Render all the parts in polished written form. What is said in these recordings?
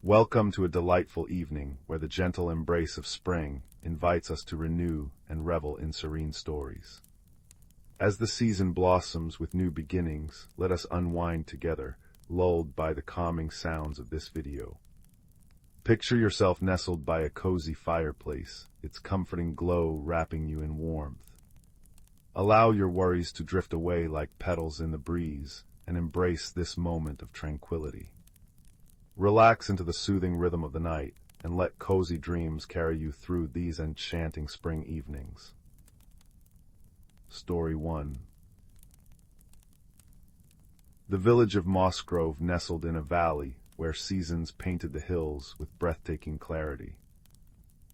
Welcome to a delightful evening where the gentle embrace of spring invites us to renew and revel in serene stories. As the season blossoms with new beginnings, let us unwind together, lulled by the calming sounds of this video. Picture yourself nestled by a cozy fireplace, its comforting glow wrapping you in warmth. Allow your worries to drift away like petals in the breeze, and embrace this moment of tranquility. Relax into the soothing rhythm of the night, and let cozy dreams carry you through these enchanting spring evenings. Story 1. The village of Mossgrove nestled in a valley where seasons painted the hills with breathtaking clarity.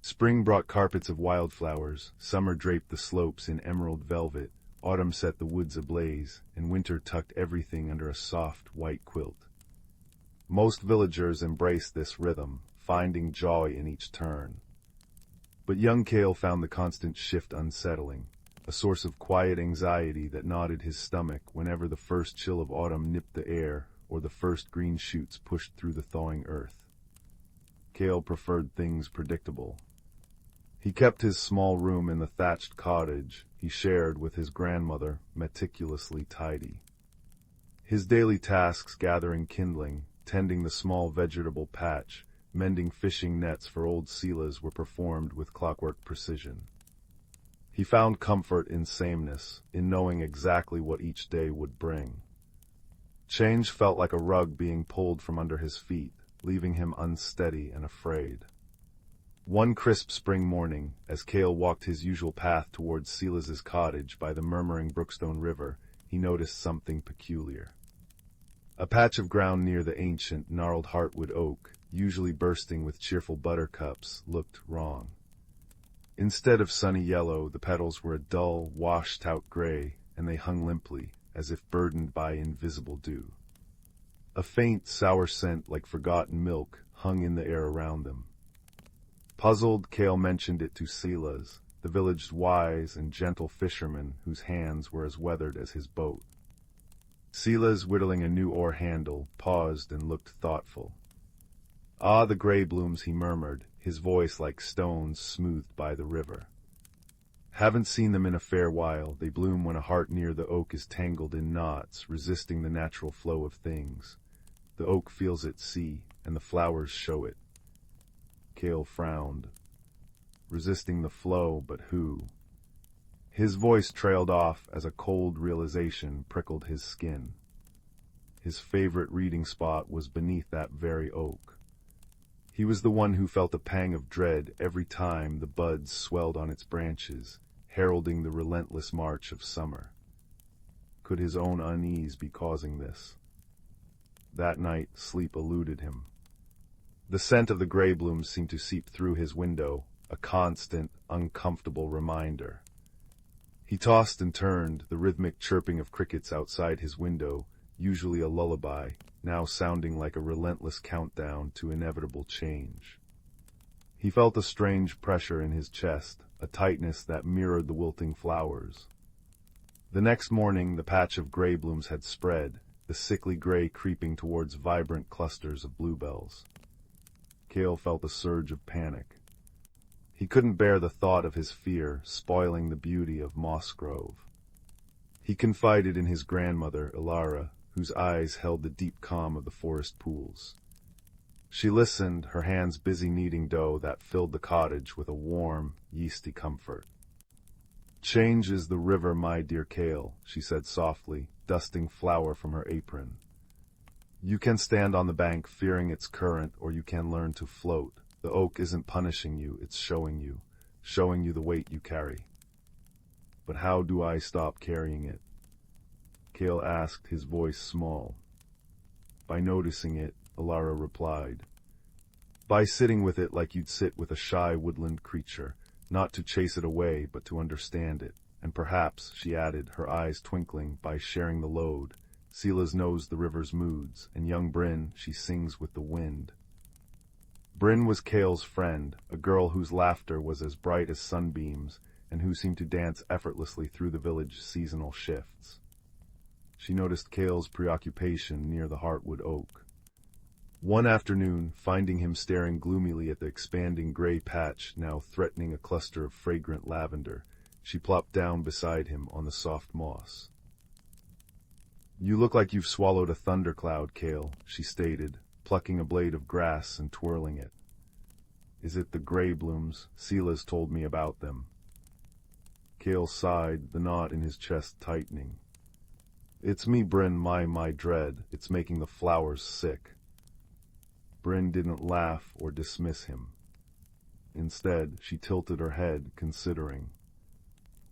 Spring brought carpets of wildflowers, summer draped the slopes in emerald velvet, autumn set the woods ablaze, and winter tucked everything under a soft, white quilt. Most villagers embraced this rhythm, finding joy in each turn. But young Kael found the constant shift unsettling, a source of quiet anxiety that knotted his stomach whenever the first chill of autumn nipped the air or the first green shoots pushed through the thawing earth. Kael preferred things predictable. He kept his small room in the thatched cottage he shared with his grandmother meticulously tidy. His daily tasks gathering kindling, tending the small vegetable patch, mending fishing nets for old sealers were performed with clockwork precision. He found comfort in sameness, in knowing exactly what each day would bring. Change felt like a rug being pulled from under his feet, leaving him unsteady and afraid. One crisp spring morning, as Kael walked his usual path towards Silas's cottage by the murmuring Brookstone River, he noticed something peculiar. A patch of ground near the ancient, gnarled Heartwood Oak, usually bursting with cheerful buttercups, looked wrong. Instead of sunny yellow, the petals were a dull, washed-out gray, and they hung limply, as if burdened by invisible dew. A faint, sour scent like forgotten milk hung in the air around them. Puzzled, Kael mentioned it to Silas, the village's wise and gentle fisherman whose hands were as weathered as his boat. Silas, whittling a new oar handle, paused and looked thoughtful. "Ah, the Greyblooms," he murmured, his voice like stones smoothed by the river. "Haven't seen them in a fair while. They bloom when a heart near the oak is tangled in knots, resisting the natural flow of things. The oak feels its sea, and the flowers show it." Kael frowned. Resisting the flow, but who? His voice trailed off as a cold realization prickled his skin. His favorite reading spot was beneath that very oak. He was the one who felt a pang of dread every time the buds swelled on its branches, heralding the relentless march of summer. Could his own unease be causing this? That night, sleep eluded him. The scent of the Greyblooms seemed to seep through his window, a constant, uncomfortable reminder. He tossed and turned, the rhythmic chirping of crickets outside his window, usually a lullaby, now sounding like a relentless countdown to inevitable change. He felt a strange pressure in his chest, a tightness that mirrored the wilting flowers. The next morning, the patch of Greyblooms had spread, the sickly gray creeping towards vibrant clusters of bluebells. Kael felt a surge of panic. He couldn't bear the thought of his fear spoiling the beauty of Mossgrove. He confided in his grandmother, Ilara, whose eyes held the deep calm of the forest pools. She listened, her hands busy kneading dough that filled the cottage with a warm, yeasty comfort. "Change is the river, my dear Kael," she said softly, dusting flour from her apron. "You can stand on the bank fearing its current, or you can learn to float. The oak isn't punishing you, it's showing you the weight you carry." "But how do I stop carrying it?" Kael asked, his voice small. "By noticing it," Ilara replied. "By sitting with it like you'd sit with a shy woodland creature, not to chase it away, but to understand it. And perhaps," she added, her eyes twinkling, "by sharing the load. Silas knows the river's moods, and young Bryn, she sings with the wind." Bryn was Kael's friend, a girl whose laughter was as bright as sunbeams, and who seemed to dance effortlessly through the village's seasonal shifts. She noticed Kael's preoccupation near the Heartwood Oak. One afternoon, finding him staring gloomily at the expanding gray patch now threatening a cluster of fragrant lavender, she plopped down beside him on the soft moss. "You look like you've swallowed a thundercloud, Kael," she stated, plucking a blade of grass and twirling it. "Is it the Greyblooms? Sila's told me about them." Kael sighed, the knot in his chest tightening. "It's me, Bryn, my dread. It's making the flowers sick." Bryn didn't laugh or dismiss him. Instead, she tilted her head, considering.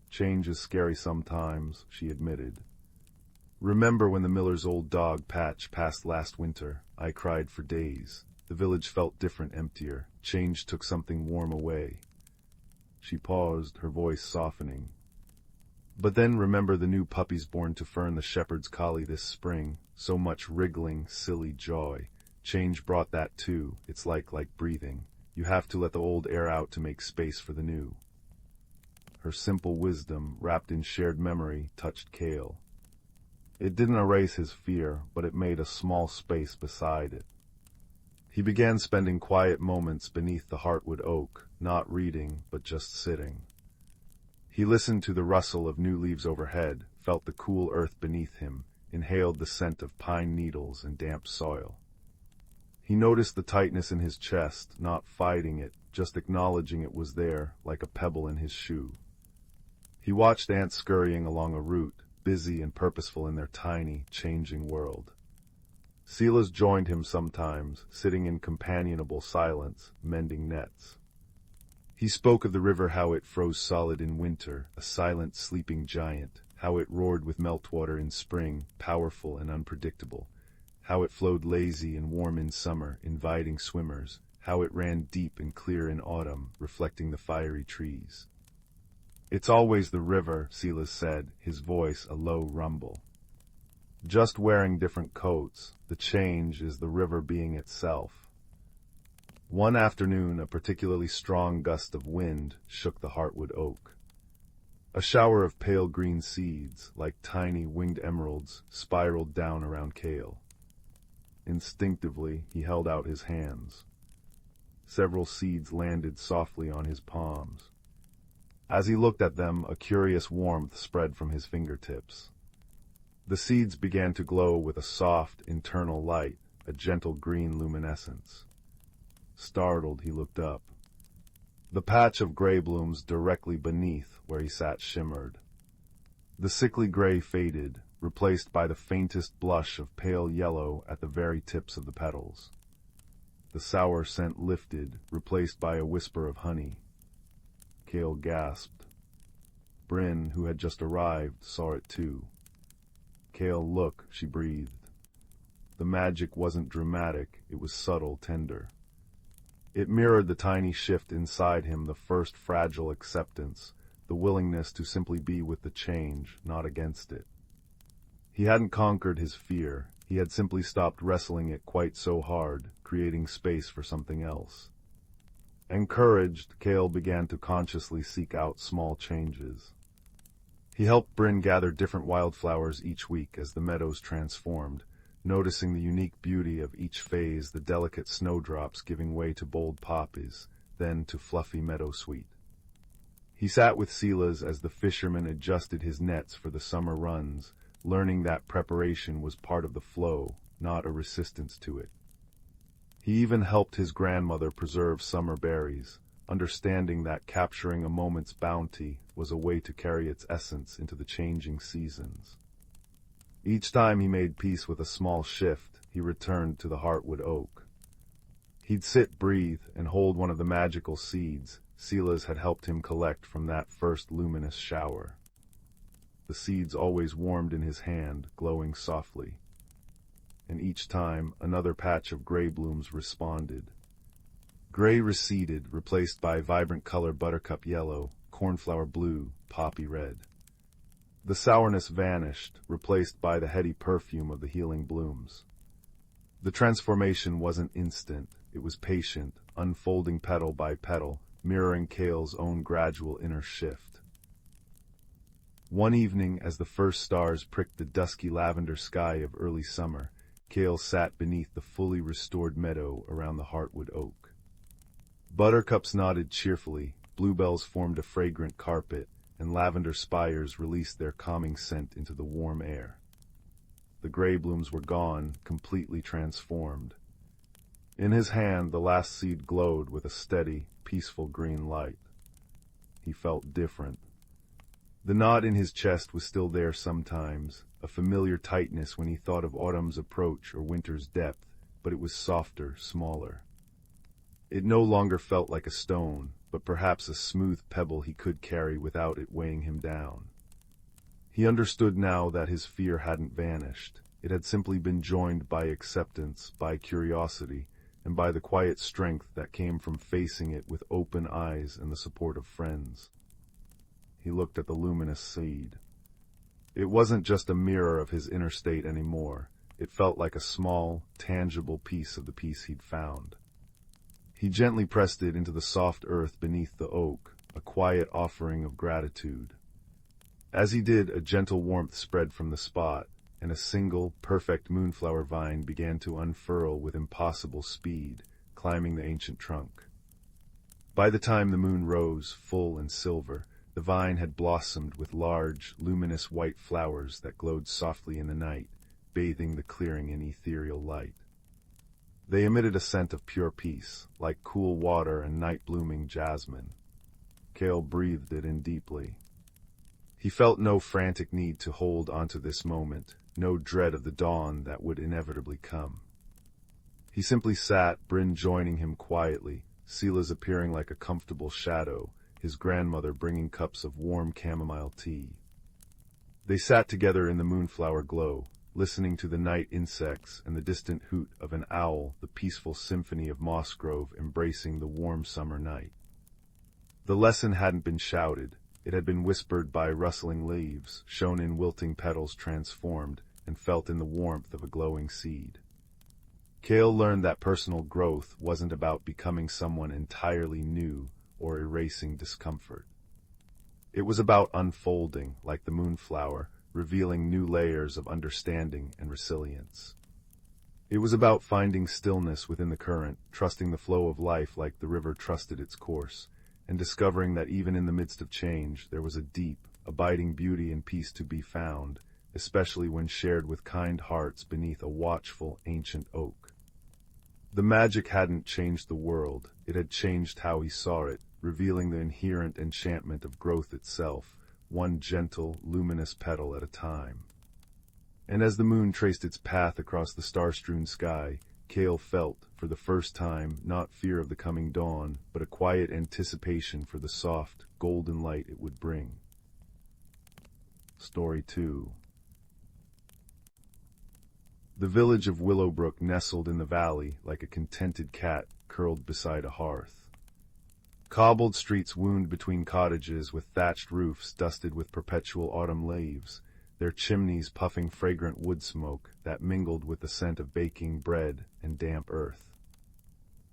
"Change is scary sometimes," she admitted. "Remember when the miller's old dog Patch passed last winter? I cried for days. The village felt different, emptier. Change took something warm away." She paused, her voice softening. "But then remember the new puppies born to Fern the shepherd's collie this spring. So much wriggling, silly joy. Change brought that too. It's like breathing. You have to let the old air out to make space for the new." Her simple wisdom, wrapped in shared memory, touched Kael. It didn't erase his fear, but it made a small space beside it. He began spending quiet moments beneath the Heartwood Oak, not reading, but just sitting. He listened to the rustle of new leaves overhead, felt the cool earth beneath him, inhaled the scent of pine needles and damp soil. He noticed the tightness in his chest, not fighting it, just acknowledging it was there, like a pebble in his shoe. He watched ants scurrying along a route, busy and purposeful in their tiny, changing world. Silas joined him sometimes, sitting in companionable silence, mending nets. He spoke of the river, how it froze solid in winter, a silent, sleeping giant, how it roared with meltwater in spring, powerful and unpredictable, how it flowed lazy and warm in summer, inviting swimmers, how it ran deep and clear in autumn, reflecting the fiery trees. "It's always the river," Silas said, his voice a low rumble. "Just wearing different coats. The change is the river being itself." One afternoon, a particularly strong gust of wind shook the Heartwood Oak. A shower of pale green seeds, like tiny winged emeralds, spiraled down around Kael. Instinctively, he held out his hands. Several seeds landed softly on his palms. As he looked at them, a curious warmth spread from his fingertips. The seeds began to glow with a soft, internal light, a gentle green luminescence. Startled, he looked up. The patch of Greyblooms directly beneath where he sat shimmered. The sickly gray faded, replaced by the faintest blush of pale yellow at the very tips of the petals. The sour scent lifted, replaced by a whisper of honey. Kael gasped. Bryn, who had just arrived, saw it too. "Kael, look," she breathed. The magic wasn't dramatic, it was subtle, tender. It mirrored the tiny shift inside him, the first fragile acceptance, the willingness to simply be with the change, not against it. He hadn't conquered his fear, he had simply stopped wrestling it quite so hard, creating space for something else. Encouraged, Kael began to consciously seek out small changes. He helped Bryn gather different wildflowers each week as the meadows transformed, noticing the unique beauty of each phase, the delicate snowdrops giving way to bold poppies, then to fluffy meadowsweet. He sat with Silas as the fisherman adjusted his nets for the summer runs, learning that preparation was part of the flow, not a resistance to it. He even helped his grandmother preserve summer berries, understanding that capturing a moment's bounty was a way to carry its essence into the changing seasons. Each time he made peace with a small shift, he returned to the Heartwood Oak. He'd sit, breathe, and hold one of the magical seeds Silas had helped him collect from that first luminous shower. The seeds always warmed in his hand, glowing softly. And each time, another patch of Greyblooms responded. Gray receded, replaced by vibrant color buttercup yellow, cornflower blue, poppy red. The sourness vanished, replaced by the heady perfume of the healing blooms. The transformation wasn't instant, it was patient, unfolding petal by petal, mirroring Kael's own gradual inner shift. One evening, as the first stars pricked the dusky lavender sky of early summer, Kael sat beneath the fully restored meadow around the Heartwood Oak. Buttercups nodded cheerfully, bluebells formed a fragrant carpet, and lavender spires released their calming scent into the warm air. The Greyblooms were gone, completely transformed. In his hand, the last seed glowed with a steady, peaceful green light. He felt different. The knot in his chest was still there sometimes, a familiar tightness when he thought of autumn's approach or winter's depth, but it was softer, smaller. It no longer felt like a stone, but perhaps a smooth pebble he could carry without it weighing him down. He understood now that his fear hadn't vanished. It had simply been joined by acceptance, by curiosity, and by the quiet strength that came from facing it with open eyes and the support of friends. He looked at the luminous seed. It wasn't just a mirror of his inner state anymore. It felt like a small, tangible piece of the peace he'd found. He gently pressed it into the soft earth beneath the oak, a quiet offering of gratitude. As he did, a gentle warmth spread from the spot, and a single, perfect moonflower vine began to unfurl with impossible speed, climbing the ancient trunk. By the time the moon rose, full and silver, the vine had blossomed with large, luminous white flowers that glowed softly in the night, bathing the clearing in ethereal light. They emitted a scent of pure peace, like cool water and night-blooming jasmine. Kael breathed it in deeply. He felt no frantic need to hold onto this moment, no dread of the dawn that would inevitably come. He simply sat, Bryn joining him quietly, Sila's appearing like a comfortable shadow, his grandmother bringing cups of warm chamomile tea. They sat together in the moonflower glow, listening to the night insects and the distant hoot of an owl, the peaceful symphony of Mossgrove embracing the warm summer night. The lesson hadn't been shouted. It had been whispered by rustling leaves, shown in wilting petals transformed, and felt in the warmth of a glowing seed. Kael learned that personal growth wasn't about becoming someone entirely new or erasing discomfort. It was about unfolding, like the moonflower, revealing new layers of understanding and resilience. It was about finding stillness within the current, trusting the flow of life like the river trusted its course, and discovering that even in the midst of change there was a deep, abiding beauty and peace to be found, especially when shared with kind hearts beneath a watchful, ancient oak. The magic hadn't changed the world, it had changed how he saw it, revealing the inherent enchantment of growth itself, one gentle, luminous petal at a time. And as the moon traced its path across the star-strewn sky, Kael felt, for the first time, not fear of the coming dawn, but a quiet anticipation for the soft, golden light it would bring. Story 2. The village of Willowbrook nestled in the valley like a contented cat curled beside a hearth. Cobbled streets wound between cottages with thatched roofs dusted with perpetual autumn leaves, their chimneys puffing fragrant wood smoke that mingled with the scent of baking bread and damp earth.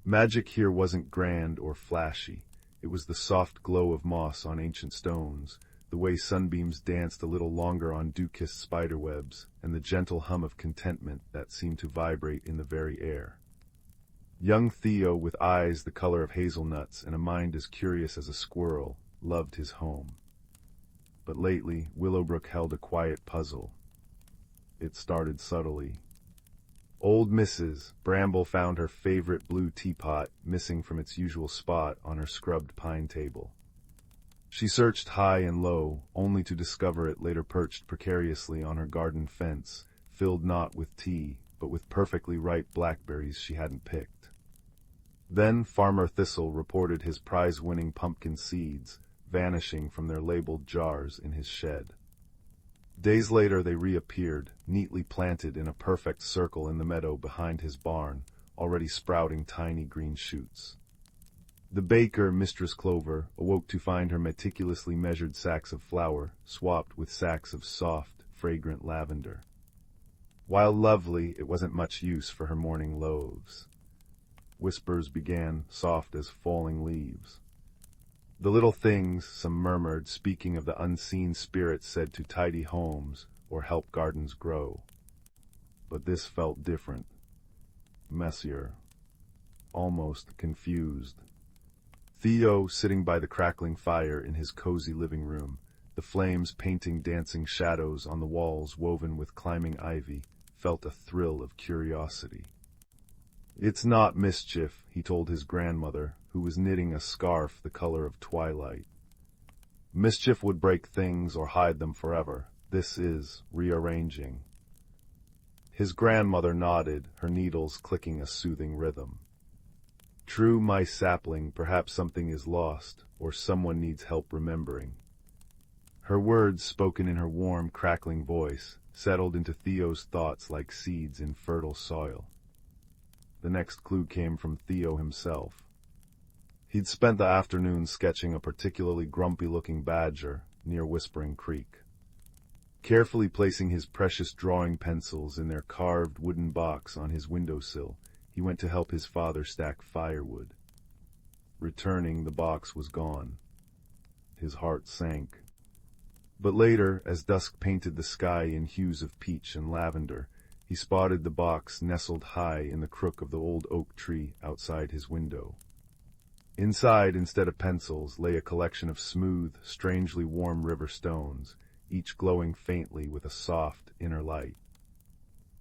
Magic here wasn't grand or flashy. It was the soft glow of moss on ancient stones, the way sunbeams danced a little longer on dew-kissed spiderwebs, and the gentle hum of contentment that seemed to vibrate in the very air. Young Theo, with eyes the color of hazelnuts and a mind as curious as a squirrel, loved his home. But lately, Willowbrook held a quiet puzzle. It started subtly. Old Mrs. Bramble found her favorite blue teapot missing from its usual spot on her scrubbed pine table. She searched high and low, only to discover it later perched precariously on her garden fence, filled not with tea, but with perfectly ripe blackberries she hadn't picked. Then Farmer Thistle reported his prize-winning pumpkin seeds, vanishing from their labeled jars in his shed. Days later they reappeared, neatly planted in a perfect circle in the meadow behind his barn, already sprouting tiny green shoots. The baker, Mistress Clover, awoke to find her meticulously measured sacks of flour swapped with sacks of soft, fragrant lavender. While lovely, it wasn't much use for her morning loaves. Whispers began, soft as falling leaves. The little things, some murmured, speaking of the unseen spirits said to tidy homes or help gardens grow. But this felt different, messier, almost confused. Theo, sitting by the crackling fire in his cozy living room, the flames painting dancing shadows on the walls woven with climbing ivy, felt a thrill of curiosity. "It's not mischief," he told his grandmother, who was knitting a scarf the color of twilight. "Mischief would break things or hide them forever. This is rearranging." His grandmother nodded, her needles clicking a soothing rhythm. "True, my sapling, perhaps something is lost, or someone needs help remembering." Her words, spoken in her warm, crackling voice, settled into Theo's thoughts like seeds in fertile soil. The next clue came from Theo himself. He'd spent the afternoon sketching a particularly grumpy-looking badger near Whispering Creek. Carefully placing his precious drawing pencils in their carved wooden box on his windowsill, he went to help his father stack firewood. Returning, the box was gone. His heart sank. But later, as dusk painted the sky in hues of peach and lavender, he spotted the box nestled high in the crook of the old oak tree outside his window. Inside, instead of pencils, lay a collection of smooth, strangely warm river stones, each glowing faintly with a soft inner light.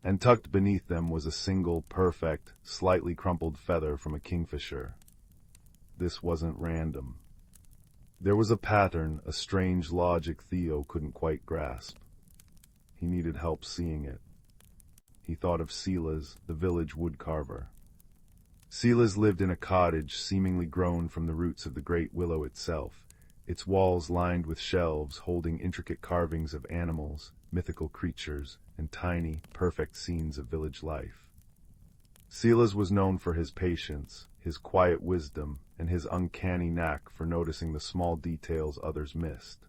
And tucked beneath them was a single, perfect, slightly crumpled feather from a kingfisher. This wasn't random. There was a pattern, a strange logic Theo couldn't quite grasp. He needed help seeing it. He thought of Silas, the village woodcarver. Silas lived in a cottage seemingly grown from the roots of the great willow itself, its walls lined with shelves holding intricate carvings of animals, mythical creatures, and tiny, perfect scenes of village life. Silas was known for his patience, his quiet wisdom, and his uncanny knack for noticing the small details others missed.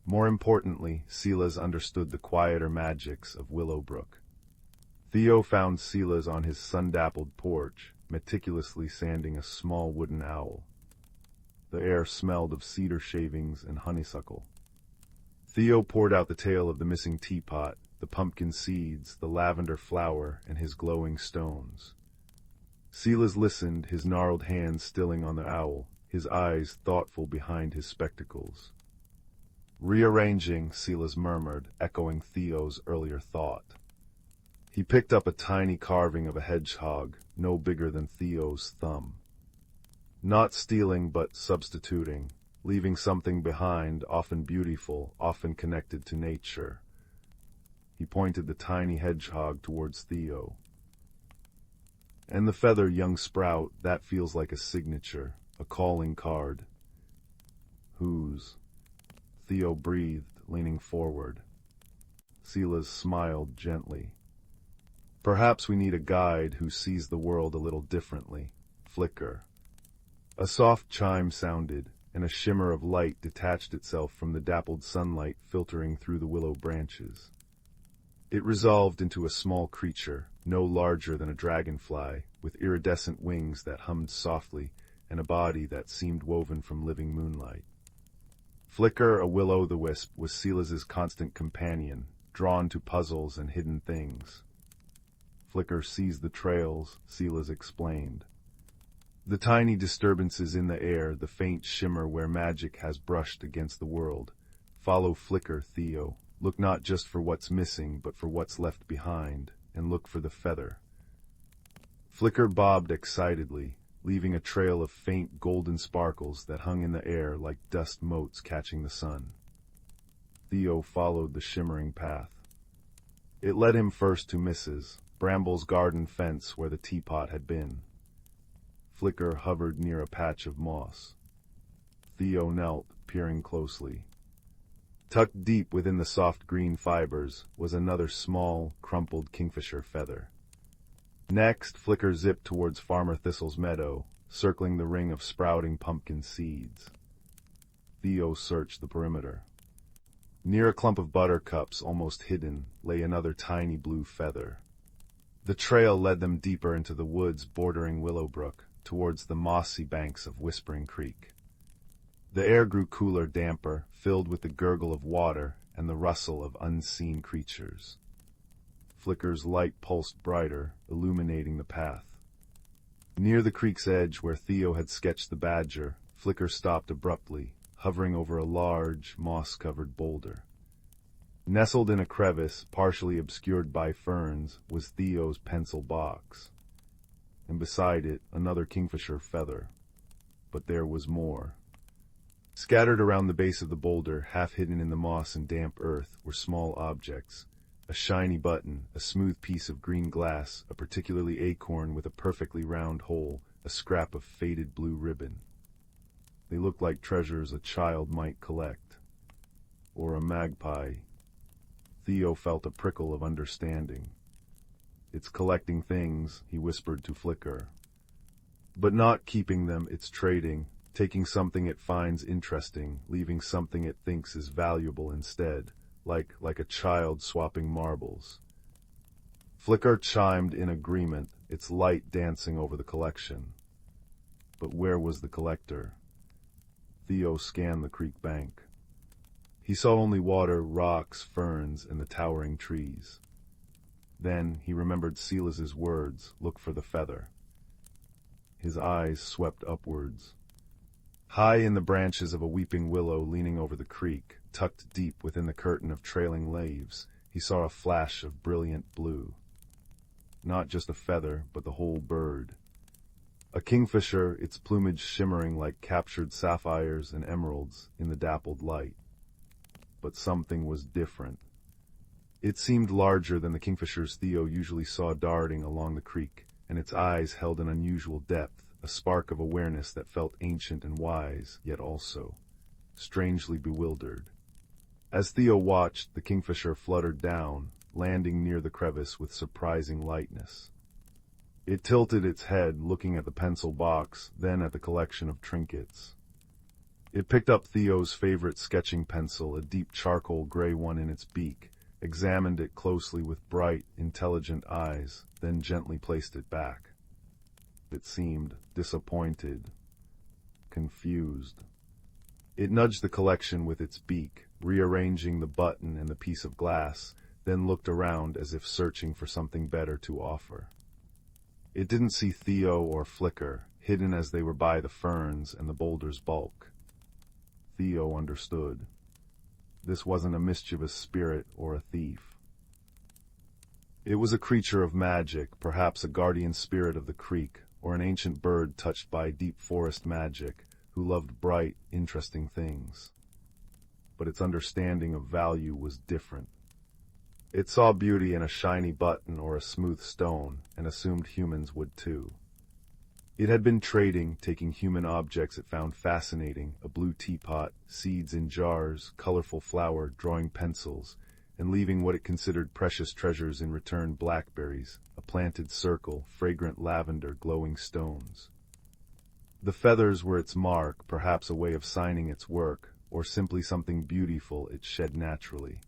More importantly, Silas understood the quieter magics of Willowbrook. Theo found Silas on his sun-dappled porch, meticulously sanding a small wooden owl. The air smelled of cedar shavings and honeysuckle. Theo poured out the tale of the missing teapot, the pumpkin seeds, the lavender flower, and his glowing stones. Silas listened, his gnarled hands stilling on the owl, his eyes thoughtful behind his spectacles. "Rearranging," Silas murmured, echoing Theo's earlier thought. He picked up a tiny carving of a hedgehog, no bigger than Theo's thumb. Not stealing, but substituting, leaving something behind, often beautiful, often connected to nature. He pointed the tiny hedgehog towards Theo. "And the feather, young sprout, that feels like a signature, a calling card." "Whose?" Theo breathed, leaning forward. Silas smiled gently. "Perhaps we need a guide who sees the world a little differently." Flicker. A soft chime sounded, and a shimmer of light detached itself from the dappled sunlight filtering through the willow branches. It resolved into a small creature, no larger than a dragonfly, with iridescent wings that hummed softly, and a body that seemed woven from living moonlight. Flicker, a will-o'-the-wisp, was Silas's constant companion, drawn to puzzles and hidden things. Flicker sees the trails, Silas explained. The tiny disturbances in the air, the faint shimmer where magic has brushed against the world. Follow Flicker, Theo. Look not just for what's missing, but for what's left behind, and look for the feather. Flicker bobbed excitedly, leaving a trail of faint golden sparkles that hung in the air like dust motes catching the sun. Theo followed the shimmering path. It led him first to Mrs. Bramble's garden fence where the teapot had been. Flicker hovered near a patch of moss. Theo knelt, peering closely. Tucked deep within the soft green fibers was another small, crumpled kingfisher feather. Next, Flicker zipped towards Farmer Thistle's meadow, circling the ring of sprouting pumpkin seeds. Theo searched the perimeter. Near a clump of buttercups, almost hidden, lay another tiny blue feather. The trail led them deeper into the woods bordering Willowbrook, towards the mossy banks of Whispering Creek. The air grew cooler, damper, filled with the gurgle of water and the rustle of unseen creatures. Flicker's light pulsed brighter, illuminating the path. Near the creek's edge where Theo had sketched the badger, Flicker stopped abruptly, hovering over a large, moss-covered boulder. Nestled in a crevice, partially obscured by ferns, was Theo's pencil box, and beside it, another kingfisher feather. But there was more. Scattered around the base of the boulder, half hidden in the moss and damp earth, were small objects. A shiny button, a smooth piece of green glass, a particularly acorn with a perfectly round hole, a scrap of faded blue ribbon. They looked like treasures a child might collect. Or a magpie. Theo felt a prickle of understanding. "It's collecting things," he whispered to Flicker. "But not keeping them, it's trading, taking something it finds interesting, leaving something it thinks is valuable instead, like a child swapping marbles." Flicker chimed in agreement, its light dancing over the collection. But where was the collector? Theo scanned the creek bank. He saw only water, rocks, ferns, and the towering trees. Then he remembered Silas's words, "Look for the feather." His eyes swept upwards. High in the branches of a weeping willow leaning over the creek, tucked deep within the curtain of trailing leaves, he saw a flash of brilliant blue. Not just a feather, but the whole bird. A kingfisher, its plumage shimmering like captured sapphires and emeralds in the dappled light. But something was different. It seemed larger than the kingfishers Theo usually saw darting along the creek, and its eyes held an unusual depth, a spark of awareness that felt ancient and wise, yet also strangely bewildered. As Theo watched, the kingfisher fluttered down, landing near the crevice with surprising lightness. It tilted its head, looking at the pencil box, then at the collection of trinkets. It picked up Theo's favorite sketching pencil, a deep charcoal gray one in its beak, examined it closely with bright, intelligent eyes, then gently placed it back. It seemed disappointed, confused. It nudged the collection with its beak, rearranging the button and the piece of glass, then looked around as if searching for something better to offer. It didn't see Theo or Flicker, hidden as they were by the ferns and the boulder's bulk. Theo understood. This wasn't a mischievous spirit or a thief. It was a creature of magic, perhaps a guardian spirit of the creek, or an ancient bird touched by deep forest magic, who loved bright, interesting things. But its understanding of value was different. It saw beauty in a shiny button or a smooth stone, and assumed humans would too. It had been trading, taking human objects it found fascinating, a blue teapot, seeds in jars, colorful flower, drawing pencils, and leaving what it considered precious treasures in return: blackberries, a planted circle, fragrant lavender, glowing stones. The feathers were its mark, perhaps a way of signing its work, or simply something beautiful it shed naturally.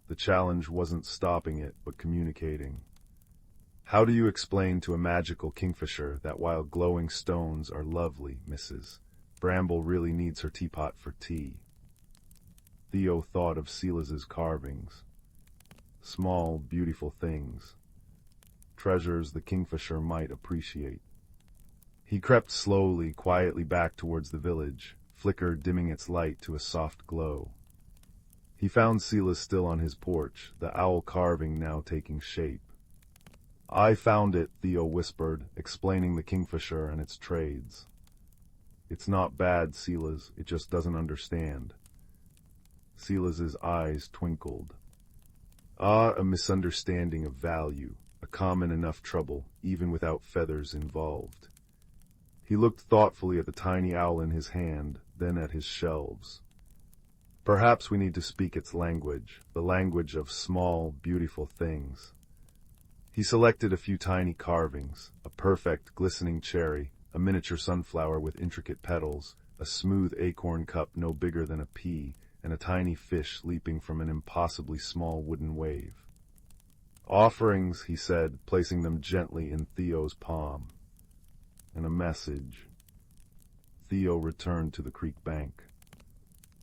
The challenge wasn't stopping it, but communicating. How do you explain to a magical kingfisher that while glowing stones are lovely, Mrs. Bramble really needs her teapot for tea? Theo thought of Silas's carvings. Small, beautiful things. Treasures the kingfisher might appreciate. He crept slowly, quietly back towards the village, Flicker dimming its light to a soft glow. He found Silas still on his porch, the owl carving now taking shape. "I found it," Theo whispered, explaining the kingfisher and its trades. "It's not bad, Silas, it just doesn't understand." Silas's eyes twinkled. "Ah, a misunderstanding of value, a common enough trouble, even without feathers involved." He looked thoughtfully at the tiny owl in his hand, then at his shelves. "Perhaps we need to speak its language, the language of small, beautiful things." He selected a few tiny carvings, a perfect, glistening cherry, a miniature sunflower with intricate petals, a smooth acorn cup no bigger than a pea, and a tiny fish leaping from an impossibly small wooden wave. "Offerings," he said, placing them gently in Theo's palm. "And a message." Theo returned to the creek bank.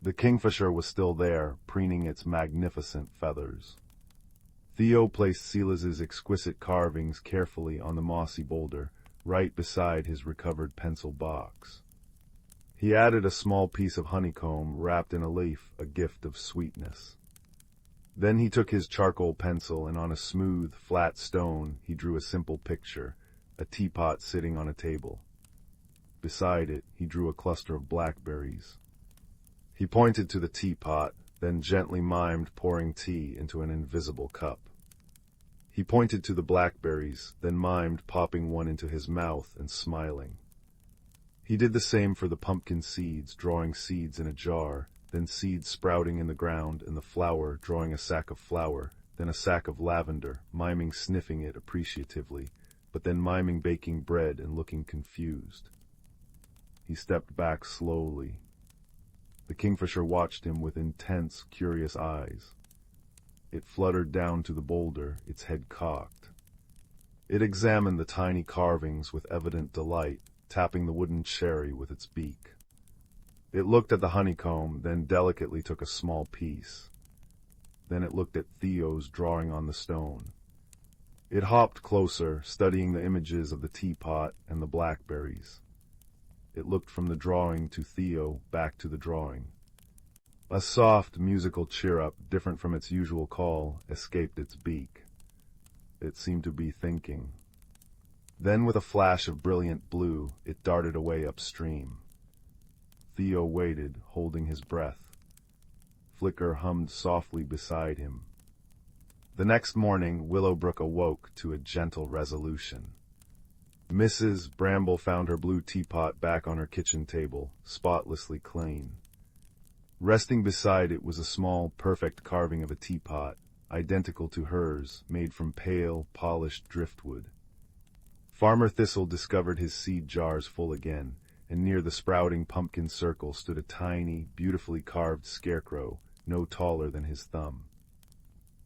The kingfisher was still there, preening its magnificent feathers. Theo placed Silas's exquisite carvings carefully on the mossy boulder, right beside his recovered pencil box. He added a small piece of honeycomb wrapped in a leaf, a gift of sweetness. Then he took his charcoal pencil and on a smooth, flat stone he drew a simple picture, a teapot sitting on a table. Beside it, he drew a cluster of blackberries. He pointed to the teapot, then gently mimed pouring tea into an invisible cup. He pointed to the blackberries, then mimed popping one into his mouth and smiling. He did the same for the pumpkin seeds, drawing seeds in a jar, then seeds sprouting in the ground, and the flour, drawing a sack of flour, then a sack of lavender, miming sniffing it appreciatively, but then miming baking bread and looking confused. He stepped back slowly. The kingfisher watched him with intense, curious eyes. It fluttered down to the boulder, its head cocked. It examined the tiny carvings with evident delight, tapping the wooden cherry with its beak. It looked at the honeycomb, then delicately took a small piece. Then it looked at Theo's drawing on the stone. It hopped closer, studying the images of the teapot and the blackberries. It looked from the drawing to Theo, back to the drawing. A soft, musical cheer-up, different from its usual call, escaped its beak. It seemed to be thinking. Then with a flash of brilliant blue, it darted away upstream. Theo waited, holding his breath. Flicker hummed softly beside him. The next morning, Willowbrook awoke to a gentle resolution. Mrs. Bramble found her blue teapot back on her kitchen table, spotlessly clean. Resting beside it was a small, perfect carving of a teapot, identical to hers, made from pale, polished driftwood. Farmer Thistle discovered his seed jars full again, and near the sprouting pumpkin circle stood a tiny, beautifully carved scarecrow, no taller than his thumb.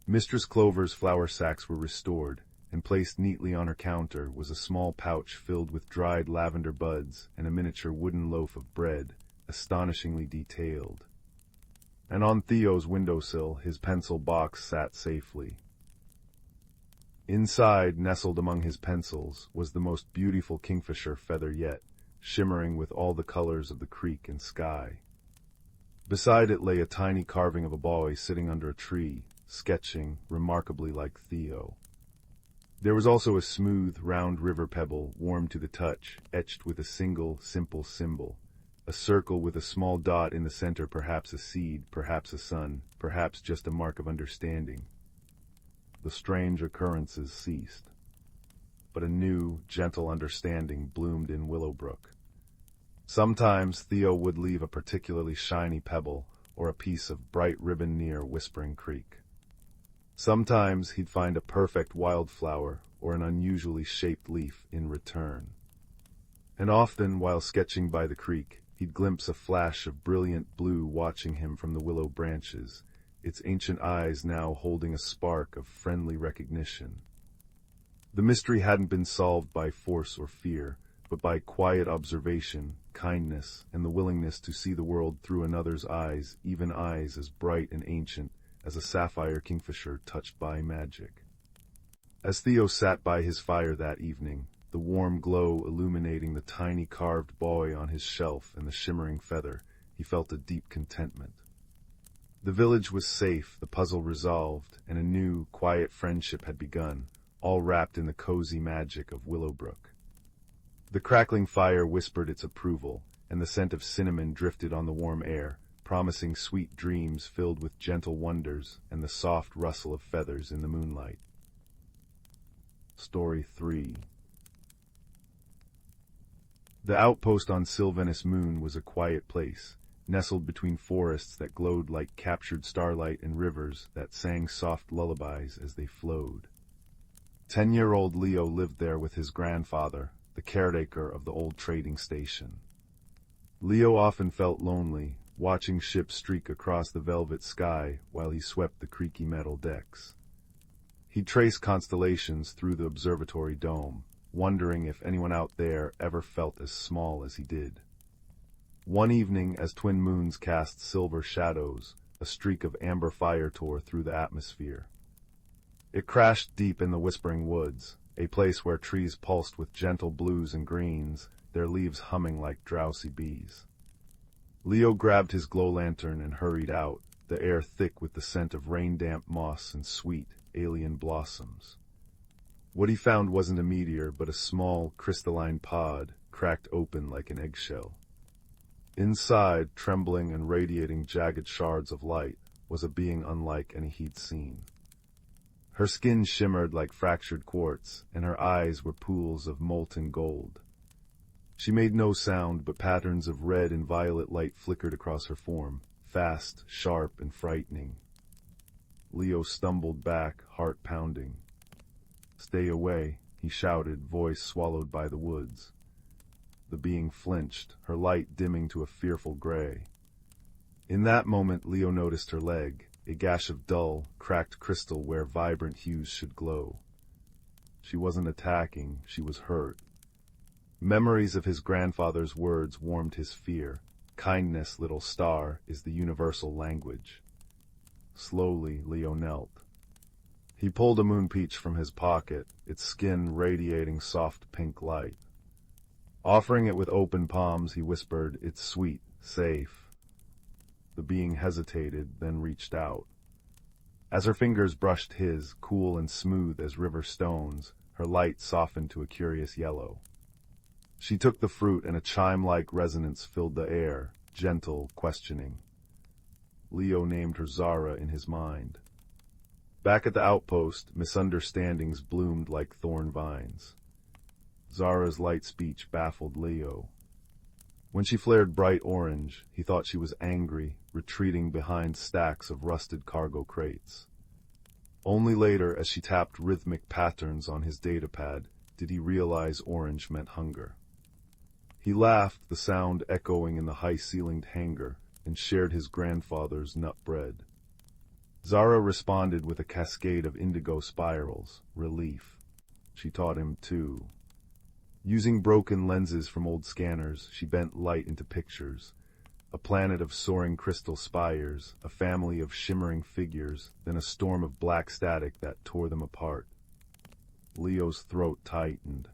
Mistress Clover's flour sacks were restored, and placed neatly on her counter was a small pouch filled with dried lavender buds and a miniature wooden loaf of bread, astonishingly detailed. And on Theo's windowsill his pencil box sat safely. Inside, nestled among his pencils, was the most beautiful kingfisher feather yet, shimmering with all the colors of the creek and sky. Beside it lay a tiny carving of a boy sitting under a tree, sketching, remarkably like Theo. There was also a smooth, round river pebble, warm to the touch, etched with a single, simple symbol. A circle with a small dot in the center, perhaps a seed, perhaps a sun, perhaps just a mark of understanding. The strange occurrences ceased. But a new, gentle understanding bloomed in Willowbrook. Sometimes Theo would leave a particularly shiny pebble or a piece of bright ribbon near Whispering Creek. Sometimes he'd find a perfect wildflower or an unusually shaped leaf in return. And often, while sketching by the creek, he'd glimpse a flash of brilliant blue watching him from the willow branches, its ancient eyes now holding a spark of friendly recognition. The mystery hadn't been solved by force or fear, but by quiet observation, kindness, and the willingness to see the world through another's eyes, even eyes as bright and ancient as a sapphire kingfisher touched by magic. As Theo sat by his fire that evening, the warm glow illuminating the tiny carved boy on his shelf and the shimmering feather, he felt a deep contentment. The village was safe, the puzzle resolved, and a new, quiet friendship had begun, all wrapped in the cozy magic of Willowbrook. The crackling fire whispered its approval, and the scent of cinnamon drifted on the warm air, promising sweet dreams filled with gentle wonders and the soft rustle of feathers in the moonlight. Story 3. The outpost on Sylvanus Moon was a quiet place, nestled between forests that glowed like captured starlight and rivers that sang soft lullabies as they flowed. 10-year-old Leo lived there with his grandfather, the caretaker of the old trading station. Leo often felt lonely, watching ships streak across the velvet sky while he swept the creaky metal decks. He'd trace constellations through the observatory dome, wondering if anyone out there ever felt as small as he did. One evening, as twin moons cast silver shadows, a streak of amber fire tore through the atmosphere. It crashed deep in the whispering woods, a place where trees pulsed with gentle blues and greens, their leaves humming like drowsy bees. Leo grabbed his glow lantern and hurried out, the air thick with the scent of rain-damp moss and sweet, alien blossoms. What he found wasn't a meteor, but a small, crystalline pod, cracked open like an eggshell. Inside, trembling and radiating jagged shards of light, was a being unlike any he'd seen. Her skin shimmered like fractured quartz, and her eyes were pools of molten gold. She made no sound, but patterns of red and violet light flickered across her form, fast, sharp, and frightening. Leo stumbled back, heart pounding. "Stay away," he shouted, voice swallowed by the woods. The being flinched, her light dimming to a fearful gray. In that moment, Leo noticed her leg, a gash of dull, cracked crystal where vibrant hues should glow. She wasn't attacking, she was hurt. Memories of his grandfather's words warmed his fear. "Kindness, little star, is the universal language." Slowly, Leo knelt. He pulled a moon peach from his pocket, its skin radiating soft pink light. Offering it with open palms, he whispered, "It's sweet, safe." The being hesitated, then reached out. As her fingers brushed his, cool and smooth as river stones, her light softened to a curious yellow. She took the fruit, and a chime-like resonance filled the air, gentle, questioning. Leo named her Zara in his mind. Back at the outpost, misunderstandings bloomed like thorn vines. Zara's light speech baffled Leo. When she flared bright orange, he thought she was angry, retreating behind stacks of rusted cargo crates. Only later, as she tapped rhythmic patterns on his datapad, did he realize orange meant hunger. He laughed, the sound echoing in the high-ceilinged hangar, and shared his grandfather's nut bread. Zara responded with a cascade of indigo spirals, relief. She taught him, too. Using broken lenses from old scanners, she bent light into pictures. A planet of soaring crystal spires, a family of shimmering figures, then a storm of black static that tore them apart. Leo's throat tightened.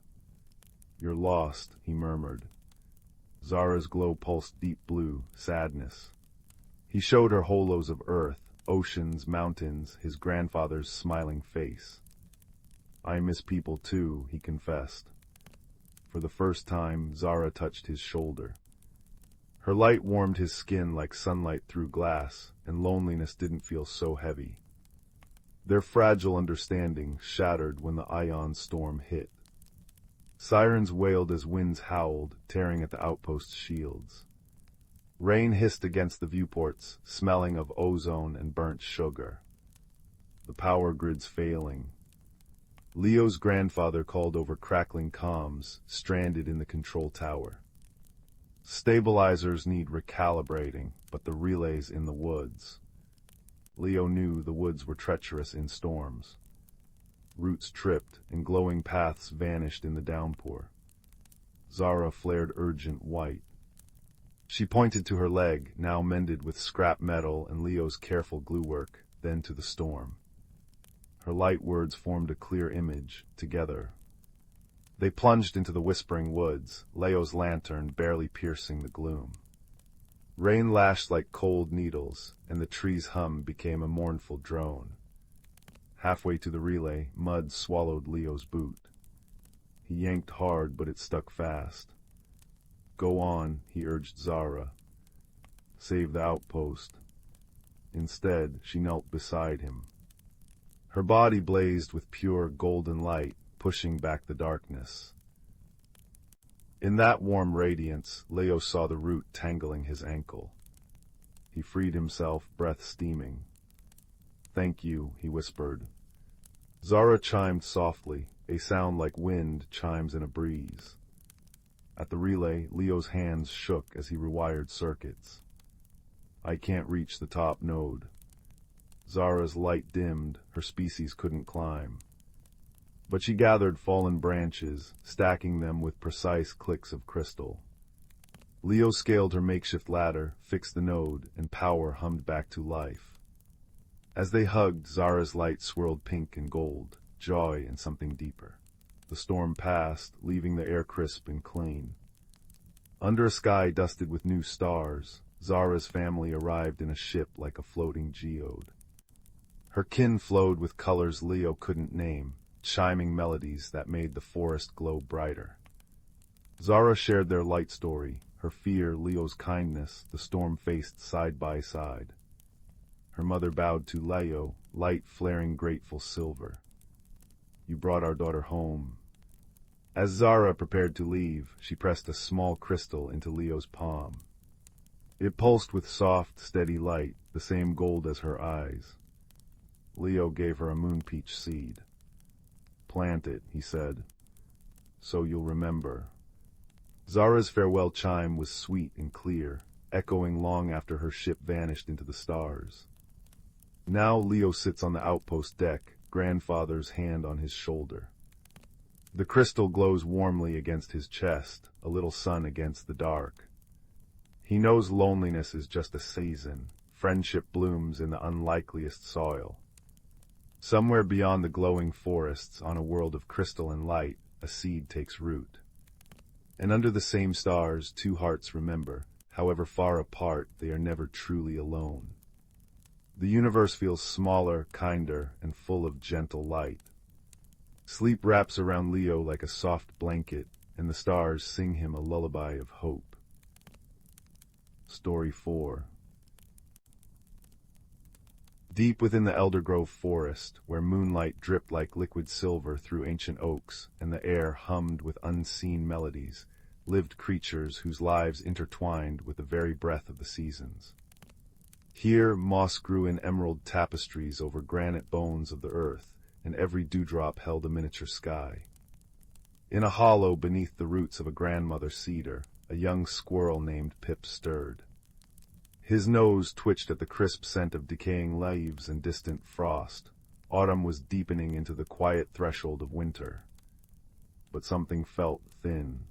"You're lost," he murmured. Zara's glow pulsed deep blue, sadness. He showed her holos of earth, oceans, mountains, his grandfather's smiling face. "I miss people too," he confessed. For the first time, Zara touched his shoulder. Her light warmed his skin like sunlight through glass, and loneliness didn't feel so heavy. Their fragile understanding shattered when the ion storm hit. Sirens wailed as winds howled, tearing at the outpost's shields. Rain hissed against the viewports, smelling of ozone and burnt sugar. The power grid's failing. Leo's grandfather called over crackling comms, stranded in the control tower. Stabilizers need recalibrating, but the relay's in the woods. Leo knew the woods were treacherous in storms. Roots tripped, and glowing paths vanished in the downpour. Zara flared urgent white. She pointed to her leg, now mended with scrap metal and Leo's careful glue work, then to the storm. Her light words formed a clear image, together. They plunged into the whispering woods, Leo's lantern barely piercing the gloom. Rain lashed like cold needles, and the tree's hum became a mournful drone. Halfway to the relay, mud swallowed Leo's boot. He yanked hard, but it stuck fast. "Go on," he urged Zara. "Save the outpost." Instead, she knelt beside him. Her body blazed with pure golden light, pushing back the darkness. In that warm radiance, Leo saw the root tangling his ankle. He freed himself, breath steaming. "Thank you," he whispered. Zara chimed softly, a sound like wind chimes in a breeze. At the relay, Leo's hands shook as he rewired circuits. "I can't reach the top node." Zara's light dimmed, her species couldn't climb. But she gathered fallen branches, stacking them with precise clicks of crystal. Leo scaled her makeshift ladder, fixed the node, and power hummed back to life. As they hugged, Zara's light swirled pink and gold, joy and something deeper. The storm passed, leaving the air crisp and clean. Under a sky dusted with new stars, Zara's family arrived in a ship like a floating geode. Her kin flowed with colors Leo couldn't name, chiming melodies that made the forest glow brighter. Zara shared their light story, her fear, Leo's kindness, the storm faced side by side. Her mother bowed to Leo, light flaring grateful silver. You brought our daughter home. As Zara prepared to leave, she pressed a small crystal into Leo's palm. It pulsed with soft, steady light, the same gold as her eyes. Leo gave her a moonpeach seed. Plant it, he said, so you'll remember. Zara's farewell chime was sweet and clear, echoing long after her ship vanished into the stars. Now Leo sits on the outpost deck, grandfather's hand on his shoulder. The crystal glows warmly against his chest, a little sun against the dark. He knows loneliness is just a season. Friendship blooms in the unlikeliest soil. Somewhere beyond the glowing forests, on a world of crystal and light, a seed takes root. And under the same stars, two hearts remember, however far apart, they are never truly alone. The universe feels smaller, kinder, and full of gentle light. Sleep wraps around Leo like a soft blanket, and the stars sing him a lullaby of hope. Story 4. Deep within the Eldergrove forest, where moonlight dripped like liquid silver through ancient oaks, and the air hummed with unseen melodies, lived creatures whose lives intertwined with the very breath of the seasons. Here moss grew in emerald tapestries over granite bones of the earth, and every dewdrop held a miniature sky. In a hollow beneath the roots of a grandmother cedar, a young squirrel named Pip stirred. His nose twitched at the crisp scent of decaying leaves and distant frost. Autumn was deepening into the quiet threshold of winter. But something felt thin.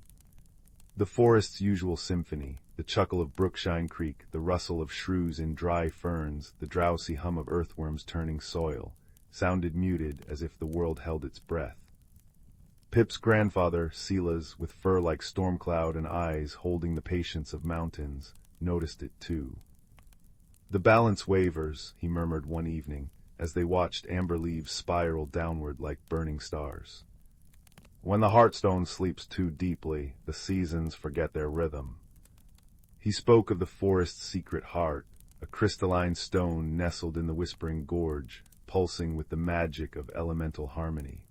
The forest's usual symphony, the chuckle of Brookshine Creek, the rustle of shrews in dry ferns, the drowsy hum of earthworms turning soil, sounded muted as if the world held its breath. Pip's grandfather, Silas, with fur like storm cloud and eyes holding the patience of mountains, noticed it too. The balance wavers, he murmured one evening, as they watched amber leaves spiral downward like burning stars. When the heartstone sleeps too deeply, the seasons forget their rhythm. He spoke of the forest's secret heart, a crystalline stone nestled in the whispering gorge, pulsing with the magic of elemental harmony.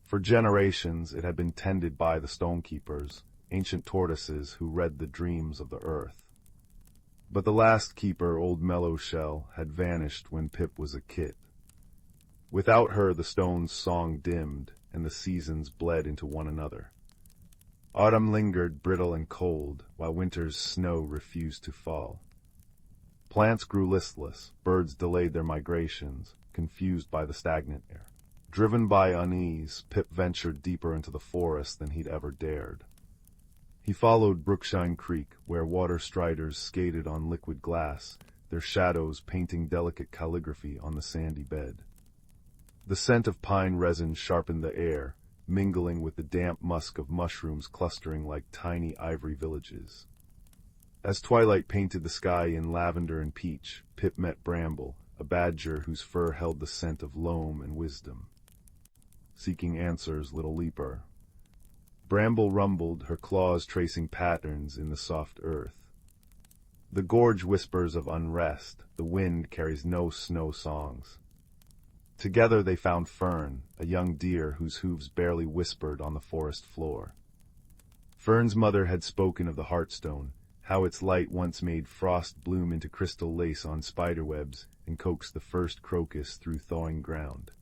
For generations it had been tended by the stonekeepers, ancient tortoises who read the dreams of the earth. But the last keeper, old Mellowshell, had vanished when Pip was a kid. Without her the stone's song dimmed, and the seasons bled into one another. Autumn lingered brittle and cold, while winter's snow refused to fall. Plants grew listless, birds delayed their migrations, confused by the stagnant air. Driven by unease, Pip ventured deeper into the forest than he'd ever dared. He followed Brookshine Creek, where water striders skated on liquid glass, their shadows painting delicate calligraphy on the sandy bed. The scent of pine resin sharpened the air, mingling with the damp musk of mushrooms clustering like tiny ivory villages. As twilight painted the sky in lavender and peach, Pip met Bramble, a badger whose fur held the scent of loam and wisdom. Seeking answers, little leaper. Bramble rumbled, her claws tracing patterns in the soft earth. The gorge whispers of unrest, the wind carries no snow songs. Together they found Fern, a young deer whose hooves barely whispered on the forest floor. Fern's mother had spoken of the Heartstone, how its light once made frost bloom into crystal lace on spiderwebs and coaxed the first crocus through thawing ground.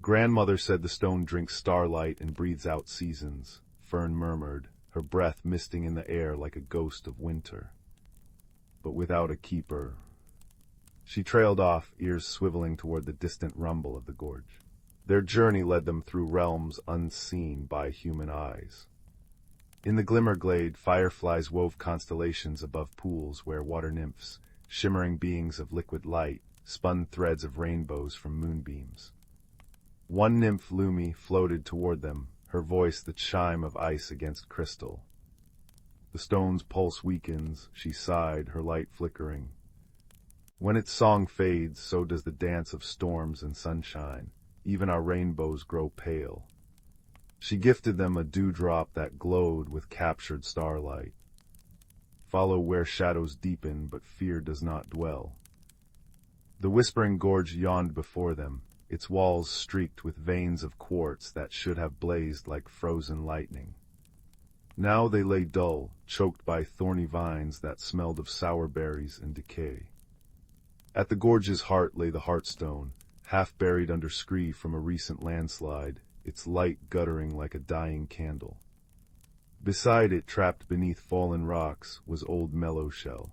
Grandmother said the stone drinks starlight and breathes out seasons, Fern murmured, her breath misting in the air like a ghost of winter. But without a keeper. She trailed off, ears swiveling toward the distant rumble of the gorge. Their journey led them through realms unseen by human eyes. In the Glimmerglade, fireflies wove constellations above pools where water nymphs, shimmering beings of liquid light, spun threads of rainbows from moonbeams. One nymph Lumi floated toward them, her voice the chime of ice against crystal. The stone's pulse weakens, she sighed, her light flickering. When its song fades, so does the dance of storms and sunshine. Even our rainbows grow pale. She gifted them a dewdrop that glowed with captured starlight. Follow where shadows deepen, but fear does not dwell. The whispering gorge yawned before them, its walls streaked with veins of quartz that should have blazed like frozen lightning. Now they lay dull, choked by thorny vines that smelled of sour berries and decay. At the gorge's heart lay the Heartstone, half buried under scree from a recent landslide, its light guttering like a dying candle. Beside it, trapped beneath fallen rocks, was old Mellowshell.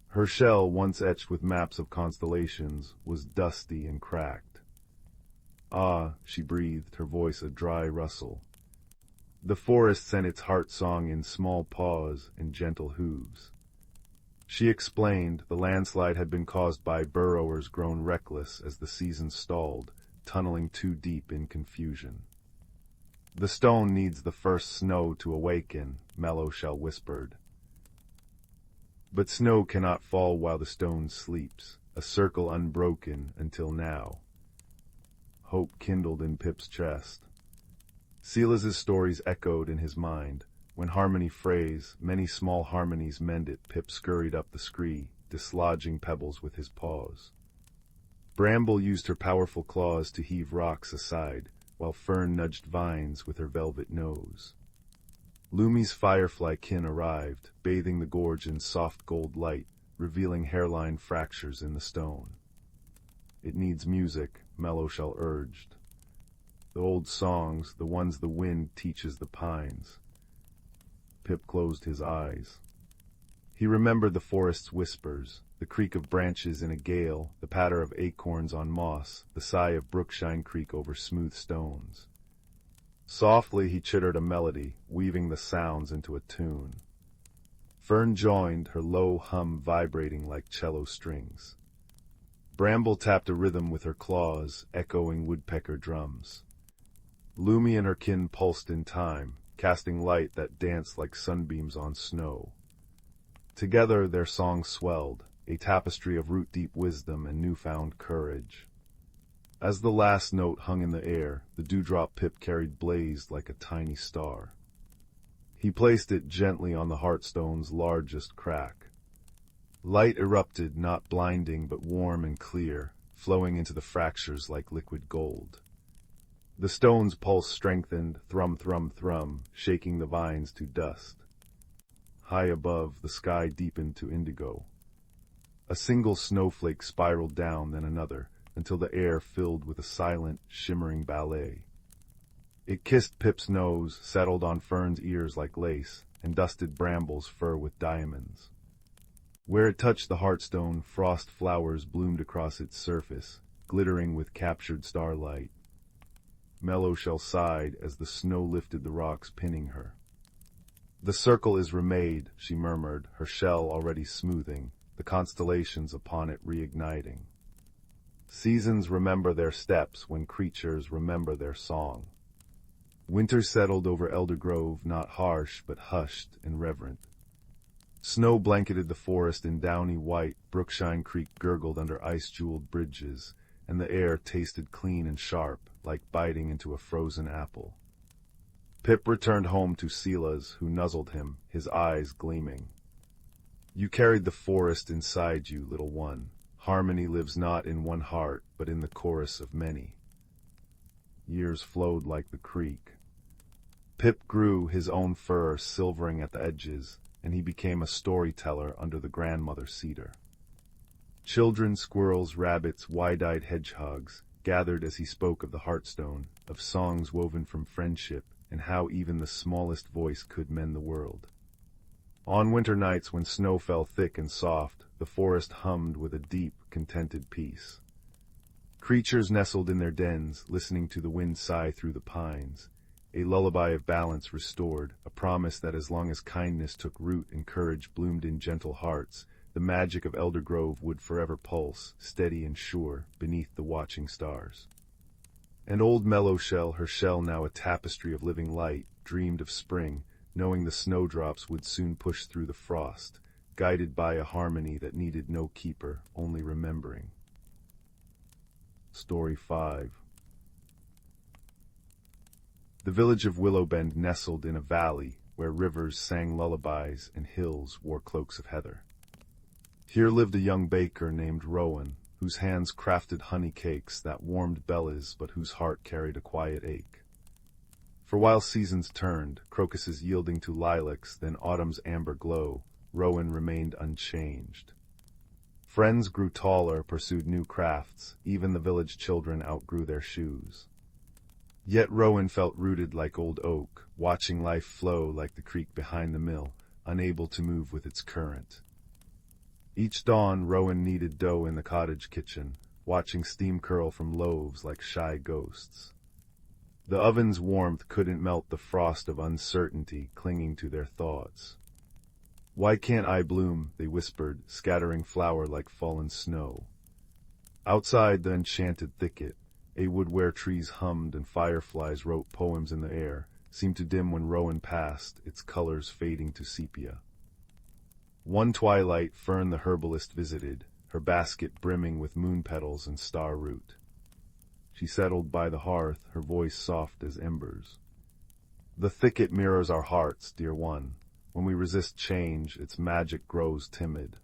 Her shell, once etched with maps of constellations, was dusty and cracked. Ah, she breathed, her voice a dry rustle. The forest sent its heart song in small paws and gentle hooves. She explained the landslide had been caused by burrowers grown reckless as the season stalled, tunneling too deep in confusion. The stone needs the first snow to awaken, Mellowshell whispered. But snow cannot fall while the stone sleeps, a circle unbroken until now. Hope kindled in Pip's chest. Silas's stories echoed in his mind. When harmony frays, many small harmonies mend it. Pip scurried up the scree, dislodging pebbles with his paws. Bramble used her powerful claws to heave rocks aside, while Fern nudged vines with her velvet nose. Lumi's firefly kin arrived, bathing the gorge in soft gold light, revealing hairline fractures in the stone. It needs music, Mellowshell urged. The old songs, the ones the wind teaches the pines. Pip closed his eyes. He remembered the forest's whispers, the creak of branches in a gale, the patter of acorns on moss, the sigh of Brookshine Creek over smooth stones. Softly he chittered a melody, weaving the sounds into a tune. Fern joined, her low hum vibrating like cello strings. Bramble tapped a rhythm with her claws, echoing woodpecker drums. Lumi and her kin pulsed in time, casting light that danced like sunbeams on snow. Together their song swelled, a tapestry of root-deep wisdom and newfound courage. As the last note hung in the air, the dewdrop Pip carried blazed like a tiny star. He placed it gently on the Heartstone's largest crack. Light erupted, not blinding but warm and clear, flowing into the fractures like liquid gold. The stone's pulse strengthened, thrum, thrum, thrum, shaking the vines to dust. High above, the sky deepened to indigo. A single snowflake spiraled down, then another, until the air filled with a silent, shimmering ballet. It kissed Pip's nose, settled on Fern's ears like lace, and dusted Bramble's fur with diamonds. Where it touched the Heartstone, frost flowers bloomed across its surface, glittering with captured starlight. Mellowshell sighed as the snow lifted the rocks pinning her. The circle is remade, she murmured, her shell already smoothing, the constellations upon it reigniting. Seasons remember their steps when creatures remember their song. Winter settled over Elder Grove, not harsh but hushed and reverent. Snow blanketed the forest in downy white, Brookshine Creek gurgled under ice-jeweled bridges, and the air tasted clean and sharp, like biting into a frozen apple. Pip returned home to Silas, who nuzzled him, his eyes gleaming. You carried the forest inside you, little one. Harmony lives not in one heart, but in the chorus of many. Years flowed like the creek. Pip grew, his own fur silvering at the edges, and he became a storyteller under the grandmother cedar. Children, squirrels, rabbits, wide-eyed hedgehogs gathered as he spoke of the Heartstone, of songs woven from friendship, and how even the smallest voice could mend the world. On winter nights when snow fell thick and soft, the forest hummed with a deep, contented peace. Creatures nestled in their dens, listening to the wind sigh through the pines, a lullaby of balance restored, a promise that as long as kindness took root and courage bloomed in gentle hearts, the magic of Elder Grove would forever pulse, steady and sure, beneath the watching stars. And old Mellowshell, her shell now a tapestry of living light, dreamed of spring, knowing the snowdrops would soon push through the frost, guided by a harmony that needed no keeper, only remembering. Story 5. The village of Willowbend nestled in a valley where rivers sang lullabies and hills wore cloaks of heather. Here lived a young baker named Rowan, whose hands crafted honey cakes that warmed bellies but whose heart carried a quiet ache. For while seasons turned, crocuses yielding to lilacs, then autumn's amber glow, Rowan remained unchanged. Friends grew taller, pursued new crafts, even the village children outgrew their shoes. Yet Rowan felt rooted like old oak, watching life flow like the creek behind the mill, unable to move with its current. Each dawn, Rowan kneaded dough in the cottage kitchen, watching steam curl from loaves like shy ghosts. The oven's warmth couldn't melt the frost of uncertainty clinging to their thoughts. "Why can't I bloom?" they whispered, scattering flower like fallen snow. Outside the enchanted thicket, a wood where trees hummed and fireflies wrote poems in the air, seemed to dim when Rowan passed, its colors fading to sepia. One twilight Fern the herbalist visited, her basket brimming with moon petals and star root. She settled by the hearth, her voice soft as embers. "The thicket mirrors our hearts, dear one. When we resist change, its magic grows timid."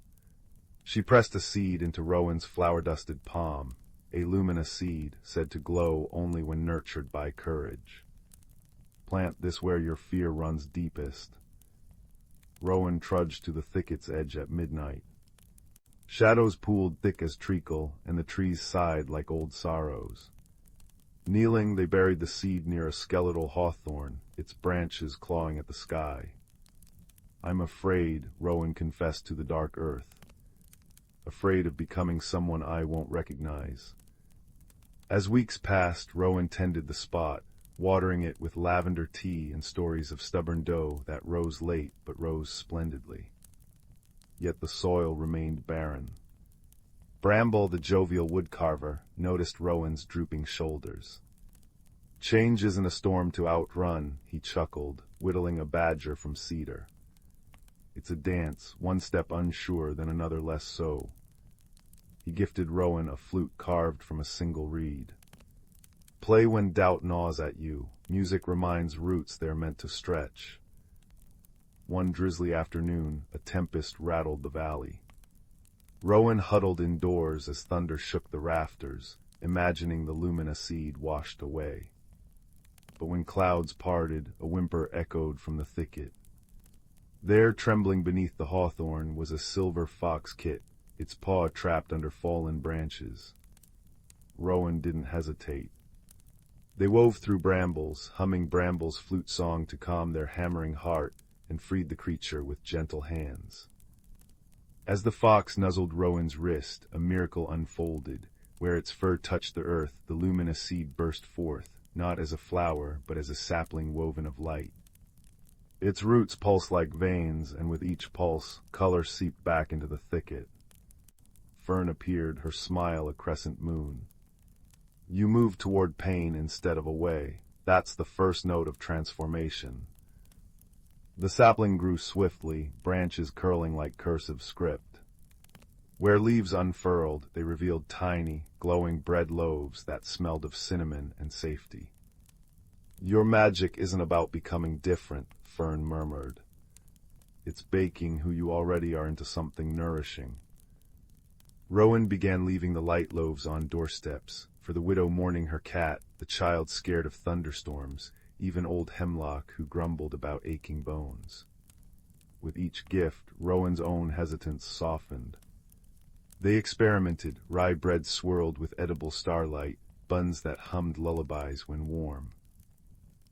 She pressed a seed into Rowan's flower-dusted palm, a luminous seed, said to glow only when nurtured by courage. "Plant this where your fear runs deepest." Rowan trudged to the thicket's edge at midnight. Shadows pooled thick as treacle, and the trees sighed like old sorrows. Kneeling, they buried the seed near a skeletal hawthorn, its branches clawing at the sky. "I'm afraid," Rowan confessed to the dark earth. "Afraid of becoming someone I won't recognize." As weeks passed, Rowan tended the spot, watering it with lavender tea and stories of stubborn dough that rose late but rose splendidly. Yet the soil remained barren. Bramble, the jovial woodcarver, noticed Rowan's drooping shoulders. "Change isn't a storm to outrun," he chuckled, whittling a badger from cedar. "It's a dance, one step unsure, then another less so." He gifted Rowan a flute carved from a single reed. "Play when doubt gnaws at you. Music reminds roots they're meant to stretch." One drizzly afternoon, a tempest rattled the valley. Rowan huddled indoors as thunder shook the rafters, imagining the luminous seed washed away. But when clouds parted, a whimper echoed from the thicket. There, trembling beneath the hawthorn, was a silver fox kit, its paw trapped under fallen branches. Rowan didn't hesitate. They wove through brambles, humming Bramble's flute song to calm their hammering heart, and freed the creature with gentle hands. As the fox nuzzled Rowan's wrist, a miracle unfolded. Where its fur touched the earth, the luminous seed burst forth, not as a flower, but as a sapling woven of light. Its roots pulsed like veins, and with each pulse, color seeped back into the thicket. Fern appeared, her smile a crescent moon. "You move toward pain instead of away. That's the first note of transformation." The sapling grew swiftly, branches curling like cursive script. Where leaves unfurled, they revealed tiny, glowing bread loaves that smelled of cinnamon and safety. "Your magic isn't about becoming different," Fern murmured. "It's baking who you already are into something nourishing." Rowan began leaving the light loaves on doorsteps, for the widow mourning her cat, the child scared of thunderstorms, even old Hemlock who grumbled about aching bones. With each gift, Rowan's own hesitance softened. They experimented, rye bread swirled with edible starlight, buns that hummed lullabies when warm.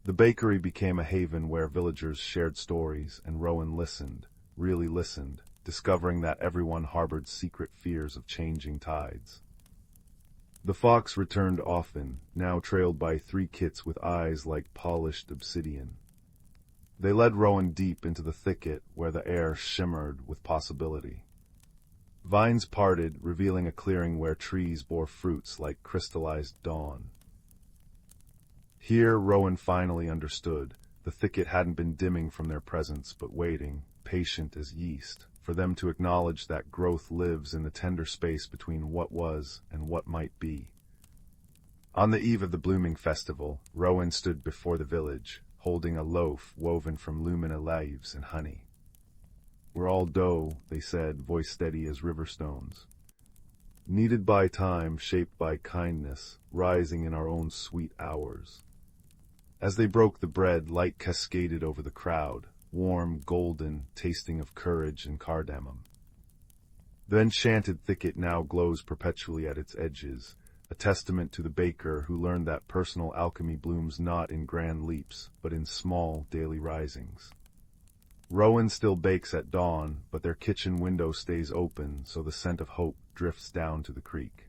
The bakery became a haven where villagers shared stories, and Rowan listened, really listened, discovering that everyone harbored secret fears of changing tides. The fox returned often, now trailed by 3 kits with eyes like polished obsidian. They led Rowan deep into the thicket where the air shimmered with possibility. Vines parted, revealing a clearing where trees bore fruits like crystallized dawn. Here Rowan finally understood. The thicket hadn't been dimming from their presence, but waiting, patient as yeast, for them to acknowledge that growth lives in the tender space between what was and what might be. On the eve of the blooming festival, Rowan stood before the village, holding a loaf woven from lumina leaves and honey. "We're all dough," they said, voice steady as river stones. "Kneaded by time, shaped by kindness, rising in our own sweet hours." As they broke the bread, light cascaded over the crowd, warm, golden, tasting of courage and cardamom. The enchanted thicket now glows perpetually at its edges, a testament to the baker who learned that personal alchemy blooms not in grand leaps, but in small, daily risings. Rowan still bakes at dawn, but their kitchen window stays open so the scent of hope drifts down to the creek.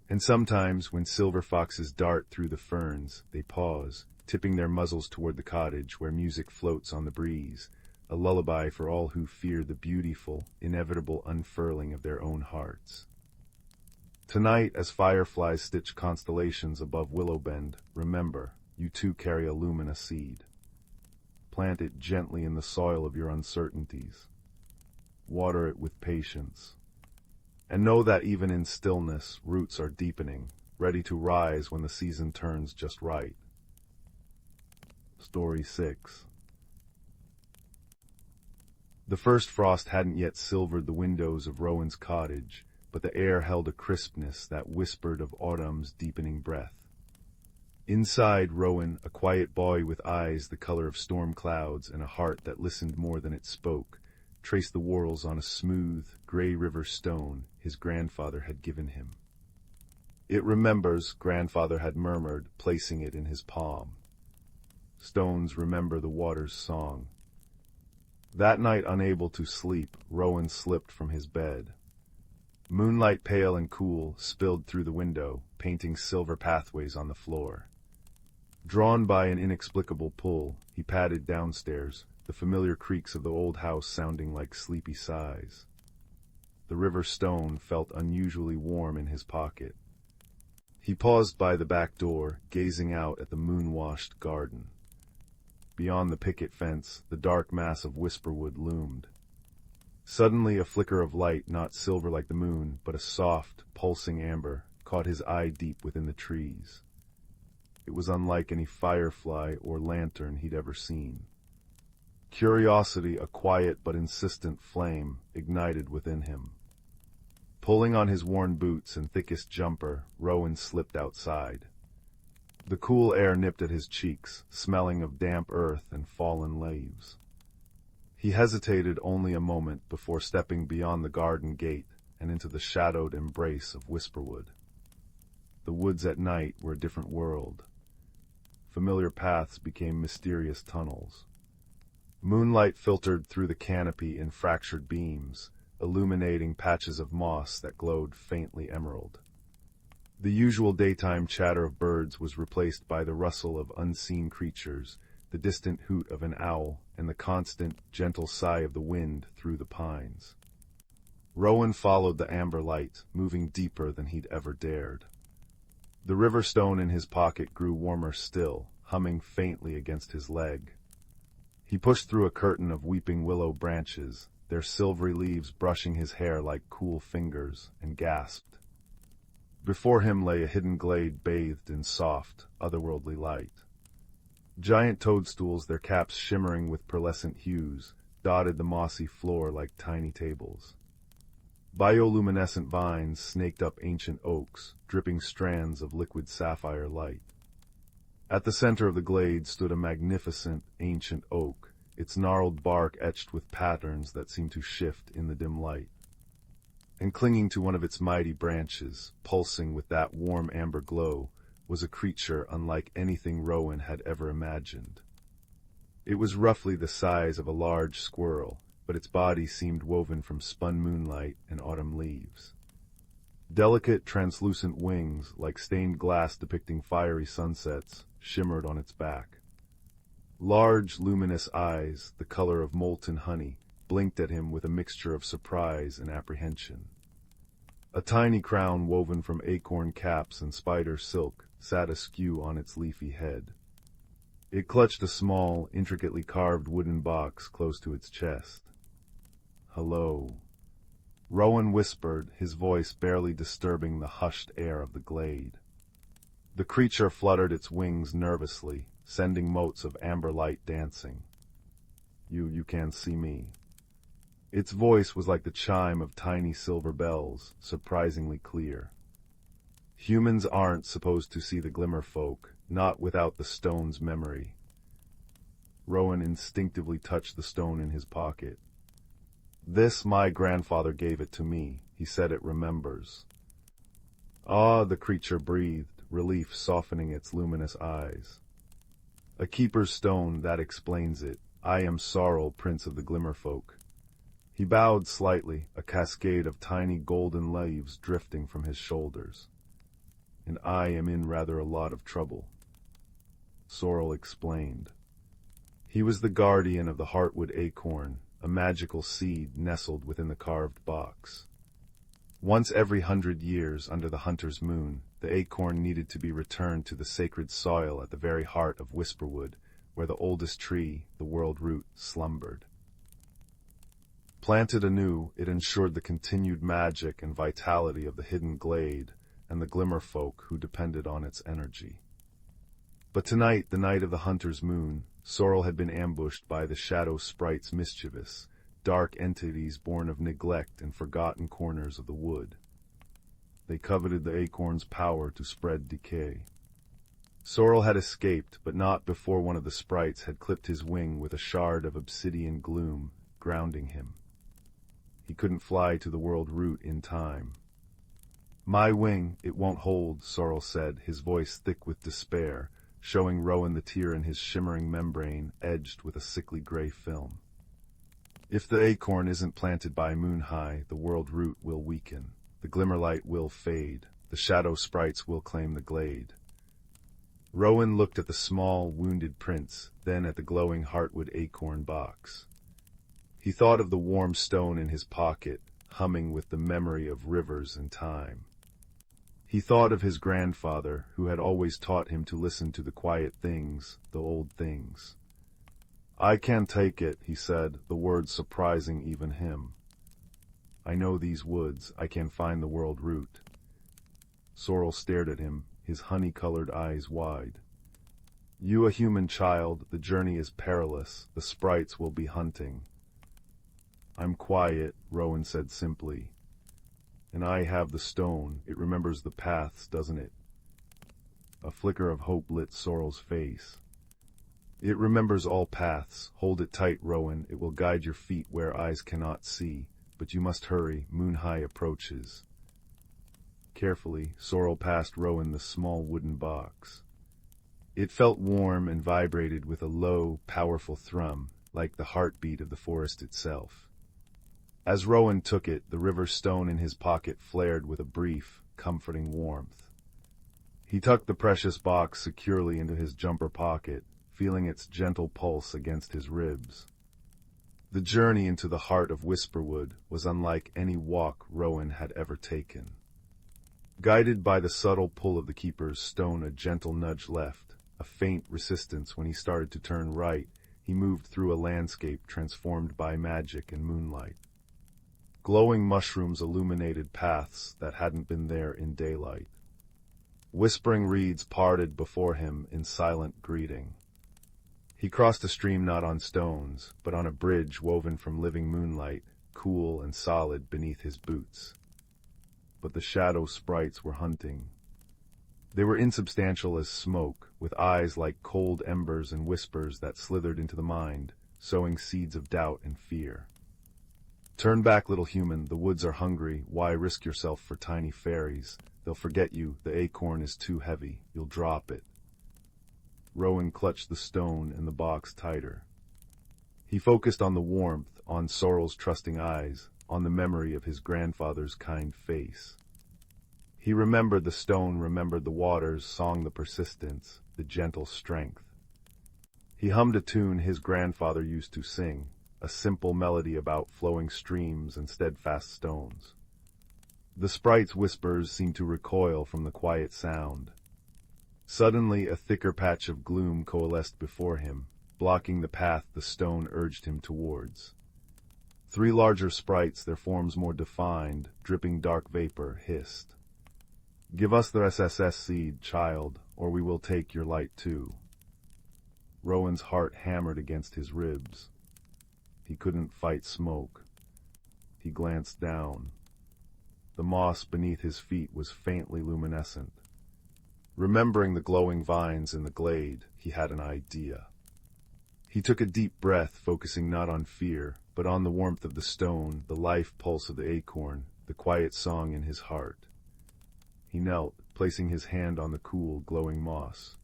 And sometimes, when silver foxes dart through the ferns, they pause, tipping their muzzles toward the cottage where music floats on the breeze, a lullaby for all who fear the beautiful, inevitable unfurling of their own hearts. Tonight, as fireflies stitch constellations above Willowbend, remember, you too carry a luminous seed. Plant it gently in the soil of your uncertainties. Water it with patience. And know that even in stillness, roots are deepening, ready to rise when the season turns just right. Story 6. The first frost hadn't yet silvered the windows of Rowan's cottage, but the air held a crispness that whispered of autumn's deepening breath. Inside Rowan, a quiet boy with eyes the color of storm clouds and a heart that listened more than it spoke, traced the whorls on a smooth, gray river stone his grandfather had given him. "It remembers," grandfather had murmured, placing it in his palm. Stones remember the water's song. That night, unable to sleep, Rowan slipped from his bed. Moonlight, pale and cool, spilled through the window, painting silver pathways on the floor. Drawn by an inexplicable pull, he padded downstairs, the familiar creaks of the old house sounding like sleepy sighs. The river stone felt unusually warm in his pocket. He paused by the back door, gazing out at the moon-washed garden. Beyond the picket fence, the dark mass of Whisperwood loomed. Suddenly a flicker of light, not silver like the moon, but a soft, pulsing amber, caught his eye deep within the trees. It was unlike any firefly or lantern he'd ever seen. Curiosity, a quiet but insistent flame, ignited within him. Pulling on his worn boots and thickest jumper, Rowan slipped outside. The cool air nipped at his cheeks, smelling of damp earth and fallen leaves. He hesitated only a moment before stepping beyond the garden gate and into the shadowed embrace of Whisperwood. The woods at night were a different world. Familiar paths became mysterious tunnels. Moonlight filtered through the canopy in fractured beams, illuminating patches of moss that glowed faintly emerald. The usual daytime chatter of birds was replaced by the rustle of unseen creatures, the distant hoot of an owl, and the constant, gentle sigh of the wind through the pines. Rowan followed the amber light, moving deeper than he'd ever dared. The river stone in his pocket grew warmer still, humming faintly against his leg. He pushed through a curtain of weeping willow branches, their silvery leaves brushing his hair like cool fingers, and gasped. Before him lay a hidden glade bathed in soft, otherworldly light. Giant toadstools, their caps shimmering with pearlescent hues, dotted the mossy floor like tiny tables. Bioluminescent vines snaked up ancient oaks, dripping strands of liquid sapphire light. At the center of the glade stood a magnificent, ancient oak, its gnarled bark etched with patterns that seemed to shift in the dim light. And clinging to one of its mighty branches, pulsing with that warm amber glow, was a creature unlike anything Rowan had ever imagined. It was roughly the size of a large squirrel, but its body seemed woven from spun moonlight and autumn leaves. Delicate, translucent wings, like stained glass depicting fiery sunsets, shimmered on its back. Large, luminous eyes, the color of molten honey, blinked at him with a mixture of surprise and apprehension. A tiny crown woven from acorn caps and spider silk sat askew on its leafy head. It clutched a small, intricately carved wooden box close to its chest. "Hello," Rowan whispered, his voice barely disturbing the hushed air of the glade. The creature fluttered its wings nervously, sending motes of amber light dancing. You can't see me." Its voice was like the chime of tiny silver bells, surprisingly clear. "Humans aren't supposed to see the Glimmerfolk, not without the stone's memory." Rowan instinctively touched the stone in his pocket. "This my grandfather gave it to me. He said it remembers." "Ah," the creature breathed, relief softening its luminous eyes. "A keeper's stone, that explains it. I am Sorrel, Prince of the Glimmerfolk." He bowed slightly, a cascade of tiny golden leaves drifting from his shoulders. "And I am in rather a lot of trouble," Sorrel explained. He was the guardian of the Heartwood Acorn, a magical seed nestled within the carved box. Once every 100 years, under the hunter's moon, the acorn needed to be returned to the sacred soil at the very heart of Whisperwood, where the oldest tree, the world root, slumbered. Planted anew, it ensured the continued magic and vitality of the hidden glade and the Glimmerfolk who depended on its energy. But tonight, the night of the hunter's moon, Sorrel had been ambushed by the shadow sprites mischievous, dark entities born of neglect and forgotten corners of the wood. They coveted the acorn's power to spread decay. Sorrel had escaped, but not before one of the sprites had clipped his wing with a shard of obsidian gloom, grounding him. He couldn't fly to the world root in time. "My wing, it won't hold," Sorrel said, his voice thick with despair, showing Rowan the tear in his shimmering membrane edged with a sickly gray film. "If the acorn isn't planted by moon high, the world root will weaken. The glimmerlight will fade. The shadow sprites will claim the glade." Rowan looked at the small, wounded prince, then at the glowing Heartwood acorn box. He thought of the warm stone in his pocket, humming with the memory of rivers and time. He thought of his grandfather, who had always taught him to listen to the quiet things, the old things. "I can't take it," he said, the words surprising even him. "I know these woods. I can find the world root." Sorrel stared at him, his honey-colored eyes wide. "You a human child, the journey is perilous, the sprites will be hunting." "I'm quiet," Rowan said simply. "And I have the stone. It remembers the paths, doesn't it?" A flicker of hope lit Sorrel's face. "It remembers all paths. Hold it tight, Rowan. It will guide your feet where eyes cannot see. But you must hurry. Moon High approaches." Carefully, Sorrel passed Rowan the small wooden box. It felt warm and vibrated with a low, powerful thrum, like the heartbeat of the forest itself. As Rowan took it, the river stone in his pocket flared with a brief, comforting warmth. He tucked the precious box securely into his jumper pocket, feeling its gentle pulse against his ribs. The journey into the heart of Whisperwood was unlike any walk Rowan had ever taken. Guided by the subtle pull of the keeper's stone, a gentle nudge left, a faint resistance when he started to turn right, he moved through a landscape transformed by magic and moonlight. Glowing mushrooms illuminated paths that hadn't been there in daylight. Whispering reeds parted before him in silent greeting. He crossed a stream not on stones, but on a bridge woven from living moonlight, cool and solid beneath his boots. But the shadow sprites were hunting. They were insubstantial as smoke, with eyes like cold embers and whispers that slithered into the mind, sowing seeds of doubt and fear. "Turn back, little human, the woods are hungry. Why risk yourself for tiny fairies? They'll forget you, the acorn is too heavy, you'll drop it." Rowan clutched the stone and the box tighter. He focused on the warmth, on Sorrel's trusting eyes, on the memory of his grandfather's kind face. He remembered the stone, remembered the water's song, the persistence, the gentle strength. He hummed a tune his grandfather used to sing, a simple melody about flowing streams and steadfast stones. The sprite's whispers seemed to recoil from the quiet sound. Suddenly, a thicker patch of gloom coalesced before him, blocking the path the stone urged him towards. 3 larger sprites, their forms more defined, dripping dark vapor, hissed. "Give us the SSS seed, child, or we will take your light too." Rowan's heart hammered against his ribs. He couldn't fight smoke. He glanced down. The moss beneath his feet was faintly luminescent. Remembering the glowing vines in the glade, he had an idea. He took a deep breath, focusing not on fear, but on the warmth of the stone, the life pulse of the acorn, the quiet song in his heart. He knelt, placing his hand on the cool, glowing moss.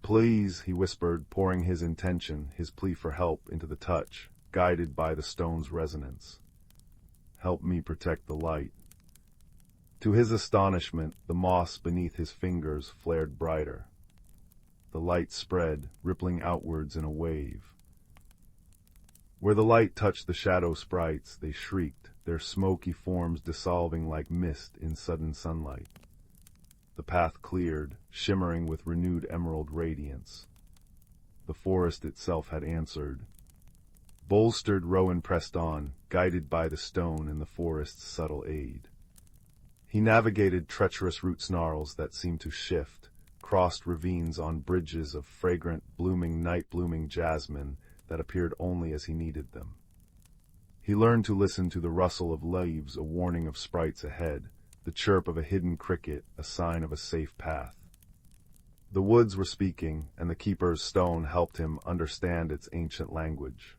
"Please," he whispered, pouring his intention, his plea for help, into the touch, guided by the stone's resonance. "Help me protect the light." To his astonishment, the moss beneath his fingers flared brighter. The light spread, rippling outwards in a wave. Where the light touched the shadow sprites, they shrieked, their smoky forms dissolving like mist in sudden sunlight. The path cleared, shimmering with renewed emerald radiance. The forest itself had answered. Bolstered, Rowan pressed on, guided by the stone and the forest's subtle aid. He navigated treacherous root snarls that seemed to shift, crossed ravines on bridges of fragrant, blooming, night-blooming jasmine that appeared only as he needed them. He learned to listen to the rustle of leaves, a warning of sprites ahead, the chirp of a hidden cricket, a sign of a safe path. The woods were speaking, and the keeper's stone helped him understand its ancient language.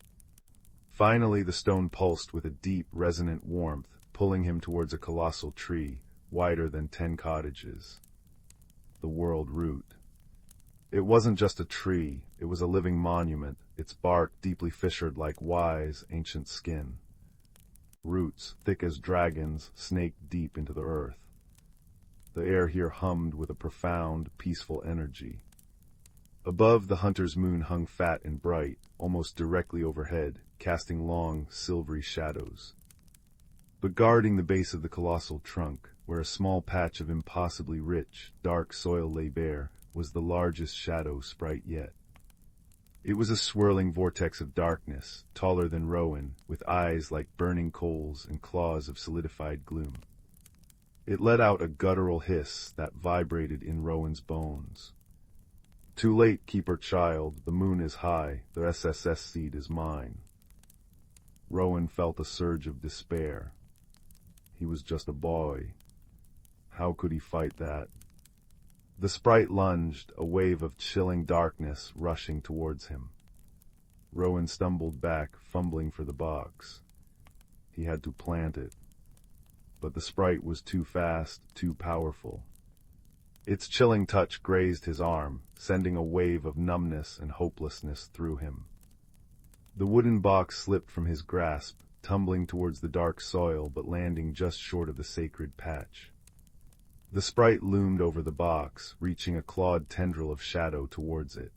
Finally, the stone pulsed with a deep, resonant warmth, pulling him towards a colossal tree, wider than 10 cottages. The world root. It wasn't just a tree, it was a living monument, its bark deeply fissured like wise, ancient skin. Roots, thick as dragons, snaked deep into the earth. The air here hummed with a profound, peaceful energy. Above, the hunter's moon hung fat and bright, almost directly overhead, casting long, silvery shadows. But guarding the base of the colossal trunk, where a small patch of impossibly rich, dark soil lay bare, was the largest shadow sprite yet. It was a swirling vortex of darkness, taller than Rowan, with eyes like burning coals and claws of solidified gloom. It let out a guttural hiss that vibrated in Rowan's bones. "Too late, keeper child, the moon is high, the SSS seed is mine." Rowan felt a surge of despair. He was just a boy. How could he fight that? The sprite lunged, a wave of chilling darkness rushing towards him. Rowan stumbled back, fumbling for the box. He had to plant it. But the sprite was too fast, too powerful. Its chilling touch grazed his arm, sending a wave of numbness and hopelessness through him. The wooden box slipped from his grasp, tumbling towards the dark soil but landing just short of the sacred patch. The sprite loomed over the box, reaching a clawed tendril of shadow towards it.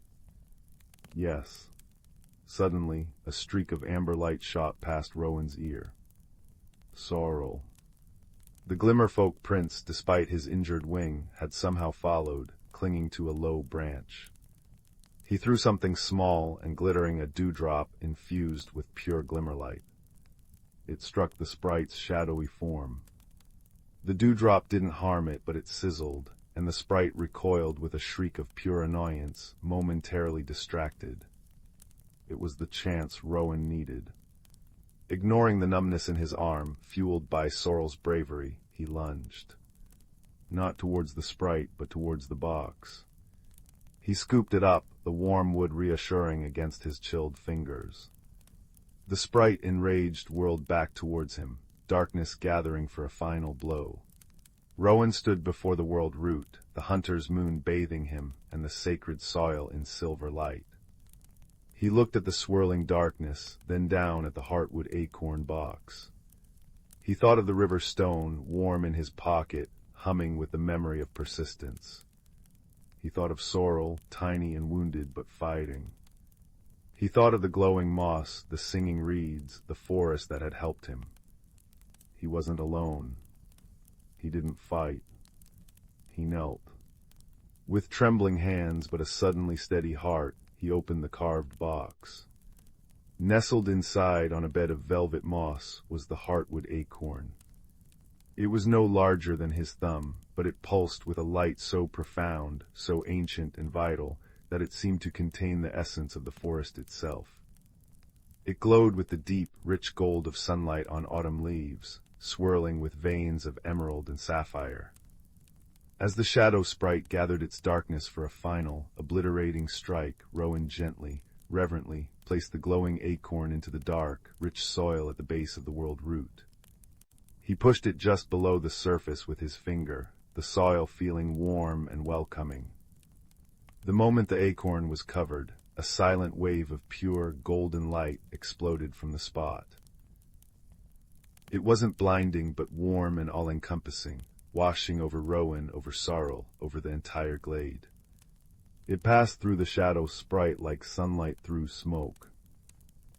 Yes. Suddenly, a streak of amber light shot past Rowan's ear. Sorrel. The Glimmerfolk prince, despite his injured wing, had somehow followed, clinging to a low branch. He threw something small and glittering, a dewdrop infused with pure glimmerlight. It struck the sprite's shadowy form. The dewdrop didn't harm it, but it sizzled, and the sprite recoiled with a shriek of pure annoyance, momentarily distracted. It was the chance Rowan needed. Ignoring the numbness in his arm, fueled by Sorrel's bravery, he lunged. Not towards the sprite, but towards the box. He scooped it up, the warm wood reassuring against his chilled fingers. The sprite, enraged, whirled back towards him, darkness gathering for a final blow. Rowan stood before the world root, the hunter's moon bathing him, and the sacred soil in silver light. He looked at the swirling darkness, then down at the Heartwood acorn box. He thought of the river stone, warm in his pocket, humming with the memory of persistence. He thought of Sorrel, tiny and wounded but fighting. He thought of the glowing moss, the singing reeds, the forest that had helped him. He wasn't alone. He didn't fight. He knelt. With trembling hands but a suddenly steady heart, he opened the carved box. Nestled inside on a bed of velvet moss was the Heartwood acorn. It was no larger than his thumb, but it pulsed with a light so profound, so ancient and vital, that it seemed to contain the essence of the forest itself. It glowed with the deep, rich gold of sunlight on autumn leaves, swirling with veins of emerald and sapphire. As the shadow sprite gathered its darkness for a final, obliterating strike, Rowan gently, reverently, placed the glowing acorn into the dark, rich soil at the base of the world root. He pushed it just below the surface with his finger, the soil feeling warm and welcoming. The moment the acorn was covered, a silent wave of pure, golden light exploded from the spot. It wasn't blinding but warm and all-encompassing, washing over Rowan, over Sorrel, over the entire glade. It passed through the shadow sprite like sunlight through smoke.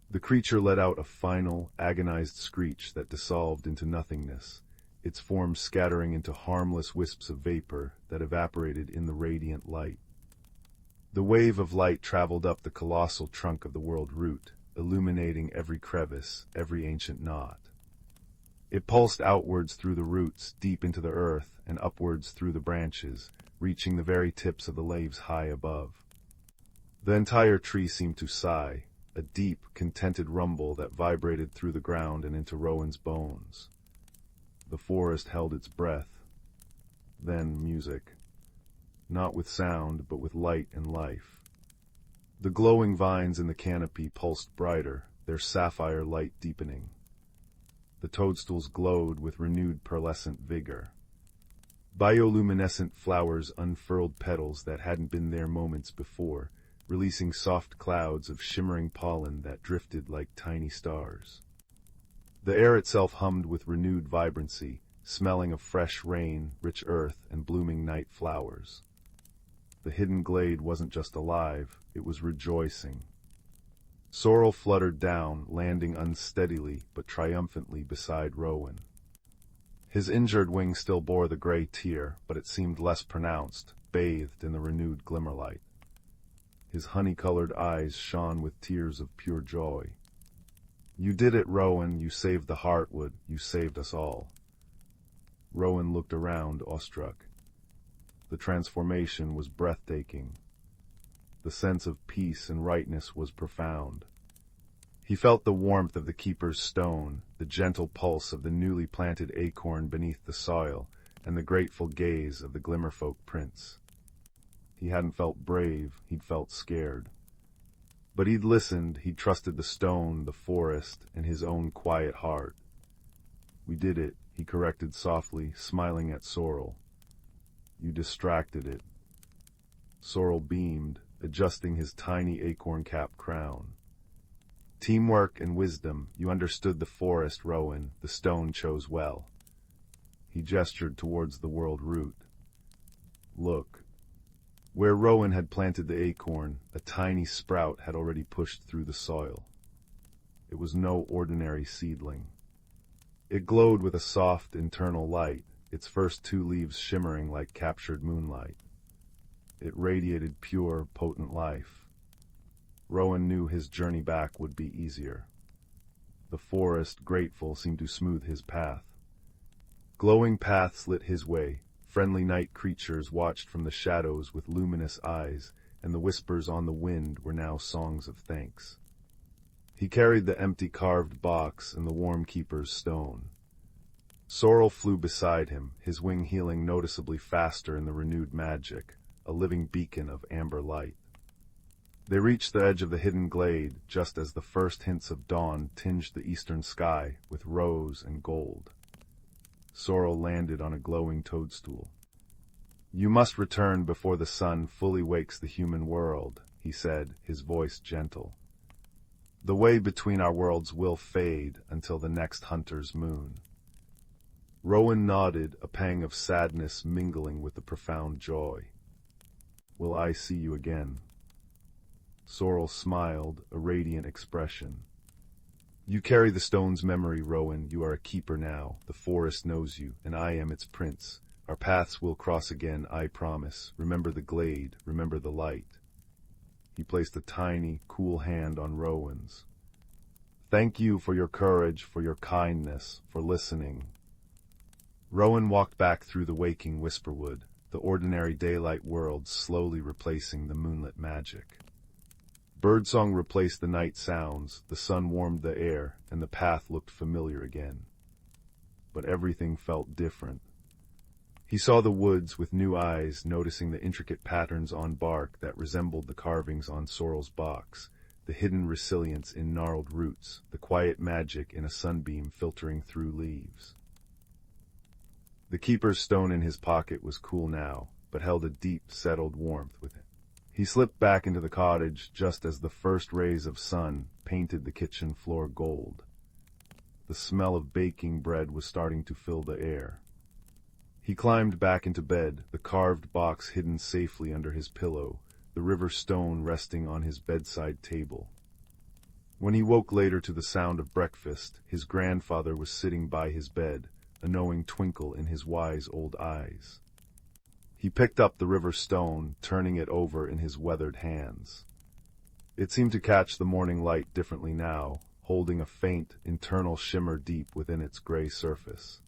The creature let out a final, agonized screech that dissolved into nothingness, its form scattering into harmless wisps of vapor that evaporated in the radiant light. The wave of light traveled up the colossal trunk of the world root, illuminating every crevice, every ancient knot. It pulsed outwards through the roots, deep into the earth, and upwards through the branches, reaching the very tips of the leaves high above. The entire tree seemed to sigh, a deep, contented rumble that vibrated through the ground and into Rowan's bones. The forest held its breath. Then music. Not with sound, but with light and life. The glowing vines in the canopy pulsed brighter, their sapphire light deepening. The toadstools glowed with renewed pearlescent vigor. Bioluminescent flowers unfurled petals that hadn't been there moments before, releasing soft clouds of shimmering pollen that drifted like tiny stars. The air itself hummed with renewed vibrancy, smelling of fresh rain, rich earth, and blooming night flowers. The hidden glade wasn't just alive, it was rejoicing. Sorrel fluttered down, landing unsteadily but triumphantly beside Rowan. His injured wing still bore the gray tear, but it seemed less pronounced, bathed in the renewed glimmerlight. His honey-colored eyes shone with tears of pure joy. "You did it, Rowan, you saved the Heartwood, you saved us all." Rowan looked around, awestruck. The transformation was breathtaking. The sense of peace and rightness was profound. He felt the warmth of the keeper's stone, the gentle pulse of the newly planted acorn beneath the soil, and the grateful gaze of the Glimmerfolk prince. He hadn't felt brave, he'd felt scared. But he'd listened, he'd trusted the stone, the forest, and his own quiet heart. "We did it," he corrected softly, smiling at Sorrel. "You distracted it." Sorrel beamed, adjusting his tiny acorn cap crown. "Teamwork and wisdom, you understood the forest, Rowan, the stone chose well." He gestured towards the world root. "Look." Where Rowan had planted the acorn, a tiny sprout had already pushed through the soil. It was no ordinary seedling. It glowed with a soft internal light, its first 2 leaves shimmering like captured moonlight. It radiated pure, potent life. Rowan knew his journey back would be easier. The forest, grateful, seemed to smooth his path. Glowing paths lit his way. Friendly night creatures watched from the shadows with luminous eyes, and the whispers on the wind were now songs of thanks. He carried the empty carved box and the warm keeper's stone. Sorrel flew beside him, his wing healing noticeably faster in the renewed magic, a living beacon of amber light. They reached the edge of the hidden glade just as the first hints of dawn tinged the eastern sky with rose and gold. Sorrel landed on a glowing toadstool. "You must return before the sun fully wakes the human world," he said, his voice gentle. "The way between our worlds will fade until the next hunter's moon." Rowan nodded, a pang of sadness mingling with the profound joy. "Will I see you again?" Sorrel smiled, a radiant expression. You carry the stone's memory, Rowan. You are a keeper now. The forest knows you, and I am its prince. Our paths will cross again, I promise. Remember the glade, remember the light. He placed a tiny, cool hand on Rowan's. Thank you for your courage, for your kindness, for listening. Rowan walked back through the waking Whisperwood, the ordinary daylight world slowly replacing the moonlit magic. Birdsong replaced the night sounds, the sun warmed the air, and the path looked familiar again. But everything felt different. He saw the woods with new eyes, noticing the intricate patterns on bark that resembled the carvings on Sorrel's box, the hidden resilience in gnarled roots, the quiet magic in a sunbeam filtering through leaves. The keeper's stone in his pocket was cool now, but held a deep, settled warmth with it. He slipped back into the cottage just as the first rays of sun painted the kitchen floor gold. The smell of baking bread was starting to fill the air. He climbed back into bed, the carved box hidden safely under his pillow, the river stone resting on his bedside table. When he woke later to the sound of breakfast, his grandfather was sitting by his bed, a knowing twinkle in his wise old eyes. He picked up the river stone, turning it over in his weathered hands. It seemed to catch the morning light differently now, holding a faint, internal shimmer deep within its gray surface.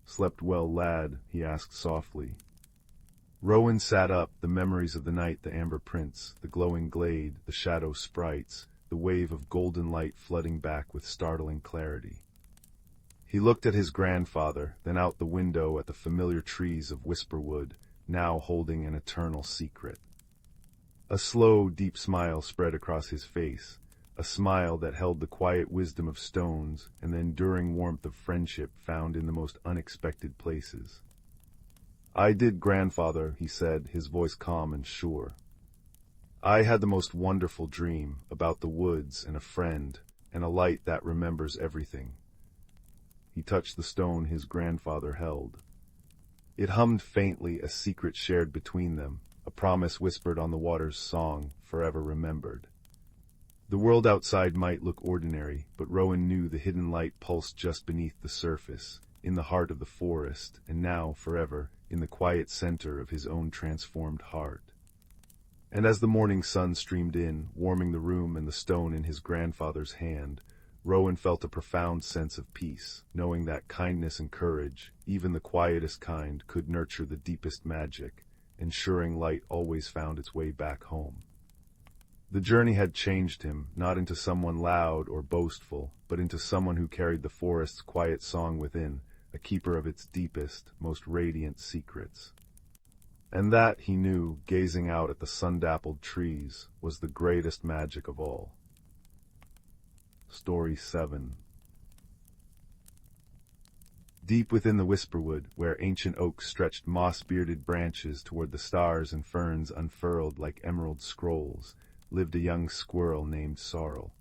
Slept well, lad? He asked softly. Rowan sat up, the memories of the night, the amber prints, the glowing glade, the shadow sprites, the wave of golden light flooding back with startling clarity. He looked at his grandfather, then out the window at the familiar trees of Whisperwood, now holding an eternal secret. A slow, deep smile spread across his face, a smile that held the quiet wisdom of stones and the enduring warmth of friendship found in the most unexpected places. I did, grandfather, he said, his voice calm and sure. I had the most wonderful dream about the woods and a friend, and a light that remembers everything. He touched the stone his grandfather held. It hummed faintly, a secret shared between them, a promise whispered on the water's song, forever remembered. The world outside might look ordinary, but Rowan knew the hidden light pulsed just beneath the surface, in the heart of the forest, and now, forever, in the quiet center of his own transformed heart. And as the morning sun streamed in, warming the room and the stone in his grandfather's hand, Rowan felt a profound sense of peace, knowing that kindness and courage, even the quietest kind, could nurture the deepest magic, ensuring light always found its way back home. The journey had changed him, not into someone loud or boastful, but into someone who carried the forest's quiet song within, a keeper of its deepest, most radiant secrets. And that, he knew, gazing out at the sun-dappled trees, was the greatest magic of all. Story 7. Deep within the Whisperwood, where ancient oaks stretched moss-bearded branches toward the stars and ferns unfurled like emerald scrolls, lived a young squirrel named Sorrel.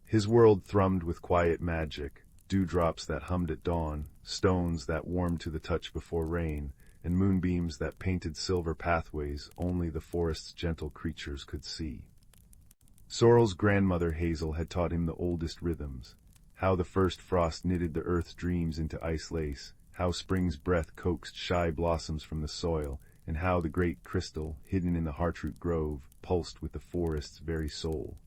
His world thrummed with quiet magic, dewdrops that hummed at dawn, stones that warmed to the touch before rain, and moonbeams that painted silver pathways only the forest's gentle creatures could see. Sorrel's grandmother Hazel had taught him the oldest rhythms, how the first frost knitted the earth's dreams into ice lace, how spring's breath coaxed shy blossoms from the soil, and how the great crystal, hidden in the heartroot grove, pulsed with the forest's very soul.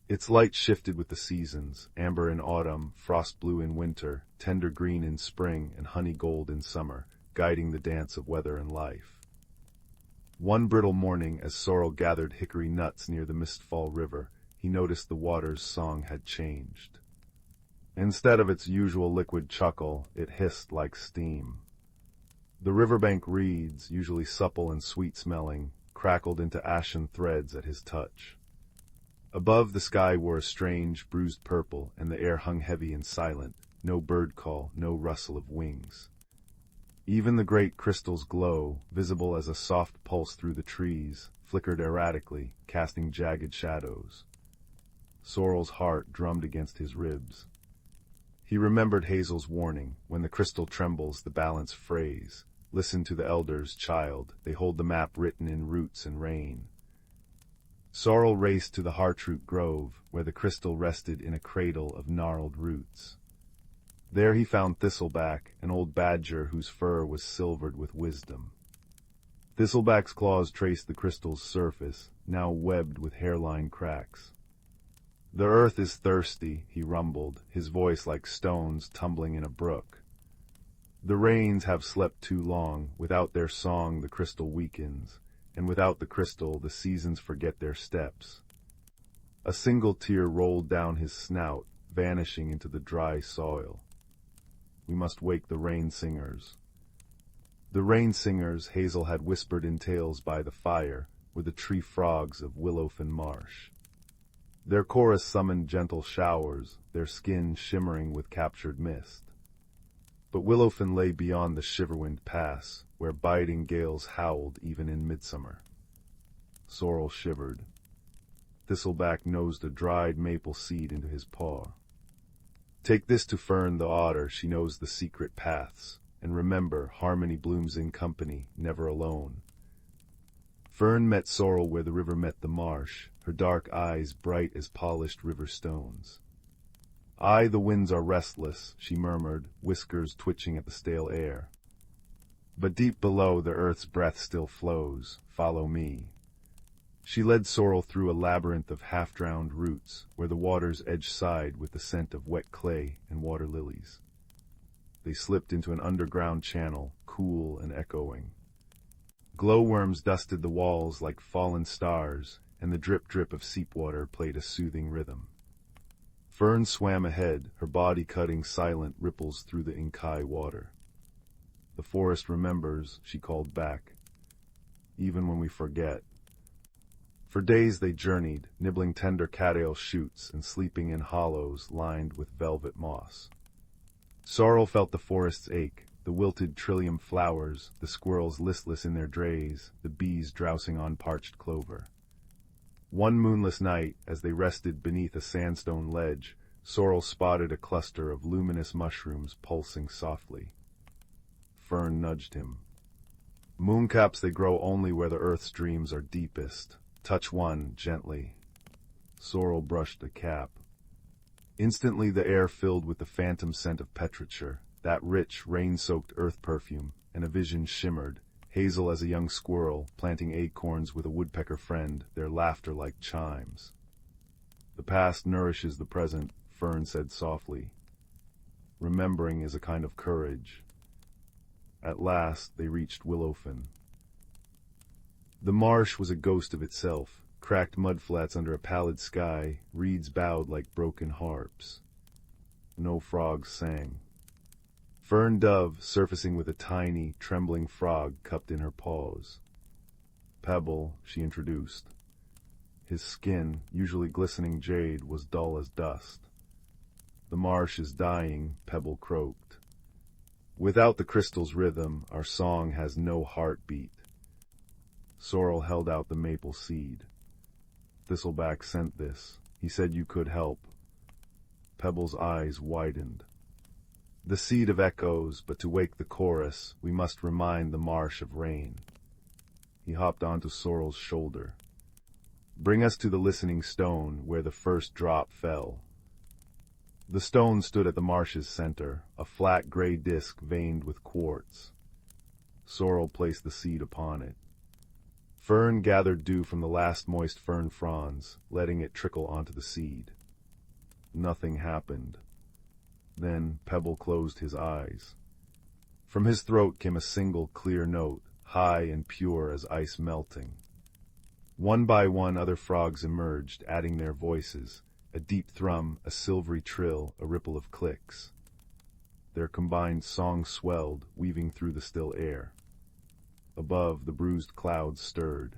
Its light shifted with the seasons, amber in autumn, frost blue in winter, tender green in spring, and honey gold in summer, guiding the dance of weather and life. One brittle morning, as Sorrel gathered hickory nuts near the Mistfall River, he noticed the water's song had changed. Instead of its usual liquid chuckle, it hissed like steam. The riverbank reeds, usually supple and sweet-smelling, crackled into ashen threads at his touch. Above, the sky wore a strange, bruised purple, and the air hung heavy and silent, no bird call, no rustle of wings. Even the great crystal's glow, visible as a soft pulse through the trees, flickered erratically, casting jagged shadows. Sorrel's heart drummed against his ribs. He remembered Hazel's warning, when the crystal trembles, the balance frays. Listen to the elders, child, they hold the map written in roots and rain. Sorrel raced to the Heartwood Grove, where the crystal rested in a cradle of gnarled roots. There he found Thistleback, an old badger whose fur was silvered with wisdom. Thistleback's claws traced the crystal's surface, now webbed with hairline cracks. "The earth is thirsty," he rumbled, his voice like stones tumbling in a brook. "The rains have slept too long, without their song the crystal weakens, and without the crystal the seasons forget their steps." A single tear rolled down his snout, vanishing into the dry soil. "We must wake the rain singers." The rain singers, Hazel had whispered in tales by the fire, were the tree frogs of Willowfen Marsh. Their chorus summoned gentle showers, their skin shimmering with captured mist. But Willowfen lay beyond the Shiverwind Pass, where biting gales howled even in midsummer. Sorrel shivered. Thistleback nosed a dried maple seed into his paw. "Take this to Fern the otter, she knows the secret paths. And remember, harmony blooms in company, never alone." Fern met Sorrel where the river met the marsh, her dark eyes bright as polished river stones. "Aye, the winds are restless," she murmured, whiskers twitching at the stale air. "But deep below the earth's breath still flows. Follow me." She led Sorrel through a labyrinth of half-drowned roots, where the water's edge sighed with the scent of wet clay and water lilies. They slipped into an underground channel, cool and echoing. Glowworms dusted the walls like fallen stars, and the drip-drip of seepwater played a soothing rhythm. Fern swam ahead, her body cutting silent ripples through the Inkai water. "The forest remembers," she called back, "even when we forget." For days they journeyed, nibbling tender Kael shoots and sleeping in hollows lined with velvet moss. Sorrel felt the forest's ache, the wilted trillium flowers, the squirrels listless in their drays, the bees drowsing on parched clover. One moonless night, as they rested beneath a sandstone ledge, Sorrel spotted a cluster of luminous mushrooms pulsing softly. Fern nudged him. "Mooncaps, they grow only where the earth's dreams are deepest. Touch one, gently." Sorrel brushed the cap. Instantly the air filled with the phantom scent of petrichor, that rich, rain-soaked earth perfume, and a vision shimmered, Hazel as a young squirrel, planting acorns with a woodpecker friend, their laughter like chimes. "The past nourishes the present," Fern said softly. "Remembering is a kind of courage." At last they reached Willowfen. The marsh was a ghost of itself, cracked mudflats under a pallid sky, reeds bowed like broken harps. No frogs sang. Fern dove surfacing with a tiny, trembling frog cupped in her paws. "Pebble," she introduced. His skin, usually glistening jade, was dull as dust. "The marsh is dying," Pebble croaked. "Without the crystal's rhythm, our song has no heartbeat." Sorrel held out the maple seed. "Thistleback sent this. He said you could help." Pebble's eyes widened. "The seed of echoes, but to wake the chorus, we must remind the marsh of rain." He hopped onto Sorrel's shoulder. "Bring us to the listening stone, where the first drop fell." The stone stood at the marsh's center, a flat gray disk veined with quartz. Sorrel placed the seed upon it. Fern gathered dew from the last moist fern fronds, letting it trickle onto the seed. Nothing happened. Then Pebble closed his eyes. From his throat came a single clear note, high and pure as ice melting. One by one other frogs emerged, adding their voices, a deep thrum, a silvery trill, a ripple of clicks. Their combined song swelled, weaving through the still air. Above, the bruised clouds stirred.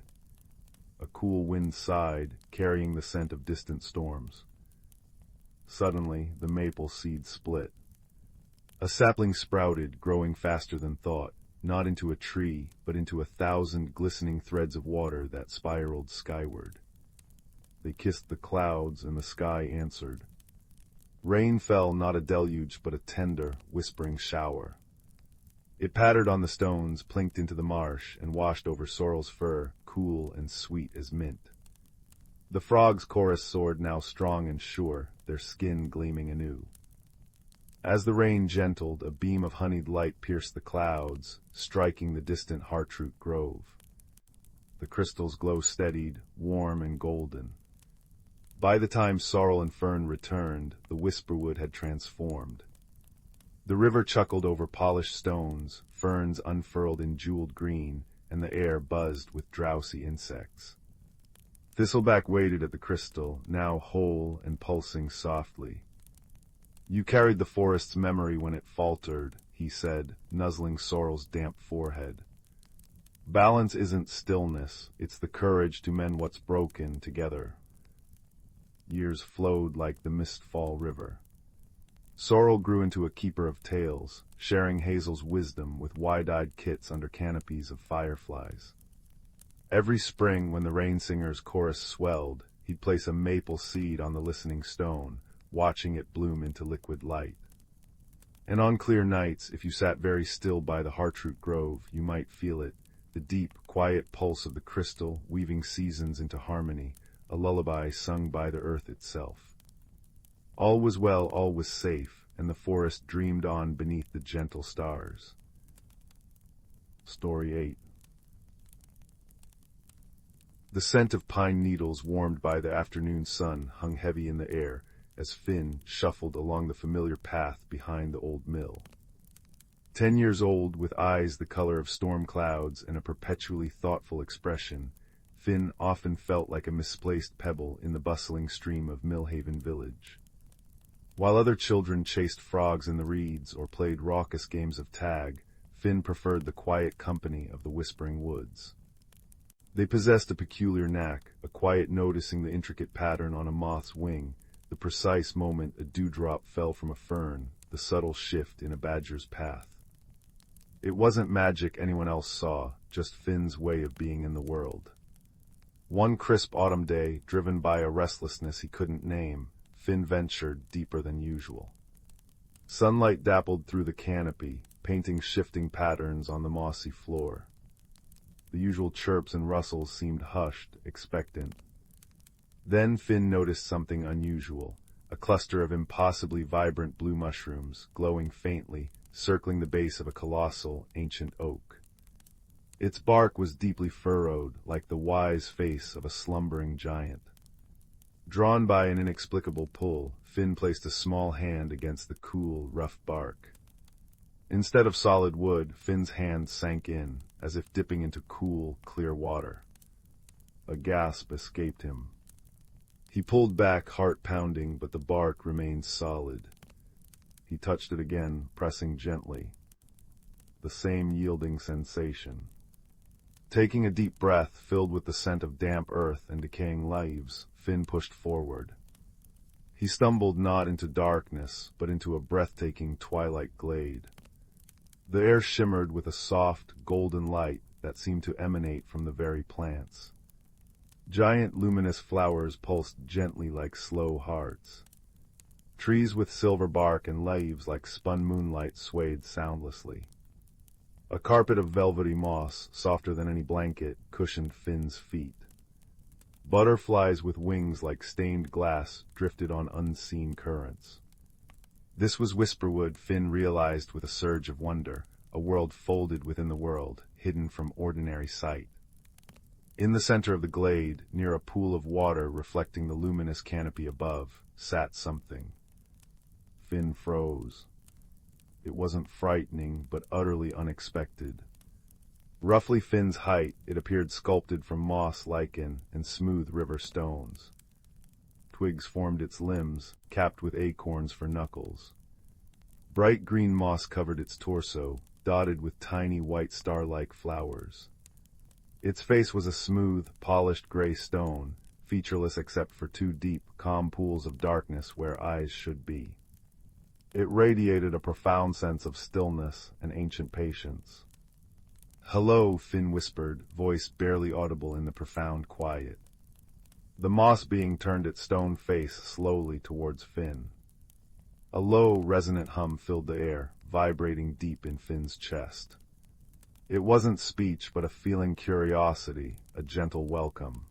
A cool wind sighed, carrying the scent of distant storms. Suddenly, the maple seed split. A sapling sprouted, growing faster than thought, not into a tree, but into 1,000 glistening threads of water that spiraled skyward. They kissed the clouds, and the sky answered. Rain fell, not a deluge, but a tender, whispering shower. It pattered on the stones, plinked into the marsh, and washed over Sorrel's fur, cool and sweet as mint. The frogs' chorus soared now strong and sure, their skin gleaming anew. As the rain gentled, a beam of honeyed light pierced the clouds, striking the distant Heartwood Grove. The crystal's glow steadied, warm and golden. By the time Sorrel and Fern returned, the Whisperwood had transformed. The river chuckled over polished stones, ferns unfurled in jeweled green, and the air buzzed with drowsy insects. Thistleback waited at the crystal, now whole and pulsing softly. "You carried the forest's memory when it faltered," he said, nuzzling Sorrel's damp forehead. "Balance isn't stillness, it's the courage to mend what's broken together." Years flowed like the mistfall river. Sorrel grew into a keeper of tales, sharing Hazel's wisdom with wide-eyed kits under canopies of fireflies. Every spring, when the rain-singer's chorus swelled, he'd place a maple seed on the listening stone, watching it bloom into liquid light. And on clear nights, if you sat very still by the Heartwood Grove, you might feel it, the deep, quiet pulse of the crystal, weaving seasons into harmony, a lullaby sung by the earth itself. All was well, all was safe, and the forest dreamed on beneath the gentle stars. Story 8. The scent of pine needles warmed by the afternoon sun hung heavy in the air as Finn shuffled along the familiar path behind the old mill. 10 years old, with eyes the color of storm clouds and a perpetually thoughtful expression, Finn often felt like a misplaced pebble in the bustling stream of Millhaven village. While other children chased frogs in the reeds or played raucous games of tag, Finn preferred the quiet company of the whispering woods. They possessed a peculiar knack, a quiet noticing the intricate pattern on a moth's wing, the precise moment a dewdrop fell from a fern, the subtle shift in a badger's path. It wasn't magic anyone else saw, just Finn's way of being in the world. One crisp autumn day, driven by a restlessness he couldn't name, Finn ventured deeper than usual. Sunlight dappled through the canopy, painting shifting patterns on the mossy floor. The usual chirps and rustles seemed hushed, expectant. Then Finn noticed something unusual, a cluster of impossibly vibrant blue mushrooms, glowing faintly, circling the base of a colossal, ancient oak. Its bark was deeply furrowed, like the wise face of a slumbering giant. Drawn by an inexplicable pull, Finn placed a small hand against the cool, rough bark. Instead of solid wood, Finn's hand sank in, as if dipping into cool, clear water. A gasp escaped him. He pulled back, heart pounding, but the bark remained solid. He touched it again, pressing gently. The same yielding sensation. Taking a deep breath, filled with the scent of damp earth and decaying leaves, Finn pushed forward. He stumbled not into darkness, but into a breathtaking twilight glade. The air shimmered with a soft, golden light that seemed to emanate from the very plants. Giant luminous flowers pulsed gently like slow hearts. Trees with silver bark and leaves like spun moonlight swayed soundlessly. A carpet of velvety moss, softer than any blanket, cushioned Finn's feet. Butterflies with wings like stained glass drifted on unseen currents. This was Whisperwood, Finn realized with a surge of wonder, a world folded within the world, hidden from ordinary sight. In the center of the glade, near a pool of water reflecting the luminous canopy above, sat something. Finn froze. It wasn't frightening, but utterly unexpected. Roughly Finn's height, it appeared sculpted from moss lichen and smooth river stones. Twigs formed its limbs, capped with acorns for knuckles. Bright green moss covered its torso, dotted with tiny white star-like flowers. Its face was a smooth, polished gray stone, featureless except for two deep, calm pools of darkness where eyes should be. It radiated a profound sense of stillness and ancient patience. "Hello," Finn whispered, voice barely audible in the profound quiet. The moss being turned its stone face slowly towards Finn. A low, resonant hum filled the air, vibrating deep in Finn's chest. It wasn't speech, but a feeling curiosity, a gentle welcome.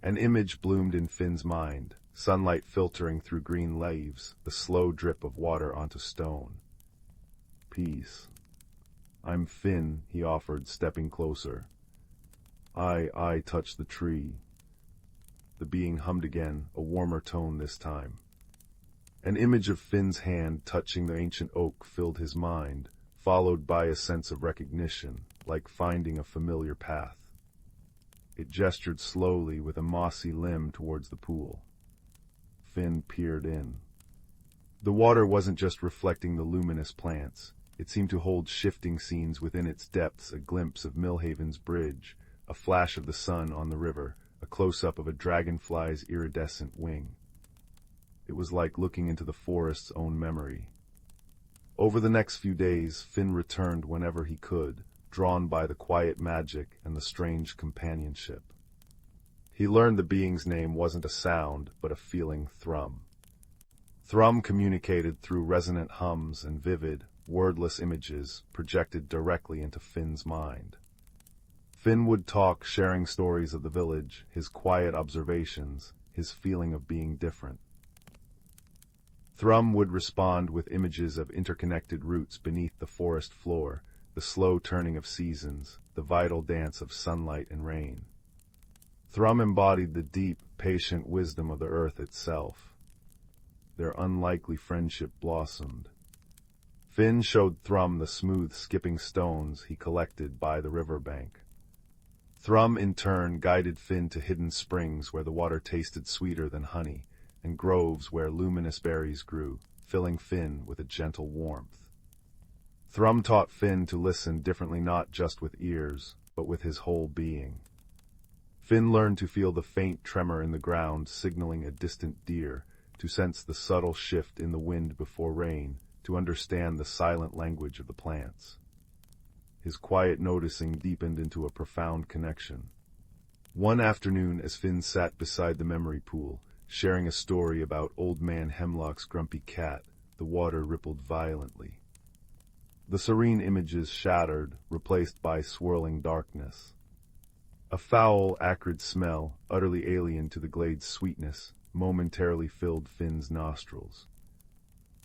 An image bloomed in Finn's mind, sunlight filtering through green leaves, the slow drip of water onto stone. Peace. I'm Finn, he offered, stepping closer. I touch the tree. The being hummed again, a warmer tone this time. An image of Finn's hand touching the ancient oak filled his mind, followed by a sense of recognition, like finding a familiar path. It gestured slowly with a mossy limb towards the pool. Finn peered in. The water wasn't just reflecting the luminous plants. It seemed to hold shifting scenes within its depths, a glimpse of Millhaven's bridge, a flash of the sun on the river, a close-up of a dragonfly's iridescent wing. It was like looking into the forest's own memory. Over the next few days, Finn returned whenever he could, drawn by the quiet magic and the strange companionship. He learned the being's name wasn't a sound, but a feeling thrum. Thrum communicated through resonant hums and vivid, wordless images projected directly into Finn's mind. Finn would talk, sharing stories of the village, his quiet observations, his feeling of being different. Thrum would respond with images of interconnected roots beneath the forest floor, the slow turning of seasons, the vital dance of sunlight and rain. Thrum embodied the deep, patient wisdom of the earth itself. Their unlikely friendship blossomed. Finn showed Thrum the smooth, skipping stones he collected by the riverbank. Thrum, in turn, guided Finn to hidden springs where the water tasted sweeter than honey, and groves where luminous berries grew, filling Finn with a gentle warmth. Thrum taught Finn to listen differently, not just with ears, but with his whole being. Finn learned to feel the faint tremor in the ground signaling a distant deer, to sense the subtle shift in the wind before rain, to understand the silent language of the plants. His quiet noticing deepened into a profound connection. One afternoon, as Finn sat beside the memory pool, sharing a story about Old Man Hemlock's grumpy cat, the water rippled violently. The serene images shattered, replaced by swirling darkness. A foul, acrid smell, utterly alien to the glade's sweetness, momentarily filled Finn's nostrils.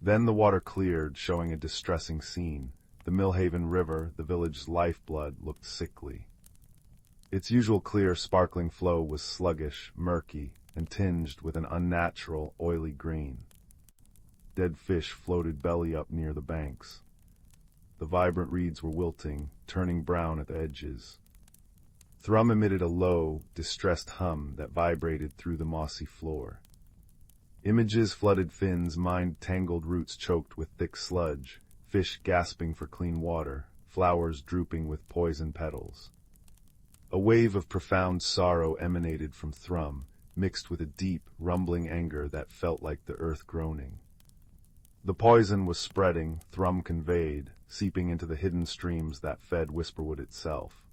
Then the water cleared, showing a distressing scene. The Millhaven River, the village's lifeblood, looked sickly. Its usual clear, sparkling flow was sluggish, murky, and tinged with an unnatural, oily green. Dead fish floated belly up near the banks. The vibrant reeds were wilting, turning brown at the edges. Thrum emitted a low, distressed hum that vibrated through the mossy floor. Images flooded Finn's mind, tangled roots choked with thick sludge, fish gasping for clean water, flowers drooping with poison petals. A wave of profound sorrow emanated from Thrum, mixed with a deep, rumbling anger that felt like the earth groaning. The poison was spreading, Thrum conveyed, seeping into the hidden streams that fed Whisperwood itself.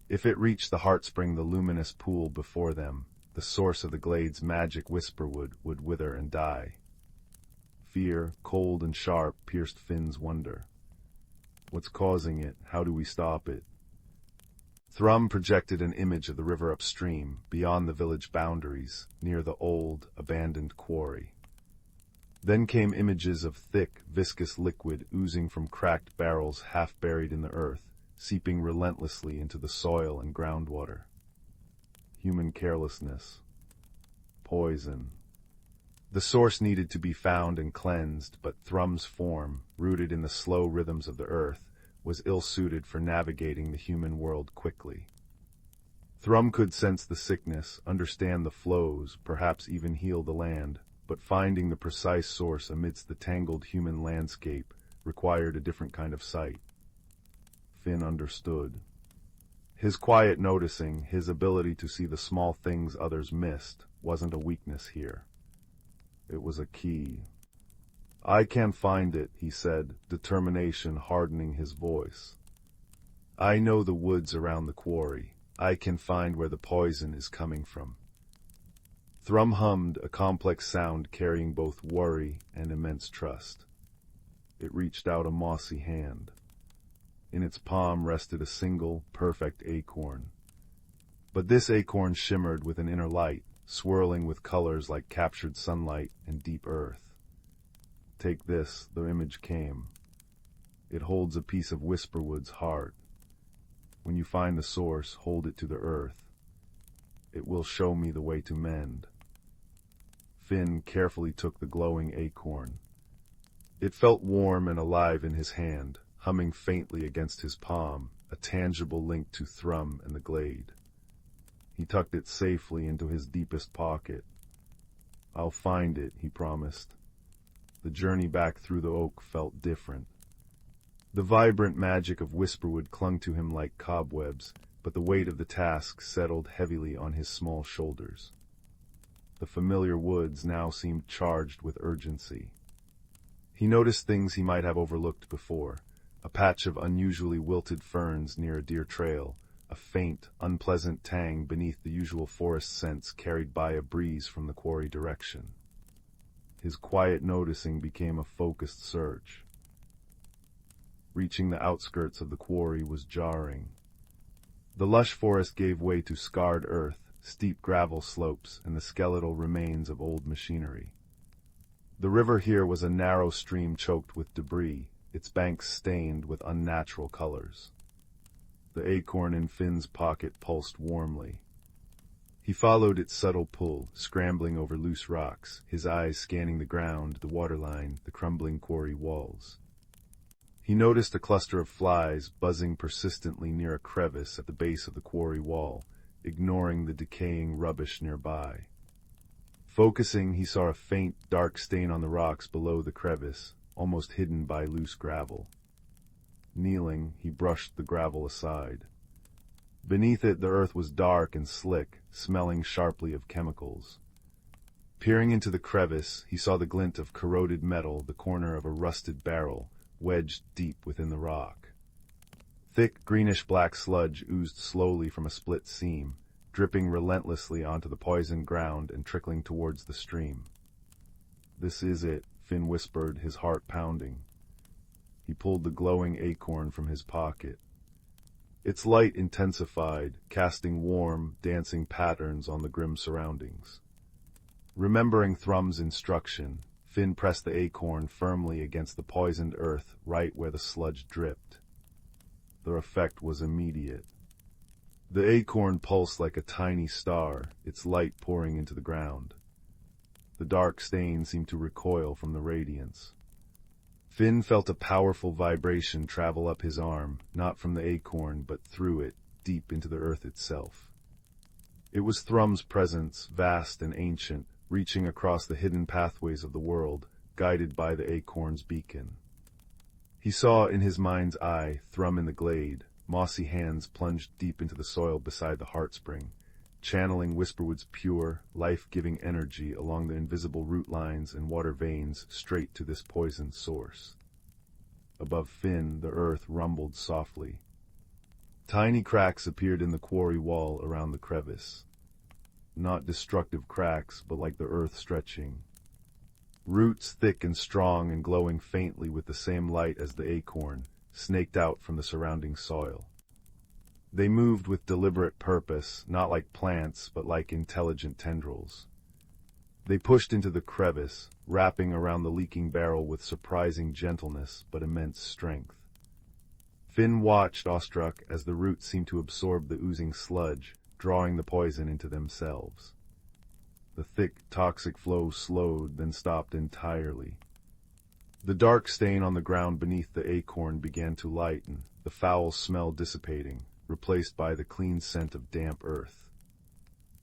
If it reached the heartspring, the luminous pool before them, the source of the glade's magic, Whisperwood would wither and die. Fear, cold and sharp, pierced Finn's wonder. What's causing it? How do we stop it? Thrum projected an image of the river upstream, beyond the village boundaries, near the old, abandoned quarry. Then came images of thick, viscous liquid oozing from cracked barrels half buried in the earth, seeping relentlessly into the soil and groundwater. Human carelessness. Poison. The source needed to be found and cleansed, but Thrum's form, rooted in the slow rhythms of the earth, was ill-suited for navigating the human world quickly. Thrum could sense the sickness, understand the flows, perhaps even heal the land, but finding the precise source amidst the tangled human landscape required a different kind of sight. Finn understood. His quiet noticing, his ability to see the small things others missed, wasn't a weakness here. It was a key. I can find it, he said, determination hardening his voice. I know the woods around the quarry. I can find where the poison is coming from. Thrum hummed, a complex sound carrying both worry and immense trust. It reached out a mossy hand. In its palm rested a single, perfect acorn. But this acorn shimmered with an inner light, swirling with colors like captured sunlight and deep earth. Take this, the image came. It holds a piece of Whisperwood's heart. When you find the source, hold it to the earth. It will show me the way to mend. Finn carefully took the glowing acorn. It felt warm and alive in his hand, humming faintly against his palm, a tangible link to Thrum and the glade. He tucked it safely into his deepest pocket. I'll find it, he promised. The journey back through the oak felt different. The vibrant magic of Whisperwood clung to him like cobwebs, but the weight of the task settled heavily on his small shoulders. The familiar woods now seemed charged with urgency. He noticed things he might have overlooked before: a patch of unusually wilted ferns near a deer trail, a faint, unpleasant tang beneath the usual forest scents carried by a breeze from the quarry direction. His quiet noticing became a focused search. Reaching the outskirts of the quarry was jarring. The lush forest gave way to scarred earth, steep gravel slopes, and the skeletal remains of old machinery. The river here was a narrow stream choked with debris, its banks stained with unnatural colors. The acorn in Finn's pocket pulsed warmly. He followed its subtle pull, scrambling over loose rocks, his eyes scanning the ground, the waterline, the crumbling quarry walls. He noticed a cluster of flies buzzing persistently near a crevice at the base of the quarry wall, ignoring the decaying rubbish nearby. Focusing, he saw a faint, dark stain on the rocks below the crevice, almost hidden by loose gravel. Kneeling, he brushed the gravel aside. Beneath it, the earth was dark and slick, smelling sharply of chemicals. Peering into the crevice, he saw the glint of corroded metal, the corner of a rusted barrel, wedged deep within the rock. Thick, greenish-black sludge oozed slowly from a split seam, dripping relentlessly onto the poisoned ground and trickling towards the stream. "This is it," Finn whispered, his heart pounding. He pulled the glowing acorn from his pocket. Its light intensified, casting warm, dancing patterns on the grim surroundings. Remembering Thrum's instruction, Finn pressed the acorn firmly against the poisoned earth right where the sludge dripped. The effect was immediate. The acorn pulsed like a tiny star, its light pouring into the ground. The dark stain seemed to recoil from the radiance. Finn felt a powerful vibration travel up his arm, not from the acorn, but through it, deep into the earth itself. It was Thrum's presence, vast and ancient, reaching across the hidden pathways of the world, guided by the acorn's beacon. He saw in his mind's eye Thrum in the glade, mossy hands plunged deep into the soil beside the heart spring, channeling Whisperwood's pure, life-giving energy along the invisible root lines and water veins straight to this poisoned source. Above Finn, the earth rumbled softly. Tiny cracks appeared in the quarry wall around the crevice. Not destructive cracks, but like the earth stretching. Roots thick and strong and glowing faintly with the same light as the acorn, snaked out from the surrounding soil. They moved with deliberate purpose, not like plants, but like intelligent tendrils. They pushed into the crevice, wrapping around the leaking barrel with surprising gentleness but immense strength. Finn watched, awestruck, as the roots seemed to absorb the oozing sludge, drawing the poison into themselves. The thick, toxic flow slowed, then stopped entirely. The dark stain on the ground beneath the acorn began to lighten, the foul smell dissipating, replaced by the clean scent of damp earth.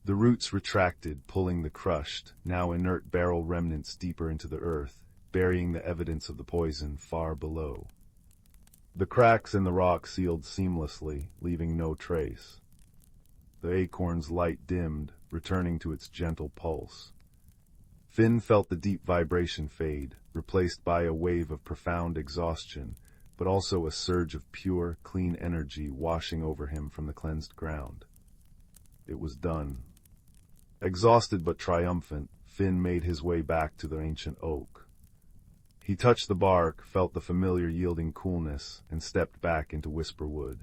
The roots retracted, pulling the crushed, now inert barrel remnants deeper into the earth, burying the evidence of the poison far below. The cracks in the rock sealed seamlessly, leaving no trace. The acorn's light dimmed, returning to its gentle pulse. Finn felt the deep vibration fade, replaced by a wave of profound exhaustion, but also a surge of pure, clean energy washing over him from the cleansed ground. It was done. Exhausted but triumphant, Finn made his way back to the ancient oak. He touched the bark, felt the familiar yielding coolness, and stepped back into Whisperwood.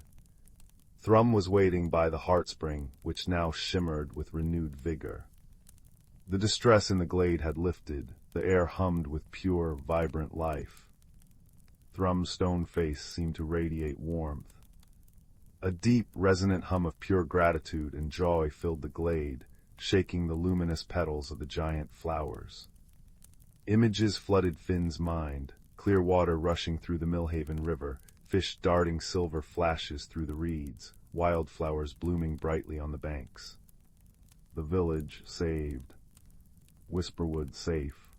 Thrum was waiting by the heart spring, which now shimmered with renewed vigor. The distress in the glade had lifted, the air hummed with pure, vibrant life. Thrum's stone face seemed to radiate warmth. A deep, resonant hum of pure gratitude and joy filled the glade, shaking the luminous petals of the giant flowers. Images flooded Finn's mind, clear water rushing through the Millhaven River, fish darting silver flashes through the reeds, wildflowers blooming brightly on the banks. The village saved. Whisperwood safe.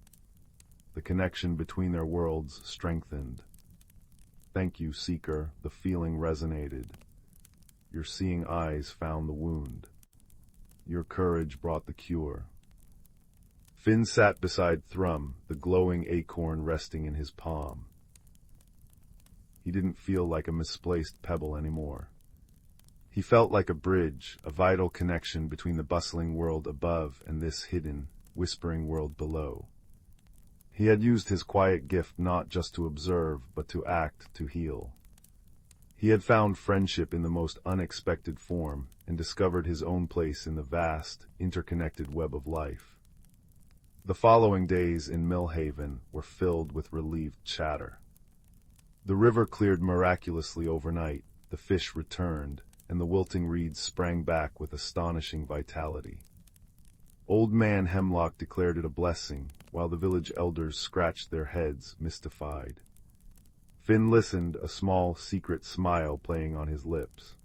The connection between their worlds strengthened. Thank you, Seeker, the feeling resonated. Your seeing eyes found the wound. Your courage brought the cure. Finn sat beside Thrum, the glowing acorn resting in his palm. He didn't feel like a misplaced pebble anymore. He felt like a bridge, a vital connection between the bustling world above and this hidden, whispering world below. He had used his quiet gift not just to observe, but to act, to heal. He had found friendship in the most unexpected form and discovered his own place in the vast, interconnected web of life. The following days in Millhaven were filled with relieved chatter. The river cleared miraculously overnight, the fish returned, and the wilting reeds sprang back with astonishing vitality. Old Man Hemlock declared it a blessing, while the village elders scratched their heads, mystified. Finn listened, a small, secret smile playing on his lips.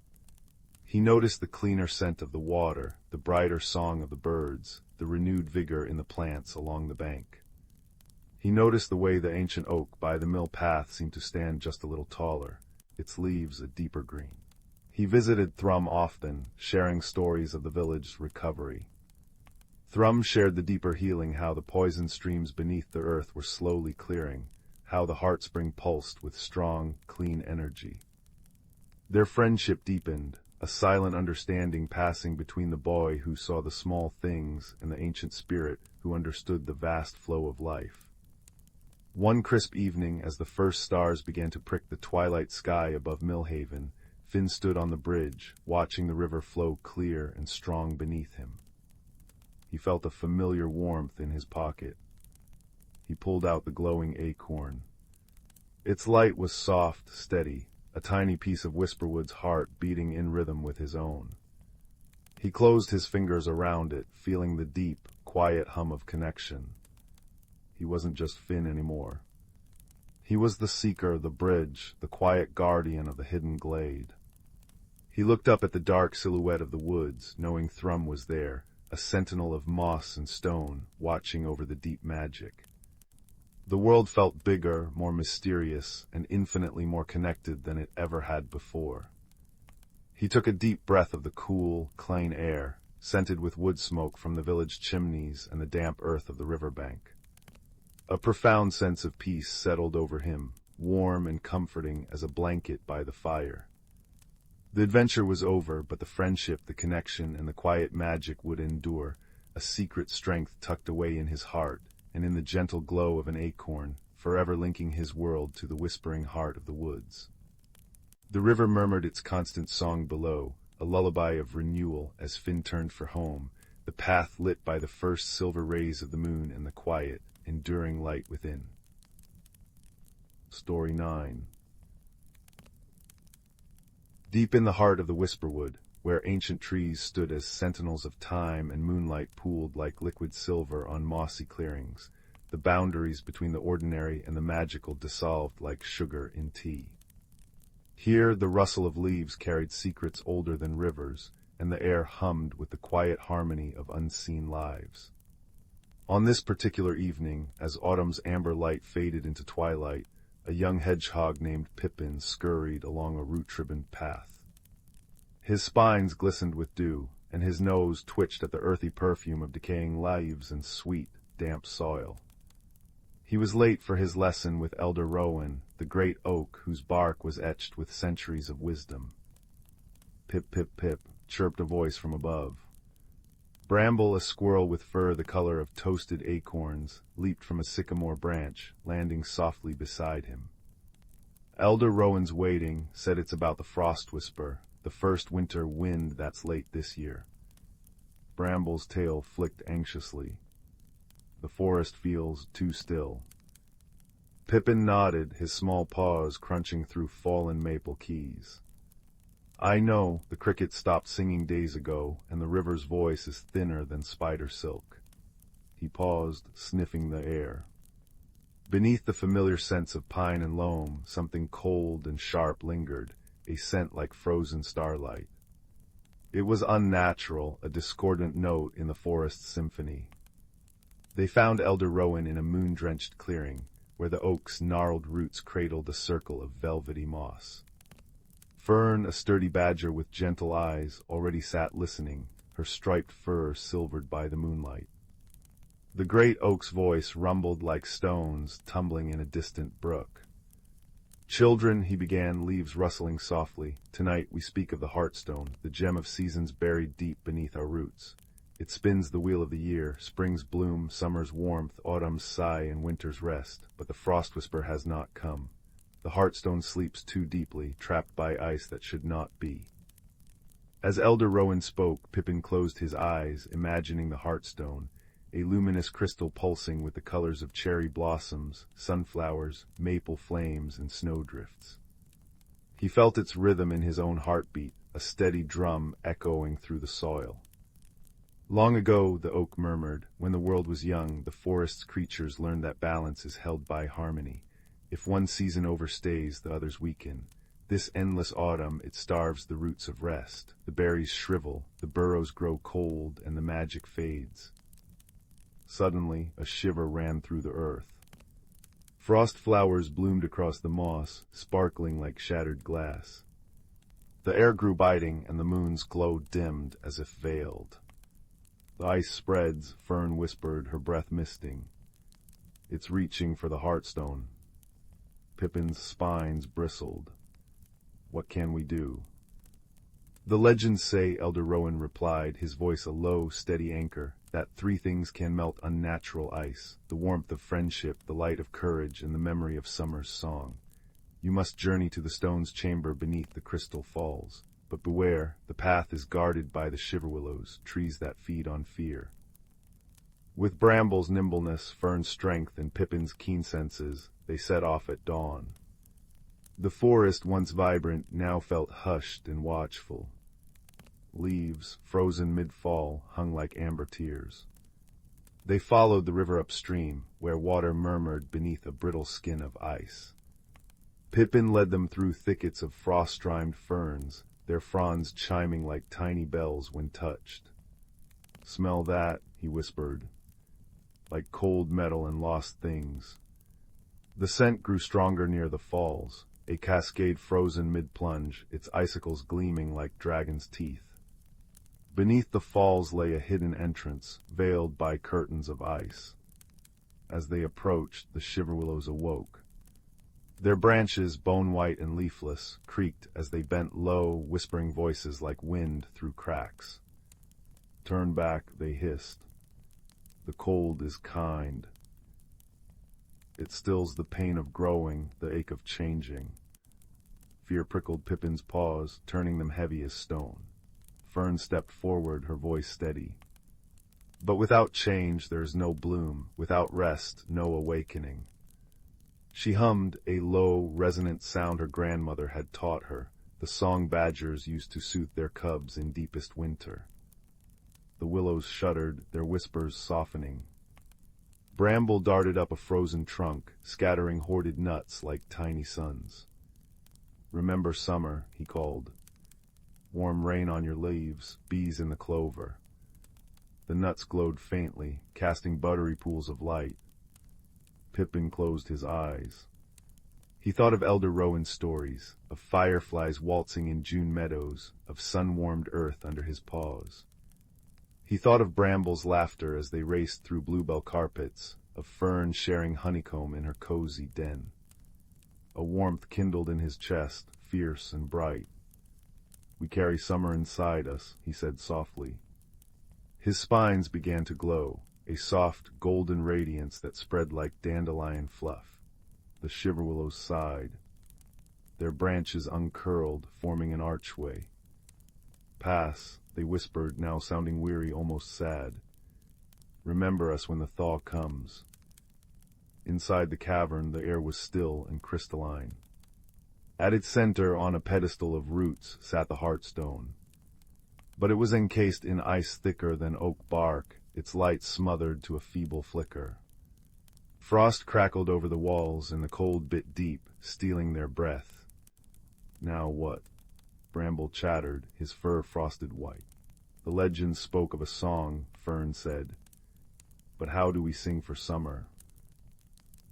He noticed the cleaner scent of the water, the brighter song of the birds, the renewed vigor in the plants along the bank. He noticed the way the ancient oak by the mill path seemed to stand just a little taller, its leaves a deeper green. He visited Thrum often, sharing stories of the village's recovery. Thrum shared the deeper healing, how the poison streams beneath the earth were slowly clearing, how the heart spring pulsed with strong, clean energy. Their friendship deepened, a silent understanding passing between the boy who saw the small things and the ancient spirit who understood the vast flow of life. One crisp evening, as the first stars began to prick the twilight sky above Millhaven, Finn stood on the bridge, watching the river flow clear and strong beneath him. He felt a familiar warmth in his pocket. He pulled out the glowing acorn. Its light was soft, steady, a tiny piece of Whisperwood's heart beating in rhythm with his own. He closed his fingers around it, feeling the deep, quiet hum of connection. He wasn't just Finn anymore. He was the seeker, the bridge, the quiet guardian of the hidden glade. He looked up at the dark silhouette of the woods, knowing Thrum was there, a sentinel of moss and stone, watching over the deep magic. The world felt bigger, more mysterious, and infinitely more connected than it ever had before. He took a deep breath of the cool, clean air, scented with wood smoke from the village chimneys and the damp earth of the riverbank. A profound sense of peace settled over him, warm and comforting as a blanket by the fire. The adventure was over, but the friendship, the connection, and the quiet magic would endure, a secret strength tucked away in his heart, and in the gentle glow of an acorn, forever linking his world to the whispering heart of the woods. The river murmured its constant song below, a lullaby of renewal as Finn turned for home, the path lit by the first silver rays of the moon and the quiet, enduring light within. Story 9. Deep in the heart of the Whisperwood, where ancient trees stood as sentinels of time and moonlight pooled like liquid silver on mossy clearings, the boundaries between the ordinary and the magical dissolved like sugar in tea. Here the rustle of leaves carried secrets older than rivers, and the air hummed with the quiet harmony of unseen lives. On this particular evening, as autumn's amber light faded into twilight, a young hedgehog named Pippin scurried along a root-ribboned path. His spines glistened with dew, and his nose twitched at the earthy perfume of decaying leaves and sweet, damp soil. He was late for his lesson with Elder Rowan, the great oak whose bark was etched with centuries of wisdom. Pip, pip, pip, chirped a voice from above. Bramble, a squirrel with fur the color of toasted acorns, leaped from a sycamore branch, landing softly beside him. Elder Rowan's waiting said it's about the frost whisper, the first winter wind that's late this year. Bramble's tail flicked anxiously. The forest feels too still. Pippin nodded, his small paws crunching through fallen maple keys. I know, the cricket stopped singing days ago, and the river's voice is thinner than spider silk. He paused, sniffing the air. Beneath the familiar scents of pine and loam, something cold and sharp lingered, a scent like frozen starlight. It was unnatural, a discordant note in the forest's symphony. They found Elder Rowan in a moon-drenched clearing, where the oak's gnarled roots cradled a circle of velvety moss. Fern, a sturdy badger with gentle eyes, already sat listening, her striped fur silvered by the moonlight. The great oak's voice rumbled like stones tumbling in a distant brook. Children, he began, leaves rustling softly. Tonight we speak of the heartstone, the gem of seasons buried deep beneath our roots. It spins the wheel of the year, spring's bloom, summer's warmth, autumn's sigh, and winter's rest. But the frost whisper has not come. The heartstone sleeps too deeply, trapped by ice that should not be. As Elder Rowan spoke, Pippin closed his eyes, imagining the heartstone, a luminous crystal pulsing with the colors of cherry blossoms, sunflowers, maple flames, and snowdrifts. He felt its rhythm in his own heartbeat, a steady drum echoing through the soil. Long ago, the oak murmured, when the world was young, the forest's creatures learned that balance is held by harmony. If one season overstays, the others weaken. This endless autumn, it starves the roots of rest. The berries shrivel, the burrows grow cold, and the magic fades. Suddenly, a shiver ran through the earth. Frost flowers bloomed across the moss, sparkling like shattered glass. The air grew biting, and the moon's glow dimmed as if veiled. The ice spreads, Fern whispered, her breath misting. It's reaching for the heartstone. Pippin's spines bristled. What can we do? The legends say, Elder Rowan replied, his voice a low, steady anchor, that three things can melt unnatural ice, the warmth of friendship, the light of courage, and the memory of summer's song. You must journey to the stone's chamber beneath the crystal falls. But beware, the path is guarded by the shiverwillows, trees that feed on fear. With Bramble's nimbleness, Fern's strength, and Pippin's keen senses, they set off at dawn. The forest, once vibrant, now felt hushed and watchful. Leaves, frozen mid-fall, hung like amber tears. They followed the river upstream, where water murmured beneath a brittle skin of ice. Pippin led them through thickets of frost-rimed ferns, their fronds chiming like tiny bells when touched. Smell that, he whispered, like cold metal and lost things. The scent grew stronger near the falls, a cascade frozen mid-plunge, its icicles gleaming like dragon's teeth. Beneath the falls lay a hidden entrance, veiled by curtains of ice. As they approached, the shiverwillows awoke. Their branches, bone-white and leafless, creaked as they bent low, whispering voices like wind through cracks. Turn back, they hissed. The cold is kind. It stills the pain of growing, the ache of changing. Fear prickled Pippin's paws, turning them heavy as stone. Fern stepped forward, her voice steady. But without change there is no bloom, without rest, no awakening. She hummed a low, resonant sound her grandmother had taught her, the song badgers used to soothe their cubs in deepest winter. The willows shuddered, their whispers softening. Bramble darted up a frozen trunk, scattering hoarded nuts like tiny suns. Remember summer, he called. Warm rain on your leaves, bees in the clover. The nuts glowed faintly, casting buttery pools of light. Pippin closed his eyes. He thought of Elder Rowan's stories, of fireflies waltzing in June meadows, of sun-warmed earth under his paws. He thought of Bramble's laughter as they raced through bluebell carpets, of Fern sharing honeycomb in her cozy den. A warmth kindled in his chest, fierce and bright. We carry summer inside us, he said softly. His spines began to glow, a soft, golden radiance that spread like dandelion fluff. The shiverwillows sighed. Their branches uncurled, forming an archway. Pass, they whispered, now sounding weary, almost sad. Remember us when the thaw comes. Inside the cavern, the air was still and crystalline. At its center, on a pedestal of roots, sat the Heartstone. But it was encased in ice thicker than oak bark, its light smothered to a feeble flicker. Frost crackled over the walls, and the cold bit deep, stealing their breath. Now what? Bramble chattered, his fur frosted white. The legends spoke of a song, Fern said. But how do we sing for summer?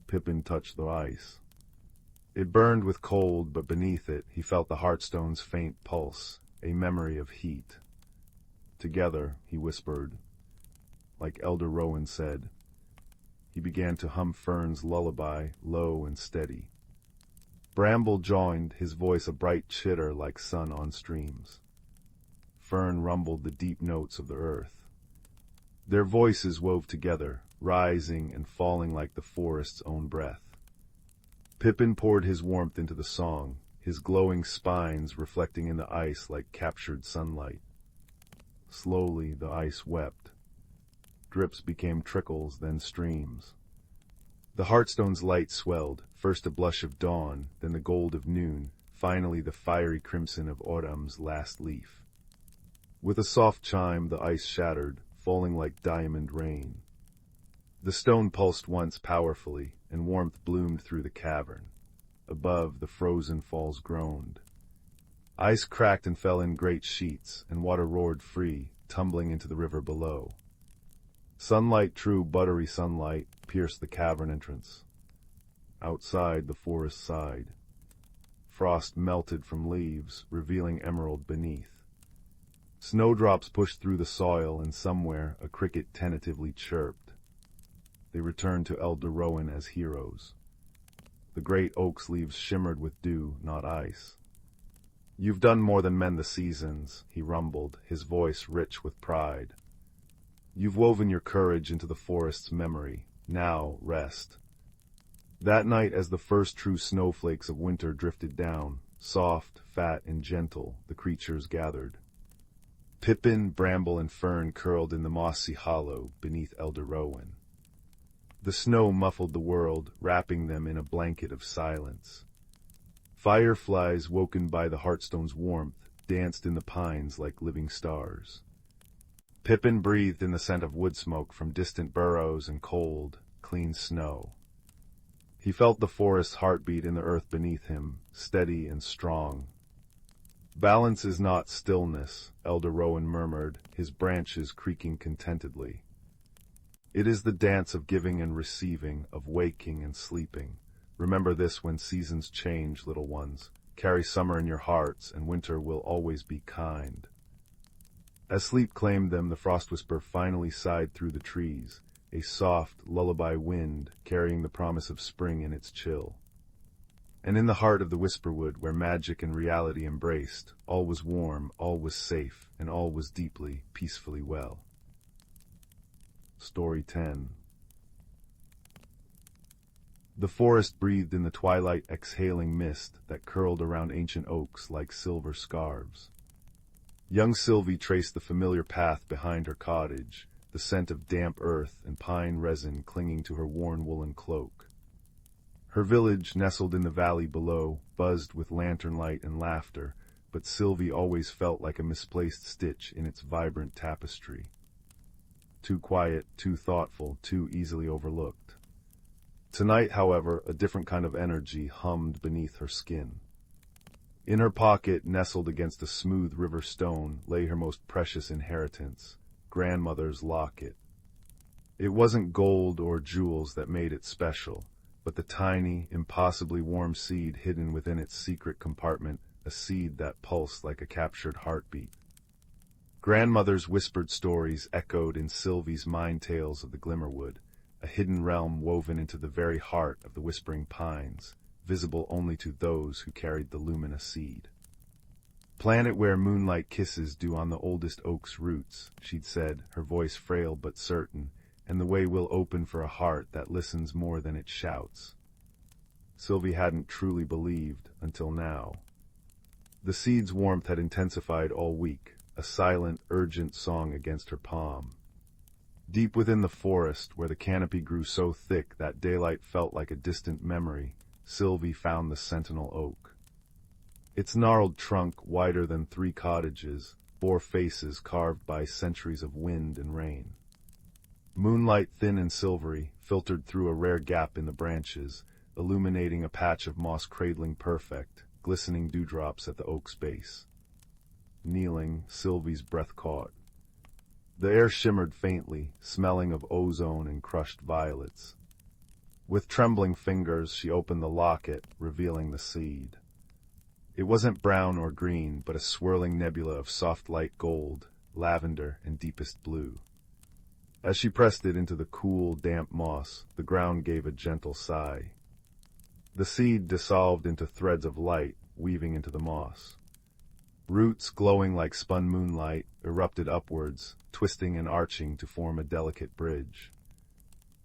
Pippin touched the ice. It burned with cold, but beneath it he felt the Heartstone's faint pulse, a memory of heat. Together, he whispered, like Elder Rowan said. He began to hum Fern's lullaby, low and steady. Bramble joined, his voice a bright chitter like sun on streams. Fern rumbled the deep notes of the earth. Their voices wove together, rising and falling like the forest's own breath. Pippin poured his warmth into the song, his glowing spines reflecting in the ice like captured sunlight. Slowly the ice wept. Drips became trickles, then streams. The Heartstone's light swelled, first a blush of dawn, then the gold of noon, finally the fiery crimson of autumn's last leaf. With a soft chime the ice shattered, falling like diamond rain. The stone pulsed once powerfully, and warmth bloomed through the cavern. Above, the frozen falls groaned. Ice cracked and fell in great sheets, and water roared free, tumbling into the river below. Sunlight, true buttery sunlight, pierced the cavern entrance. Outside, the forest sighed. Frost melted from leaves, revealing emerald beneath. Snowdrops pushed through the soil, and somewhere a cricket tentatively chirped. They returned to Elder Rowan as heroes. The great oak's leaves shimmered with dew, not ice. "You've done more than mend the seasons," he rumbled, his voice rich with pride. "You've woven your courage into the forest's memory. Now, rest." That night, as the first true snowflakes of winter drifted down, soft, fat, and gentle, the creatures gathered. Pippin, Bramble, and Fern curled in the mossy hollow beneath Elder Rowan. The snow muffled the world, wrapping them in a blanket of silence. Fireflies, woken by the Heartstone's warmth, danced in the pines like living stars. Pippin breathed in the scent of wood smoke from distant burrows and cold, clean snow. He felt the forest's heartbeat in the earth beneath him, steady and strong. "Balance is not stillness," Elder Rowan murmured, his branches creaking contentedly. "It is the dance of giving and receiving, of waking and sleeping. Remember this when seasons change, little ones. Carry summer in your hearts, and winter will always be kind." As sleep claimed them, the frost whisper finally sighed through the trees, a soft, lullaby wind carrying the promise of spring in its chill. And in the heart of the whisperwood, where magic and reality embraced, all was warm, all was safe, and all was deeply, peacefully well. Story 10. The forest breathed in the twilight, exhaling mist that curled around ancient oaks like silver scarves. Young Sylvie traced the familiar path behind her cottage, the scent of damp earth and pine resin clinging to her worn woolen cloak. Her village, nestled in the valley below, buzzed with lantern light and laughter, but Sylvie always felt like a misplaced stitch in its vibrant tapestry. Too quiet, too thoughtful, too easily overlooked. Tonight, however, a different kind of energy hummed beneath her skin. In her pocket, nestled against a smooth river stone, lay her most precious inheritance, grandmother's locket. It wasn't gold or jewels that made it special, but the tiny, impossibly warm seed hidden within its secret compartment, a seed that pulsed like a captured heartbeat. Grandmother's whispered stories echoed in Sylvie's mind tales of the Glimmerwood, a hidden realm woven into the very heart of the whispering pines, visible only to those who carried the luminous seed. "Planet where moonlight kisses dew on the oldest oak's roots," she'd said, her voice frail but certain, "and the way will open for a heart that listens more than it shouts." Sylvie hadn't truly believed until now. The seed's warmth had intensified all week, a silent, urgent song against her palm. Deep within the forest, where the canopy grew so thick that daylight felt like a distant memory, Sylvie found the sentinel oak. Its gnarled trunk, wider than 3 cottages, bore faces carved by centuries of wind and rain. Moonlight, thin and silvery, filtered through a rare gap in the branches, illuminating a patch of moss cradling perfect, glistening dewdrops at the oak's base. Kneeling, Sylvie's breath caught. The air shimmered faintly, smelling of ozone and crushed violets. With trembling fingers, she opened the locket, revealing the seed. It wasn't brown or green, but a swirling nebula of soft light gold, lavender, and deepest blue. As she pressed it into the cool, damp moss, the ground gave a gentle sigh. The seed dissolved into threads of light, weaving into the moss. Roots, glowing like spun moonlight, erupted upwards, twisting and arching to form a delicate bridge.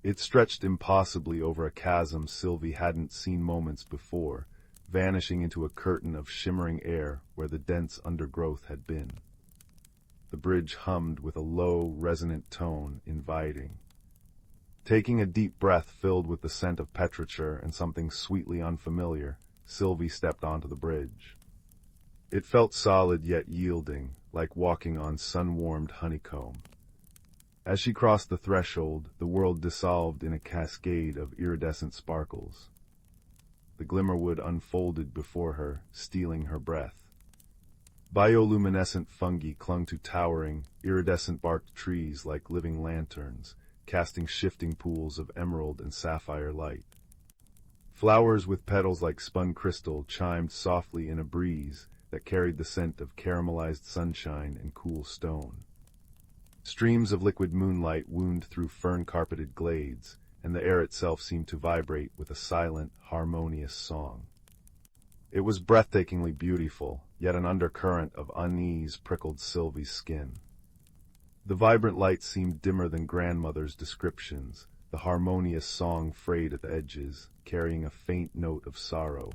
It stretched impossibly over a chasm Sylvie hadn't seen moments before, vanishing into a curtain of shimmering air where the dense undergrowth had been. The bridge hummed with a low, resonant tone, inviting. Taking a deep breath filled with the scent of petrichor and something sweetly unfamiliar, Sylvie stepped onto the bridge. It felt solid yet yielding, like walking on sun-warmed honeycomb. As she crossed the threshold, the world dissolved in a cascade of iridescent sparkles. The Glimmerwood unfolded before her, stealing her breath. Bioluminescent fungi clung to towering, iridescent-barked trees like living lanterns, casting shifting pools of emerald and sapphire light. Flowers with petals like spun crystal chimed softly in a breeze that carried the scent of caramelized sunshine and cool stone. Streams of liquid moonlight wound through fern-carpeted glades, and the air itself seemed to vibrate with a silent, harmonious song. It was breathtakingly beautiful, yet an undercurrent of unease prickled Sylvie's skin. The vibrant light seemed dimmer than grandmother's descriptions, the harmonious song frayed at the edges, carrying a faint note of sorrow.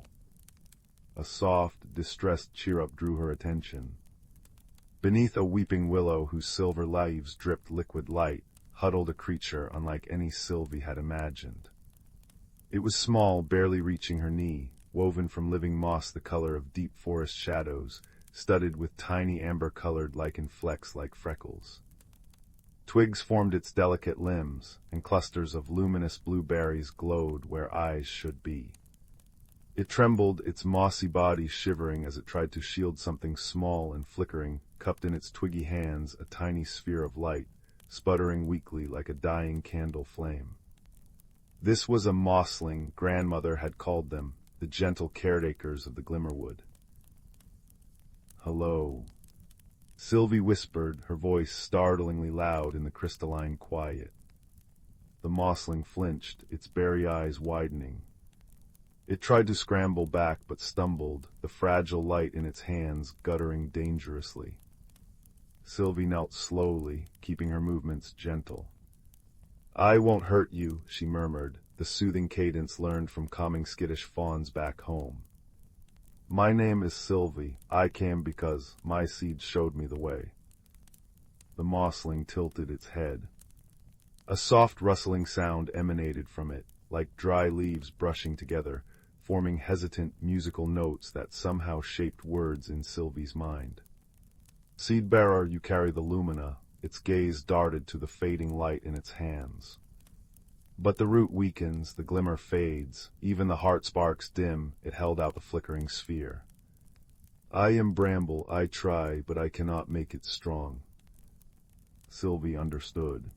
A soft, distressed cheer-up drew her attention. Beneath a weeping willow whose silver leaves dripped liquid light, huddled a creature unlike any Sylvie had imagined. It was small, barely reaching her knee, woven from living moss the color of deep forest shadows, studded with tiny amber-colored lichen flecks like freckles. Twigs formed its delicate limbs, and clusters of luminous blueberries glowed where eyes should be. It trembled, its mossy body shivering as it tried to shield something small and flickering, cupped in its twiggy hands a tiny sphere of light, sputtering weakly like a dying candle flame. This was a mossling, grandmother had called them, the gentle caretakers of the Glimmerwood. "Hello," Sylvie whispered, her voice startlingly loud in the crystalline quiet. The mossling flinched, its berry eyes widening. It tried to scramble back but stumbled, the fragile light in its hands guttering dangerously. Sylvie knelt slowly, keeping her movements gentle. "I won't hurt you," she murmured, the soothing cadence learned from calming skittish fawns back home. "My name is Sylvie. I came because my seed showed me the way." The mossling tilted its head. A soft rustling sound emanated from it, like dry leaves brushing together, forming hesitant musical notes that somehow shaped words in Sylvie's mind. "Seed-bearer, you carry the lumina," its gaze darted to the fading light in its hands. But the root weakens, the glimmer fades, even the heart sparks dim, it held out the flickering sphere. "I am bramble, I try, but I cannot make it strong." Sylvie understood.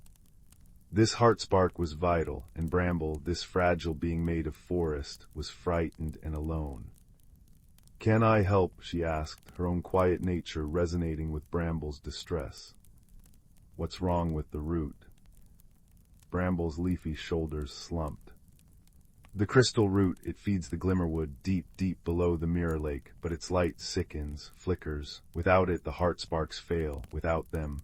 This heart spark was vital, and Bramble, this fragile being made of forest, was frightened and alone. "Can I help?" she asked, her own quiet nature resonating with Bramble's distress. "What's wrong with the root?" Bramble's leafy shoulders slumped. "The crystal root, it feeds the Glimmerwood deep, deep below the mirror lake, but its light sickens, flickers. Without it, the heart sparks fail. Without them—"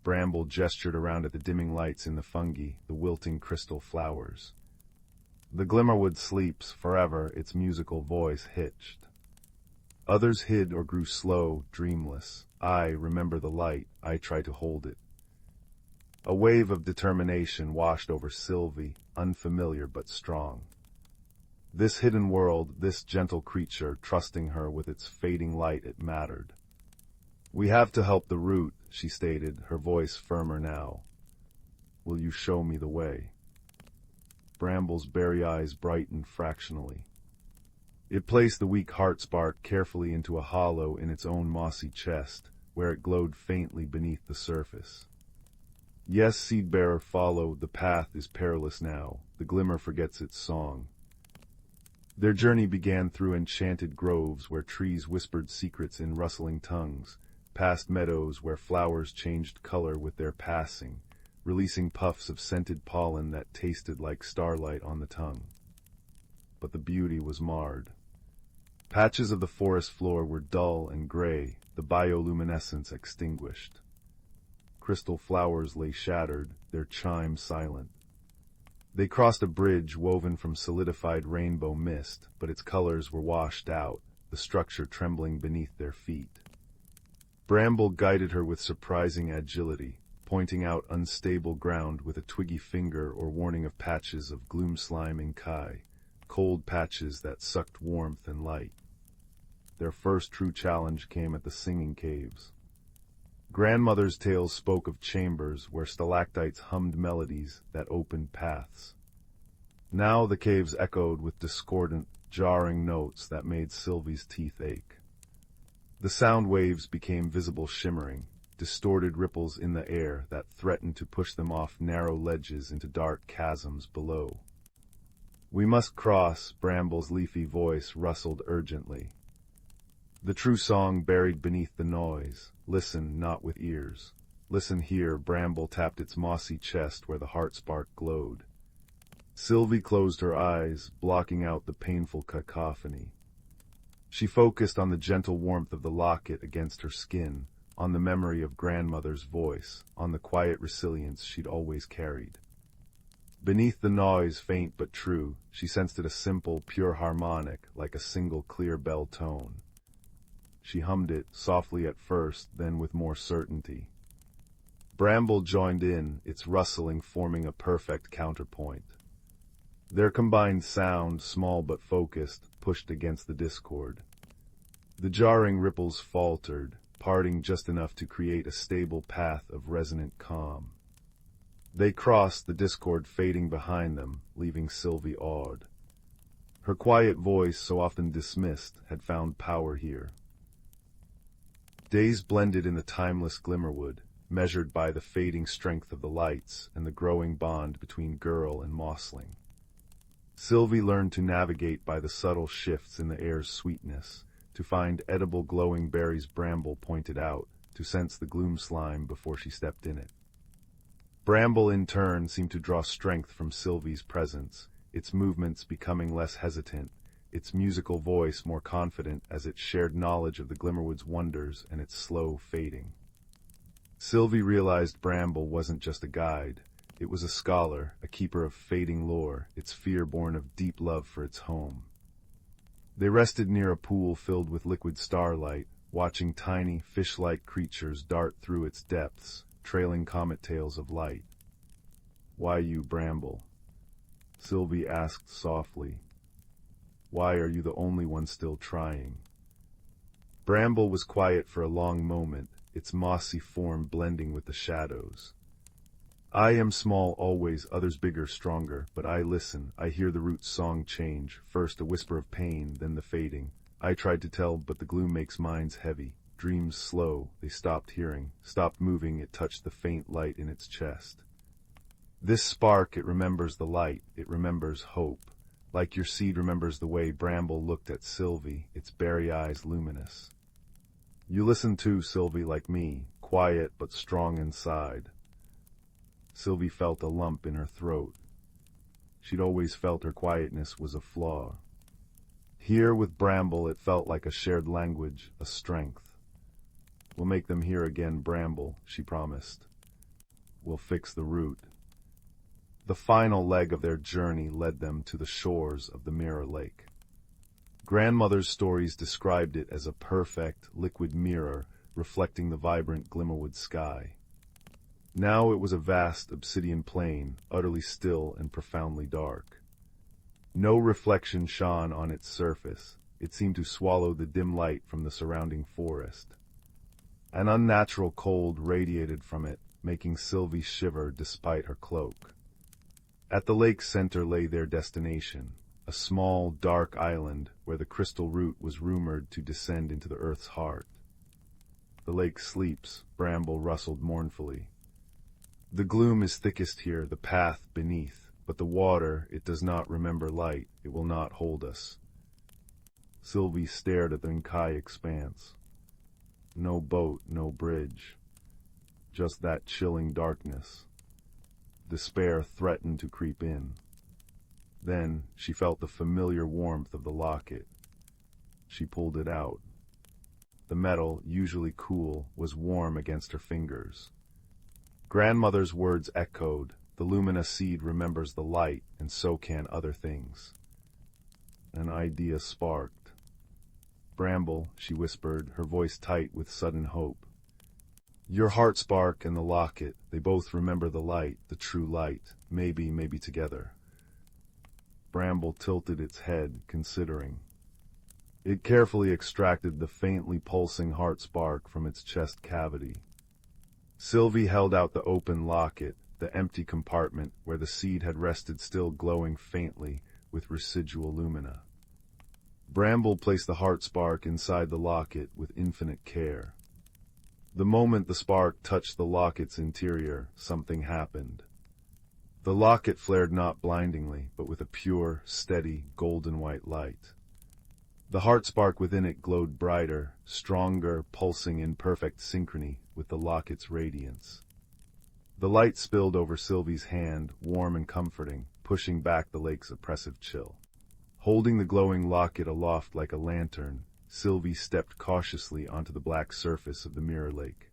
Bramble gestured around at the dimming lights in the fungi, the wilting crystal flowers. "The Glimmerwood sleeps forever," its musical voice hitched. Others hid or grew slow, dreamless. I remember the light. I try to hold it. A wave of determination washed over Sylvie, unfamiliar but strong. This hidden world, this gentle creature, trusting her with its fading light, it mattered. "We have to help the root," she stated, her voice firmer now. "Will you show me the way?" Bramble's berry eyes brightened fractionally. It placed the weak heart spark carefully into a hollow in its own mossy chest, where it glowed faintly beneath the surface. "Yes, Seedbearer, follow. The path is perilous now. The glimmer forgets its song." Their journey began through enchanted groves where trees whispered secrets in rustling tongues, past meadows where flowers changed color with their passing, releasing puffs of scented pollen that tasted like starlight on the tongue. But the beauty was marred. Patches of the forest floor were dull and gray, the bioluminescence extinguished. Crystal flowers lay shattered, their chime silent. They crossed a bridge woven from solidified rainbow mist, but its colors were washed out, the structure trembling beneath their feet. Bramble guided her with surprising agility, pointing out unstable ground with a twiggy finger or warning of patches of gloom slime and kai, cold patches that sucked warmth and light. Their first true challenge came at the Singing Caves. Grandmother's tales spoke of chambers where stalactites hummed melodies that opened paths. Now the caves echoed with discordant, jarring notes that made Sylvie's teeth ache. The sound waves became visible shimmering, distorted ripples in the air that threatened to push them off narrow ledges into dark chasms below. "We must cross," Bramble's leafy voice rustled urgently. The true song buried beneath the noise. Listen, not with ears. Listen here. Bramble tapped its mossy chest where the heart spark glowed. Sylvie closed her eyes, blocking out the painful cacophony. She focused on the gentle warmth of the locket against her skin, on the memory of grandmother's voice, on the quiet resilience she'd always carried. Beneath the noise, faint but true, she sensed it a simple, pure harmonic, like a single clear bell tone. She hummed it, softly at first, then with more certainty. Bramble joined in, its rustling forming a perfect counterpoint. Their combined sound, small but focused, pushed against the discord. The jarring ripples faltered, parting just enough to create a stable path of resonant calm. They crossed, the discord fading behind them, leaving Sylvie awed. Her quiet voice, so often dismissed, had found power here. Days blended in the timeless Glimmerwood, measured by the fading strength of the lights and the growing bond between girl and mossling. Sylvie learned to navigate by the subtle shifts in the air's sweetness, to find edible glowing berries Bramble pointed out, to sense the gloom slime before she stepped in it. Bramble, in turn, seemed to draw strength from Sylvie's presence, its movements becoming less hesitant, its musical voice more confident as it shared knowledge of the Glimmerwood's wonders and its slow fading. Sylvie realized Bramble wasn't just a guide. It was a scholar, a keeper of fading lore, its fear born of deep love for its home. They rested near a pool filled with liquid starlight, watching tiny, fish-like creatures dart through its depths, trailing comet tails of light. "Why you, Bramble?" Sylvie asked softly. "Why are you the only one still trying?" Bramble was quiet for a long moment, its mossy form blending with the shadows. "I am small always, others bigger, stronger, but I listen, I hear the root's song change, first a whisper of pain, then the fading. I tried to tell, but the gloom makes minds heavy, dreams slow, they stopped hearing, stopped moving, it touched the faint light in its chest. This spark, it remembers the light, it remembers hope. Like your seed remembers the way." Bramble looked at Sylvie, its berry eyes luminous. "You listen too, Sylvie, like me, quiet but strong inside." Sylvie felt a lump in her throat. She'd always felt her quietness was a flaw. Here with Bramble it felt like a shared language, a strength. "We'll make them hear again, Bramble," she promised. "We'll fix the root." The final leg of their journey led them to the shores of the Mirror Lake. Grandmother's stories described it as a perfect, liquid mirror reflecting the vibrant Glimmerwood sky. Now it was a vast obsidian plain, utterly still and profoundly dark. No reflection shone on its surface. It seemed to swallow the dim light from the surrounding forest. An unnatural cold radiated from it, making Sylvie shiver despite her cloak. At the lake's center lay their destination, a small, dark island where the crystal root was rumored to descend into the earth's heart. The lake sleeps, Bramble rustled mournfully. The gloom is thickest here, the path beneath, but the water, it does not remember light, it will not hold us. Sylvie stared at the Nkai expanse. No boat, no bridge. Just that chilling darkness. Despair threatened to creep in. Then she felt the familiar warmth of the locket. She pulled it out. The metal, usually cool, was warm against her fingers. Grandmother's words echoed, the Lumina seed remembers the light, and so can other things. An idea sparked. Bramble, she whispered, her voice tight with sudden hope. Your heart spark and the locket, they both remember the light, the true light, maybe together. Bramble tilted its head, considering. It carefully extracted the faintly pulsing heart spark from its chest cavity. Sylvie held out the open locket, the empty compartment where the seed had rested still glowing faintly with residual lumina. Bramble placed the heart spark inside the locket with infinite care. The moment the spark touched the locket's interior, something happened. The locket flared not blindingly, but with a pure, steady, golden white light. The heart spark within it glowed brighter, stronger, pulsing in perfect synchrony with the locket's radiance. The light spilled over Sylvie's hand, warm and comforting, pushing back the lake's oppressive chill. Holding the glowing locket aloft like a lantern, Sylvie stepped cautiously onto the black surface of the mirror lake.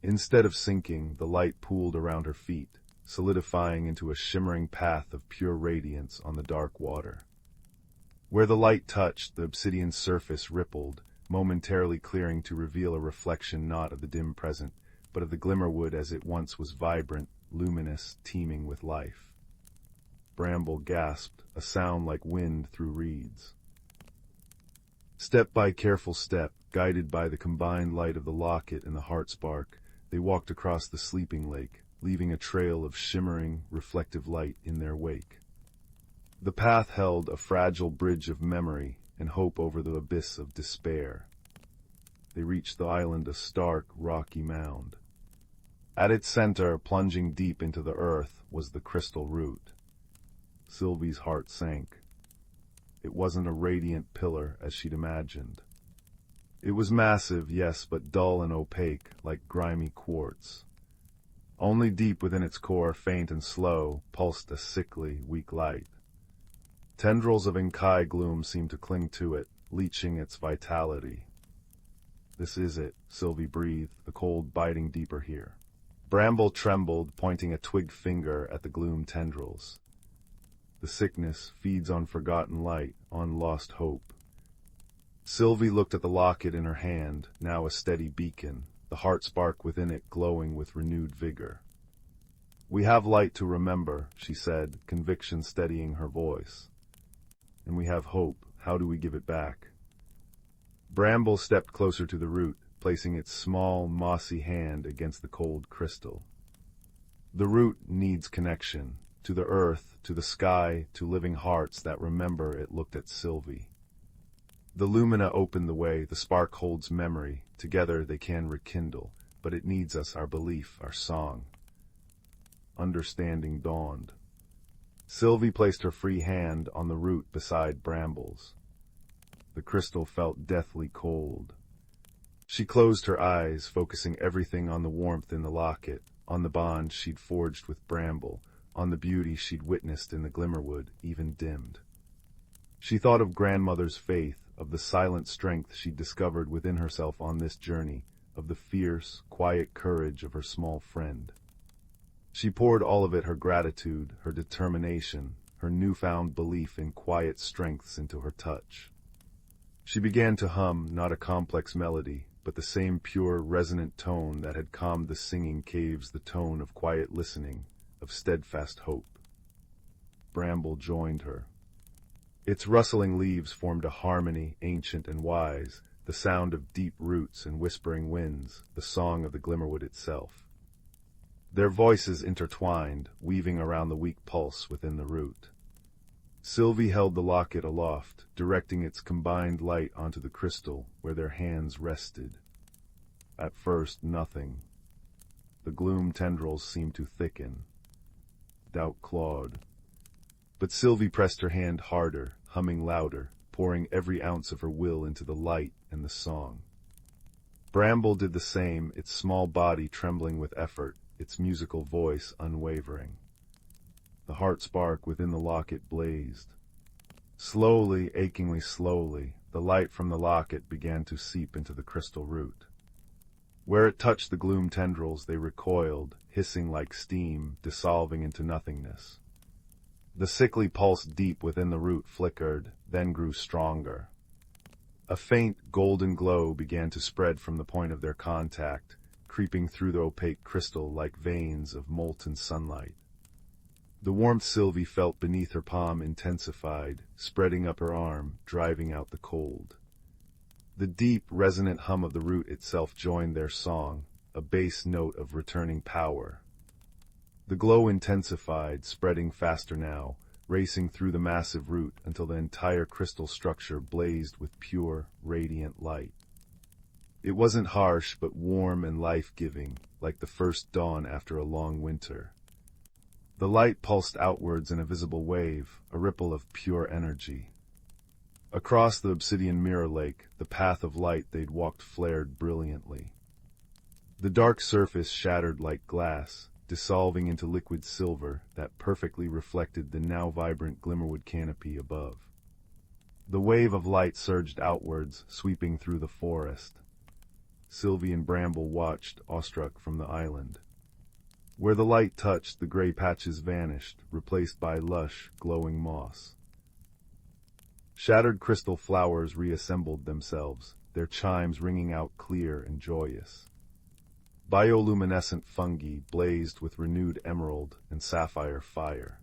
Instead of sinking, the light pooled around her feet, solidifying into a shimmering path of pure radiance on the dark water. Where the light touched, the obsidian surface rippled, momentarily clearing to reveal a reflection not of the dim present, but of the Glimmerwood as it once was vibrant, luminous, teeming with life. Bramble gasped, a sound like wind through reeds. Step by careful step, guided by the combined light of the locket and the heart spark, they walked across the sleeping lake, leaving a trail of shimmering, reflective light in their wake. The path held a fragile bridge of memory and hope over the abyss of despair. They reached the island, a stark, rocky mound. At its center, plunging deep into the earth, was the crystal root. Sylvie's heart sank. It wasn't a radiant pillar as she'd imagined. It was massive, yes, but dull and opaque, like grimy quartz. Only deep within its core, faint and slow, pulsed a sickly, weak light. Tendrils of Nkai gloom seemed to cling to it, leeching its vitality. This is it, Sylvie breathed, the cold biting deeper here. Bramble trembled, pointing a twigged finger at the gloom tendrils. The sickness feeds on forgotten light, on lost hope. Sylvie looked at the locket in her hand, now a steady beacon, the heart spark within it glowing with renewed vigor. We have light to remember, she said, conviction steadying her voice. And we have hope. How do we give it back? Bramble stepped closer to the root, placing its small, mossy hand against the cold crystal. The root needs connection, to the earth, to the sky, to living hearts that remember. It looked at Sylvie. The lumina opened the way, the spark holds memory, together they can rekindle, but it needs us, our belief, our song. Understanding dawned. Sylvie placed her free hand on the root beside Bramble's. The crystal felt deathly cold. She closed her eyes, focusing everything on the warmth in the locket, on the bond she'd forged with Bramble, on the beauty she'd witnessed in the Glimmerwood, even dimmed. She thought of grandmother's faith, of the silent strength she'd discovered within herself on this journey, of the fierce, quiet courage of her small friend. She poured all of it, her gratitude, her determination, her newfound belief in quiet strengths into her touch. She began to hum, not a complex melody, but the same pure, resonant tone that had calmed the singing caves, the tone of quiet listening, of steadfast hope. Bramble joined her. Its rustling leaves formed a harmony, ancient and wise, the sound of deep roots and whispering winds, the song of the Glimmerwood itself. Their voices intertwined, weaving around the weak pulse within the root. Sylvie held the locket aloft, directing its combined light onto the crystal where their hands rested. At first, nothing. The gloom tendrils seemed to thicken. Doubt clawed. But Sylvie pressed her hand harder, humming louder, pouring every ounce of her will into the light and the song. Bramble did the same, its small body trembling with effort, its musical voice unwavering. The heart spark within the locket blazed. Slowly, achingly slowly, the light from the locket began to seep into the crystal root. Where it touched the gloom tendrils, they recoiled, hissing like steam, dissolving into nothingness. The sickly pulse deep within the root flickered, then grew stronger. A faint, golden glow began to spread from the point of their contact, creeping through the opaque crystal like veins of molten sunlight. The warmth Sylvie felt beneath her palm intensified, spreading up her arm, driving out the cold. The deep, resonant hum of the root itself joined their song, a bass note of returning power. The glow intensified, spreading faster now, racing through the massive root until the entire crystal structure blazed with pure, radiant light. It wasn't harsh, but warm and life-giving, like the first dawn after a long winter. The light pulsed outwards in a visible wave, a ripple of pure energy. Across the obsidian mirror lake, the path of light they'd walked flared brilliantly. The dark surface shattered like glass, dissolving into liquid silver that perfectly reflected the now vibrant Glimmerwood canopy above. The wave of light surged outwards, sweeping through the forest. Sylvie and Bramble watched, awestruck, from the island. Where the light touched, the gray patches vanished, replaced by lush, glowing moss. Shattered crystal flowers reassembled themselves, their chimes ringing out clear and joyous. Bioluminescent fungi blazed with renewed emerald and sapphire fire.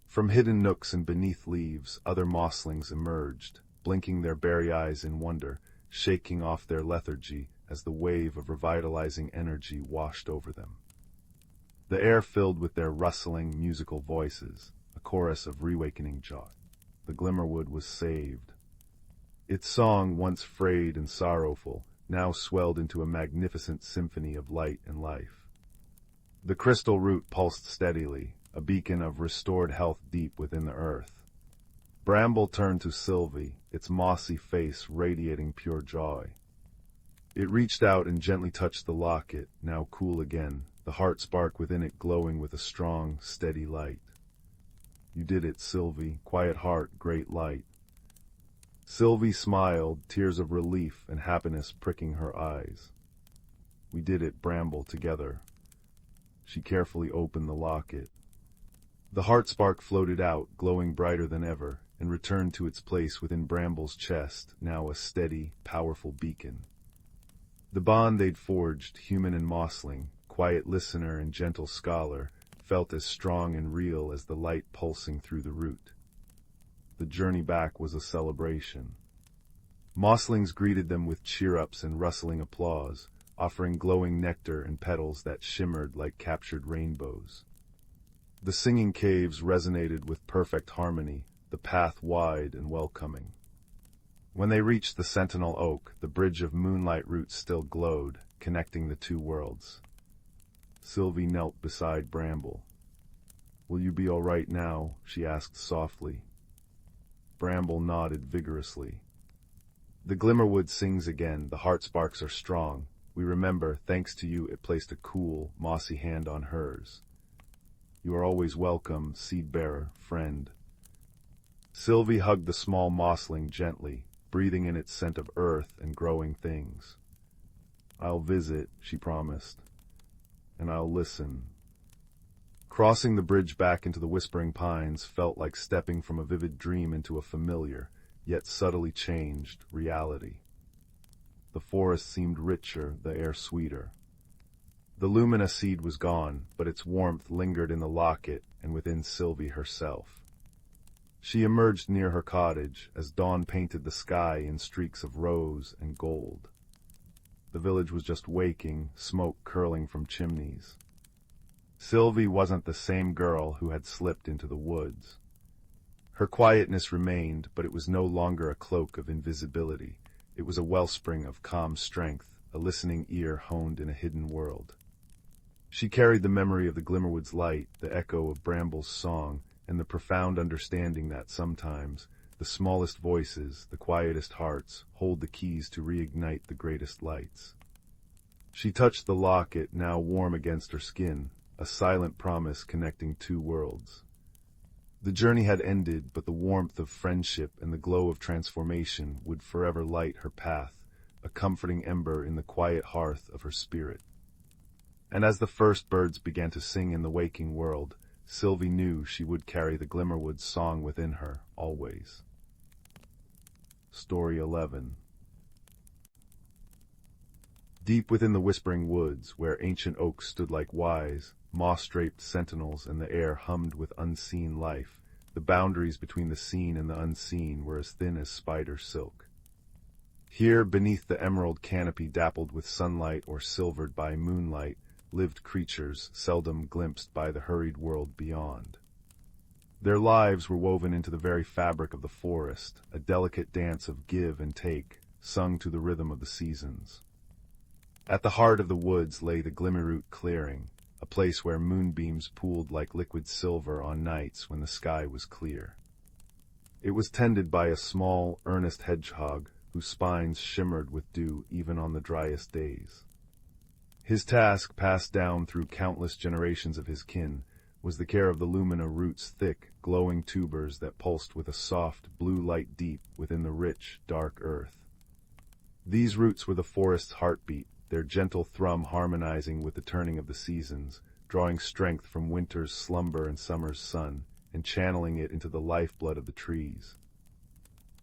From hidden nooks and beneath leaves, other mosslings emerged, blinking their berry eyes in wonder, shaking off their lethargy as the wave of revitalizing energy washed over them. The air filled with their rustling, musical voices, a chorus of reawakening joy. The Glimmerwood was saved. Its song, once frayed and sorrowful, now swelled into a magnificent symphony of light and life. The crystal root pulsed steadily, a beacon of restored health deep within the earth. Bramble turned to Sylvie, its mossy face radiating pure joy. It reached out and gently touched the locket, now cool again, the heart spark within it glowing with a strong, steady light. You did it, Sylvie, quiet heart, great light. Sylvie smiled, tears of relief and happiness pricking her eyes. We did it, Bramble, together. She carefully opened the locket. The heart spark floated out, glowing brighter than ever, and returned to its place within Bramble's chest, now a steady, powerful beacon. The bond they'd forged, human and mossling, quiet listener and gentle scholar, felt as strong and real as the light pulsing through the root. The journey back was a celebration. Mosslings greeted them with cheer-ups and rustling applause, offering glowing nectar and petals that shimmered like captured rainbows. The singing caves resonated with perfect harmony, the path wide and welcoming. When they reached the Sentinel Oak, the bridge of moonlight roots still glowed, connecting the two worlds. Sylvie knelt beside Bramble. "Will you be all right now?" she asked softly. Bramble nodded vigorously. "The Glimmerwood sings again, the heart sparks are strong. We remember, thanks to you, it placed a cool, mossy hand on hers. You are always welcome, seed-bearer, friend." Sylvie hugged the small mossling gently, breathing in its scent of earth and growing things. "I'll visit," she promised, "and I'll listen." Crossing the bridge back into the whispering pines felt like stepping from a vivid dream into a familiar, yet subtly changed, reality. The forest seemed richer, the air sweeter. The lumina seed was gone, but its warmth lingered in the locket and within Sylvie herself. She emerged near her cottage as dawn painted the sky in streaks of rose and gold. The village was just waking, smoke curling from chimneys. Sylvie wasn't the same girl who had slipped into the woods. Her quietness remained, but it was no longer a cloak of invisibility. It was a wellspring of calm strength, a listening ear honed in a hidden world. She carried the memory of the Glimmerwood's light, the echo of Bramble's song, and the profound understanding that sometimes the smallest voices, the quietest hearts, hold the keys to reignite the greatest lights. She touched the locket, now warm against her skin, a silent promise connecting two worlds. The journey had ended, but the warmth of friendship and the glow of transformation would forever light her path, a comforting ember in the quiet hearth of her spirit. And as the first birds began to sing in the waking world, Sylvie knew she would carry the Glimmerwood's song within her, always. Story 11. Deep within the whispering woods, where ancient oaks stood like wise, moss-draped sentinels, and the air hummed with unseen life, the boundaries between the seen and the unseen were as thin as spider silk. Here, beneath the emerald canopy dappled with sunlight or silvered by moonlight, lived creatures seldom glimpsed by the hurried world beyond. Their lives were woven into the very fabric of the forest, a delicate dance of give and take, sung to the rhythm of the seasons. At the heart of the woods lay the Glimmerroot clearing, a place where moonbeams pooled like liquid silver on nights when the sky was clear. It was tended by a small, earnest hedgehog whose spines shimmered with dew even on the driest days. His task, passed down through countless generations of his kin, was the care of the lumina root's thick, glowing tubers that pulsed with a soft, blue light deep within the rich, dark earth. These roots were the forest's heartbeat, their gentle thrum harmonizing with the turning of the seasons, drawing strength from winter's slumber and summer's sun, and channeling it into the lifeblood of the trees.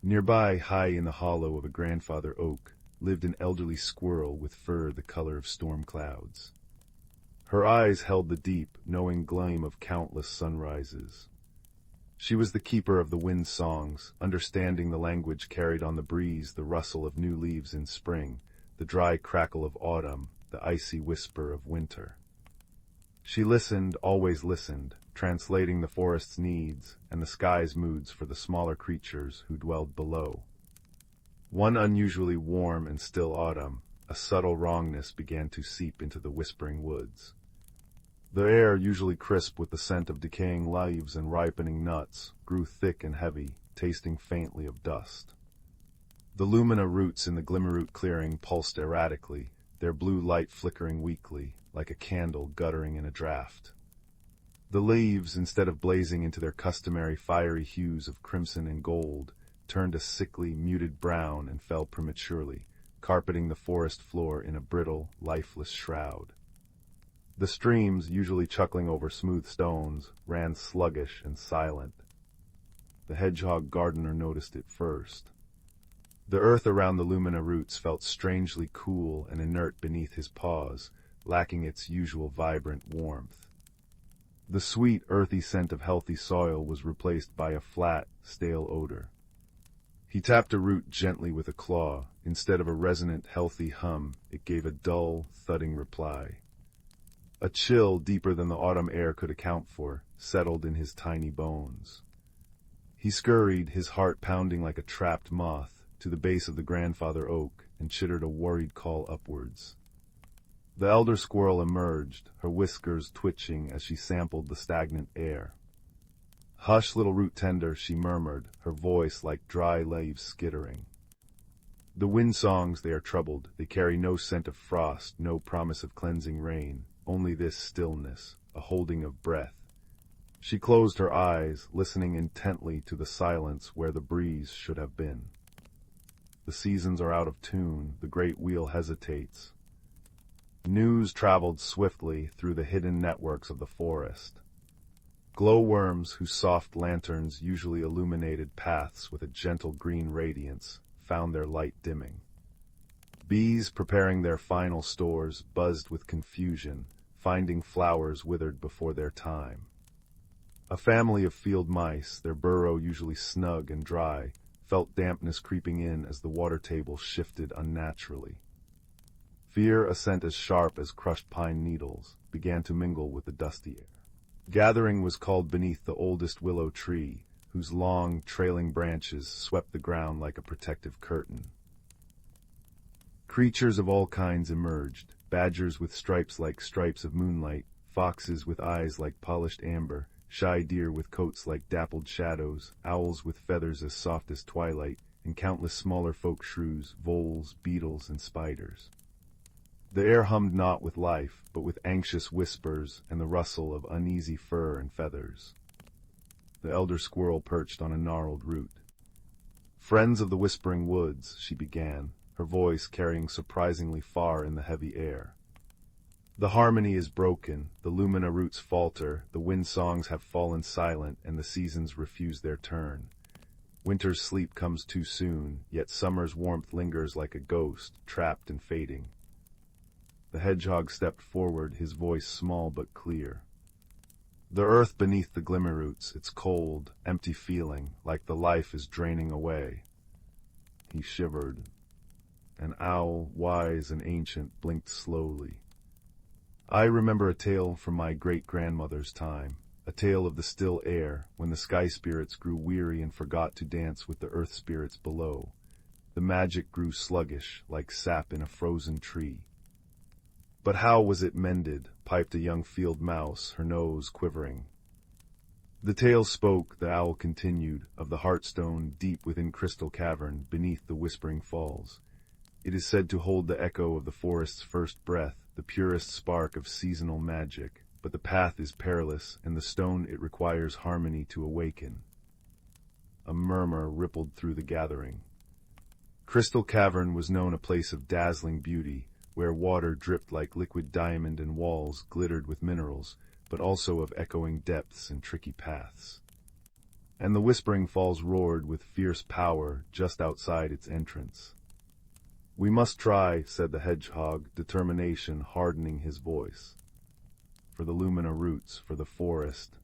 Nearby, high in the hollow of a grandfather oak, lived an elderly squirrel with fur the color of storm clouds. Her eyes held the deep, knowing gleam of countless sunrises. She was the keeper of the wind songs, understanding the language carried on the breeze, the rustle of new leaves in spring, the dry crackle of autumn, the icy whisper of winter. She listened, always listened, translating the forest's needs and the sky's moods for the smaller creatures who dwelled below. One unusually warm and still autumn, a subtle wrongness began to seep into the whispering woods. The air, usually crisp with the scent of decaying leaves and ripening nuts, grew thick and heavy, tasting faintly of dust. The lumina roots in the Glimmerroot clearing pulsed erratically, their blue light flickering weakly, like a candle guttering in a draught. The leaves, instead of blazing into their customary fiery hues of crimson and gold, turned a sickly, muted brown and fell prematurely, carpeting the forest floor in a brittle, lifeless shroud. The streams, usually chuckling over smooth stones, ran sluggish and silent. The hedgehog gardener noticed it first. The earth around the lumina roots felt strangely cool and inert beneath his paws, lacking its usual vibrant warmth. The sweet, earthy scent of healthy soil was replaced by a flat, stale odor. He tapped a root gently with a claw. Instead of a resonant, healthy hum, it gave a dull, thudding reply. A chill, deeper than the autumn air could account for, settled in his tiny bones. He scurried, his heart pounding like a trapped moth, to the base of the grandfather oak and chittered a worried call upwards. The elder squirrel emerged, her whiskers twitching as she sampled the stagnant air. "Hush, little root tender," she murmured, her voice like dry leaves skittering. "The wind songs, they are troubled. They carry no scent of frost, no promise of cleansing rain, only this stillness, a holding of breath." She closed her eyes, listening intently to the silence where the breeze should have been. The seasons are out of tune, the great wheel hesitates. News traveled swiftly through the hidden networks of the forest. Glowworms, whose soft lanterns usually illuminated paths with a gentle green radiance, found their light dimming. Bees, preparing their final stores, buzzed with confusion, finding flowers withered before their time. A family of field mice, their burrow usually snug and dry, felt dampness creeping in as the water table shifted unnaturally. Fear, a scent as sharp as crushed pine needles, began to mingle with the dusty air. Gathering was called beneath the oldest willow tree, whose long, trailing branches swept the ground like a protective curtain. Creatures of all kinds emerged, badgers with stripes like stripes of moonlight, foxes with eyes like polished amber, shy deer with coats like dappled shadows, owls with feathers as soft as twilight, and countless smaller folk shrews, voles, beetles, and spiders. The air hummed not with life, but with anxious whispers and the rustle of uneasy fur and feathers. The elder squirrel perched on a gnarled root. "Friends of the whispering woods," she began, her voice carrying surprisingly far in the heavy air. "The harmony is broken, the lumina roots falter, the wind songs have fallen silent, and the seasons refuse their turn. Winter's sleep comes too soon, yet summer's warmth lingers like a ghost, trapped and fading." The hedgehog stepped forward, his voice small but clear. "The earth beneath the Glimmerroots, its cold, empty feeling, like the life is draining away." He shivered. An owl, wise and ancient, blinked slowly. "I remember a tale from my great-grandmother's time, a tale of the still air, when the sky spirits grew weary and forgot to dance with the earth spirits below. The magic grew sluggish, like sap in a frozen tree." "But how was it mended?" piped a young field mouse, her nose quivering. "The tale spoke," the owl continued, "of the Heartstone deep within Crystal Cavern, beneath the Whispering Falls. It is said to hold the echo of the forest's first breath, the purest spark of seasonal magic, but the path is perilous, and the stone it requires harmony to awaken." A murmur rippled through the gathering. Crystal Cavern was known a place of dazzling beauty, where water dripped like liquid diamond and walls glittered with minerals, but also of echoing depths and tricky paths. And the Whispering Falls roared with fierce power just outside its entrance. "We must try," said the hedgehog, determination hardening his voice. "For the lumina roots, for the forest."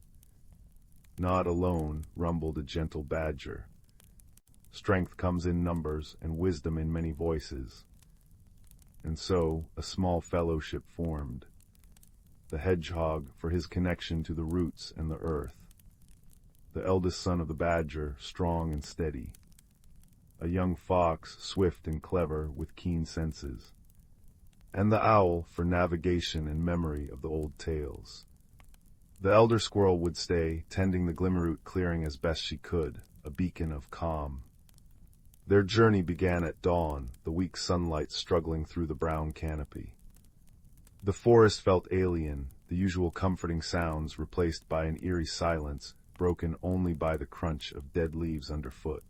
"Not alone," rumbled a gentle badger. "Strength comes in numbers, and wisdom in many voices." And so a small fellowship formed. The hedgehog, for his connection to the roots and the earth. The eldest son of the badger, strong and steady. A young fox, swift and clever, with keen senses. And the owl, for navigation and memory of the old tales. The elder squirrel would stay, tending the Glimmerroot clearing as best she could, a beacon of calm. Their journey began at dawn, the weak sunlight struggling through the brown canopy. The forest felt alien, the usual comforting sounds replaced by an eerie silence, broken only by the crunch of dead leaves underfoot.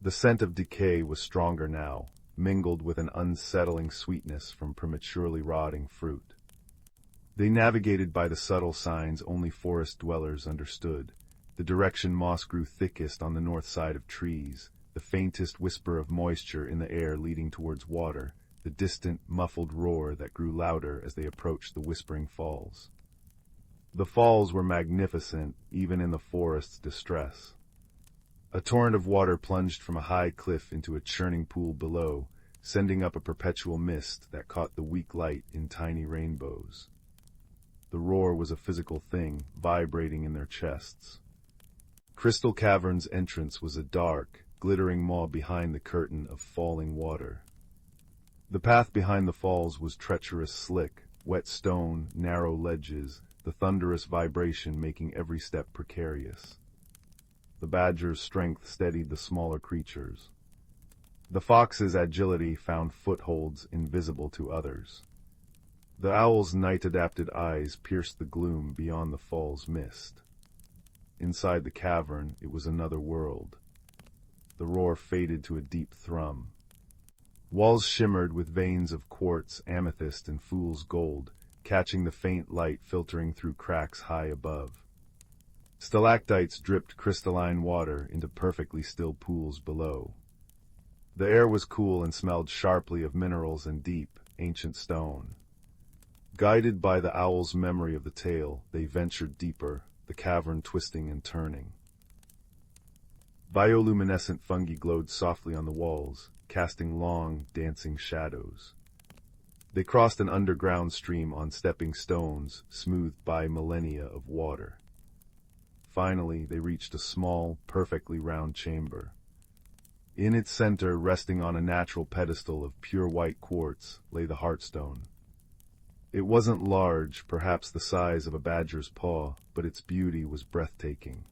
The scent of decay was stronger now, mingled with an unsettling sweetness from prematurely rotting fruit. They navigated by the subtle signs only forest dwellers understood. The direction moss grew thickest on the north side of trees, the faintest whisper of moisture in the air leading towards water, the distant, muffled roar that grew louder as they approached the Whispering Falls. The falls were magnificent, even in the forest's distress. A torrent of water plunged from a high cliff into a churning pool below, sending up a perpetual mist that caught the weak light in tiny rainbows. The roar was a physical thing, vibrating in their chests. Crystal Cavern's entrance was a dark, glittering maw behind the curtain of falling water. The path behind the falls was treacherous slick, wet stone, narrow ledges, the thunderous vibration making every step precarious. The badger's strength steadied the smaller creatures. The fox's agility found footholds invisible to others. The owl's night-adapted eyes pierced the gloom beyond the fall's mist. Inside the cavern, it was another world. The roar faded to a deep thrum. Walls shimmered with veins of quartz, amethyst, and fool's gold, catching the faint light filtering through cracks high above. Stalactites dripped crystalline water into perfectly still pools below. The air was cool and smelled sharply of minerals and deep, ancient stone. Guided by the owl's memory of the tale, they ventured deeper, the cavern twisting and turning. Bioluminescent fungi glowed softly on the walls, casting long, dancing shadows. They crossed an underground stream on stepping stones, smoothed by millennia of water. Finally, they reached a small, perfectly round chamber. In its center, resting on a natural pedestal of pure white quartz, lay the Heartstone. It wasn't large, perhaps the size of a badger's paw, but its beauty was breathtaking.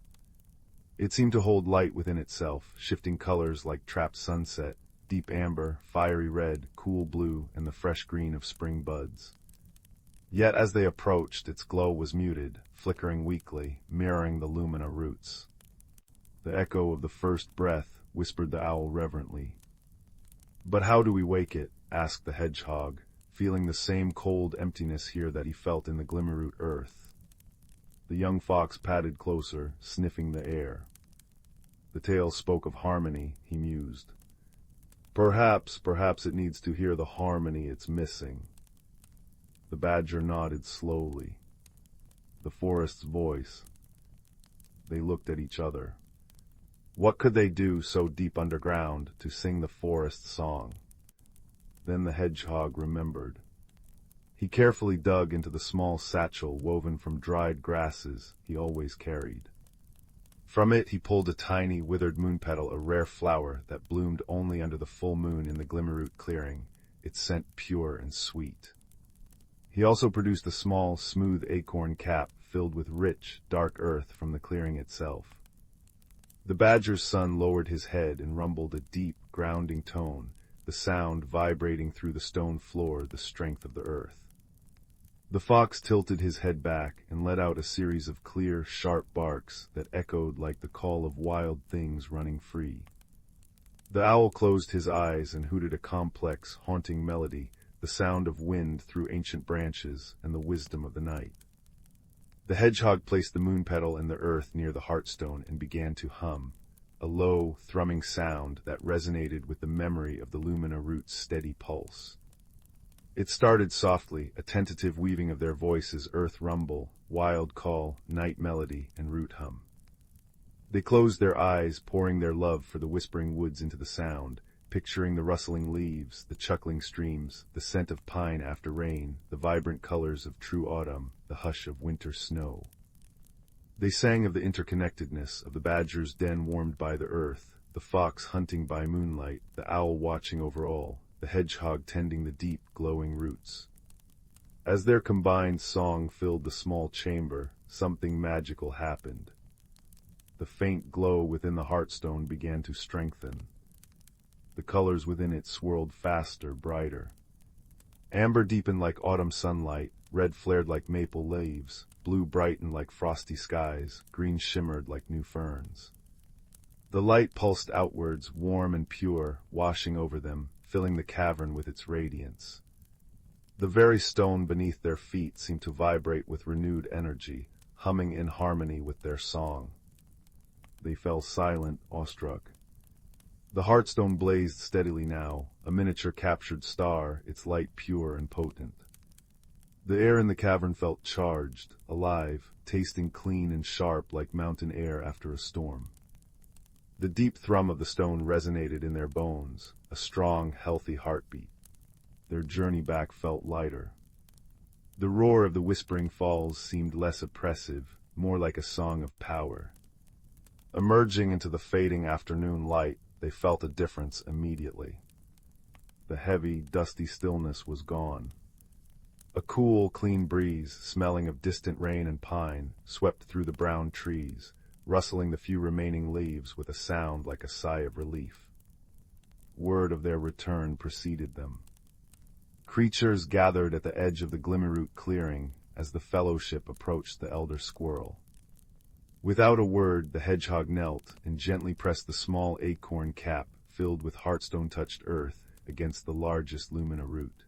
It seemed to hold light within itself, shifting colors like trapped sunset, deep amber, fiery red, cool blue, and the fresh green of spring buds. Yet as they approached, its glow was muted, flickering weakly, mirroring the lumina roots. The echo of the first breath, whispered the owl reverently. "But how do we wake it?" asked the hedgehog, feeling the same cold emptiness here that he felt in the Glimmerroot earth. The young fox padded closer, sniffing the air. The tale spoke of harmony, he mused. Perhaps it needs to hear the harmony it's missing. The badger nodded slowly. The forest's voice. They looked at each other. What could they do so deep underground to sing the forest's song? Then the hedgehog remembered. He carefully dug into the small satchel woven from dried grasses he always carried. From it he pulled a tiny, withered moonpetal, a rare flower that bloomed only under the full moon in the Glimmerroot clearing, its scent pure and sweet. He also produced a small, smooth acorn cap filled with rich, dark earth from the clearing itself. The badger's son lowered his head and rumbled a deep, grounding tone, the sound vibrating through the stone floor, the strength of the earth. The fox tilted his head back and let out a series of clear, sharp barks that echoed like the call of wild things running free. The owl closed his eyes and hooted a complex, haunting melody, the sound of wind through ancient branches and the wisdom of the night. The hedgehog placed the moonpetal in the earth near the Heartstone and began to hum, a low, thrumming sound that resonated with the memory of the lumina root's steady pulse. It started softly, a tentative weaving of their voices, earth rumble, wild call, night melody, and root hum. They closed their eyes, pouring their love for the whispering woods into the sound, picturing the rustling leaves, the chuckling streams, the scent of pine after rain, the vibrant colors of true autumn, the hush of winter snow. They sang of the interconnectedness of the badger's den warmed by the earth, the fox hunting by moonlight, the owl watching over all, the hedgehog tending the deep, glowing roots. As their combined song filled the small chamber, something magical happened. The faint glow within the Heartstone began to strengthen. The colors within it swirled faster, brighter. Amber deepened like autumn sunlight, red flared like maple leaves, blue brightened like frosty skies, green shimmered like new ferns. The light pulsed outwards, warm and pure, washing over them, filling the cavern with its radiance. The very stone beneath their feet seemed to vibrate with renewed energy, humming in harmony with their song. They fell silent, awestruck. The Heartstone blazed steadily now, a miniature captured star, its light pure and potent. The air in the cavern felt charged, alive, tasting clean and sharp like mountain air after a storm. The deep thrum of the stone resonated in their bones, a strong, healthy heartbeat. Their journey back felt lighter. The roar of the whispering falls seemed less oppressive, more like a song of power. Emerging into the fading afternoon light, they felt a difference immediately. The heavy, dusty stillness was gone. A cool, clean breeze, smelling of distant rain and pine, swept through the brown trees, rustling the few remaining leaves with a sound like a sigh of relief. Word of their return preceded them. Creatures gathered at the edge of the Glimmerroot clearing as the fellowship approached the elder squirrel. Without a word, the hedgehog knelt and gently pressed the small acorn cap filled with Heartstone-touched earth against the largest lumina root.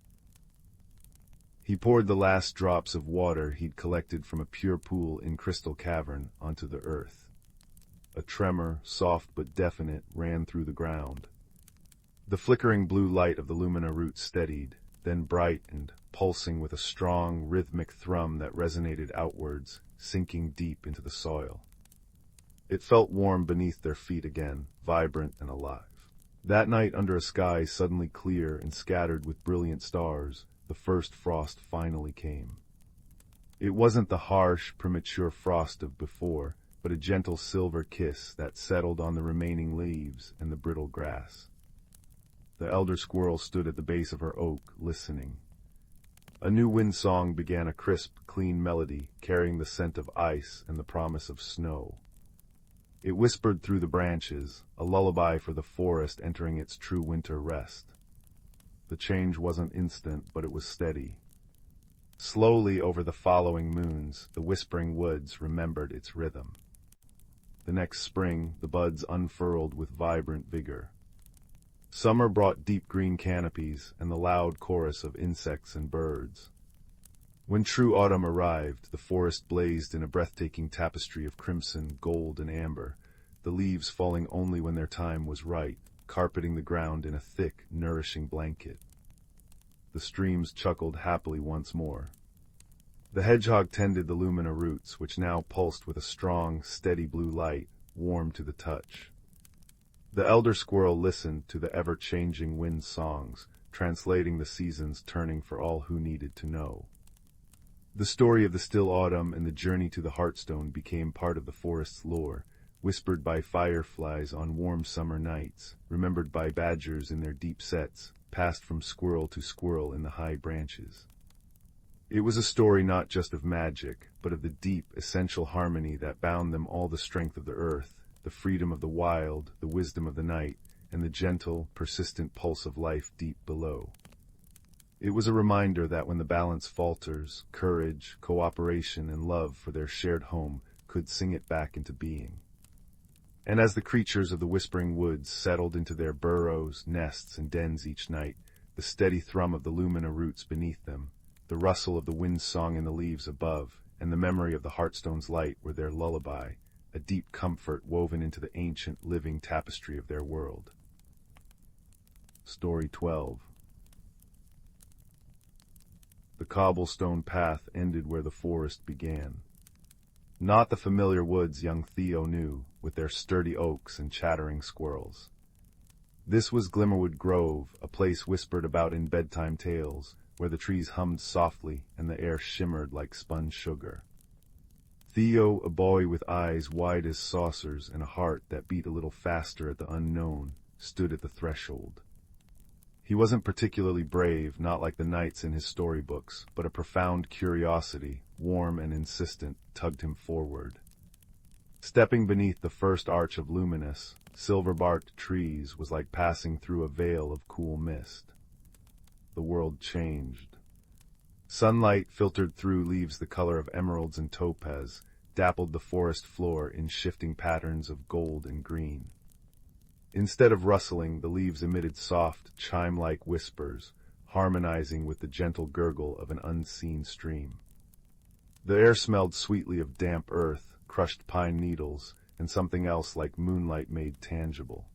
He poured the last drops of water he'd collected from a pure pool in Crystal Cavern onto the earth. A tremor, soft but definite, ran through the ground. The flickering blue light of the Glimmerroot steadied, then brightened, pulsing with a strong, rhythmic thrum that resonated outwards, sinking deep into the soil. It felt warm beneath their feet again, vibrant and alive. That night, under a sky suddenly clear and scattered with brilliant stars, the first frost finally came. It wasn't the harsh, premature frost of before, but a gentle silver kiss that settled on the remaining leaves and the brittle grass. The elder squirrel stood at the base of her oak, listening. A new wind song began, a crisp, clean melody, carrying the scent of ice and the promise of snow. It whispered through the branches, a lullaby for the forest entering its true winter rest. The change wasn't instant, but it was steady. Slowly over the following moons, the whispering woods remembered its rhythm. The next spring, the buds unfurled with vibrant vigor. Summer brought deep green canopies and the loud chorus of insects and birds. When true autumn arrived, the forest blazed in a breathtaking tapestry of crimson, gold, and amber, the leaves falling only when their time was right, carpeting the ground in a thick, nourishing blanket. The streams chuckled happily once more. The hedgehog tended the Glimmerroots, which now pulsed with a strong, steady blue light, warm to the touch. The elder squirrel listened to the ever-changing wind songs, translating the seasons, turning for all who needed to know. The story of the still autumn and the journey to the Heartstone became part of the forest's lore, whispered by fireflies on warm summer nights, remembered by badgers in their deep sets, passed from squirrel to squirrel in the high branches. It was a story not just of magic, but of the deep, essential harmony that bound them all: the strength of the earth, the freedom of the wild, the wisdom of the night, and the gentle, persistent pulse of life deep below. It was a reminder that when the balance falters, courage, cooperation, and love for their shared home could sing it back into being. And as the creatures of the whispering woods settled into their burrows, nests, and dens each night, the steady thrum of the Glimmerroots beneath them, the rustle of the wind song in the leaves above, and the memory of the Heartstone's light were their lullaby, a deep comfort woven into the ancient living tapestry of their world. Story 12. The cobblestone path ended where the forest began. Not the familiar woods young Theo knew, with their sturdy oaks and chattering squirrels. This was Glimmerwood Grove, a place whispered about in bedtime tales, where the trees hummed softly and the air shimmered like spun sugar. Theo, a boy with eyes wide as saucers and a heart that beat a little faster at the unknown, stood at the threshold. He wasn't particularly brave, not like the knights in his storybooks, but a profound curiosity, warm and insistent, tugged him forward. Stepping beneath the first arch of luminous, silver-barked trees was like passing through a veil of cool mist. The world changed. Sunlight filtered through leaves the color of emeralds and topaz, dappled the forest floor in shifting patterns of gold and green. Instead of rustling, the leaves emitted soft, chime-like whispers, harmonizing with the gentle gurgle of an unseen stream. The air smelled sweetly of damp earth, crushed pine needles, and something else like moonlight made tangible.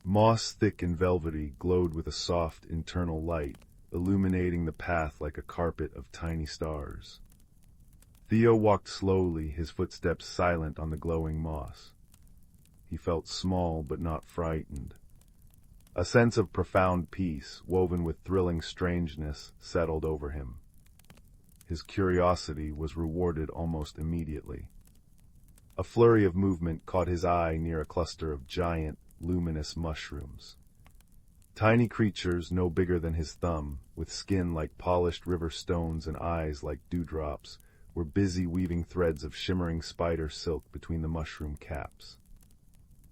Moss, thick and velvety, glowed with a soft, internal light, illuminating the path like a carpet of tiny stars. Theo walked slowly, his footsteps silent on the glowing moss. He felt small but not frightened. A sense of profound peace, woven with thrilling strangeness, settled over him. His curiosity was rewarded almost immediately. A flurry of movement caught his eye near a cluster of giant, luminous mushrooms. Tiny creatures no bigger than his thumb, with skin like polished river stones and eyes like dewdrops, were busy weaving threads of shimmering spider silk between the mushroom caps.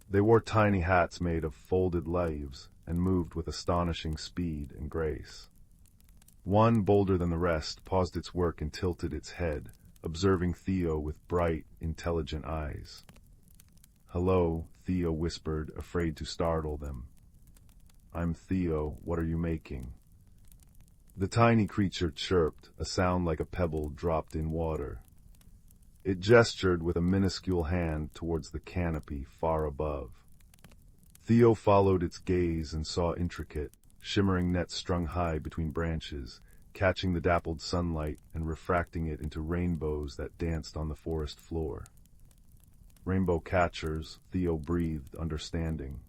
They wore tiny hats made of folded leaves and moved with astonishing speed and grace. One, bolder than the rest, paused its work and tilted its head, observing Theo with bright, intelligent eyes. "Hello," Theo whispered, afraid to startle them. "I'm Theo. What are you making?" The tiny creature chirped, a sound like a pebble dropped in water. It gestured with a minuscule hand towards the canopy far above. Theo followed its gaze and saw intricate, shimmering nets strung high between branches, catching the dappled sunlight and refracting it into rainbows that danced on the forest floor. Rainbow catchers, Theo breathed, understanding.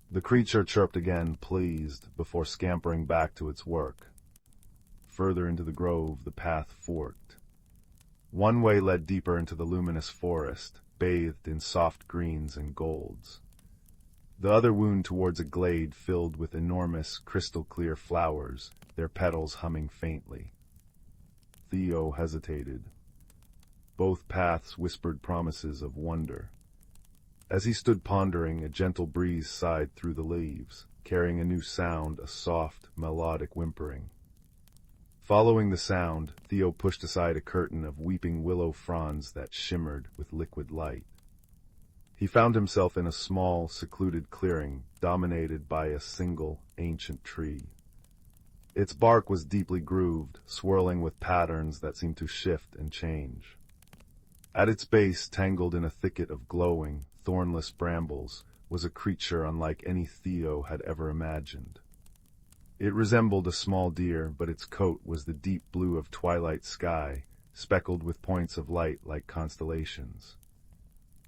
The creature chirped again, pleased, before scampering back to its work. Further into the grove, the path forked. One way led deeper into the luminous forest, bathed in soft greens and golds. The other wound towards a glade filled with enormous, crystal-clear flowers, their petals humming faintly. Theo hesitated. Both paths whispered promises of wonder. As he stood pondering, a gentle breeze sighed through the leaves, carrying a new sound, a soft, melodic whimpering. Following the sound, Theo pushed aside a curtain of weeping willow fronds that shimmered with liquid light. He found himself in a small, secluded clearing, dominated by a single, ancient tree. Its bark was deeply grooved, swirling with patterns that seemed to shift and change. At its base, tangled in a thicket of glowing, thornless brambles, was a creature unlike any Theo had ever imagined. It resembled a small deer, but its coat was the deep blue of twilight sky, speckled with points of light like constellations.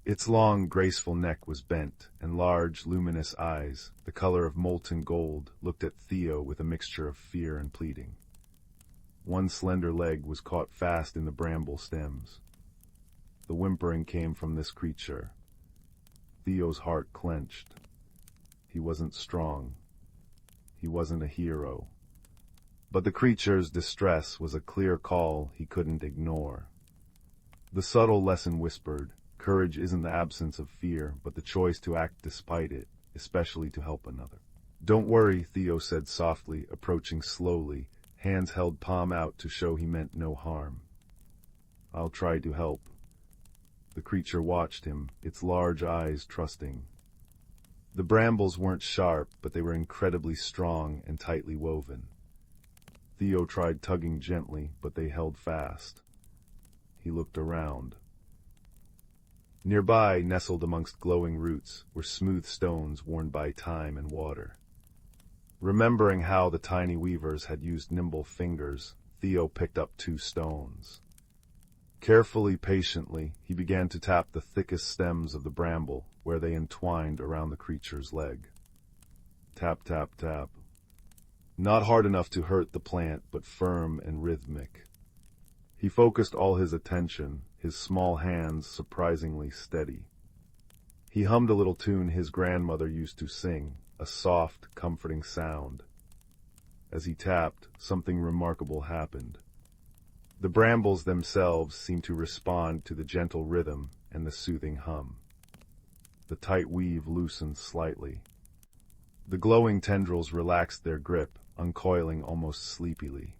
Its long, graceful neck was bent, and large, luminous eyes, the color of molten gold, looked at Theo with a mixture of fear and pleading. One slender leg was caught fast in the bramble stems. The whimpering came from this creature. Theo's heart clenched. He wasn't strong. He wasn't a hero. But the creature's distress was a clear call he couldn't ignore. The subtle lesson whispered, courage isn't the absence of fear, but the choice to act despite it, especially to help another. Don't worry, Theo said softly, approaching slowly, hands held palm out to show he meant no harm. I'll try to help. The creature watched him, its large eyes trusting. The brambles weren't sharp, but they were incredibly strong and tightly woven. Theo tried tugging gently, but they held fast. He looked around. Nearby, nestled amongst glowing roots, were smooth stones worn by time and water. Remembering how the tiny weavers had used nimble fingers, Theo picked up 2 stones. Carefully, patiently, he began to tap the thickest stems of the bramble, where they entwined around the creature's leg. Tap, tap, tap. Not hard enough to hurt the plant, but firm and rhythmic. He focused all his attention, his small hands surprisingly steady. He hummed a little tune his grandmother used to sing, a soft, comforting sound. As he tapped, something remarkable happened. The brambles themselves seemed to respond to the gentle rhythm and the soothing hum. The tight weave loosened slightly. The glowing tendrils relaxed their grip, uncoiling almost sleepily.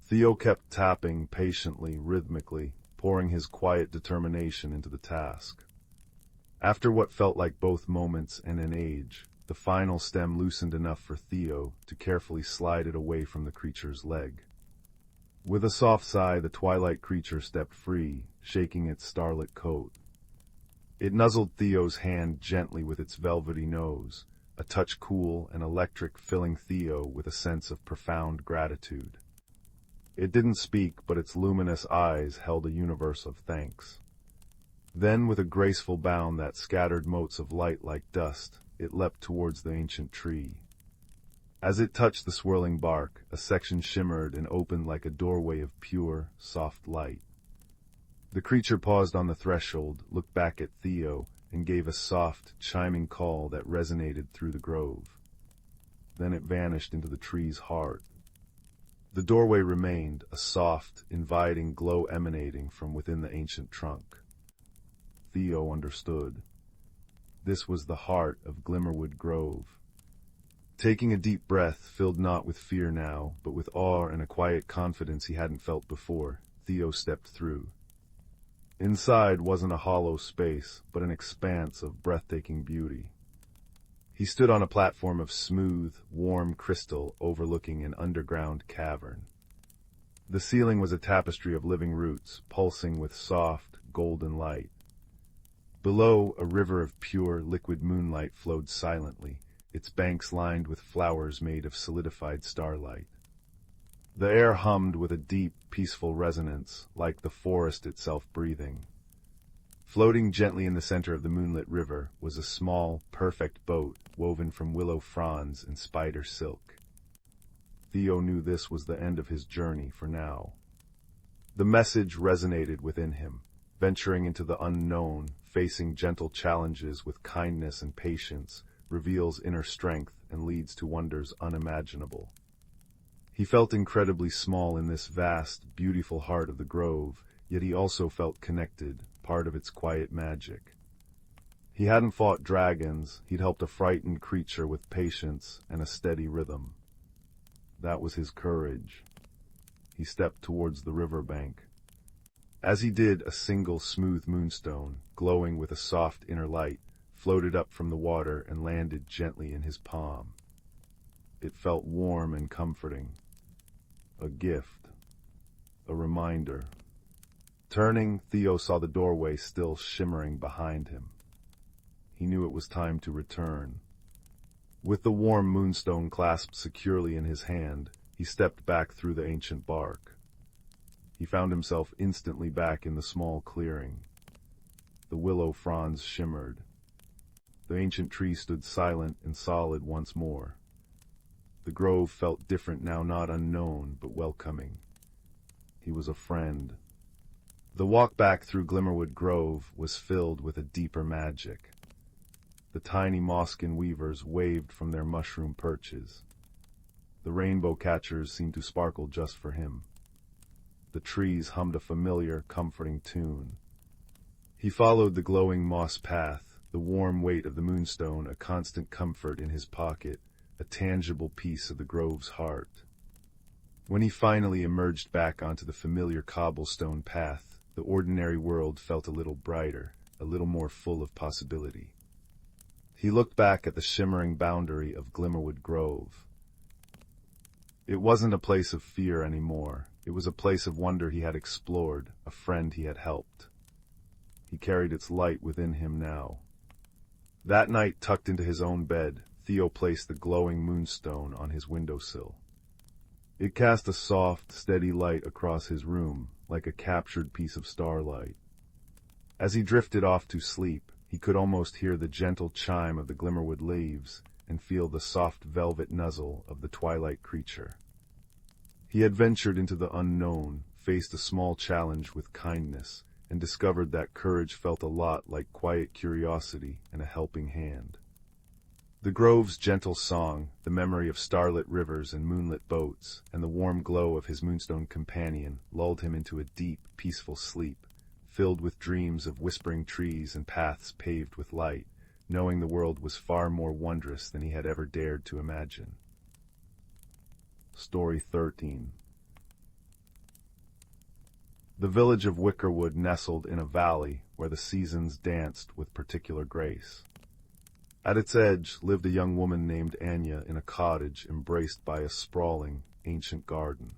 Theo kept tapping patiently, rhythmically, pouring his quiet determination into the task. After what felt like both moments and an age, the final stem loosened enough for Theo to carefully slide it away from the creature's leg. With a soft sigh, the twilight creature stepped free, shaking its starlit coat. It nuzzled Theo's hand gently with its velvety nose, a touch cool and electric, filling Theo with a sense of profound gratitude. It didn't speak, but its luminous eyes held a universe of thanks. Then, with a graceful bound that scattered motes of light like dust, it leapt towards the ancient tree. As it touched the swirling bark, a section shimmered and opened like a doorway of pure, soft light. The creature paused on the threshold, looked back at Theo, and gave a soft, chiming call that resonated through the grove. Then it vanished into the tree's heart. The doorway remained, a soft, inviting glow emanating from within the ancient trunk. Theo understood. This was the heart of Glimmerwood Grove. Taking a deep breath, filled not with fear now, but with awe and a quiet confidence he hadn't felt before, Theo stepped through. Inside wasn't a hollow space, but an expanse of breathtaking beauty. He stood on a platform of smooth, warm crystal overlooking an underground cavern. The ceiling was a tapestry of living roots, pulsing with soft, golden light. Below, a river of pure, liquid moonlight flowed silently, its banks lined with flowers made of solidified starlight. The air hummed with a deep, peaceful resonance, like the forest itself breathing. Floating gently in the center of the moonlit river was a small, perfect boat woven from willow fronds and spider silk. Theo knew this was the end of his journey for now. The message resonated within him. Venturing into the unknown, facing gentle challenges with kindness and patience, reveals inner strength and leads to wonders unimaginable. He felt incredibly small in this vast, beautiful heart of the grove, yet he also felt connected, part of its quiet magic. He hadn't fought dragons, he'd helped a frightened creature with patience and a steady rhythm. That was his courage. He stepped towards the riverbank. As he did, a single smooth moonstone, glowing with a soft inner light, floated up from the water and landed gently in his palm. It felt warm and comforting. A gift. A reminder. Turning, Theo saw the doorway still shimmering behind him. He knew it was time to return. With the warm moonstone clasped securely in his hand, he stepped back through the ancient bark. He found himself instantly back in the small clearing. The willow fronds shimmered. The ancient tree stood silent and solid once more. The grove felt different now, not unknown, but welcoming. He was a friend. The walk back through Glimmerwood Grove was filled with a deeper magic. The tiny mosskin weavers waved from their mushroom perches. The rainbow catchers seemed to sparkle just for him. The trees hummed a familiar, comforting tune. He followed the glowing moss path, the warm weight of the moonstone a constant comfort in his pocket, a tangible piece of the grove's heart. When he finally emerged back onto the familiar cobblestone path, the ordinary world felt a little brighter, a little more full of possibility. He looked back at the shimmering boundary of Glimmerwood Grove. It wasn't a place of fear anymore. It was a place of wonder he had explored, a friend he had helped. He carried its light within him now. That night, tucked into his own bed, Theo placed the glowing moonstone on his windowsill. It cast a soft, steady light across his room, like a captured piece of starlight. As he drifted off to sleep, he could almost hear the gentle chime of the Glimmerwood leaves and feel the soft velvet nuzzle of the twilight creature. He had ventured into the unknown, faced a small challenge with kindness, and discovered that courage felt a lot like quiet curiosity and a helping hand. The grove's gentle song, the memory of starlit rivers and moonlit boats, and the warm glow of his moonstone companion lulled him into a deep, peaceful sleep, filled with dreams of whispering trees and paths paved with light, knowing the world was far more wondrous than he had ever dared to imagine. Story 13. The village of Wickerwood nestled in a valley where the seasons danced with particular grace. At its edge lived a young woman named Anya in a cottage embraced by a sprawling, ancient garden.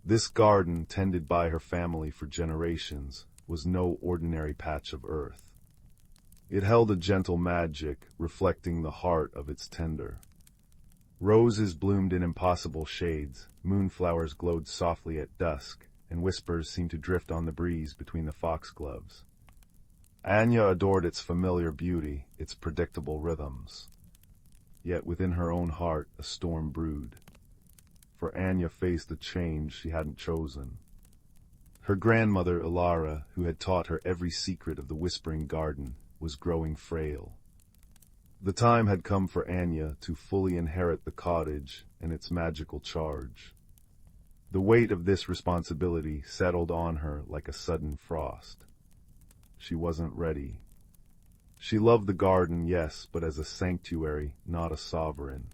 This garden, tended by her family for generations, was no ordinary patch of earth. It held a gentle magic, reflecting the heart of its tender. Roses bloomed in impossible shades, moonflowers glowed softly at dusk, and whispers seemed to drift on the breeze between the foxgloves. Anya adored its familiar beauty, its predictable rhythms. Yet within her own heart a storm brewed. For Anya faced a change she hadn't chosen. Her grandmother Ilara, who had taught her every secret of the Whispering Garden, was growing frail. The time had come for Anya to fully inherit the cottage and its magical charge. The weight of this responsibility settled on her like a sudden frost. She wasn't ready. She loved the garden, yes, but as a sanctuary, not a sovereign.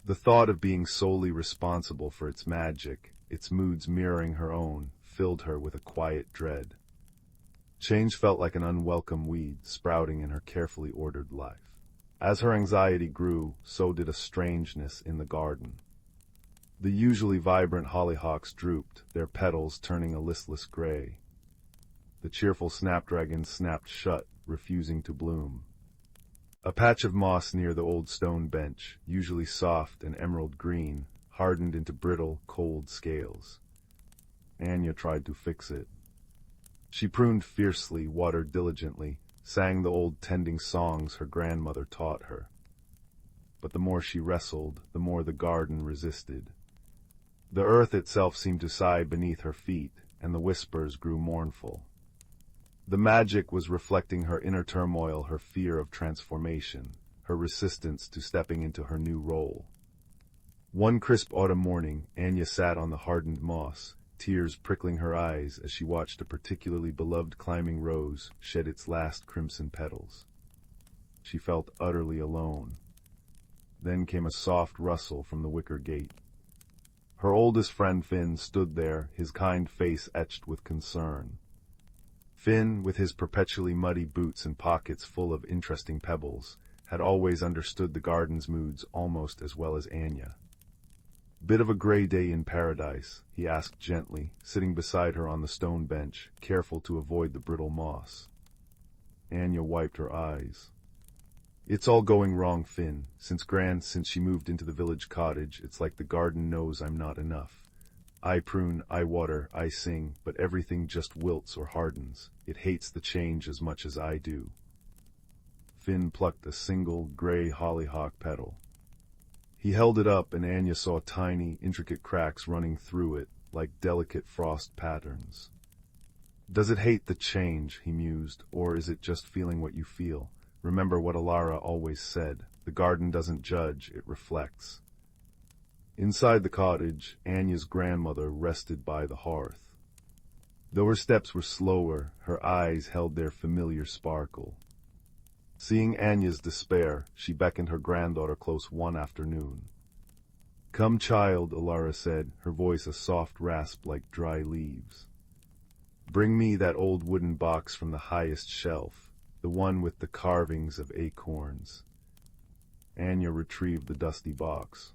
The thought of being solely responsible for its magic, its moods mirroring her own, filled her with a quiet dread. Change felt like an unwelcome weed sprouting in her carefully ordered life. As her anxiety grew, so did a strangeness in the garden. The usually vibrant hollyhocks drooped, their petals turning a listless gray. The cheerful snapdragon snapped shut, refusing to bloom. A patch of moss near the old stone bench, usually soft and emerald green, hardened into brittle, cold scales. Anya tried to fix it. She pruned fiercely, watered diligently, sang the old tending songs her grandmother taught her. But the more she wrestled, the more the garden resisted. The earth itself seemed to sigh beneath her feet, and the whispers grew mournful. The magic was reflecting her inner turmoil, her fear of transformation, her resistance to stepping into her new role. One crisp autumn morning, Anya sat on the hardened moss, tears prickling her eyes as she watched a particularly beloved climbing rose shed its last crimson petals. She felt utterly alone. Then came a soft rustle from the wicker gate. Her oldest friend Finn stood there, his kind face etched with concern. Finn, with his perpetually muddy boots and pockets full of interesting pebbles, had always understood the garden's moods almost as well as Anya. "Bit of a gray day in paradise?" he asked gently, sitting beside her on the stone bench, careful to avoid the brittle moss. Anya wiped her eyes. "It's all going wrong, Finn. Since she moved into the village cottage, it's like the garden knows I'm not enough. I prune, I water, I sing, but everything just wilts or hardens. It hates the change as much as I do." Finn plucked a single, gray hollyhock petal. He held it up, and Anya saw tiny, intricate cracks running through it, like delicate frost patterns. "Does it hate the change," he mused, "or is it just feeling what you feel? Remember what Alara always said, the garden doesn't judge, it reflects." Inside the cottage, Anya's grandmother rested by the hearth. Though her steps were slower, her eyes held their familiar sparkle. Seeing Anya's despair, she beckoned her granddaughter close one afternoon. "Come, child," Alara said, her voice a soft rasp like dry leaves. "Bring me that old wooden box from the highest shelf, the one with the carvings of acorns." Anya retrieved the dusty box.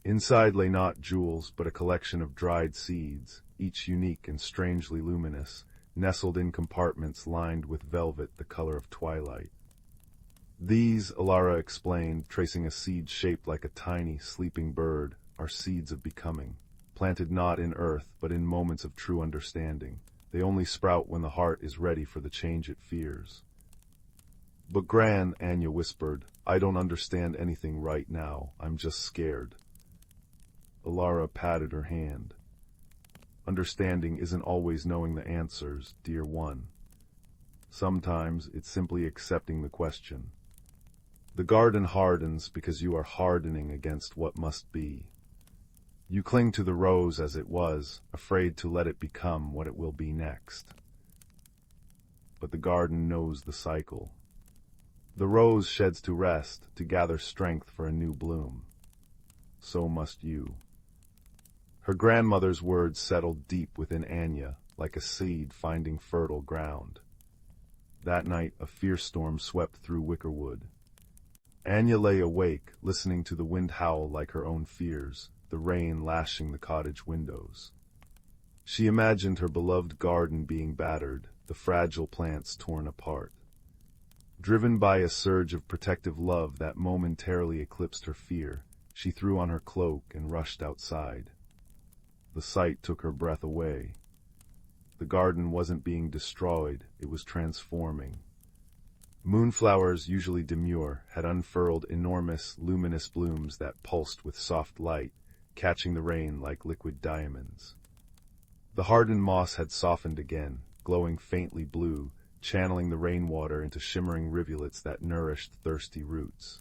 Inside lay not jewels, but a collection of dried seeds, each unique and strangely luminous, nestled in compartments lined with velvet the color of twilight. "These," Alara explained, tracing a seed shaped like a tiny, sleeping bird, "are seeds of becoming, planted not in earth, but in moments of true understanding. They only sprout when the heart is ready for the change it fears." "But Gran," Anya whispered, "I don't understand anything right now. I'm just scared." Alara patted her hand. "Understanding isn't always knowing the answers, dear one. Sometimes it's simply accepting the question. The garden hardens because you are hardening against what must be. You cling to the rose as it was, afraid to let it become what it will be next. But the garden knows the cycle. The rose sheds to rest, to gather strength for a new bloom. So must you." Her grandmother's words settled deep within Anya, like a seed finding fertile ground. That night, a fierce storm swept through Wickerwood. Anya lay awake, listening to the wind howl like her own fears, the rain lashing the cottage windows. She imagined her beloved garden being battered, the fragile plants torn apart. Driven by a surge of protective love that momentarily eclipsed her fear, she threw on her cloak and rushed outside. The sight took her breath away. The garden wasn't being destroyed, it was transforming. Moonflowers, usually demure, had unfurled enormous, luminous blooms that pulsed with soft light, catching the rain like liquid diamonds. The hardened moss had softened again, glowing faintly blue, channeling the rainwater into shimmering rivulets that nourished thirsty roots.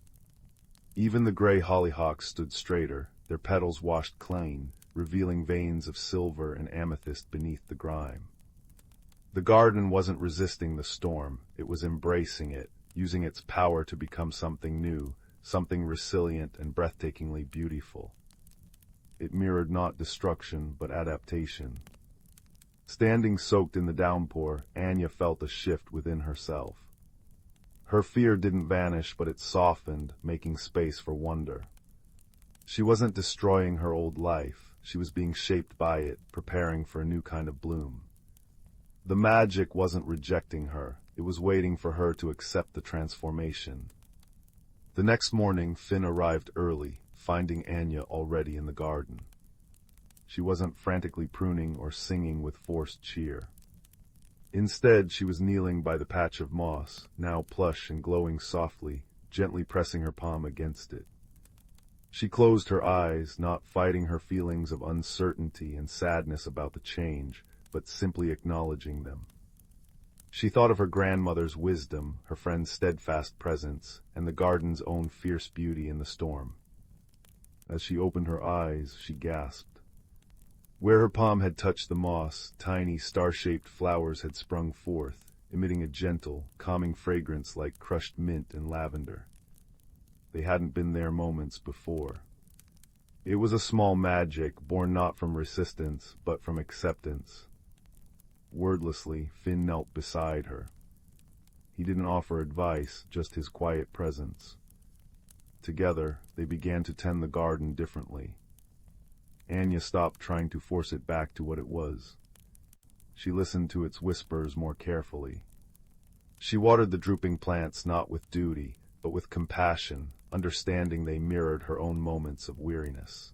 Even the gray hollyhocks stood straighter, their petals washed clean, revealing veins of silver and amethyst beneath the grime. The garden wasn't resisting the storm, it was embracing it, using its power to become something new, something resilient and breathtakingly beautiful. It mirrored not destruction, but adaptation. Standing soaked in the downpour, Anya felt a shift within herself. Her fear didn't vanish, but it softened, making space for wonder. She wasn't destroying her old life. She was being shaped by it, preparing for a new kind of bloom. The magic wasn't rejecting her. It was waiting for her to accept the transformation. The next morning, Finn arrived early, finding Anya already in the garden. She wasn't frantically pruning or singing with forced cheer. Instead, she was kneeling by the patch of moss, now plush and glowing softly, gently pressing her palm against it. She closed her eyes, not fighting her feelings of uncertainty and sadness about the change, but simply acknowledging them. She thought of her grandmother's wisdom, her friend's steadfast presence, and the garden's own fierce beauty in the storm. As she opened her eyes, she gasped. Where her palm had touched the moss, tiny star-shaped flowers had sprung forth, emitting a gentle, calming fragrance like crushed mint and lavender. They hadn't been there moments before. It was a small magic, born not from resistance, but from acceptance. Wordlessly, Finn knelt beside her. He didn't offer advice, just his quiet presence. Together, they began to tend the garden differently. Anya stopped trying to force it back to what it was. She listened to its whispers more carefully. She watered the drooping plants not with duty, but with compassion, understanding they mirrored her own moments of weariness.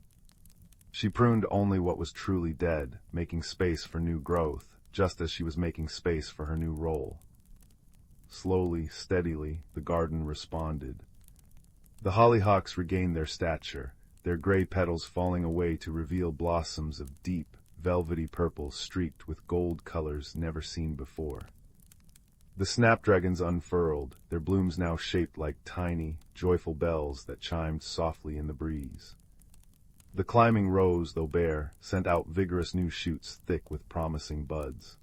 She pruned only what was truly dead, making space for new growth, just as she was making space for her new role. Slowly, steadily, the garden responded. The hollyhocks regained their stature, their gray petals falling away to reveal blossoms of deep, velvety purple streaked with gold colors never seen before. The snapdragons unfurled, their blooms now shaped like tiny, joyful bells that chimed softly in the breeze. The climbing rose, though bare, sent out vigorous new shoots thick with promising buds.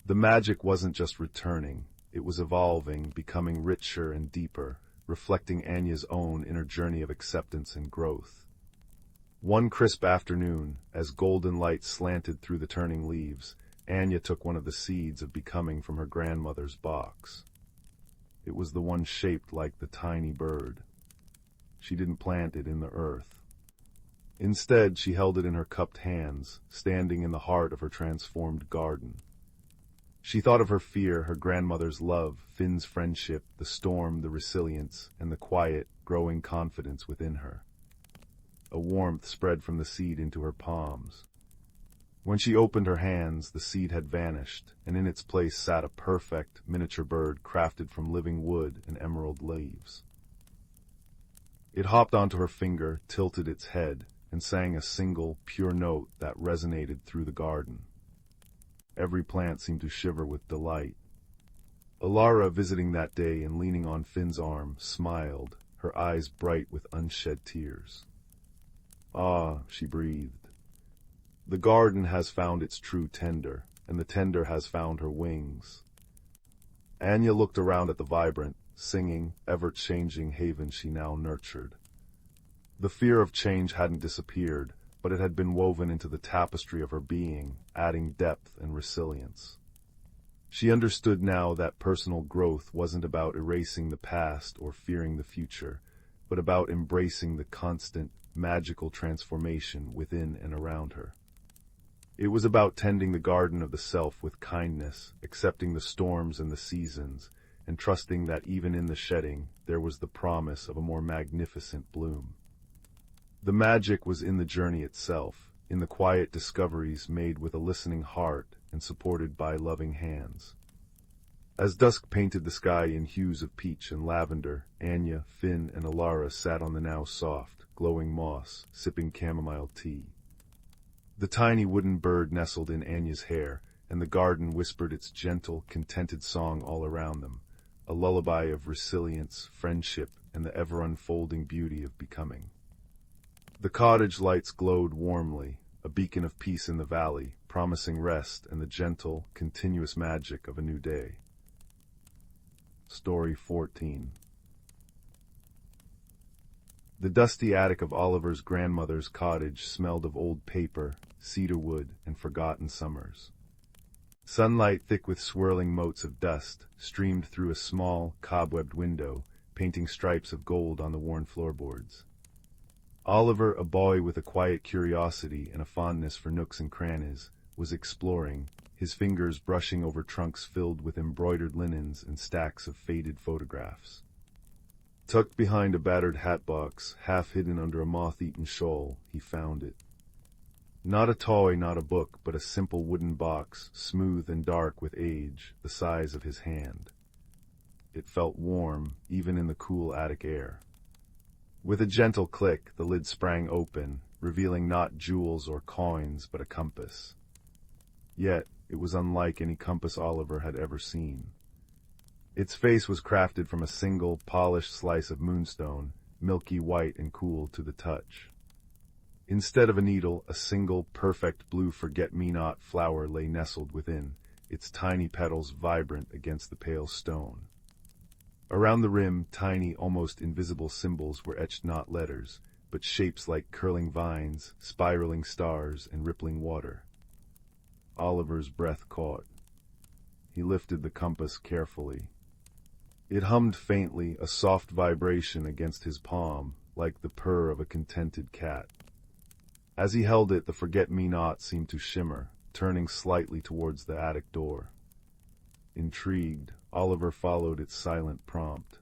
The magic wasn't just returning, it was evolving, becoming richer and deeper, reflecting Anya's own inner journey of acceptance and growth. One crisp afternoon, as golden light slanted through the turning leaves, Anya took one of the seeds of becoming from her grandmother's box. It was the one shaped like the tiny bird. She didn't plant it in the earth. Instead, she held it in her cupped hands, standing in the heart of her transformed garden. She thought of her fear, her grandmother's love, Finn's friendship, the storm, the resilience, and the quiet, growing confidence within her. A warmth spread from the seed into her palms. When she opened her hands, the seed had vanished, and in its place sat a perfect, miniature bird crafted from living wood and emerald leaves. It hopped onto her finger, tilted its head, and sang a single, pure note that resonated through the garden. Every plant seemed to shiver with delight. Alara, visiting that day and leaning on Finn's arm, smiled, her eyes bright with unshed tears. "Ah," she breathed. "The garden has found its true tender, and the tender has found her wings." Anya looked around at the vibrant, singing, ever-changing haven she now nurtured. The fear of change hadn't disappeared, but it had been woven into the tapestry of her being, adding depth and resilience. She understood now that personal growth wasn't about erasing the past or fearing the future, but about embracing the constant, magical transformation within and around her. It was about tending the garden of the self with kindness, accepting the storms and the seasons, and trusting that even in the shedding, there was the promise of a more magnificent bloom. The magic was in the journey itself, in the quiet discoveries made with a listening heart and supported by loving hands. As dusk painted the sky in hues of peach and lavender, Anya, Finn, and Alara sat on the now soft, glowing moss, sipping chamomile tea. The tiny wooden bird nestled in Anya's hair, and the garden whispered its gentle, contented song all around them, a lullaby of resilience, friendship, and the ever-unfolding beauty of becoming. The cottage lights glowed warmly, a beacon of peace in the valley, promising rest and the gentle, continuous magic of a new day. Story 14. The dusty attic of Oliver's grandmother's cottage smelled of old paper, cedar wood, and forgotten summers. Sunlight, thick with swirling motes of dust, streamed through a small, cobwebbed window, painting stripes of gold on the worn floorboards. Oliver, a boy with a quiet curiosity and a fondness for nooks and crannies, was exploring, his fingers brushing over trunks filled with embroidered linens and stacks of faded photographs. Tucked behind a battered hatbox, half hidden under a moth-eaten shawl, he found it. Not a toy, not a book, but a simple wooden box, smooth and dark with age, the size of his hand. It felt warm, even in the cool attic air. With a gentle click, the lid sprang open, revealing not jewels or coins, but a compass. Yet, it was unlike any compass Oliver had ever seen. Its face was crafted from a single, polished slice of moonstone, milky white and cool to the touch. Instead of a needle, a single, perfect blue forget-me-not flower lay nestled within, its tiny petals vibrant against the pale stone. Around the rim, tiny, almost invisible symbols were etched, not letters, but shapes like curling vines, spiraling stars, and rippling water. Oliver's breath caught. He lifted the compass carefully. It hummed faintly, a soft vibration against his palm, like the purr of a contented cat. As he held it, the forget-me-not seemed to shimmer, turning slightly towards the attic door. Intrigued, Oliver followed its silent prompt.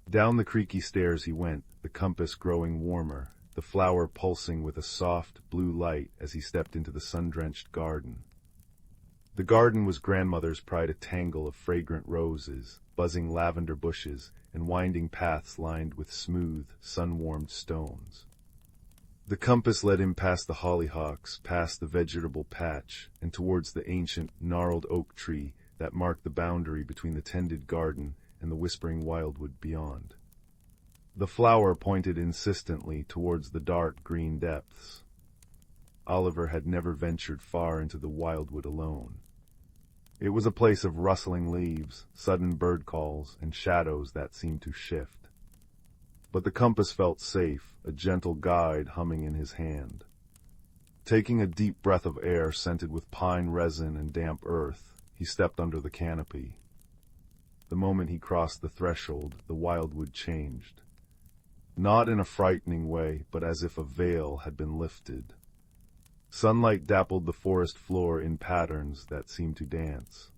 Down the creaky stairs he went, the compass growing warmer, the flower pulsing with a soft, blue light as he stepped into the sun-drenched garden. The garden was grandmother's pride, a tangle of fragrant roses, buzzing lavender bushes, and winding paths lined with smooth, sun-warmed stones. The compass led him past the hollyhocks, past the vegetable patch, and towards the ancient, gnarled oak tree that marked the boundary between the tended garden and the whispering wildwood beyond. The flower pointed insistently towards the dark green depths. Oliver had never ventured far into the wildwood alone. It was a place of rustling leaves, sudden bird calls, and shadows that seemed to shift. But the compass felt safe, a gentle guide humming in his hand. Taking a deep breath of air scented with pine resin and damp earth, he stepped under the canopy. The moment he crossed the threshold, the wildwood changed. Not in a frightening way, but as if a veil had been lifted. Sunlight dappled the forest floor in patterns that seemed to dance.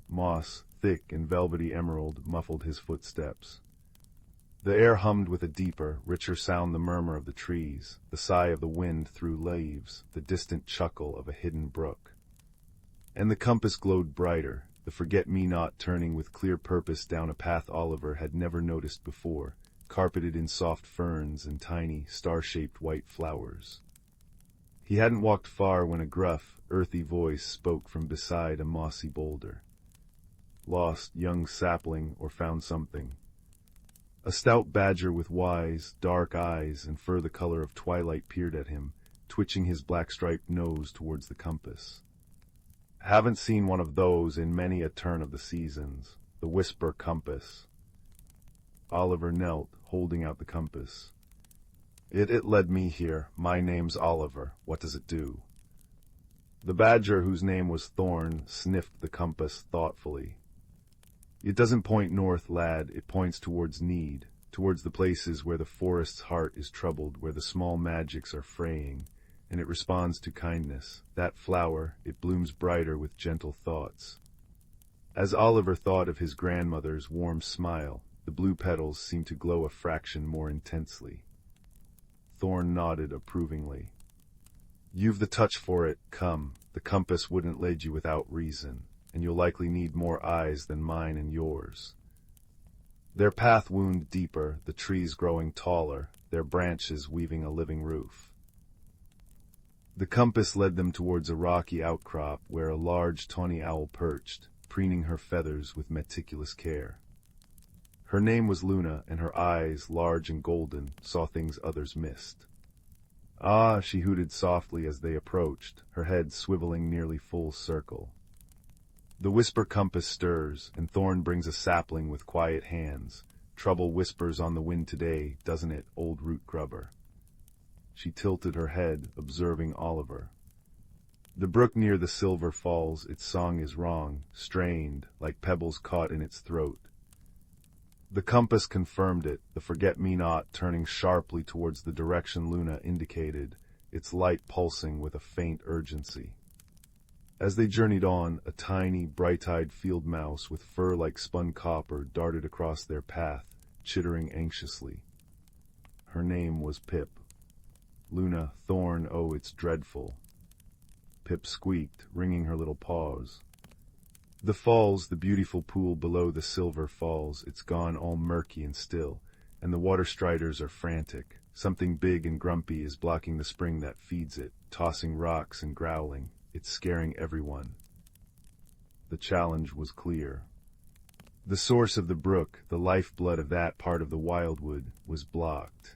Moss, thick and velvety emerald, muffled his footsteps. The air hummed with a deeper, richer sound, the murmur of the trees, the sigh of the wind through leaves, the distant chuckle of a hidden brook. And the compass glowed brighter, the forget-me-not turning with clear purpose down a path Oliver had never noticed before, carpeted in soft ferns and tiny, star-shaped white flowers. He hadn't walked far when a gruff, earthy voice spoke from beside a mossy boulder. Lost, young sapling, or found something. A stout badger with wise, dark eyes and fur the color of twilight peered at him, twitching his black-striped nose towards the compass. Haven't seen one of those in many a turn of the seasons. The whisper compass. Oliver knelt, holding out the compass. It led me here. My name's Oliver. What does it do? The badger, whose name was Thorn, sniffed the compass thoughtfully. It doesn't point north, lad. It points towards need, towards the places where the forest's heart is troubled, where the small magics are fraying, and it responds to kindness. That flower, it blooms brighter with gentle thoughts. As Oliver thought of his grandmother's warm smile, the blue petals seemed to glow a fraction more intensely. Thorn nodded approvingly. You've the touch for it. Come, the compass wouldn't lead you without reason, and you'll likely need more eyes than mine and yours. Their path wound deeper, the trees growing taller, their branches weaving a living roof. The compass led them towards a rocky outcrop where a large tawny owl perched, preening her feathers with meticulous care. Her name was Luna, and her eyes, large and golden, saw things others missed. Ah, she hooted softly as they approached, her head swiveling nearly full circle. The whisper compass stirs, and Thorn brings a sapling with quiet hands. Trouble whispers on the wind today, doesn't it, old root grubber? She tilted her head, observing Oliver. The brook near the silver falls, its song is wrong, strained, like pebbles caught in its throat. The compass confirmed it, the forget-me-not turning sharply towards the direction Luna indicated, its light pulsing with a faint urgency. As they journeyed on, a tiny, bright-eyed field mouse with fur like spun copper darted across their path, chittering anxiously. Her name was Pip. Luna, Thorn, oh, it's dreadful. Pip squeaked, wringing her little paws. The falls, the beautiful pool below the silver falls, it's gone all murky and still, and the water striders are frantic. Something big and grumpy is blocking the spring that feeds it, tossing rocks and growling. It's scaring everyone. The challenge was clear. The source of the brook, the lifeblood of that part of the wildwood, was blocked.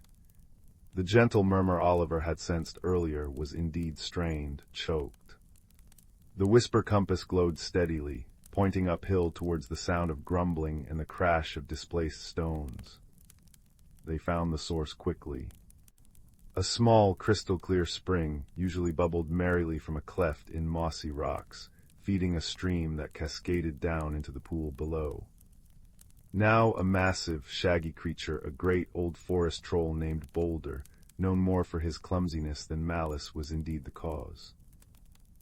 The gentle murmur Oliver had sensed earlier was indeed strained, choked. The whisper compass glowed steadily, pointing uphill towards the sound of grumbling and the crash of displaced stones. They found the source quickly. A small, crystal-clear spring usually bubbled merrily from a cleft in mossy rocks, feeding a stream that cascaded down into the pool below. Now a massive, shaggy creature, a great old forest troll named Boulder, known more for his clumsiness than malice, was indeed the cause.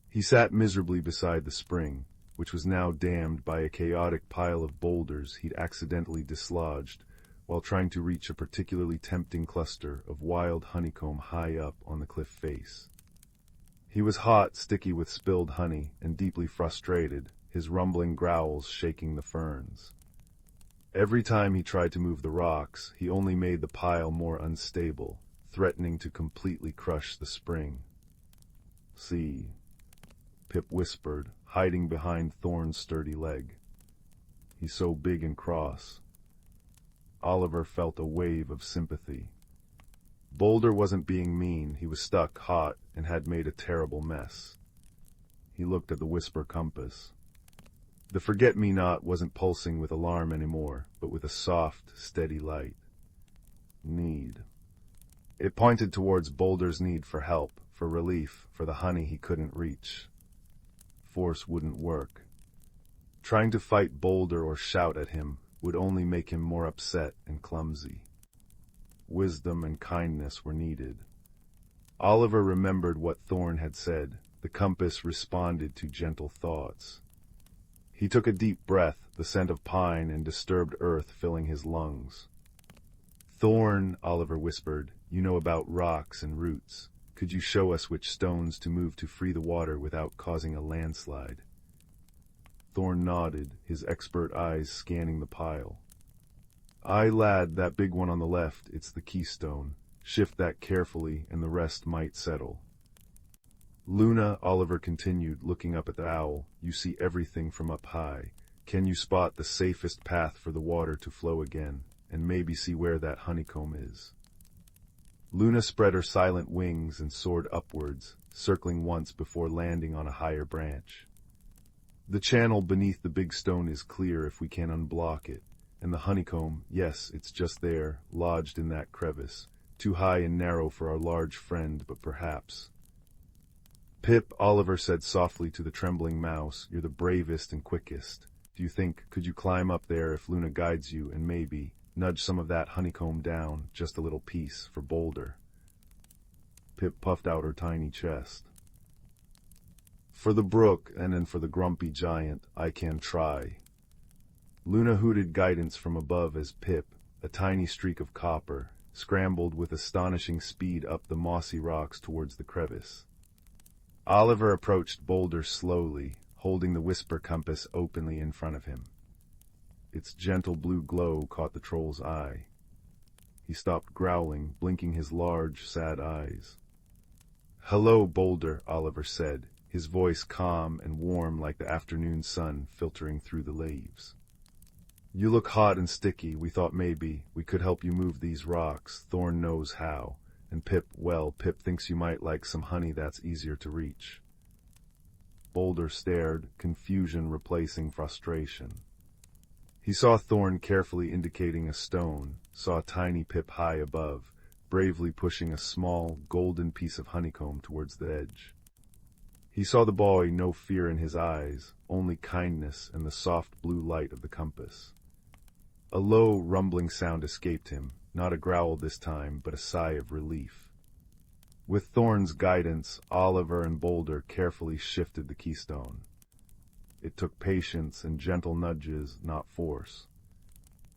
He sat miserably beside the spring, which was now dammed by a chaotic pile of boulders he'd accidentally dislodged, while trying to reach a particularly tempting cluster of wild honeycomb high up on the cliff face. He was hot, sticky with spilled honey, and deeply frustrated, his rumbling growls shaking the ferns. Every time he tried to move the rocks, he only made the pile more unstable, threatening to completely crush the spring. "See," Pip whispered, hiding behind Thorn's sturdy leg. "He's so big and cross." Oliver felt a wave of sympathy. Boulder wasn't being mean, he was stuck hot and had made a terrible mess. He looked at the whisper compass. The forget-me-not wasn't pulsing with alarm anymore, but with a soft, steady light. Need. It pointed towards Boulder's need for help, for relief, for the honey he couldn't reach. Force wouldn't work. Trying to fight Boulder or shout at him would only make him more upset and clumsy. Wisdom and kindness were needed. Oliver remembered what Thorn had said. The compass responded to gentle thoughts. He took a deep breath, the scent of pine and disturbed earth filling his lungs. "Thorn," Oliver whispered, "you know about rocks and roots. Could you show us which stones to move to free the water without causing a landslide?" Thorn nodded, his expert eyes scanning the pile. "Aye, lad, that big one on the left, it's the keystone. Shift that carefully, and the rest might settle." "Luna," Oliver continued, looking up at the owl, "you see everything from up high. Can you spot the safest path for the water to flow again, and maybe see where that honeycomb is?" Luna spread her silent wings and soared upwards, circling once before landing on a higher branch. "The channel beneath the big stone is clear if we can unblock it, and the honeycomb, yes, it's just there, lodged in that crevice, too high and narrow for our large friend, but perhaps—" "Pip," Oliver said softly to the trembling mouse, "you're the bravest and quickest. Do you think, could you climb up there if Luna guides you and maybe nudge some of that honeycomb down, just a little piece, for Boulder?" Pip puffed out her tiny chest. "For the brook, and then for the grumpy giant, I can try." Luna hooted guidance from above as Pip, a tiny streak of copper, scrambled with astonishing speed up the mossy rocks towards the crevice. Oliver approached Boulder slowly, holding the whisper compass openly in front of him. Its gentle blue glow caught the troll's eye. He stopped growling, blinking his large, sad eyes. "Hello, Boulder," Oliver said, his voice calm and warm like the afternoon sun filtering through the leaves. "You look hot and sticky. We thought maybe we could help you move these rocks. Thorn knows how. And Pip, well, Pip thinks you might like some honey that's easier to reach." Boulder stared, confusion replacing frustration. He saw Thorn carefully indicating a stone, saw tiny Pip high above, bravely pushing a small, golden piece of honeycomb towards the edge. He saw the boy, no fear in his eyes, only kindness and the soft blue light of the compass. A low, rumbling sound escaped him, not a growl this time, but a sigh of relief. With Thorn's guidance, Oliver and Boulder carefully shifted the keystone. It took patience and gentle nudges, not force.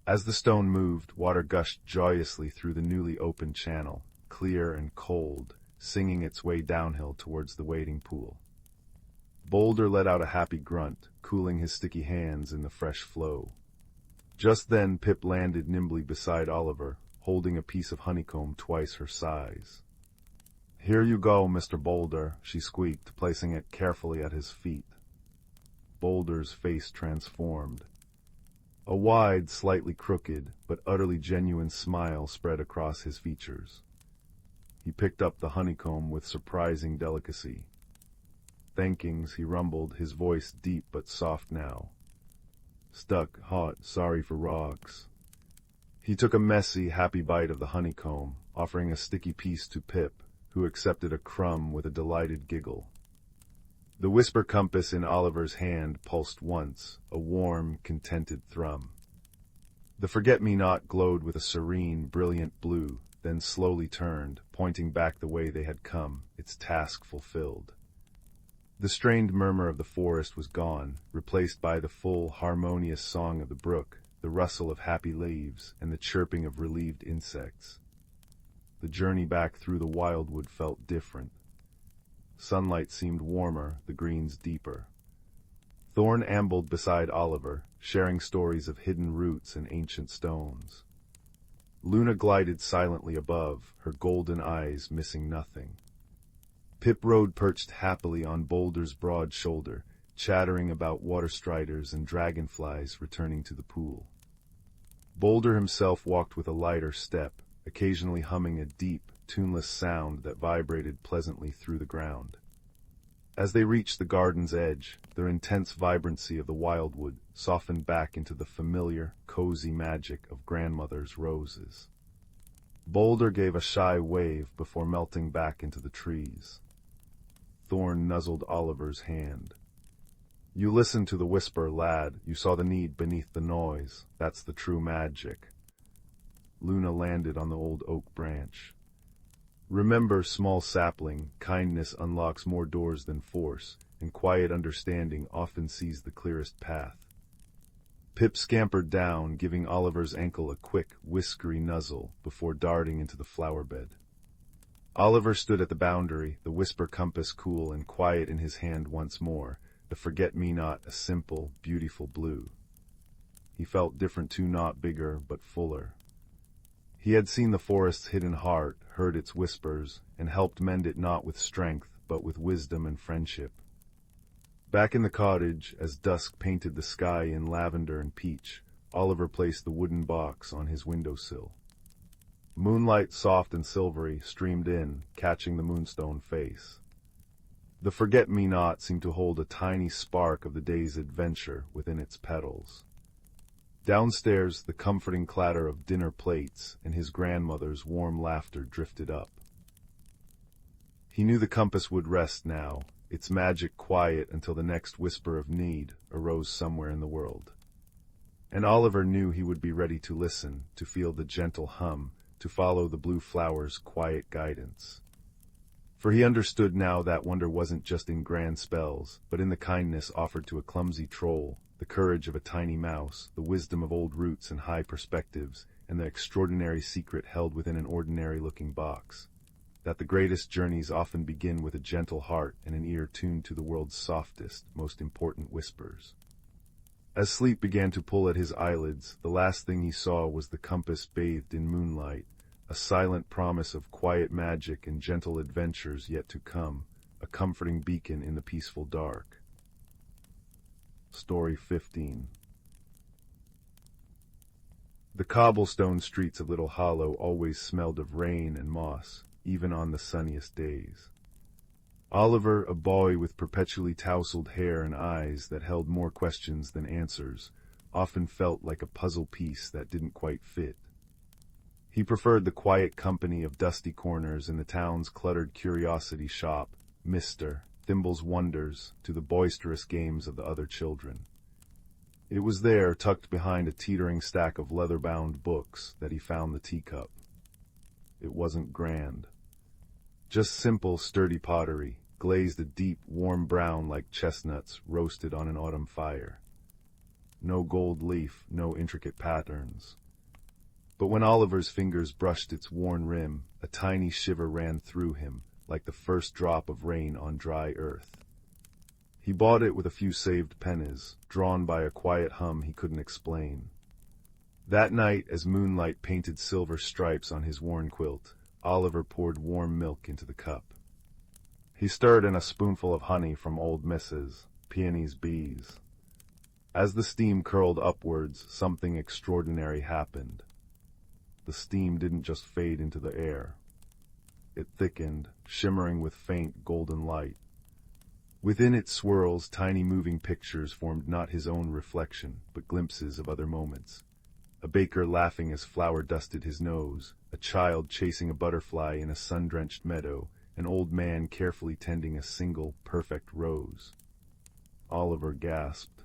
As the stone moved, water gushed joyously through the newly opened channel, clear and cold, singing its way downhill towards the waiting pool. Boulder let out a happy grunt, cooling his sticky hands in the fresh flow. Just then Pip landed nimbly beside Oliver, holding a piece of honeycomb twice her size. "Here you go, Mr. Boulder," she squeaked, placing it carefully at his feet. Boulder's face transformed. A wide, slightly crooked, but utterly genuine smile spread across his features. He picked up the honeycomb with surprising delicacy. "Thankings," he rumbled, his voice deep but soft now. "Stuck, hot, sorry for rocks." He took a messy, happy bite of the honeycomb, offering a sticky piece to Pip, who accepted a crumb with a delighted giggle. The whisper compass in Oliver's hand pulsed once, a warm, contented thrum. The forget-me-not glowed with a serene, brilliant blue, then slowly turned, pointing back the way they had come, its task fulfilled. The strained murmur of the forest was gone, replaced by the full, harmonious song of the brook, the rustle of happy leaves, and the chirping of relieved insects. The journey back through the wildwood felt different. Sunlight seemed warmer, the greens deeper. Thorn ambled beside Oliver, sharing stories of hidden roots and ancient stones. Luna glided silently above, her golden eyes missing nothing. Pip rode perched happily on Boulder's broad shoulder, chattering about water striders and dragonflies returning to the pool. Boulder himself walked with a lighter step, occasionally humming a deep, tuneless sound that vibrated pleasantly through the ground. As they reached the garden's edge, their intense vibrancy of the wildwood softened back into the familiar, cozy magic of grandmother's roses. Boulder gave a shy wave before melting back into the trees. Thorn nuzzled Oliver's hand. "You listened to the whisper, lad. You saw the need beneath the noise. That's the true magic." Luna landed on the old oak branch. "Remember, small sapling, kindness unlocks more doors than force, and quiet understanding often sees the clearest path." Pip scampered down, giving Oliver's ankle a quick, whiskery nuzzle before darting into the flower bed. Oliver stood at the boundary, the whisper compass cool and quiet in his hand once more, the forget-me-not a simple, beautiful blue. He felt different too, not bigger, but fuller. He had seen the forest's hidden heart, heard its whispers, and helped mend it not with strength, but with wisdom and friendship. Back in the cottage, as dusk painted the sky in lavender and peach, Oliver placed the wooden box on his windowsill. Moonlight, soft and silvery, streamed in, catching the moonstone face. The forget-me-not seemed to hold a tiny spark of the day's adventure within its petals. Downstairs, the comforting clatter of dinner plates and his grandmother's warm laughter drifted up. He knew the compass would rest now, its magic quiet until the next whisper of need arose somewhere in the world. And Oliver knew he would be ready to listen, to feel the gentle hum, to follow the blue flower's quiet guidance. For he understood now that wonder wasn't just in grand spells, but in the kindness offered to a clumsy troll, the courage of a tiny mouse, the wisdom of old roots and high perspectives, and the extraordinary secret held within an ordinary-looking box. That the greatest journeys often begin with a gentle heart and an ear tuned to the world's softest, most important whispers. As sleep began to pull at his eyelids, the last thing he saw was the compass bathed in moonlight, a silent promise of quiet magic and gentle adventures yet to come, a comforting beacon in the peaceful dark. Story 15. The cobblestone streets of Little Hollow always smelled of rain and moss, even on the sunniest days. Oliver, a boy with perpetually tousled hair and eyes that held more questions than answers, often felt like a puzzle piece that didn't quite fit. He preferred the quiet company of dusty corners in the town's cluttered curiosity shop, Mr. Thimble's wonders to the boisterous games of the other children. It was there, tucked behind a teetering stack of leather-bound books, that he found the teacup. It wasn't grand. Just simple, sturdy pottery, glazed a deep, warm brown like chestnuts roasted on an autumn fire. No gold leaf, no intricate patterns. But when Oliver's fingers brushed its worn rim, a tiny shiver ran through him, like the first drop of rain on dry earth. He bought it with a few saved pennies, drawn by a quiet hum he couldn't explain. That night, as moonlight painted silver stripes on his worn quilt, Oliver poured warm milk into the cup. He stirred in a spoonful of honey from old Mrs. Peony's bees. As the steam curled upwards, something extraordinary happened. The steam didn't just fade into the air. It thickened, shimmering with faint golden light. Within its swirls, tiny moving pictures formed not his own reflection, but glimpses of other moments. A baker laughing as flour dusted his nose, a child chasing a butterfly in a sun-drenched meadow, an old man carefully tending a single, perfect rose. Oliver gasped.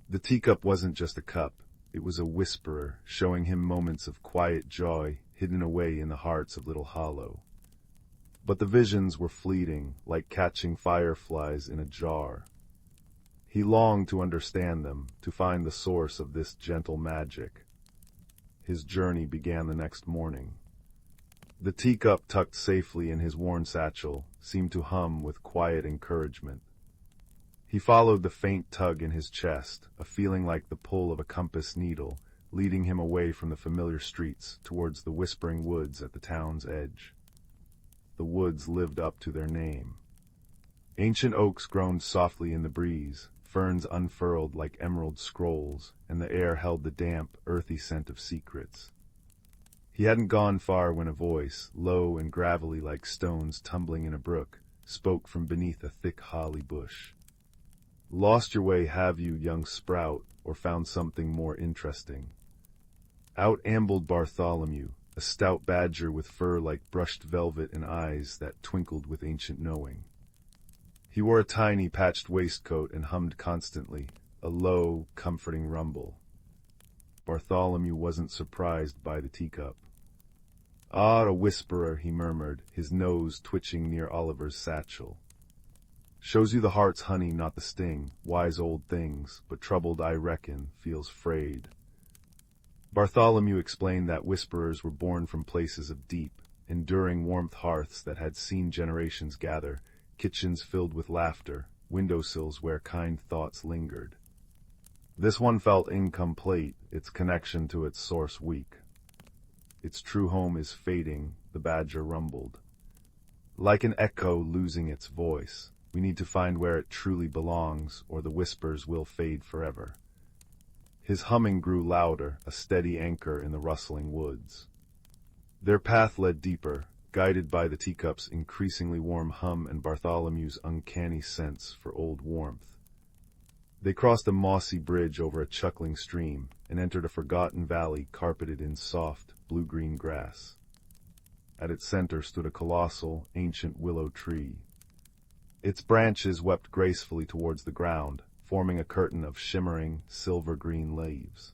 The teacup wasn't just a cup. It was a whisperer, showing him moments of quiet joy hidden away in the hearts of Little Hollow. But the visions were fleeting, like catching fireflies in a jar. He longed to understand them, to find the source of this gentle magic. His journey began the next morning. The teacup, tucked safely in his worn satchel, seemed to hum with quiet encouragement. He followed the faint tug in his chest, a feeling like the pull of a compass needle, leading him away from the familiar streets towards the whispering woods at the town's edge. The woods lived up to their name. Ancient oaks groaned softly in the breeze, ferns unfurled like emerald scrolls, and the air held the damp, earthy scent of secrets. He hadn't gone far when a voice, low and gravelly like stones tumbling in a brook, spoke from beneath a thick holly bush. "Lost your way, have you, young sprout, or found something more interesting?" Out ambled Bartholomew, a stout badger with fur like brushed velvet and eyes that twinkled with ancient knowing. He wore a tiny patched waistcoat and hummed constantly, a low, comforting rumble. Bartholomew wasn't surprised by the teacup. "Ah, a whisperer," he murmured, his nose twitching near Oliver's satchel. "Shows you the heart's honey, not the sting, wise old things, but troubled, I reckon, feels frayed." Bartholomew explained that whisperers were born from places of deep, enduring warmth, hearths that had seen generations gather, kitchens filled with laughter, windowsills where kind thoughts lingered. This one felt incomplete, its connection to its source weak. "Its true home is fading," the badger rumbled. "Like an echo losing its voice. We need to find where it truly belongs, or the whispers will fade forever." His humming grew louder, a steady anchor in the rustling woods. Their path led deeper, guided by the teacup's increasingly warm hum and Bartholomew's uncanny sense for old warmth. They crossed a mossy bridge over a chuckling stream and entered a forgotten valley carpeted in soft, blue-green grass. At its center stood a colossal, ancient willow tree. Its branches wept gracefully towards the ground, forming a curtain of shimmering, silver-green leaves.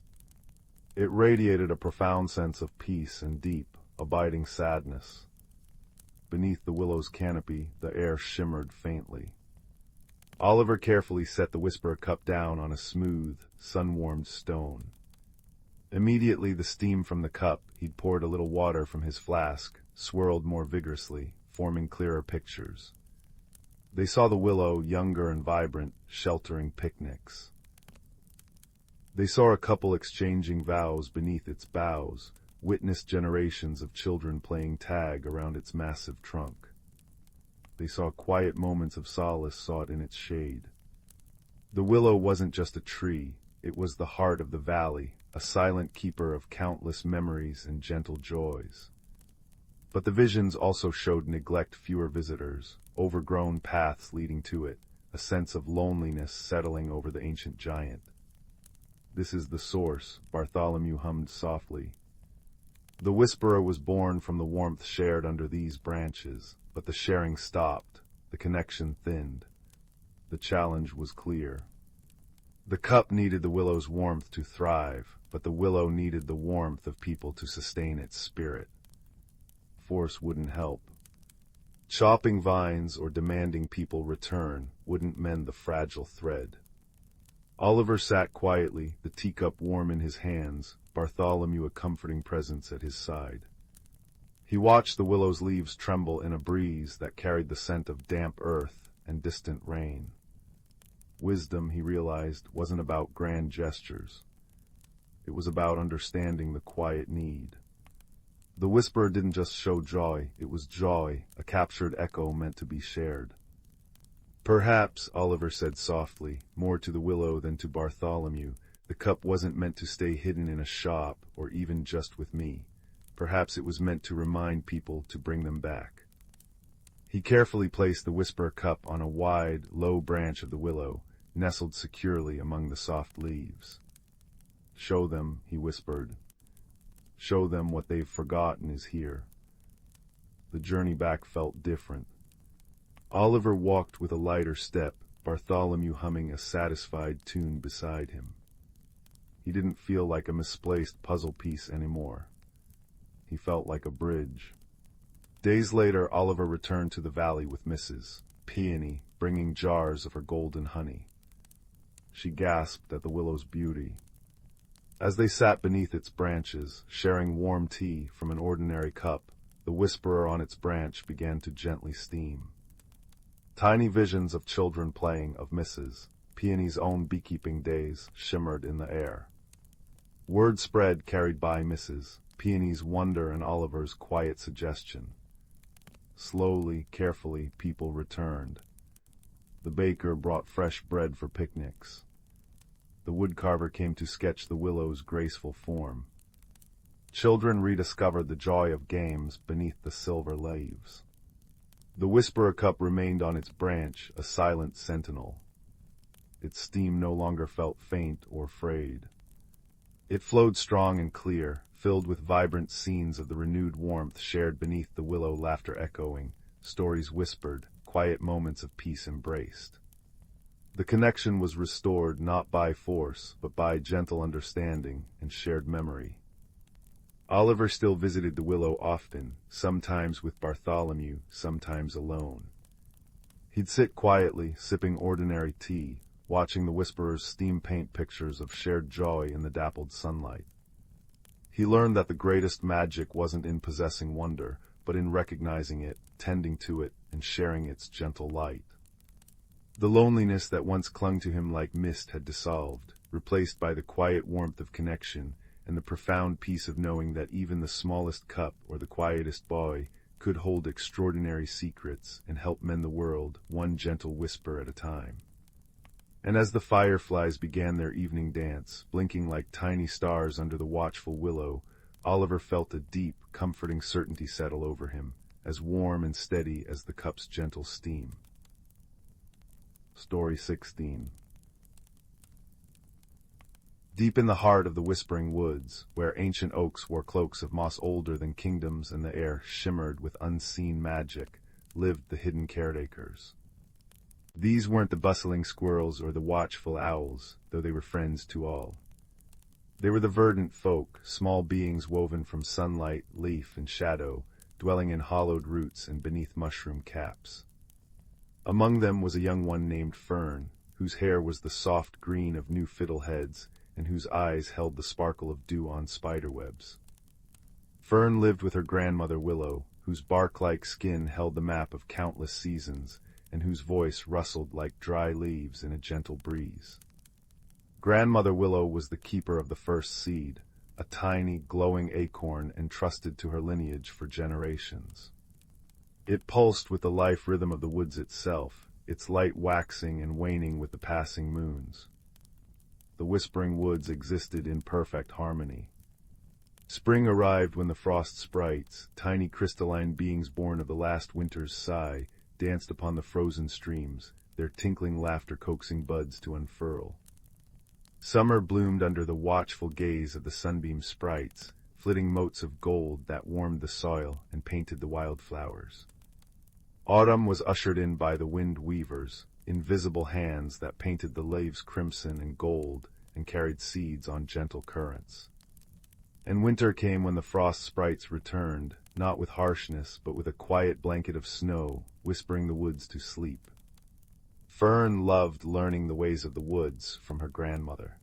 It radiated a profound sense of peace and deep, abiding sadness. Beneath the willow's canopy, the air shimmered faintly. Oliver carefully set the whisperer cup down on a smooth, sun-warmed stone. Immediately the steam from the cup, he'd poured a little water from his flask, swirled more vigorously, forming clearer pictures. They saw the willow, younger and vibrant, sheltering picnics. They saw a couple exchanging vows beneath its boughs, witnessed generations of children playing tag around its massive trunk. They saw quiet moments of solace sought in its shade. The willow wasn't just a tree, it was the heart of the valley, a silent keeper of countless memories and gentle joys. But the visions also showed neglect, fewer visitors, overgrown paths leading to it, a sense of loneliness settling over the ancient giant. "This is the source," Bartholomew hummed softly. "The whisperer was born from the warmth shared under these branches, but the sharing stopped. the connection thinned. The challenge was clear. The cup needed the willow's warmth to thrive, but the willow needed the warmth of people to sustain its spirit. Force wouldn't help. Chopping vines or demanding people return wouldn't mend the fragile thread. Oliver sat quietly, the teacup warm in his hands, Bartholomew a comforting presence at his side. He watched the willow's leaves tremble in a breeze that carried the scent of damp earth and distant rain. Wisdom, he realized, wasn't about grand gestures. It was about understanding the quiet need. The whisperer didn't just show joy, it was joy, a captured echo meant to be shared. Perhaps, Oliver said softly, more to the willow than to Bartholomew, the cup wasn't meant to stay hidden in a shop or even just with me. Perhaps it was meant to remind people to bring them back. He carefully placed the whisperer cup on a wide, low branch of the willow, nestled securely among the soft leaves. Show them, he whispered. Show them what they've forgotten is here. The journey back felt different. Oliver walked with a lighter step, Bartholomew humming a satisfied tune beside him. He didn't feel like a misplaced puzzle piece anymore. He felt like a bridge. Days later, Oliver returned to the valley with Mrs. Peony, bringing jars of her golden honey. She gasped at the willow's beauty. As they sat beneath its branches, sharing warm tea from an ordinary cup, the whisperer on its branch began to gently steam. Tiny visions of children playing, of Mrs. Peony's own beekeeping days, shimmered in the air. Word spread, carried by Mrs. Peony's wonder and Oliver's quiet suggestion. Slowly, carefully, people returned. The baker brought fresh bread for picnics. The woodcarver came to sketch the willow's graceful form. Children rediscovered the joy of games beneath the silver leaves. The whisperer cup remained on its branch, a silent sentinel. Its steam no longer felt faint or frayed. It flowed strong and clear, filled with vibrant scenes of the renewed warmth shared beneath the willow, laughter echoing, stories whispered, quiet moments of peace embraced. The connection was restored not by force, but by gentle understanding and shared memory. Oliver still visited the willow often, sometimes with Bartholomew, sometimes alone. He'd sit quietly, sipping ordinary tea, watching the whisperers steam paint pictures of shared joy in the dappled sunlight. He learned that the greatest magic wasn't in possessing wonder, but in recognizing it, tending to it, and sharing its gentle light. The loneliness that once clung to him like mist had dissolved, replaced by the quiet warmth of connection and the profound peace of knowing that even the smallest cup or the quietest boy could hold extraordinary secrets and help mend the world, one gentle whisper at a time. And as the fireflies began their evening dance, blinking like tiny stars under the watchful willow, Oliver felt a deep, comforting certainty settle over him, as warm and steady as the cup's gentle steam. Story 16. Deep in the heart of the whispering woods, where ancient oaks wore cloaks of moss older than kingdoms and the air shimmered with unseen magic, lived the hidden caretakers. These weren't the bustling squirrels or the watchful owls, though they were friends to all. They were the verdant folk, small beings woven from sunlight, leaf, and shadow, dwelling in hollowed roots and beneath mushroom caps. Among them was a young one named Fern, whose hair was the soft green of new fiddleheads, and whose eyes held the sparkle of dew on spiderwebs. Fern lived with her grandmother Willow, whose bark-like skin held the map of countless seasons, and whose voice rustled like dry leaves in a gentle breeze. Grandmother Willow was the keeper of the first seed, a tiny, glowing acorn entrusted to her lineage for generations. It pulsed with the life rhythm of the woods itself, its light waxing and waning with the passing moons. The whispering woods existed in perfect harmony. Spring arrived when the frost sprites, tiny crystalline beings born of the last winter's sigh, danced upon the frozen streams, their tinkling laughter coaxing buds to unfurl. Summer bloomed under the watchful gaze of the sunbeam sprites, flitting motes of gold that warmed the soil and painted the wildflowers. Autumn was ushered in by the wind weavers, invisible hands that painted the leaves crimson and gold and carried seeds on gentle currents. And winter came when the frost sprites returned, not with harshness, but with a quiet blanket of snow, whispering the woods to sleep. Fern loved learning the ways of the woods from her grandmother.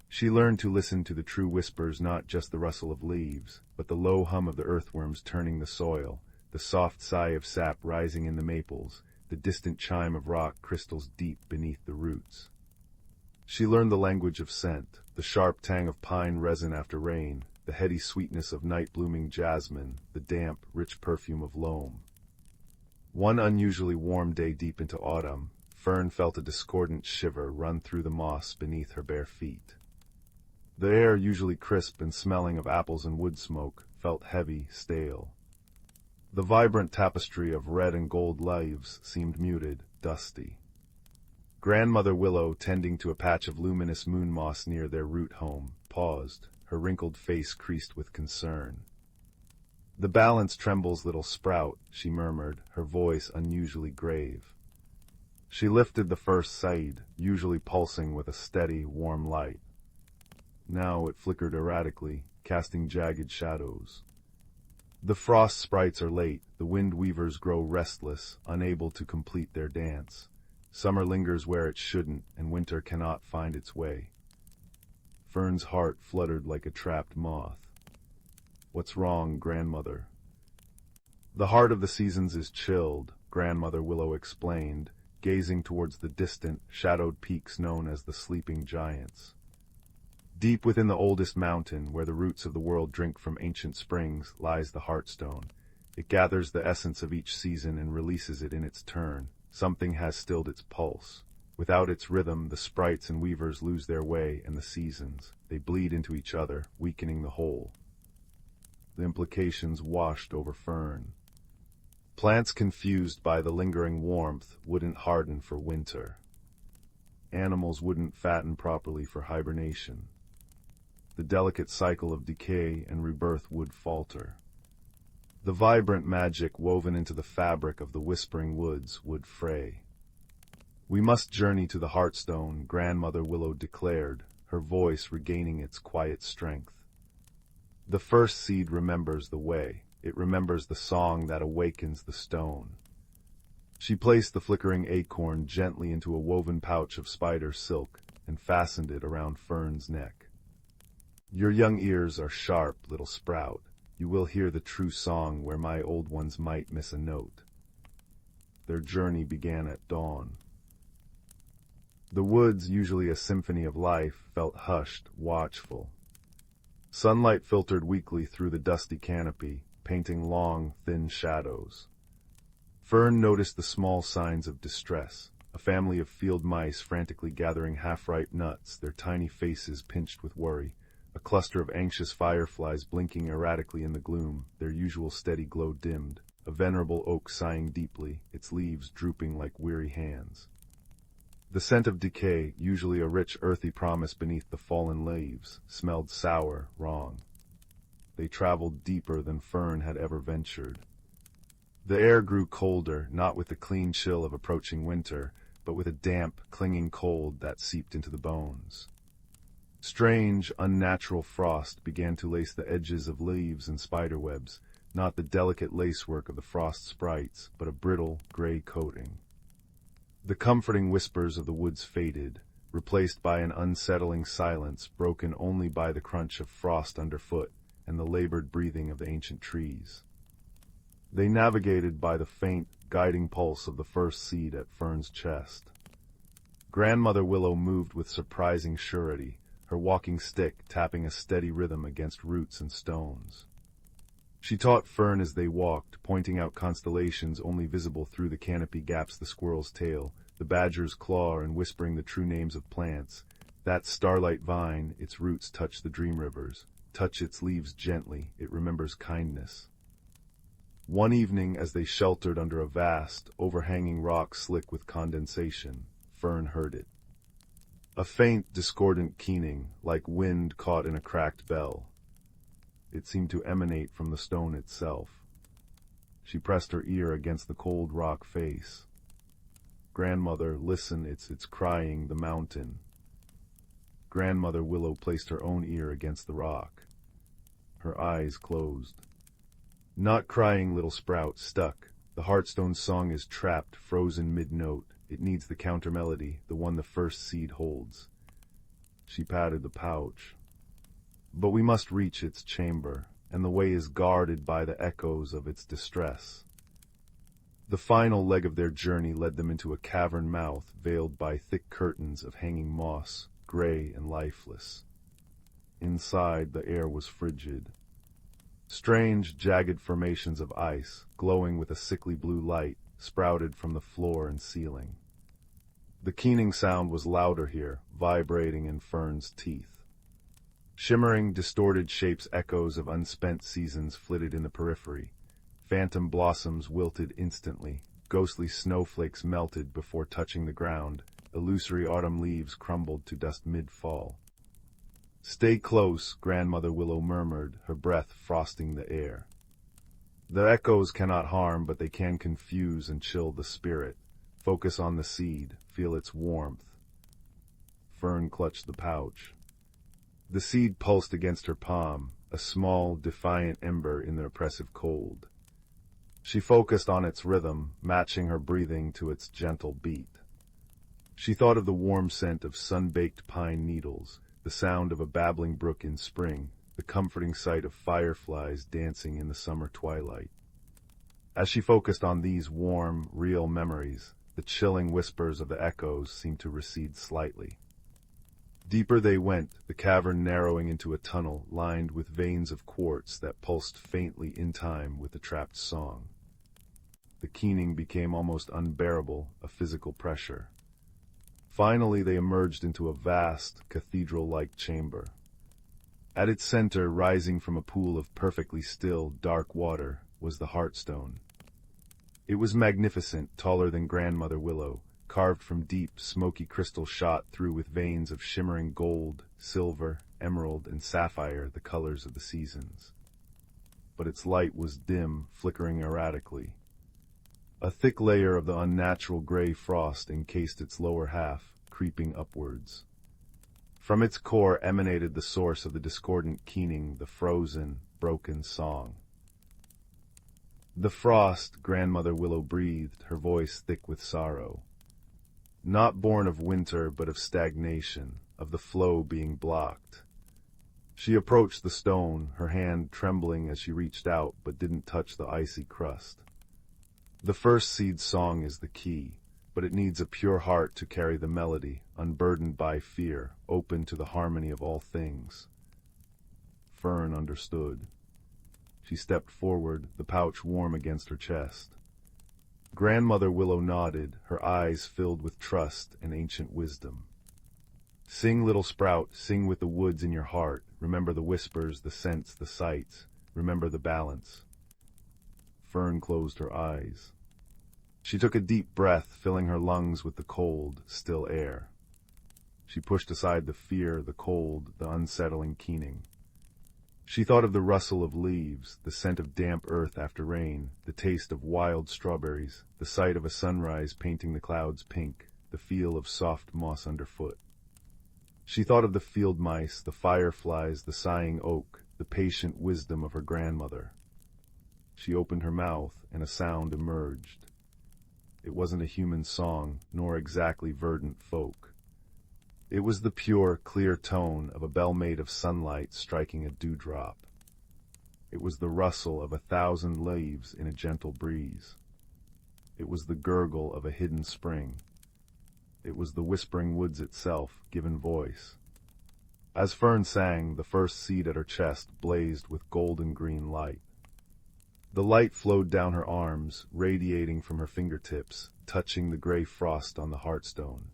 She learned to listen to the true whispers, not just the rustle of leaves, but the low hum of the earthworms turning the soil, the soft sigh of sap rising in the maples, the distant chime of rock crystals deep beneath the roots. She learned the language of scent, the sharp tang of pine resin after rain, the heady sweetness of night-blooming jasmine, the damp, rich perfume of loam. One unusually warm day deep into autumn, Fern felt a discordant shiver run through the moss beneath her bare feet. The air, usually crisp and smelling of apples and wood smoke, felt heavy, stale. The vibrant tapestry of red and gold leaves seemed muted, dusty. Grandmother Willow, tending to a patch of luminous moon moss near their root home, paused, her wrinkled face creased with concern. "The balance trembles, little sprout," she murmured, her voice unusually grave. She lifted the first seed, usually pulsing with a steady, warm light. Now it flickered erratically, casting jagged shadows. The frost sprites are late, the wind weavers grow restless, unable to complete their dance. Summer lingers where it shouldn't, and winter cannot find its way. Fern's heart fluttered like a trapped moth. "What's wrong, grandmother?" "The heart of the seasons is chilled," Grandmother Willow explained, gazing towards the distant, shadowed peaks known as the Sleeping Giants. Deep within the oldest mountain, where the roots of the world drink from ancient springs, lies the Heartstone. It gathers the essence of each season and releases it in its turn. Something has stilled its pulse. Without its rhythm, the sprites and weavers lose their way, and the seasons. They bleed into each other, weakening the whole. The implications washed over Fern. Plants confused by the lingering warmth wouldn't harden for winter. Animals wouldn't fatten properly for hibernation. The delicate cycle of decay and rebirth would falter. The vibrant magic woven into the fabric of the whispering woods would fray. "We must journey to the Heartstone," Grandmother Willow declared, her voice regaining its quiet strength. "The first seed remembers the way. It remembers the song that awakens the stone." She placed the flickering acorn gently into a woven pouch of spider silk and fastened it around Fern's neck. "Your young ears are sharp, little sprout. You will hear the true song where my old ones might miss a note." Their journey began at dawn. The woods, usually a symphony of life, felt hushed, watchful. Sunlight filtered weakly through the dusty canopy, painting long, thin shadows. Fern noticed the small signs of distress, a family of field mice frantically gathering half-ripe nuts, their tiny faces pinched with worry, a cluster of anxious fireflies blinking erratically in the gloom, their usual steady glow dimmed, a venerable oak sighing deeply, its leaves drooping like weary hands. The scent of decay, usually a rich earthy promise beneath the fallen leaves, smelled sour, wrong. They traveled deeper than Fern had ever ventured. The air grew colder, not with the clean chill of approaching winter, but with a damp, clinging cold that seeped into the bones. Strange, unnatural frost began to lace the edges of leaves and spiderwebs, not the delicate lacework of the frost sprites, but a brittle, gray coating. The comforting whispers of the woods faded, replaced by an unsettling silence broken only by the crunch of frost underfoot and the labored breathing of the ancient trees. They navigated by the faint, guiding pulse of the first seed at Fern's chest. Grandmother Willow moved with surprising surety, her walking stick tapping a steady rhythm against roots and stones. She taught Fern as they walked, pointing out constellations only visible through the canopy gaps, the squirrel's tail, the badger's claw, and whispering the true names of plants. That starlight vine, its roots touch the dream rivers. Touch its leaves gently, it remembers kindness. One evening, as they sheltered under a vast, overhanging rock slick with condensation, Fern heard it. A faint, discordant keening, like wind caught in a cracked bell. It seemed to emanate from the stone itself. She pressed her ear against the cold rock face. "Grandmother, listen, it's crying, the mountain." Grandmother Willow placed her own ear against the rock. Her eyes closed. "Not crying, little sprout, stuck. The Heartstone song is trapped, frozen mid-note. It needs the counter-melody, the one the first seed holds." She patted the pouch. "But we must reach its chamber, and the way is guarded by the echoes of its distress." The final leg of their journey led them into a cavern mouth veiled by thick curtains of hanging moss, gray and lifeless. Inside, the air was frigid. Strange, jagged formations of ice, glowing with a sickly blue light, sprouted from the floor and ceiling. The keening sound was louder here, vibrating in Fern's teeth. Shimmering, distorted shapes, echoes of unspent seasons flitted in the periphery. Phantom blossoms wilted instantly, ghostly snowflakes melted before touching the ground, illusory autumn leaves crumbled to dust mid-fall. "Stay close," Grandmother Willow murmured, her breath frosting the air. "The echoes cannot harm, but they can confuse and chill the spirit. Focus on the seed, feel its warmth." Fern clutched the pouch. The seed pulsed against her palm, a small, defiant ember in the oppressive cold. She focused on its rhythm, matching her breathing to its gentle beat. She thought of the warm scent of sun-baked pine needles, the sound of a babbling brook in spring, the comforting sight of fireflies dancing in the summer twilight. As she focused on these warm, real memories, the chilling whispers of the echoes seemed to recede slightly. Deeper they went, the cavern narrowing into a tunnel lined with veins of quartz that pulsed faintly in time with the trapped song. The keening became almost unbearable, a physical pressure. Finally, they emerged into a vast, cathedral-like chamber. At its center, rising from a pool of perfectly still, dark water, was the Heartstone. It was magnificent, taller than Grandmother Willow, carved from deep, smoky crystal shot through with veins of shimmering gold, silver, emerald, and sapphire, the colors of the seasons. But its light was dim, flickering erratically. A thick layer of the unnatural gray frost encased its lower half, creeping upwards. From its core emanated the source of the discordant keening, the frozen, broken song. "The frost," Grandmother Willow breathed, her voice thick with sorrow. "Not born of winter, but of stagnation, of the flow being blocked." She approached the stone, her hand trembling as she reached out but didn't touch the icy crust. "The first seed's song is the key, but it needs a pure heart to carry the melody, unburdened by fear, open to the harmony of all things." Fern understood. She stepped forward, the pouch warm against her chest. Grandmother Willow nodded, her eyes filled with trust and ancient wisdom. "Sing, little sprout, sing with the woods in your heart. Remember the whispers, the scents, the sights. Remember the balance." Fern closed her eyes. She took a deep breath, filling her lungs with the cold, still air. She pushed aside the fear, the cold, the unsettling keening. She thought of the rustle of leaves, the scent of damp earth after rain, the taste of wild strawberries, the sight of a sunrise painting the clouds pink, the feel of soft moss underfoot. She thought of the field mice, the fireflies, the sighing oak, the patient wisdom of her grandmother. She opened her mouth, and a sound emerged. It wasn't a human song, nor exactly verdant folk. It was the pure, clear tone of a bell made of sunlight striking a dewdrop. It was the rustle of 1,000 leaves in a gentle breeze. It was the gurgle of a hidden spring. It was the whispering woods itself, given voice. As Fern sang, the first seed at her chest blazed with golden green light. The light flowed down her arms, radiating from her fingertips, touching the gray frost on the Heartstone.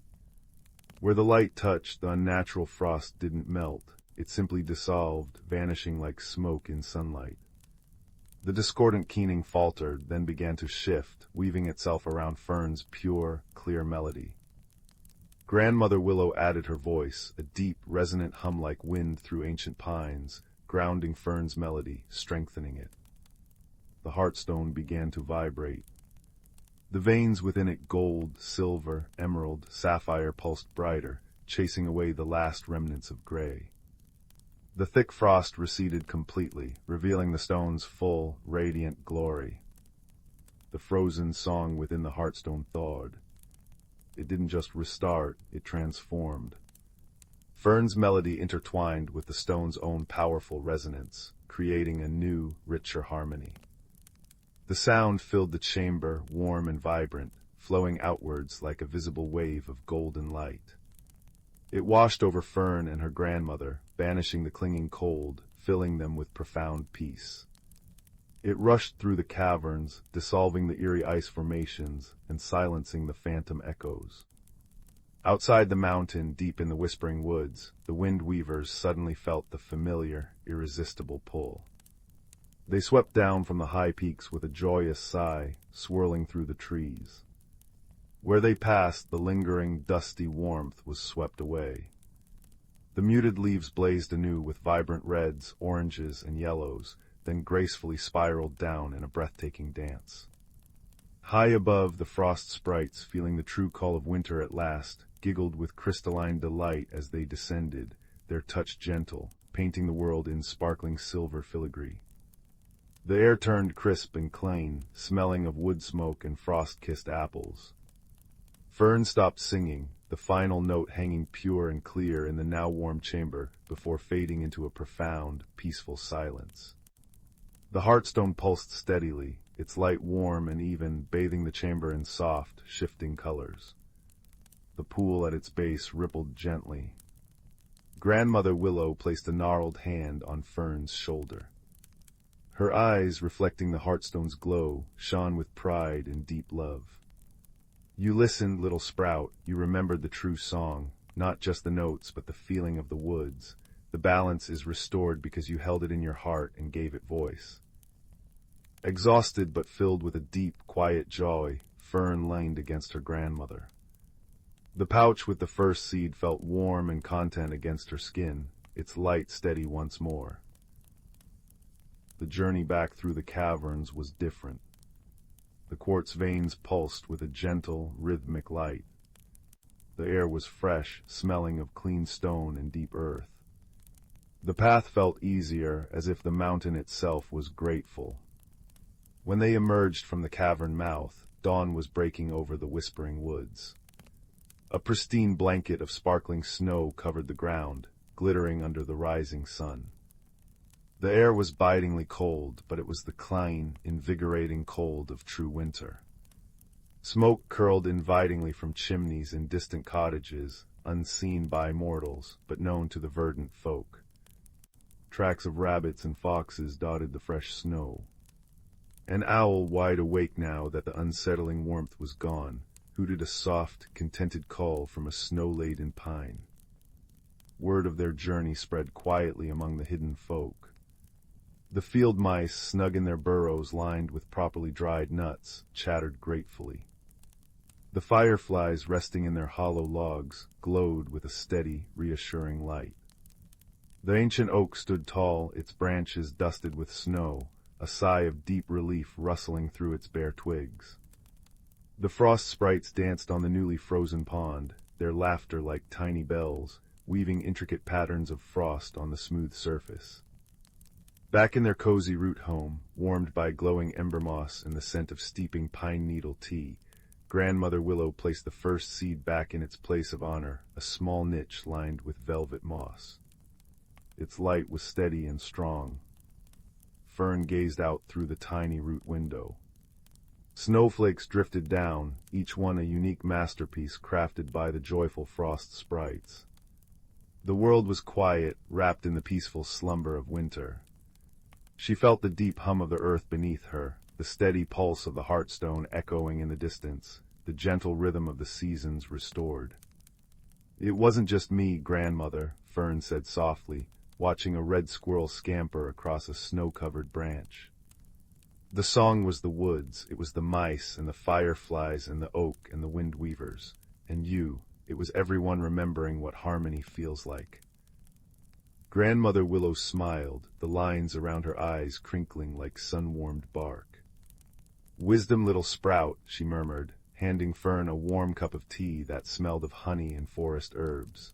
Where the light touched, the unnatural frost didn't melt. It simply dissolved, vanishing like smoke in sunlight. The discordant keening faltered, then began to shift, weaving itself around Fern's pure, clear melody. Grandmother Willow added her voice, a deep, resonant hum like wind through ancient pines, grounding Fern's melody, strengthening it. the heartstone began to vibrate. The veins within it, gold, silver, emerald, sapphire, pulsed brighter, chasing away the last remnants of gray. The thick frost receded completely, revealing the stone's full, radiant glory. The frozen song within the heartstone thawed. It didn't just restart, it transformed. Fern's melody intertwined with the stone's own powerful resonance, creating a new, richer harmony. The sound filled the chamber, warm and vibrant, flowing outwards like a visible wave of golden light. It washed over Fern and her grandmother, banishing the clinging cold, filling them with profound peace. It rushed through the caverns, dissolving the eerie ice formations and silencing the phantom echoes. Outside the mountain, deep in the whispering woods, the wind weavers suddenly felt the familiar, irresistible pull. They swept down from the high peaks with a joyous sigh, swirling through the trees. Where they passed, the lingering, dusty warmth was swept away. The muted leaves blazed anew with vibrant reds, oranges, and yellows, then gracefully spiraled down in a breathtaking dance. High above, the frost sprites, feeling the true call of winter at last, giggled with crystalline delight as they descended, their touch gentle, painting the world in sparkling silver filigree. The air turned crisp and clean, smelling of wood smoke and frost-kissed apples. Fern stopped singing, the final note hanging pure and clear in the now warm chamber before fading into a profound, peaceful silence. The heartstone pulsed steadily, its light warm and even, bathing the chamber in soft, shifting colors. The pool at its base rippled gently. Grandmother Willow placed a gnarled hand on Fern's shoulder. Her eyes, reflecting the heartstone's glow, shone with pride and deep love. You listened, little sprout, you remembered the true song, not just the notes but the feeling of the woods. The balance is restored because you held it in your heart and gave it voice. Exhausted but filled with a deep, quiet joy, Fern leaned against her grandmother. The pouch with the first seed felt warm and content against her skin, its light steady once more. The journey back through the caverns was different. The quartz veins pulsed with a gentle, rhythmic light. The air was fresh, smelling of clean stone and deep earth. The path felt easier, as if the mountain itself was grateful. When they emerged from the cavern mouth, dawn was breaking over the whispering woods. A pristine blanket of sparkling snow covered the ground, glittering under the rising sun. The air was bitingly cold, but it was the clean, invigorating cold of true winter. Smoke curled invitingly from chimneys in distant cottages, unseen by mortals, but known to the verdant folk. Tracks of rabbits and foxes dotted the fresh snow. An owl, wide awake now that the unsettling warmth was gone, hooted a soft, contented call from a snow-laden pine. Word of their journey spread quietly among the hidden folk. The field mice, snug in their burrows lined with properly dried nuts, chattered gratefully. The fireflies, resting in their hollow logs, glowed with a steady, reassuring light. The ancient oak stood tall, its branches dusted with snow, a sigh of deep relief rustling through its bare twigs. The frost sprites danced on the newly frozen pond, their laughter like tiny bells, weaving intricate patterns of frost on the smooth surface. Back in their cozy root home, warmed by glowing ember moss and the scent of steeping pine needle tea, Grandmother Willow placed the first seed back in its place of honor, a small niche lined with velvet moss. Its light was steady and strong. Fern gazed out through the tiny root window. Snowflakes drifted down, each one a unique masterpiece crafted by the joyful frost sprites. The world was quiet, wrapped in the peaceful slumber of winter. She felt the deep hum of the earth beneath her, the steady pulse of the heartstone echoing in the distance, the gentle rhythm of the seasons restored. "It wasn't just me, Grandmother," Fern said softly, watching a red squirrel scamper across a snow-covered branch. The song was the woods, it was the mice and the fireflies and the oak and the wind weavers. And you, it was everyone remembering what harmony feels like. Grandmother Willow smiled, the lines around her eyes crinkling like sun-warmed bark. Wisdom, little sprout, she murmured, handing Fern a warm cup of tea that smelled of honey and forest herbs.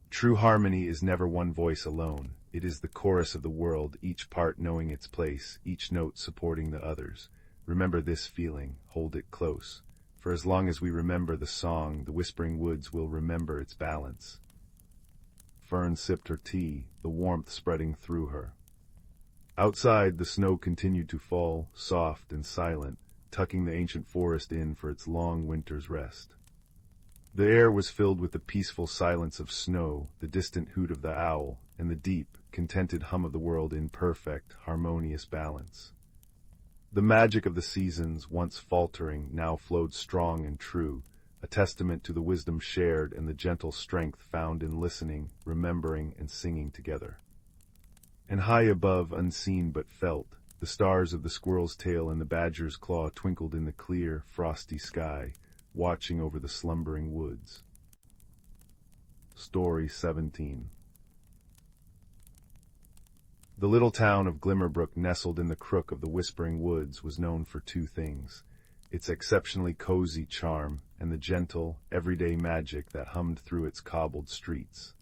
True harmony is never one voice alone. It is the chorus of the world, each part knowing its place, each note supporting the others. Remember this feeling, hold it close. For as long as we remember the song, the whispering woods will remember its balance. Fern sipped her tea, the warmth spreading through her. Outside, the snow continued to fall, soft and silent, tucking the ancient forest in for its long winter's rest. The air was filled with the peaceful silence of snow, the distant hoot of the owl, and the deep, contented hum of the world in perfect, harmonious balance. The magic of the seasons, once faltering, now flowed strong and true, a testament to the wisdom shared and the gentle strength found in listening, remembering, and singing together. And high above, unseen but felt, the stars of the squirrel's tail and the badger's claw twinkled in the clear, frosty sky, watching over the slumbering woods. Story 17. The little town of Glimmerbrook, nestled in the crook of the Whispering Woods, was known for two things: its exceptionally cozy charm and the gentle, everyday magic that hummed through its cobbled streets.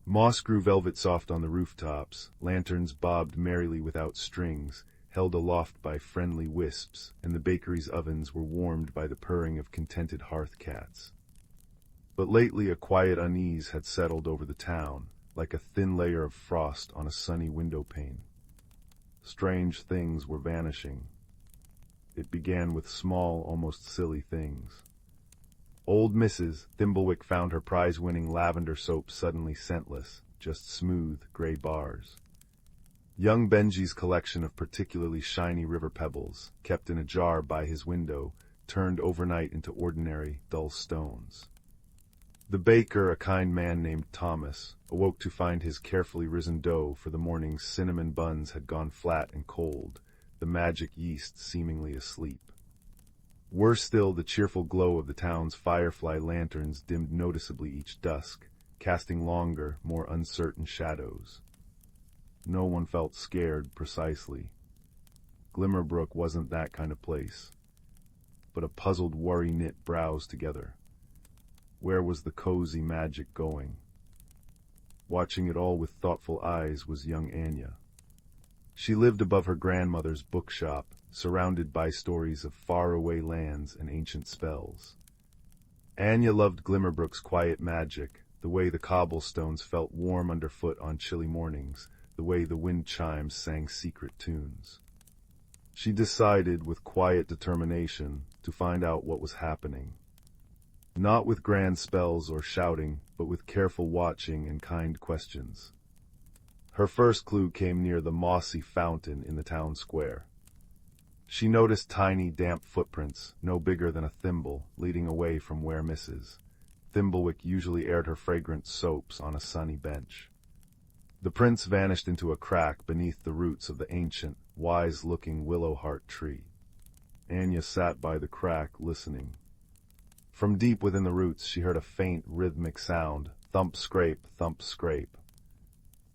Moss grew velvet soft on the rooftops, lanterns bobbed merrily without strings, held aloft by friendly wisps, and the bakery's ovens were warmed by the purring of contented hearth cats. But lately a quiet unease had settled over the town, like a thin layer of frost on a sunny window pane. Strange things were vanishing. It began with small, almost silly things. Old Mrs. Thimblewick found her prize-winning lavender soap suddenly scentless, just smooth, gray bars. Young Benji's collection of particularly shiny river pebbles, kept in a jar by his window, turned overnight into ordinary, dull stones. The baker, a kind man named Thomas, awoke to find his carefully risen dough for the morning's cinnamon buns had gone flat and cold, the magic yeast seemingly asleep. Worse still, the cheerful glow of the town's firefly lanterns dimmed noticeably each dusk, casting longer, more uncertain shadows. No one felt scared, precisely. Glimmerbrook wasn't that kind of place. But a puzzled worry knit brows together. Where was the cozy magic going? Watching it all with thoughtful eyes was young Anya. She lived above her grandmother's bookshop, surrounded by stories of faraway lands and ancient spells. Anya loved Glimmerbrook's quiet magic, the way the cobblestones felt warm underfoot on chilly mornings, the way the wind chimes sang secret tunes. She decided, with quiet determination, to find out what was happening. Not with grand spells or shouting, but with careful watching and kind questions. Her first clue came near the mossy fountain in the town square. She noticed tiny, damp footprints, no bigger than a thimble, leading away from where Mrs. Thimblewick usually aired her fragrant soaps on a sunny bench. The prints vanished into a crack beneath the roots of the ancient, wise-looking willow heart tree. Anya sat by the crack, listening. From deep within the roots she heard a faint, rhythmic sound, thump-scrape, thump-scrape.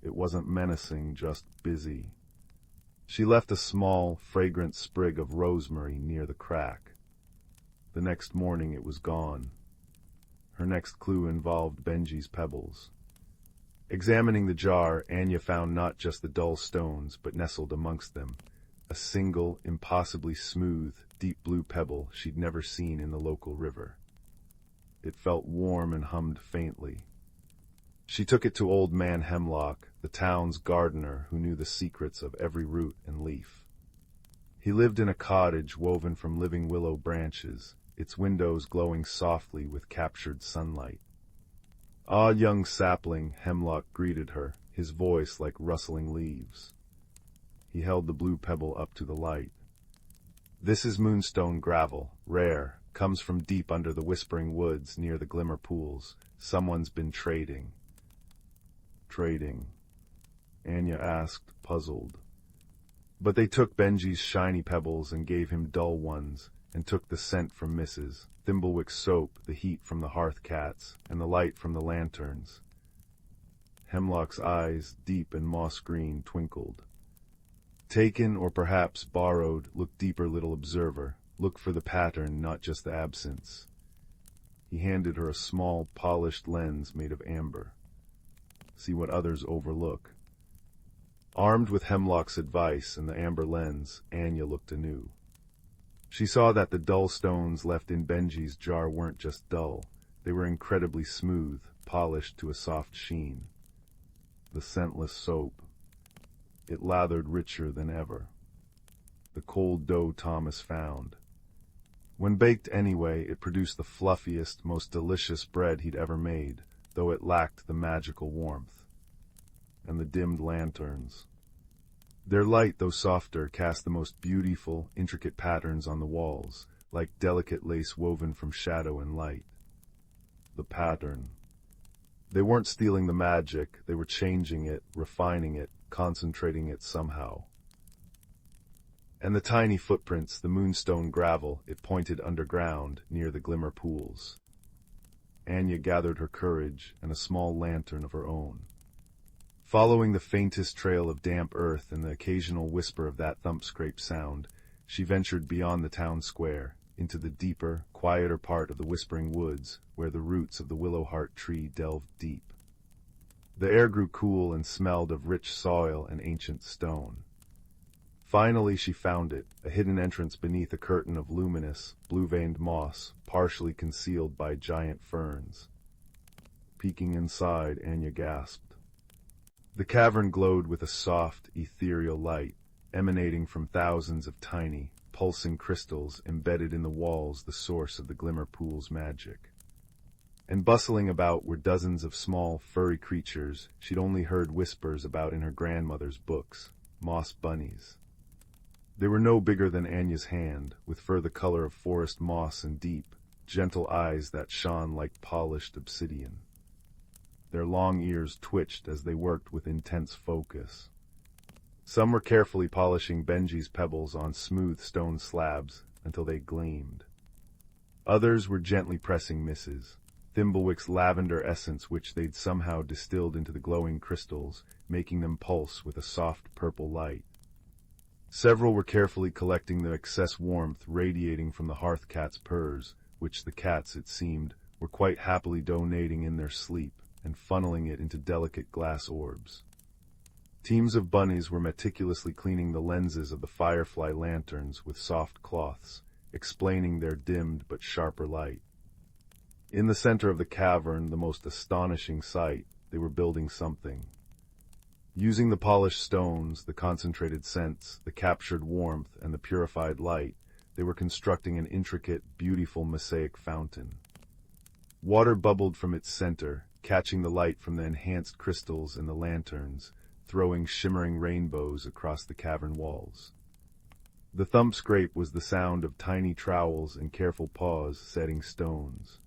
It wasn't menacing, just busy. She left a small, fragrant sprig of rosemary near the crack. The next morning it was gone. Her next clue involved Benji's pebbles. Examining the jar, Anya found not just the dull stones, but nestled amongst them, a single, impossibly smooth, deep blue pebble she'd never seen in the local river. It felt warm and hummed faintly. She took it to Old Man Hemlock, the town's gardener who knew the secrets of every root and leaf. He lived in a cottage woven from living willow branches, its windows glowing softly with captured sunlight. "Ah, young sapling," Hemlock greeted her, his voice like rustling leaves. He held the blue pebble up to the light. "This is moonstone gravel, rare, comes from deep under the whispering woods near the glimmer pools. Someone's been trading." "Trading?" Anya asked, puzzled. But they took Benji's shiny pebbles and gave him dull ones, and took the scent from Mrs. Thimblewick's soap, the heat from the hearth cats, and the light from the lanterns. Hemlock's eyes, deep and moss-green, twinkled. Taken or perhaps borrowed, look deeper, little observer. Look for the pattern, not just the absence. He handed her a small, polished lens made of amber. See what others overlook. Armed with Hemlock's advice and the amber lens, Anya looked anew. She saw that the dull stones left in Benji's jar weren't just dull. They were incredibly smooth, polished to a soft sheen. The scentless soap. It lathered richer than ever. The cold dough Thomas found. When baked anyway, it produced the fluffiest, most delicious bread he'd ever made, though it lacked the magical warmth. And the dimmed lanterns. Their light, though softer, cast the most beautiful, intricate patterns on the walls, like delicate lace woven from shadow and light. The pattern. They weren't stealing the magic, they were changing it, refining it, concentrating it somehow. And the tiny footprints, the moonstone gravel, it pointed underground, near the glimmer pools. Anya gathered her courage and a small lantern of her own. Following the faintest trail of damp earth and the occasional whisper of that thump-scrape sound, she ventured beyond the town square, into the deeper, quieter part of the whispering woods, where the roots of the willow-heart tree delved deep. The air grew cool and smelled of rich soil and ancient stone. Finally she found it, a hidden entrance beneath a curtain of luminous, blue-veined moss, partially concealed by giant ferns. Peeking inside, Anya gasped. The cavern glowed with a soft, ethereal light, emanating from thousands of tiny, pulsing crystals embedded in the walls, the source of the glimmer pool's magic. And bustling about were dozens of small, furry creatures she'd only heard whispers about in her grandmother's books, moss bunnies. They were no bigger than Anya's hand, with fur the color of forest moss and deep, gentle eyes that shone like polished obsidian. Their long ears twitched as they worked with intense focus. Some were carefully polishing Benji's pebbles on smooth stone slabs until they gleamed. Others were gently pressing Mrs. Thimblewick's lavender essence, which they'd somehow distilled into the glowing crystals, making them pulse with a soft purple light. Several were carefully collecting the excess warmth radiating from the hearth cat's purrs, which the cats, it seemed, were quite happily donating in their sleep and funneling it into delicate glass orbs. Teams of bunnies were meticulously cleaning the lenses of the firefly lanterns with soft cloths, explaining their dimmed but sharper light. In the center of the cavern, the most astonishing sight, they were building something. Using the polished stones, the concentrated scents, the captured warmth, and the purified light, they were constructing an intricate, beautiful mosaic fountain. Water bubbled from its center, catching the light from the enhanced crystals in the lanterns, throwing shimmering rainbows across the cavern walls. The thump scrape was the sound of tiny trowels and careful paws setting stones.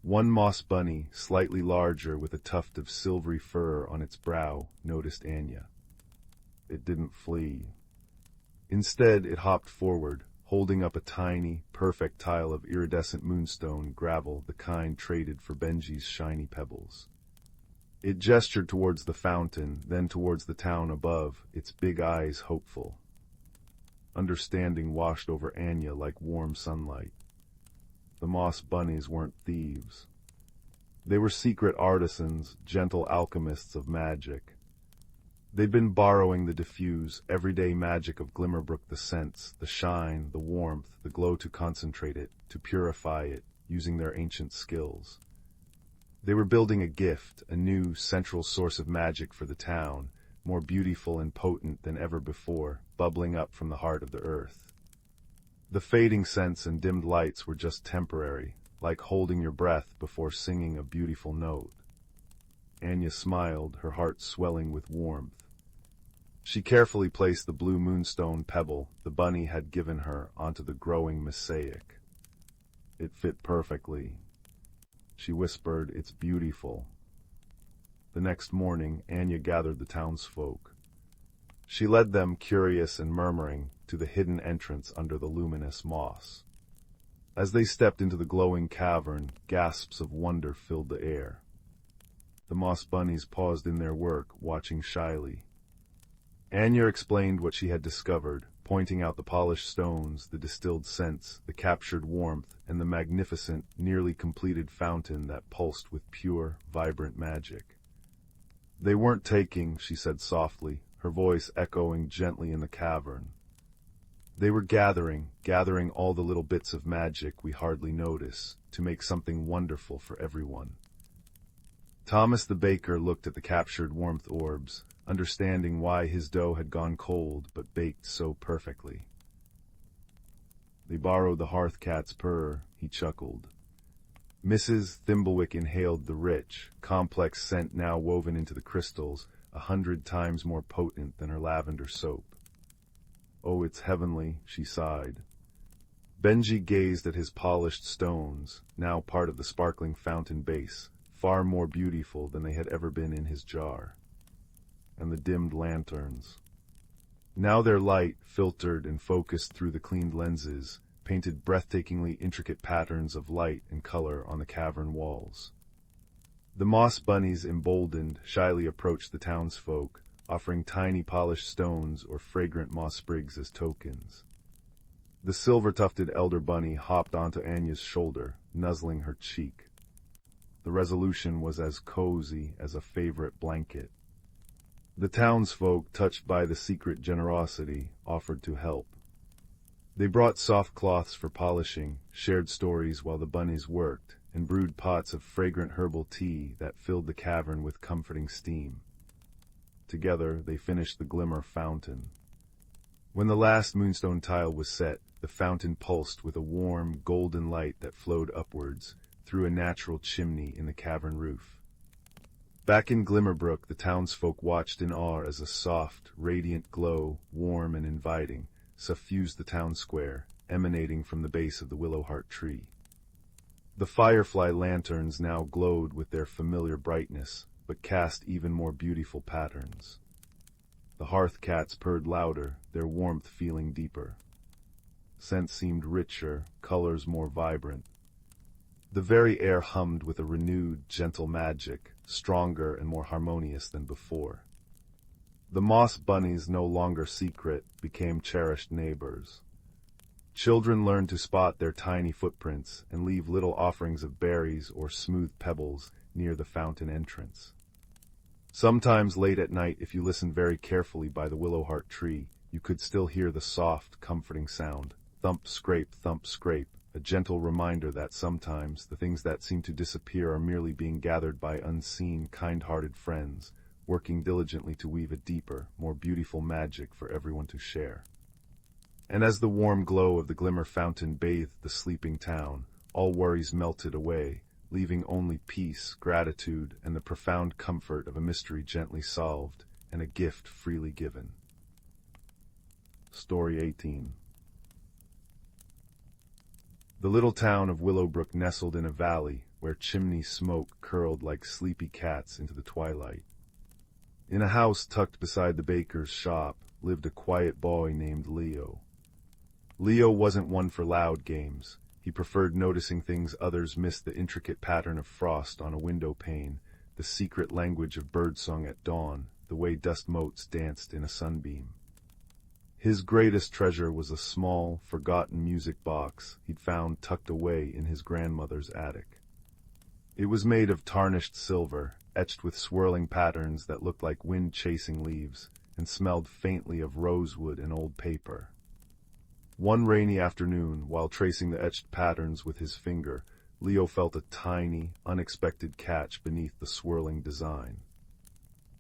One moss bunny, slightly larger with a tuft of silvery fur on its brow, noticed Anya. It didn't flee. Instead, it hopped forward, holding up a tiny, perfect tile of iridescent moonstone gravel, the kind traded for Benji's shiny pebbles. It gestured towards the fountain, then towards the town above, its big eyes hopeful. Understanding washed over Anya like warm sunlight. The moss bunnies weren't thieves. They were secret artisans, gentle alchemists of magic. They'd been borrowing the diffuse, everyday magic of Glimmerbrook, the scents, the shine, the warmth, the glow to concentrate it, to purify it, using their ancient skills. They were building a gift, a new, central source of magic for the town, more beautiful and potent than ever before, bubbling up from the heart of the earth. The fading scents and dimmed lights were just temporary, like holding your breath before singing a beautiful note. Anya smiled, her heart swelling with warmth. She carefully placed the blue moonstone pebble the bunny had given her onto the growing mosaic. It fit perfectly. She whispered, "It's beautiful." The next morning, Anya gathered the townsfolk. She led them, curious and murmuring, to the hidden entrance under the luminous moss. As they stepped into the glowing cavern, gasps of wonder filled the air. The moss bunnies paused in their work, watching shyly. Anya explained what she had discovered, pointing out the polished stones, the distilled scents, the captured warmth, and the magnificent, nearly completed fountain that pulsed with pure, vibrant magic. "They weren't taking," she said softly, her voice echoing gently in the cavern. "They were gathering all the little bits of magic we hardly notice, to make something wonderful for everyone." Thomas the baker looked at the captured warmth orbs, understanding why his dough had gone cold but baked so perfectly. "They borrowed the hearth cat's purr," he chuckled. Mrs. Thimblewick inhaled the rich, complex scent now woven into the crystals, 100 times more potent than her lavender soap. "Oh, it's heavenly," she sighed. Benji gazed at his polished stones, now part of the sparkling fountain base, far more beautiful than they had ever been in his jar. And the dimmed lanterns. Now their light, filtered and focused through the cleaned lenses, painted breathtakingly intricate patterns of light and color on the cavern walls. The moss bunnies, emboldened, shyly approached the townsfolk, offering tiny polished stones or fragrant moss sprigs as tokens. The silver-tufted elder bunny hopped onto Anya's shoulder, nuzzling her cheek. The resolution was as cozy as a favorite blanket. The townsfolk, touched by the secret generosity, offered to help. They brought soft cloths for polishing, shared stories while the bunnies worked, and brewed pots of fragrant herbal tea that filled the cavern with comforting steam. Together, they finished the Glimmer fountain. When the last moonstone tile was set, the fountain pulsed with a warm, golden light that flowed upwards, through a natural chimney in the cavern roof. Back in Glimmerbrook, the townsfolk watched in awe as a soft, radiant glow, warm and inviting, suffused the town square, emanating from the base of the willowheart tree. The firefly lanterns now glowed with their familiar brightness, but cast even more beautiful patterns. The hearth cats purred louder, their warmth feeling deeper. Scents seemed richer, colors more vibrant. The very air hummed with a renewed, gentle magic, stronger and more harmonious than before. The moss bunnies, no longer secret, became cherished neighbors. Children learned to spot their tiny footprints and leave little offerings of berries or smooth pebbles near the fountain entrance. Sometimes late at night, if you listened very carefully by the willowheart tree, you could still hear the soft, comforting sound, thump, scrape, a gentle reminder that sometimes the things that seem to disappear are merely being gathered by unseen, kind-hearted friends, working diligently to weave a deeper, more beautiful magic for everyone to share. And as the warm glow of the Glimmer fountain bathed the sleeping town, all worries melted away, leaving only peace, gratitude, and the profound comfort of a mystery gently solved, and a gift freely given. Story 18. The little town of Willowbrook nestled in a valley where chimney smoke curled like sleepy cats into the twilight. In a house tucked beside the baker's shop lived a quiet boy named Leo. Leo wasn't one for loud games. He preferred noticing things others missed: the intricate pattern of frost on a window pane, the secret language of birdsong at dawn, the way dust motes danced in a sunbeam. His greatest treasure was a small, forgotten music box he'd found tucked away in his grandmother's attic. It was made of tarnished silver, etched with swirling patterns that looked like wind-chasing leaves, and smelled faintly of rosewood and old paper. One rainy afternoon, while tracing the etched patterns with his finger, Leo felt a tiny, unexpected catch beneath the swirling design.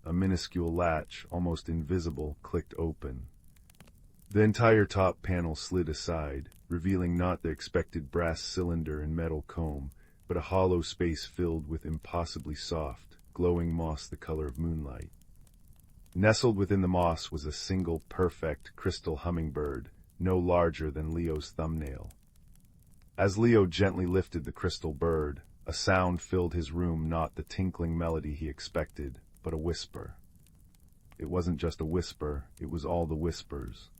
A minuscule latch, almost invisible, clicked open. The entire top panel slid aside, revealing not the expected brass cylinder and metal comb, but a hollow space filled with impossibly soft, glowing moss the color of moonlight. Nestled within the moss was a single perfect crystal hummingbird, no larger than Leo's thumbnail. As Leo gently lifted the crystal bird, a sound filled his room, not the tinkling melody he expected, but a whisper. It wasn't just a whisper, it was all the whispers.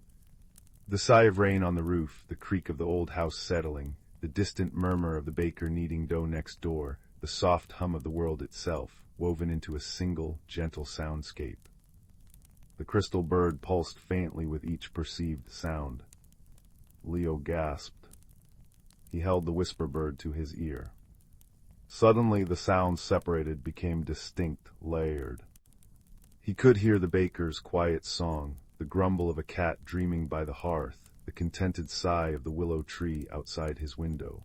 The sigh of rain on the roof, the creak of the old house settling, the distant murmur of the baker kneading dough next door, the soft hum of the world itself, woven into a single, gentle soundscape. The crystal bird pulsed faintly with each perceived sound. Leo gasped. He held the whisper bird to his ear. Suddenly the sounds separated, became distinct, layered. He could hear the baker's quiet song, the grumble of a cat dreaming by the hearth, the contented sigh of the willow tree outside his window.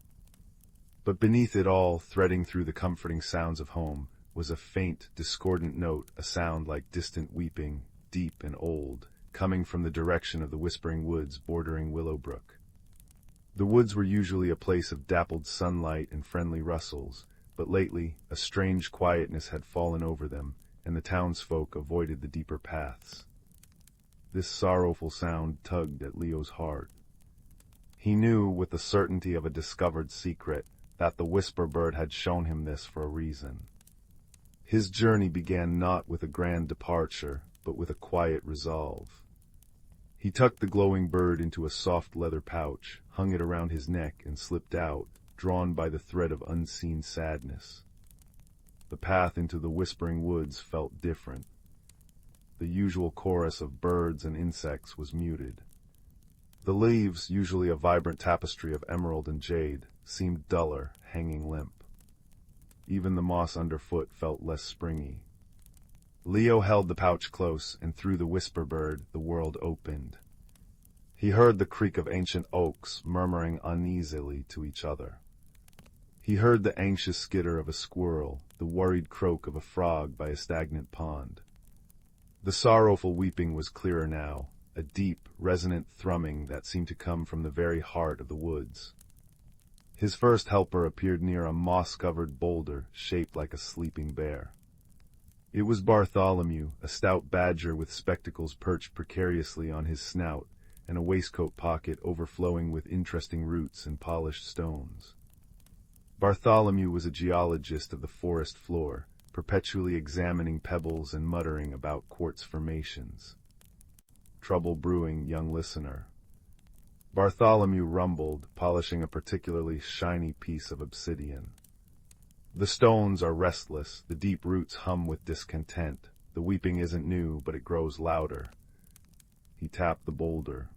But beneath it all, threading through the comforting sounds of home, was a faint, discordant note, a sound like distant weeping, deep and old, coming from the direction of the whispering woods bordering Willowbrook. The woods were usually a place of dappled sunlight and friendly rustles, but lately a strange quietness had fallen over them, and the townsfolk avoided the deeper paths. This sorrowful sound tugged at Leo's heart. He knew, with the certainty of a discovered secret, that the whisper bird had shown him this for a reason. His journey began not with a grand departure, but with a quiet resolve. He tucked the glowing bird into a soft leather pouch, hung it around his neck, and slipped out, drawn by the thread of unseen sadness. The path into the whispering woods felt different. The usual chorus of birds and insects was muted. The leaves, usually a vibrant tapestry of emerald and jade, seemed duller, hanging limp. Even the moss underfoot felt less springy. Leo held the pouch close, and through the whisper bird the world opened. He heard the creak of ancient oaks murmuring uneasily to each other. He heard the anxious skitter of a squirrel, the worried croak of a frog by a stagnant pond. The sorrowful weeping was clearer now, a deep, resonant thrumming that seemed to come from the very heart of the woods. His first helper appeared near a moss-covered boulder shaped like a sleeping bear. It was Bartholomew, a stout badger with spectacles perched precariously on his snout, and a waistcoat pocket overflowing with interesting roots and polished stones. Bartholomew was a geologist of the forest floor, perpetually examining pebbles and muttering about quartz formations. Trouble brewing, young listener. Bartholomew rumbled, polishing a particularly shiny piece of obsidian. The stones are restless, the deep roots hum with discontent. The weeping isn't new, but it grows louder. He tapped the boulder.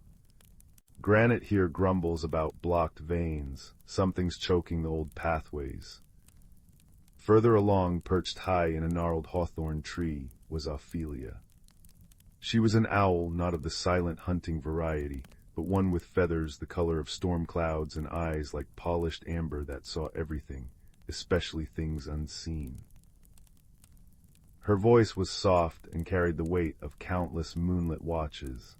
Granite here grumbles about blocked veins. Something's choking the old pathways. Further along, perched high in a gnarled hawthorn tree, was Ophelia. She was an owl, not of the silent hunting variety, but one with feathers the color of storm clouds and eyes like polished amber that saw everything, especially things unseen. Her voice was soft and carried the weight of countless moonlit watches.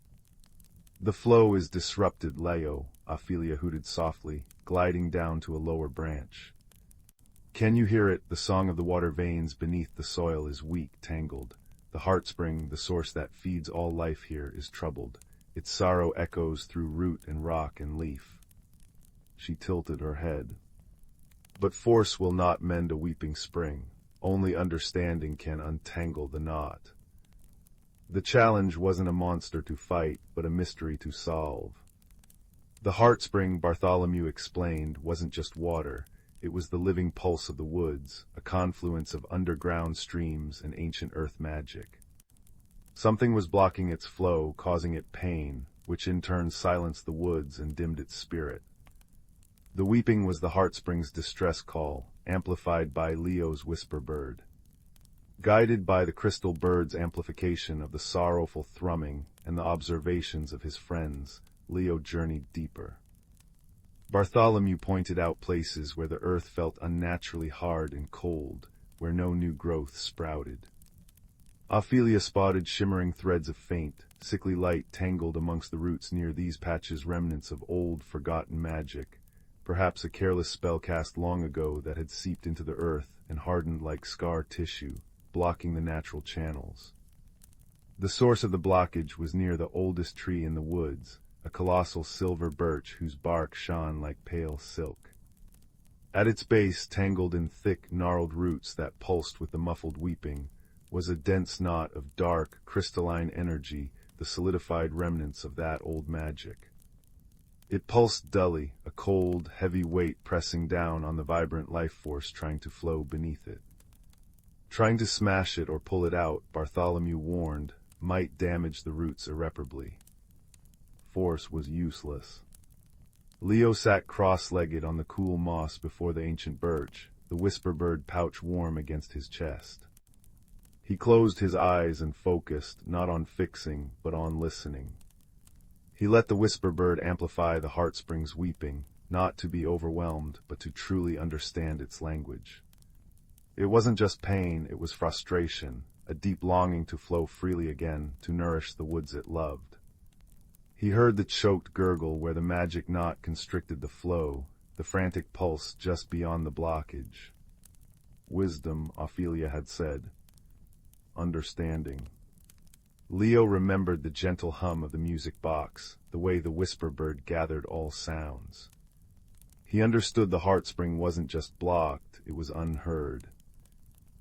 "The flow is disrupted, Leo," Ophelia hooted softly, gliding down to a lower branch. "Can you hear it? The song of the water veins beneath the soil is weak, tangled. The heartspring, the source that feeds all life here, is troubled. Its sorrow echoes through root and rock and leaf." She tilted her head. "But force will not mend a weeping spring. Only understanding can untangle the knot." The challenge wasn't a monster to fight, but a mystery to solve. The heartspring, Bartholomew explained, wasn't just water. It was the living pulse of the woods, a confluence of underground streams and ancient earth magic. Something was blocking its flow, causing it pain, which in turn silenced the woods and dimmed its spirit. The weeping was the heartspring's distress call, amplified by Leo's whisper bird. Guided by the crystal bird's amplification of the sorrowful thrumming and the observations of his friends, Leo journeyed deeper. Bartholomew pointed out places where the earth felt unnaturally hard and cold, where no new growth sprouted. Ophelia spotted shimmering threads of faint, sickly light tangled amongst the roots near these patches, remnants of old, forgotten magic, perhaps a careless spell cast long ago that had seeped into the earth and hardened like scar tissue, blocking the natural channels. The source of the blockage was near the oldest tree in the woods, a colossal silver birch whose bark shone like pale silk. At its base, tangled in thick, gnarled roots that pulsed with the muffled weeping, was a dense knot of dark, crystalline energy, the solidified remnants of that old magic. It pulsed dully, a cold, heavy weight pressing down on the vibrant life force trying to flow beneath it. Trying to smash it or pull it out, Bartholomew warned, might damage the roots irreparably. Force was useless. Leo sat cross-legged on the cool moss before the ancient birch, the whisper-bird pouch warm against his chest. He closed his eyes and focused, not on fixing, but on listening. He let the whisper-bird amplify the heartspring's weeping, not to be overwhelmed, but to truly understand its language. It wasn't just pain, it was frustration, a deep longing to flow freely again, to nourish the woods it loved. He heard the choked gurgle where the magic knot constricted the flow, the frantic pulse just beyond the blockage. Wisdom, Ophelia had said. Understanding. Leo remembered the gentle hum of the music box, the way the whisper-bird gathered all sounds. He understood the heartspring wasn't just blocked, it was unheard.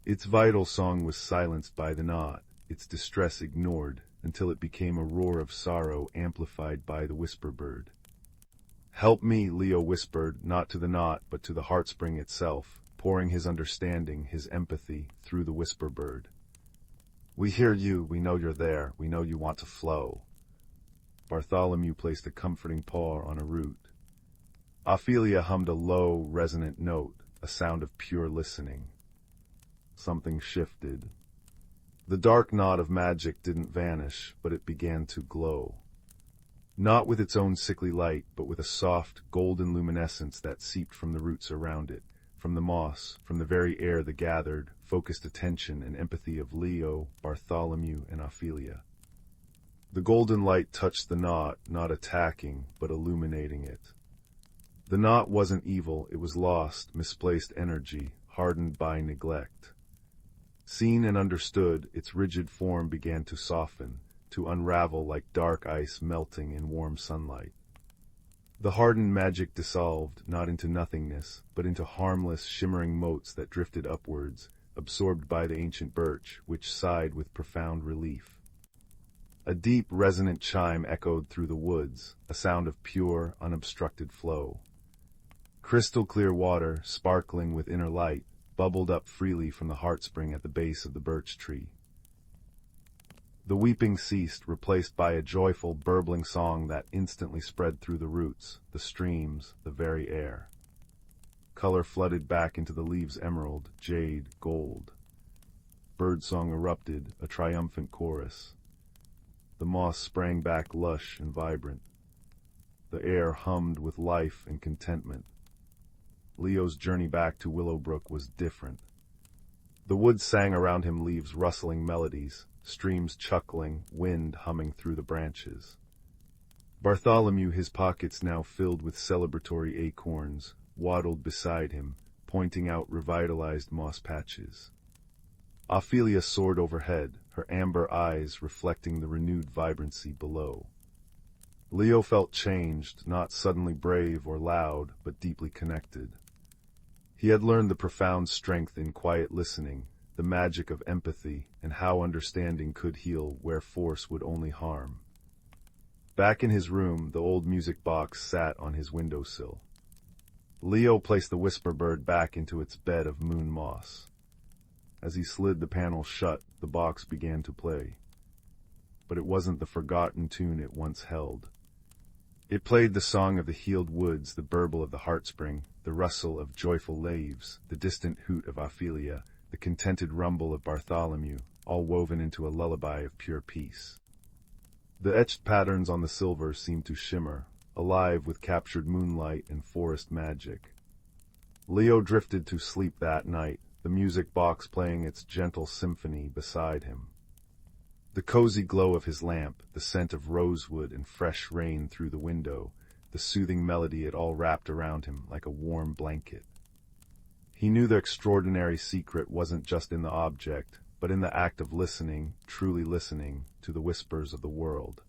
Its vital song was silenced by the knot, its distress ignored, until it became a roar of sorrow amplified by the whisper-bird. "Help me," Leo whispered, not to the knot, but to the heartspring itself, pouring his understanding, his empathy, through the whisper-bird. "We hear you, we know you're there, we know you want to flow." Bartholomew placed a comforting paw on a root. Ophelia hummed a low, resonant note, a sound of pure listening. Something shifted. The dark knot of magic didn't vanish, but it began to glow. Not with its own sickly light, but with a soft, golden luminescence that seeped from the roots around it, from the moss, from the very air the gathered, focused attention and empathy of Leo, Bartholomew, and Ophelia. The golden light touched the knot, not attacking, but illuminating it. The knot wasn't evil, it was lost, misplaced energy, hardened by neglect. Seen and understood, its rigid form began to soften, to unravel like dark ice melting in warm sunlight. The hardened magic dissolved, not into nothingness, but into harmless, shimmering motes that drifted upwards, absorbed by the ancient birch, which sighed with profound relief. A deep, resonant chime echoed through the woods, a sound of pure, unobstructed flow. Crystal-clear water, sparkling with inner light, bubbled up freely from the heartspring at the base of the birch tree. The weeping ceased, replaced by a joyful, burbling song that instantly spread through the roots, the streams, the very air. Color flooded back into the leaves: emerald, jade, gold. Birdsong erupted, a triumphant chorus. The moss sprang back lush and vibrant. The air hummed with life and contentment. Leo's journey back to Willowbrook was different. The woods sang around him, leaves rustling melodies, streams chuckling, wind humming through the branches. Bartholomew, his pockets now filled with celebratory acorns, waddled beside him, pointing out revitalized moss patches. Ophelia soared overhead, her amber eyes reflecting the renewed vibrancy below. Leo felt changed, not suddenly brave or loud, but deeply connected. He had learned the profound strength in quiet listening, the magic of empathy, and how understanding could heal where force would only harm. Back in his room, the old music box sat on his windowsill. Leo placed the whisper-bird back into its bed of moon moss. As he slid the panel shut, the box began to play. But it wasn't the forgotten tune it once held. It played the song of the healed woods, the burble of the heartspring, the rustle of joyful leaves, the distant hoot of Ophelia, the contented rumble of Bartholomew, all woven into a lullaby of pure peace. The etched patterns on the silver seemed to shimmer, alive with captured moonlight and forest magic. Leo drifted to sleep that night, the music box playing its gentle symphony beside him. The cozy glow of his lamp, the scent of rosewood and fresh rain through the window, the soothing melody, it all wrapped around him like a warm blanket. He knew the extraordinary secret wasn't just in the object, but in the act of listening, truly listening, to the whispers of the world.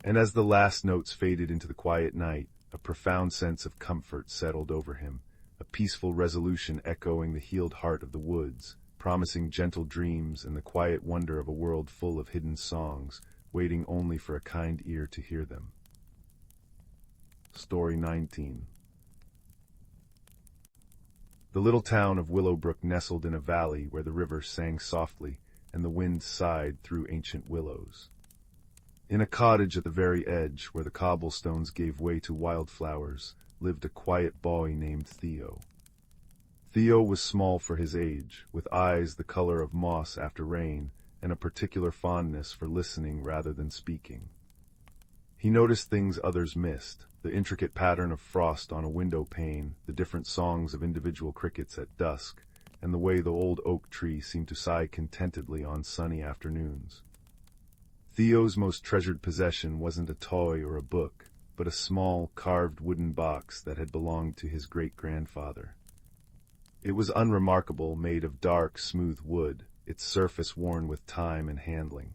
And as the last notes faded into the quiet night, a profound sense of comfort settled over him, a peaceful resolution echoing the healed heart of the woods, promising gentle dreams and the quiet wonder of a world full of hidden songs, waiting only for a kind ear to hear them. Story 19. The little town of Willowbrook nestled in a valley where the river sang softly, and the wind sighed through ancient willows. In a cottage at the very edge, where the cobblestones gave way to wildflowers, lived a quiet boy named Theo. Theo was small for his age, with eyes the color of moss after rain, and a particular fondness for listening rather than speaking. He noticed things others missed, the intricate pattern of frost on a window pane, the different songs of individual crickets at dusk, and the way the old oak tree seemed to sigh contentedly on sunny afternoons. Theo's most treasured possession wasn't a toy or a book, but a small, carved wooden box that had belonged to his great-grandfather. It was unremarkable, made of dark, smooth wood, its surface worn with time and handling.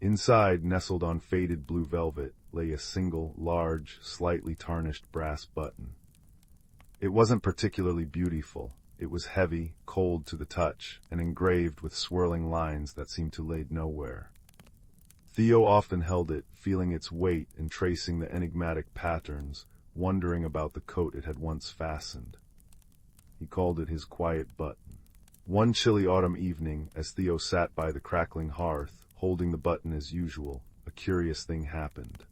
Inside, nestled on faded blue velvet, lay a single, large, slightly tarnished brass button. It wasn't particularly beautiful. It was heavy, cold to the touch, and engraved with swirling lines that seemed to lead nowhere. Theo often held it, feeling its weight and tracing the enigmatic patterns, wondering about the coat it had once fastened. He called it his quiet button. One chilly autumn evening, as Theo sat by the crackling hearth, holding the button as usual, a curious thing happened.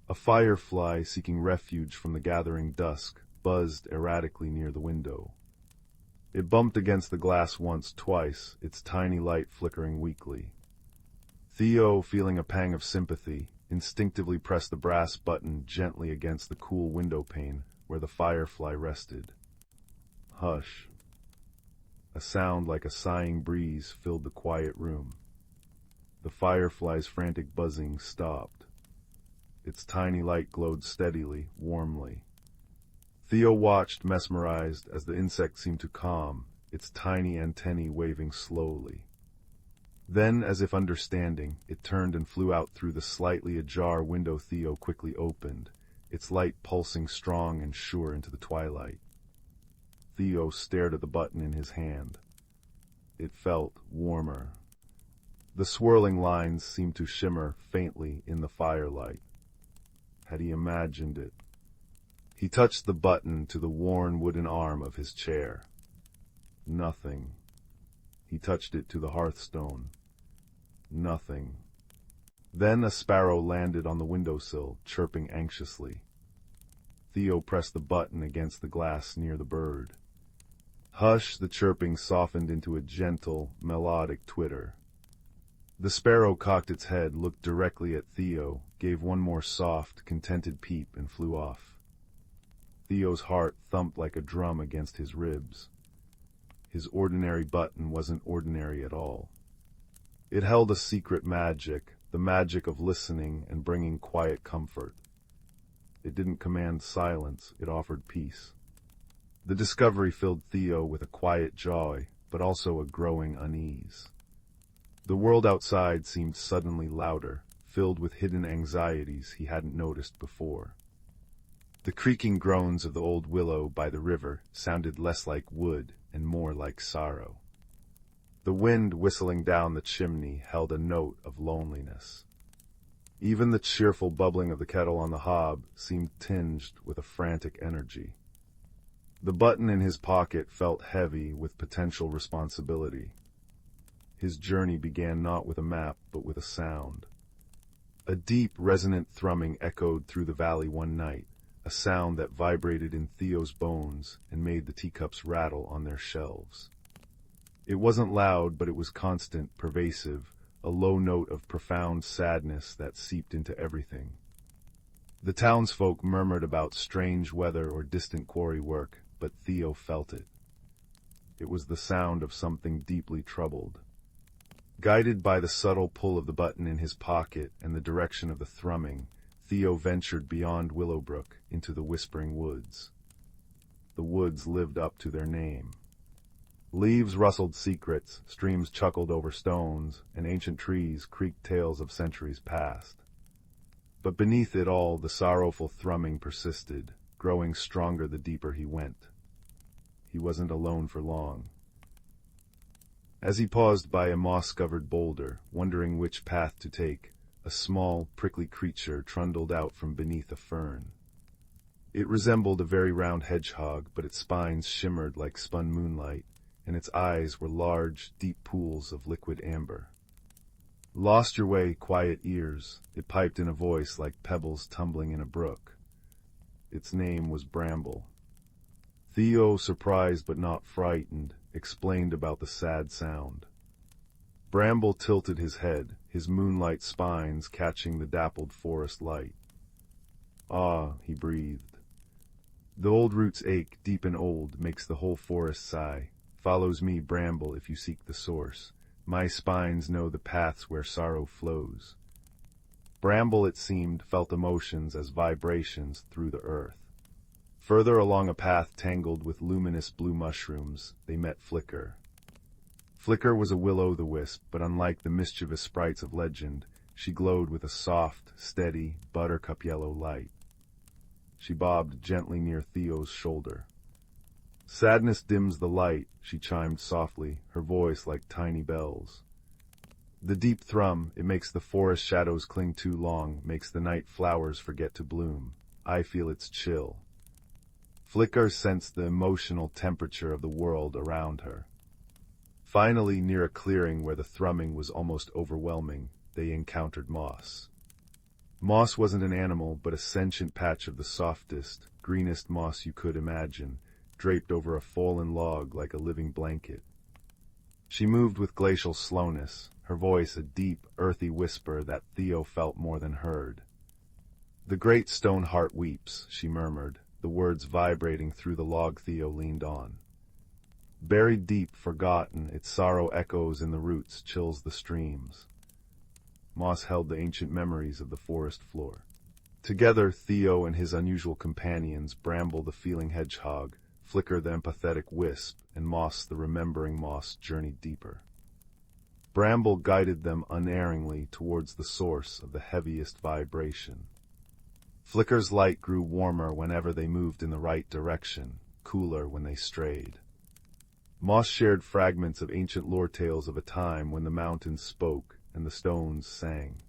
A firefly, seeking refuge from the gathering dusk, buzzed erratically near the window. It bumped against the glass once, twice, its tiny light flickering weakly. Theo, feeling a pang of sympathy, instinctively pressed the brass button gently against the cool window pane where the firefly rested. Hush. A sound like a sighing breeze filled the quiet room. The firefly's frantic buzzing stopped. Its tiny light glowed steadily, warmly. Theo watched, mesmerized, as the insect seemed to calm, its tiny antennae waving slowly. Then, as if understanding, it turned and flew out through the slightly ajar window Theo quickly opened, its light pulsing strong and sure into the twilight. Theo stared at the button in his hand. It felt warmer. The swirling lines seemed to shimmer faintly in the firelight. Had he imagined it? He touched the button to the worn wooden arm of his chair. Nothing. He touched it to the hearthstone. Nothing. Then a sparrow landed on the windowsill, chirping anxiously. Theo pressed the button against the glass near the bird. Hush, the chirping softened into a gentle, melodic twitter. The sparrow cocked its head, looked directly at Theo, gave one more soft, contented peep, and flew off. Theo's heart thumped like a drum against his ribs. His ordinary button wasn't ordinary at all. It held a secret magic, the magic of listening and bringing quiet comfort. It didn't command silence, it offered peace. The discovery filled Theo with a quiet joy, but also a growing unease. The world outside seemed suddenly louder, filled with hidden anxieties he hadn't noticed before. The creaking groans of the old willow by the river sounded less like wood and more like sorrow. The wind whistling down the chimney held a note of loneliness. Even the cheerful bubbling of the kettle on the hob seemed tinged with a frantic energy. The button in his pocket felt heavy with potential responsibility. His journey began not with a map, but with a sound. A deep, resonant thrumming echoed through the valley one night, a sound that vibrated in Theo's bones and made the teacups rattle on their shelves. It wasn't loud, but it was constant, pervasive, a low note of profound sadness that seeped into everything. The townsfolk murmured about strange weather or distant quarry work, but Theo felt it. It was the sound of something deeply troubled. Guided by the subtle pull of the button in his pocket and the direction of the thrumming, Theo ventured beyond Willowbrook into the whispering woods. The woods lived up to their name. Leaves rustled secrets, streams chuckled over stones, and ancient trees creaked tales of centuries past. But beneath it all, the sorrowful thrumming persisted, growing stronger the deeper he went. He wasn't alone for long. As he paused by a moss-covered boulder, wondering which path to take, a small, prickly creature trundled out from beneath a fern. It resembled a very round hedgehog, but its spines shimmered like spun moonlight, and its eyes were large, deep pools of liquid amber. "Lost your way, quiet ears," it piped in a voice like pebbles tumbling in a brook. Its name was Bramble. Theo, surprised but not frightened, explained about the sad sound. Bramble tilted his head, his moonlight spines catching the dappled forest light. "Ah," he breathed. "The old roots ache, deep and old, makes the whole forest sigh. Follows me, Bramble, if you seek the source. My spines know the paths where sorrow flows." Bramble, it seemed, felt emotions as vibrations through the earth. Further along a path tangled with luminous blue mushrooms, they met Flicker. Flicker was a will-o'-the-wisp, but unlike the mischievous sprites of legend, she glowed with a soft, steady, buttercup yellow light. She bobbed gently near Theo's shoulder. "Sadness dims the light," she chimed softly, her voice like tiny bells. "The deep thrum, it makes the forest shadows cling too long, makes the night flowers forget to bloom. I feel its chill." Flicker sensed the emotional temperature of the world around her. Finally, near a clearing where the thrumming was almost overwhelming, they encountered Moss. Moss wasn't an animal, but a sentient patch of the softest, greenest moss you could imagine, draped over a fallen log like a living blanket. She moved with glacial slowness, her voice a deep, earthy whisper that Theo felt more than heard. "The great stone heart weeps," she murmured, the words vibrating through the log Theo leaned on. "Buried deep, forgotten, its sorrow echoes in the roots, chills the streams." Moss held the ancient memories of the forest floor. Together, Theo and his unusual companions, Bramble the feeling hedgehog, Flicker the empathetic wisp, and Moss the remembering moss, journeyed deeper. Bramble guided them unerringly towards the source of the heaviest vibration. Flicker's light grew warmer whenever they moved in the right direction, cooler when they strayed. Moss shared fragments of ancient lore tales of a time when the mountains spoke and the stones sang.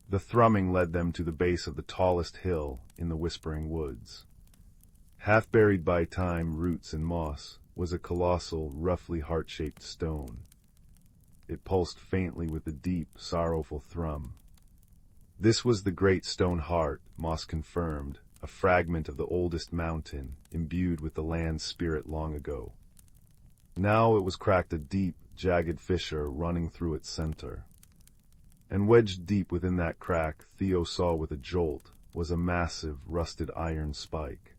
The thrumming led them to the base of the tallest hill in the Whispering Woods. Half buried by time, roots, and moss, was a colossal, roughly heart-shaped stone. It pulsed faintly with a deep, sorrowful thrum. This was the Great Stone Heart, Moss confirmed, a fragment of the oldest mountain, imbued with the land's spirit long ago. Now it was cracked a deep, jagged fissure running through its center. And wedged deep within that crack, Theo saw with a jolt, was a massive, rusted iron spike.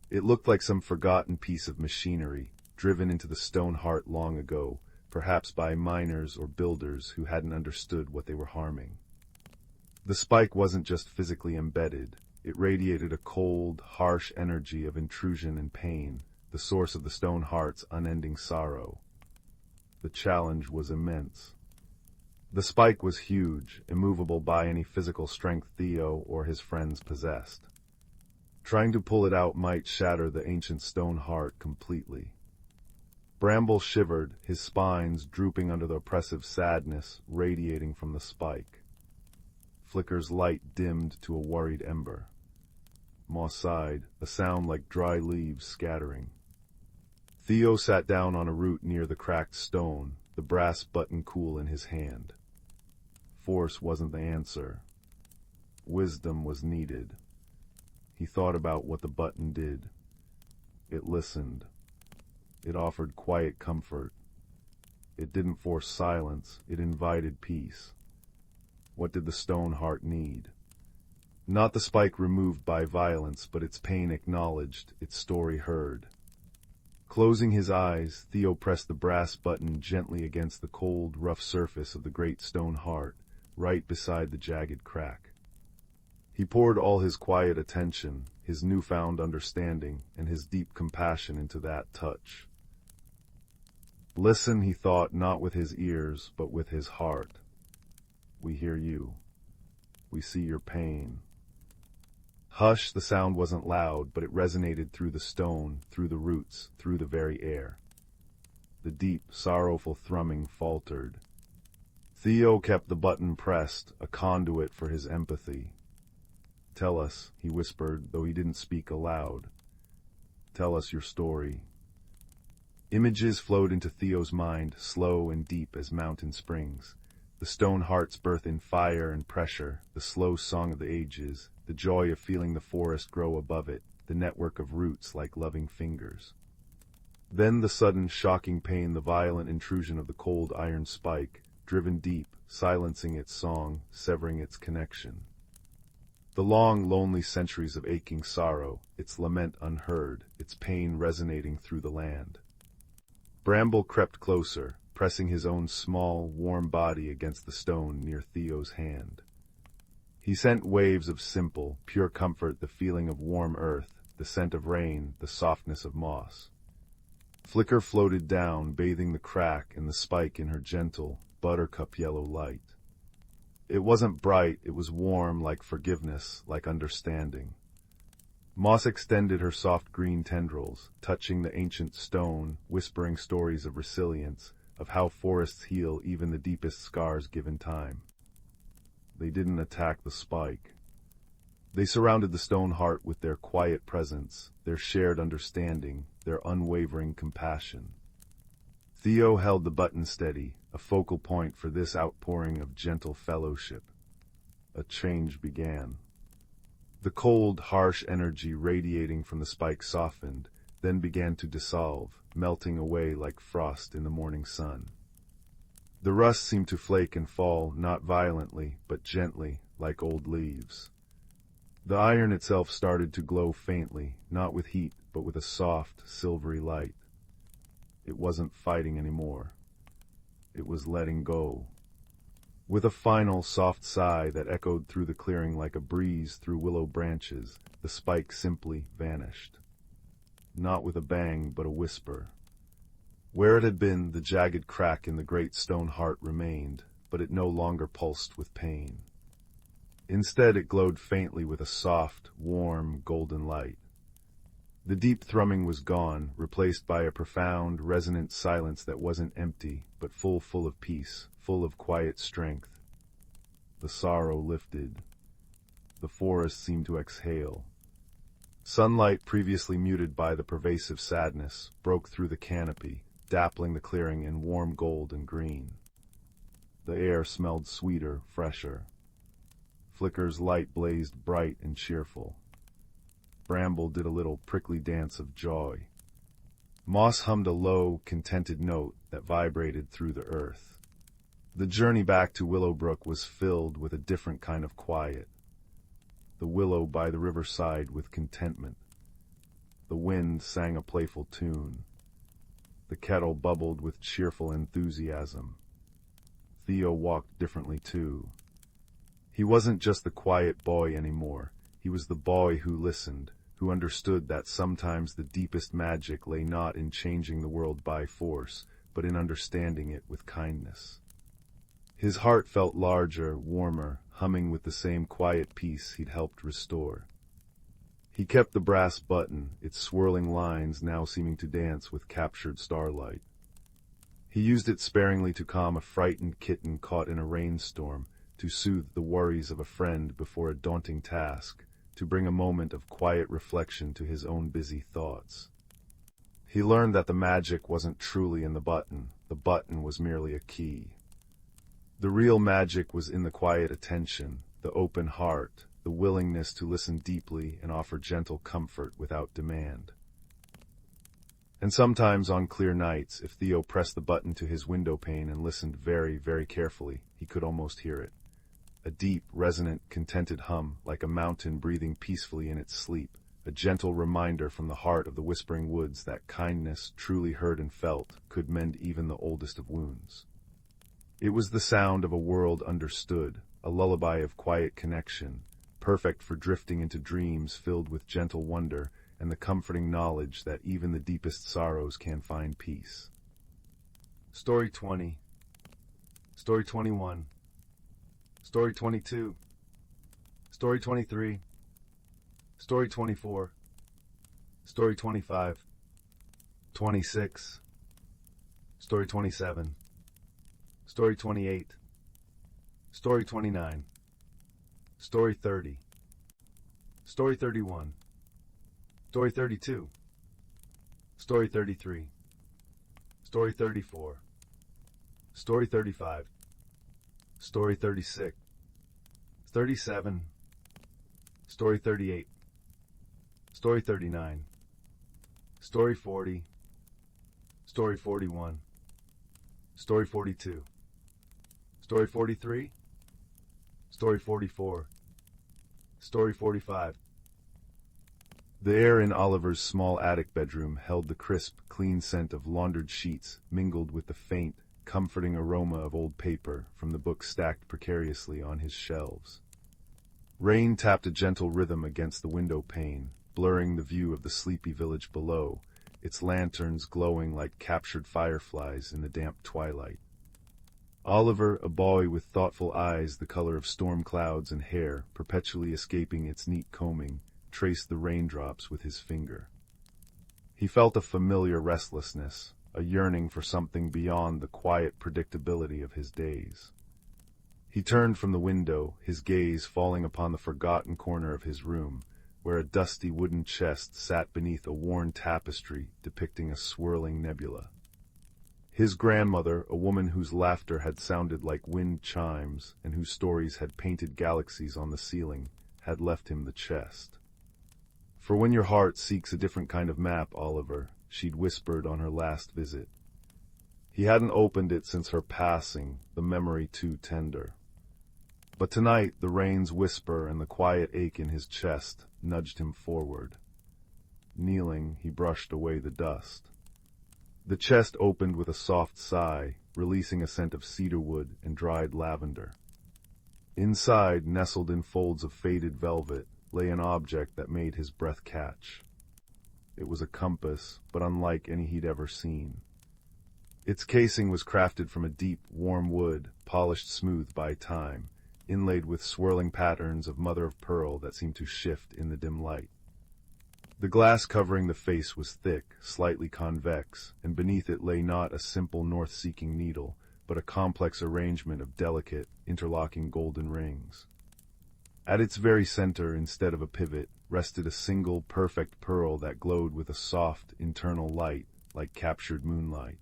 It looked like some forgotten piece of machinery, driven into the stone heart long ago, perhaps by miners or builders who hadn't understood what they were harming. The spike wasn't just physically embedded, it radiated a cold, harsh energy of intrusion and pain, the source of the stone heart's unending sorrow. The challenge was immense. The spike was huge, immovable by any physical strength Theo or his friends possessed. Trying to pull it out might shatter the ancient stone heart completely. Bramble shivered, his spines drooping under the oppressive sadness radiating from the spike. Flicker's light dimmed to a worried ember. Moss sighed, a sound like dry leaves scattering. Theo sat down on a root near the cracked stone, the brass button cool in his hand. Force wasn't the answer. Wisdom was needed. He thought about what the button did. It listened. It offered quiet comfort. It didn't force silence, it invited peace. What did the stone heart need? Not the spike removed by violence, but its pain acknowledged, its story heard. Closing his eyes, Theo pressed the brass button gently against the cold, rough surface of the great stone heart, right beside the jagged crack. He poured all his quiet attention, his newfound understanding, and his deep compassion into that touch. Listen, he thought, not with his ears, but with his heart. We hear you. We see your pain. Hush, the sound wasn't loud, but it resonated through the stone, through the roots, through the very air. The deep, sorrowful thrumming faltered. Theo kept the button pressed, a conduit for his empathy. Tell us, he whispered, though he didn't speak aloud. Tell us your story. Images flowed into Theo's mind, slow and deep as mountain springs. The stone heart's birth in fire and pressure, the slow song of the ages, the joy of feeling the forest grow above it, the network of roots like loving fingers. Then the sudden, shocking pain, the violent intrusion of the cold iron spike, driven deep, silencing its song, severing its connection. The long, lonely centuries of aching sorrow, its lament unheard, its pain resonating through the land. Bramble crept closer, pressing his own small, warm body against the stone near Theo's hand. He sent waves of simple, pure comfort, the feeling of warm earth, the scent of rain, the softness of moss. Flicker floated down, bathing the crack and the spike in her gentle, buttercup yellow light. It wasn't bright, it was warm, like forgiveness, like understanding. Moss extended her soft green tendrils, touching the ancient stone, whispering stories of resilience, of how forests heal even the deepest scars given time. They didn't attack the spike. They surrounded the stone heart with their quiet presence, their shared understanding, their unwavering compassion. Theo held the button steady, a focal point for this outpouring of gentle fellowship. A change began. The cold, harsh energy radiating from the spike softened, then began to dissolve, melting away like frost in the morning sun. The rust seemed to flake and fall, not violently, but gently, like old leaves. The iron itself started to glow faintly, not with heat, but with a soft, silvery light. It wasn't fighting anymore. It was letting go. With a final, soft sigh that echoed through the clearing like a breeze through willow branches, the spike simply vanished. Not with a bang, but a whisper. Where it had been, the jagged crack in the great stone heart remained, but it no longer pulsed with pain. Instead, it glowed faintly with a soft, warm, golden light. The deep thrumming was gone, replaced by a profound, resonant silence that wasn't empty, but full of peace, full of quiet strength. The sorrow lifted. The forest seemed to exhale. Sunlight, previously muted by the pervasive sadness, broke through the canopy, dappling the clearing in warm gold and green. The air smelled sweeter, fresher. Flicker's light blazed bright and cheerful. Bramble did a little prickly dance of joy. Moss hummed a low, contented note that vibrated through the earth. The journey back to Willowbrook was filled with a different kind of quiet. The willow by the riverside with contentment. The wind sang a playful tune. The kettle bubbled with cheerful enthusiasm. Theo walked differently too. He wasn't just the quiet boy anymore. He was the boy who listened, who understood that sometimes the deepest magic lay not in changing the world by force, but in understanding it with kindness. His heart felt larger, warmer, humming with the same quiet peace he'd helped restore. He kept the brass button, its swirling lines now seeming to dance with captured starlight. He used it sparingly to calm a frightened kitten caught in a rainstorm, to soothe the worries of a friend before a daunting task, to bring a moment of quiet reflection to his own busy thoughts. He learned that the magic wasn't truly in the button was merely a key. The real magic was in the quiet attention, the open heart, the willingness to listen deeply and offer gentle comfort without demand. And sometimes on clear nights, if Theo pressed the button to his window pane and listened very, very carefully, he could almost hear it. A deep, resonant, contented hum, like a mountain breathing peacefully in its sleep, a gentle reminder from the heart of the whispering woods that kindness, truly heard and felt, could mend even the oldest of wounds. It was the sound of a world understood, a lullaby of quiet connection, perfect for drifting into dreams filled with gentle wonder and the comforting knowledge that even the deepest sorrows can find peace. Story 20. Story 21. Story 22. Story 23. Story 24. Story 25. 26. Story 27. Story 28. Story 29. Story 30. Story 31. Story 32. Story 33. Story 34. Story 35. Story 36. 37. Story 38. Story 39. Story 40. Story 41. Story 42. Story 43. Story 44. Story 45. The air in Oliver's small attic bedroom held the crisp, clean scent of laundered sheets mingled with the faint, comforting aroma of old paper from the books stacked precariously on his shelves. Rain tapped a gentle rhythm against the window pane, blurring the view of the sleepy village below, its lanterns glowing like captured fireflies in the damp twilight. Oliver, a boy with thoughtful eyes the color of storm clouds and hair perpetually escaping its neat combing, traced the raindrops with his finger. He felt a familiar restlessness, a yearning for something beyond the quiet predictability of his days. He turned from the window, his gaze falling upon the forgotten corner of his room, where a dusty wooden chest sat beneath a worn tapestry depicting a swirling nebula. His grandmother, a woman whose laughter had sounded like wind chimes and whose stories had painted galaxies on the ceiling, had left him the chest. "For when your heart seeks a different kind of map, Oliver," she'd whispered on her last visit. He hadn't opened it since her passing, the memory too tender. But tonight the rain's whisper and the quiet ache in his chest nudged him forward. Kneeling, he brushed away the dust. The chest opened with a soft sigh, releasing a scent of cedarwood and dried lavender. Inside, nestled in folds of faded velvet, lay an object that made his breath catch. It was a compass, but unlike any he'd ever seen. Its casing was crafted from a deep, warm wood, polished smooth by time, inlaid with swirling patterns of mother-of-pearl that seemed to shift in the dim light. The glass covering the face was thick, slightly convex, and beneath it lay not a simple north-seeking needle, but a complex arrangement of delicate, interlocking golden rings. At its very center, instead of a pivot, rested a single, perfect pearl that glowed with a soft, internal light, like captured moonlight.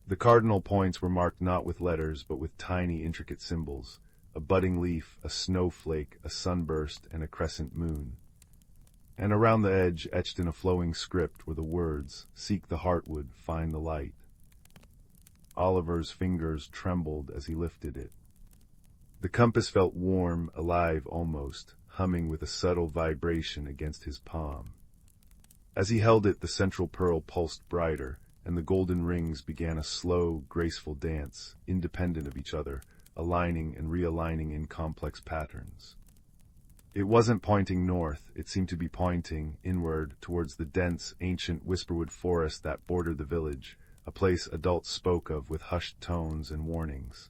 The cardinal points were marked not with letters, but with tiny, intricate symbols: a budding leaf, a snowflake, a sunburst, and a crescent moon. And around the edge, etched in a flowing script, were the words, "Seek the heartwood, find the light." Oliver's fingers trembled as he lifted it. The compass felt warm, alive almost, humming with a subtle vibration against his palm. As he held it, the central pearl pulsed brighter, and the golden rings began a slow, graceful dance, independent of each other, aligning and realigning in complex patterns. It wasn't pointing north, it seemed to be pointing inward towards the dense, ancient whisperwood forest that bordered the village, a place adults spoke of with hushed tones and warnings.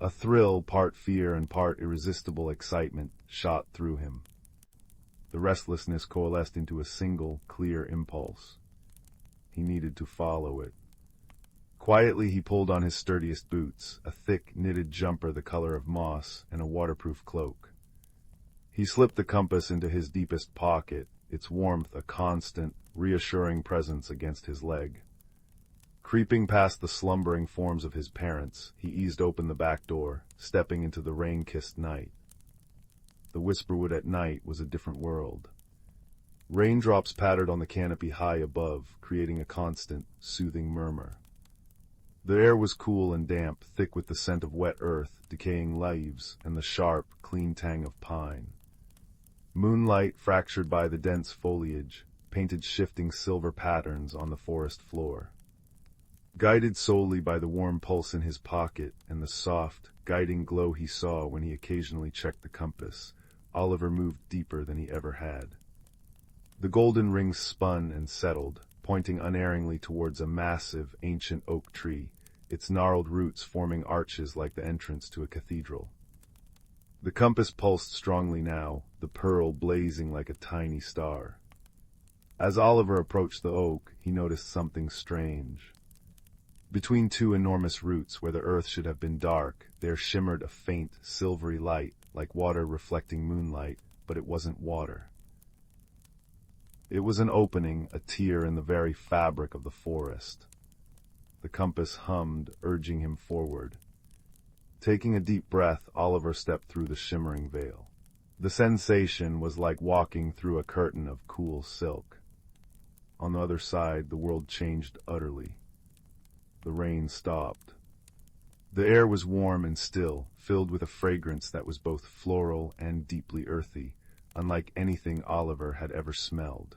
A thrill, part fear and part irresistible excitement, shot through him. The restlessness coalesced into a single, clear impulse. He needed to follow it. Quietly he pulled on his sturdiest boots, a thick, knitted jumper the color of moss, and a waterproof cloak. He slipped the compass into his deepest pocket, its warmth a constant, reassuring presence against his leg. Creeping past the slumbering forms of his parents, he eased open the back door, stepping into the rain-kissed night. The whisperwood at night was a different world. Raindrops pattered on the canopy high above, creating a constant, soothing murmur. The air was cool and damp, thick with the scent of wet earth, decaying leaves, and the sharp, clean tang of pine. Moonlight, fractured by the dense foliage, painted shifting silver patterns on the forest floor. Guided solely by the warm pulse in his pocket and the soft, guiding glow he saw when he occasionally checked the compass, Oliver moved deeper than he ever had. The golden rings spun and settled, pointing unerringly towards a massive, ancient oak tree, its gnarled roots forming arches like the entrance to a cathedral. The compass pulsed strongly now, the pearl blazing like a tiny star. As Oliver approached the oak, he noticed something strange. Between two enormous roots, where the earth should have been dark, there shimmered a faint, silvery light, like water reflecting moonlight, but it wasn't water. It was an opening, a tear in the very fabric of the forest. The compass hummed, urging him forward. Taking a deep breath, Oliver stepped through the shimmering veil. The sensation was like walking through a curtain of cool silk. On the other side, the world changed utterly. The rain stopped. The air was warm and still, filled with a fragrance that was both floral and deeply earthy, unlike anything Oliver had ever smelled.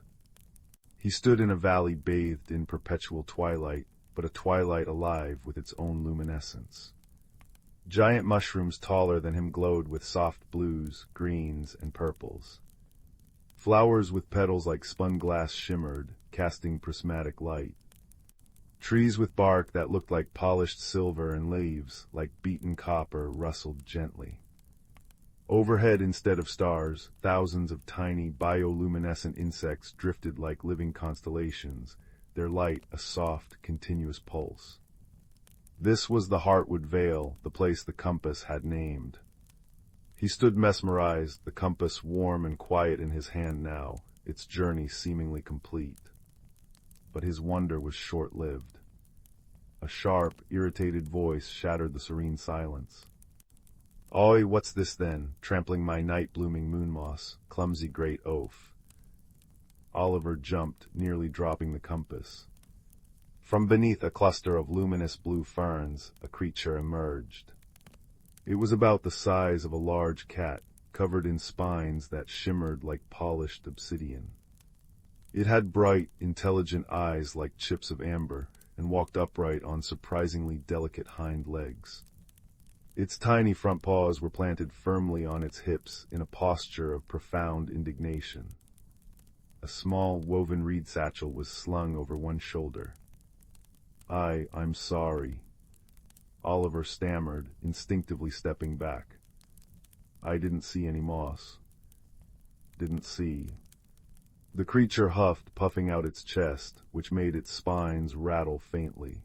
He stood in a valley bathed in perpetual twilight, but a twilight alive with its own luminescence. Giant mushrooms taller than him glowed with soft blues, greens, and purples. Flowers with petals like spun glass shimmered, casting prismatic light. Trees with bark that looked like polished silver and leaves, like beaten copper, rustled gently. Overhead, instead of stars, thousands of tiny bioluminescent insects drifted like living constellations, their light a soft, continuous pulse. This was the Heartwood Vale, the place the compass had named. He stood mesmerized, the compass warm and quiet in his hand now, its journey seemingly complete. But his wonder was short-lived. A sharp, irritated voice shattered the serene silence. "Oi, what's this then, trampling my night-blooming moon moss, clumsy great oaf?" Oliver jumped, nearly dropping the compass. From beneath a cluster of luminous blue ferns, a creature emerged. It was about the size of a large cat, covered in spines that shimmered like polished obsidian. It had bright, intelligent eyes like chips of amber, and walked upright on surprisingly delicate hind legs. Its tiny front paws were planted firmly on its hips in a posture of profound indignation. A small woven reed satchel was slung over one shoulder. I'm sorry," Oliver stammered, instinctively stepping back. "I didn't see any moss." "Didn't see." The creature huffed, puffing out its chest, which made its spines rattle faintly.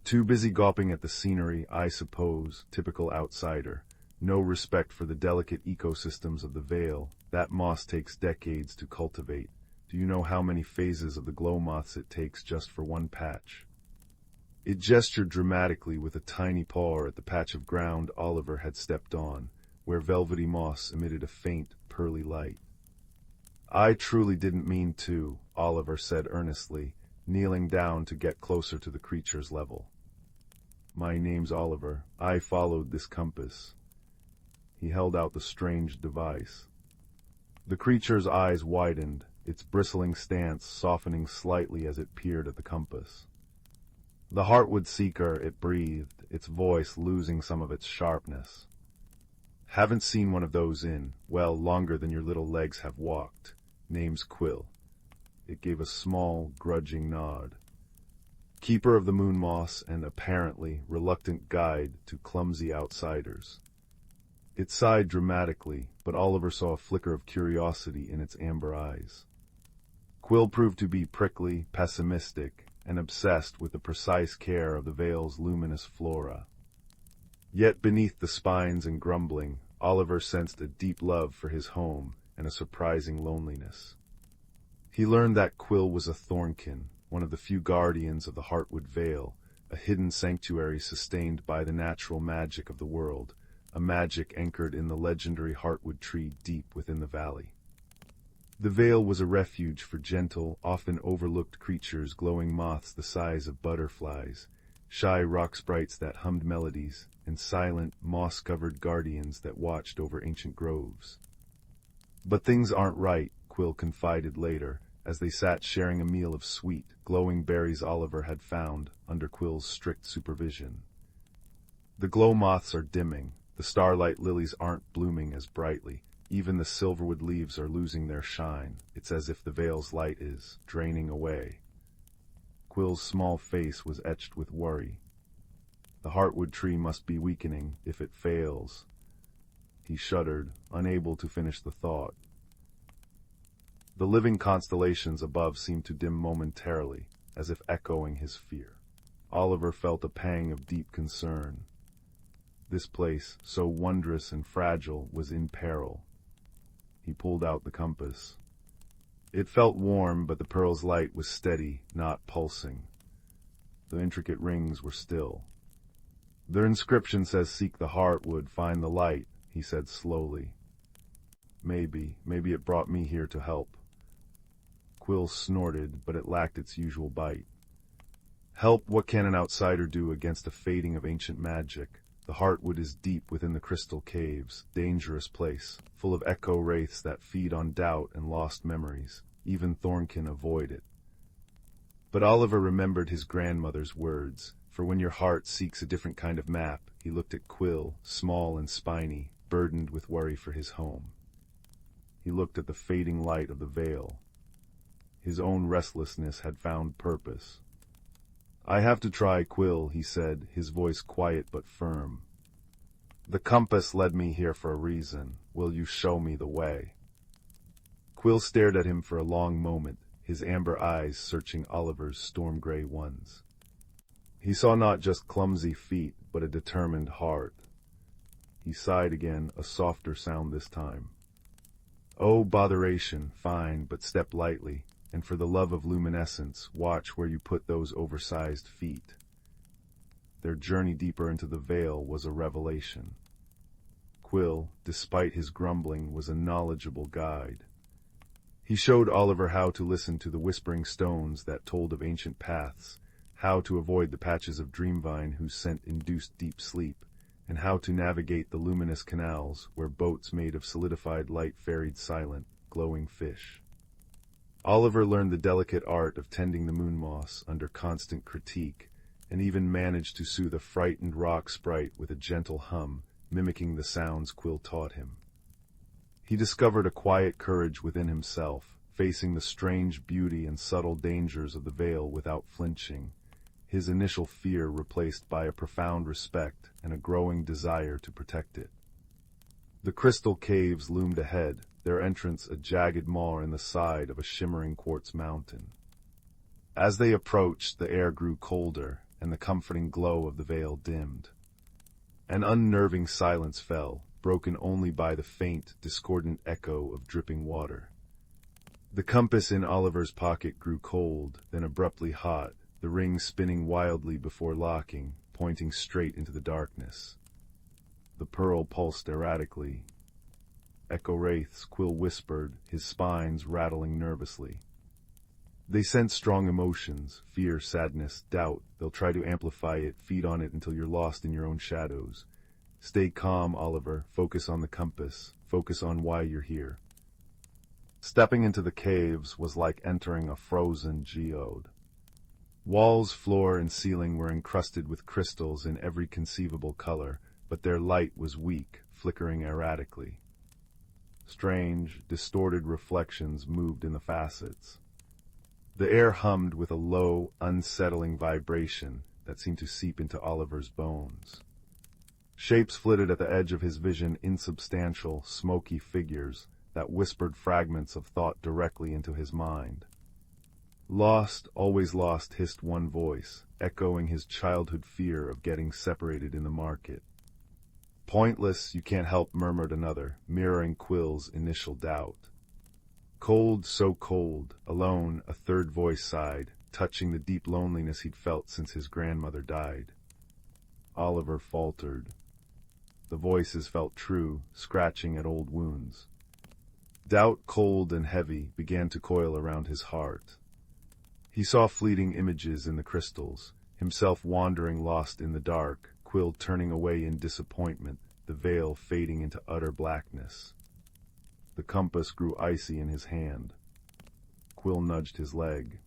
"Too busy gawping at the scenery, I suppose, typical outsider. No respect for the delicate ecosystems of the Vale. That moss takes decades to cultivate. Do you know how many phases of the glow moths it takes just for one patch?" It gestured dramatically with a tiny paw at the patch of ground Oliver had stepped on, where velvety moss emitted a faint, pearly light. "I truly didn't mean to," Oliver said earnestly, kneeling down to get closer to the creature's level. "My name's Oliver. I followed this compass." He held out the strange device. The creature's eyes widened, its bristling stance softening slightly as it peered at the compass. "The Heartwood Seeker," it breathed, its voice losing some of its sharpness. "Haven't seen one of those in, well, longer than your little legs have walked. Name's Quill." It gave a small, grudging nod. "Keeper of the moon moss and, apparently, reluctant guide to clumsy outsiders." It sighed dramatically, but Oliver saw a flicker of curiosity in its amber eyes. Quill proved to be prickly, pessimistic, and obsessed with the precise care of the Vale's luminous flora. Yet beneath the spines and grumbling, Oliver sensed a deep love for his home and a surprising loneliness. He learned that Quill was a thornkin, one of the few guardians of the Heartwood Vale, a hidden sanctuary sustained by the natural magic of the world, a magic anchored in the legendary Heartwood tree deep within the valley. The Vale was a refuge for gentle, often overlooked creatures, glowing moths the size of butterflies, shy rock sprites that hummed melodies, and silent, moss-covered guardians that watched over ancient groves. "But things aren't right," Quill confided later, as they sat sharing a meal of sweet, glowing berries Oliver had found under Quill's strict supervision. "The glow moths are dimming, the starlight lilies aren't blooming as brightly, even the silverwood leaves are losing their shine. It's as if the Vale's light is draining away." Quill's small face was etched with worry. "The Heartwood tree must be weakening if it fails." He shuddered, unable to finish the thought. The living constellations above seemed to dim momentarily, as if echoing his fear. Oliver felt a pang of deep concern. This place, so wondrous and fragile, was in peril. He pulled out the compass. It felt warm, but the pearl's light was steady, not pulsing. The intricate rings were still. "Their inscription says seek the heartwood, find the light," he said slowly. Maybe it brought me here to help." Quill snorted, but it lacked its usual bite. "Help? What can an outsider do against a fading of ancient magic? The heartwood is deep within the crystal caves, dangerous place, full of echo wraiths that feed on doubt and lost memories. Even Thorn can avoid it." But Oliver remembered his grandmother's words, for when your heart seeks a different kind of map. He looked at Quill, small and spiny, burdened with worry for his home. He looked at the fading light of the veil. His own restlessness had found purpose. "I have to try, Quill," he said, his voice quiet but firm. "The compass led me here for a reason. Will you show me the way?" Quill stared at him for a long moment, his amber eyes searching Oliver's storm-gray ones. He saw not just clumsy feet, but a determined heart. He sighed again, a softer sound this time. "Oh, botheration, fine, but step lightly. And for the love of luminescence, watch where you put those oversized feet." Their journey deeper into the veil was a revelation. Quill, despite his grumbling, was a knowledgeable guide. He showed Oliver how to listen to the whispering stones that told of ancient paths, how to avoid the patches of dreamvine whose scent induced deep sleep, and how to navigate the luminous canals where boats made of solidified light ferried silent, glowing fish. Oliver learned the delicate art of tending the moon moss under constant critique, and even managed to soothe a frightened rock sprite with a gentle hum, mimicking the sounds Quill taught him. He discovered a quiet courage within himself, facing the strange beauty and subtle dangers of the veil without flinching, his initial fear replaced by a profound respect and a growing desire to protect it. The crystal caves loomed ahead, their entrance a jagged maw in the side of a shimmering quartz mountain. As they approached, the air grew colder, and the comforting glow of the veil dimmed. An unnerving silence fell, broken only by the faint, discordant echo of dripping water. The compass in Oliver's pocket grew cold, then abruptly hot, the ring spinning wildly before locking, pointing straight into the darkness. The pearl pulsed erratically. "Echo wraiths," Quill whispered, his spines rattling nervously. "They sense strong emotions, fear, sadness, doubt. They'll try to amplify it, feed on it until you're lost in your own shadows. Stay calm, Oliver. Focus on the compass. Focus on why you're here." Stepping into the caves was like entering a frozen geode. Walls, floor, and ceiling were encrusted with crystals in every conceivable color, but their light was weak, flickering erratically. Strange, distorted reflections moved in the facets. The air hummed with a low, unsettling vibration that seemed to seep into Oliver's bones. Shapes flitted at the edge of his vision, insubstantial, smoky figures that whispered fragments of thought directly into his mind. "Lost, always lost," hissed one voice, echoing his childhood fear of getting separated in the market. "Pointless, you can't help," murmured another, mirroring Quill's initial doubt. "Cold, so cold, alone," a third voice sighed, touching the deep loneliness he'd felt since his grandmother died. Oliver faltered. The voices felt true, scratching at old wounds. Doubt, cold and heavy, began to coil around his heart. He saw fleeting images in the crystals, himself wandering lost in the dark, Quill turning away in disappointment, the veil fading into utter blackness. The compass grew icy in his hand. Quill nudged his leg.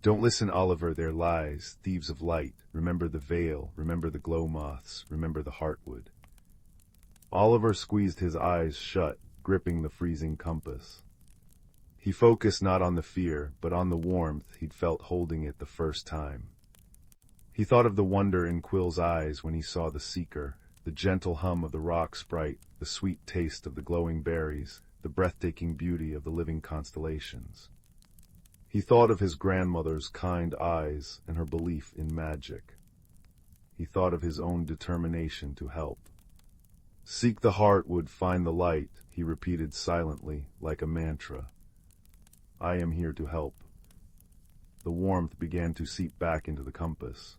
"Don't listen, Oliver, they're lies, thieves of light. Remember the veil, remember the glow moths, remember the heartwood." Oliver squeezed his eyes shut, gripping the freezing compass. He focused not on the fear, but on the warmth he'd felt holding it the first time. He thought of the wonder in Quill's eyes when he saw the seeker, the gentle hum of the rock sprite, the sweet taste of the glowing berries, the breathtaking beauty of the living constellations. He thought of his grandmother's kind eyes and her belief in magic. He thought of his own determination to help. "Seek the heartwood, find the light," he repeated silently, like a mantra. "I am here to help." The warmth began to seep back into the compass.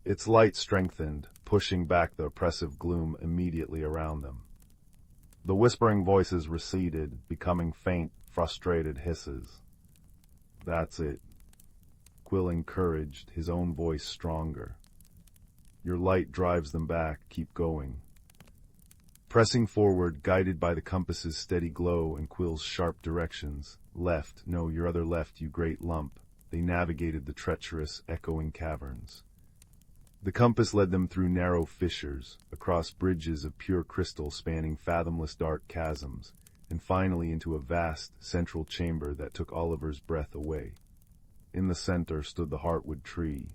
Its light strengthened, pushing back the oppressive gloom immediately around them. The whispering voices receded, becoming faint, frustrated hisses. "That's it." Quill encouraged, his own voice stronger. "Your light drives them back. Keep going." Pressing forward, guided by the compass's steady glow and Quill's sharp directions, "Left, no, your other left, you great lump," they navigated the treacherous, echoing caverns. The compass led them through narrow fissures, across bridges of pure crystal spanning fathomless dark chasms, and finally into a vast, central chamber that took Oliver's breath away. In the center stood the Heartwood tree.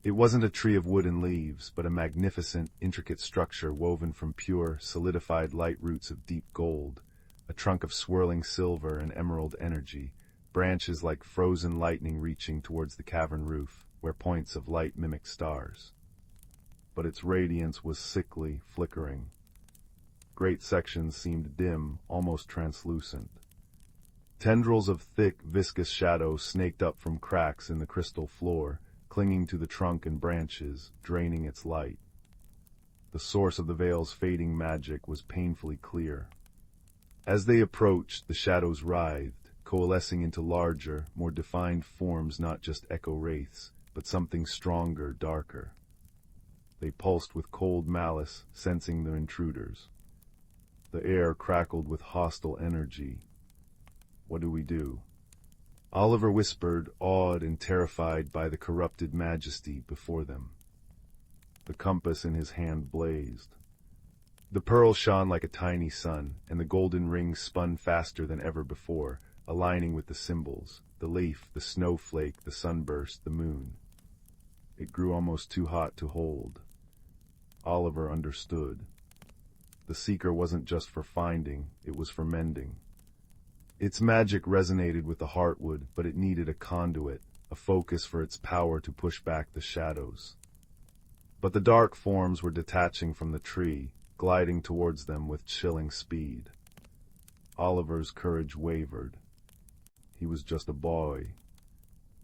It wasn't a tree of wood and leaves, but a magnificent, intricate structure woven from pure, solidified light roots of deep gold, a trunk of swirling silver and emerald energy, branches like frozen lightning reaching towards the cavern roof, where points of light mimicked stars. But its radiance was sickly, flickering. Great sections seemed dim, almost translucent. Tendrils of thick, viscous shadow snaked up from cracks in the crystal floor, clinging to the trunk and branches, draining its light. The source of the veil's fading magic was painfully clear. As they approached, the shadows writhed, coalescing into larger, more defined forms, not just echo wraiths, but something stronger, darker. They pulsed with cold malice, sensing the intruders. The air crackled with hostile energy. "What do we do?" Oliver whispered, awed and terrified by the corrupted majesty before them. The compass in his hand blazed. The pearl shone like a tiny sun, and the golden rings spun faster than ever before, aligning with the symbols, the leaf, the snowflake, the sunburst, the moon. It grew almost too hot to hold. Oliver understood. The seeker wasn't just for finding, it was for mending. Its magic resonated with the Heartwood, but it needed a conduit, a focus for its power to push back the shadows. But the dark forms were detaching from the tree, gliding towards them with chilling speed. Oliver's courage wavered. He was just a boy.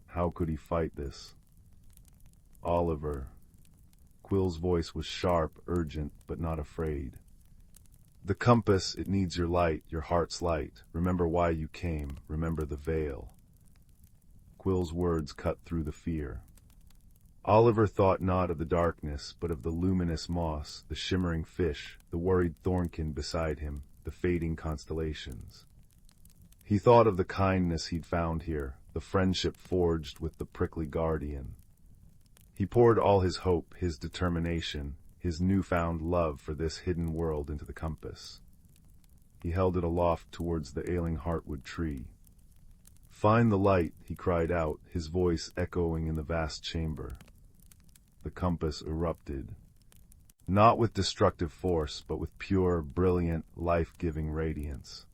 How could he fight this? "Oliver." Quill's voice was sharp, urgent, but not afraid. "The compass, it needs your light, your heart's light. Remember why you came. Remember the veil." Quill's words cut through the fear. Oliver thought not of the darkness, but of the luminous moss, the shimmering fish, the worried thornkin beside him, the fading constellations. He thought of the kindness he'd found here, the friendship forged with the prickly guardian. He poured all his hope, his determination, his newfound love for this hidden world into the compass. He held it aloft towards the ailing Heartwood tree. "Find the light," he cried out, his voice echoing in the vast chamber. The compass erupted. Not with destructive force, but with pure, brilliant, life-giving radiance.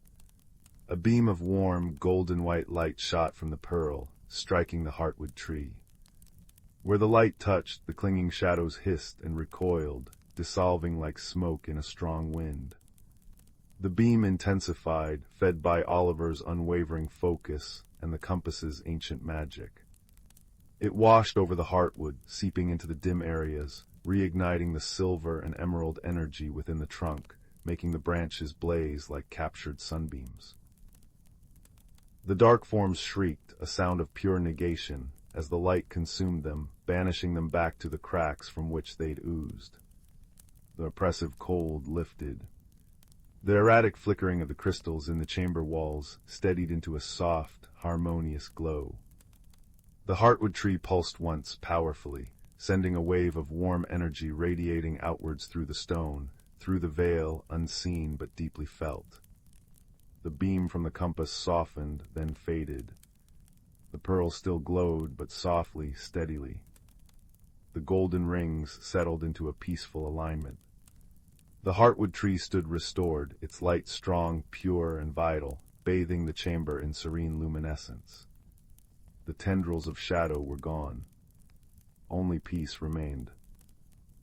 A beam of warm, golden-white light shot from the pearl, striking the Heartwood tree. Where the light touched, the clinging shadows hissed and recoiled, dissolving like smoke in a strong wind. The beam intensified, fed by Oliver's unwavering focus and the compass's ancient magic. It washed over the Heartwood, seeping into the dim areas, reigniting the silver and emerald energy within the trunk, making the branches blaze like captured sunbeams. The dark forms shrieked, a sound of pure negation, as the light consumed them, banishing them back to the cracks from which they'd oozed. The oppressive cold lifted. The erratic flickering of the crystals in the chamber walls steadied into a soft, harmonious glow. The Heartwood tree pulsed once, powerfully, sending a wave of warm energy radiating outwards through the stone, through the veil, unseen but deeply felt. The beam from the compass softened, then faded. The pearl still glowed, but softly, steadily. The golden rings settled into a peaceful alignment. The Heartwood tree stood restored, its light strong, pure, and vital, bathing the chamber in serene luminescence. The tendrils of shadow were gone. Only peace remained.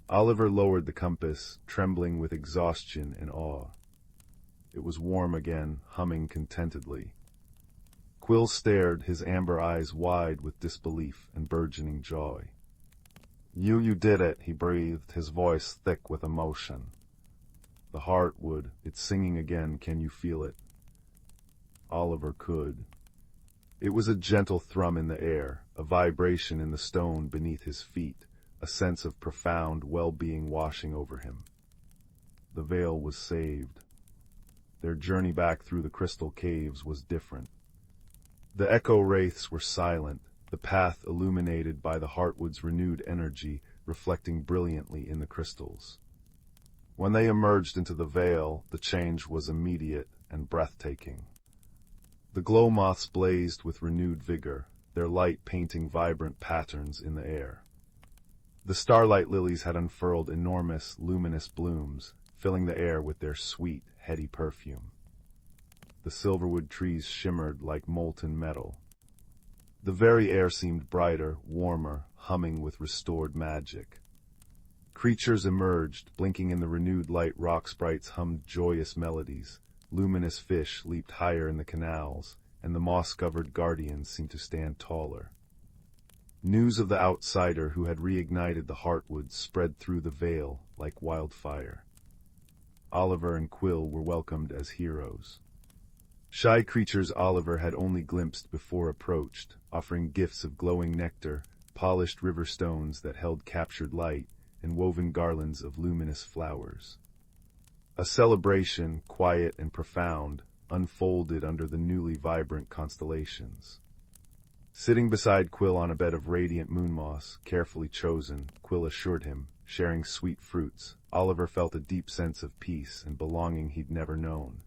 Oliver lowered the compass, trembling with exhaustion and awe. It was warm again, humming contentedly. Quill stared, his amber eyes wide with disbelief and burgeoning joy. You did it, he breathed, his voice thick with emotion. The heartwood, it's singing again, can you feel it? Oliver could. It was a gentle thrum in the air, a vibration in the stone beneath his feet, a sense of profound well-being washing over him. The veil was saved. Their journey back through the crystal caves was different. The echo wraiths were silent, the path illuminated by the heartwood's renewed energy reflecting brilliantly in the crystals. When they emerged into the veil, the change was immediate and breathtaking. The glow moths blazed with renewed vigor, their light painting vibrant patterns in the air. The starlight lilies had unfurled enormous, luminous blooms, filling the air with their sweet, heady perfume. The silverwood trees shimmered like molten metal. The very air seemed brighter, warmer, humming with restored magic. Creatures emerged, blinking in the renewed light. Rock sprites hummed joyous melodies. Luminous fish leaped higher in the canals, and the moss-covered guardians seemed to stand taller. News of the outsider who had reignited the heartwood spread through the veil like wildfire. Oliver and Quill were welcomed as heroes. Shy creatures Oliver had only glimpsed before approached, offering gifts of glowing nectar, polished river stones that held captured light, and woven garlands of luminous flowers. A celebration, quiet and profound, unfolded under the newly vibrant constellations. Sitting beside Quill on a bed of radiant moon moss, carefully chosen, Quill assured him, sharing sweet fruits, Oliver felt a deep sense of peace and belonging he'd never known.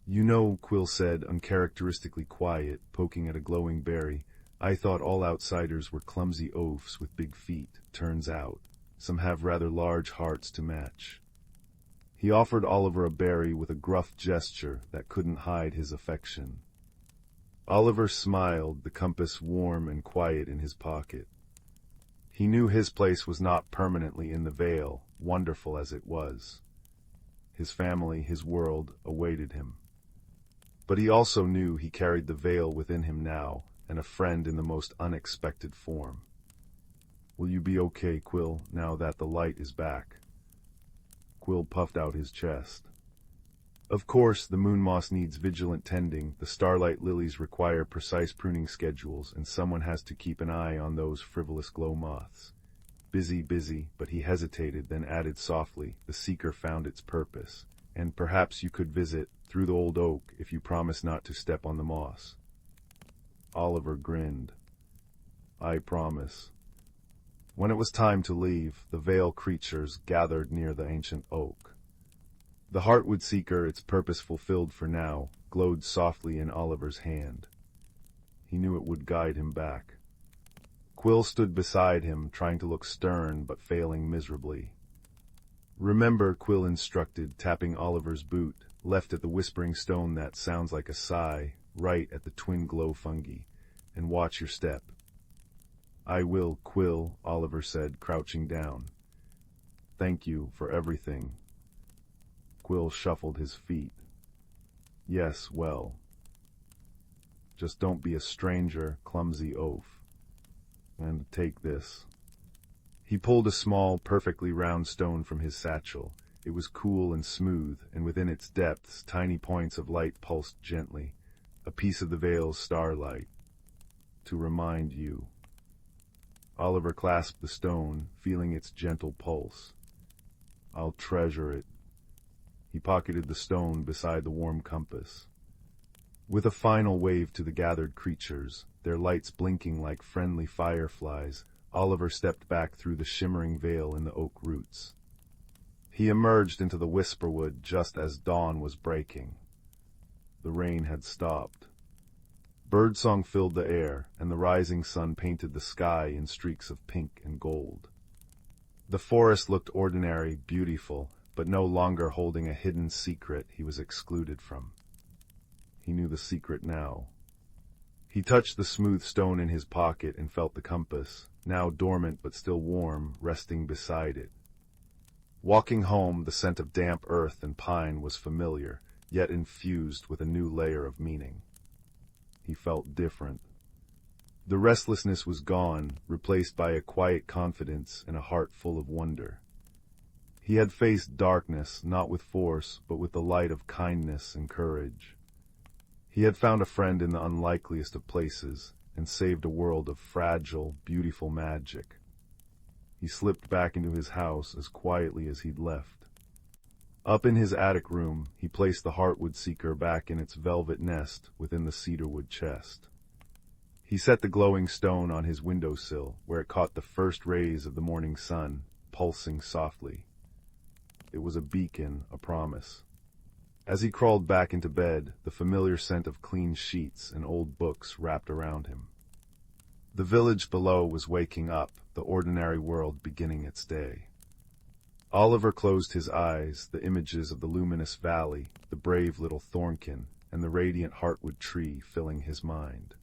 You know, Quill said, uncharacteristically quiet, poking at a glowing berry, I thought all outsiders were clumsy oafs with big feet. Turns out, some have rather large hearts to match. He offered Oliver a berry with a gruff gesture that couldn't hide his affection. Oliver smiled, the compass warm and quiet in his pocket. He knew his place was not permanently in the veil, wonderful as it was. His family, his world, awaited him. But he also knew he carried the veil within him now, and a friend in the most unexpected form. Will you be okay, Quill, now that the light is back? Quill puffed out his chest. Of course, the moon moss needs vigilant tending, the starlight lilies require precise pruning schedules, and someone has to keep an eye on those frivolous glow moths. Busy, but he hesitated, then added softly, the seeker found its purpose, and perhaps you could visit, through the old oak, if you promise not to step on the moss. Oliver grinned. I promise. When it was time to leave, the veil creatures gathered near the ancient oak. The heartwood seeker, its purpose fulfilled for now, glowed softly in Oliver's hand. He knew it would guide him back. Quill stood beside him, trying to look stern but failing miserably. Remember, Quill instructed, tapping Oliver's boot, left at the whispering stone that sounds like a sigh, right at the twin glow fungi, and watch your step. I will, Quill, Oliver said, crouching down. Thank you for everything. Quill shuffled his feet. Yes, well. Just don't be a stranger, clumsy oaf. And take this. He pulled a small, perfectly round stone from his satchel. It was cool and smooth, and within its depths tiny points of light pulsed gently, a piece of the veil's starlight. To remind you. Oliver clasped the stone, feeling its gentle pulse. I'll treasure it. He pocketed the stone beside the warm compass. With a final wave to the gathered creatures, their lights blinking like friendly fireflies, Oliver stepped back through the shimmering veil in the oak roots. He emerged into the whisperwood just as dawn was breaking. The rain had stopped. Birdsong filled the air, and the rising sun painted the sky in streaks of pink and gold. The forest looked ordinary, beautiful, but no longer holding a hidden secret he was excluded from. He knew the secret now. He touched the smooth stone in his pocket and felt the compass, now dormant but still warm, resting beside it. Walking home, the scent of damp earth and pine was familiar, yet infused with a new layer of meaning. he felt different. The restlessness was gone, replaced by a quiet confidence and a heart full of wonder. He had faced darkness, not with force, but with the light of kindness and courage. He had found a friend in the unlikeliest of places, and saved a world of fragile, beautiful magic. He slipped back into his house as quietly as he'd left. Up in his attic room, he placed the Heartwood Seeker back in its velvet nest within the cedarwood chest. He set the glowing stone on his windowsill, where it caught the first rays of the morning sun, pulsing softly. It was a beacon, a promise. As he crawled back into bed, the familiar scent of clean sheets and old books wrapped around him. The village below was waking up, the ordinary world beginning its day. Oliver closed his eyes, the images of the luminous valley, the brave little thornkin, and the radiant heartwood tree filling his mind.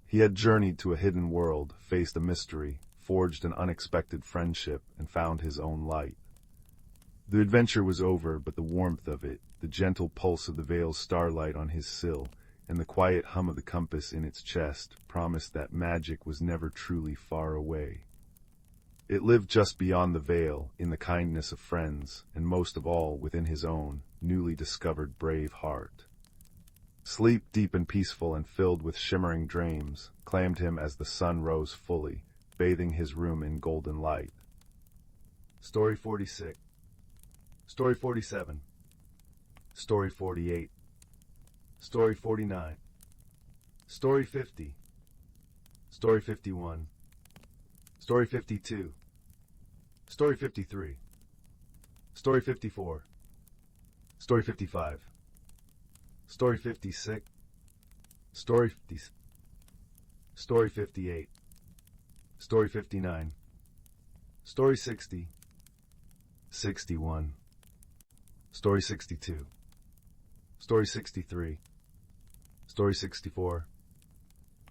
He had journeyed to a hidden world, faced a mystery, forged an unexpected friendship, and found his own light. The adventure was over, but the warmth of it, the gentle pulse of the Vale's starlight on his sill, and the quiet hum of the compass in its chest promised that magic was never truly far away. It lived just beyond the Vale, in the kindness of friends, and most of all within his own, newly discovered brave heart. Sleep, deep and peaceful and filled with shimmering dreams, claimed him as the sun rose fully, bathing his room in golden light. Story 46. Story 47. Story 48. Story 49. Story 50. Story 51. Story 52. Story 53. Story 54. Story 55. Story 56. Story 50. Story 58. Story 59. Story 60. 61. Story 62. Story 63. Story 64.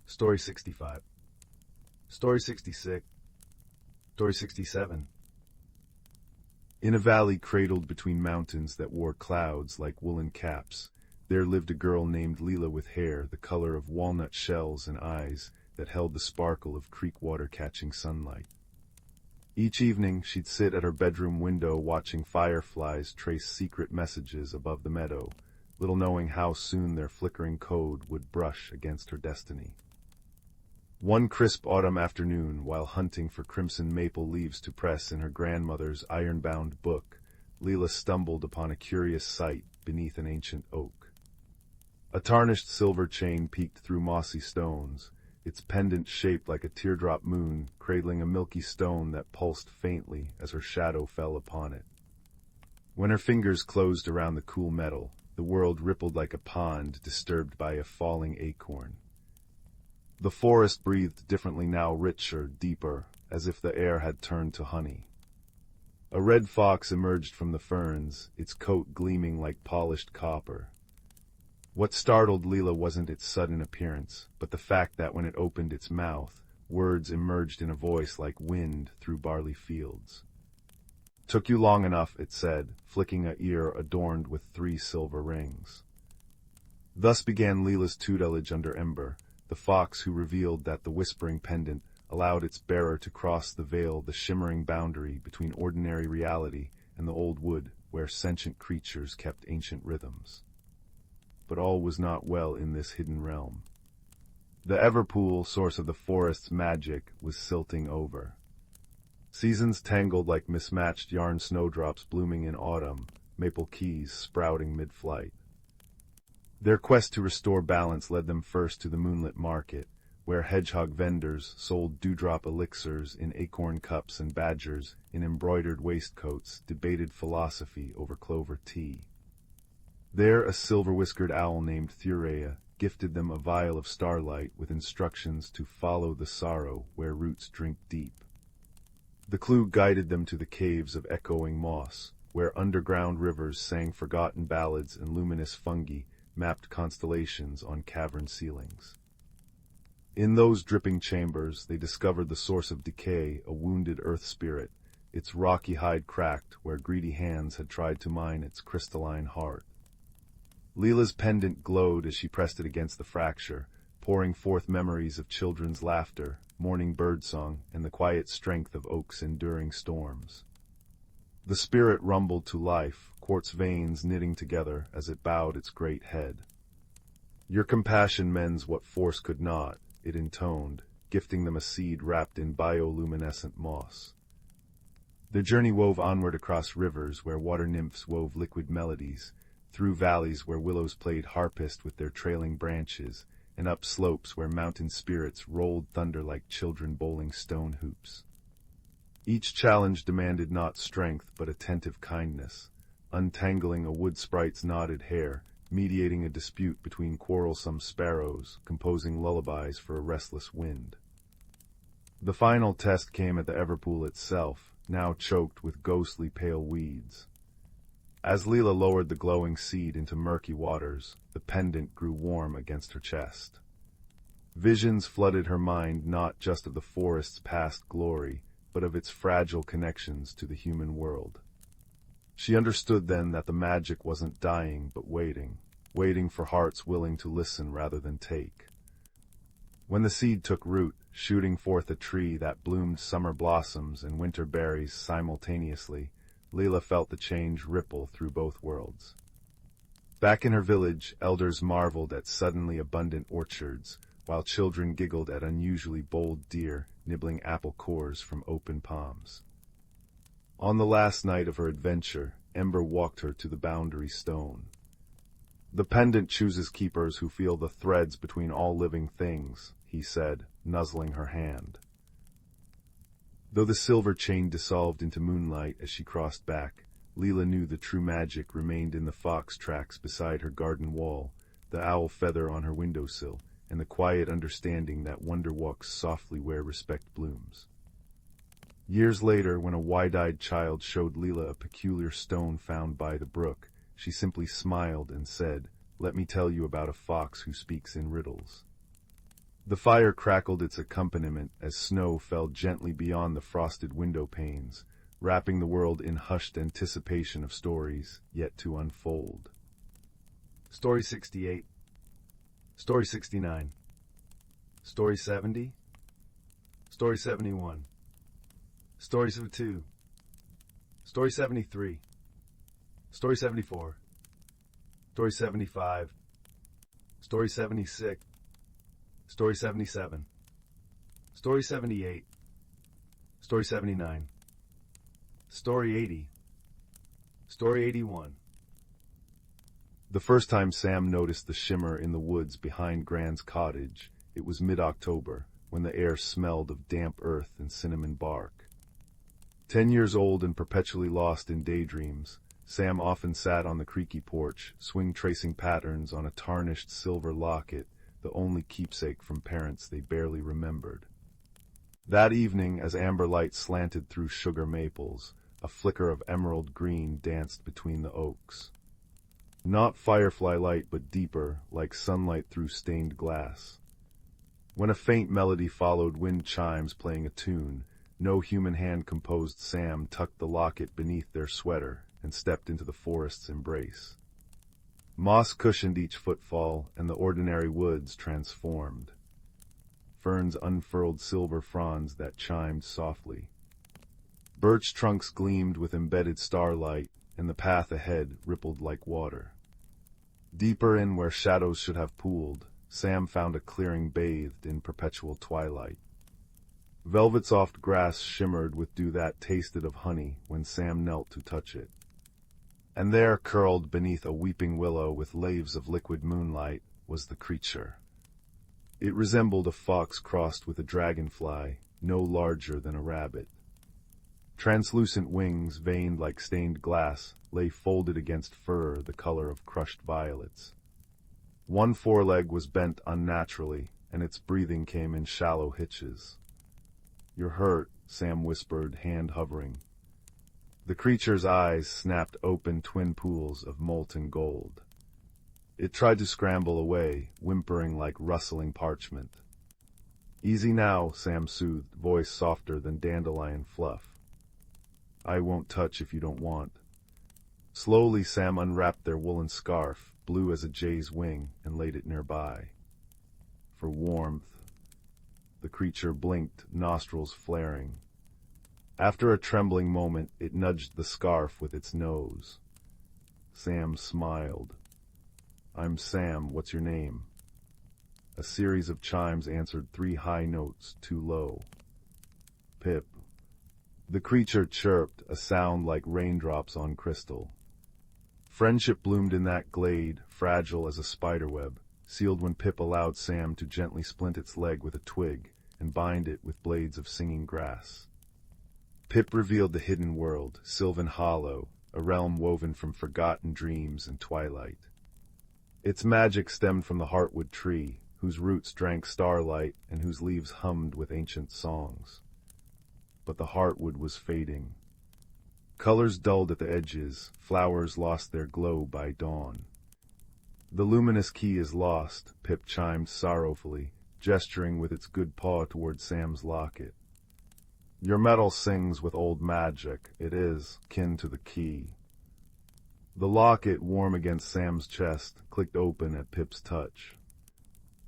Story 65. Story 66. Story 67. In a valley cradled between mountains that wore clouds like woolen caps, there lived a girl named Leela with hair the color of walnut shells and eyes that held the sparkle of creek water catching sunlight. Each evening she'd sit at her bedroom window watching fireflies trace secret messages above the meadow, little knowing how soon their flickering code would brush against her destiny. One crisp autumn afternoon, while hunting for crimson maple leaves to press in her grandmother's iron-bound book, Leela stumbled upon a curious sight beneath an ancient oak. A tarnished silver chain peeked through mossy stones, its pendant shaped like a teardrop moon, cradling a milky stone that pulsed faintly as her shadow fell upon it. When her fingers closed around the cool metal, the world rippled like a pond disturbed by a falling acorn. The forest breathed differently now, richer, deeper, as if the air had turned to honey. A red fox emerged from the ferns, its coat gleaming like polished copper. What startled Leela wasn't its sudden appearance, but the fact that when it opened its mouth, words emerged in a voice like wind through barley fields. "Took you long enough," it said, flicking a ear adorned with 3 silver rings. Thus began Leela's tutelage under Ember, the fox who revealed that the whispering pendant allowed its bearer to cross the veil, the shimmering boundary between ordinary reality and the old wood where sentient creatures kept ancient rhythms. But all was not well in this hidden realm. The Everpool, source of the forest's magic, was silting over. Seasons tangled like mismatched yarn snowdrops blooming in autumn, maple keys sprouting mid-flight. Their quest to restore balance led them first to the moonlit market, where hedgehog vendors sold dewdrop elixirs in acorn cups and badgers in embroidered waistcoats debated philosophy over clover tea. There a silver-whiskered owl named Thurea gifted them a vial of starlight with instructions to follow the sorrow where roots drink deep. The clue guided them to the caves of echoing moss, where underground rivers sang forgotten ballads and luminous fungi mapped constellations on cavern ceilings. In those dripping chambers they discovered the source of decay, a wounded earth spirit, its rocky hide cracked where greedy hands had tried to mine its crystalline heart. Leela's pendant glowed as she pressed it against the fracture, pouring forth memories of children's laughter, morning birdsong, and the quiet strength of oaks enduring storms. The spirit rumbled to life, quartz veins knitting together as it bowed its great head. "Your compassion mends what force could not," it intoned, gifting them a seed wrapped in bioluminescent moss. Their journey wove onward across rivers where water nymphs wove liquid melodies, through valleys where willows played harpist with their trailing branches, and up slopes where mountain spirits rolled thunder like children bowling stone hoops. Each challenge demanded not strength but attentive kindness, untangling a wood sprite's knotted hair, mediating a dispute between quarrelsome sparrows, composing lullabies for a restless wind. The final test came at the Everpool itself, now choked with ghostly pale weeds. As Leela lowered the glowing seed into murky waters, the pendant grew warm against her chest. Visions flooded her mind not just of the forest's past glory, but of its fragile connections to the human world. She understood then that the magic wasn't dying but waiting for hearts willing to listen rather than take. When the seed took root, shooting forth a tree that bloomed summer blossoms and winter berries simultaneously, Leela felt the change ripple through both worlds. Back in her village, elders marveled at suddenly abundant orchards, while children giggled at unusually bold deer nibbling apple cores from open palms. On the last night of her adventure, Ember walked her to the boundary stone. "The pendant chooses keepers who feel the threads between all living things," he said, nuzzling her hand. Though the silver chain dissolved into moonlight as she crossed back, Leela knew the true magic remained in the fox tracks beside her garden wall, the owl feather on her windowsill, and the quiet understanding that wonder walks softly where respect blooms. Years later, when a wide-eyed child showed Leela a peculiar stone found by the brook, she simply smiled and said, "Let me tell you about a fox who speaks in riddles." The fire crackled its accompaniment as snow fell gently beyond the frosted window panes, wrapping the world in hushed anticipation of stories yet to unfold. Story 68. Story 69. Story 70. Story 71. Story 72. Story 73. Story 74. Story 75. Story 76. Story 77. Story 78. Story 79. Story 80. Story 81. The first time Sam noticed the shimmer in the woods behind Gran's cottage, it was mid-October, when the air smelled of damp earth and cinnamon bark. 10 years old and perpetually lost in daydreams, Sam often sat on the creaky porch, swing-tracing patterns on a tarnished silver locket, the only keepsake from parents they barely remembered. That evening, as amber light slanted through sugar maples, a flicker of emerald green danced between the oaks. Not firefly light, but deeper, like sunlight through stained glass. When a faint melody followed wind chimes playing a tune, no human hand composed, Sam tucked the locket beneath their sweater and stepped into the forest's embrace. Moss cushioned each footfall, and the ordinary woods transformed. Ferns unfurled silver fronds that chimed softly. Birch trunks gleamed with embedded starlight, and the path ahead rippled like water. Deeper in where shadows should have pooled, Sam found a clearing bathed in perpetual twilight. Velvet-soft grass shimmered with dew that tasted of honey when Sam knelt to touch it. And there, curled beneath a weeping willow with laves of liquid moonlight, was the creature. It resembled a fox crossed with a dragonfly, no larger than a rabbit. Translucent wings, veined like stained glass, lay folded against fur the color of crushed violets. One foreleg was bent unnaturally, and its breathing came in shallow hitches. "You're hurt," Sam whispered, hand hovering. The creature's eyes snapped open twin pools of molten gold. It tried to scramble away, whimpering like rustling parchment. "Easy now," Sam soothed, voice softer than dandelion fluff. "I won't touch if you don't want." Slowly Sam unwrapped their woolen scarf, blue as a jay's wing, and laid it nearby. for warmth. The creature blinked, nostrils flaring. After a trembling moment, it nudged the scarf with its nose. Sam smiled. "I'm Sam, what's your name?" A series of chimes answered, 3 high notes, 2 low. "Pip." The creature chirped, a sound like raindrops on crystal. Friendship bloomed in that glade, fragile as a spiderweb, sealed when Pip allowed Sam to gently splint its leg with a twig and bind it with blades of singing grass. Pip revealed the hidden world, Sylvan Hollow, a realm woven from forgotten dreams and twilight. Its magic stemmed from the Heartwood tree, whose roots drank starlight and whose leaves hummed with ancient songs. But the Heartwood was fading. Colors dulled at the edges, flowers lost their glow by dawn. "The luminous key is lost," Pip chimed sorrowfully, gesturing with its good paw toward Sam's locket. "Your metal sings with old magic. It is kin to the key." The locket, warm against Sam's chest, clicked open at Pip's touch.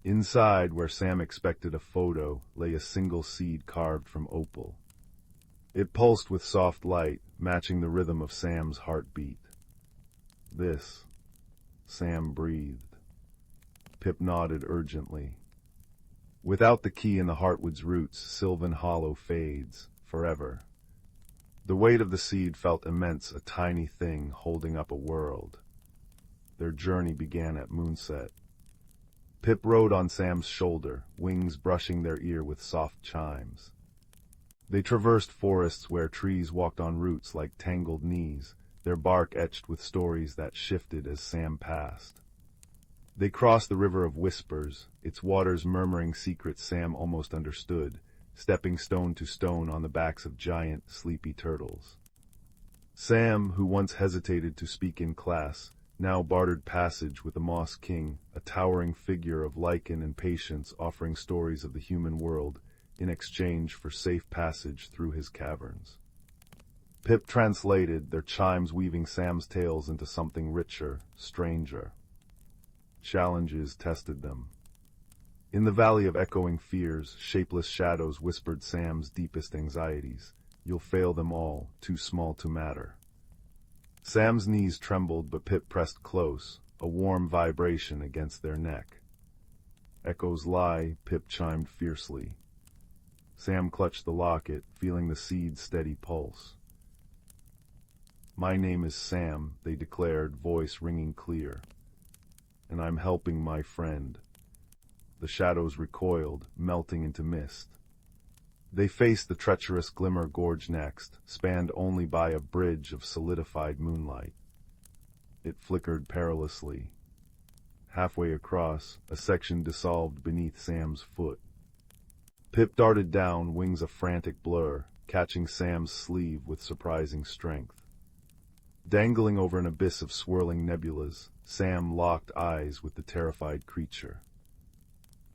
Inside, where Sam expected a photo, lay a single seed carved from opal. It pulsed with soft light, matching the rhythm of Sam's heartbeat. "This," Sam breathed. Pip nodded urgently. Without the key in the Heartwood's roots, Sylvan Hollow fades, forever. The weight of the seed felt immense, a tiny thing holding up a world. Their journey began at moonset. Pip rode on Sam's shoulder, wings brushing their ear with soft chimes. They traversed forests where trees walked on roots like tangled knees, their bark etched with stories that shifted as Sam passed. They crossed the River of Whispers, its waters murmuring secrets Sam almost understood, stepping stone to stone on the backs of giant, sleepy turtles. Sam, who once hesitated to speak in class, now bartered passage with the Moss King, a towering figure of lichen and patience offering stories of the human world in exchange for safe passage through his caverns. Pip translated, their chimes weaving Sam's tales into something richer, stranger. Challenges tested them. In the valley of echoing fears, shapeless shadows whispered Sam's deepest anxieties. "You'll fail them all, too small to matter." Sam's knees trembled, but Pip pressed close, a warm vibration against their neck. "Echoes lie," Pip chimed fiercely. Sam clutched the locket, feeling the seed's steady pulse. "My name is Sam," they declared, voice ringing clear. "And I'm helping my friend." The shadows recoiled, melting into mist. They faced the treacherous Glimmer Gorge next, spanned only by a bridge of solidified moonlight. It flickered perilously. Halfway across, a section dissolved beneath Sam's foot. Pip darted down, wings a frantic blur, catching Sam's sleeve with surprising strength. Dangling over an abyss of swirling nebulas, Sam locked eyes with the terrified creature.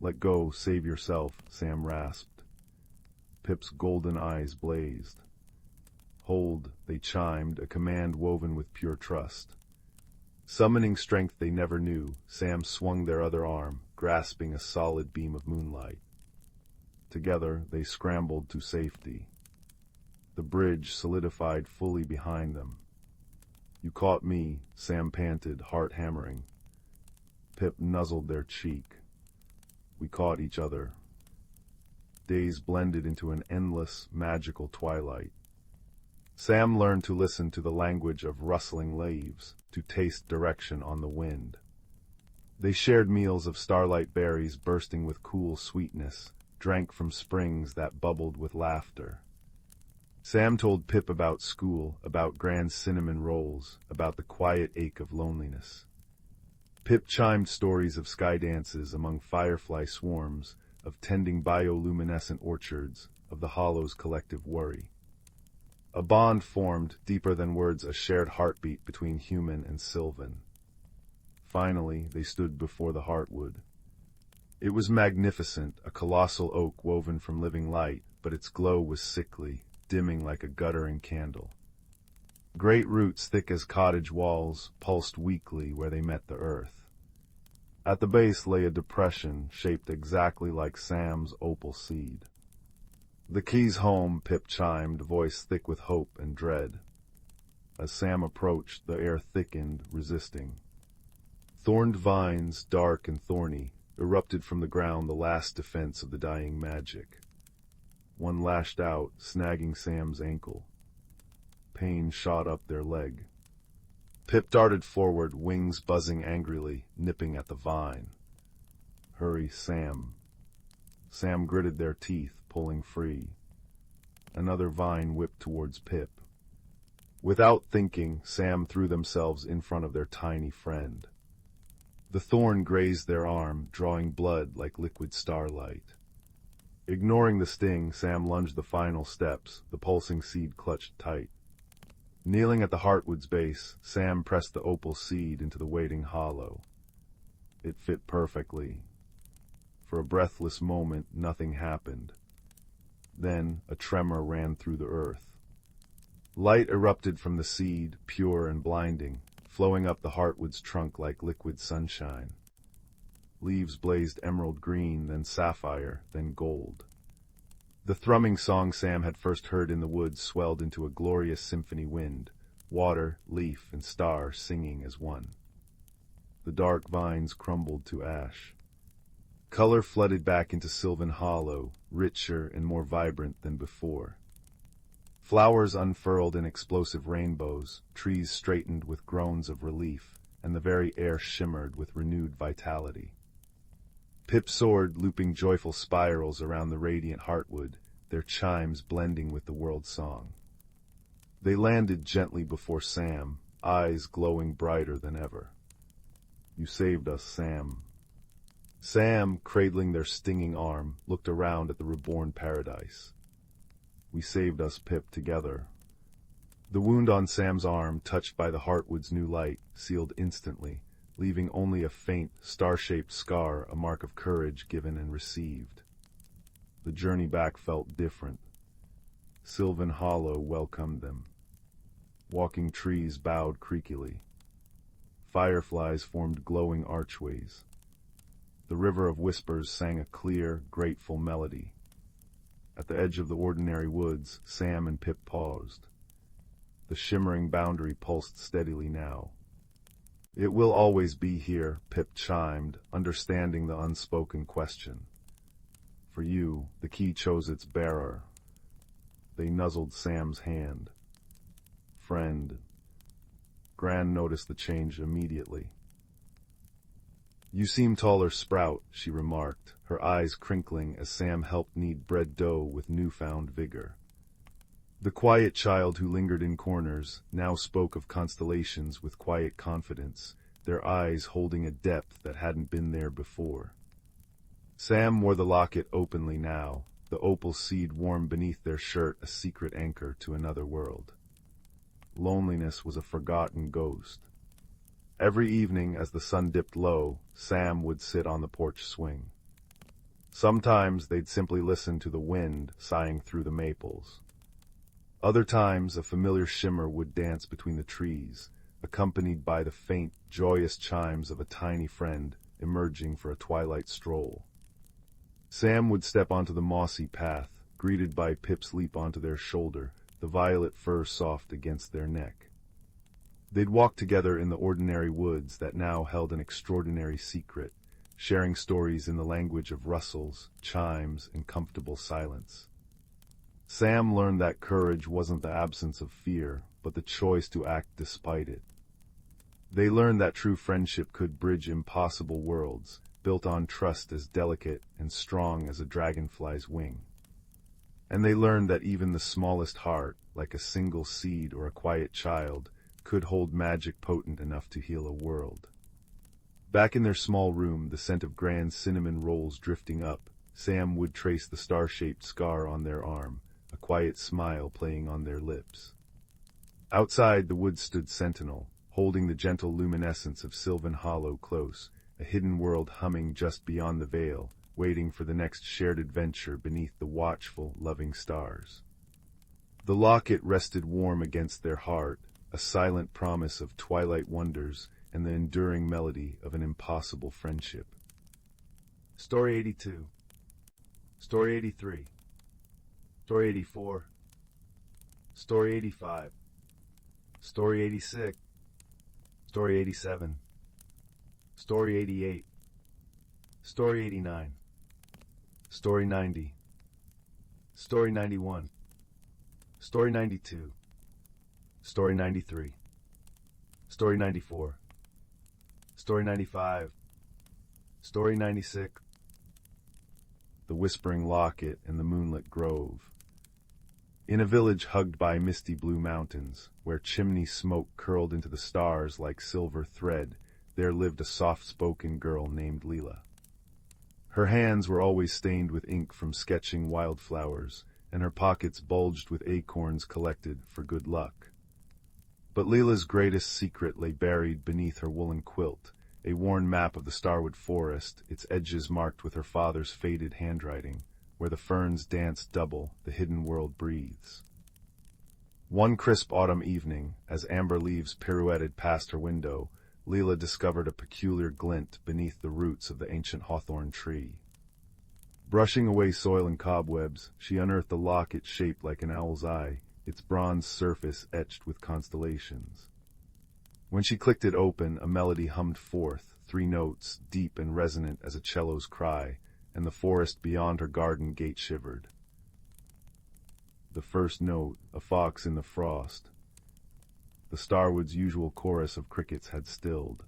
"Let go, save yourself," Sam rasped. Pip's golden eyes blazed. "Hold," they chimed, a command woven with pure trust. Summoning strength they never knew, Sam swung their other arm, grasping a solid beam of moonlight. Together, they scrambled to safety. The bridge solidified fully behind them. "You caught me," Sam panted, heart hammering. Pip nuzzled their cheek. "We caught each other." Days blended into an endless, magical twilight. Sam learned to listen to the language of rustling leaves, to taste direction on the wind. They shared meals of starlight berries bursting with cool sweetness, drank from springs that bubbled with laughter. Sam told Pip about school, about grand cinnamon rolls, about the quiet ache of loneliness. Pip chimed stories of sky dances among firefly swarms, of tending bioluminescent orchards, of the Hollow's collective worry. A bond formed, deeper than words, a shared heartbeat between human and sylvan. Finally, they stood before the Heartwood. It was magnificent, a colossal oak woven from living light, but its glow was sickly, dimming like a guttering candle. Great roots thick as cottage walls pulsed weakly where they met the earth. At the base lay a depression shaped exactly like Sam's opal seed. "The key's home," Pip chimed, voice thick with hope and dread. As Sam approached, the air thickened, resisting. Thorned vines, dark and thorny, erupted from the ground, the last defense of the dying magic. One lashed out, snagging Sam's ankle. Pain shot up their leg. Pip darted forward, wings buzzing angrily, nipping at the vine. "Hurry, Sam." Sam gritted their teeth, pulling free. Another vine whipped towards Pip. Without thinking, Sam threw themselves in front of their tiny friend. The thorn grazed their arm, drawing blood like liquid starlight. Ignoring the sting, Sam lunged the final steps, the pulsing seed clutched tight. Kneeling at the Heartwood's base, Sam pressed the opal seed into the waiting hollow. It fit perfectly. For a breathless moment, nothing happened. Then a tremor ran through the earth. Light erupted from the seed, pure and blinding, flowing up the Heartwood's trunk like liquid sunshine. Leaves blazed emerald green, then sapphire, then gold. The thrumming song Sam had first heard in the woods swelled into a glorious symphony wind, water, leaf, and star singing as one. The dark vines crumbled to ash. Color flooded back into Sylvan Hollow, richer and more vibrant than before. Flowers unfurled in explosive rainbows, trees straightened with groans of relief, and the very air shimmered with renewed vitality. Pip soared, looping joyful spirals around the radiant Heartwood, their chimes blending with the world's song. They landed gently before Sam, eyes glowing brighter than ever. "You saved us, Sam." Sam, cradling their stinging arm, looked around at the reborn paradise. "We saved us, Pip, together." The wound on Sam's arm, touched by the Heartwood's new light, sealed instantly, leaving only a faint, star-shaped scar, a mark of courage given and received. The journey back felt different. Sylvan Hollow welcomed them. Walking trees bowed creakily. Fireflies formed glowing archways. The river of whispers sang a clear, grateful melody. At the edge of the ordinary woods, Sam and Pip paused. The shimmering boundary pulsed steadily now. "It will always be here," Pip chimed, understanding the unspoken question. "For you, the key chose its bearer." They nuzzled Sam's hand. "Friend." Gran noticed the change immediately. "You seem taller, Sprout," she remarked, her eyes crinkling as Sam helped knead bread dough with newfound vigor. The quiet child who lingered in corners now spoke of constellations with quiet confidence, their eyes holding a depth that hadn't been there before. Sam wore the locket openly now, the opal seed warm beneath their shirt, a secret anchor to another world. Loneliness was a forgotten ghost. Every evening as the sun dipped low, Sam would sit on the porch swing. Sometimes they'd simply listen to the wind sighing through the maples. Other times a familiar shimmer would dance between the trees, accompanied by the faint, joyous chimes of a tiny friend emerging for a twilight stroll. Sam would step onto the mossy path, greeted by Pip's leap onto their shoulder, the violet fur soft against their neck. They'd walk together in the ordinary woods that now held an extraordinary secret, sharing stories in the language of rustles, chimes, and comfortable silence. Sam learned that courage wasn't the absence of fear, but the choice to act despite it. They learned that true friendship could bridge impossible worlds, built on trust as delicate and strong as a dragonfly's wing. And they learned that even the smallest heart, like a single seed or a quiet child, could hold magic potent enough to heal a world. Back in their small room, the scent of grand cinnamon rolls drifting up, Sam would trace the star-shaped scar on their arm, a quiet smile playing on their lips. Outside, the woods stood sentinel, holding the gentle luminescence of Sylvan Hollow close, a hidden world humming just beyond the veil, waiting for the next shared adventure beneath the watchful, loving stars. The locket rested warm against their heart, a silent promise of twilight wonders and the enduring melody of an impossible friendship. Story 82. Story 83. Story 84. Story 85. Story 86. Story 87. Story 88. Story 89. Story 90. Story 91. Story 92. Story 93. Story 94. Story 95. Story 96. The Whispering Locket in the Moonlit Grove. In a village hugged by misty blue mountains, where chimney smoke curled into the stars like silver thread, there lived a soft-spoken girl named Leela. Her hands were always stained with ink from sketching wildflowers, and her pockets bulged with acorns collected for good luck. But Leela's greatest secret lay buried beneath her woolen quilt, a worn map of the Starwood Forest, its edges marked with her father's faded handwriting, where the ferns dance double, the hidden world breathes. One crisp autumn evening, as amber leaves pirouetted past her window, Leela discovered a peculiar glint beneath the roots of the ancient hawthorn tree. Brushing away soil and cobwebs, she unearthed a locket shaped like an owl's eye, its bronze surface etched with constellations. When she clicked it open, a melody hummed forth, 3 notes, deep and resonant as a cello's cry, and the forest beyond her garden gate shivered. The first note, a fox in the frost. The Starwood's usual chorus of crickets had stilled.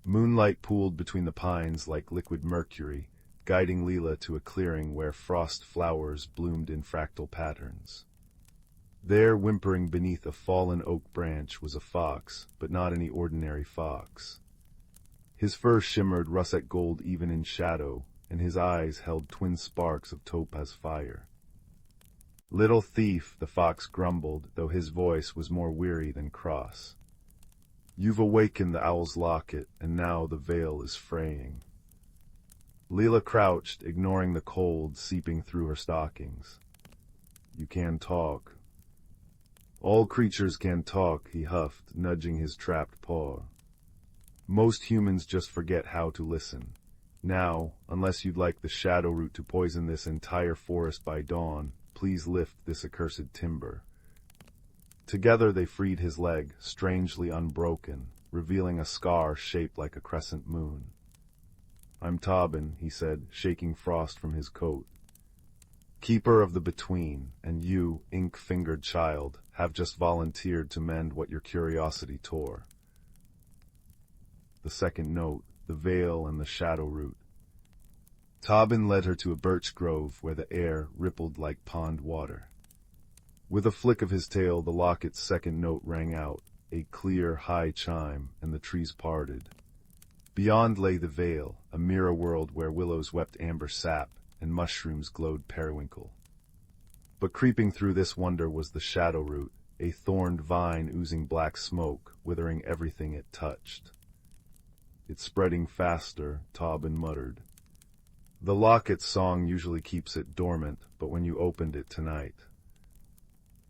Moonlight pooled between the pines like liquid mercury, guiding Leela to a clearing where frost flowers bloomed in fractal patterns. There, whimpering beneath a fallen oak branch, was a fox, but not any ordinary fox. His fur shimmered russet gold even in shadow, and his eyes held twin sparks of topaz fire. "Little thief," the fox grumbled, though his voice was more weary than cross. "You've awakened the owl's locket, and now the veil is fraying." Leela crouched, ignoring the cold seeping through her stockings. "You can talk." "All creatures can talk," he huffed, nudging his trapped paw. "Most humans just forget how to listen. Now, unless you'd like the shadow root to poison this entire forest by dawn, please lift this accursed timber." Together they freed his leg, strangely unbroken, revealing a scar shaped like a crescent moon. "I'm Tobin," he said, shaking frost from his coat. "Keeper of the Between, and you, ink-fingered child, have just volunteered to mend what your curiosity tore." The second note, the veil and the shadow root. Tobin led her to a birch grove where the air rippled like pond water. With a flick of his tail, the locket's second note rang out, a clear, high chime, and the trees parted. Beyond lay the veil, a mirror world where willows wept amber sap, and mushrooms glowed periwinkle. But creeping through this wonder was the shadow root, a thorned vine oozing black smoke, withering everything it touched. "It's spreading faster," Tobin muttered. "The locket's song usually keeps it dormant, but when you opened it tonight..."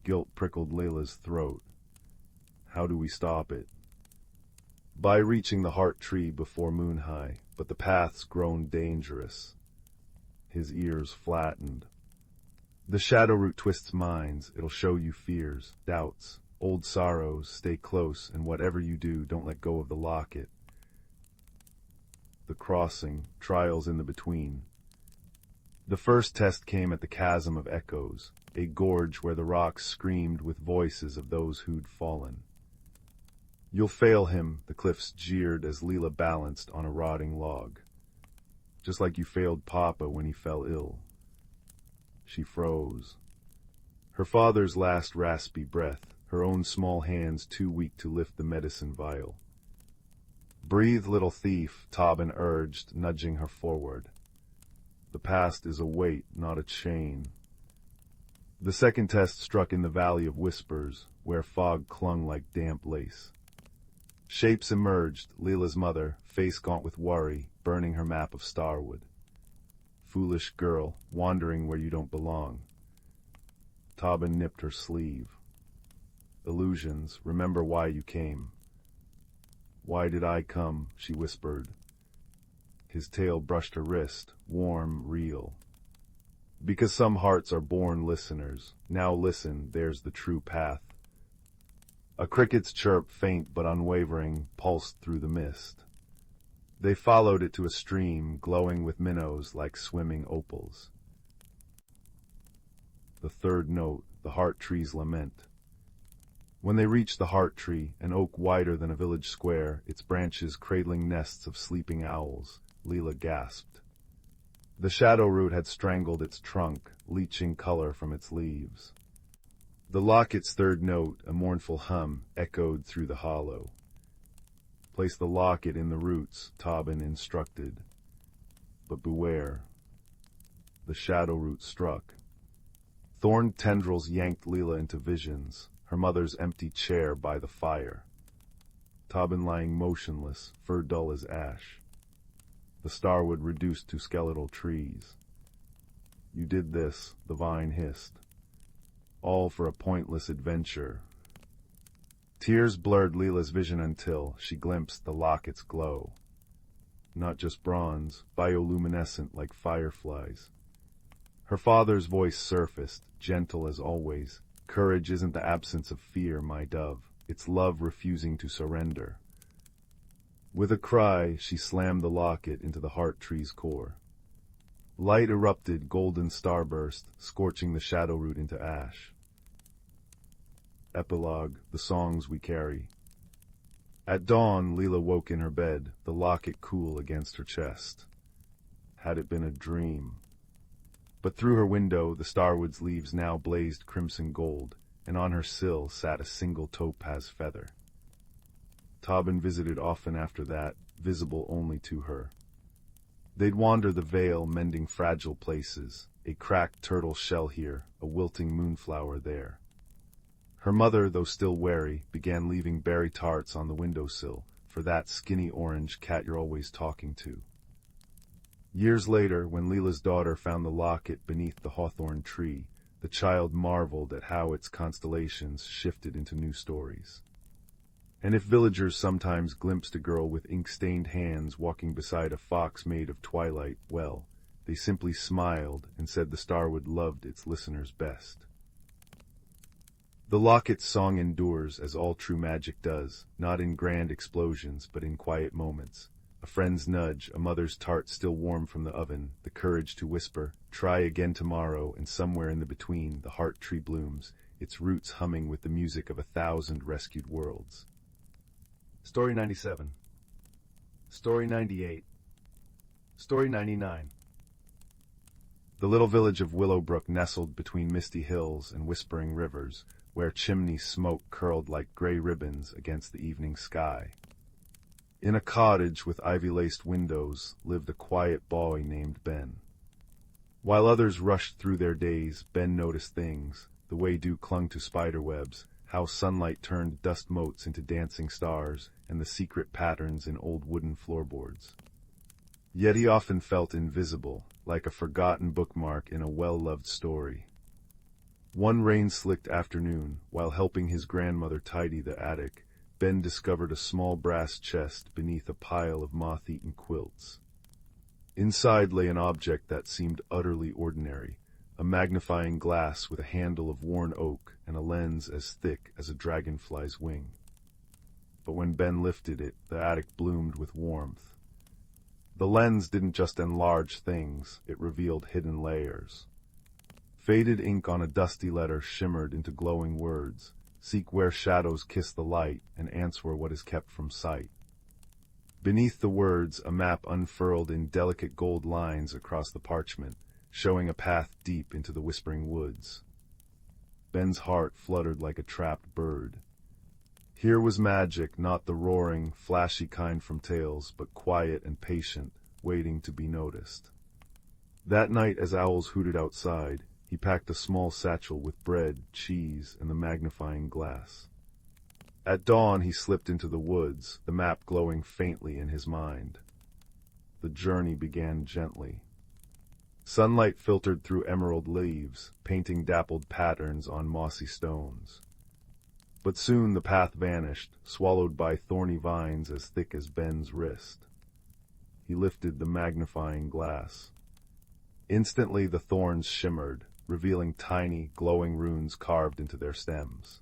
Guilt prickled Layla's throat. "How do we stop it?" "By reaching the heart tree before moon high, but the path's grown dangerous." His ears flattened. "The shadow root twists minds. It'll show you fears, doubts, old sorrows. Stay close, and whatever you do, don't let go of the locket." The crossing, trials in the between. The first test came at the Chasm of Echoes, a gorge where the rocks screamed with voices of those who'd fallen. "You'll fail him," the cliffs jeered as Leela balanced on a rotting log. "Just like you failed Papa when he fell ill." She froze. Her father's last raspy breath, her own small hands too weak to lift the medicine vial. "Breathe, little thief," Tobin urged, nudging her forward. "The past is a weight, not a chain." The second test struck in the Valley of Whispers, where fog clung like damp lace. Shapes emerged, Leela's mother, face gaunt with worry, burning her map of Starwood. "Foolish girl, wandering where you don't belong." Tobin nipped her sleeve. "Illusions, remember why you came." Why did I come? She whispered. His tail brushed her wrist, warm, real. Because some hearts are born listeners. Now listen, there's the true path. A cricket's chirp, faint but unwavering, pulsed through the mist. They followed it to a stream, glowing with minnows like swimming opals. The third note, the heart tree's lament. When they reached the heart tree, an oak wider than a village square, its branches cradling nests of sleeping owls, Leela gasped. The shadow root had strangled its trunk, leaching color from its leaves. The locket's third note, a mournful hum, echoed through the hollow. Place the locket in the roots, Tobin instructed. But beware. The shadow root struck. Thorned tendrils yanked Leela into visions, her mother's empty chair by the fire. Tobin lying motionless, fur dull as ash. The starwood reduced to skeletal trees. You did this, the vine hissed. All for a pointless adventure. Tears blurred Leela's vision until she glimpsed the locket's glow. Not just bronze, bioluminescent like fireflies. Her father's voice surfaced, gentle as always. Courage isn't the absence of fear, my dove. It's love refusing to surrender. With a cry, she slammed the locket into the heart tree's core. Light erupted, golden starburst, scorching the shadow root into ash. Epilogue, the songs we carry. At dawn, Leela woke in her bed, the locket cool against her chest. Had it been a dream? But through her window, the starwood's leaves now blazed crimson gold, and on her sill sat a single topaz feather. Tobin visited often after that, visible only to her. They'd wander the vale, mending fragile places, a cracked turtle shell here, a wilting moonflower there. Her mother, though still wary, began leaving berry tarts on the windowsill for that skinny orange cat you're always talking to. Years later, when Leela's daughter found the locket beneath the hawthorn tree, the child marveled at how its constellations shifted into new stories. And if villagers sometimes glimpsed a girl with ink-stained hands walking beside a fox made of twilight, well, they simply smiled and said the starwood loved its listeners best. The locket's song endures, as all true magic does, not in grand explosions, but in quiet moments. A friend's nudge, a mother's tart still warm from the oven, the courage to whisper, try again tomorrow, and somewhere in the between, the heart tree blooms, its roots humming with the music of 1,000 rescued worlds. Story 97. Story 98. Story 99. The little village of Willowbrook nestled between misty hills and whispering rivers, where chimney smoke curled like gray ribbons against the evening sky. In a cottage with ivy-laced windows lived a quiet boy named Ben. While others rushed through their days, Ben noticed things, the way dew clung to spiderwebs, how sunlight turned dust motes into dancing stars, and the secret patterns in old wooden floorboards. Yet he often felt invisible, like a forgotten bookmark in a well-loved story. One rain-slicked afternoon, while helping his grandmother tidy the attic, Ben discovered a small brass chest beneath a pile of moth-eaten quilts. Inside lay an object that seemed utterly ordinary, a magnifying glass with a handle of worn oak and a lens as thick as a dragonfly's wing. But when Ben lifted it, the attic bloomed with warmth. The lens didn't just enlarge things, it revealed hidden layers. Faded ink on a dusty letter shimmered into glowing words. Seek where shadows kiss the light, and answer what is kept from sight. Beneath the words, a map unfurled in delicate gold lines across the parchment, showing a path deep into the whispering woods. Ben's heart fluttered like a trapped bird. Here was magic, not the roaring, flashy kind from tales, but quiet and patient, waiting to be noticed. That night, as owls hooted outside, he packed a small satchel with bread, cheese, and the magnifying glass. At dawn he slipped into the woods, the map glowing faintly in his mind. The journey began gently. Sunlight filtered through emerald leaves, painting dappled patterns on mossy stones. But soon the path vanished, swallowed by thorny vines as thick as Ben's wrist. He lifted the magnifying glass. Instantly the thorns shimmered, revealing tiny, glowing runes carved into their stems.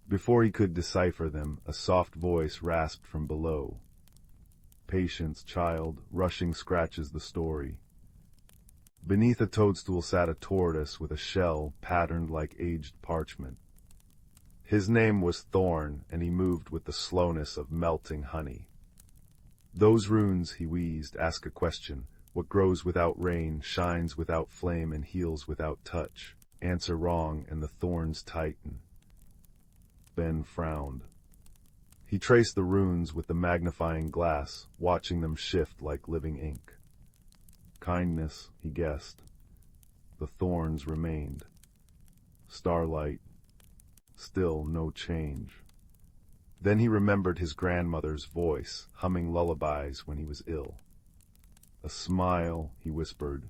Before he could decipher them, a soft voice rasped from below. "Patience, child, rushing scratches the story." Beneath a toadstool sat a tortoise with a shell patterned like aged parchment. His name was Thorn, and he moved with the slowness of melting honey. "Those runes," he wheezed, "ask a question. What grows without rain, shines without flame, and heals without touch? Answer wrong, and the thorns tighten." Ben frowned. He traced the runes with the magnifying glass, watching them shift like living ink. Kindness, he guessed. The thorns remained. Starlight. Still no change. Then he remembered his grandmother's voice, humming lullabies when he was ill. "A smile," he whispered.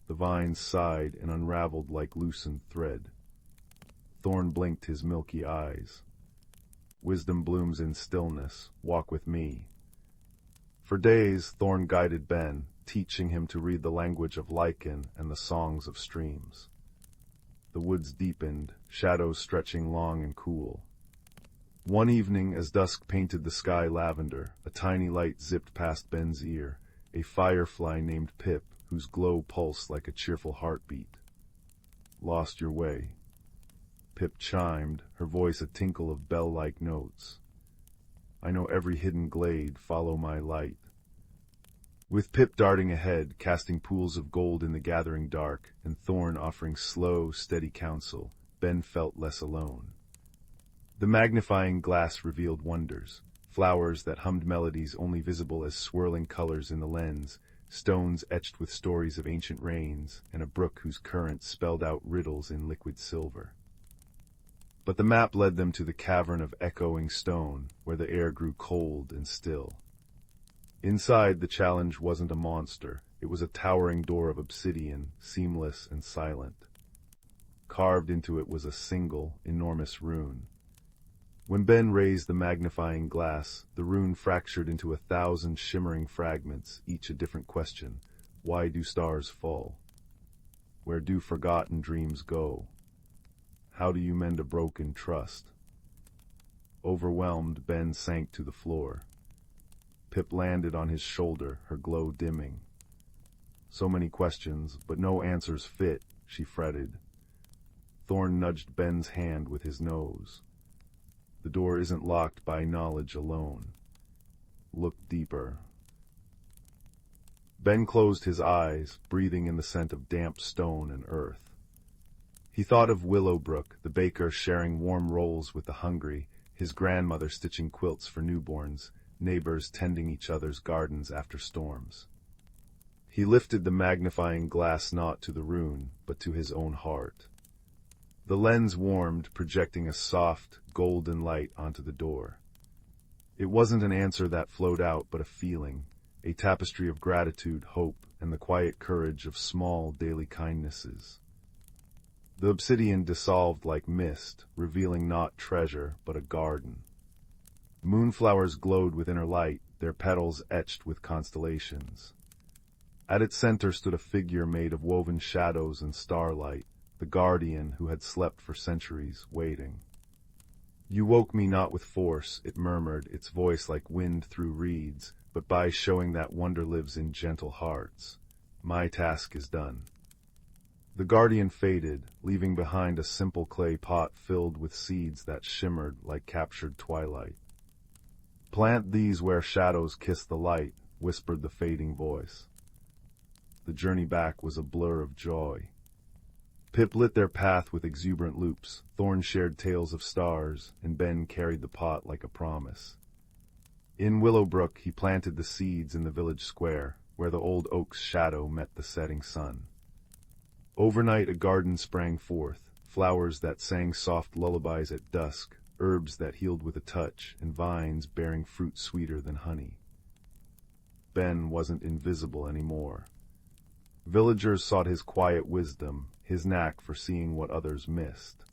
The vines sighed and unraveled like loosened thread. Thorn blinked his milky eyes. "Wisdom blooms in stillness. Walk with me." For days, Thorn guided Ben, teaching him to read the language of lichen and the songs of streams. The woods deepened, shadows stretching long and cool. One evening, as dusk painted the sky lavender, a tiny light zipped past Ben's ear, a firefly named Pip, whose glow pulsed like a cheerful heartbeat. "Lost your way." Pip chimed, her voice a tinkle of bell-like notes. "I know every hidden glade, follow my light." With Pip darting ahead, casting pools of gold in the gathering dark, and Thorn offering slow, steady counsel, Ben felt less alone. The magnifying glass revealed wonders, flowers that hummed melodies only visible as swirling colors in the lens, stones etched with stories of ancient rains, and a brook whose current spelled out riddles in liquid silver. But the map led them to the cavern of echoing stone, where the air grew cold and still. Inside, the challenge wasn't a monster. It was a towering door of obsidian, seamless and silent. Carved into it was a single, enormous rune. When Ben raised the magnifying glass, the rune fractured into 1,000 shimmering fragments, each a different question. Why do stars fall? Where do forgotten dreams go? How do you mend a broken trust? Overwhelmed, Ben sank to the floor. Pip landed on his shoulder, her glow dimming. "So many questions, but no answers fit," she fretted. Thorn nudged Ben's hand with his nose. "The door isn't locked by knowledge alone. Look deeper." Ben closed his eyes, breathing in the scent of damp stone and earth. He thought of Willowbrook, the baker sharing warm rolls with the hungry, his grandmother stitching quilts for newborns, neighbors tending each other's gardens after storms. He lifted the magnifying glass not to the rune, but to his own heart. The lens warmed, projecting a soft, golden light onto the door. It wasn't an answer that flowed out, but a feeling, a tapestry of gratitude, hope, and the quiet courage of small daily kindnesses. The obsidian dissolved like mist, revealing not treasure, but a garden. Moonflowers glowed within her light, their petals etched with constellations. At its center stood a figure made of woven shadows and starlight, the guardian who had slept for centuries, waiting. "You woke me not with force," it murmured, its voice like wind through reeds, "but by showing that wonder lives in gentle hearts. My task is done." The guardian faded, leaving behind a simple clay pot filled with seeds that shimmered like captured twilight. "Plant these where shadows kiss the light," whispered the fading voice. The journey back was a blur of joy. Pip lit their path with exuberant loops, Thorn shared tales of stars, and Ben carried the pot like a promise. In Willowbrook he planted the seeds in the village square, where the old oak's shadow met the setting sun. Overnight a garden sprang forth, flowers that sang soft lullabies at dusk, herbs that healed with a touch, and vines bearing fruit sweeter than honey. Ben wasn't invisible anymore. Villagers sought his quiet wisdom, his knack for seeing what others missed.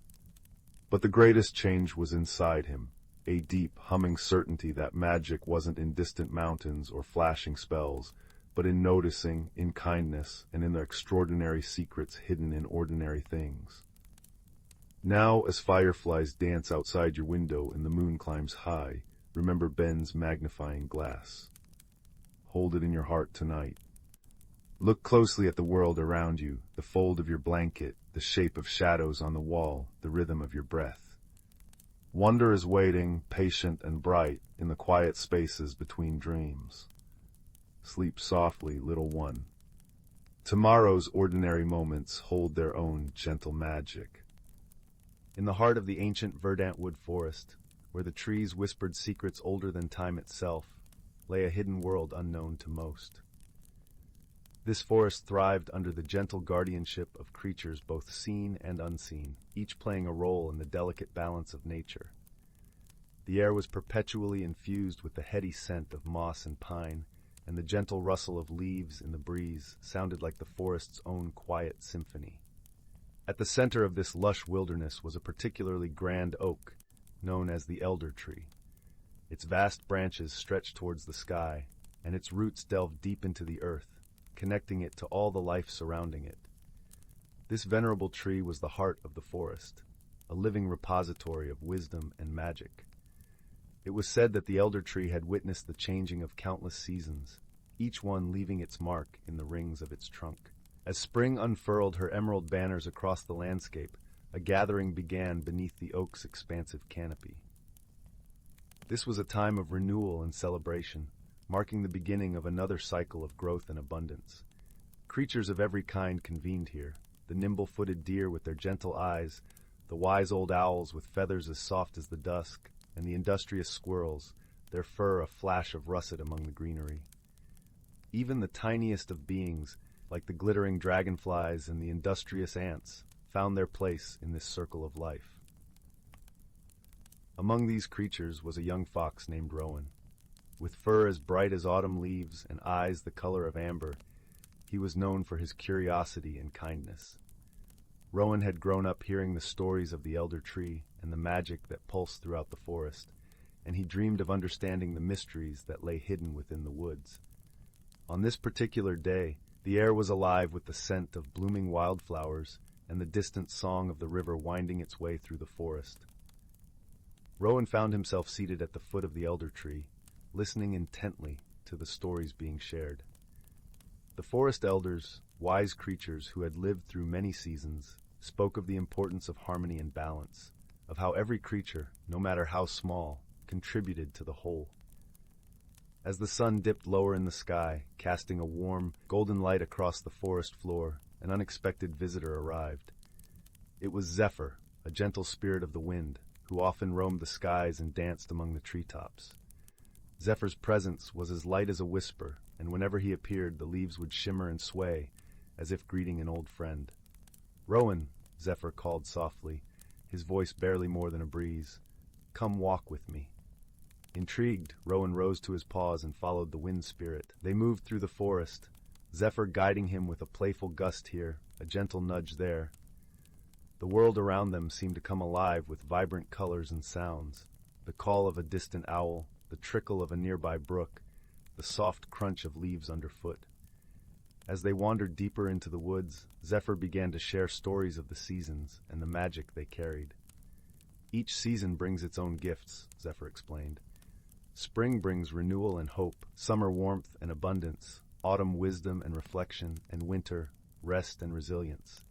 But the greatest change was inside him, a deep, humming certainty that magic wasn't in distant mountains or flashing spells, but in noticing, in kindness, and in the extraordinary secrets hidden in ordinary things. Now, as fireflies dance outside your window and the moon climbs high, remember Ben's magnifying glass. Hold it in your heart tonight. Look closely at the world around you, the fold of your blanket, the shape of shadows on the wall, the rhythm of your breath. Wonder is waiting, patient and bright, in the quiet spaces between dreams. Sleep softly, little one. Tomorrow's ordinary moments hold their own gentle magic. In the heart of the ancient verdant wood forest, where the trees whispered secrets older than time itself, lay a hidden world unknown to most. This forest thrived under the gentle guardianship of creatures both seen and unseen, each playing a role in the delicate balance of nature. The air was perpetually infused with the heady scent of moss and pine, and the gentle rustle of leaves in the breeze sounded like the forest's own quiet symphony. At the center of this lush wilderness was a particularly grand oak, known as the elder tree. Its vast branches stretched towards the sky, and its roots delved deep into the earth, connecting it to all the life surrounding it. This venerable tree was the heart of the forest, a living repository of wisdom and magic. It was said that the elder tree had witnessed the changing of countless seasons, each one leaving its mark in the rings of its trunk. As spring unfurled her emerald banners across the landscape, a gathering began beneath the oak's expansive canopy. This was a time of renewal and celebration, marking the beginning of another cycle of growth and abundance. Creatures of every kind convened here, the nimble-footed deer with their gentle eyes, the wise old owls with feathers as soft as the dusk, and the industrious squirrels, their fur a flash of russet among the greenery. Even the tiniest of beings, like the glittering dragonflies and the industrious ants, found their place in this circle of life. Among these creatures was a young fox named Rowan. With fur as bright as autumn leaves and eyes the color of amber, he was known for his curiosity and kindness. Rowan had grown up hearing the stories of the elder tree and the magic that pulsed throughout the forest, and he dreamed of understanding the mysteries that lay hidden within the woods. On this particular day, the air was alive with the scent of blooming wildflowers and the distant song of the river winding its way through the forest. Rowan found himself seated at the foot of the elder tree, listening intently to the stories being shared. The forest elders, wise creatures who had lived through many seasons, spoke of the importance of harmony and balance, of how every creature, no matter how small, contributed to the whole. As the sun dipped lower in the sky, casting a warm, golden light across the forest floor, an unexpected visitor arrived. It was Zephyr, a gentle spirit of the wind, who often roamed the skies and danced among the treetops. Zephyr's presence was as light as a whisper, and whenever he appeared, the leaves would shimmer and sway, as if greeting an old friend. "Rowan," Zephyr called softly, his voice barely more than a breeze, "come walk with me." Intrigued, Rowan rose to his paws and followed the wind spirit. They moved through the forest, Zephyr guiding him with a playful gust here, a gentle nudge there. The world around them seemed to come alive with vibrant colors and sounds, the call of a distant owl, the trickle of a nearby brook, the soft crunch of leaves underfoot. As they wandered deeper into the woods, Zephyr began to share stories of the seasons and the magic they carried. "Each season brings its own gifts," Zephyr explained. "Spring brings renewal and hope, summer warmth and abundance, autumn wisdom and reflection, and winter rest and resilience.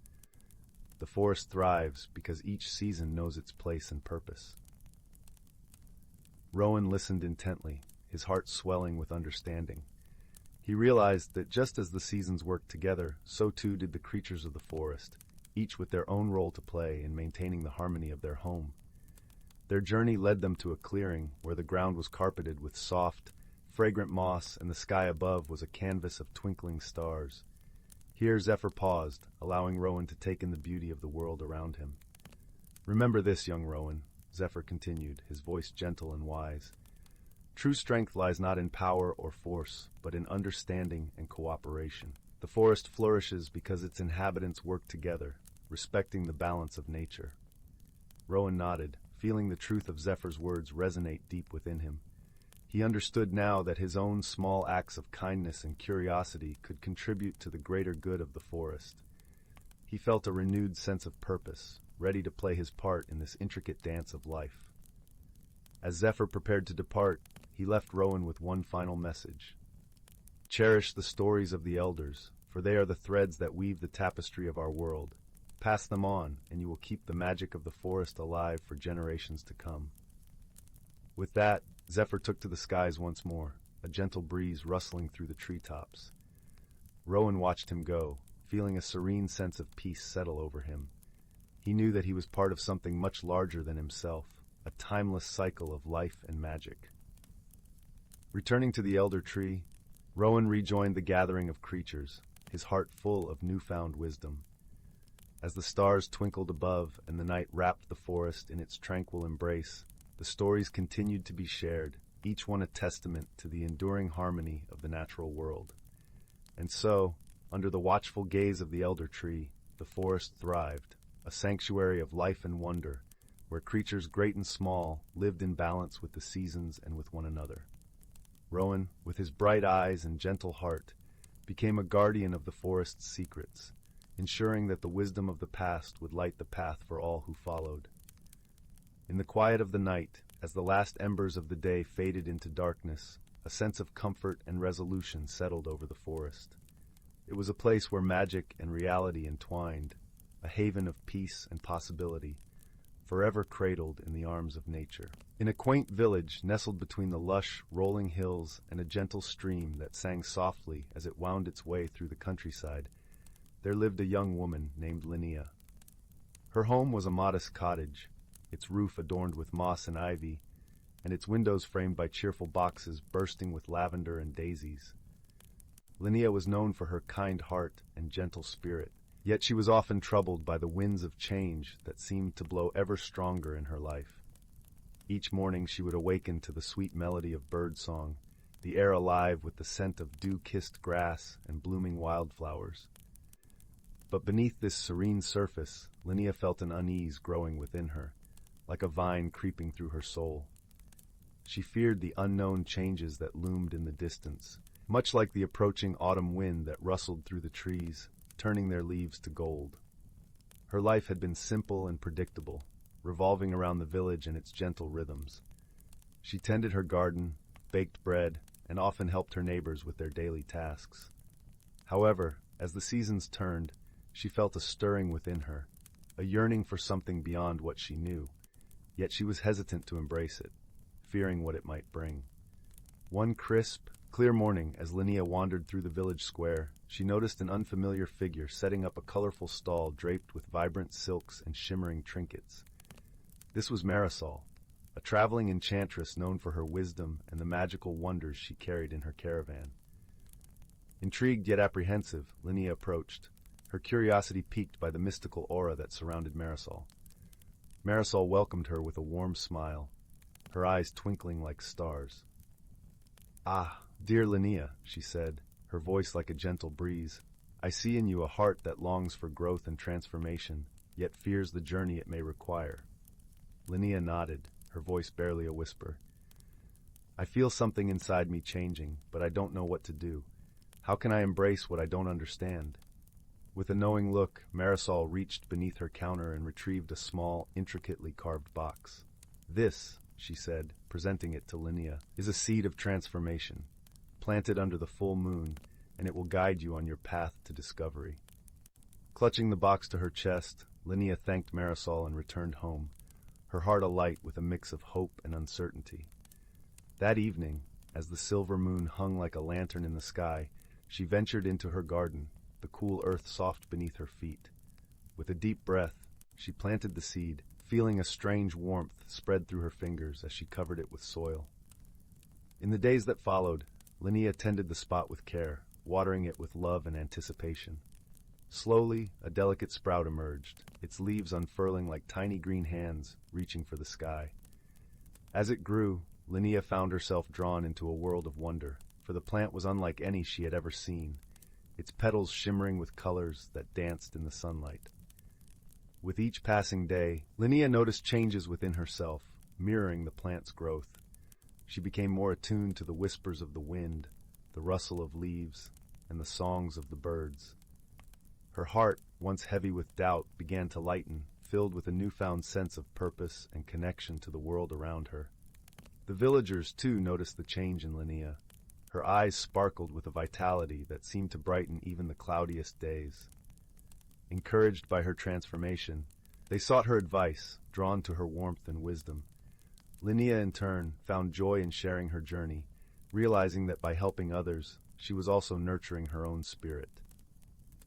The forest thrives because each season knows its place and purpose." Rowan listened intently, his heart swelling with understanding. He realized that just as the seasons worked together, so too did the creatures of the forest, each with their own role to play in maintaining the harmony of their home. Their journey led them to a clearing where the ground was carpeted with soft, fragrant moss and the sky above was a canvas of twinkling stars. Here Zephyr paused, allowing Rowan to take in the beauty of the world around him. "Remember this, young Rowan," Zephyr continued, his voice gentle and wise. "True strength lies not in power or force, but in understanding and cooperation. The forest flourishes because its inhabitants work together, respecting the balance of nature." Rowan nodded, feeling the truth of Zephyr's words resonate deep within him. He understood now that his own small acts of kindness and curiosity could contribute to the greater good of the forest. He felt a renewed sense of purpose, ready to play his part in this intricate dance of life. As Zephyr prepared to depart, he left Rowan with one final message. Cherish the stories of the elders, for they are the threads that weave the tapestry of our world. Pass them on, and you will keep the magic of the forest alive for generations to come. With that, Zephyr took to the skies once more, a gentle breeze rustling through the treetops. Rowan watched him go, feeling a serene sense of peace settle over him. He knew that he was part of something much larger than himself, a timeless cycle of life and magic. Returning to the elder tree, Rowan rejoined the gathering of creatures, his heart full of newfound wisdom. As the stars twinkled above and the night wrapped the forest in its tranquil embrace, the stories continued to be shared, each one a testament to the enduring harmony of the natural world. And so, under the watchful gaze of the elder tree, the forest thrived, a sanctuary of life and wonder, where creatures great and small lived in balance with the seasons and with one another. Rowan, with his bright eyes and gentle heart, became a guardian of the forest's secrets, ensuring that the wisdom of the past would light the path for all who followed. In the quiet of the night, as the last embers of the day faded into darkness, a sense of comfort and resolution settled over the forest. It was a place where magic and reality entwined, a haven of peace and possibility, forever cradled in the arms of nature. In a quaint village nestled between the lush, rolling hills and a gentle stream that sang softly as it wound its way through the countryside, there lived a young woman named Linnea. Her home was a modest cottage, its roof adorned with moss and ivy, and its windows framed by cheerful boxes bursting with lavender and daisies. Linnea was known for her kind heart and gentle spirit, yet she was often troubled by the winds of change that seemed to blow ever stronger in her life. Each morning she would awaken to the sweet melody of birdsong, the air alive with the scent of dew-kissed grass and blooming wildflowers. But beneath this serene surface, Linnea felt an unease growing within her, like a vine creeping through her soul. She feared the unknown changes that loomed in the distance, much like the approaching autumn wind that rustled through the trees, turning their leaves to gold. Her life had been simple and predictable, revolving around the village and its gentle rhythms. She tended her garden, baked bread, and often helped her neighbors with their daily tasks. However, as the seasons turned, she felt a stirring within her, a yearning for something beyond what she knew, yet she was hesitant to embrace it, fearing what it might bring. One crisp, clear morning, as Linnea wandered through the village square, she noticed an unfamiliar figure setting up a colorful stall draped with vibrant silks and shimmering trinkets. This was Marisol, a traveling enchantress known for her wisdom and the magical wonders she carried in her caravan. Intrigued yet apprehensive, Linnea approached, her curiosity piqued by the mystical aura that surrounded Marisol. Marisol welcomed her with a warm smile, her eyes twinkling like stars. "Ah, dear Linnea," she said, her voice like a gentle breeze, "I see in you a heart that longs for growth and transformation, yet fears the journey it may require." Linnea nodded, her voice barely a whisper. "I feel something inside me changing, but I don't know what to do. How can I embrace what I don't understand?" With a knowing look, Marisol reached beneath her counter and retrieved a small, intricately carved box. "This," she said, presenting it to Linnea, "is a seed of transformation. Plant it under the full moon, and it will guide you on your path to discovery." Clutching the box to her chest, Linnea thanked Marisol and returned home, her heart alight with a mix of hope and uncertainty. That evening, as the silver moon hung like a lantern in the sky, she ventured into her garden, the cool earth soft beneath her feet. With a deep breath, she planted the seed, feeling a strange warmth spread through her fingers as she covered it with soil. In the days that followed, Linnea tended the spot with care, watering it with love and anticipation. Slowly, a delicate sprout emerged, its leaves unfurling like tiny green hands reaching for the sky. As it grew, Linnea found herself drawn into a world of wonder, for the plant was unlike any she had ever seen, its petals shimmering with colors that danced in the sunlight. With each passing day, Linnea noticed changes within herself, mirroring the plant's growth. She became more attuned to the whispers of the wind, the rustle of leaves, and the songs of the birds. Her heart, once heavy with doubt, began to lighten, filled with a newfound sense of purpose and connection to the world around her. The villagers, too, noticed the change in Linnea. Her eyes sparkled with a vitality that seemed to brighten even the cloudiest days. Encouraged by her transformation, they sought her advice, drawn to her warmth and wisdom. Linnea, in turn, found joy in sharing her journey, realizing that by helping others, she was also nurturing her own spirit.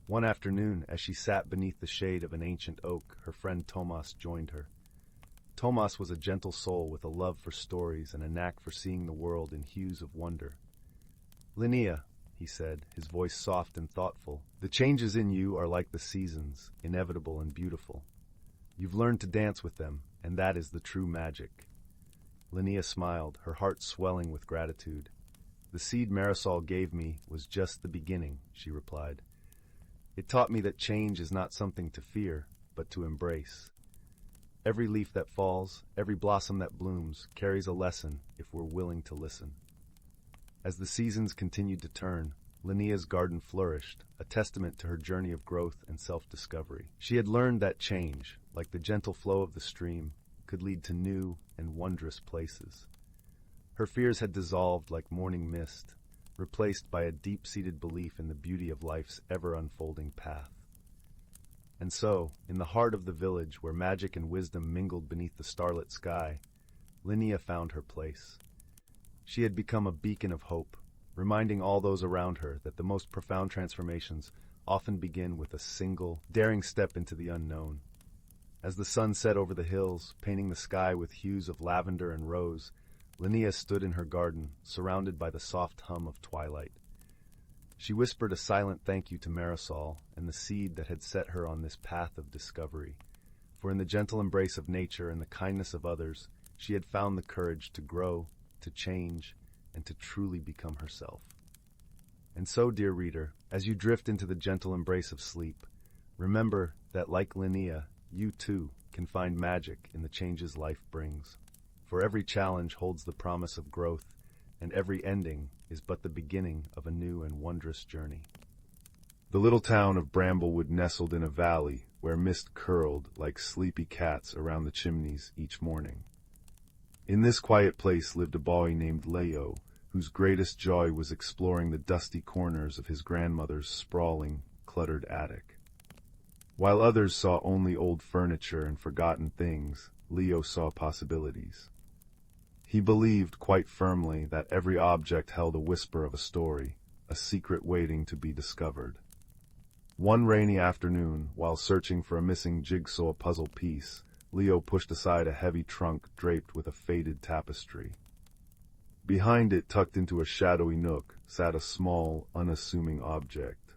One afternoon, as she sat beneath the shade of an ancient oak, her friend Tomas joined her. Tomas was a gentle soul with a love for stories and a knack for seeing the world in hues of wonder. "Linnea," he said, his voice soft and thoughtful, "the changes in you are like the seasons, inevitable and beautiful. You've learned to dance with them, and that is the true magic." Linnea smiled, her heart swelling with gratitude. "The seed Marisol gave me was just the beginning," she replied. "It taught me that change is not something to fear, but to embrace. Every leaf that falls, every blossom that blooms, carries a lesson if we're willing to listen." As the seasons continued to turn, Linnea's garden flourished, a testament to her journey of growth and self-discovery. She had learned that change, like the gentle flow of the stream, could lead to new and wondrous places. Her fears had dissolved like morning mist, replaced by a deep-seated belief in the beauty of life's ever-unfolding path. And so, in the heart of the village where magic and wisdom mingled beneath the starlit sky, Linnea found her place. She had become a beacon of hope, reminding all those around her that the most profound transformations often begin with a single, daring step into the unknown. As the sun set over the hills, painting the sky with hues of lavender and rose, Linnea stood in her garden, surrounded by the soft hum of twilight. She whispered a silent thank you to Marisol and the seed that had set her on this path of discovery, for in the gentle embrace of nature and the kindness of others, she had found the courage to grow, to change, and to truly become herself. And so, dear reader, as you drift into the gentle embrace of sleep, remember that, like Linnea, you too can find magic in the changes life brings. For every challenge holds the promise of growth, and every ending is but the beginning of a new and wondrous journey. The little town of Bramblewood nestled in a valley where mist curled like sleepy cats around the chimneys each morning. In this quiet place lived a boy named Leo, whose greatest joy was exploring the dusty corners of his grandmother's sprawling, cluttered attic. While others saw only old furniture and forgotten things, Leo saw possibilities. He believed quite firmly that every object held a whisper of a story, a secret waiting to be discovered. One rainy afternoon, while searching for a missing jigsaw puzzle piece, Leo pushed aside a heavy trunk draped with a faded tapestry. Behind it, tucked into a shadowy nook, sat a small, unassuming object.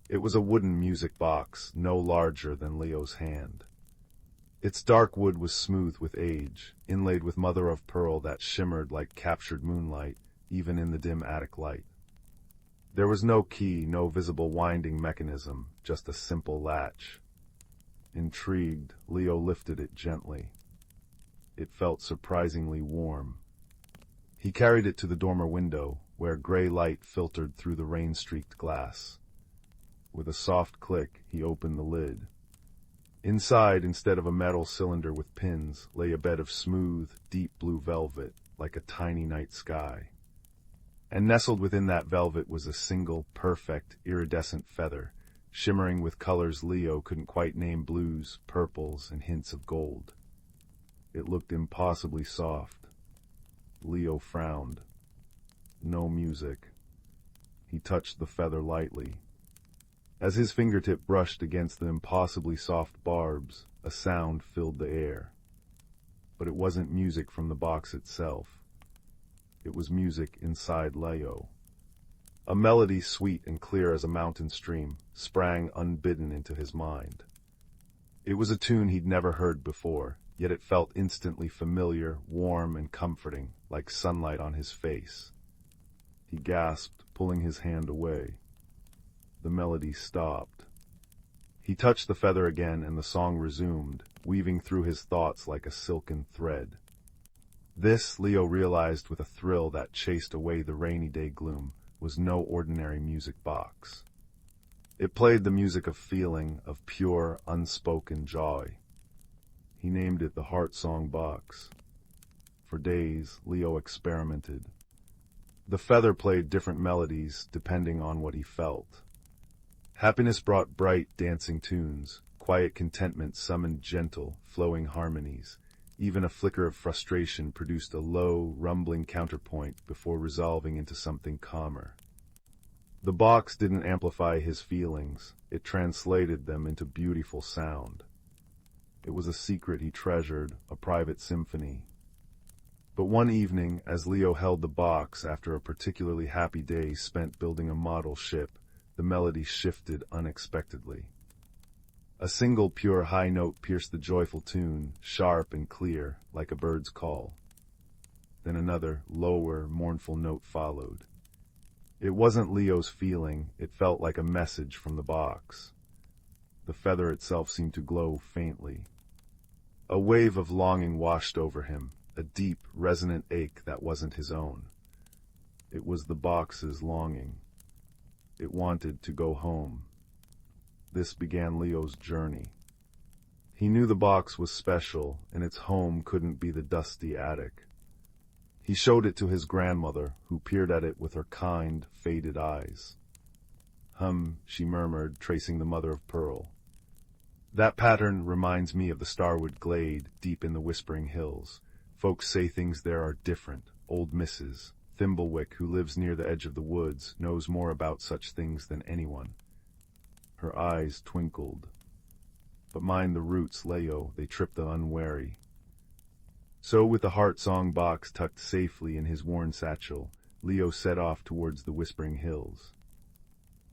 It was a wooden music box, no larger than Leo's hand. Its dark wood was smooth with age, inlaid with mother-of-pearl that shimmered like captured moonlight, even in the dim attic light. There was no key, no visible winding mechanism, just a simple latch. Intrigued, Leo lifted it gently. It felt surprisingly warm. He carried it to the dormer window, where gray light filtered through the rain-streaked glass. With a soft click, he opened the lid. Inside, instead of a metal cylinder with pins, lay a bed of smooth, deep blue velvet, like a tiny night sky. And nestled within that velvet was a single, perfect, iridescent feather, shimmering with colors Leo couldn't quite name: blues, purples, and hints of gold. It looked impossibly soft. Leo frowned. No music. He touched the feather lightly. As his fingertip brushed against the impossibly soft barbs, a sound filled the air. But it wasn't music from the box itself. It was music inside Leo. A melody sweet and clear as a mountain stream sprang unbidden into his mind. It was a tune he'd never heard before, yet it felt instantly familiar, warm, and comforting, like sunlight on his face. He gasped, pulling his hand away. The melody stopped. He touched the feather again and the song resumed, weaving through his thoughts like a silken thread. This, Leo realized with a thrill that chased away the rainy day gloom, was no ordinary music box. It played the music of feeling, of pure, unspoken joy. He named it the Heart Song Box. For days, Leo experimented. The feather played different melodies depending on what he felt. Happiness brought bright, dancing tunes. Quiet contentment summoned gentle, flowing harmonies. Even a flicker of frustration produced a low, rumbling counterpoint before resolving into something calmer. The box didn't amplify his feelings, it translated them into beautiful sound. It was a secret he treasured, a private symphony. But one evening, as Leo held the box after a particularly happy day spent building a model ship, the melody shifted unexpectedly. A single pure high note pierced the joyful tune, sharp and clear, like a bird's call. Then another, lower, mournful note followed. It wasn't Leo's feeling, it felt like a message from the box. The feather itself seemed to glow faintly. A wave of longing washed over him, a deep, resonant ache that wasn't his own. It was the box's longing. It wanted to go home. This began Leo's journey. He knew the box was special, and its home couldn't be the dusty attic. He showed it to his grandmother, who peered at it with her kind, faded eyes. She murmured, tracing the mother of pearl. That pattern reminds me of the Starwood Glade, deep in the Whispering Hills. Folks say things there are different. Old Mrs. Thimblewick, who lives near the edge of the woods, knows more about such things than anyone. Her eyes twinkled. But mind the roots, Leo, they trip the unwary. So, with the heart song box tucked safely in his worn satchel, Leo set off towards the Whispering Hills.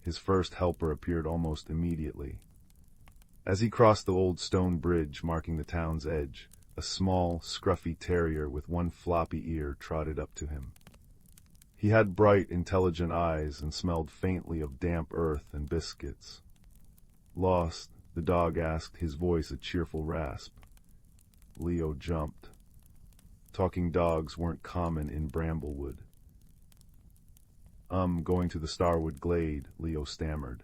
His first helper appeared almost immediately. As he crossed the old stone bridge marking the town's edge, a small, scruffy terrier with one floppy ear trotted up to him. He had bright, intelligent eyes and smelled faintly of damp earth and biscuits. Lost, the dog asked, his voice a cheerful rasp. Leo jumped. Talking dogs weren't common in Bramblewood. Going to the Starwood Glade, Leo stammered.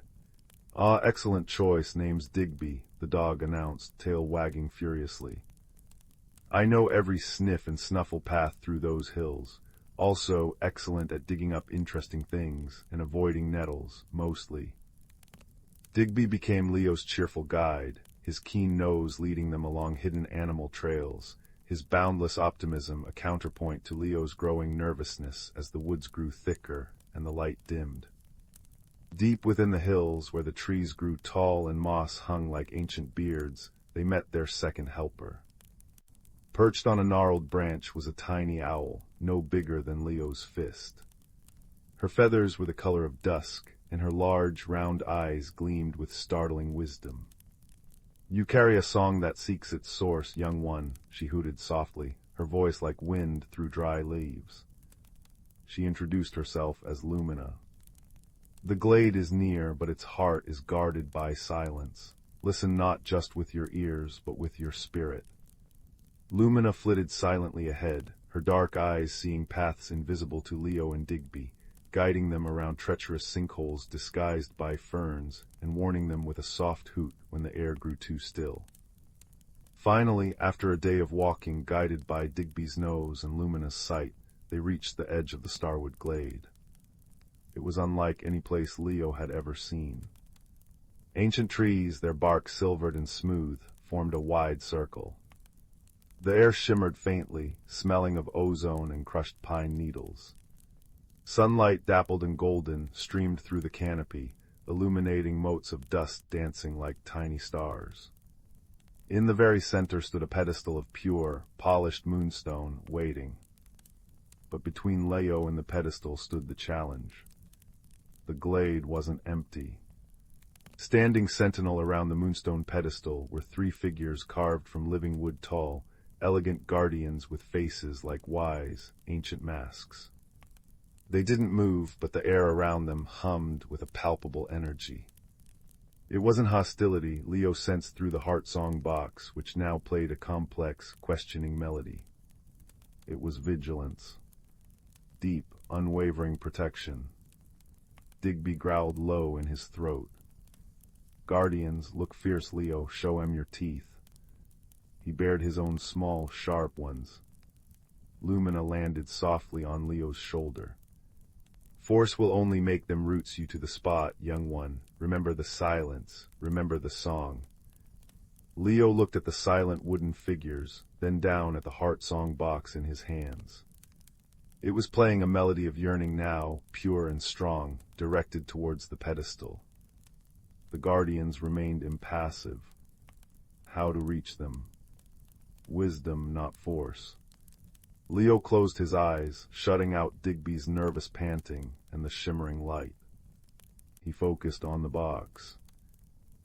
Ah, excellent choice, name's Digby, the dog announced, tail wagging furiously. I know every sniff and snuffle path through those hills. Also excellent at digging up interesting things and avoiding nettles, mostly. Digby became Leo's cheerful guide, his keen nose leading them along hidden animal trails, his boundless optimism a counterpoint to Leo's growing nervousness as the woods grew thicker and the light dimmed. Deep within the hills, where the trees grew tall and moss hung like ancient beards, they met their second helper. Perched on a gnarled branch was a tiny owl, no bigger than Leo's fist. Her feathers were the color of dusk, and her large, round eyes gleamed with startling wisdom. You carry a song that seeks its source, young one, she hooted softly, her voice like wind through dry leaves. She introduced herself as Lumina. The glade is near, but its heart is guarded by silence. Listen not just with your ears, but with your spirit. Lumina flitted silently ahead, her dark eyes seeing paths invisible to Leo and Digby, guiding them around treacherous sinkholes disguised by ferns, and warning them with a soft hoot when the air grew too still. Finally, after a day of walking guided by Digby's nose and Lumina's sight, they reached the edge of the Starwood Glade. It was unlike any place Leo had ever seen. Ancient trees, their bark silvered and smooth, formed a wide circle. The air shimmered faintly, smelling of ozone and crushed pine needles. Sunlight, dappled and golden, streamed through the canopy, illuminating motes of dust dancing like tiny stars. In the very center stood a pedestal of pure, polished moonstone, waiting. But between Leo and the pedestal stood the challenge. The glade wasn't empty. Standing sentinel around the moonstone pedestal were 3 figures carved from living wood tall, elegant guardians with faces like wise, ancient masks. They didn't move, but the air around them hummed with a palpable energy. It wasn't hostility. Leo sensed through the heart song box, which now played a complex, questioning melody. It was vigilance. Deep, unwavering protection. Digby growled low in his throat. Guardians, look fierce, Leo, show 'em your teeth. He bared his own small, sharp ones. Lumina landed softly on Leo's shoulder. Force will only make them roots you to the spot, young one. Remember the silence, remember the song. Leo looked at the silent wooden figures, then down at the heart song box in his hands. It was playing a melody of yearning now, pure and strong, directed towards the pedestal. The guardians remained impassive. How to reach them? Wisdom, not force. Leo closed his eyes, shutting out Digby's nervous panting and the shimmering light. He focused on the box.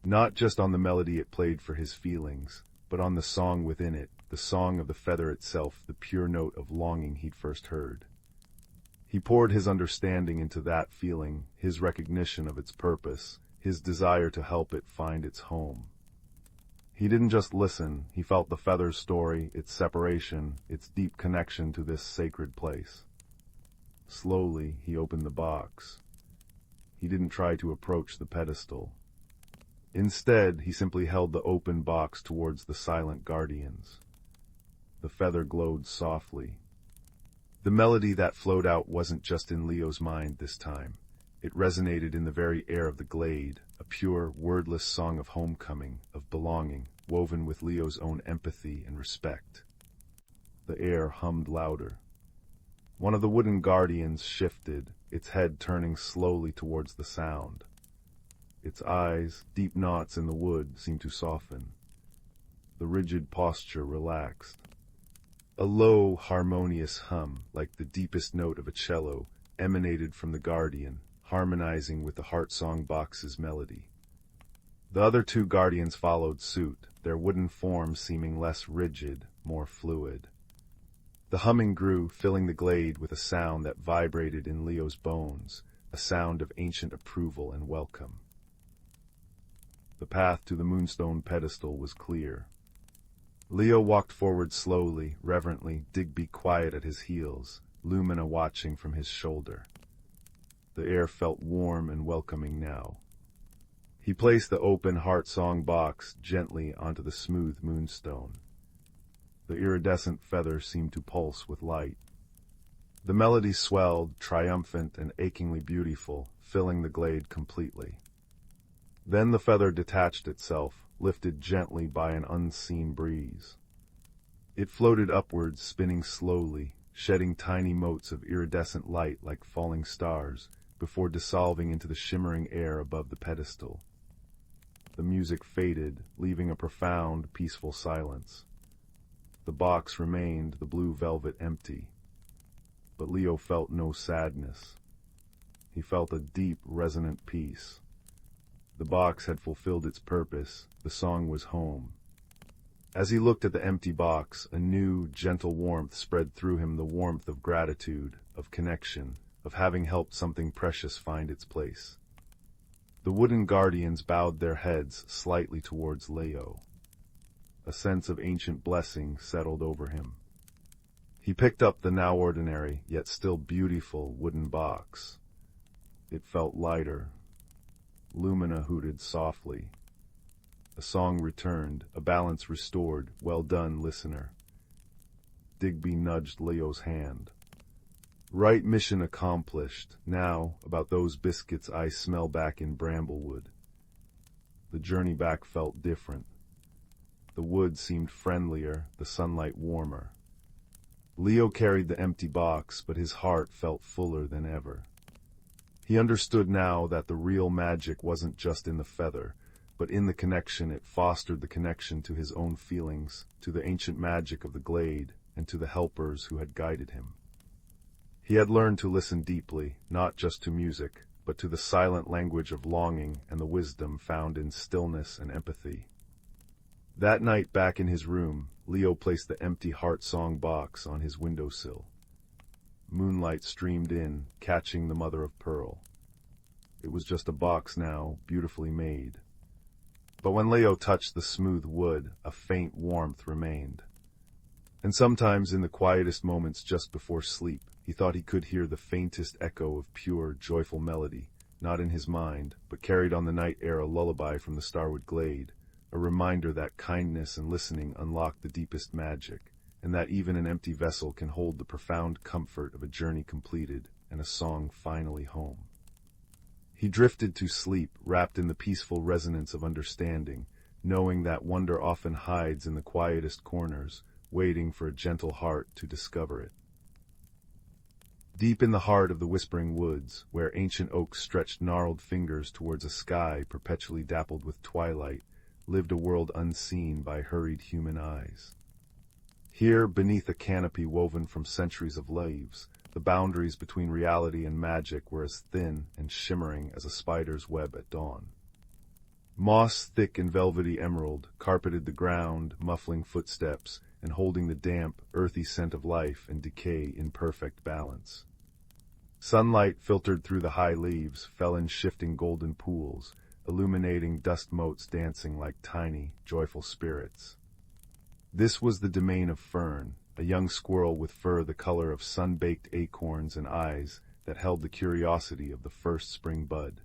Not just on the melody it played for his feelings, but on the song within it, the song of the feather itself, the pure note of longing he'd first heard. He poured his understanding into that feeling, his recognition of its purpose, his desire to help it find its home. He didn't just listen, he felt the feather's story, its separation, its deep connection to this sacred place. Slowly, he opened the box. He didn't try to approach the pedestal. Instead, he simply held the open box towards the silent guardians. The feather glowed softly. The melody that flowed out wasn't just in Leo's mind this time. It resonated in the very air of the glade, a pure, wordless song of homecoming, of belonging, woven with Leo's own empathy and respect. The air hummed louder. One of the wooden guardians shifted, its head turning slowly towards the sound. Its eyes, deep knots in the wood, seemed to soften. The rigid posture relaxed. A low, harmonious hum, like the deepest note of a cello, emanated from the guardian, harmonizing with the heart song box's melody. The other two guardians followed suit, their wooden forms seeming less rigid, more fluid. The humming grew, filling the glade with a sound that vibrated in Leo's bones, a sound of ancient approval and welcome. The path to the moonstone pedestal was clear. Leo walked forward slowly, reverently, Digby quiet at his heels, Lumina watching from his shoulder. The air felt warm and welcoming now. He placed the open heart song box gently onto the smooth moonstone. The iridescent feather seemed to pulse with light. The melody swelled, triumphant and achingly beautiful, filling the glade completely. Then the feather detached itself, lifted gently by an unseen breeze. It floated upwards, spinning slowly, shedding tiny motes of iridescent light like falling stars, before dissolving into the shimmering air above the pedestal. The music faded, leaving a profound, peaceful silence. The box remained, the blue velvet empty. But Leo felt no sadness. He felt a deep, resonant peace. The box had fulfilled its purpose, the song was home. As he looked at the empty box, a new, gentle warmth spread through him, the warmth of gratitude, of connection, of having helped something precious find its place. The wooden guardians bowed their heads slightly towards Leo. A sense of ancient blessing settled over him. He picked up the now ordinary, yet still beautiful, wooden box. It felt lighter. Lumina hooted softly. A song returned, a balance restored. Well done, listener. Digby nudged Leo's hand. Right mission accomplished. Now, about those biscuits I smell back in Bramblewood. The journey back felt different. The wood seemed friendlier, the sunlight warmer. Leo carried the empty box, but his heart felt fuller than ever. He understood now that the real magic wasn't just in the feather, but in the connection it fostered, the connection to his own feelings, to the ancient magic of the glade, and to the helpers who had guided him. He had learned to listen deeply, not just to music, but to the silent language of longing and the wisdom found in stillness and empathy. That night back in his room, Leo placed the empty heart song box on his windowsill. Moonlight streamed in, catching the mother of pearl. It was just a box now, beautifully made. But when Leo touched the smooth wood, a faint warmth remained. And sometimes in the quietest moments just before sleep, he thought he could hear the faintest echo of pure, joyful melody, not in his mind, but carried on the night air a lullaby from the starwood glade, a reminder that kindness and listening unlock the deepest magic, and that even an empty vessel can hold the profound comfort of a journey completed and a song finally home. He drifted to sleep, wrapped in the peaceful resonance of understanding, knowing that wonder often hides in the quietest corners, waiting for a gentle heart to discover it. Deep in the heart of the whispering woods, where ancient oaks stretched gnarled fingers towards a sky perpetually dappled with twilight, lived a world unseen by hurried human eyes. Here, beneath a canopy woven from centuries of leaves, the boundaries between reality and magic were as thin and shimmering as a spider's web at dawn. Moss, thick and velvety emerald, carpeted the ground, muffling footsteps, and holding the damp, earthy scent of life and decay in perfect balance. Sunlight filtered through the high leaves, fell in shifting golden pools, illuminating dust motes dancing like tiny, joyful spirits. This was the domain of Fern, a young squirrel with fur the color of sun-baked acorns and eyes that held the curiosity of the first spring bud.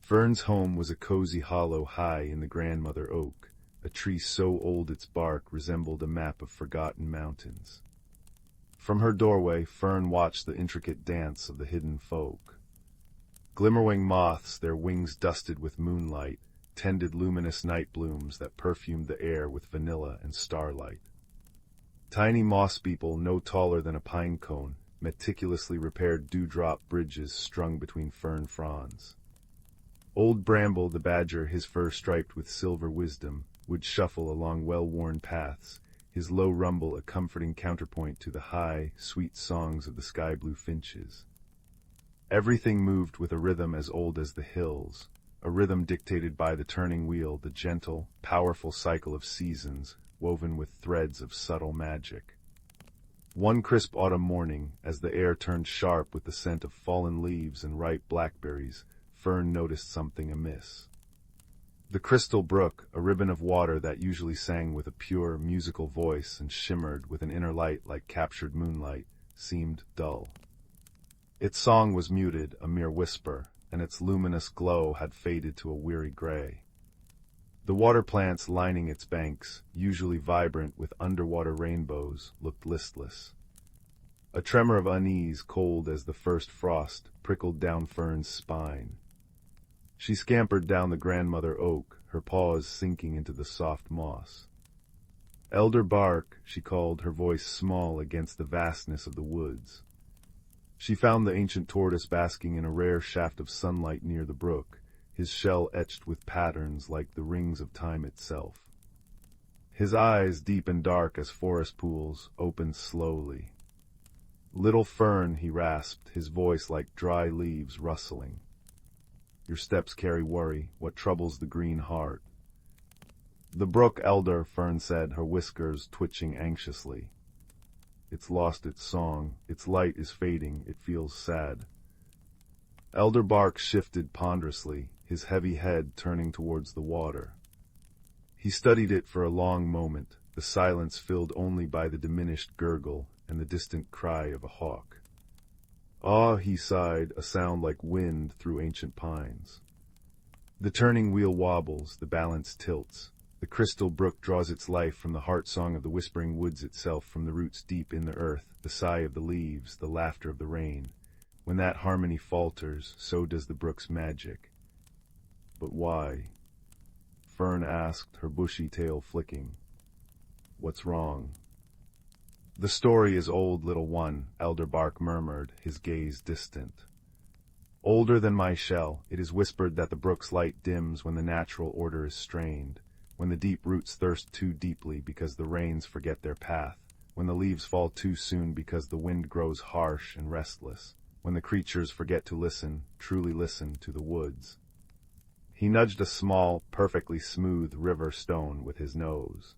Fern's home was a cozy hollow high in the grandmother oak, a tree so old its bark resembled a map of forgotten mountains. From her doorway, Fern watched the intricate dance of the hidden folk. Glimmerwing moths, their wings dusted with moonlight, tended luminous night blooms that perfumed the air with vanilla and starlight. Tiny moss beetle, no taller than a pine cone, meticulously repaired dewdrop bridges strung between fern fronds. Old Bramble the badger, his fur striped with silver wisdom, would shuffle along well-worn paths, his low rumble a comforting counterpoint to the high, sweet songs of the sky-blue finches. Everything moved with a rhythm as old as the hills, a rhythm dictated by the turning wheel, the gentle, powerful cycle of seasons, woven with threads of subtle magic. One crisp autumn morning, as the air turned sharp with the scent of fallen leaves and ripe blackberries, Fern noticed something amiss. The crystal brook, a ribbon of water that usually sang with a pure, musical voice and shimmered with an inner light like captured moonlight, seemed dull. Its song was muted, a mere whisper, and its luminous glow had faded to a weary gray. The water plants lining its banks, usually vibrant with underwater rainbows, looked listless. A tremor of unease, cold as the first frost, prickled down Fern's spine. She scampered down the grandmother oak, her paws sinking into the soft moss. "Elder Bark," she called, her voice small against the vastness of the woods. She found the ancient tortoise basking in a rare shaft of sunlight near the brook, his shell etched with patterns like the rings of time itself. His eyes, deep and dark as forest pools, opened slowly. "Little Fern," he rasped, his voice like dry leaves rustling. "Your steps carry worry. What troubles the green heart?" "The brook, Elder," Fern said, her whiskers twitching anxiously. "It's lost its song. Its light is fading. It feels sad." Elder Bark shifted ponderously, his heavy head turning towards the water. He studied it for a long moment, the silence filled only by the diminished gurgle and the distant cry of a hawk. "Ah," he sighed, a sound like wind through ancient pines. The turning wheel wobbles, the balance tilts. The crystal brook draws its life from the heart song of the whispering woods itself, from the roots deep in the earth, the sigh of the leaves, the laughter of the rain. When that harmony falters, so does the brook's magic. But why? Fern asked, her bushy tail flicking. "What's wrong?" "The story is old, little one," Elder Bark murmured, his gaze distant. "Older than my shell, it is whispered that the brook's light dims when the natural order is strained, when the deep roots thirst too deeply because the rains forget their path, when the leaves fall too soon because the wind grows harsh and restless, when the creatures forget to listen, truly listen, to the woods." He nudged a small, perfectly smooth river stone with his nose.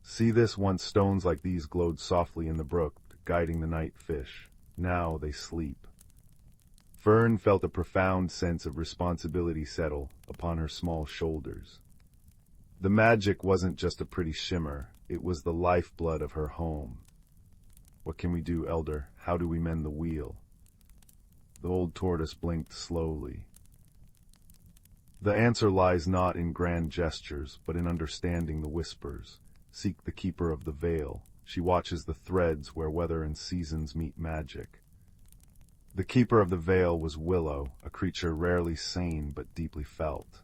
"See this? Once stones like these glowed softly in the brook, guiding the night fish. Now they sleep." Fern felt a profound sense of responsibility settle upon her small shoulders. The magic wasn't just a pretty shimmer, it was the lifeblood of her home. What can we do, Elder? How do we mend the wheel? The old tortoise blinked slowly. The answer lies not in grand gestures, but in understanding the whispers. Seek the keeper of the veil. She watches the threads where weather and seasons meet magic. The keeper of the veil was Willow, a creature rarely sane but deeply felt.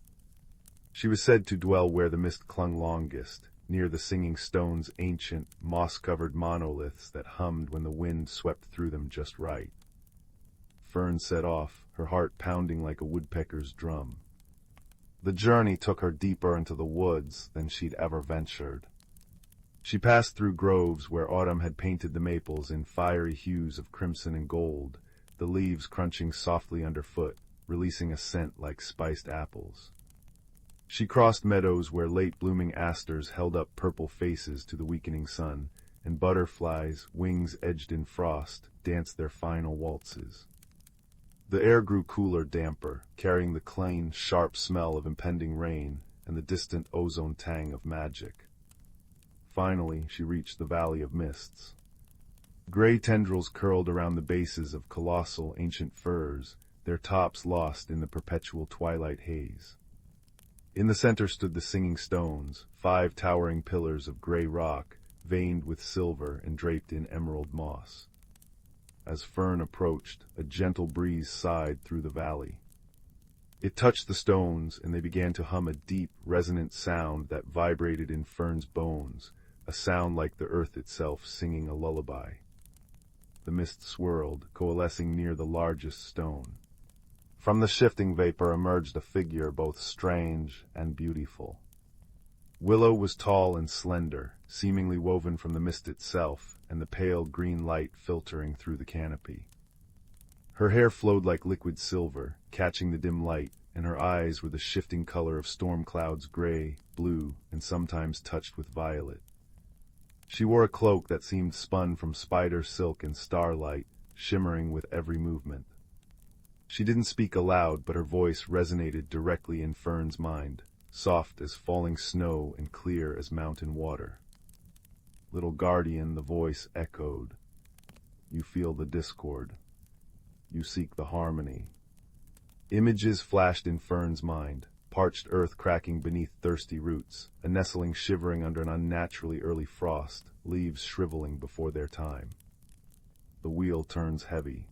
She was said to dwell where the mist clung longest, near the singing stones, ancient, moss-covered monoliths that hummed when the wind swept through them just right. Fern set off, her heart pounding like a woodpecker's drum. The journey took her deeper into the woods than she'd ever ventured. She passed through groves where autumn had painted the maples in fiery hues of crimson and gold, the leaves crunching softly underfoot, releasing a scent like spiced apples. She crossed meadows where late-blooming asters held up purple faces to the weakening sun, and butterflies, wings edged in frost, danced their final waltzes. The air grew cooler, damper, carrying the clean, sharp smell of impending rain and the distant ozone tang of magic. Finally, she reached the Valley of Mists. Gray tendrils curled around the bases of colossal ancient firs, their tops lost in the perpetual twilight haze. In the center stood the Singing Stones, 5 towering pillars of gray rock, veined with silver and draped in emerald moss. As Fern approached, a gentle breeze sighed through the valley. It touched the stones, and they began to hum a deep, resonant sound that vibrated in Fern's bones, a sound like the earth itself singing a lullaby. The mist swirled, coalescing near the largest stone. From the shifting vapor emerged a figure both strange and beautiful. Willow was tall and slender, seemingly woven from the mist itself, and the pale green light filtering through the canopy. Her hair flowed like liquid silver, catching the dim light, and her eyes were the shifting color of storm clouds, gray, blue, and sometimes touched with violet. She wore a cloak that seemed spun from spider silk and starlight, shimmering with every movement. She didn't speak aloud, but her voice resonated directly in Fern's mind, soft as falling snow and clear as mountain water. Little guardian, the voice echoed. You feel the discord. You seek the harmony. Images flashed in Fern's mind, parched earth cracking beneath thirsty roots, a nestling shivering under an unnaturally early frost, leaves shriveling before their time. The wheel turns heavy.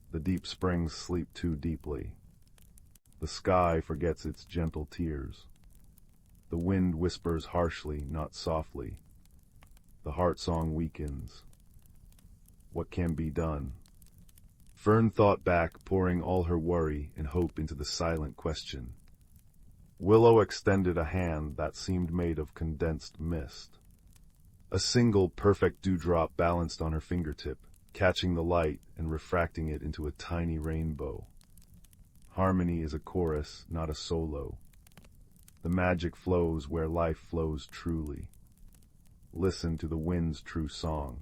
The deep springs sleep too deeply. The sky forgets its gentle tears. The wind whispers harshly, not softly. The heart song weakens. What can be done? Fern thought back, pouring all her worry and hope into the silent question. Willow extended a hand that seemed made of condensed mist. A single perfect dewdrop balanced on her fingertip, catching the light and refracting it into a tiny rainbow. Harmony is a chorus, not a solo. The magic flows where life flows truly. Listen to the wind's true song.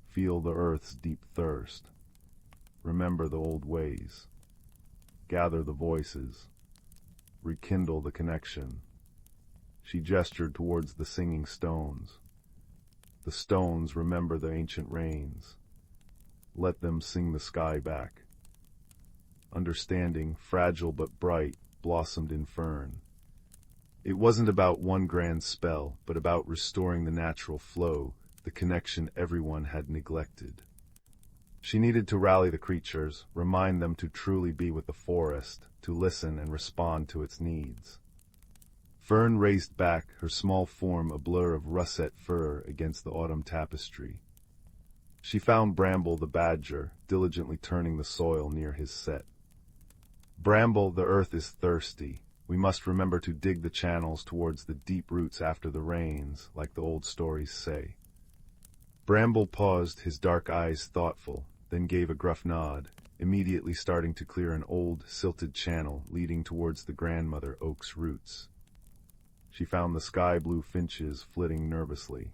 Feel the earth's deep thirst. Remember the old ways. Gather the voices. Rekindle the connection. She gestured towards the singing stones. The stones remember the ancient rains. Let them sing the sky back. Understanding, fragile but bright, blossomed in Fern. It wasn't about one grand spell, but about restoring the natural flow, the connection everyone had neglected. She needed to rally the creatures, remind them to truly be with the forest, to listen and respond to its needs. Fern raised back, her small form a blur of russet fur against the autumn tapestry. She found Bramble the badger, diligently turning the soil near his set. Bramble, the earth is thirsty. We must remember to dig the channels towards the deep roots after the rains, like the old stories say. Bramble paused, his dark eyes thoughtful, then gave a gruff nod, immediately starting to clear an old, silted channel leading towards the grandmother oak's roots. She found the sky-blue finches flitting nervously.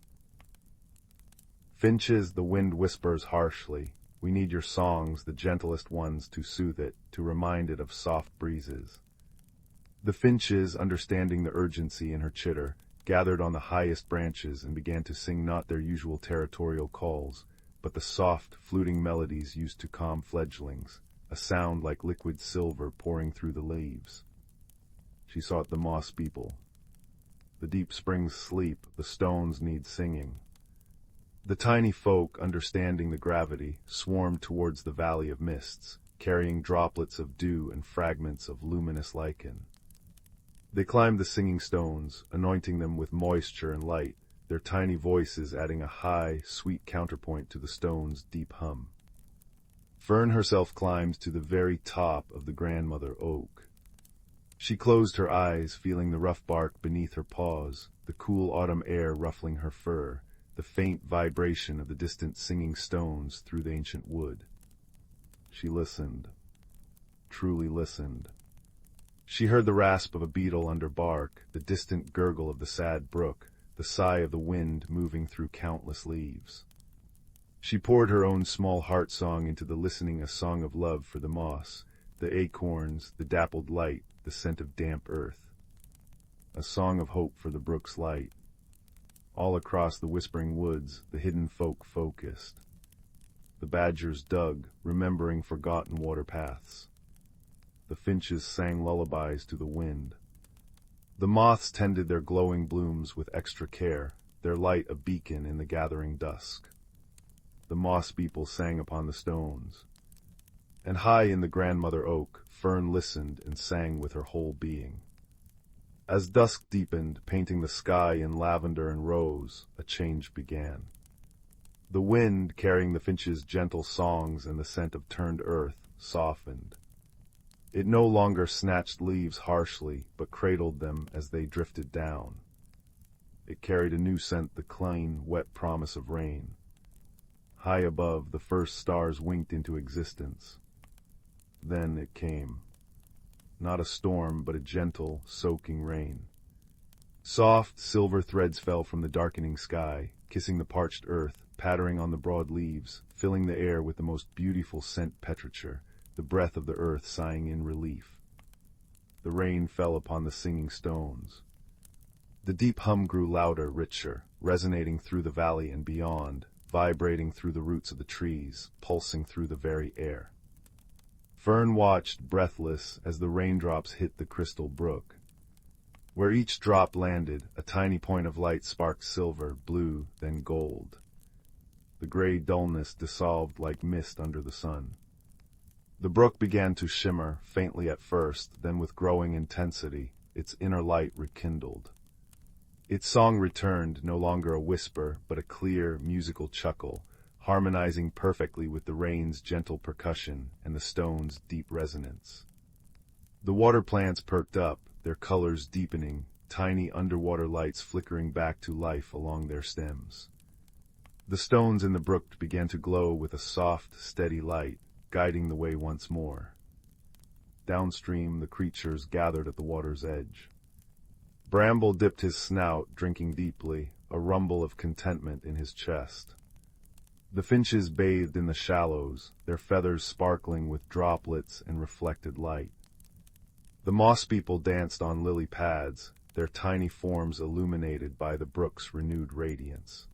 Finches, the wind whispers harshly. We need your songs, the gentlest ones, to soothe it, to remind it of soft breezes. The finches, understanding the urgency in her chitter, gathered on the highest branches and began to sing not their usual territorial calls, but the soft, fluting melodies used to calm fledglings, a sound like liquid silver pouring through the leaves. She sought the moss people. The deep springs sleep, the stones need singing. The tiny folk, understanding the gravity, swarmed towards the valley of mists, carrying droplets of dew and fragments of luminous lichen. They climbed the singing stones, anointing them with moisture and light, their tiny voices adding a high, sweet counterpoint to the stone's deep hum. Fern herself climbed to the very top of the grandmother oak. She closed her eyes, feeling the rough bark beneath her paws, the cool autumn air ruffling her fur, the faint vibration of the distant singing stones through the ancient wood. She listened, truly listened. She heard the rasp of a beetle under bark, the distant gurgle of the sad brook, the sigh of the wind moving through countless leaves. She poured her own small heart song into the listening, a song of love for the moss, the acorns, the dappled light, the scent of damp earth. A song of hope for the brook's light. All across the whispering woods, the hidden folk focused. The badgers dug, remembering forgotten water paths. The finches sang lullabies to the wind. The moths tended their glowing blooms with extra care, their light a beacon in the gathering dusk. The moss people sang upon the stones. And high in the grandmother oak, Fern listened and sang with her whole being. As dusk deepened, painting the sky in lavender and rose, a change began. The wind, carrying the finches' gentle songs and the scent of turned earth, softened. It no longer snatched leaves harshly, but cradled them as they drifted down. It carried a new scent, the clean, wet promise of rain. High above, the first stars winked into existence. Then it came. Not a storm, but a gentle, soaking rain. Soft, silver threads fell from the darkening sky, kissing the parched earth, pattering on the broad leaves, filling the air with the most beautiful scent petriture, the breath of the earth sighing in relief. The rain fell upon the singing stones. The deep hum grew louder, richer, resonating through the valley and beyond, vibrating through the roots of the trees, pulsing through the very air. Fern watched, breathless, as the raindrops hit the crystal brook. Where each drop landed, a tiny point of light sparked silver, blue, then gold. The gray dullness dissolved like mist under the sun. The brook began to shimmer, faintly at first, then with growing intensity, its inner light rekindled. Its song returned, no longer a whisper, but a clear, musical chuckle, harmonizing perfectly with the rain's gentle percussion and the stone's deep resonance. The water plants perked up, their colors deepening, tiny underwater lights flickering back to life along their stems. The stones in the brook began to glow with a soft, steady light, guiding the way once more. Downstream, the creatures gathered at the water's edge. Bramble dipped his snout, drinking deeply, a rumble of contentment in his chest. The finches bathed in the shallows, their feathers sparkling with droplets and reflected light. The moss people danced on lily pads, their tiny forms illuminated by the brook's renewed radiance.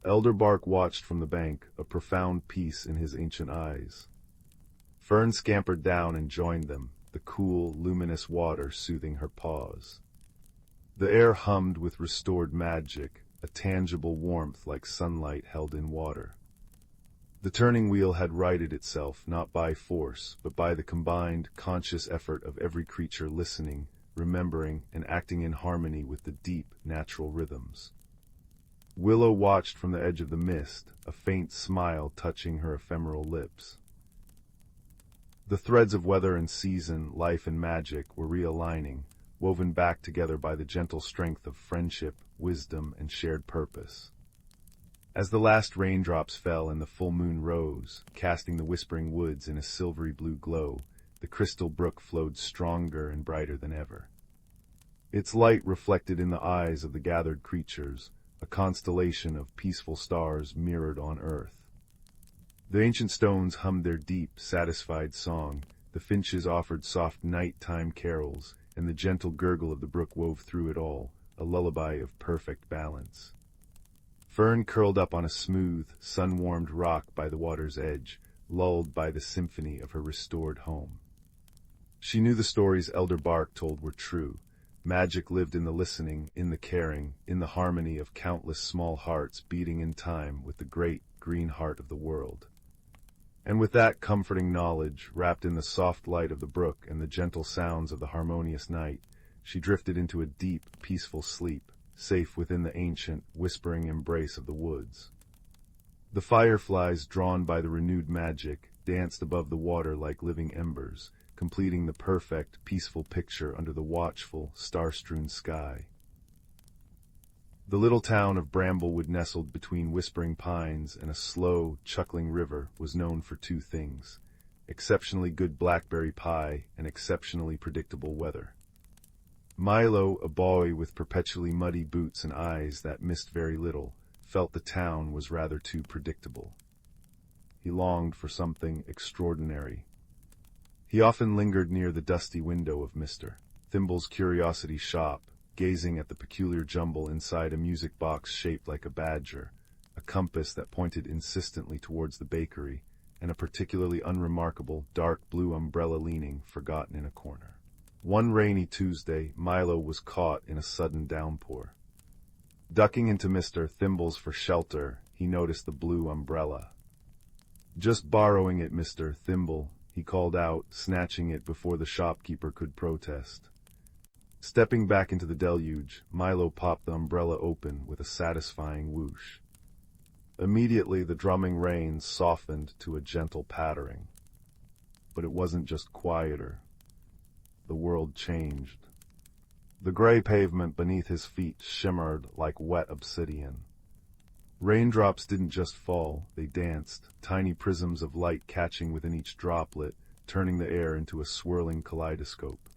Elderbark watched from the bank, a profound peace in his ancient eyes. Fern scampered down and joined them, the cool, luminous water soothing her paws. The air hummed with restored magic, a tangible warmth like sunlight held in water. The turning wheel had righted itself not by force, but by the combined, conscious effort of every creature listening, remembering, and acting in harmony with the deep, natural rhythms. Willow watched from the edge of the mist, a faint smile touching her ephemeral lips. The threads of weather and season, life and magic were realigning, woven back together by the gentle strength of friendship, wisdom, and shared purpose. As the last raindrops fell and the full moon rose, casting the whispering woods in a silvery blue glow, the crystal brook flowed stronger and brighter than ever. Its light reflected in the eyes of the gathered creatures, a constellation of peaceful stars mirrored on earth. The ancient stones hummed their deep, satisfied song, the finches offered soft nighttime carols, and the gentle gurgle of the brook wove through it all, a lullaby of perfect balance. Fern curled up on a smooth, sun-warmed rock by the water's edge, lulled by the symphony of her restored home. She knew the stories Elder Bark told were true. Magic lived in the listening, in the caring, in the harmony of countless small hearts beating in time with the great, green heart of the world. And with that comforting knowledge, wrapped in the soft light of the brook and the gentle sounds of the harmonious night, she drifted into a deep, peaceful sleep, safe within the ancient, whispering embrace of the woods. The fireflies, drawn by the renewed magic, danced above the water like living embers, completing the perfect, peaceful picture under the watchful, star-strewn sky. The little town of Bramblewood, nestled between whispering pines and a slow, chuckling river, was known for two things: exceptionally good blackberry pie and exceptionally predictable weather. Milo, a boy with perpetually muddy boots and eyes that missed very little, felt the town was rather too predictable. He longed for something extraordinary. He often lingered near the dusty window of Mr. Thimble's curiosity shop, gazing at the peculiar jumble inside a music box shaped like a badger, a compass that pointed insistently towards the bakery, and a particularly unremarkable dark blue umbrella leaning forgotten in a corner. One rainy Tuesday, Milo was caught in a sudden downpour. Ducking into Mr. Thimble's for shelter, he noticed the blue umbrella. "Just borrowing it, Mr. Thimble," he called out, snatching it before the shopkeeper could protest. Stepping back into the deluge, Milo popped the umbrella open with a satisfying whoosh. Immediately the drumming rain softened to a gentle pattering. But it wasn't just quieter. The world changed. The gray pavement beneath his feet shimmered like wet obsidian. Raindrops didn't just fall, they danced, tiny prisms of light catching within each droplet, turning the air into a swirling kaleidoscope.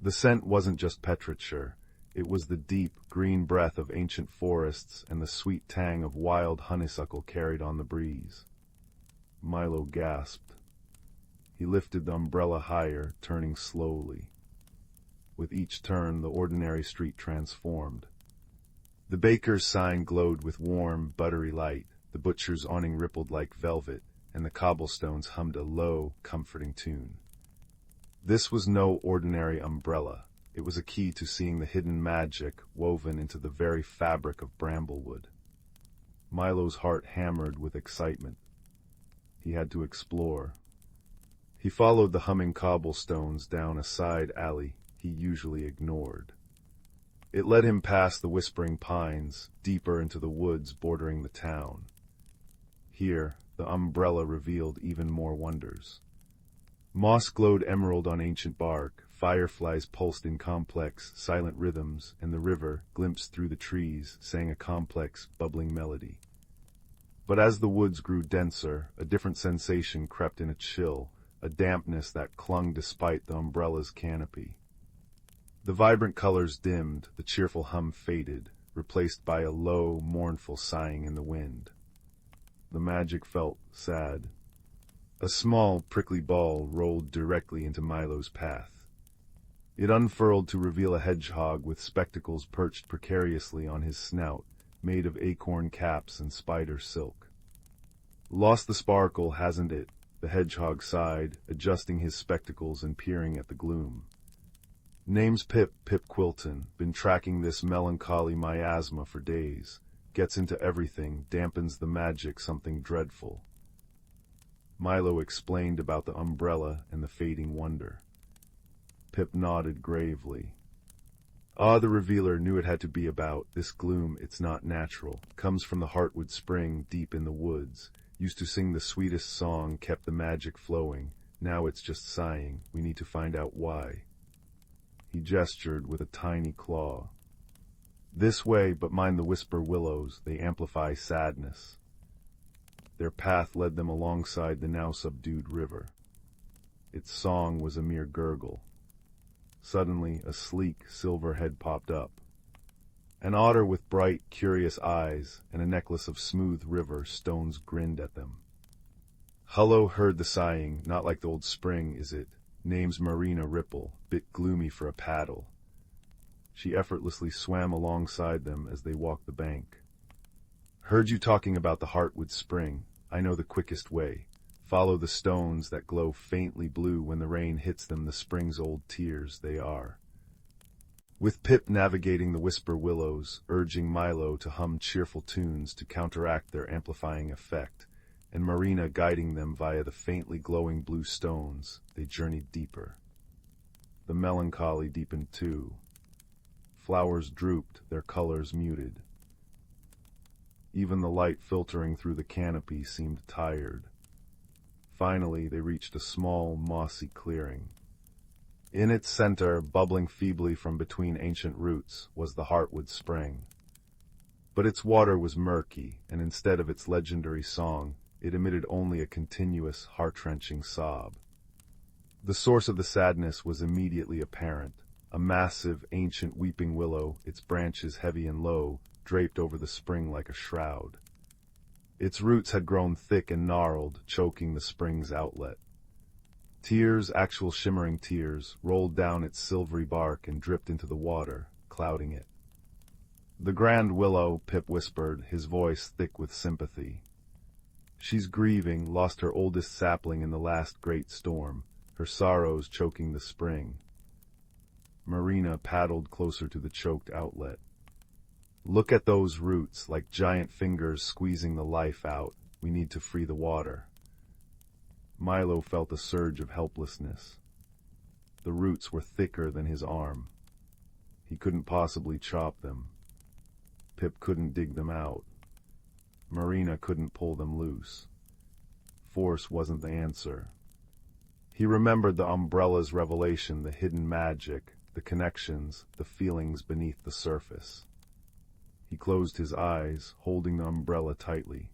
The scent wasn't just petrichor, it was the deep, green breath of ancient forests and the sweet tang of wild honeysuckle carried on the breeze. Milo gasped. He lifted the umbrella higher, turning slowly. With each turn, the ordinary street transformed. The baker's sign glowed with warm, buttery light, the butcher's awning rippled like velvet, and the cobblestones hummed a low, comforting tune. This was no ordinary umbrella. It was a key to seeing the hidden magic woven into the very fabric of Bramblewood. Milo's heart hammered with excitement. He had to explore. He followed the humming cobblestones down a side alley he usually ignored. It led him past the whispering pines, deeper into the woods bordering the town. Here, the umbrella revealed even more wonders. Moss glowed emerald on ancient bark, fireflies pulsed in complex, silent rhythms, and the river, glimpsed through the trees, sang a complex, bubbling melody. But as the woods grew denser, a different sensation crept in: a chill, a dampness that clung despite the umbrella's canopy. The vibrant colors dimmed, the cheerful hum faded, replaced by a low, mournful sighing in the wind. The magic felt sad. A small, prickly ball rolled directly into Milo's path. It unfurled to reveal a hedgehog with spectacles perched precariously on his snout, made of acorn caps and spider silk. "Lost the sparkle, hasn't it?" the hedgehog sighed, adjusting his spectacles and peering at the gloom. "Name's Pip Quilton, been tracking this melancholy miasma for days. Gets into everything, dampens the magic, something dreadful." Milo explained about the umbrella and the fading wonder. Pip nodded gravely. The revealer knew it had to be about. This gloom, it's not natural. Comes from the Heartwood spring deep in the woods. Used to sing the sweetest song, kept the magic flowing. Now it's just sighing. We need to find out why. He gestured with a tiny claw. "This way, but mind the whisper willows. They amplify sadness." Their path led them alongside the now subdued river. Its song was a mere gurgle. Suddenly, a sleek silver head popped up. An otter with bright, curious eyes and a necklace of smooth river stones grinned at them. "Hullo," heard the sighing, "not like the old spring, is it? name's Marina Ripple, bit gloomy for a paddle. She effortlessly swam alongside them as they walked the bank. Heard you talking about the Heartwood Spring. I know the quickest way. Follow the stones that glow faintly blue when the rain hits them, the spring's old tears they are. With Pip navigating the whisper willows, urging Milo to hum cheerful tunes to counteract their amplifying effect, and Marina guiding them via the faintly glowing blue stones, they journeyed deeper. The melancholy deepened too. Flowers drooped, their colors muted. Even the light filtering through the canopy seemed tired. Finally, they reached a small, mossy clearing. In its center, bubbling feebly from between ancient roots, was the Heartwood Spring. But its water was murky, and instead of its legendary song, it emitted only a continuous, heart-wrenching sob. The source of the sadness was immediately apparent. A massive, ancient weeping willow, its branches heavy and low, draped over the spring like a shroud. Its roots had grown thick and gnarled, choking the spring's outlet. Tears, actual shimmering tears, rolled down its silvery bark and dripped into the water, clouding it. "The grand willow," Pip whispered, his voice thick with sympathy. "She's grieving, lost her oldest sapling in the last great storm, her sorrows choking the spring." Marina paddled closer to the choked outlet. "Look at those roots, like giant fingers squeezing the life out. We need to free the water." Milo felt a surge of helplessness. The roots were thicker than his arm. He couldn't possibly chop them. Pip couldn't dig them out. Marina couldn't pull them loose. Force wasn't the answer. He remembered the umbrella's revelation, the hidden magic, the connections, the feelings beneath the surface. He closed his eyes, holding the umbrella tightly.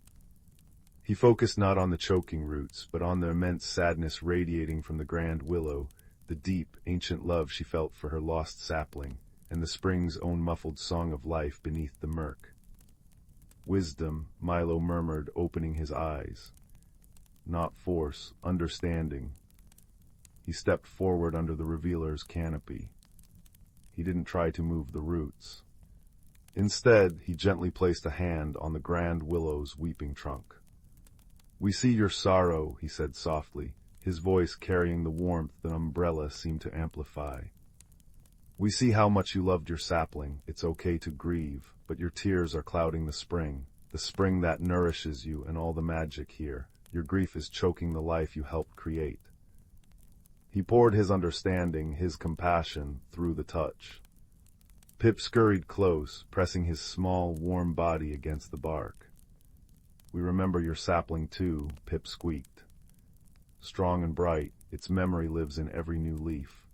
He focused not on the choking roots, but on the immense sadness radiating from the grand willow, the deep, ancient love she felt for her lost sapling, and the spring's own muffled song of life beneath the murk. "Wisdom," Milo murmured, opening his eyes. "Not force, understanding." He stepped forward under the revealer's canopy. He didn't try to move the roots. Instead, he gently placed a hand on the grand willow's weeping trunk. "We see your sorrow," he said softly, his voice carrying the warmth the umbrella seemed to amplify. "We see how much you loved your sapling. It's okay to grieve, but your tears are clouding the spring that nourishes you and all the magic here. Your grief is choking the life you helped create." He poured his understanding, his compassion, through the touch. Pip scurried close, pressing his small, warm body against the bark. "We remember your sapling too," Pip squeaked. "Strong and bright, its memory lives in every new leaf."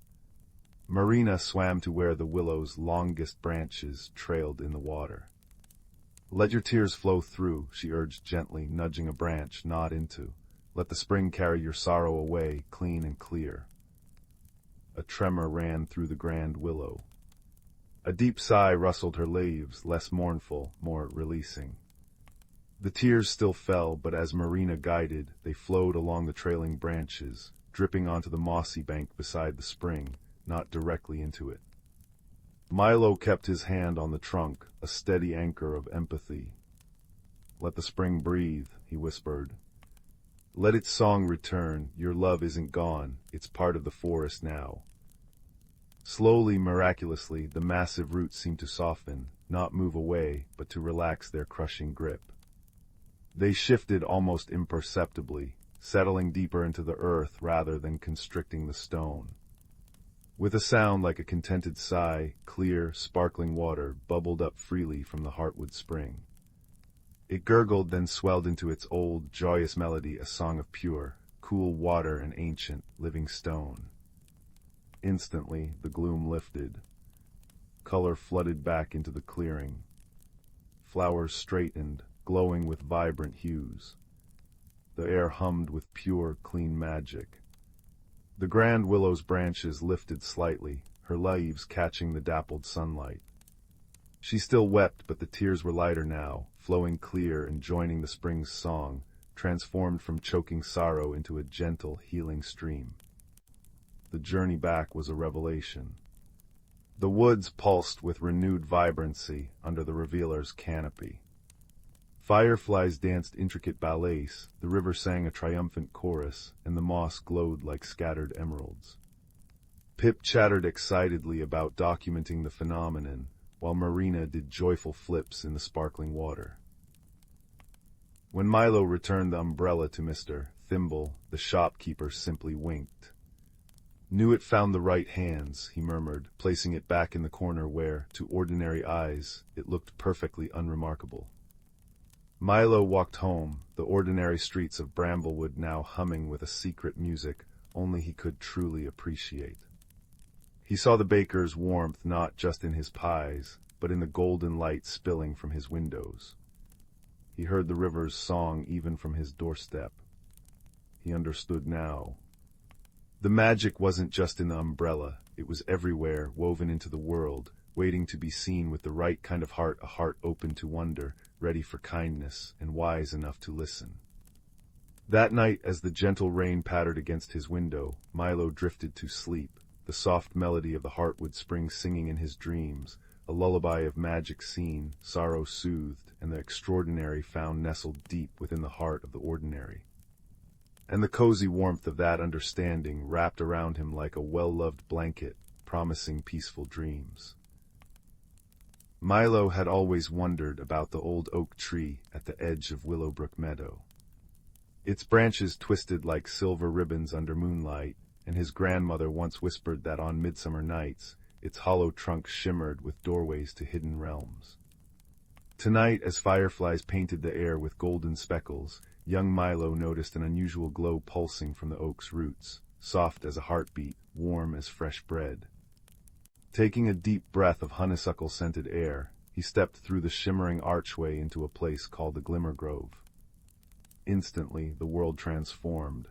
Marina swam to where the willow's longest branches trailed in the water. "Let your tears flow through," she urged gently, nudging a branch not into. "Let the spring carry your sorrow away, clean and clear." A tremor ran through the grand willow. A deep sigh rustled her leaves, less mournful, more releasing. The tears still fell, but as Marina guided, they flowed along the trailing branches, dripping onto the mossy bank beside the spring, not directly into it. Milo kept his hand on the trunk, a steady anchor of empathy. "Let the spring breathe," he whispered. "Let its song return. Your love isn't gone. It's part of the forest now." Slowly, miraculously, the massive roots seemed to soften, not move away, but to relax their crushing grip. They shifted almost imperceptibly, settling deeper into the earth rather than constricting the stone. With a sound like a contented sigh, clear, sparkling water bubbled up freely from the Heartwood Spring. It gurgled, then swelled into its old, joyous melody, a song of pure, cool water and ancient, living stone. Instantly, the gloom lifted. Color flooded back into the clearing. Flowers straightened, glowing with vibrant hues. The air hummed with pure, clean magic. The grand willow's branches lifted slightly, her leaves catching the dappled sunlight. She still wept, but the tears were lighter now, flowing clear and joining the spring's song, transformed from choking sorrow into a gentle, healing stream. the journey back was a revelation. The woods pulsed with renewed vibrancy under the revealer's canopy. Fireflies danced intricate ballets, the river sang a triumphant chorus, and the moss glowed like scattered emeralds. Pip chattered excitedly about documenting the phenomenon, while Marina did joyful flips in the sparkling water. When Milo returned the umbrella to Mr. Thimble, the shopkeeper simply winked. "Knew it found the right hands," he murmured, placing it back in the corner where, to ordinary eyes, it looked perfectly unremarkable. Milo walked home, the ordinary streets of Bramblewood now humming with a secret music only he could truly appreciate. He saw the baker's warmth not just in his pies, but in the golden light spilling from his windows. He heard the river's song even from his doorstep. He understood now. The magic wasn't just in the umbrella, it was everywhere, woven into the world, waiting to be seen with the right kind of heart, a heart open to wonder, ready for kindness, and wise enough to listen. That night, as the gentle rain pattered against his window, Milo drifted to sleep, the soft melody of the Heartwood spring singing in his dreams, a lullaby of magic seen, sorrow soothed, and the extraordinary found nestled deep within the heart of the ordinary. And the cozy warmth of that understanding wrapped around him like a well-loved blanket, promising peaceful dreams. Milo had always wondered about the old oak tree at the edge of Willowbrook Meadow. Its branches twisted like silver ribbons under moonlight, and his grandmother once whispered that on midsummer nights, its hollow trunk shimmered with doorways to hidden realms. Tonight, as fireflies painted the air with golden speckles, young Milo noticed an unusual glow pulsing from the oak's roots, soft as a heartbeat, warm as fresh bread. Taking a deep breath of honeysuckle-scented air, he stepped through the shimmering archway into a place called the Glimmergrove. Instantly, the world transformed.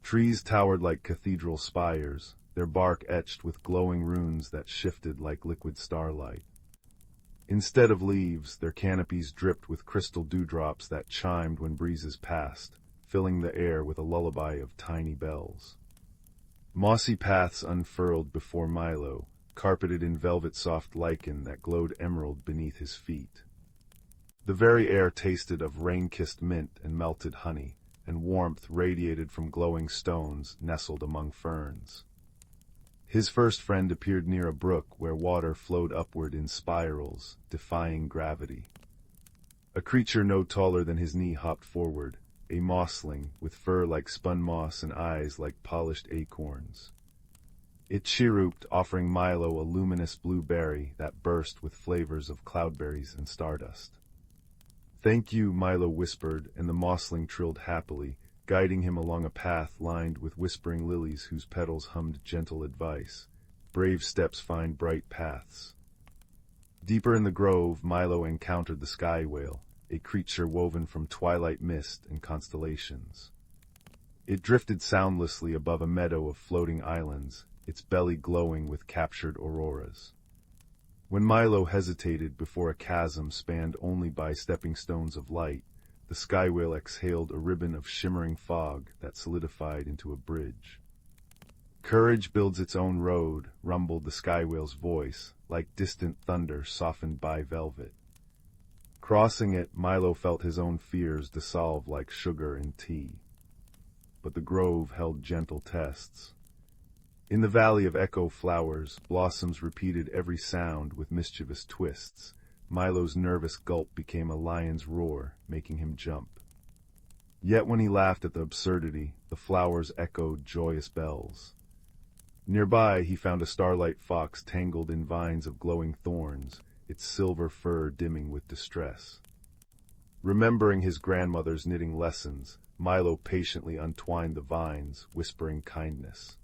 Trees towered like cathedral spires, their bark etched with glowing runes that shifted like liquid starlight. Instead of leaves, their canopies dripped with crystal dewdrops that chimed when breezes passed, filling the air with a lullaby of tiny bells. Mossy paths unfurled before Milo, carpeted in velvet-soft lichen that glowed emerald beneath his feet. The very air tasted of rain-kissed mint and melted honey, and warmth radiated from glowing stones nestled among ferns. His first friend appeared near a brook where water flowed upward in spirals, defying gravity. A creature no taller than his knee hopped forward, a mossling with fur like spun moss and eyes like polished acorns. It chirruped, offering Milo a luminous blue berry that burst with flavors of cloudberries and stardust. "Thank you," Milo whispered, and the mossling trilled happily, guiding him along a path lined with whispering lilies whose petals hummed gentle advice. Brave steps find bright paths. Deeper in the grove, Milo encountered the sky whale, a creature woven from twilight mist and constellations. It drifted soundlessly above a meadow of floating islands, its belly glowing with captured auroras. When Milo hesitated before a chasm spanned only by stepping stones of light, the sky whale exhaled a ribbon of shimmering fog that solidified into a bridge. "Courage builds its own road," rumbled the sky whale's voice, like distant thunder softened by velvet. Crossing it, Milo felt his own fears dissolve like sugar in tea. But the grove held gentle tests. In the valley of echo flowers, blossoms repeated every sound with mischievous twists. Milo's nervous gulp became a lion's roar, making him jump. Yet when he laughed at the absurdity, the flowers echoed joyous bells. Nearby, he found a starlight fox tangled in vines of glowing thorns, its silver fur dimming with distress. Remembering his grandmother's knitting lessons, Milo patiently untwined the vines, whispering kindness.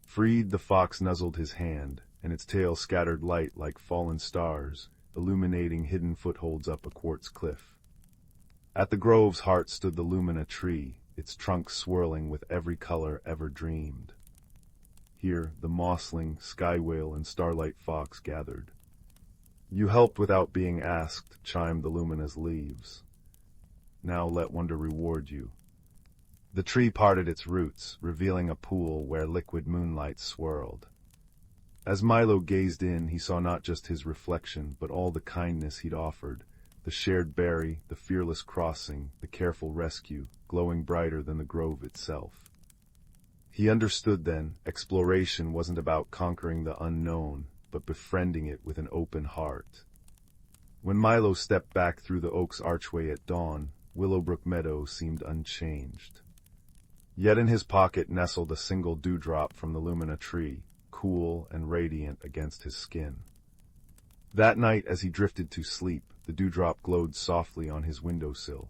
Freed, the fox nuzzled his hand, and its tail scattered light like fallen stars, illuminating hidden footholds up a quartz cliff. At the grove's heart stood the lumina tree, its trunk swirling with every color ever dreamed. Here, the mossling, sky whale, and starlight fox gathered. "You helped without being asked," chimed the lumina's leaves. "Now let wonder reward you." The tree parted its roots, revealing a pool where liquid moonlight swirled. As Milo gazed in, he saw not just his reflection, but all the kindness he'd offered. The shared berry, the fearless crossing, the careful rescue, glowing brighter than the grove itself. He understood then, exploration wasn't about conquering the unknown, but befriending it with an open heart. When Milo stepped back through the oak's archway at dawn, Willowbrook Meadow seemed unchanged. Yet in his pocket nestled a single dewdrop from the Lumina tree, cool and radiant against his skin. That night, as he drifted to sleep, the dewdrop glowed softly on his windowsill,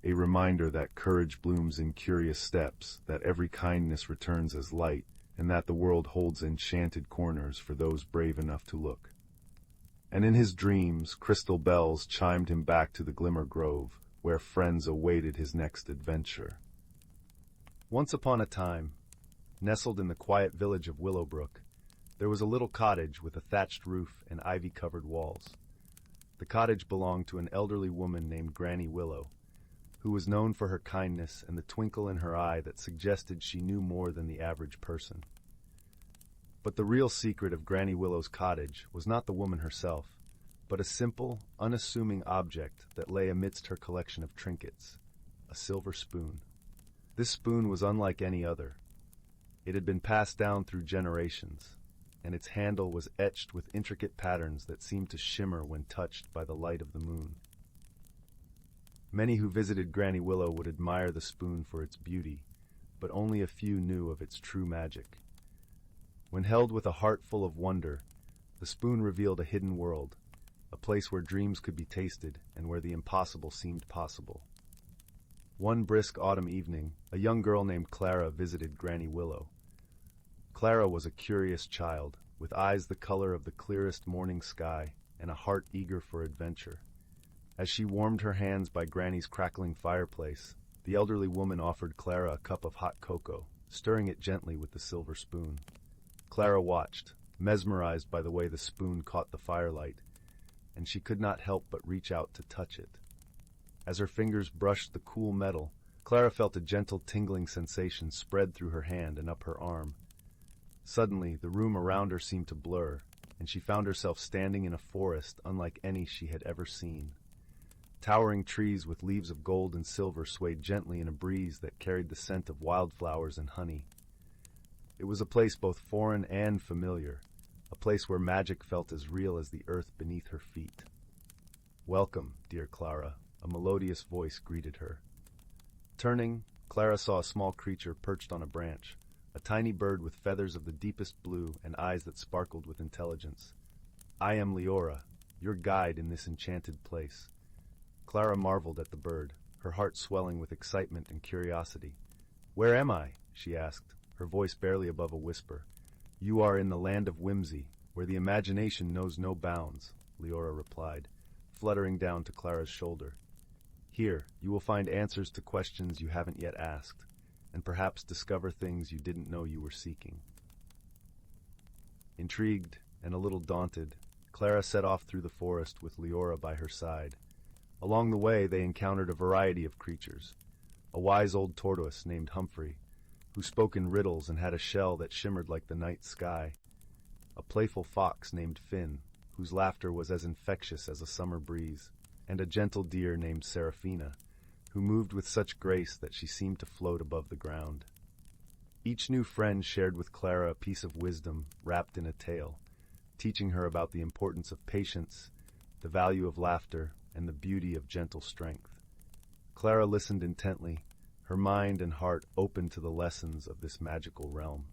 a reminder that courage blooms in curious steps, that every kindness returns as light, and that the world holds enchanted corners for those brave enough to look. And in his dreams, crystal bells chimed him back to the Glimmer Grove, where friends awaited his next adventure. Once upon a time, nestled in the quiet village of Willowbrook, there was a little cottage with a thatched roof and ivy-covered walls. The cottage belonged to an elderly woman named Granny Willow, who was known for her kindness and the twinkle in her eye that suggested she knew more than the average person. But the real secret of Granny Willow's cottage was not the woman herself, but a simple, unassuming object that lay amidst her collection of trinkets, a silver spoon. This spoon was unlike any other. It had been passed down through generations, and its handle was etched with intricate patterns that seemed to shimmer when touched by the light of the moon. Many who visited Granny Willow would admire the spoon for its beauty, but only a few knew of its true magic. When held with a heart full of wonder, the spoon revealed a hidden world, a place where dreams could be tasted and where the impossible seemed possible. One brisk autumn evening, a young girl named Clara visited Granny Willow. Clara was a curious child, with eyes the color of the clearest morning sky and a heart eager for adventure. As she warmed her hands by Granny's crackling fireplace, the elderly woman offered Clara a cup of hot cocoa, stirring it gently with the silver spoon. Clara watched, mesmerized by the way the spoon caught the firelight, and she could not help but reach out to touch it. As her fingers brushed the cool metal, Clara felt a gentle tingling sensation spread through her hand and up her arm. Suddenly, the room around her seemed to blur, and she found herself standing in a forest unlike any she had ever seen. Towering trees with leaves of gold and silver swayed gently in a breeze that carried the scent of wildflowers and honey. It was a place both foreign and familiar, a place where magic felt as real as the earth beneath her feet. "Welcome, dear Clara," a melodious voice greeted her. Turning, Clara saw a small creature perched on a branch, a tiny bird with feathers of the deepest blue and eyes that sparkled with intelligence. "I am Leora, your guide in this enchanted place." Clara marveled at the bird, her heart swelling with excitement and curiosity. "Where am I?" she asked, her voice barely above a whisper. "You are in the land of whimsy, where the imagination knows no bounds," Leora replied, fluttering down to Clara's shoulder. "Here, you will find answers to questions you haven't yet asked, and perhaps discover things you didn't know you were seeking." Intrigued and a little daunted, Clara set off through the forest with Leora by her side. Along the way, they encountered a variety of creatures. A wise old tortoise named Humphrey, who spoke in riddles and had a shell that shimmered like the night sky. A playful fox named Finn, whose laughter was as infectious as a summer breeze. And a gentle deer named Seraphina, who moved with such grace that she seemed to float above the ground. Each new friend shared with Clara a piece of wisdom wrapped in a tale, teaching her about the importance of patience, the value of laughter, and the beauty of gentle strength. Clara listened intently, her mind and heart open to the lessons of this magical realm.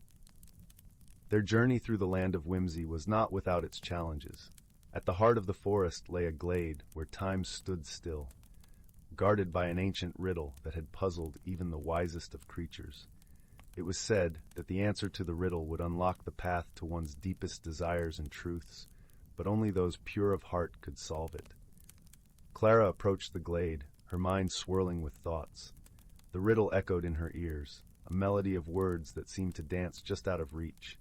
Their journey through the land of whimsy was not without its challenges. At the heart of the forest lay a glade where time stood still, guarded by an ancient riddle that had puzzled even the wisest of creatures. It was said that the answer to the riddle would unlock the path to one's deepest desires and truths, but only those pure of heart could solve it. Clara approached the glade, her mind swirling with thoughts. The riddle echoed in her ears, a melody of words that seemed to dance just out of reach.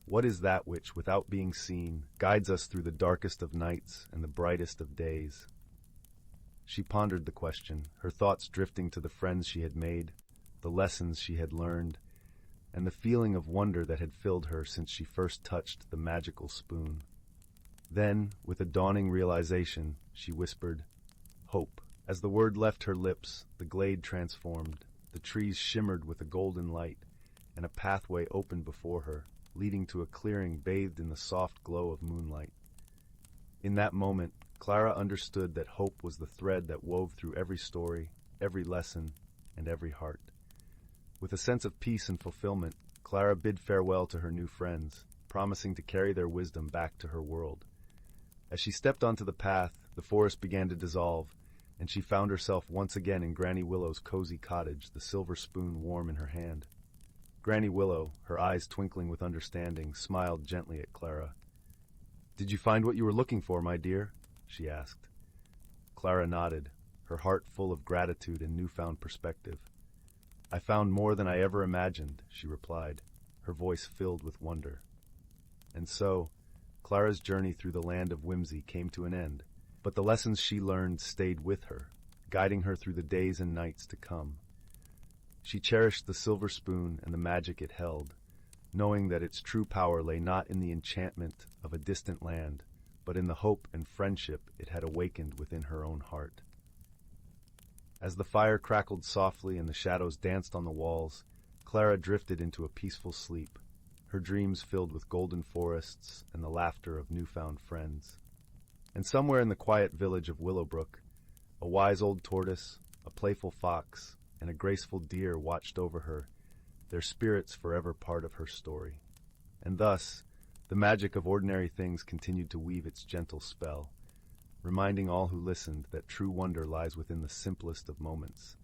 What is that which, without being seen, guides us through the darkest of nights and the brightest of days? She pondered the question, her thoughts drifting to the friends she had made, the lessons she had learned, and the feeling of wonder that had filled her since she first touched the magical spoon. Then, with a dawning realization, she whispered, "Hope." As the word left her lips, the glade transformed, the trees shimmered with a golden light, and a pathway opened before her, leading to a clearing bathed in the soft glow of moonlight. In that moment, Clara understood that hope was the thread that wove through every story, every lesson, and every heart. With a sense of peace and fulfillment, Clara bid farewell to her new friends, promising to carry their wisdom back to her world. As she stepped onto the path, the forest began to dissolve, and she found herself once again in Granny Willow's cozy cottage, the silver spoon warm in her hand. Granny Willow, her eyes twinkling with understanding, smiled gently at Clara. "Did you find what you were looking for, my dear?" she asked. Clara nodded, her heart full of gratitude and newfound perspective. "I found more than I ever imagined," she replied, her voice filled with wonder. And so, Clara's journey through the land of whimsy came to an end, but the lessons she learned stayed with her, guiding her through the days and nights to come. She cherished the silver spoon and the magic it held, knowing that its true power lay not in the enchantment of a distant land, but in the hope and friendship it had awakened within her own heart. As the fire crackled softly and the shadows danced on the walls, Clara drifted into a peaceful sleep, her dreams filled with golden forests and the laughter of newfound friends. And somewhere in the quiet village of Willowbrook, a wise old tortoise, a playful fox, and a graceful deer watched over her, their spirits forever part of her story. And thus, the magic of ordinary things continued to weave its gentle spell, reminding all who listened that true wonder lies within the simplest of moments,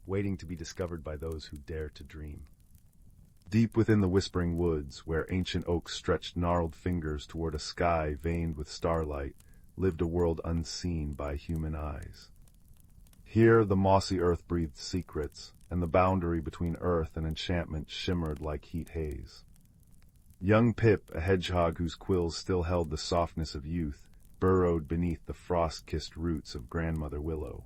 waiting to be discovered by those who dare to dream. Deep within the whispering woods, where ancient oaks stretched gnarled fingers toward a sky veined with starlight, lived a world unseen by human eyes. Here the mossy earth breathed secrets, and the boundary between earth and enchantment shimmered like heat haze. Young Pip, a hedgehog whose quills still held the softness of youth, burrowed beneath the frost-kissed roots of Grandmother Willow.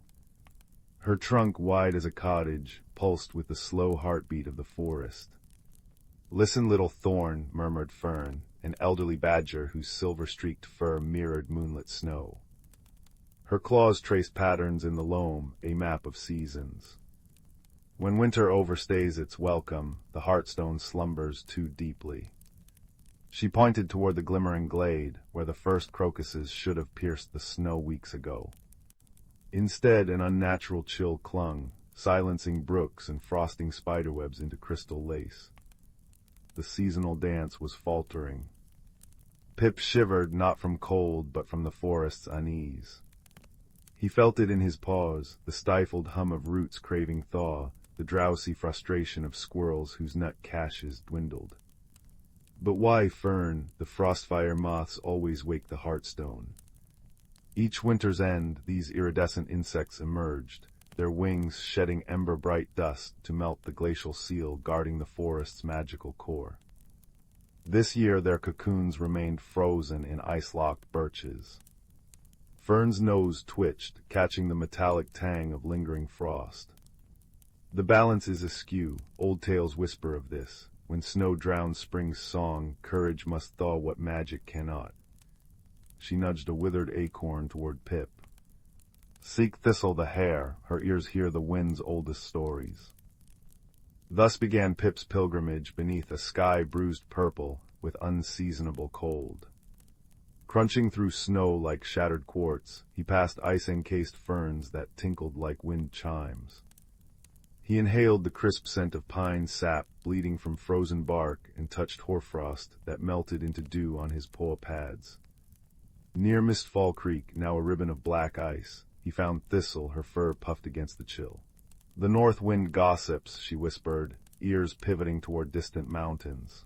Her trunk, wide as a cottage, pulsed with the slow heartbeat of the forest. "Listen, little thorn," murmured Fern, an elderly badger whose silver-streaked fur mirrored moonlit snow. Her claws traced patterns in the loam, a map of seasons. When winter overstays its welcome, the heartstone slumbers too deeply. She pointed toward the glimmering glade, where the first crocuses should have pierced the snow weeks ago. Instead, an unnatural chill clung, silencing brooks and frosting spiderwebs into crystal lace. The seasonal dance was faltering. Pip shivered not from cold, but from the forest's unease. He felt it in his paws, the stifled hum of roots craving thaw, the drowsy frustration of squirrels whose nut caches dwindled. But why, Fern, the frostfire moths always wake the heartstone? Each winter's end, these iridescent insects emerged, their wings shedding ember-bright dust to melt the glacial seal guarding the forest's magical core. This year their cocoons remained frozen in ice-locked birches. Fern's nose twitched, catching the metallic tang of lingering frost. The balance is askew, old tales whisper of this. When snow drowns spring's song, courage must thaw what magic cannot. She nudged a withered acorn toward Pip. Seek Thistle the hare, her ears hear the wind's oldest stories. Thus began Pip's pilgrimage beneath a sky bruised purple with unseasonable cold. Crunching through snow like shattered quartz, he passed ice-encased ferns that tinkled like wind chimes. He inhaled the crisp scent of pine sap bleeding from frozen bark and touched hoarfrost that melted into dew on his paw pads. Near Mistfall Creek, now a ribbon of black ice, he found Thistle, her fur puffed against the chill. "The north wind gossips," she whispered, ears pivoting toward distant mountains.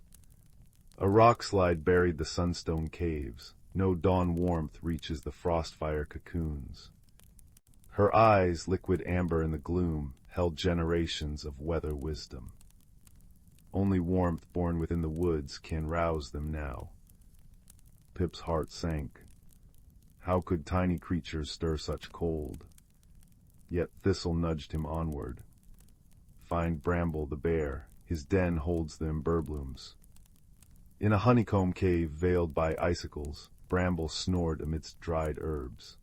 A rock slide buried the sunstone caves. No dawn warmth reaches the frostfire cocoons. Her eyes, liquid amber in the gloom, held generations of weather wisdom. Only warmth born within the woods can rouse them now. Pip's heart sank. How could tiny creatures stir such cold? Yet Thistle nudged him onward. find Bramble the bear. His den holds the Glimmerblooms. In a honeycomb cave veiled by icicles, Bramble snored amidst dried herbs.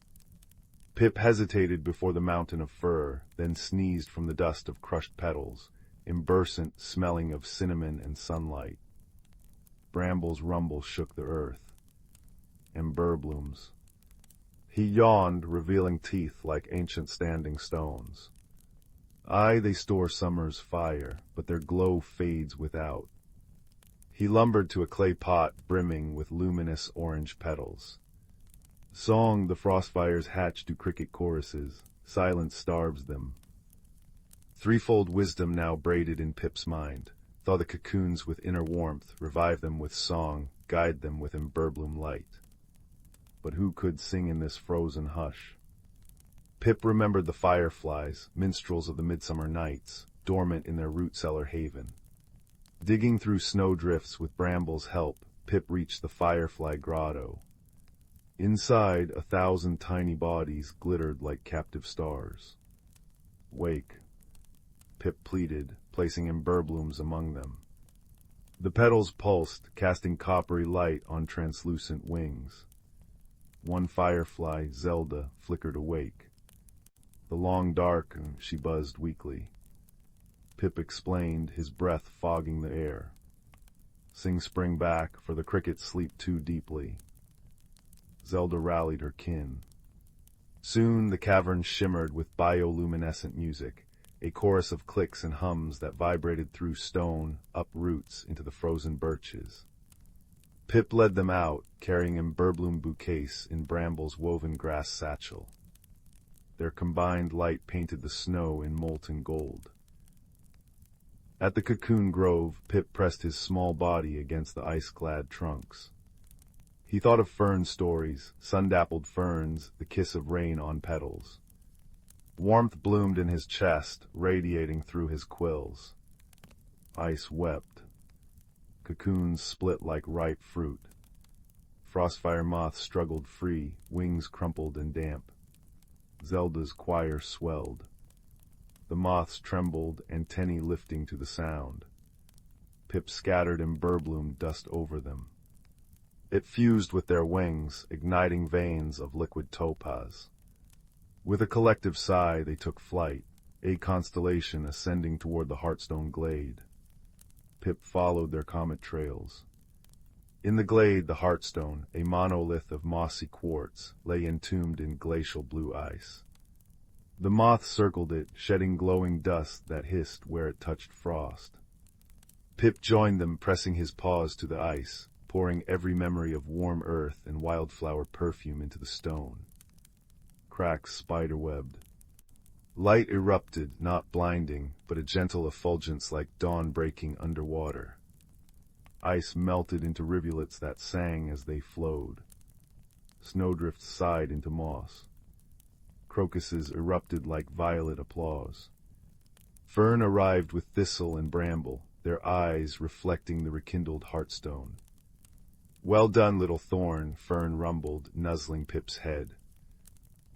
Pip hesitated before the mountain of fur, then sneezed from the dust of crushed petals, imbursant, smelling of cinnamon and sunlight. Bramble's rumble shook the earth. Glimmerblooms. He yawned, revealing teeth like ancient standing stones. Aye, they store summer's fire, but their glow fades without. He lumbered to a clay pot brimming with luminous orange petals. Song the frostfires hatch to cricket choruses, silence starves them. Threefold wisdom now braided in Pip's mind, thaw the cocoons with inner warmth, revive them with song, guide them with Glimmerbloom light. But who could sing in this frozen hush? Pip remembered the fireflies, minstrels of the midsummer nights, dormant in their root-cellar haven. Digging through snowdrifts with Bramble's help, Pip reached the firefly grotto. Inside, 1,000 tiny bodies glittered like captive stars. Wake, Pip pleaded, placing Glimmerblooms among them. The petals pulsed, casting coppery light on translucent wings. One firefly, Zelda, flickered awake. The long dark, she buzzed weakly. Pip explained, his breath fogging the air. Sing spring back, for the crickets sleep too deeply. Zelda rallied her kin. Soon the cavern shimmered with bioluminescent music, a chorus of clicks and hums that vibrated through stone, up roots into the frozen birches. Pip led them out, carrying Glimmerbloom bouquets in Bramble's woven grass satchel. Their combined light painted the snow in molten gold. At the cocoon grove, Pip pressed his small body against the ice-clad trunks. He thought of fern stories, sun-dappled ferns, the kiss of rain on petals. Warmth bloomed in his chest, radiating through his quills. Ice wept. Cocoons split like ripe fruit. Frostfire moths struggled free, wings crumpled and damp. Zelda's choir swelled. The moths trembled, antennae lifting to the sound. Pip scattered Glimmerbloom dust over them. It fused with their wings, igniting veins of liquid topaz. With a collective sigh, they took flight, a constellation ascending toward the Heartstone glade. Pip followed their comet trails. In the glade, the Heartstone, a monolith of mossy quartz, lay entombed in glacial blue ice. The moths circled it, shedding glowing dust that hissed where it touched frost. Pip joined them, pressing his paws to the ice, pouring every memory of warm earth and wildflower perfume into the stone. Cracks spiderwebbed. Light erupted, not blinding, but a gentle effulgence like dawn breaking underwater. Ice melted into rivulets that sang as they flowed. Snowdrifts sighed into moss. Crocuses erupted like violet applause. Fern arrived with thistle and bramble, their eyes reflecting the rekindled Heartstone. Well done, little thorn, Fern rumbled, nuzzling Pip's head.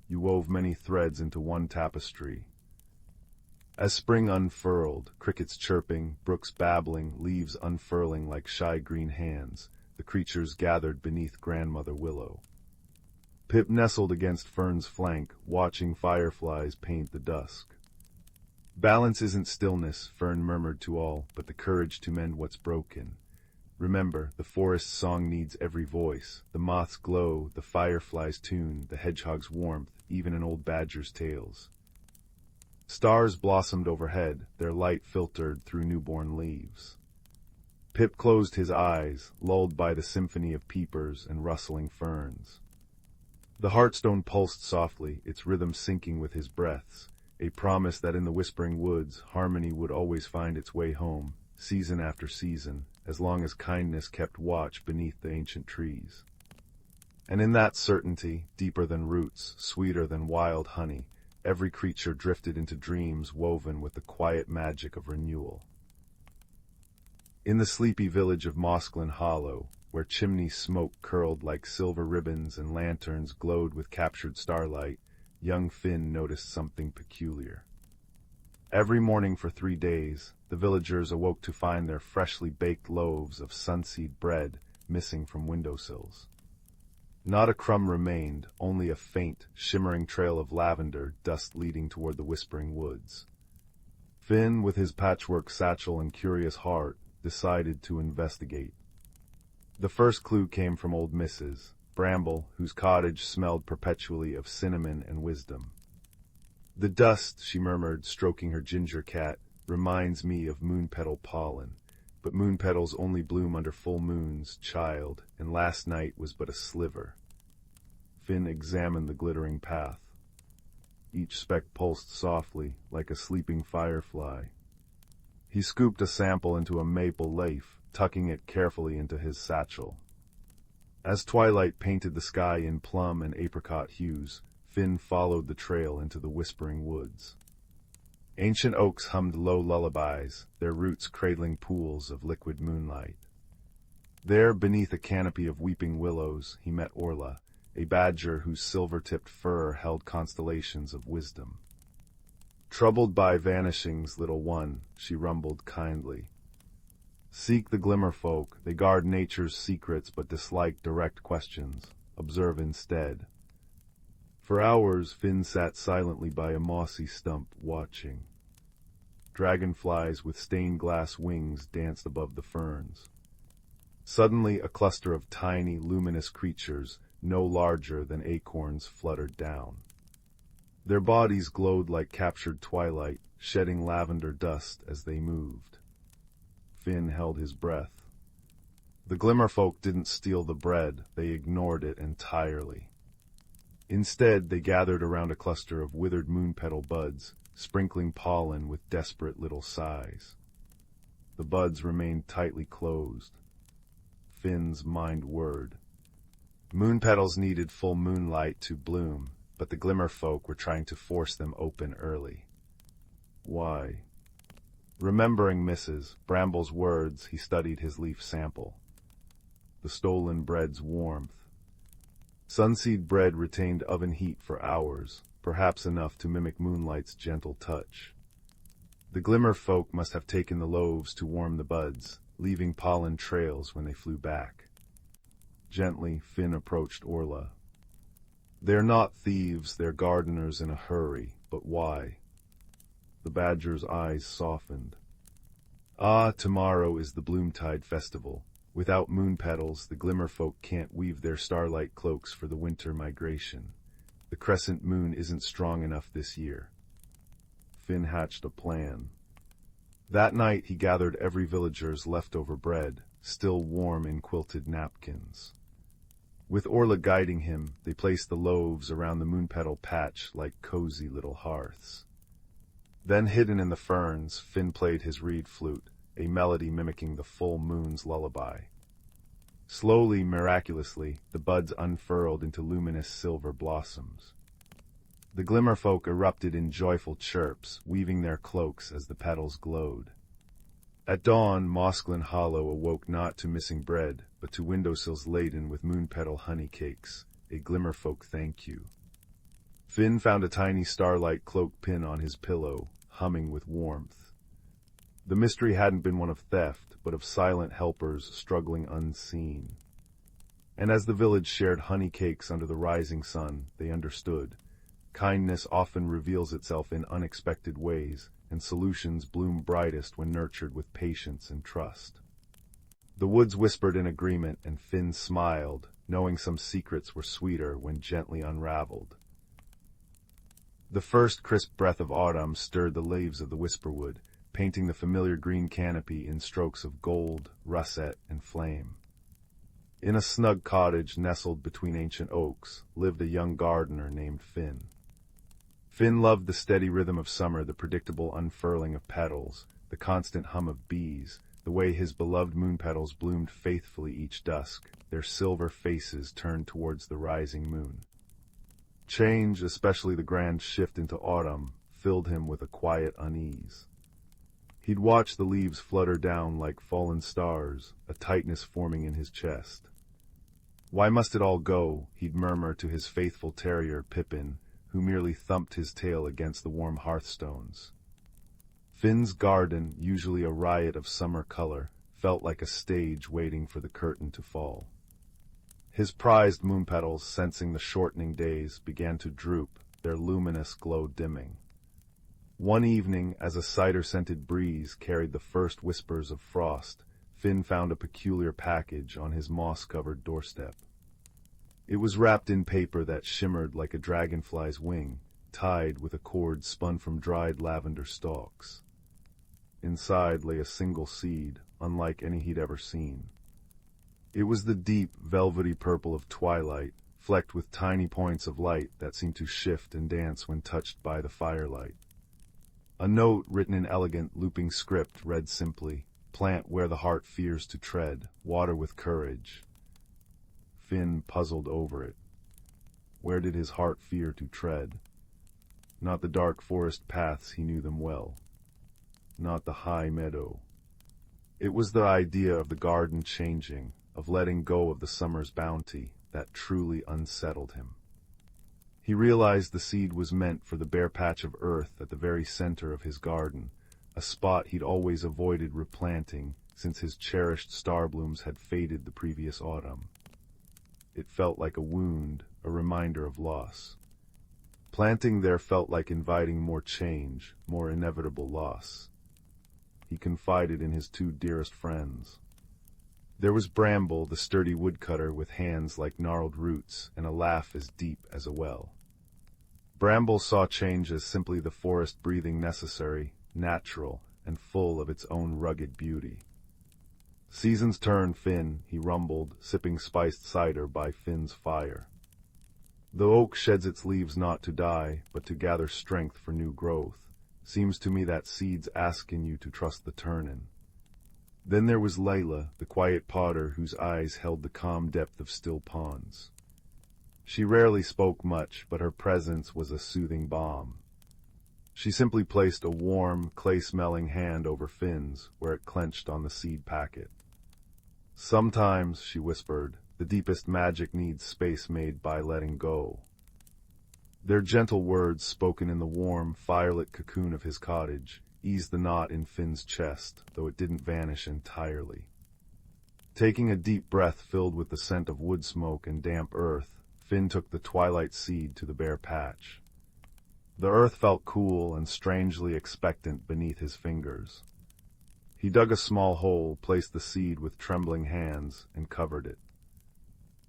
You wove many threads into one tapestry. As spring unfurled, crickets chirping, brooks babbling, leaves unfurling like shy green hands, the creatures gathered beneath Grandmother Willow. Pip nestled against Fern's flank, watching fireflies paint the dusk. Balance isn't stillness, Fern murmured to all, but the courage to mend what's broken. Remember, the forest's song needs every voice, the moth's glow, the firefly's tune, the hedgehog's warmth, even an old badger's tales. Stars blossomed overhead, their light filtered through newborn leaves. Pip closed his eyes, lulled by the symphony of peepers and rustling ferns. The Heartstone pulsed softly, its rhythm syncing with his breaths, a promise that in the whispering woods, harmony would always find its way home, season after season, as long as kindness kept watch beneath the ancient trees. And in that certainty, deeper than roots, sweeter than wild honey, every creature drifted into dreams woven with the quiet magic of renewal. In the sleepy village of Mossgrove Hollow, where chimney smoke curled like silver ribbons and lanterns glowed with captured starlight, young Finn noticed something peculiar. Every morning for 3 days, the villagers awoke to find their freshly baked loaves of sunseed bread missing from windowsills. Not a crumb remained, only a faint, shimmering trail of lavender dust leading toward the whispering woods. Finn, with his patchwork satchel and curious heart, decided to investigate. The first clue came from old Mrs. Bramble, whose cottage smelled perpetually of cinnamon and wisdom. "The dust," she murmured, stroking her ginger cat, "reminds me of moon-petal pollen. But moon-petals only bloom under full moons, child, and last night was but a sliver." Finn examined the glittering path. Each speck pulsed softly, like a sleeping firefly. He scooped a sample into a maple leaf, tucking it carefully into his satchel. As twilight painted the sky in plum and apricot hues, Finn followed the trail into the whispering woods. Ancient oaks hummed low lullabies, their roots cradling pools of liquid moonlight. There, beneath a canopy of weeping willows, he met Orla, a badger whose silver-tipped fur held constellations of wisdom. "Troubled by vanishings, little one," she rumbled kindly. "Seek the Glimmerfolk. They guard nature's secrets but dislike direct questions. Observe instead." For hours, Finn sat silently by a mossy stump, watching. Dragonflies with stained glass wings danced above the ferns. Suddenly, a cluster of tiny, luminous creatures, no larger than acorns, fluttered down. Their bodies glowed like captured twilight, shedding lavender dust as they moved. Finn held his breath. The Glimmerfolk didn't steal the bread, they ignored it entirely. Instead, they gathered around a cluster of withered moon-petal buds, sprinkling pollen with desperate little sighs. The buds remained tightly closed. Finn's mind whirred. Moon-petals needed full moonlight to bloom, but the Glimmerfolk were trying to force them open early. Why? Remembering Mrs. Bramble's words, he studied his leaf sample. The stolen bread's warmth. Sunseed bread retained oven heat for hours, perhaps enough to mimic moonlight's gentle touch. The Glimmerfolk must have taken the loaves to warm the buds, leaving pollen trails when they flew back. Gently, Finn approached Orla. "They're not thieves, they're gardeners in a hurry, but why?" The badger's eyes softened. "Ah, tomorrow is the Bloomtide Festival. Without moon petals, the Glimmerfolk can't weave their starlight cloaks for the winter migration. The crescent moon isn't strong enough this year." Finn hatched a plan. That night he gathered every villager's leftover bread, still warm in quilted napkins. With Orla guiding him, they placed the loaves around the moon-petal patch like cozy little hearths. Then, hidden in the ferns, Finn played his reed flute, a melody mimicking the full moon's lullaby. Slowly, miraculously, the buds unfurled into luminous silver blossoms. The Glimmerfolk erupted in joyful chirps, weaving their cloaks as the petals glowed. At dawn, Mosglin Hollow awoke not to missing bread, but to windowsills laden with moon-petal honey cakes, a Glimmerfolk thank you. Finn found a tiny starlight cloak pin on his pillow, humming with warmth. The mystery hadn't been one of theft, but of silent helpers struggling unseen. And as the village shared honey cakes under the rising sun, they understood. Kindness often reveals itself in unexpected ways, and solutions bloom brightest when nurtured with patience and trust. The woods whispered in agreement, and Finn smiled, knowing some secrets were sweeter when gently unraveled. The first crisp breath of autumn stirred the leaves of the whisperwood, painting the familiar green canopy in strokes of gold, russet, and flame. In a snug cottage nestled between ancient oaks lived a young gardener named Finn. Finn loved the steady rhythm of summer, the predictable unfurling of petals, the constant hum of bees, the way his beloved moon petals bloomed faithfully each dusk, their silver faces turned towards the rising moon. Change, especially the grand shift into autumn, filled him with a quiet unease. He'd watch the leaves flutter down like fallen stars, a tightness forming in his chest. "Why must it all go?" he'd murmur to his faithful terrier, Pippin, who merely thumped his tail against the warm hearthstones. Finn's garden, usually a riot of summer color, felt like a stage waiting for the curtain to fall. His prized moon petals, sensing the shortening days, began to droop, their luminous glow dimming. One evening, as a cider-scented breeze carried the first whispers of frost, Finn found a peculiar package on his moss-covered doorstep. It was wrapped in paper that shimmered like a dragonfly's wing, tied with a cord spun from dried lavender stalks. Inside lay a single seed, unlike any he'd ever seen. It was the deep, velvety purple of twilight, flecked with tiny points of light that seemed to shift and dance when touched by the firelight. A note written in elegant, looping script read simply, "Plant where the heart fears to tread, water with courage." Finn puzzled over it. Where did his heart fear to tread? Not the dark forest paths, he knew them well. Not the high meadow. It was the idea of the garden changing, of letting go of the summer's bounty, that truly unsettled him. He realized the seed was meant for the bare patch of earth at the very center of his garden, a spot he'd always avoided replanting since his cherished starblooms had faded the previous autumn. It felt like a wound, a reminder of loss. Planting there felt like inviting more change, more inevitable loss. He confided in his two dearest friends. There was Bramble, the sturdy woodcutter with hands like gnarled roots and a laugh as deep as a well. Bramble saw change as simply the forest breathing necessary, natural, and full of its own rugged beauty. "Seasons turn, Finn," he rumbled, sipping spiced cider by Finn's fire. "The oak sheds its leaves not to die, but to gather strength for new growth. Seems to me that seed's askin' you to trust the turnin'." Then there was Layla, the quiet potter whose eyes held the calm depth of still ponds. She rarely spoke much, but her presence was a soothing balm. She simply placed a warm, clay-smelling hand over Finn's, where it clenched on the seed packet. "Sometimes," she whispered, "the deepest magic needs space made by letting go." Their gentle words, spoken in the warm, firelit cocoon of his cottage, eased the knot in Finn's chest, though it didn't vanish entirely. Taking a deep breath filled with the scent of wood smoke and damp earth, Finn took the twilight seed to the bare patch. The earth felt cool and strangely expectant beneath his fingers. He dug a small hole, placed the seed with trembling hands, and covered it.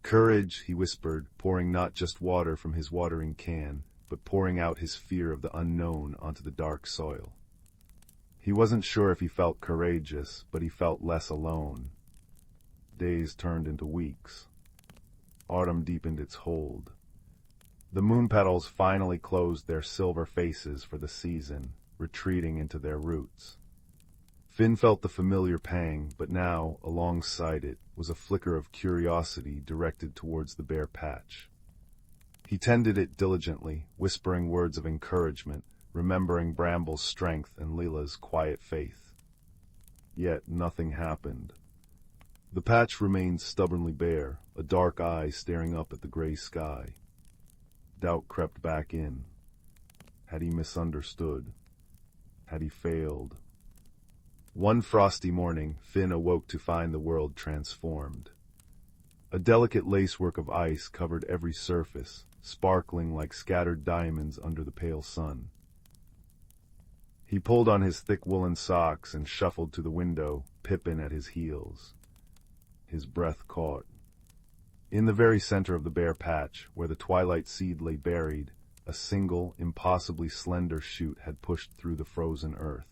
"Courage," he whispered, pouring not just water from his watering can, but pouring out his fear of the unknown onto the dark soil. He wasn't sure if he felt courageous, but he felt less alone. Days turned into weeks. Autumn deepened its hold. The moon petals finally closed their silver faces for the season, retreating into their roots. Finn felt the familiar pang, but now, alongside it, was a flicker of curiosity directed towards the bare patch. He tended it diligently, whispering words of encouragement, remembering Bramble's strength and Leela's quiet faith. Yet nothing happened. The patch remained stubbornly bare, a dark eye staring up at the gray sky. Doubt crept back in. Had he misunderstood? Had he failed? One frosty morning, Finn awoke to find the world transformed. A delicate lacework of ice covered every surface, sparkling like scattered diamonds under the pale sun. He pulled on his thick woolen socks and shuffled to the window, Pippin at his heels. His breath caught. In the very center of the bare patch, where the twilight seed lay buried, a single, impossibly slender shoot had pushed through the frozen earth.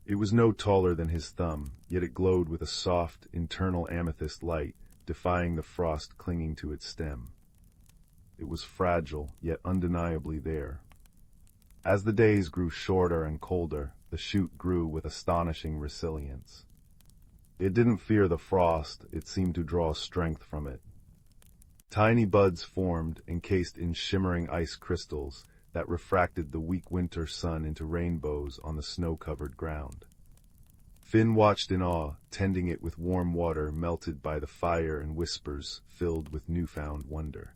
It was no taller than his thumb, yet it glowed with a soft, internal amethyst light, defying the frost clinging to its stem. It was fragile, yet undeniably there. As the days grew shorter and colder, the shoot grew with astonishing resilience. It didn't fear the frost, it seemed to draw strength from it. Tiny buds formed, encased in shimmering ice crystals, that refracted the weak winter sun into rainbows on the snow-covered ground. Finn watched in awe, tending it with warm water melted by the fire and whispers filled with newfound wonder.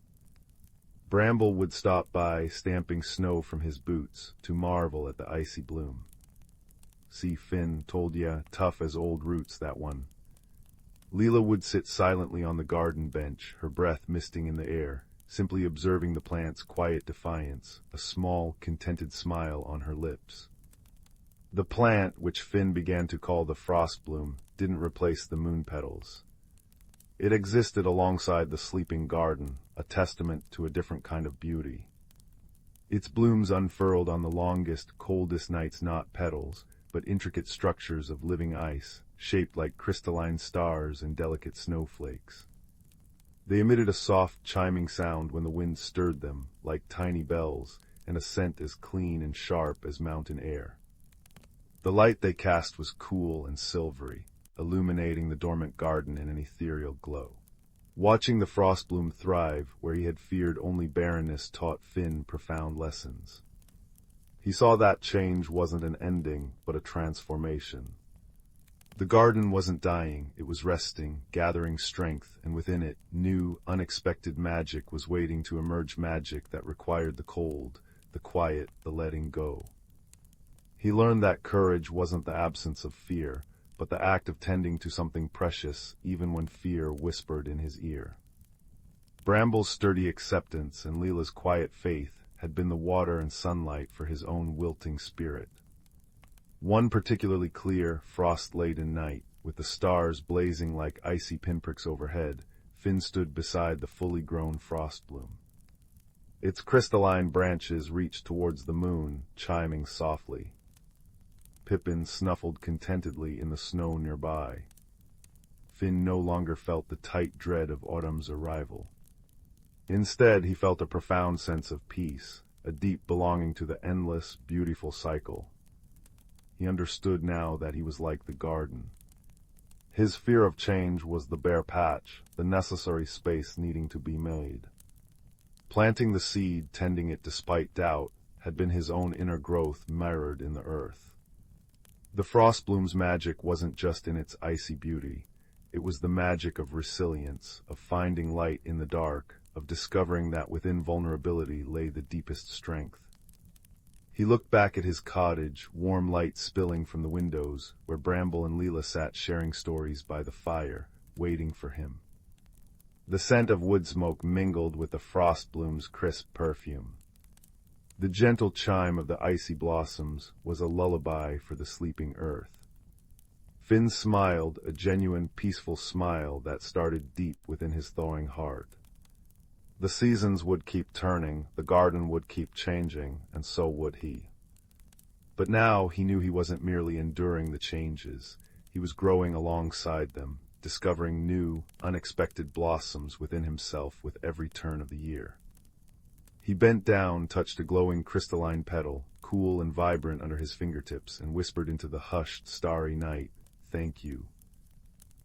Bramble would stop by, stamping snow from his boots, to marvel at the icy bloom. See, Finn told ya, tough as old roots, that one. Leela would sit silently on the garden bench, her breath misting in the air, simply observing the plant's quiet defiance, a small, contented smile on her lips. The plant, which Finn began to call the frostbloom, didn't replace the moon petals. It existed alongside the sleeping garden, a testament to a different kind of beauty. Its blooms unfurled on the longest, coldest nights, not petals, but intricate structures of living ice, shaped like crystalline stars and delicate snowflakes. They emitted a soft, chiming sound when the wind stirred them, like tiny bells, and a scent as clean and sharp as mountain air. The light they cast was cool and silvery, illuminating the dormant garden in an ethereal glow. Watching the frostbloom thrive where he had feared only barrenness taught Finn profound lessons. He saw that change wasn't an ending, but a transformation. The garden wasn't dying, it was resting, gathering strength, and within it, new, unexpected magic was waiting to emerge, magic that required the cold, the quiet, the letting go. He learned that courage wasn't the absence of fear, but the act of tending to something precious, even when fear whispered in his ear. Bramble's sturdy acceptance and Leela's quiet faith had been the water and sunlight for his own wilting spirit. One particularly clear, frost-laden night, with the stars blazing like icy pinpricks overhead, Finn stood beside the fully grown frostbloom. Its crystalline branches reached towards the moon, chiming softly. Pippin snuffled contentedly in the snow nearby. Finn no longer felt the tight dread of autumn's arrival. Instead, he felt a profound sense of peace, a deep belonging to the endless, beautiful cycle. He understood now that he was like the garden. His fear of change was the bare patch, the necessary space needing to be made. Planting the seed, tending it despite doubt, had been his own inner growth mirrored in the earth. The frostbloom's magic wasn't just in its icy beauty. It was the magic of resilience, of finding light in the dark, of discovering that within vulnerability lay the deepest strength. He looked back at his cottage, warm light spilling from the windows, where Bramble and Leela sat sharing stories by the fire, waiting for him. The scent of wood smoke mingled with the frostbloom's crisp perfume. The gentle chime of the icy blossoms was a lullaby for the sleeping earth. Finn smiled, a genuine, peaceful smile that started deep within his thawing heart. The seasons would keep turning, the garden would keep changing, and so would he. But now he knew he wasn't merely enduring the changes. He was growing alongside them, discovering new, unexpected blossoms within himself with every turn of the year. He bent down, touched a glowing crystalline petal, cool and vibrant under his fingertips, and whispered into the hushed, starry night, "Thank you."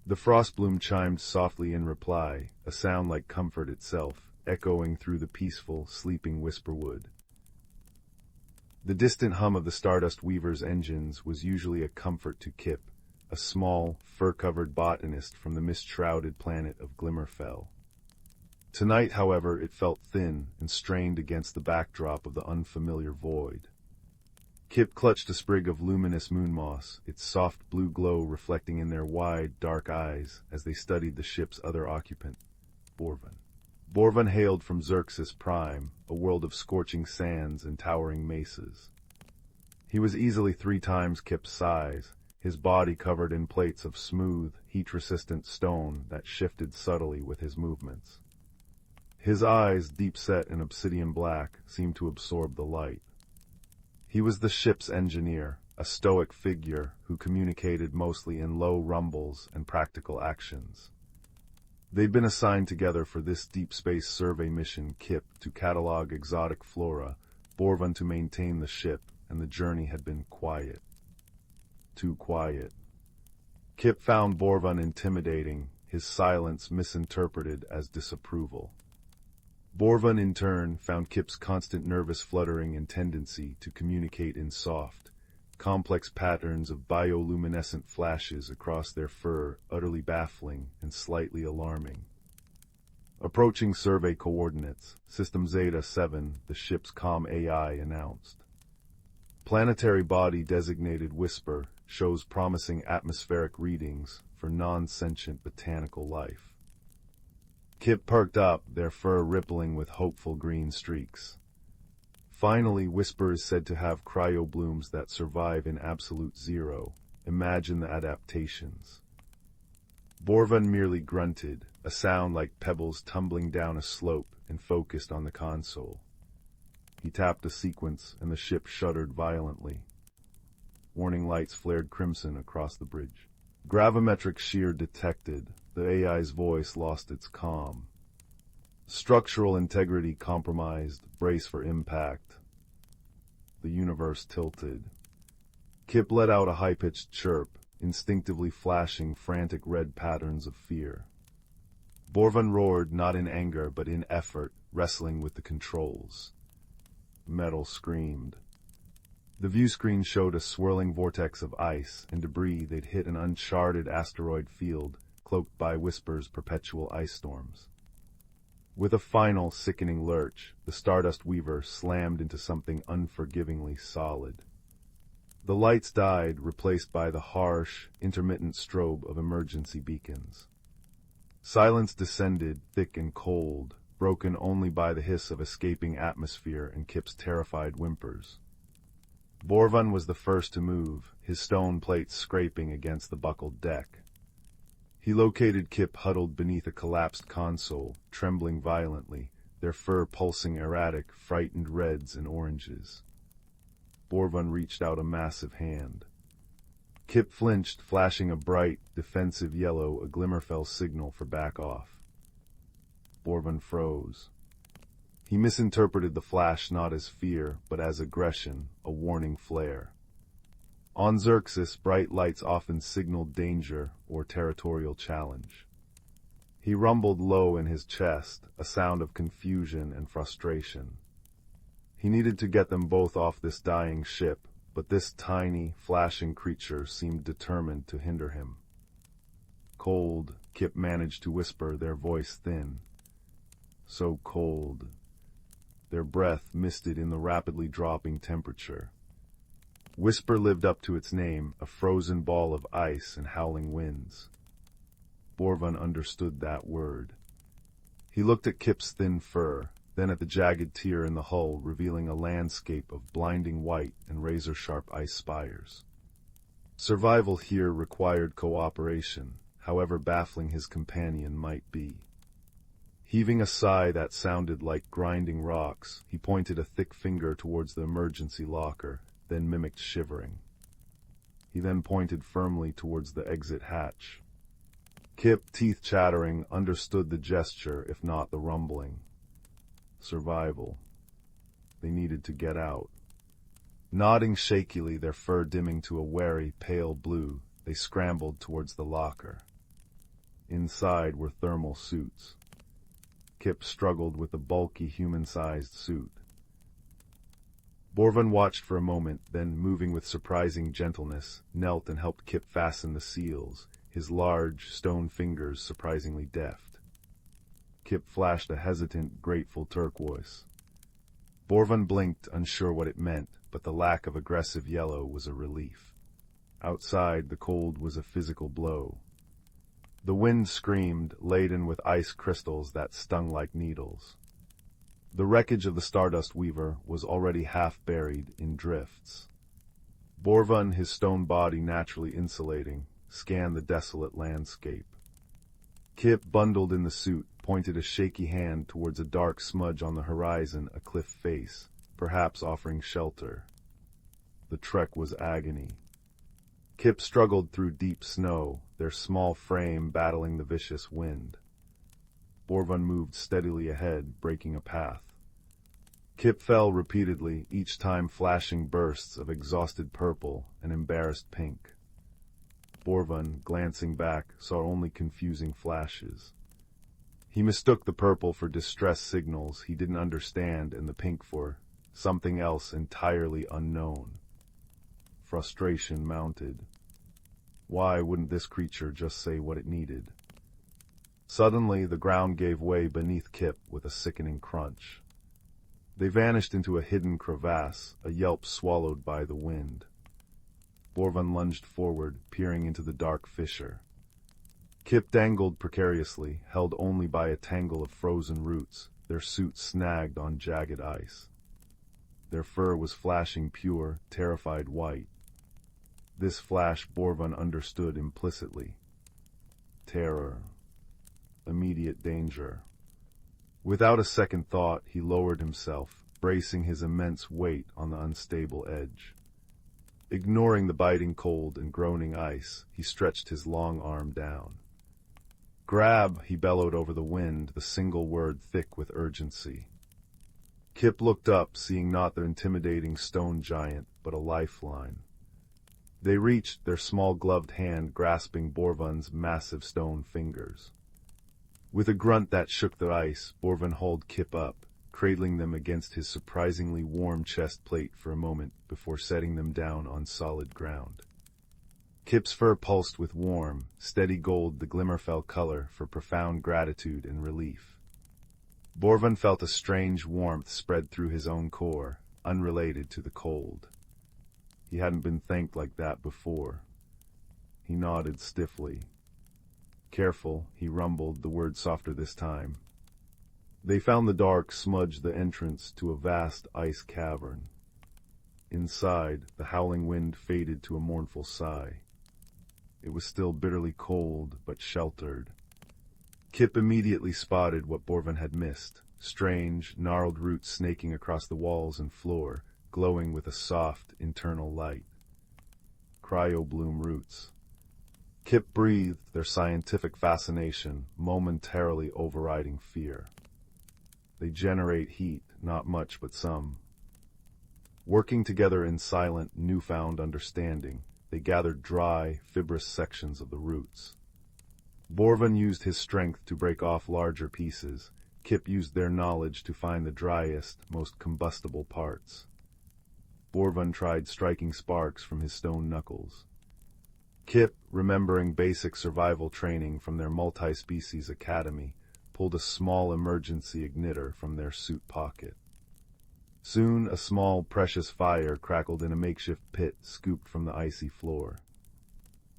The frostbloom chimed softly in reply, a sound like comfort itself, echoing through the peaceful, sleeping whisperwood. The distant hum of the Stardust Weaver's engines was usually a comfort to Kip, a small, fur-covered botanist from the mist-shrouded planet of Glimmerfell. Tonight, however, it felt thin and strained against the backdrop of the unfamiliar void. Kip clutched a sprig of luminous moon moss, its soft blue glow reflecting in their wide, dark eyes as they studied the ship's other occupant, Borvan. Borvan hailed from Xerxes Prime, a world of scorching sands and towering mesas. He was easily 3 times Kip's size, his body covered in plates of smooth, heat-resistant stone that shifted subtly with his movements. His eyes, deep-set in obsidian black, seemed to absorb the light. He was the ship's engineer, a stoic figure who communicated mostly in low rumbles and practical actions. They'd been assigned together for this deep space survey mission, Kip to catalog exotic flora, Borvan to maintain the ship, and the journey had been quiet. Too quiet. Kip found Borvan intimidating, his silence misinterpreted as disapproval. Borvan, in turn, found Kip's constant nervous fluttering and tendency to communicate in soft, complex patterns of bioluminescent flashes across their fur utterly baffling and slightly alarming. Approaching survey coordinates, System Zeta 7, the ship's comm AI announced. Planetary body designated Whisper, shows promising atmospheric readings for non-sentient botanical life. Kip perked up, their fur rippling with hopeful green streaks. Finally, Whisper is said to have cryoblooms that survive in absolute zero. Imagine the adaptations. Borvan merely grunted, a sound like pebbles tumbling down a slope, and focused on the console. He tapped a sequence, and the ship shuddered violently. Warning lights flared crimson across the bridge. Gravimetric shear detected. The AI's voice lost its calm. Structural integrity compromised. Brace for impact. The universe tilted. Kip let out a high-pitched chirp, instinctively flashing frantic red patterns of fear. Borvan roared, not in anger but in effort, wrestling with the controls. Metal screamed. The viewscreen showed a swirling vortex of ice and debris. They'd hit an uncharted asteroid field, cloaked by Whisper's perpetual ice storms. With a final, sickening lurch, the Stardust Weaver slammed into something unforgivingly solid. The lights died, replaced by the harsh, intermittent strobe of emergency beacons. Silence descended, thick and cold, broken only by the hiss of escaping atmosphere and Kip's terrified whimpers. Borvan was the first to move, his stone plates scraping against the buckled deck. He located Kip huddled beneath a collapsed console, trembling violently, their fur pulsing erratic, frightened reds and oranges. Borvan reached out a massive hand. Kip flinched, flashing a bright, defensive yellow, a Glimmerfell signal for back off. Borvan froze. He misinterpreted the flash not as fear, but as aggression, a warning flare. On Xerxes, bright lights often signaled danger or territorial challenge. He rumbled low in his chest, a sound of confusion and frustration. He needed to get them both off this dying ship, but this tiny, flashing creature seemed determined to hinder him. Cold, Kip managed to whisper, their voice thin. So cold. Their breath misted in the rapidly dropping temperature. Whisper lived up to its name, a frozen ball of ice and howling winds. Borvan understood that word. He looked at Kip's thin fur, then at the jagged tear in the hull, revealing a landscape of blinding white and razor-sharp ice spires. Survival here required cooperation, however baffling his companion might be. Heaving a sigh that sounded like grinding rocks, he pointed a thick finger towards the emergency locker, then mimicked shivering. He then pointed firmly towards the exit hatch. Kip, teeth chattering, understood the gesture, if not the rumbling. Survival. They needed to get out. Nodding shakily, their fur dimming to a wary, pale blue, they scrambled towards the locker. Inside were thermal suits. Kip struggled with the bulky, human-sized suit. Borvan watched for a moment, then, moving with surprising gentleness, knelt and helped Kip fasten the seals, his large, stone fingers surprisingly deft. Kip flashed a hesitant, grateful turquoise. Borvan blinked, unsure what it meant, but the lack of aggressive yellow was a relief. Outside, the cold was a physical blow. The wind screamed, laden with ice crystals that stung like needles. The wreckage of the Stardust Weaver was already half buried in drifts. Borvan, his stone body naturally insulating, scanned the desolate landscape. Kip, bundled in the suit, pointed a shaky hand towards a dark smudge on the horizon, a cliff face, perhaps offering shelter. The trek was agony. Kip struggled through deep snow, their small frame battling the vicious wind. Borvan moved steadily ahead, breaking a path. Kip fell repeatedly, each time flashing bursts of exhausted purple and embarrassed pink. Borvan, glancing back, saw only confusing flashes. He mistook the purple for distress signals he didn't understand and the pink for something else entirely unknown. Frustration mounted. Why wouldn't this creature just say what it needed? Suddenly, the ground gave way beneath Kip with a sickening crunch. They vanished into a hidden crevasse, a yelp swallowed by the wind. Borvan lunged forward, peering into the dark fissure. Kip dangled precariously, held only by a tangle of frozen roots, their suits snagged on jagged ice. Their fur was flashing pure, terrified white. This flash Borvan understood implicitly. Terror. Immediate danger. Without a second thought, he lowered himself, bracing his immense weight on the unstable edge. Ignoring the biting cold and groaning ice, he stretched his long arm down. "Grab," he bellowed over the wind, the single word thick with urgency. Kip looked up, seeing not the intimidating stone giant, but a lifeline. They reached, their small gloved hand grasping Borvan's massive stone fingers. With a grunt that shook the ice, Borvan hauled Kip up, cradling them against his surprisingly warm chest plate for a moment before setting them down on solid ground. Kip's fur pulsed with warm, steady gold, the Glimmerfell color for profound gratitude and relief. Borvan felt a strange warmth spread through his own core, unrelated to the cold. He hadn't been thanked like that before. He nodded stiffly. "Careful," he rumbled, the word softer this time. They found the dark smudge the entrance to a vast ice cavern. Inside, the howling wind faded to a mournful sigh. It was still bitterly cold, but sheltered. Kip immediately spotted what Borvan had missed, strange, gnarled roots snaking across the walls and floor, glowing with a soft, internal light. Cryobloom roots. Kip breathed, their scientific fascination momentarily overriding fear. They generate heat, not much but some. Working together in silent, newfound understanding, they gathered dry, fibrous sections of the roots. Borvan used his strength to break off larger pieces. Kip used their knowledge to find the driest, most combustible parts. Borvan tried striking sparks from his stone knuckles. Kip, remembering basic survival training from their multi-species academy, pulled a small emergency igniter from their suit pocket. Soon, a small, precious fire crackled in a makeshift pit scooped from the icy floor.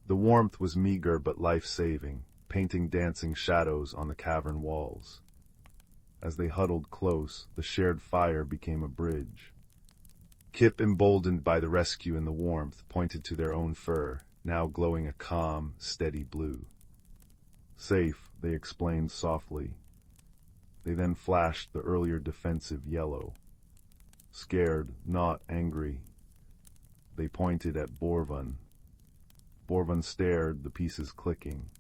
The warmth was meager but life-saving, painting dancing shadows on the cavern walls. As they huddled close, the shared fire became a bridge. Kip, emboldened by the rescue and the warmth, pointed to their own fur, now glowing a calm, steady blue. "Safe," they explained softly. They then flashed the earlier defensive yellow. Scared, not angry. They pointed at Borvan. Borvan stared, the pieces clicking.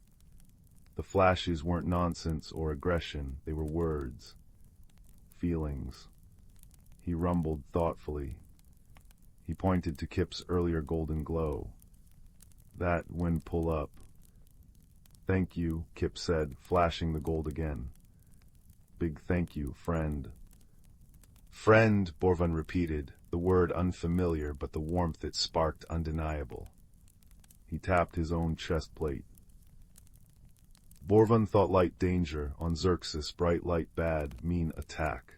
The flashes weren't nonsense or aggression, they were words. Feelings. He rumbled thoughtfully. He pointed to Kip's earlier golden glow. "That when pull up." "Thank you," Kip said, flashing the gold again. "Big thank you, friend." "Friend," Borvan repeated, the word unfamiliar but the warmth it sparked undeniable. He tapped his own chest plate. Borvan thought light danger, on Xerxes bright light bad, mean attack.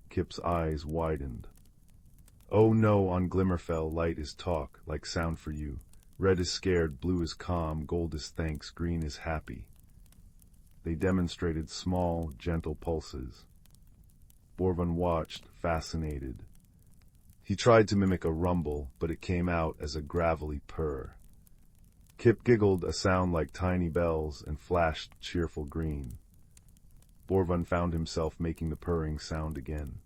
Kip's eyes widened. "Oh no, on Glimmerfell light is talk, like sound for you. Red is scared, blue is calm, gold is thanks, green is happy." They demonstrated small, gentle pulses. Borvan watched, fascinated. He tried to mimic a rumble, but it came out as a gravelly purr. Kip giggled, a sound like tiny bells, and flashed cheerful green. Borvan found himself making the purring sound again.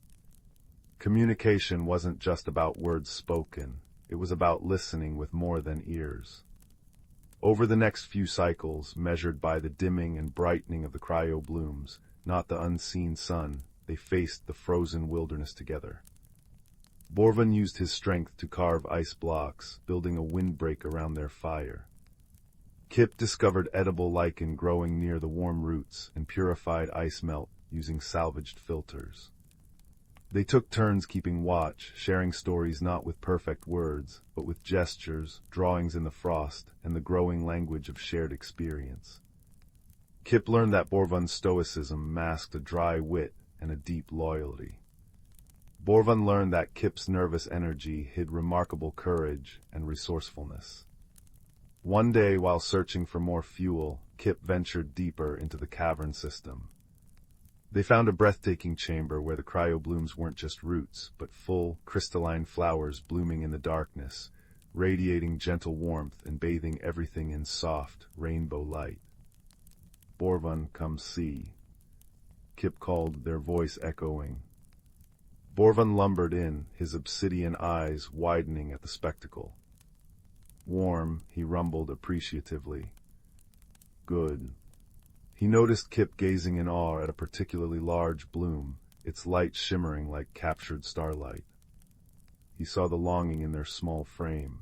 Communication wasn't just about words spoken. It was about listening with more than ears. Over the next few cycles, measured by the dimming and brightening of the cryoblooms, not the unseen sun, they faced the frozen wilderness together. Borvan used his strength to carve ice blocks, building a windbreak around their fire. Kip discovered edible lichen growing near the warm roots and purified ice melt using salvaged filters. They took turns keeping watch, sharing stories not with perfect words, but with gestures, drawings in the frost, and the growing language of shared experience. Kip learned that Borvan's stoicism masked a dry wit and a deep loyalty. Borvan learned that Kip's nervous energy hid remarkable courage and resourcefulness. One day, while searching for more fuel, Kip ventured deeper into the cavern system. They found a breathtaking chamber where the cryoblooms weren't just roots, but full, crystalline flowers blooming in the darkness, radiating gentle warmth and bathing everything in soft, rainbow light. "Borvan, come see," Kip called, their voice echoing. Borvan lumbered in, his obsidian eyes widening at the spectacle. "Warm," he rumbled appreciatively. "Good." He noticed Kip gazing in awe at a particularly large bloom, its light shimmering like captured starlight. He saw the longing in their small frame.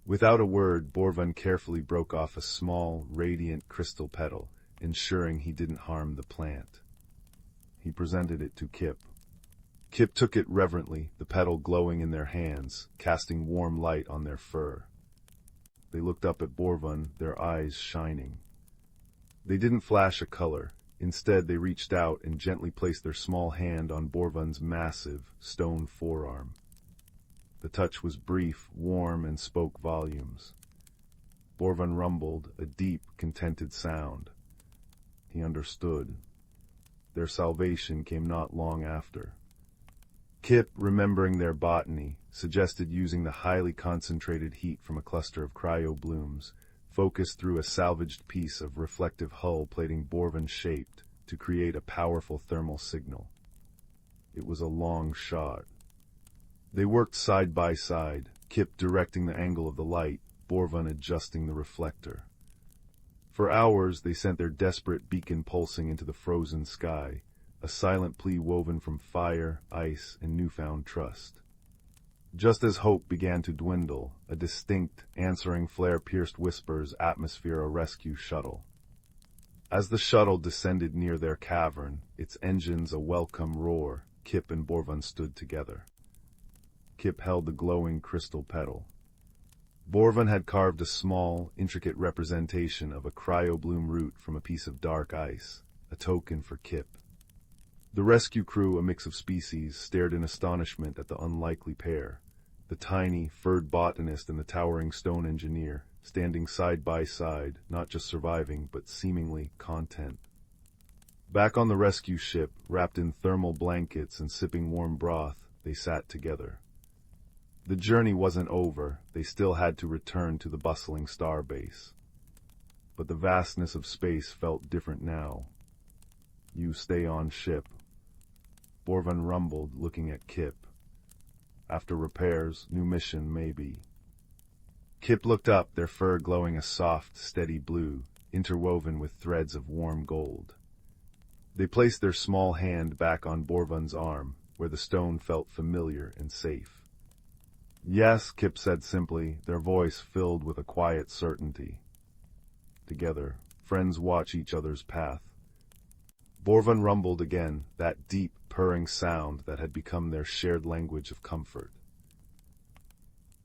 Without a word, Borvan carefully broke off a small, radiant crystal petal, ensuring he didn't harm the plant. He presented it to Kip. Kip took it reverently, the petal glowing in their hands, casting warm light on their fur. They looked up at Borvan, their eyes shining. They didn't flash a color. Instead, they reached out and gently placed their small hand on Borvan's massive, stone forearm. The touch was brief, warm, and spoke volumes. Borvan rumbled, a deep, contented sound. He understood. Their salvation came not long after. Kip, remembering their botany, suggested using the highly concentrated heat from a cluster of cryoblooms, focused through a salvaged piece of reflective hull plating Borvan shaped, to create a powerful thermal signal. It was a long shot. They worked side by side, Kip directing the angle of the light, Borvan adjusting the reflector. For hours they sent their desperate beacon pulsing into the frozen sky, a silent plea woven from fire, ice, and newfound trust. Just as hope began to dwindle, a distinct, answering flare pierced Whisper's atmosphere a rescue shuttle. As the shuttle descended near their cavern, its engines a welcome roar, Kip and Borvan stood together. Kip held the glowing crystal petal. Borvan had carved a small, intricate representation of a cryobloom root from a piece of dark ice, a token for Kip. The rescue crew, a mix of species, stared in astonishment at the unlikely pair, the tiny, furred botanist and the towering stone engineer, standing side by side, not just surviving, but seemingly content. Back on the rescue ship, wrapped in thermal blankets and sipping warm broth, they sat together. The journey wasn't over, they still had to return to the bustling starbase. But the vastness of space felt different now. "You stay on ship," Borvan rumbled, looking at Kip. "After repairs, new mission, maybe." Kip looked up, their fur glowing a soft, steady blue, interwoven with threads of warm gold. They placed their small hand back on Borvan's arm, where the stone felt familiar and safe. "Yes," Kip said simply, their voice filled with a quiet certainty. Together, friends watch each other's path. Borvan rumbled again, that deep, purring sound that had become their shared language of comfort.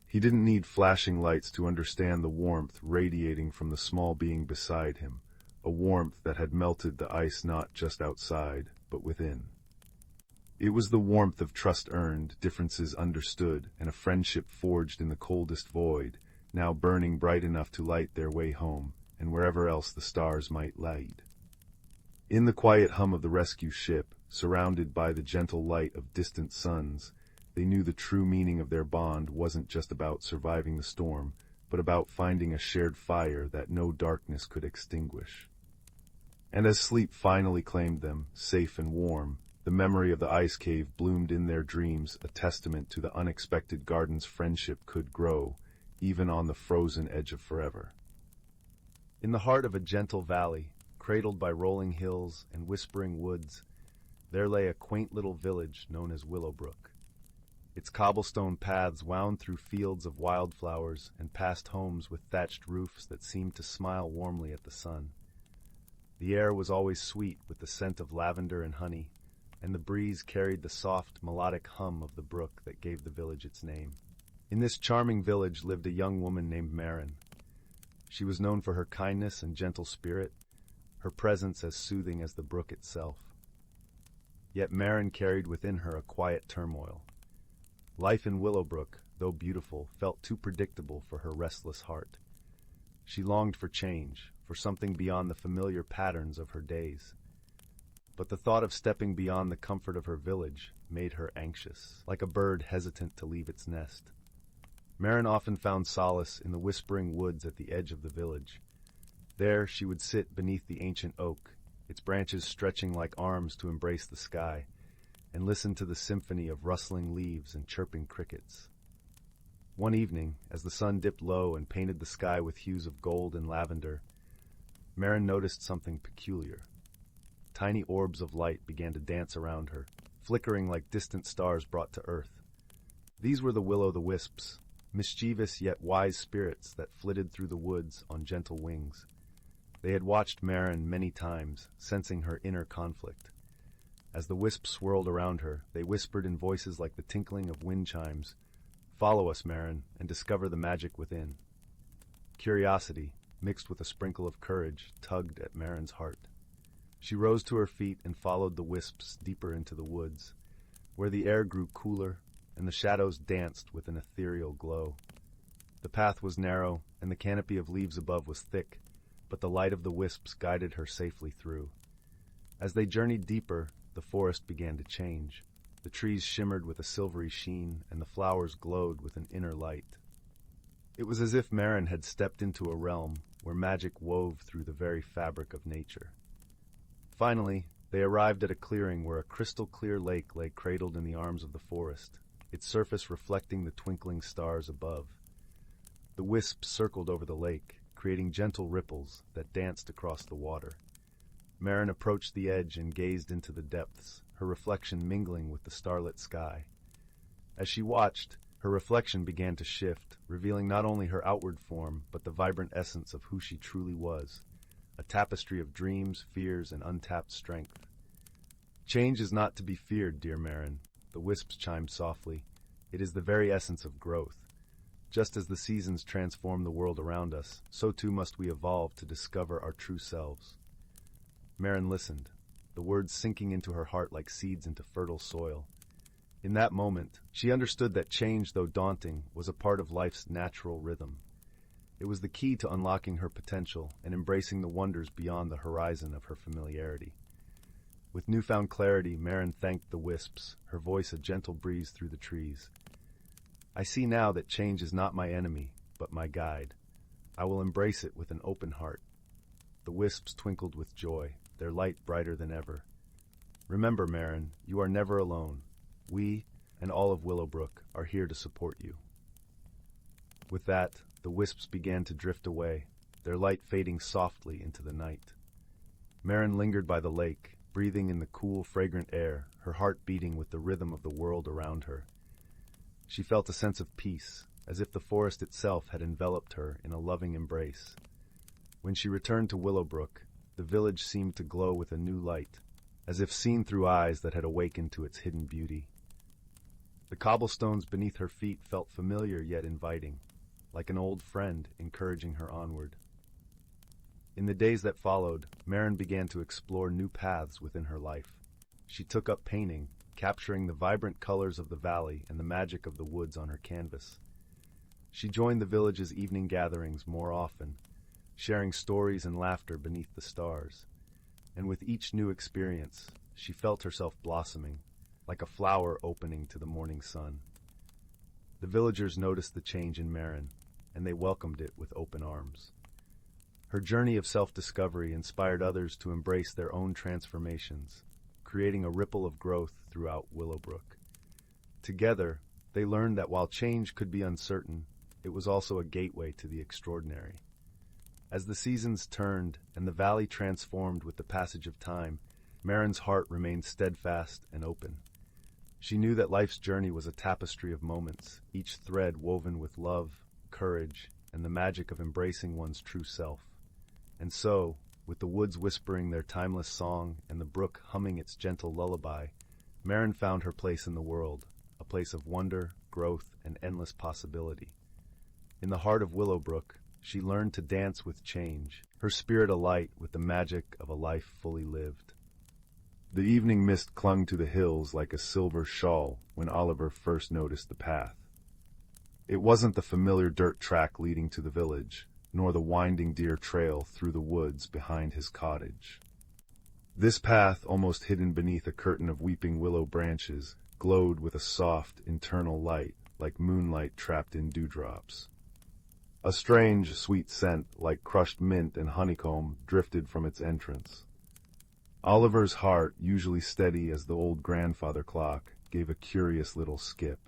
He didn't need flashing lights to understand the warmth radiating from the small being beside him, a warmth that had melted the ice not just outside, but within. It was the warmth of trust earned, differences understood, and a friendship forged in the coldest void, now burning bright enough to light their way home, and wherever else the stars might light. In the quiet hum of the rescue ship, surrounded by the gentle light of distant suns, they knew the true meaning of their bond wasn't just about surviving the storm, but about finding a shared fire that no darkness could extinguish. And as sleep finally claimed them, safe and warm, the memory of the ice cave bloomed in their dreams, a testament to the unexpected gardens friendship could grow, even on the frozen edge of forever. In the heart of a gentle valley, cradled by rolling hills and whispering woods, there lay a quaint little village known as Willowbrook. Its cobblestone paths wound through fields of wildflowers and past homes with thatched roofs that seemed to smile warmly at the sun. The air was always sweet with the scent of lavender and honey, and the breeze carried the soft, melodic hum of the brook that gave the village its name. In this charming village lived a young woman named Marin. She was known for her kindness and gentle spirit, her presence as soothing as the brook itself. Yet Maren carried within her a quiet turmoil. Life in Willowbrook, though beautiful, felt too predictable for her restless heart. She longed for change, for something beyond the familiar patterns of her days. But the thought of stepping beyond the comfort of her village made her anxious, like a bird hesitant to leave its nest. Maren often found solace in the whispering woods at the edge of the village. There she would sit beneath the ancient oak, its branches stretching like arms to embrace the sky, and listen to the symphony of rustling leaves and chirping crickets. One evening, as the sun dipped low and painted the sky with hues of gold and lavender, Maren noticed something peculiar. Tiny orbs of light began to dance around her, flickering like distant stars brought to earth. These were the will-o'-the-wisps, mischievous yet wise spirits that flitted through the woods on gentle wings. They had watched Maren many times, sensing her inner conflict. As the wisps swirled around her, they whispered in voices like the tinkling of wind chimes, "Follow us, Maren, and discover the magic within." Curiosity, mixed with a sprinkle of courage, tugged at Maren's heart. She rose to her feet and followed the wisps deeper into the woods, where the air grew cooler and the shadows danced with an ethereal glow. The path was narrow, and the canopy of leaves above was thick, but the light of the wisps guided her safely through. As they journeyed deeper, the forest began to change. The trees shimmered with a silvery sheen, and the flowers glowed with an inner light. It was as if Maren had stepped into a realm where magic wove through the very fabric of nature. Finally, they arrived at a clearing where a crystal-clear lake lay cradled in the arms of the forest, its surface reflecting the twinkling stars above. The wisps circled over the lake, creating gentle ripples that danced across the water. Maren approached the edge and gazed into the depths, her reflection mingling with the starlit sky. As she watched, her reflection began to shift, revealing not only her outward form, but the vibrant essence of who she truly was, a tapestry of dreams, fears, and untapped strength. "Change is not to be feared, dear Maren," the wisps chimed softly. "It is the very essence of growth. Just as the seasons transform the world around us, so too must we evolve to discover our true selves." Maren listened, the words sinking into her heart like seeds into fertile soil. In that moment, she understood that change, though daunting, was a part of life's natural rhythm. It was the key to unlocking her potential and embracing the wonders beyond the horizon of her familiarity. With newfound clarity, Maren thanked the wisps, her voice a gentle breeze through the trees. "I see now that change is not my enemy, but my guide. I will embrace it with an open heart." The wisps twinkled with joy, their light brighter than ever. "Remember, Maren, you are never alone. We, and all of Willowbrook, are here to support you." With that, the wisps began to drift away, their light fading softly into the night. Maren lingered by the lake, breathing in the cool, fragrant air, her heart beating with the rhythm of the world around her. She felt a sense of peace, as if the forest itself had enveloped her in a loving embrace. When she returned to Willowbrook, the village seemed to glow with a new light, as if seen through eyes that had awakened to its hidden beauty. The cobblestones beneath her feet felt familiar yet inviting, like an old friend encouraging her onward. In the days that followed, Maren began to explore new paths within her life. She took up painting, capturing the vibrant colors of the valley and the magic of the woods on her canvas. She joined the village's evening gatherings more often, sharing stories and laughter beneath the stars. And with each new experience, she felt herself blossoming, like a flower opening to the morning sun. The villagers noticed the change in Maren, and they welcomed it with open arms. Her journey of self-discovery inspired others to embrace their own transformations, creating a ripple of growth throughout Willowbrook. Together, they learned that while change could be uncertain, it was also a gateway to the extraordinary. As the seasons turned and the valley transformed with the passage of time, Maren's heart remained steadfast and open. She knew that life's journey was a tapestry of moments, each thread woven with love, courage, and the magic of embracing one's true self. And so, with the woods whispering their timeless song and the brook humming its gentle lullaby, Maren found her place in the world, a place of wonder, growth, and endless possibility. In the heart of Willowbrook, she learned to dance with change, her spirit alight with the magic of a life fully lived. The evening mist clung to the hills like a silver shawl when Oliver first noticed the path. It wasn't the familiar dirt track leading to the village, nor the winding deer trail through the woods behind his cottage. This path, almost hidden beneath a curtain of weeping willow branches, glowed with a soft, internal light, like moonlight trapped in dewdrops. A strange, sweet scent, like crushed mint and honeycomb, drifted from its entrance. Oliver's heart, usually steady as the old grandfather clock, gave a curious little skip.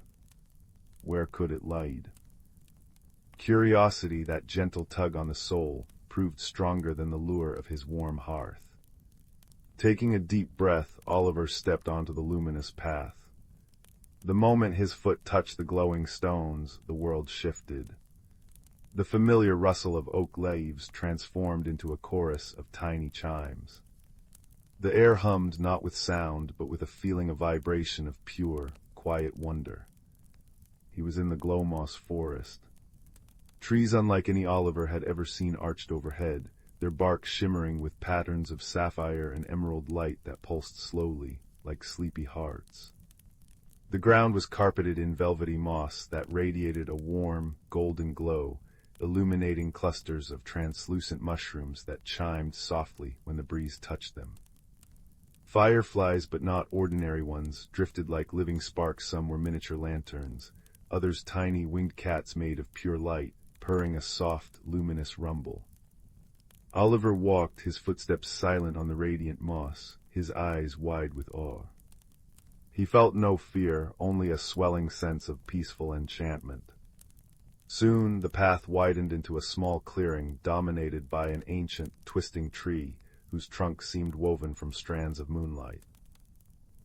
Where could it lead? Curiosity, that gentle tug on the soul, proved stronger than the lure of his warm hearth. Taking a deep breath, Oliver stepped onto the luminous path. The moment his foot touched the glowing stones, the world shifted. The familiar rustle of oak leaves transformed into a chorus of tiny chimes. The air hummed not with sound, but with a feeling of vibration of pure, quiet wonder. He was in the Glowmoss forest. Trees unlike any Oliver had ever seen arched overhead, their bark shimmering with patterns of sapphire and emerald light that pulsed slowly, like sleepy hearts. The ground was carpeted in velvety moss that radiated a warm, golden glow, illuminating clusters of translucent mushrooms that chimed softly when the breeze touched them. Fireflies, but not ordinary ones, drifted like living sparks. Some were miniature lanterns, others tiny winged cats made of pure light, purring a soft, luminous rumble. Oliver walked, his footsteps silent on the radiant moss, his eyes wide with awe. He felt no fear, only a swelling sense of peaceful enchantment. Soon the path widened into a small clearing dominated by an ancient, twisting tree whose trunk seemed woven from strands of moonlight.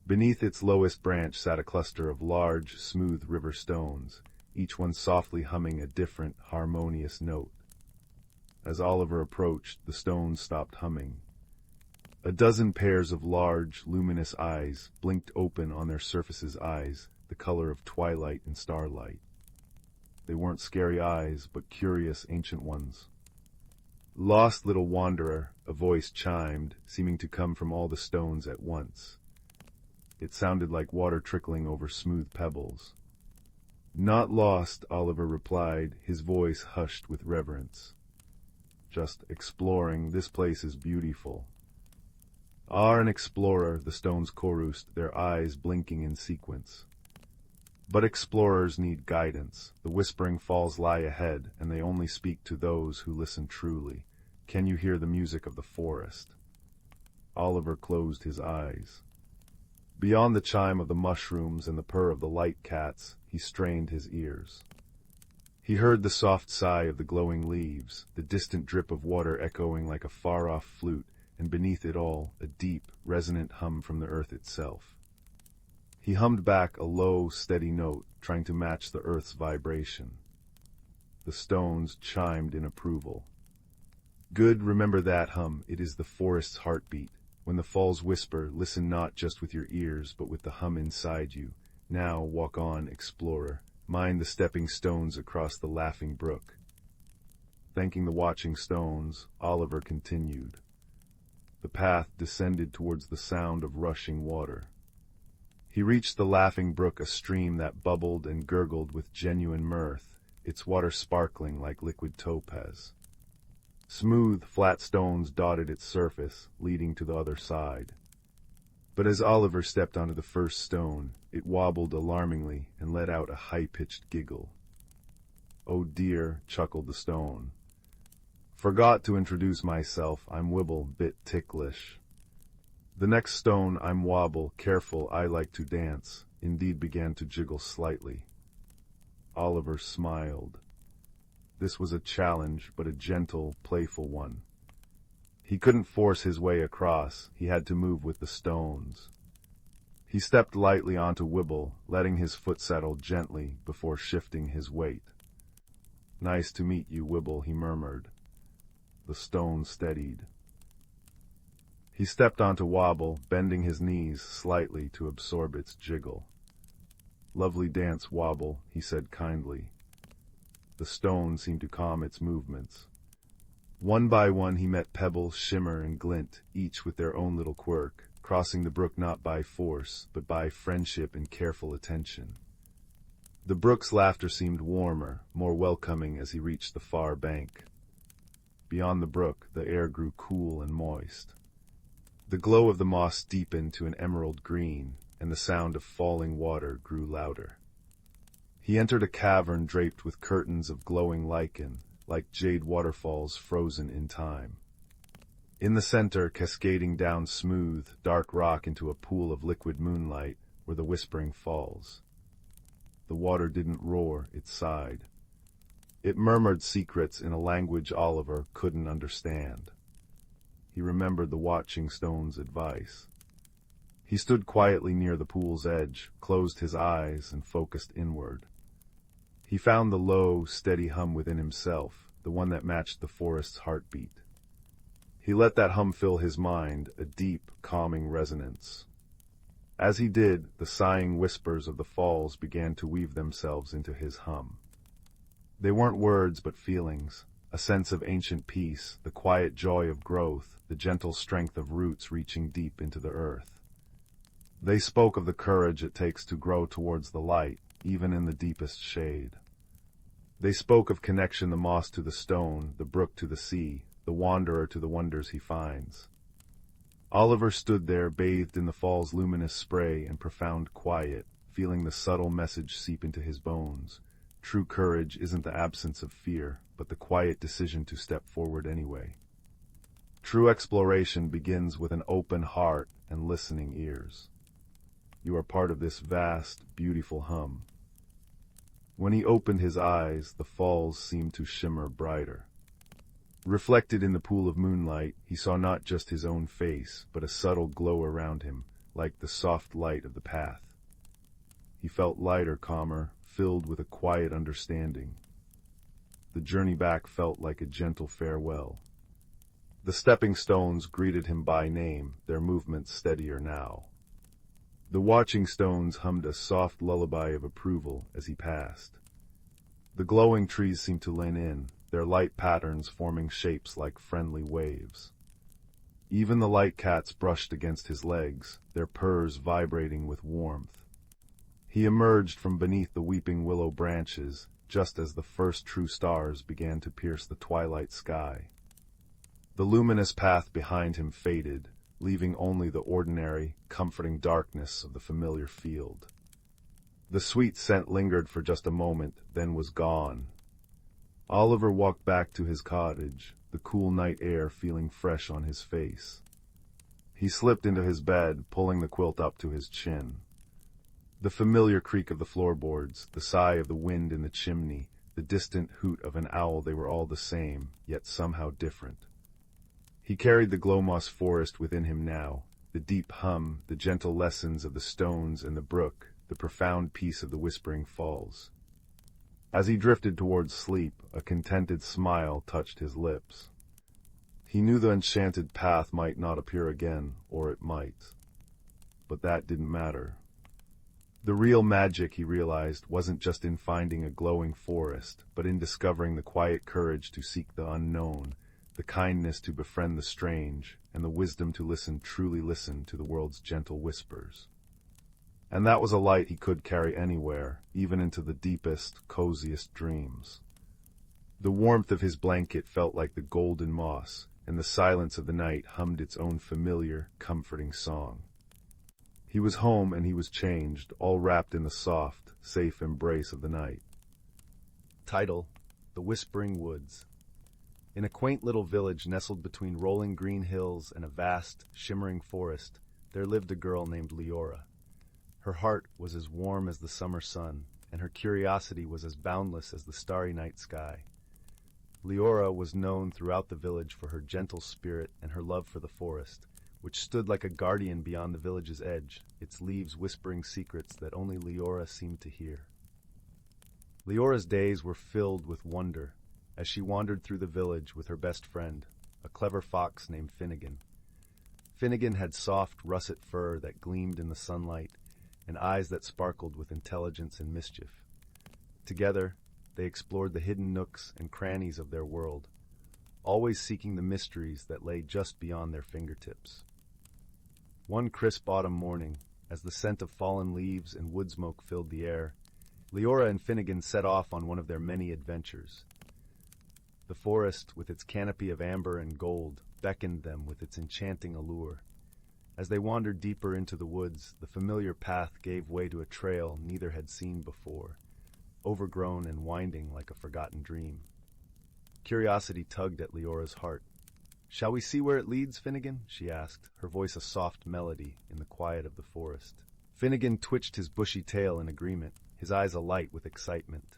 Beneath its lowest branch sat a cluster of large, smooth river stones, each one softly humming a different, harmonious note. As Oliver approached, the stones stopped humming. A dozen pairs of large, luminous eyes blinked open on their surfaces, eyes the color of twilight and starlight. They weren't scary eyes, but curious, ancient ones. "Lost little wanderer," a voice chimed, seeming to come from all the stones at once. It sounded like water trickling over smooth pebbles. "Not lost," Oliver replied, his voice hushed with reverence. "Just exploring. This place is beautiful." "Are an explorer," the stones chorused, their eyes blinking in sequence. "But explorers need guidance. The whispering falls lie ahead, and they only speak to those who listen truly. Can you hear the music of the forest?" Oliver closed his eyes. Beyond the chime of the mushrooms and the purr of the light cats, he strained his ears. He heard the soft sigh of the glowing leaves, the distant drip of water echoing like a far-off flute, and beneath it all, a deep, resonant hum from the earth itself. He hummed back a low, steady note, trying to match the earth's vibration. The stones chimed in approval. "Good, remember that hum. It is the forest's heartbeat. When the falls whisper, listen not just with your ears, but with the hum inside you. Now walk on, explorer. Mind the stepping stones across the laughing brook." Thanking the watching stones, Oliver continued. The path descended towards the sound of rushing water. He reached the laughing brook, a stream that bubbled and gurgled with genuine mirth, its water sparkling like liquid topaz. Smooth, flat stones dotted its surface, leading to the other side. But as Oliver stepped onto the first stone, it wobbled alarmingly and let out a high-pitched giggle. "Oh dear," chuckled the stone. "Forgot to introduce myself. I'm Wibble, bit ticklish." The next stone, "I'm Wobble, careful, I like to dance," indeed began to jiggle slightly. Oliver smiled. This was a challenge, but a gentle, playful one. He couldn't force his way across, he had to move with the stones. He stepped lightly onto Wibble, letting his foot settle gently before shifting his weight. "Nice to meet you, Wibble," he murmured. The stone steadied. He stepped onto Wobble, bending his knees slightly to absorb its jiggle. "Lovely dance, Wobble," he said kindly. The stone seemed to calm its movements. One by one he met pebbles shimmer and glint, each with their own little quirk, crossing the brook not by force, but by friendship and careful attention. The brook's laughter seemed warmer, more welcoming as he reached the far bank. Beyond the brook, the air grew cool and moist. The glow of the moss deepened to an emerald green, and the sound of falling water grew louder. He entered a cavern draped with curtains of glowing lichen, like jade waterfalls frozen in time. In the center, cascading down smooth, dark rock into a pool of liquid moonlight, were the Whispering Falls. The water didn't roar, it sighed. It murmured secrets in a language Oliver couldn't understand. He remembered the Watching Stone's advice. He stood quietly near the pool's edge, closed his eyes, and focused inward. He found the low, steady hum within himself, the one that matched the forest's heartbeat. He let that hum fill his mind, a deep, calming resonance. As he did, the sighing whispers of the falls began to weave themselves into his hum. They weren't words but feelings, a sense of ancient peace, the quiet joy of growth, the gentle strength of roots reaching deep into the earth. They spoke of the courage it takes to grow towards the light, even in the deepest shade. They spoke of connection, the moss to the stone, the brook to the sea, the wanderer to the wonders he finds. Oliver stood there, bathed in the fall's luminous spray and profound quiet, feeling the subtle message seep into his bones. True courage isn't the absence of fear, but the quiet decision to step forward anyway. True exploration begins with an open heart and listening ears. You are part of this vast, beautiful hum. When he opened his eyes, the falls seemed to shimmer brighter. Reflected in the pool of moonlight, he saw not just his own face, but a subtle glow around him, like the soft light of the path. He felt lighter, calmer, filled with a quiet understanding. The journey back felt like a gentle farewell. The stepping stones greeted him by name, their movements steadier now. The Watching Stones hummed a soft lullaby of approval as he passed. The glowing trees seemed to lean in, their light patterns forming shapes like friendly waves. Even the light cats brushed against his legs, their purrs vibrating with warmth. He emerged from beneath the weeping willow branches, just as the first true stars began to pierce the twilight sky. The luminous path behind him faded, leaving only the ordinary, comforting darkness of the familiar field. The sweet scent lingered for just a moment, then was gone. Oliver walked back to his cottage, the cool night air feeling fresh on his face. He slipped into his bed, pulling the quilt up to his chin. The familiar creak of the floorboards, the sigh of the wind in the chimney, the distant hoot of an owl, they were all the same, yet somehow different. He carried the Glowmoss forest within him now, the deep hum, the gentle lessons of the stones and the brook, the profound peace of the Whispering Falls. As he drifted towards sleep, a contented smile touched his lips. He knew the enchanted path might not appear again, or it might. But that didn't matter. The real magic, he realized, wasn't just in finding a glowing forest, but in discovering the quiet courage to seek the unknown, the kindness to befriend the strange, and the wisdom to truly listen to the world's gentle whispers. And that was a light he could carry anywhere, even into the deepest, coziest dreams. The warmth of his blanket felt like the golden moss, and the silence of the night hummed its own familiar, comforting song. He was home and he was changed, all wrapped in the soft, safe embrace of the night. Title: The Whispering Woods. In a quaint little village nestled between rolling green hills and a vast, shimmering forest, there lived a girl named Leora. Her heart was as warm as the summer sun, and her curiosity was as boundless as the starry night sky. Leora was known throughout the village for her gentle spirit and her love for the forest, which stood like a guardian beyond the village's edge, its leaves whispering secrets that only Leora seemed to hear. Leora's days were filled with wonder as she wandered through the village with her best friend, a clever fox named Finnegan. Finnegan had soft, russet fur that gleamed in the sunlight and eyes that sparkled with intelligence and mischief. Together, they explored the hidden nooks and crannies of their world, always seeking the mysteries that lay just beyond their fingertips. One crisp autumn morning, as the scent of fallen leaves and wood smoke filled the air, Leora and Finnegan set off on one of their many adventures. The forest, with its canopy of amber and gold, beckoned them with its enchanting allure. As they wandered deeper into the woods, the familiar path gave way to a trail neither had seen before, overgrown and winding like a forgotten dream. Curiosity tugged at Leora's heart. "Shall we see where it leads, Finnegan?" she asked, her voice a soft melody in the quiet of the forest. Finnegan twitched his bushy tail in agreement, his eyes alight with excitement.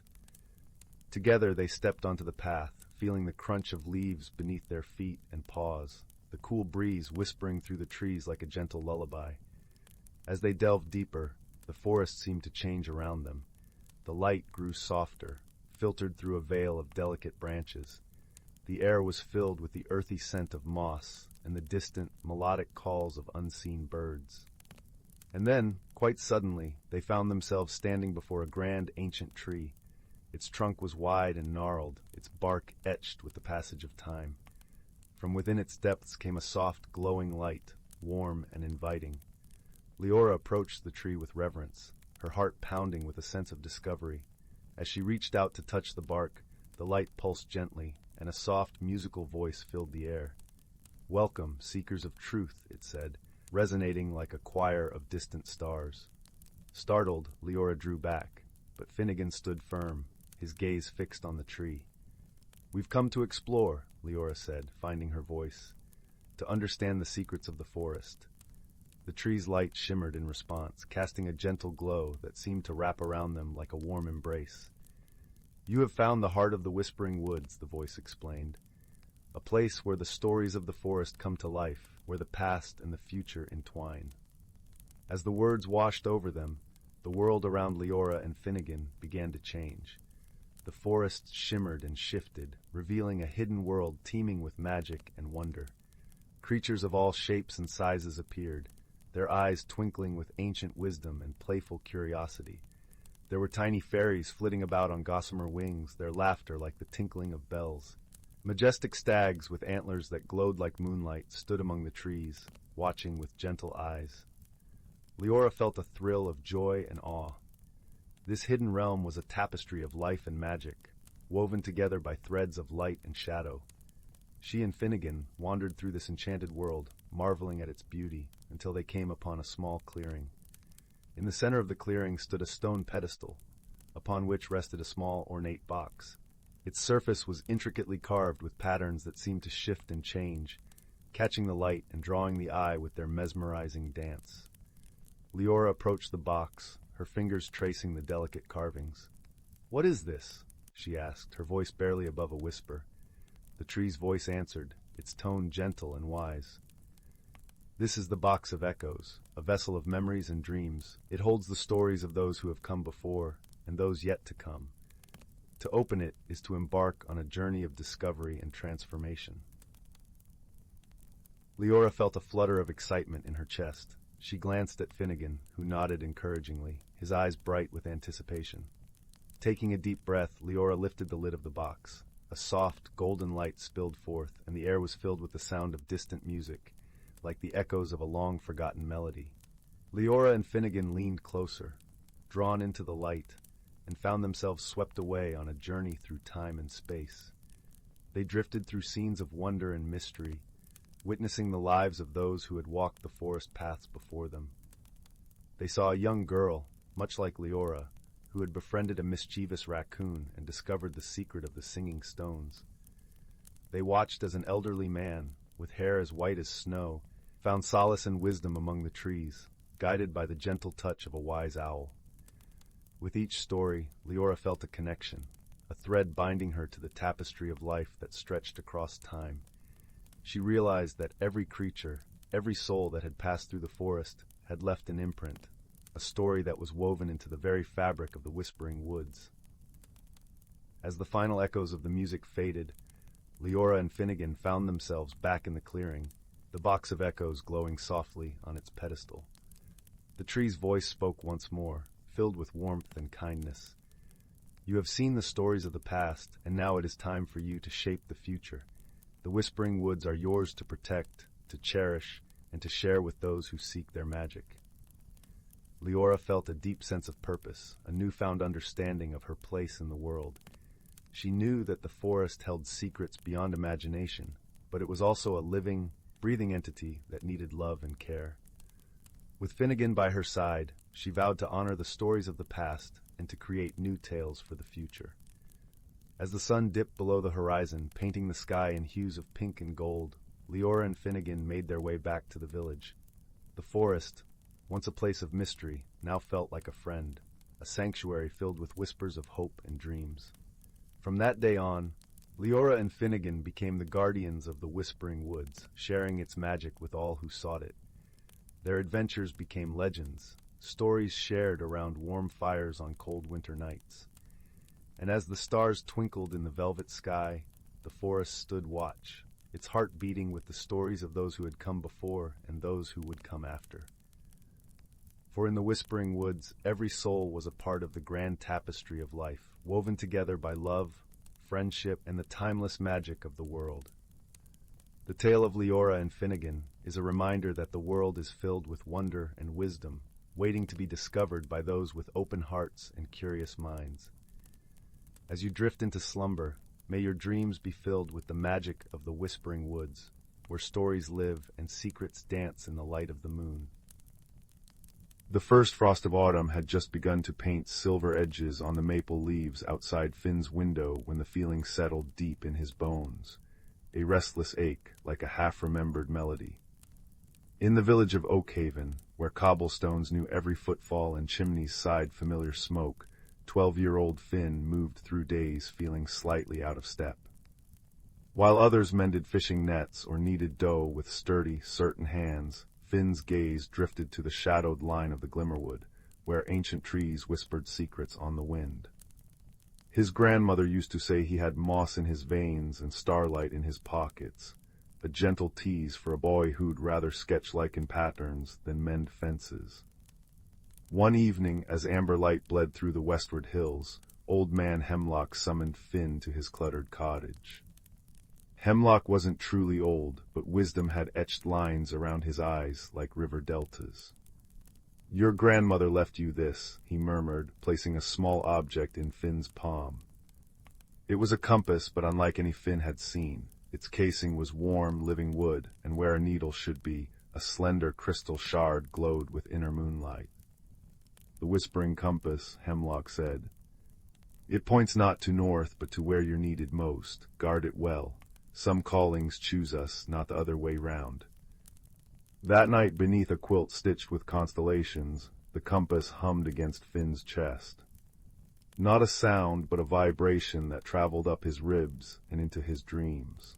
Together they stepped onto the path, feeling the crunch of leaves beneath their feet and paws, the cool breeze whispering through the trees like a gentle lullaby. As they delved deeper, the forest seemed to change around them. The light grew softer, filtered through a veil of delicate branches. The air was filled with the earthy scent of moss and the distant, melodic calls of unseen birds. And then, quite suddenly, they found themselves standing before a grand ancient tree. Its trunk was wide and gnarled, its bark etched with the passage of time. From within its depths came a soft, glowing light, warm and inviting. Leora approached the tree with reverence, her heart pounding with a sense of discovery. As she reached out to touch the bark, the light pulsed gently, and a soft, musical voice filled the air. "Welcome, seekers of truth," it said, resonating like a choir of distant stars. Startled, Leora drew back, but Finnegan stood firm, his gaze fixed on the tree. "We've come to explore," Leora said, finding her voice, "to understand the secrets of the forest." The tree's light shimmered in response, casting a gentle glow that seemed to wrap around them like a warm embrace. "You have found the heart of the Whispering Woods," the voice explained. "A place where the stories of the forest come to life, where the past and the future entwine." As the words washed over them, the world around Leora and Finnegan began to change. The forest shimmered and shifted, revealing a hidden world teeming with magic and wonder. Creatures of all shapes and sizes appeared, their eyes twinkling with ancient wisdom and playful curiosity. There were tiny fairies flitting about on gossamer wings, their laughter like the tinkling of bells. Majestic stags with antlers that glowed like moonlight stood among the trees, watching with gentle eyes. Leora felt a thrill of joy and awe. This hidden realm was a tapestry of life and magic, woven together by threads of light and shadow. She and Finnegan wandered through this enchanted world, marveling at its beauty, until they came upon a small clearing. In the center of the clearing stood a stone pedestal, upon which rested a small ornate box. Its surface was intricately carved with patterns that seemed to shift and change, catching the light and drawing the eye with their mesmerizing dance. Leora approached the box, her fingers tracing the delicate carvings. "What is this?" she asked, her voice barely above a whisper. The tree's voice answered, its tone gentle and wise. "This is the Box of Echoes, a vessel of memories and dreams. It holds the stories of those who have come before and those yet to come. To open it is to embark on a journey of discovery and transformation." Leora felt a flutter of excitement in her chest. She glanced at Finnegan, who nodded encouragingly, his eyes bright with anticipation. Taking a deep breath, Leora lifted the lid of the box. A soft, golden light spilled forth, and the air was filled with the sound of distant music, like the echoes of a long-forgotten melody. Leora and Finnegan leaned closer, drawn into the light, and found themselves swept away on a journey through time and space. They drifted through scenes of wonder and mystery, witnessing the lives of those who had walked the forest paths before them. They saw a young girl, much like Leora, who had befriended a mischievous raccoon and discovered the secret of the singing stones. They watched as an elderly man, with hair as white as snow, found solace and wisdom among the trees, guided by the gentle touch of a wise owl. With each story, Leora felt a connection, a thread binding her to the tapestry of life that stretched across time. She realized that every creature, every soul that had passed through the forest, had left an imprint, a story that was woven into the very fabric of the Whispering Woods. As the final echoes of the music faded, Leora and Finnegan found themselves back in the clearing, the Box of Echoes glowing softly on its pedestal. The tree's voice spoke once more, filled with warmth and kindness. "You have seen the stories of the past, and now it is time for you to shape the future. The Whispering Woods are yours to protect, to cherish, and to share with those who seek their magic. Leora felt a deep sense of purpose, a newfound understanding of her place in the world. She knew that the forest held secrets beyond imagination, but it was also a living, breathing entity that needed love and care. With Finnegan by her side, she vowed to honor the stories of the past and to create new tales for the future. As the sun dipped below the horizon, painting the sky in hues of pink and gold, Leora and Finnegan made their way back to the village. The forest, once a place of mystery, now felt like a friend, a sanctuary filled with whispers of hope and dreams. From that day on, Leora and Finnegan became the guardians of the Whispering Woods, sharing its magic with all who sought it. Their adventures became legends, stories shared around warm fires on cold winter nights. And as the stars twinkled in the velvet sky, the forest stood watch, its heart beating with the stories of those who had come before and those who would come after. For in the Whispering Woods, every soul was a part of the grand tapestry of life, woven together by love, friendship, and the timeless magic of the world. The tale of Leora and Finnegan is a reminder that the world is filled with wonder and wisdom, waiting to be discovered by those with open hearts and curious minds. As you drift into slumber, may your dreams be filled with the magic of the Whispering Woods, where stories live and secrets dance in the light of the moon. The first frost of autumn had just begun to paint silver edges on the maple leaves outside Finn's window when the feeling settled deep in his bones, a restless ache like a half-remembered melody. In the village of Oakhaven, where cobblestones knew every footfall and chimneys sighed familiar smoke, 12-year-old Finn moved through days feeling slightly out of step. While others mended fishing nets or kneaded dough with sturdy, certain hands, Finn's gaze drifted to the shadowed line of the Glimmerwood, where ancient trees whispered secrets on the wind. His grandmother used to say he had moss in his veins and starlight in his pockets, a gentle tease for a boy who'd rather sketch lichen patterns than mend fences. One evening, as amber light bled through the westward hills, Old Man Hemlock summoned Finn to his cluttered cottage. Hemlock wasn't truly old, but wisdom had etched lines around his eyes like river deltas. "Your grandmother left you this," he murmured, placing a small object in Finn's palm. It was a compass, but unlike any Finn had seen. Its casing was warm, living wood, and where a needle should be, a slender crystal shard glowed with inner moonlight. "The Whispering Compass," Hemlock said. "It points not to north, but to where you're needed most. Guard it well. Some callings choose us, not the other way round." That night, beneath a quilt stitched with constellations, the compass hummed against Finn's chest. Not a sound, but a vibration that traveled up his ribs and into his dreams.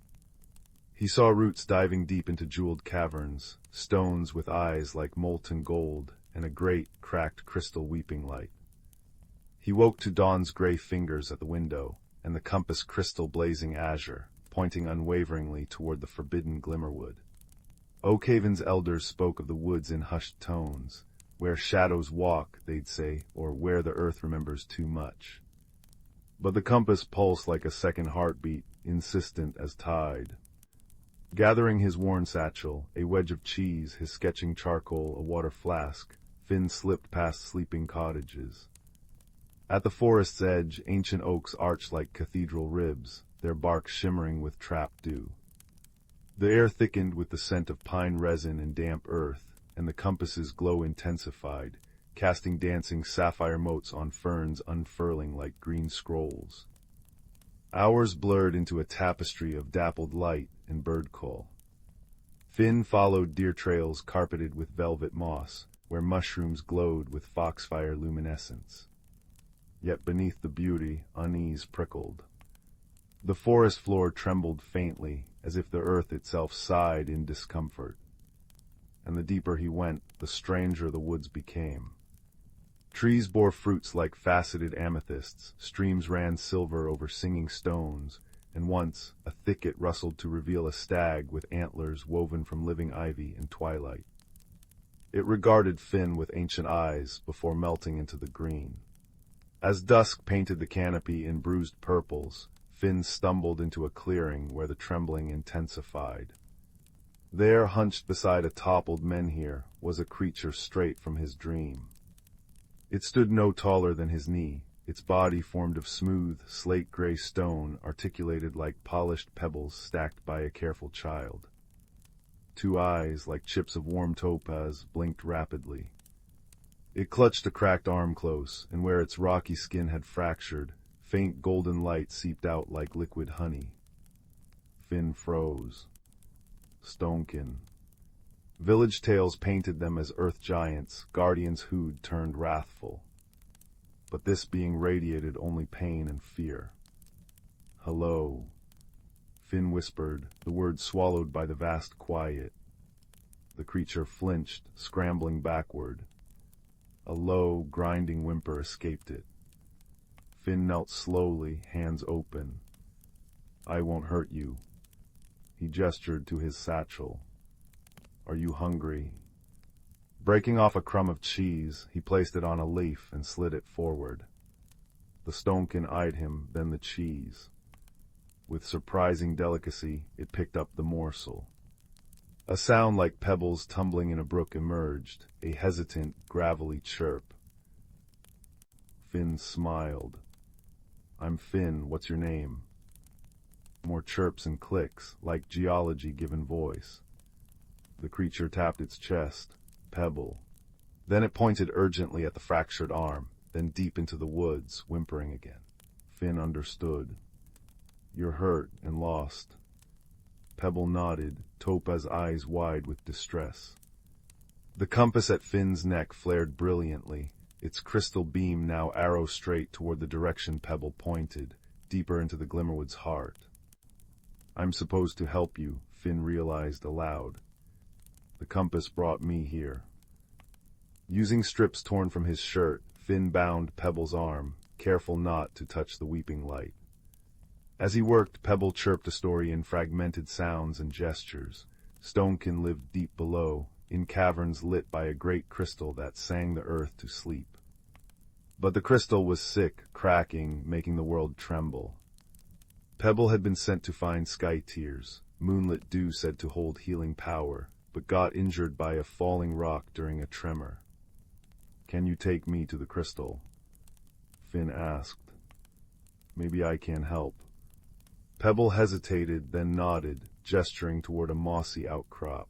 He saw roots diving deep into jeweled caverns, stones with eyes like molten gold, and a great, cracked crystal weeping light. He woke to Dawn's gray fingers at the window, and the compass crystal blazing azure, pointing unwaveringly toward the forbidden Glimmerwood. Oakhaven's elders spoke of the woods in hushed tones. Where shadows walk, they'd say, or where the earth remembers too much. But the compass pulsed like a second heartbeat, insistent as tide. Gathering his worn satchel, a wedge of cheese, his sketching charcoal, a water flask, Finn slipped past sleeping cottages. At the forest's edge, ancient oaks arched like cathedral ribs, their bark shimmering with trapped dew. The air thickened with the scent of pine resin and damp earth, and the compass's glow intensified, casting dancing sapphire motes on ferns unfurling like green scrolls. Hours blurred into a tapestry of dappled light and bird call. Finn followed deer trails carpeted with velvet moss, where mushrooms glowed with foxfire luminescence. Yet beneath the beauty, unease prickled. The forest floor trembled faintly, as if the earth itself sighed in discomfort. And the deeper he went, the stranger the woods became. Trees bore fruits like faceted amethysts, streams ran silver over singing stones, and once a thicket rustled to reveal a stag with antlers woven from living ivy and twilight. It regarded Finn with ancient eyes before melting into the green. As dusk painted the canopy in bruised purples, Finn stumbled into a clearing where the trembling intensified. There, hunched beside a toppled menhir, was a creature straight from his dream. It stood no taller than his knee, its body formed of smooth, slate-gray stone articulated like polished pebbles stacked by a careful child. Two eyes, like chips of warm topaz, blinked rapidly. It clutched a cracked arm close, and where its rocky skin had fractured, faint golden light seeped out like liquid honey. Finn froze. Stonekin. Village tales painted them as earth giants, guardians who'd turned wrathful. But this being radiated only pain and fear. Hello, Finn whispered, the word swallowed by the vast quiet. The creature flinched, scrambling backward. A low, grinding whimper escaped it. Finn knelt slowly, hands open. I won't hurt you. He gestured to his satchel. Are you hungry? Breaking off a crumb of cheese, he placed it on a leaf and slid it forward. The stonekin eyed him, then the cheese. With surprising delicacy, it picked up the morsel. A sound like pebbles tumbling in a brook emerged, a hesitant, gravelly chirp. Finn smiled. I'm Finn, what's your name? More chirps and clicks, like geology given voice. The creature tapped its chest. Pebble. Then it pointed urgently at the fractured arm, then deep into the woods, whimpering again. Finn understood. You're hurt and lost. Pebble nodded, Topaz eyes wide with distress. The compass at Finn's neck flared brilliantly, its crystal beam now arrow straight toward the direction Pebble pointed, deeper into the Glimmerwood's heart. I'm supposed to help you, Finn realized aloud. The compass brought me here. Using strips torn from his shirt, Finn bound Pebble's arm, careful not to touch the weeping light. As he worked, Pebble chirped a story in fragmented sounds and gestures. Stonekin lived deep below, in caverns lit by a great crystal that sang the earth to sleep. But the crystal was sick, cracking, making the world tremble. Pebble had been sent to find sky tears, moonlit dew said to hold healing power, but got injured by a falling rock during a tremor. Can you take me to the crystal? Finn asked. Maybe I can help. Pebble hesitated, then nodded, gesturing toward a mossy outcrop.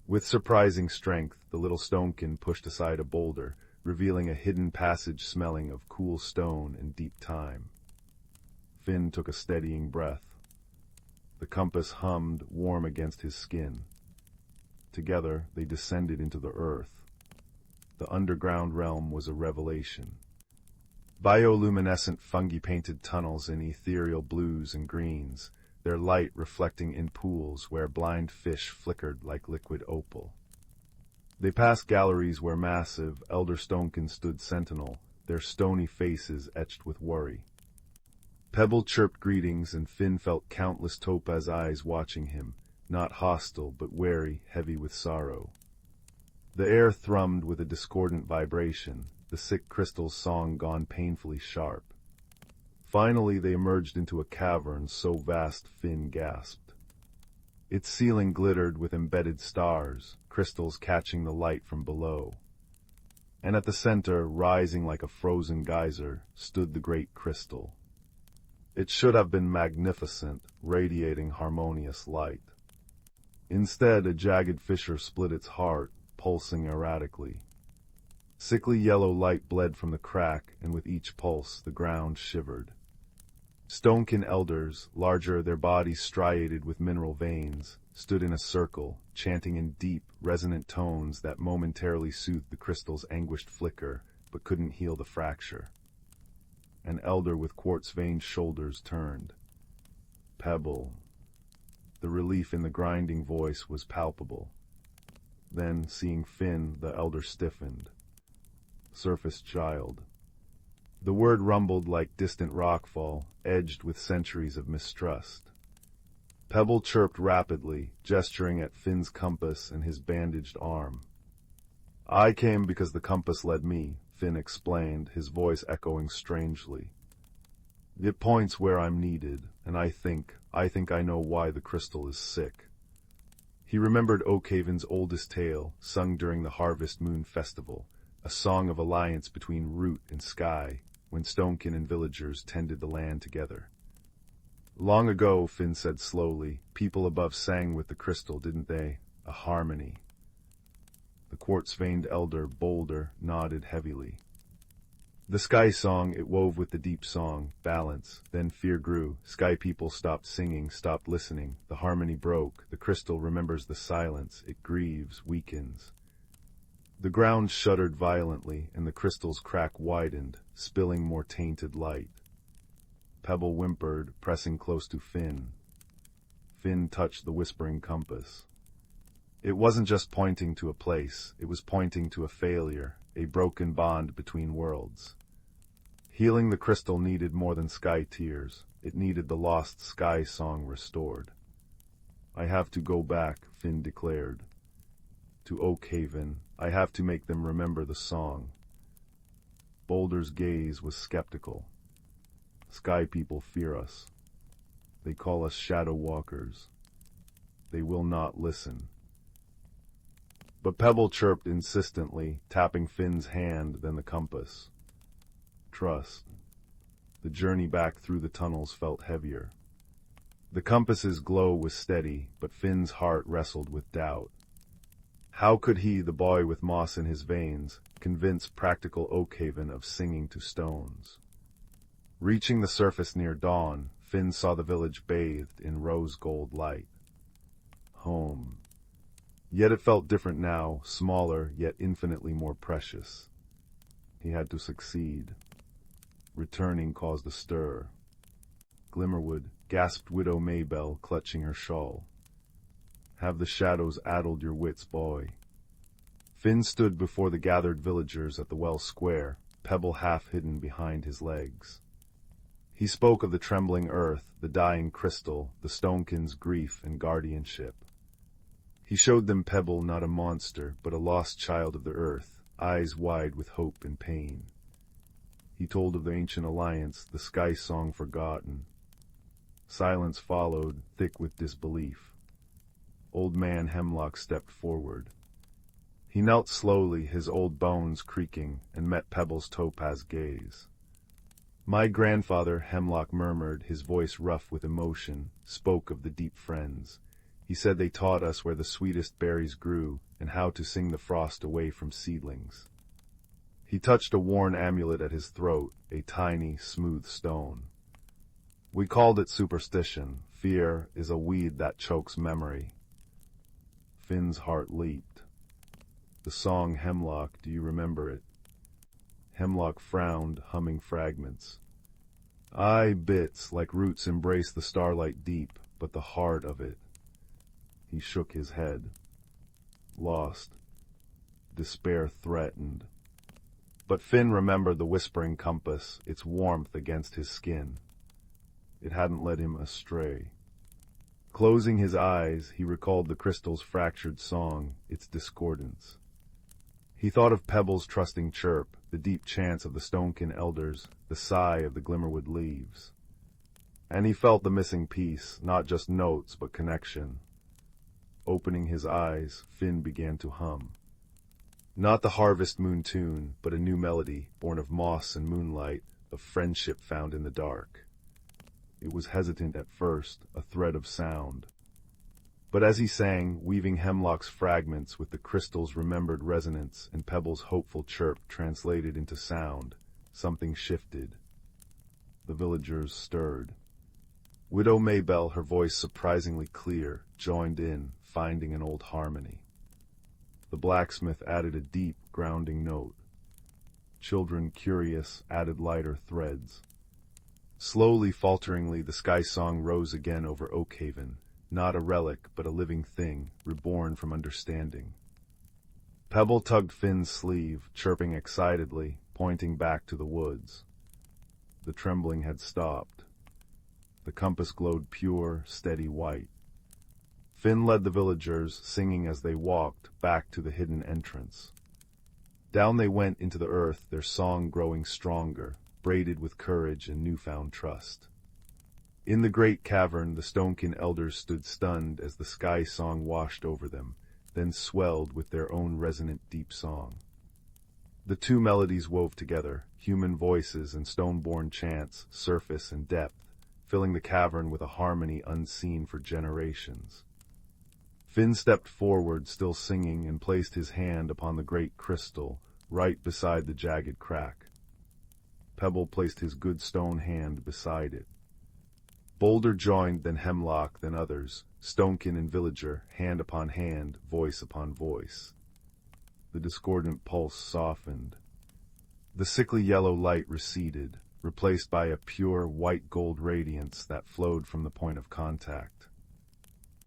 With surprising strength, the little stonekin pushed aside a boulder, revealing a hidden passage smelling of cool stone and deep thyme. Finn took a steadying breath. The compass hummed, warm against his skin. Together, they descended into the earth. The underground realm was a revelation. Bioluminescent fungi painted tunnels in ethereal blues and greens, their light reflecting in pools where blind fish flickered like liquid opal. They passed galleries where massive, elder stonekins stood sentinel, their stony faces etched with worry. Pebble chirped greetings, and Finn felt countless topaz eyes watching him, not hostile but wary, heavy with sorrow. The air thrummed with a discordant vibration, the sick crystal's song gone painfully sharp. Finally they emerged into a cavern so vast Finn gasped. Its ceiling glittered with embedded stars, crystals catching the light from below. And at the center, rising like a frozen geyser, stood the great crystal. It should have been magnificent, radiating harmonious light. Instead, a jagged fissure split its heart, pulsing erratically. Sickly yellow light bled from the crack, and with each pulse the ground shivered. Stonekin elders, larger, their bodies striated with mineral veins, stood in a circle, chanting in deep, resonant tones that momentarily soothed the crystal's anguished flicker, but couldn't heal the fracture. An elder with quartz-veined shoulders turned. Pebble. The relief in the grinding voice was palpable. Then, seeing Finn, the elder stiffened. Surface child. The word rumbled like distant rockfall, edged with centuries of mistrust. Pebble chirped rapidly, gesturing at Finn's compass and his bandaged arm. I came because the compass led me, Finn explained, his voice echoing strangely. It points where I'm needed, and I think I know why the crystal is sick. He remembered Oakhaven's oldest tale, sung during the Harvest Moon Festival, a song of alliance between root and sky, when Stonekin and villagers tended the land together. Long ago, Finn said slowly, people above sang with the crystal, didn't they? A harmony. The quartz-veined elder, Boulder, nodded heavily. The sky song, it wove with the deep song, balance. Then fear grew. Sky people stopped singing, stopped listening. The harmony broke. The crystal remembers the silence. It grieves, weakens. The ground shuddered violently, and the crystal's crack widened, spilling more tainted light. Pebble whimpered, pressing close to Finn. Finn touched the whispering compass. It wasn't just pointing to a place, it was pointing to a failure, a broken bond between worlds. Healing the crystal needed more than sky tears, it needed the lost sky song restored. I have to go back, Finn declared. To Oakhaven, I have to make them remember the song. Boulder's gaze was skeptical. Sky people fear us. They call us shadow walkers. They will not listen. But Pebble chirped insistently, tapping Finn's hand, then the compass. Trust. The journey back through the tunnels felt heavier. The compass's glow was steady, but Finn's heart wrestled with doubt. How could he, the boy with moss in his veins, convince practical Oakhaven of singing to stones? Reaching the surface near dawn, Finn saw the village bathed in rose-gold light. Home. Yet it felt different now, smaller, yet infinitely more precious. He had to succeed. Returning caused a stir. Glimmerwood, gasped Widow Maybell, clutching her shawl. Have the shadows addled your wits, boy? Finn stood before the gathered villagers at the well square, Pebble half hidden behind his legs. He spoke of the trembling earth, the dying crystal, the Stonekin's grief and guardianship. He showed them Pebble not a monster, but a lost child of the earth, eyes wide with hope and pain. He told of the ancient alliance, the sky song forgotten. Silence followed, thick with disbelief. Old man Hemlock stepped forward. He knelt slowly, his old bones creaking, and met Pebble's topaz gaze. My grandfather, Hemlock murmured, his voice rough with emotion, spoke of the deep friends. He said they taught us where the sweetest berries grew, and how to sing the frost away from seedlings. He touched a worn amulet at his throat, a tiny, smooth stone. We called it superstition. Fear is a weed that chokes memory. Finn's heart leaped. The song Hemlock, do you remember it? Hemlock frowned, humming fragments. Aye, bits, like roots embrace the starlight deep, but the heart of it. He shook his head. Lost. Despair threatened. But Finn remembered the whispering compass, its warmth against his skin. It hadn't led him astray. Closing his eyes, he recalled the crystal's fractured song, its discordance. He thought of Pebble's trusting chirp, the deep chants of the Stonekin elders, the sigh of the Glimmerwood leaves. And he felt the missing piece, not just notes, but connection. Opening his eyes, Finn began to hum. Not the Harvest Moon tune, but a new melody, born of moss and moonlight, of friendship found in the dark. It was hesitant at first, a thread of sound. But as he sang, weaving Hemlock's fragments with the crystal's remembered resonance and Pebble's hopeful chirp translated into sound, something shifted. The villagers stirred. Widow Maybell, her voice surprisingly clear, joined in, finding an old harmony. The blacksmith added a deep, grounding note. Children, curious, added lighter threads. Slowly, falteringly, the sky song rose again over Oakhaven, not a relic, but a living thing, reborn from understanding. Pebble tugged Finn's sleeve, chirping excitedly, pointing back to the woods. The trembling had stopped. The compass glowed pure, steady white. Finn led the villagers, singing as they walked, back to the hidden entrance. Down they went into the earth, their song growing stronger, braided with courage and newfound trust. In the great cavern, the Stonekin elders stood stunned as the sky song washed over them, then swelled with their own resonant deep song. The two melodies wove together, human voices and stone-born chants, surface and depth, filling the cavern with a harmony unseen for generations. Finn stepped forward, still singing, and placed his hand upon the great crystal, right beside the jagged crack. Pebble placed his good stone hand beside it. Boulder joined, then Hemlock, then others, Stonekin and Villager, hand upon hand, voice upon voice. The discordant pulse softened. The sickly yellow light receded, replaced by a pure white gold radiance that flowed from the point of contact.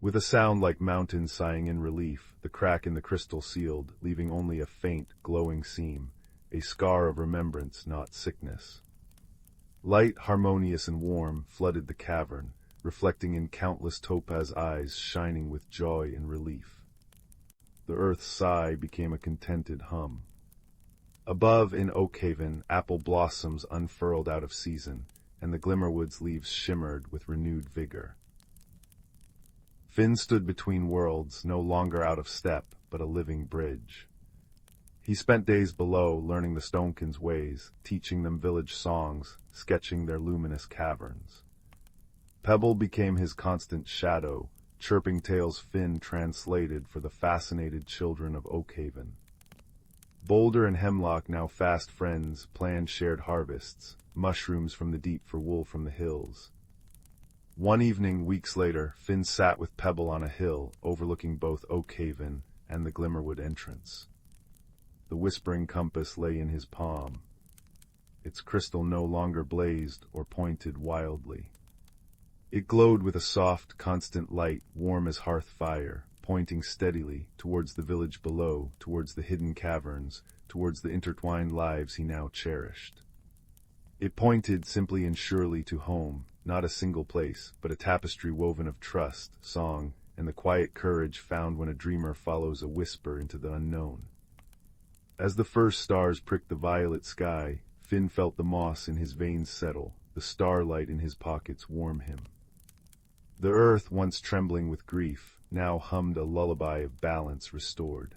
With a sound like mountains sighing in relief, the crack in the crystal sealed, leaving only a faint, glowing seam, a scar of remembrance, not sickness. Light, harmonious and warm, flooded the cavern, reflecting in countless topaz eyes shining with joy and relief. The earth's sigh became a contented hum. Above, in Oakhaven, apple blossoms unfurled out of season, and the Glimmerwood's leaves shimmered with renewed vigor. Finn stood between worlds, no longer out of step, but a living bridge. He spent days below, learning the Stonekin's ways, teaching them village songs, sketching their luminous caverns. Pebble became his constant shadow, chirping tales Finn translated for the fascinated children of Oakhaven. Boulder and Hemlock, now fast friends, planned shared harvests, mushrooms from the deep for wool from the hills. One evening, weeks later, Finn sat with Pebble on a hill, overlooking both Oakhaven and the Glimmerwood entrance. The whispering compass lay in his palm. Its crystal no longer blazed or pointed wildly. It glowed with a soft, constant light, warm as hearth fire, pointing steadily towards the village below, towards the hidden caverns, towards the intertwined lives he now cherished. It pointed simply and surely to home, not a single place, but a tapestry woven of trust, song, and the quiet courage found when a dreamer follows a whisper into the unknown. As the first stars pricked the violet sky, Finn felt the moss in his veins settle, the starlight in his pockets warm him. The earth, once trembling with grief, now hummed a lullaby of balance restored.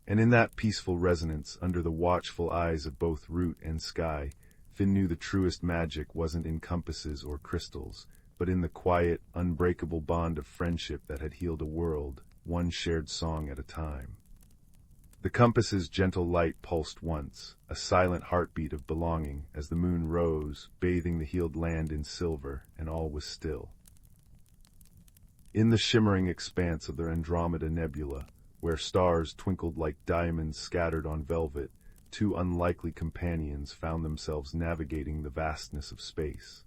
And in that peaceful resonance, under the watchful eyes of both root and sky, Finn knew the truest magic wasn't in compasses or crystals, but in the quiet, unbreakable bond of friendship that had healed a world, one shared song at a time. The compass's gentle light pulsed once, a silent heartbeat of belonging, as the moon rose, bathing the healed land in silver, and all was still. In the shimmering expanse of the Andromeda Nebula, where stars twinkled like diamonds scattered on velvet, two unlikely companions found themselves navigating the vastness of space.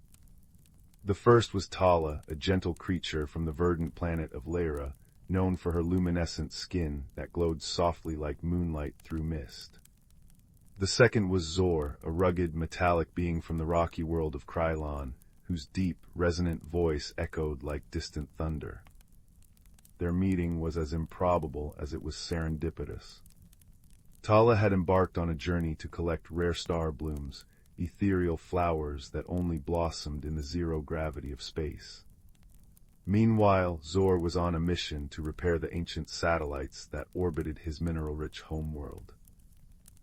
The first was Tala, a gentle creature from the verdant planet of Lyra, known for her luminescent skin that glowed softly like moonlight through mist. The second was Zor, a rugged, metallic being from the rocky world of Krylon, whose deep, resonant voice echoed like distant thunder. Their meeting was as improbable as it was serendipitous. Tala had embarked on a journey to collect rare star blooms, ethereal flowers that only blossomed in the zero gravity of space. Meanwhile, Zor was on a mission to repair the ancient satellites that orbited his mineral-rich homeworld.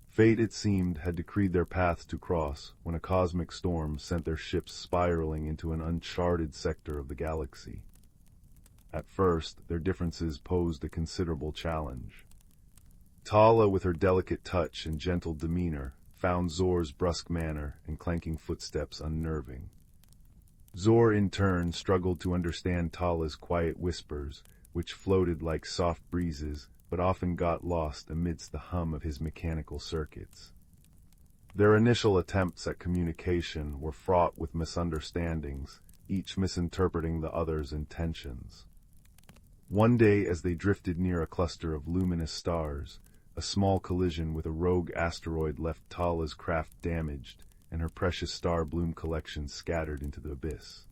Fate, it seemed, had decreed their paths to cross when a cosmic storm sent their ships spiraling into an uncharted sector of the galaxy. At first, their differences posed a considerable challenge. Tala, with her delicate touch and gentle demeanor, found Zor's brusque manner and clanking footsteps unnerving. Zor, in turn, struggled to understand Tala's quiet whispers, which floated like soft breezes, but often got lost amidst the hum of his mechanical circuits. Their initial attempts at communication were fraught with misunderstandings, each misinterpreting the other's intentions. One day, as they drifted near a cluster of luminous stars, a small collision with a rogue asteroid left Tala's craft damaged, and her precious star bloom collection scattered into the abyss.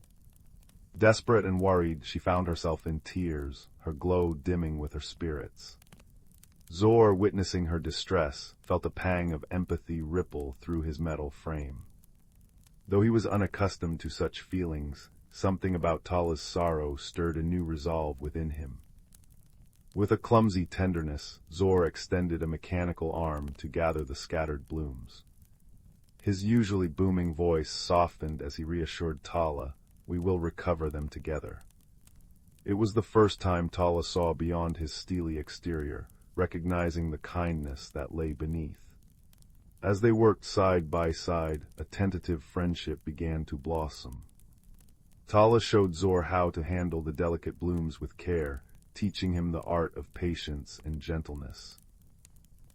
Desperate and worried, she found herself in tears, her glow dimming with her spirits. Zor, witnessing her distress, felt a pang of empathy ripple through his metal frame. Though he was unaccustomed to such feelings, something about Tala's sorrow stirred a new resolve within him. With a clumsy tenderness, Zor extended a mechanical arm to gather the scattered blooms. His usually booming voice softened as he reassured Tala, "We will recover them together." It was the first time Tala saw beyond his steely exterior, recognizing the kindness that lay beneath. As they worked side by side, a tentative friendship began to blossom. Tala showed Zor how to handle the delicate blooms with care, teaching him the art of patience and gentleness.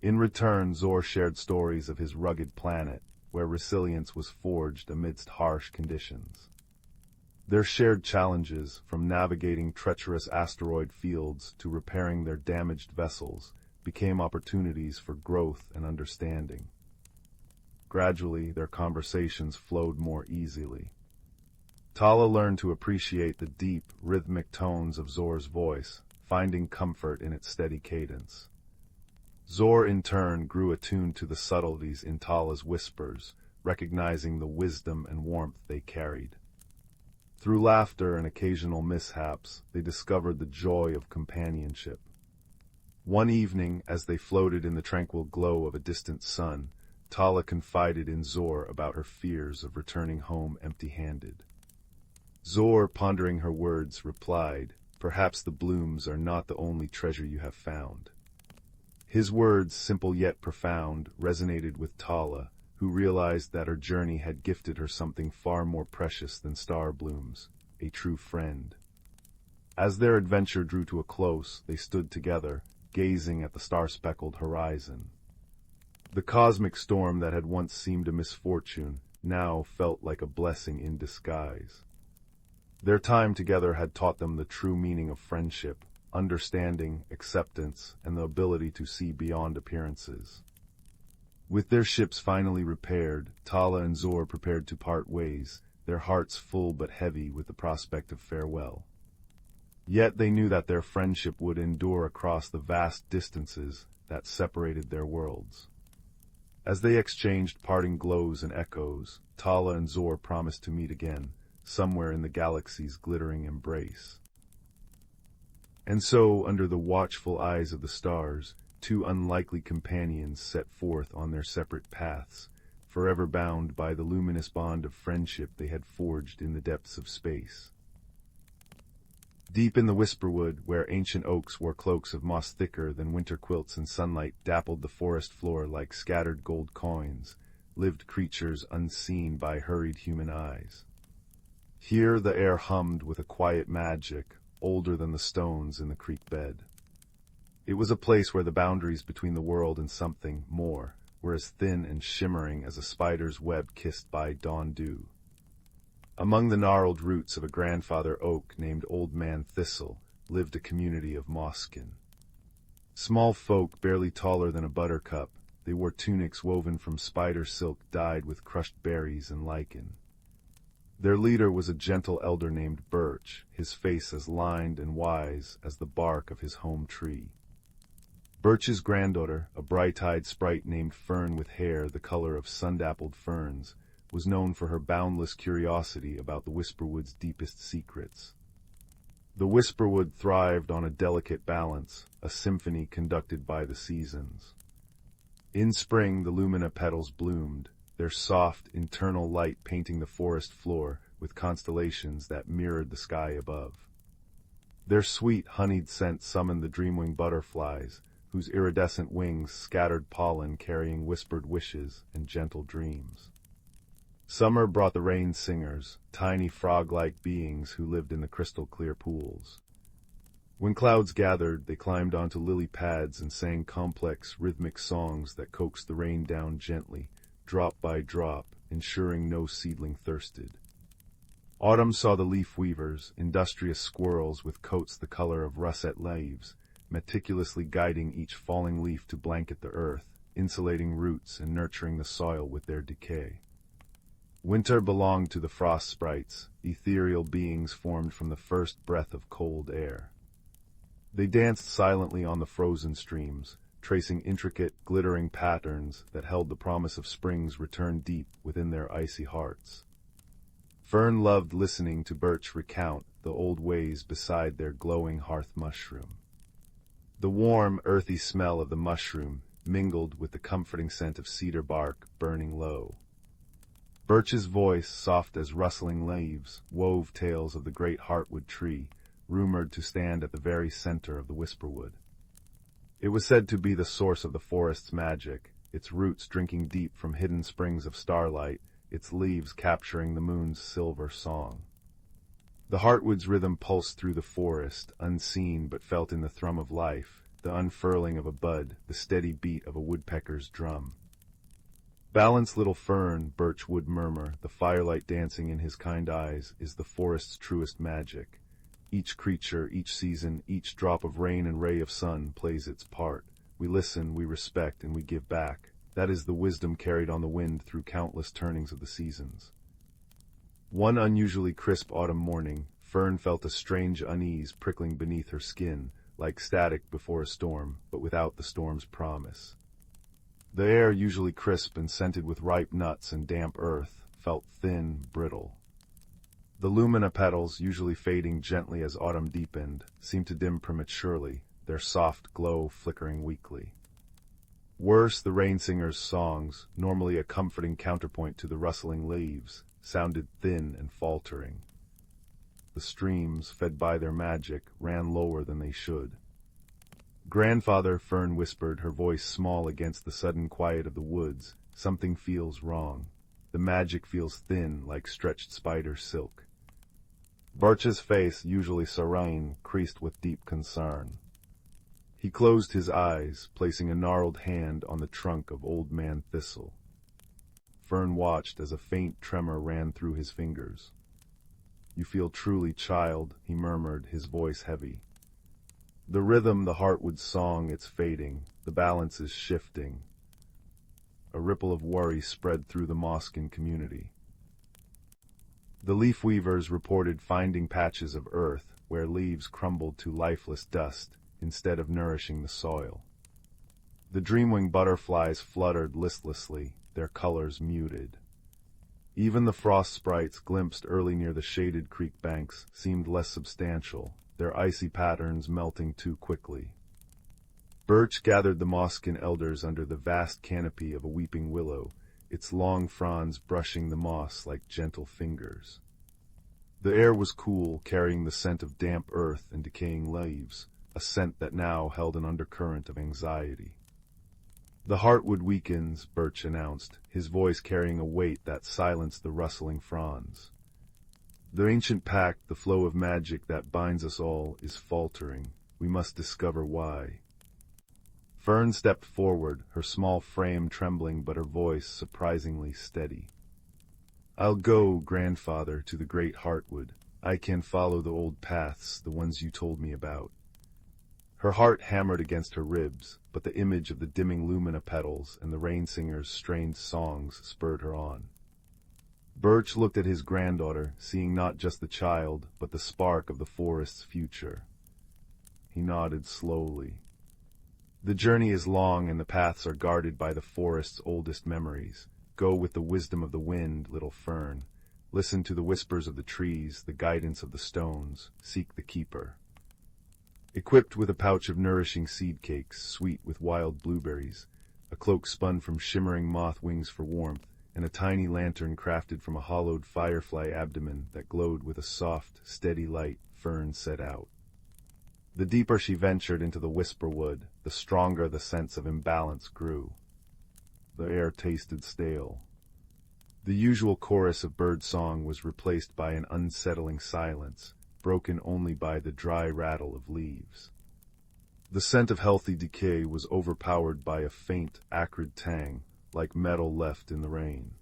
In return, Zor shared stories of his rugged planet, where resilience was forged amidst harsh conditions. Their shared challenges, from navigating treacherous asteroid fields to repairing their damaged vessels, became opportunities for growth and understanding. Gradually, their conversations flowed more easily. Tala learned to appreciate the deep, rhythmic tones of Zor's voice, finding comfort in its steady cadence. Zor, in turn, grew attuned to the subtleties in Tala's whispers, recognizing the wisdom and warmth they carried. Through laughter and occasional mishaps, they discovered the joy of companionship. One evening, as they floated in the tranquil glow of a distant sun, Tala confided in Zor about her fears of returning home empty-handed. Zor, pondering her words, replied, "Perhaps the blooms are not the only treasure you have found." His words, simple yet profound, resonated with Tala, who realized that her journey had gifted her something far more precious than star blooms, a true friend. As their adventure drew to a close, they stood together, gazing at the star-speckled horizon. The cosmic storm that had once seemed a misfortune now felt like a blessing in disguise. Their time together had taught them the true meaning of friendship, understanding, acceptance, and the ability to see beyond appearances. With their ships finally repaired, Tala and Zor prepared to part ways, their hearts full but heavy with the prospect of farewell. Yet they knew that their friendship would endure across the vast distances that separated their worlds. As they exchanged parting glows and echoes, Tala and Zor promised to meet again, somewhere in the galaxy's glittering embrace. And so, under the watchful eyes of the stars, two unlikely companions set forth on their separate paths, forever bound by the luminous bond of friendship they had forged in the depths of space. Deep in the Whisperwood, where ancient oaks wore cloaks of moss thicker than winter quilts and sunlight dappled the forest floor like scattered gold coins, lived creatures unseen by hurried human eyes. Here the air hummed with a quiet magic, older than the stones in the creek bed. It was a place where the boundaries between the world and something more were as thin and shimmering as a spider's web kissed by dawn dew. Among the gnarled roots of a grandfather oak named Old Man Thistle lived a community of mosskin. Small folk barely taller than a buttercup, they wore tunics woven from spider silk dyed with crushed berries and lichen. Their leader was a gentle elder named Birch, his face as lined and wise as the bark of his home tree. Birch's granddaughter, a bright-eyed sprite named Fern with hair the color of sun-dappled ferns, was known for her boundless curiosity about the Whisperwood's deepest secrets. The Whisperwood thrived on a delicate balance, a symphony conducted by the seasons. In spring, the lumina petals bloomed, their soft, internal light painting the forest floor with constellations that mirrored the sky above. Their sweet, honeyed scent summoned the dreamwing butterflies, whose iridescent wings scattered pollen carrying whispered wishes and gentle dreams. Summer brought the rain singers, tiny frog-like beings who lived in the crystal-clear pools. When clouds gathered, they climbed onto lily pads and sang complex, rhythmic songs that coaxed the rain down gently, drop by drop, ensuring no seedling thirsted. Autumn saw the leaf weavers, industrious squirrels with coats the color of russet leaves, meticulously guiding each falling leaf to blanket the earth, insulating roots and nurturing the soil with their decay. Winter belonged to the frost sprites, ethereal beings formed from the first breath of cold air. They danced silently on the frozen streams, tracing intricate, glittering patterns that held the promise of spring's return deep within their icy hearts. Fern loved listening to Birch recount the old ways beside their glowing hearth mushroom. The warm, earthy smell of the mushroom mingled with the comforting scent of cedar bark burning low. Birch's voice, soft as rustling leaves, wove tales of the great heartwood tree, rumored to stand at the very center of the whisperwood. It was said to be the source of the forest's magic, its roots drinking deep from hidden springs of starlight, its leaves capturing the moon's silver song. The heartwood's rhythm pulsed through the forest, unseen but felt in the thrum of life, the unfurling of a bud, the steady beat of a woodpecker's drum. "Balance, little fern," Birch would murmur, the firelight dancing in his kind eyes, is the forest's truest magic. Each creature, each season, each drop of rain and ray of sun plays its part. We listen, we respect, and we give back. That is the wisdom carried on the wind through countless turnings of the seasons. One unusually crisp autumn morning, Fern felt a strange unease prickling beneath her skin, like static before a storm, but without the storm's promise. The air, usually crisp and scented with ripe nuts and damp earth, felt thin, brittle. The lumina petals, usually fading gently as autumn deepened, seemed to dim prematurely, their soft glow flickering weakly. Worse, the rain singer's songs, normally a comforting counterpoint to the rustling leaves, sounded thin and faltering. The streams, fed by their magic, ran lower than they should. "Grandfather," Fern whispered, her voice small against the sudden quiet of the woods, "something feels wrong. The magic feels thin, like stretched spider silk." Birch's face, usually serene, creased with deep concern. He closed his eyes, placing a gnarled hand on the trunk of Old Man Thistle. Fern watched as a faint tremor ran through his fingers. "You feel truly, child," he murmured, his voice heavy. "The rhythm, the heartwood song, it's fading. The balance is shifting." A ripple of worry spread through the Mosskin community. The leaf weavers reported finding patches of earth where leaves crumbled to lifeless dust instead of nourishing the soil. The dreamwing butterflies fluttered listlessly, their colors muted. Even the frost sprites glimpsed early near the shaded creek banks seemed less substantial, their icy patterns melting too quickly. Birch gathered the Mosskin elders under the vast canopy of a weeping willow, its long fronds brushing the moss like gentle fingers. The air was cool, carrying the scent of damp earth and decaying leaves, a scent that now held an undercurrent of anxiety. "The heartwood weakens," Birch announced, his voice carrying a weight that silenced the rustling fronds. "The ancient pact, the flow of magic that binds us all, is faltering. We must discover why." Fern stepped forward, her small frame trembling but her voice surprisingly steady. "I'll go, Grandfather, to the great Heartwood. I can follow the old paths, the ones you told me about." Her heart hammered against her ribs, but the image of the dimming lumina petals and the rain singer's strained songs spurred her on. Birch looked at his granddaughter, seeing not just the child, but the spark of the forest's future. He nodded slowly. "The journey is long and the paths are guarded by the forest's oldest memories. Go with the wisdom of the wind, little fern. Listen to the whispers of the trees, the guidance of the stones. Seek the keeper." Equipped with a pouch of nourishing seed cakes, sweet with wild blueberries, a cloak spun from shimmering moth wings for warmth, and a tiny lantern crafted from a hollowed firefly abdomen that glowed with a soft, steady light, Fern set out. The deeper she ventured into the whisperwood, the stronger the sense of imbalance grew. The air tasted stale. The usual chorus of bird song was replaced by an unsettling silence, broken only by the dry rattle of leaves. The scent of healthy decay was overpowered by a faint, acrid tang, like metal left in the rain.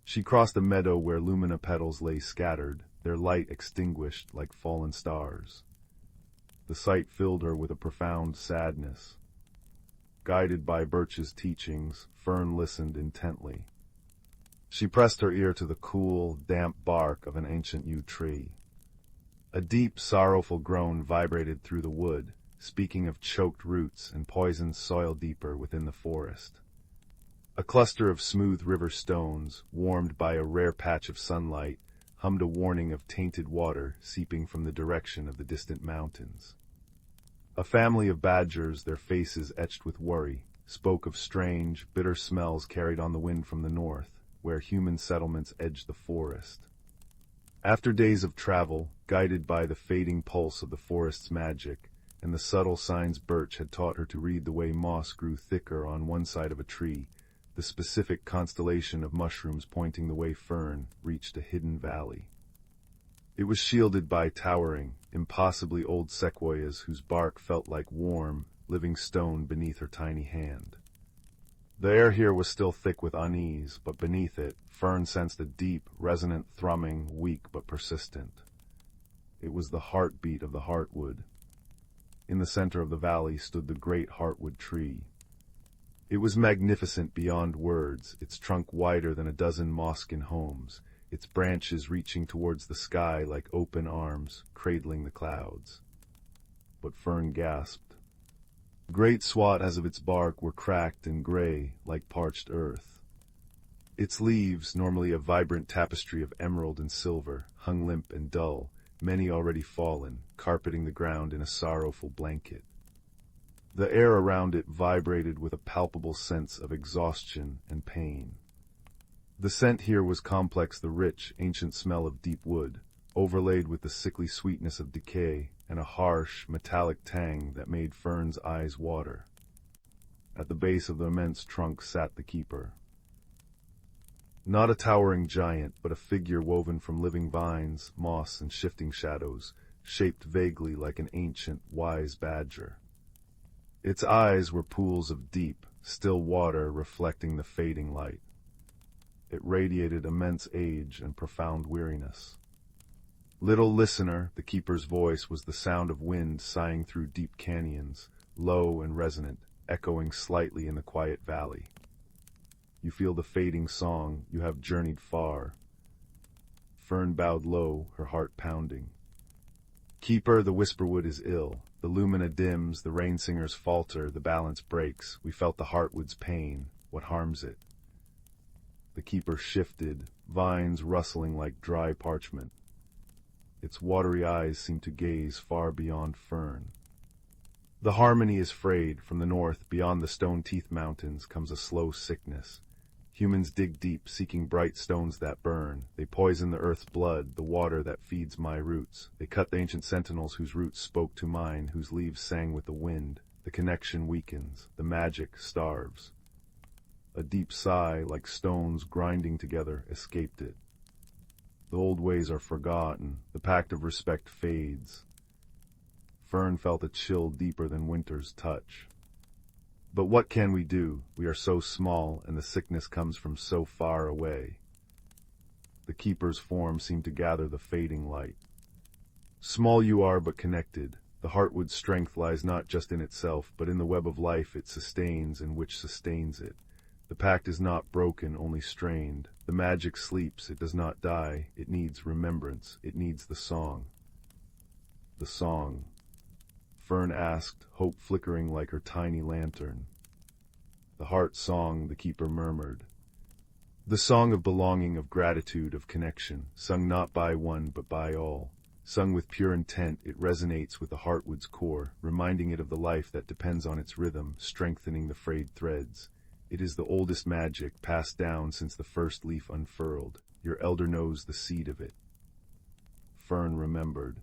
She crossed a meadow where lumina petals lay scattered, their light extinguished like fallen stars. The sight filled her with a profound sadness. Guided by Birch's teachings, Fern listened intently. She pressed her ear to the cool, damp bark of an ancient yew tree. A deep, sorrowful groan vibrated through the wood, speaking of choked roots and poisoned soil deeper within the forest. A cluster of smooth river stones, warmed by a rare patch of sunlight, hummed a warning of tainted water seeping from the direction of the distant mountains. A family of badgers, their faces etched with worry, spoke of strange, bitter smells carried on the wind from the north, where human settlements edged the forest. After days of travel, guided by the fading pulse of the forest's magic, and the subtle signs Birch had taught her to read the way moss grew thicker on one side of a tree, the specific constellation of mushrooms pointing the way Fern reached a hidden valley. It was shielded by towering, impossibly old sequoias whose bark felt like warm, living stone beneath her tiny hand. The air here was still thick with unease, but beneath it, Fern sensed a deep, resonant thrumming, weak but persistent. It was the heartbeat of the heartwood. In the center of the valley stood the great heartwood tree. It was magnificent beyond words, its trunk wider than a dozen Moskin homes, its branches reaching towards the sky like open arms, cradling the clouds. But Fern gasped. Great swaths of its bark were cracked and gray, like parched earth. Its leaves, normally a vibrant tapestry of emerald and silver, hung limp and dull, many already fallen, carpeting the ground in a sorrowful blanket. The air around it vibrated with a palpable sense of exhaustion and pain. The scent here was complex, the rich, ancient smell of deep wood, overlaid with the sickly sweetness of decay and a harsh, metallic tang that made Fern's eyes water. At the base of the immense trunk sat the keeper. Not a towering giant, but a figure woven from living vines, moss, and shifting shadows, shaped vaguely like an ancient, wise badger. Its eyes were pools of deep, still water reflecting the fading light. It radiated immense age and profound weariness. Little listener, the keeper's voice was the sound of wind sighing through deep canyons, low and resonant, echoing slightly in the quiet valley. You feel the fading song, you have journeyed far. Fern bowed low, her heart pounding. Keeper, the whisperwood is ill. The lumina dims, the rain singers falter, the balance breaks. We felt the heartwood's pain. What harms it? The keeper shifted, vines rustling like dry parchment. Its watery eyes seemed to gaze far beyond Fern. The harmony is frayed. From the north, beyond the stone-teeth mountains, comes a slow sickness. Humans dig deep, seeking bright stones that burn. They poison the earth's blood, the water that feeds my roots. They cut the ancient sentinels whose roots spoke to mine, whose leaves sang with the wind. The connection weakens, the magic starves. A deep sigh, like stones grinding together, escaped it. The old ways are forgotten, the pact of respect fades. Fern felt a chill deeper than winter's touch. But what can we do? We are so small, and the sickness comes from so far away. The keeper's form seemed to gather the fading light. Small you are, but connected. The heartwood's strength lies not just in itself, but in the web of life it sustains and which sustains it. The pact is not broken, only strained. The magic sleeps, it does not die. It needs remembrance. It needs the song. The song. Fern asked, hope flickering like her tiny lantern. The heart song, the keeper murmured. The song of belonging, of gratitude, of connection, sung not by one but by all. Sung with pure intent, it resonates with the heartwood's core, reminding it of the life that depends on its rhythm, strengthening the frayed threads. It is the oldest magic, passed down since the first leaf unfurled. Your elder knows the seed of it. Fern remembered.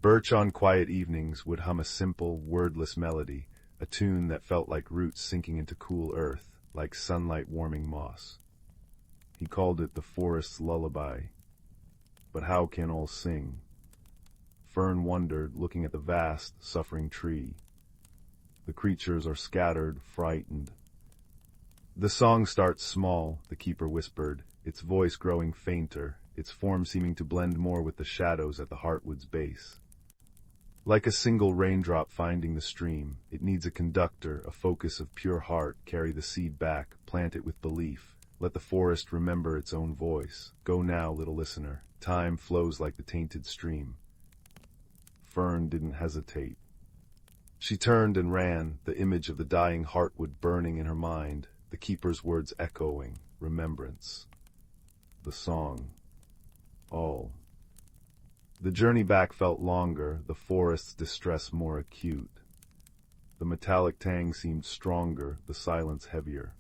Birch on quiet evenings would hum a simple, wordless melody, a tune that felt like roots sinking into cool earth, like sunlight warming moss. He called it the forest's lullaby. But how can all sing? Fern wondered, looking at the vast, suffering tree. The creatures are scattered, frightened. The song starts small, the keeper whispered, its voice growing fainter, its form seeming to blend more with the shadows at the heartwood's base. Like a single raindrop finding the stream, it needs a conductor, a focus of pure heart. Carry the seed back, plant it with belief. Let the forest remember its own voice. Go now, little listener. Time flows like the tainted stream. Fern didn't hesitate. She turned and ran, the image of the dying heartwood burning in her mind, the keeper's words echoing, remembrance. The song. The journey back felt longer, the forest's distress more acute. The metallic tang seemed stronger, the silence heavier.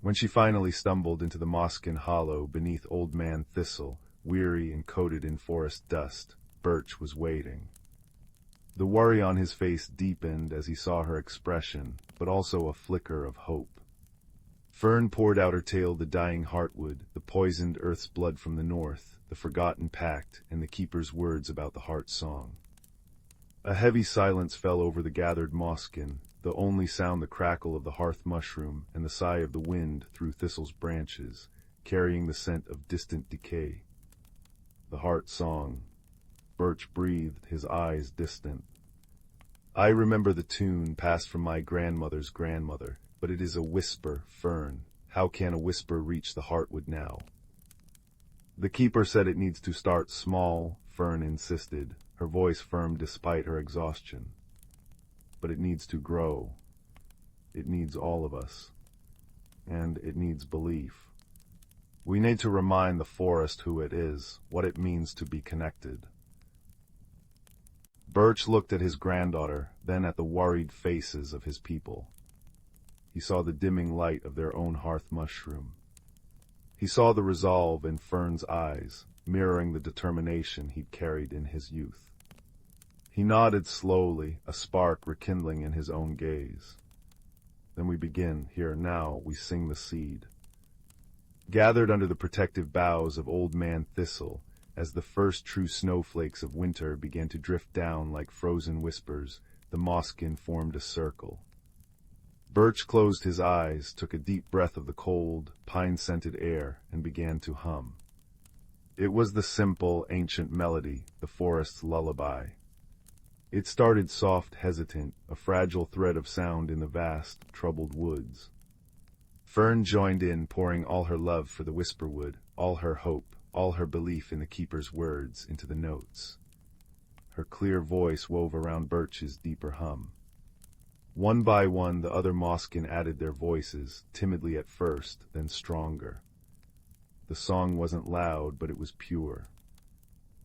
When she finally stumbled into the Mosskin hollow beneath Old Man Thistle, weary and coated in forest dust, Birch was waiting. The worry on his face deepened as he saw her expression, but also a flicker of hope. Fern poured out her tale, the dying heartwood, the poisoned earth's blood from the north, the forgotten pact, and the keeper's words about the heart song. A heavy silence fell over the gathered Mosskin, the only sound the crackle of the hearth mushroom and the sigh of the wind through Thistle's branches, carrying the scent of distant decay. The heart song. Birch breathed, his eyes distant. I remember the tune passed from my grandmother's grandmother, but it is a whisper, Fern. How can a whisper reach the heartwood now? The keeper said it needs to start small, Fern insisted, her voice firm despite her exhaustion. But it needs to grow. It needs all of us. And it needs belief. We need to remind the forest who it is, what it means to be connected. Birch looked at his granddaughter, then at the worried faces of his people. He saw the dimming light of their own hearth mushroom. He saw the resolve in Fern's eyes, mirroring the determination he'd carried in his youth. He nodded slowly, a spark rekindling in his own gaze. Then we begin, here now, we sing the seed. Gathered under the protective boughs of Old Man Thistle, as the first true snowflakes of winter began to drift down like frozen whispers, the Mosskin formed a circle. Birch closed his eyes, took a deep breath of the cold, pine-scented air, and began to hum. It was the simple, ancient melody, the forest's lullaby. It started soft, hesitant, a fragile thread of sound in the vast, troubled woods. Fern joined in, pouring all her love for the whisperwood, all her hope, all her belief in the keeper's words, into the notes. Her clear voice wove around Birch's deeper hum. One by one, the other Mosskin added their voices, timidly at first, then stronger. The song wasn't loud, but it was pure.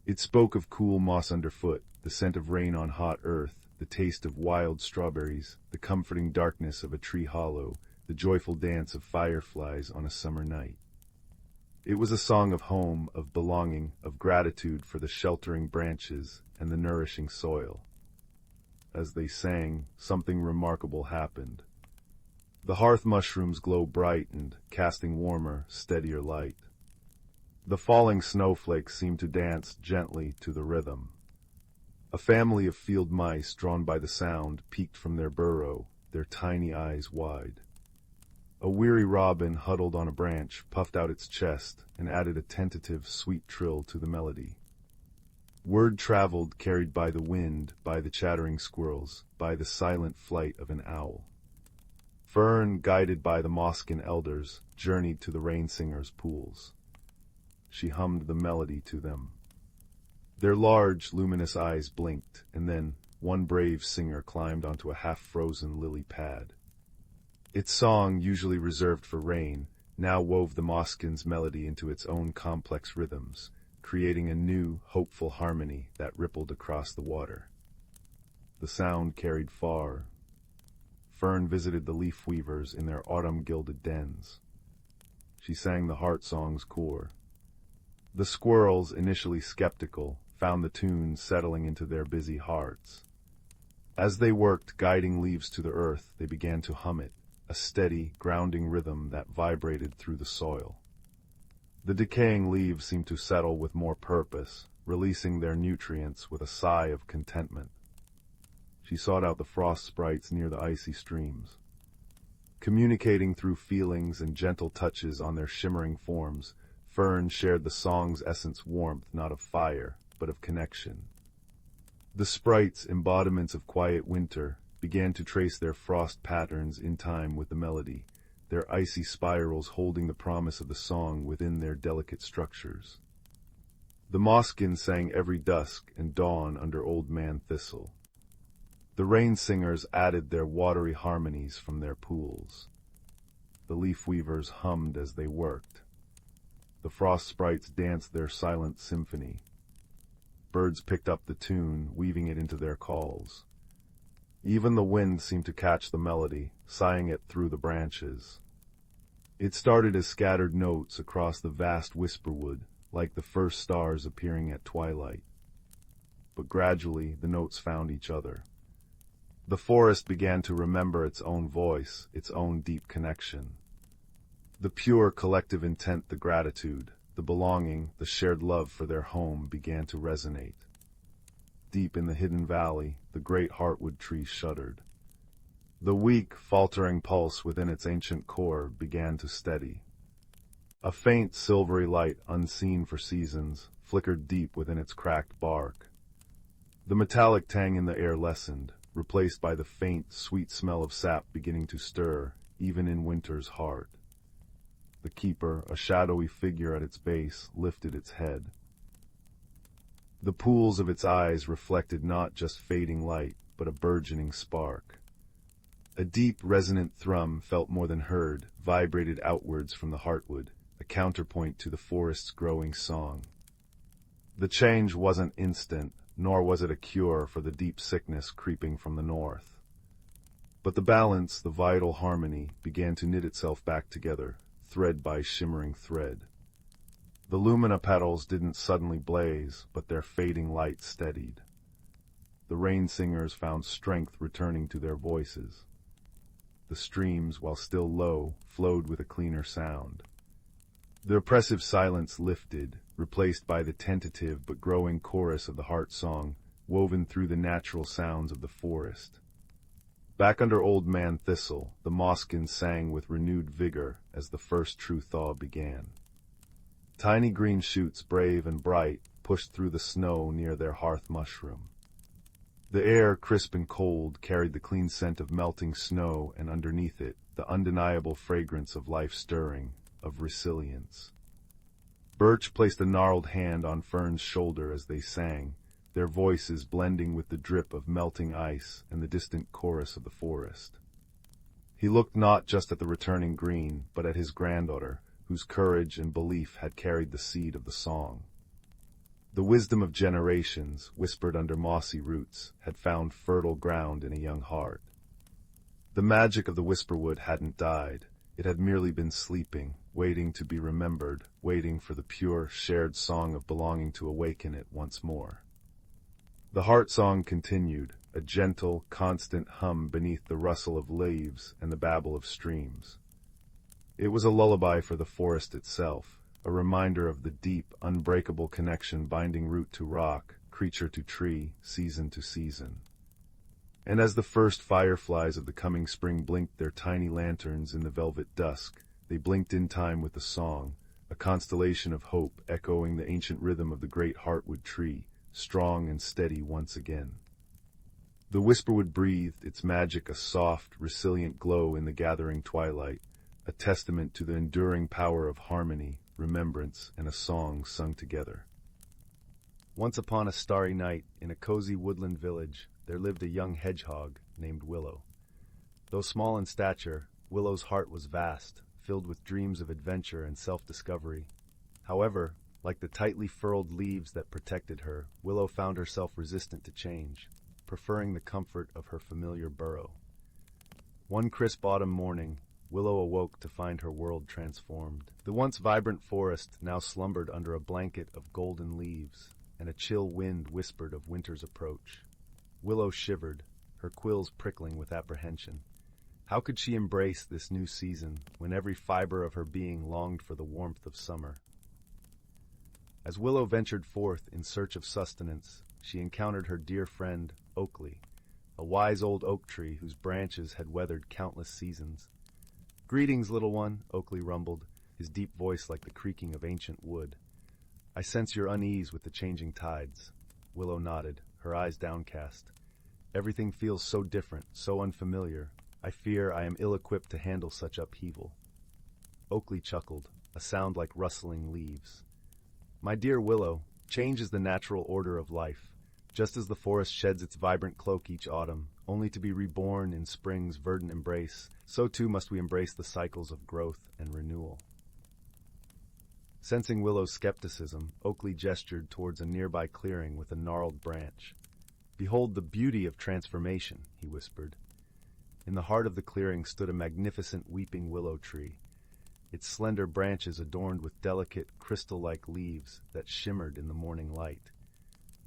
It spoke of cool moss underfoot, the scent of rain on hot earth, the taste of wild strawberries, the comforting darkness of a tree hollow, the joyful dance of fireflies on a summer night. It was a song of home, of belonging, of gratitude for the sheltering branches and the nourishing soil. As they sang, something remarkable happened. The hearth mushrooms glowed brightened, casting warmer, steadier light. The falling snowflakes seemed to dance gently to the rhythm. A family of field mice, drawn by the sound, peeked from their burrow, their tiny eyes wide. A weary robin huddled on a branch, puffed out its chest, and added a tentative, sweet trill to the melody. Word traveled, carried by the wind, by the chattering squirrels, by the silent flight of an owl. Fern, guided by the Mosskin elders, journeyed to the rain singer's pools. She hummed the melody to them. Their large, luminous eyes blinked, and then one brave singer climbed onto a half-frozen lily pad. Its song, usually reserved for rain, now wove the Mosskin's melody into its own complex rhythms, creating a new, hopeful harmony that rippled across the water. The sound carried far. Fern visited the leaf weavers in their autumn-gilded dens. She sang the heart song's core. The squirrels, initially skeptical, found the tune settling into their busy hearts. As they worked, guiding leaves to the earth, they began to hum it, a steady, grounding rhythm that vibrated through the soil. The decaying leaves seemed to settle with more purpose, releasing their nutrients with a sigh of contentment. She sought out the frost sprites near the icy streams. Communicating through feelings and gentle touches on their shimmering forms, Fern shared the song's essence, warmth not of fire, but of connection. The sprites, embodiments of quiet winter, began to trace their frost patterns in time with the melody, their icy spirals holding the promise of the song within their delicate structures. The Mosskin sang every dusk and dawn under Old Man Thistle. The rain singers added their watery harmonies from their pools. The leaf weavers hummed as they worked. The frost sprites danced their silent symphony. birds picked up the tune, weaving it into their calls. Even the wind seemed to catch the melody, sighing it through the branches. It started as scattered notes across the vast whisperwood, like the first stars appearing at twilight. But gradually the notes found each other. The forest began to remember its own voice, its own deep connection. The pure collective intent, the gratitude, the belonging, the shared love for their home began to resonate. Deep in the hidden valley, the great heartwood tree shuddered. The weak, faltering pulse within its ancient core began to steady. A faint silvery light, unseen for seasons, flickered deep within its cracked bark. The metallic tang in the air lessened, replaced by the faint, sweet smell of sap beginning to stir, even in winter's heart. The keeper, a shadowy figure at its base, lifted its head. The pools of its eyes reflected not just fading light, but a burgeoning spark. A deep, resonant thrum, felt more than heard, vibrated outwards from the heartwood, a counterpoint to the forest's growing song. The change wasn't instant, nor was it a cure for the deep sickness creeping from the north. But the balance, the vital harmony, began to knit itself back together, thread by shimmering thread. The lumina petals didn't suddenly blaze, but their fading light steadied. The rain singers found strength returning to their voices. The streams, while still low, flowed with a cleaner sound. The oppressive silence lifted, replaced by the tentative but growing chorus of the heart song, woven through the natural sounds of the forest. Back under Old Man Thistle, the mosskin sang with renewed vigor as the first true thaw began. Tiny green shoots, brave and bright, pushed through the snow near their hearth mushroom. The air, crisp and cold, carried the clean scent of melting snow, and underneath it, the undeniable fragrance of life stirring, of resilience. Birch placed a gnarled hand on Fern's shoulder as they sang, their voices blending with the drip of melting ice and the distant chorus of the forest. He looked not just at the returning green, but at his granddaughter, whose courage and belief had carried the seed of the song. The wisdom of generations, whispered under mossy roots, had found fertile ground in a young heart. The magic of the whisperwood hadn't died. It had merely been sleeping, waiting to be remembered, waiting for the pure, shared song of belonging to awaken it once more. The heart song continued, a gentle, constant hum beneath the rustle of leaves and the babble of streams. It was a lullaby for the forest itself, a reminder of the deep, unbreakable connection binding root to rock, creature to tree, season to season. And as the first fireflies of the coming spring blinked their tiny lanterns in the velvet dusk, they blinked in time with the song, a constellation of hope echoing the ancient rhythm of the great heartwood tree, strong and steady once again. The whisperwood breathed, its magic a soft, resilient glow in the gathering twilight, a testament to the enduring power of harmony, remembrance, and a song sung together. Once upon a starry night, in a cozy woodland village, there lived a young hedgehog named Willow. Though small in stature, Willow's heart was vast, filled with dreams of adventure and self-discovery. However, like the tightly furled leaves that protected her, Willow found herself resistant to change, preferring the comfort of her familiar burrow. One crisp autumn morning, Willow awoke to find her world transformed. The once vibrant forest now slumbered under a blanket of golden leaves, and a chill wind whispered of winter's approach. Willow shivered, her quills prickling with apprehension. How could she embrace this new season when every fiber of her being longed for the warmth of summer? As Willow ventured forth in search of sustenance, she encountered her dear friend, Oakley, a wise old oak tree whose branches had weathered countless seasons. "Greetings, little one," Oakley rumbled, his deep voice like the creaking of ancient wood. "I sense your unease with the changing tides." Willow nodded, her eyes downcast. "Everything feels so different, so unfamiliar. I fear I am ill-equipped to handle such upheaval." Oakley chuckled, a sound like rustling leaves. "My dear Willow, change is the natural order of life. Just as the forest sheds its vibrant cloak each autumn, only to be reborn in spring's verdant embrace, so too must we embrace the cycles of growth and renewal." Sensing Willow's skepticism, Oakley gestured towards a nearby clearing with a gnarled branch. "Behold the beauty of transformation," he whispered. In the heart of the clearing stood a magnificent weeping willow tree, its slender branches adorned with delicate, crystal-like leaves that shimmered in the morning light.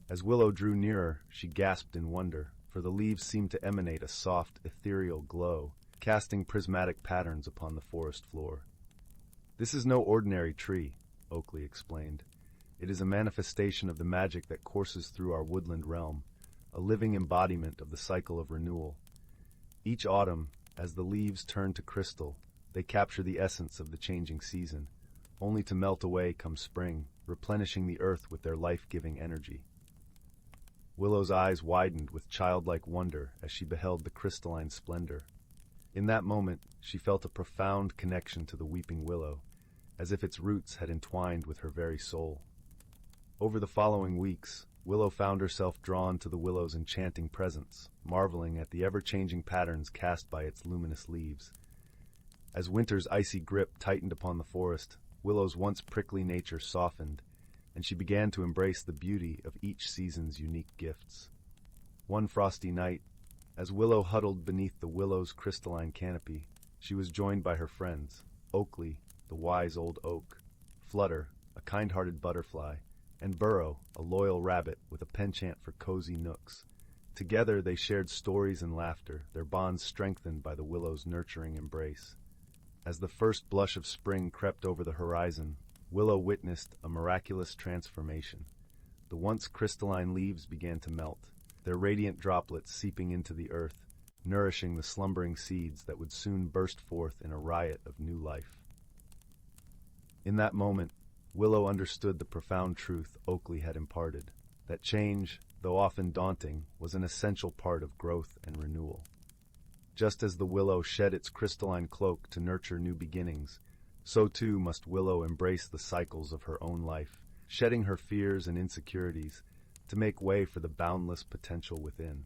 As Willow drew nearer, she gasped in wonder, for the leaves seemed to emanate a soft, ethereal glow, casting prismatic patterns upon the forest floor. "This is no ordinary tree," Oakley explained. "It is a manifestation of the magic that courses through our woodland realm, a living embodiment of the cycle of renewal. Each autumn, as the leaves turn to crystal, they capture the essence of the changing season, only to melt away come spring, replenishing the earth with their life-giving energy." Willow's eyes widened with childlike wonder as she beheld the crystalline splendor. In that moment, she felt a profound connection to the weeping willow, as if its roots had entwined with her very soul. Over the following weeks, Willow found herself drawn to the willow's enchanting presence, marveling at the ever-changing patterns cast by its luminous leaves. As winter's icy grip tightened upon the forest, Willow's once prickly nature softened, and she began to embrace the beauty of each season's unique gifts. One frosty night, as Willow huddled beneath the willow's crystalline canopy, she was joined by her friends, Oakley, the wise old oak, Flutter, a kind-hearted butterfly, and Burrow, a loyal rabbit with a penchant for cozy nooks. Together they shared stories and laughter, their bonds strengthened by the willow's nurturing embrace. As the first blush of spring crept over the horizon, Willow witnessed a miraculous transformation. The once crystalline leaves began to melt, their radiant droplets seeping into the earth, nourishing the slumbering seeds that would soon burst forth in a riot of new life. In that moment, Willow understood the profound truth Oakley had imparted, that change, though often daunting, was an essential part of growth and renewal. Just as the willow shed its crystalline cloak to nurture new beginnings, so too must Willow embrace the cycles of her own life, shedding her fears and insecurities to make way for the boundless potential within.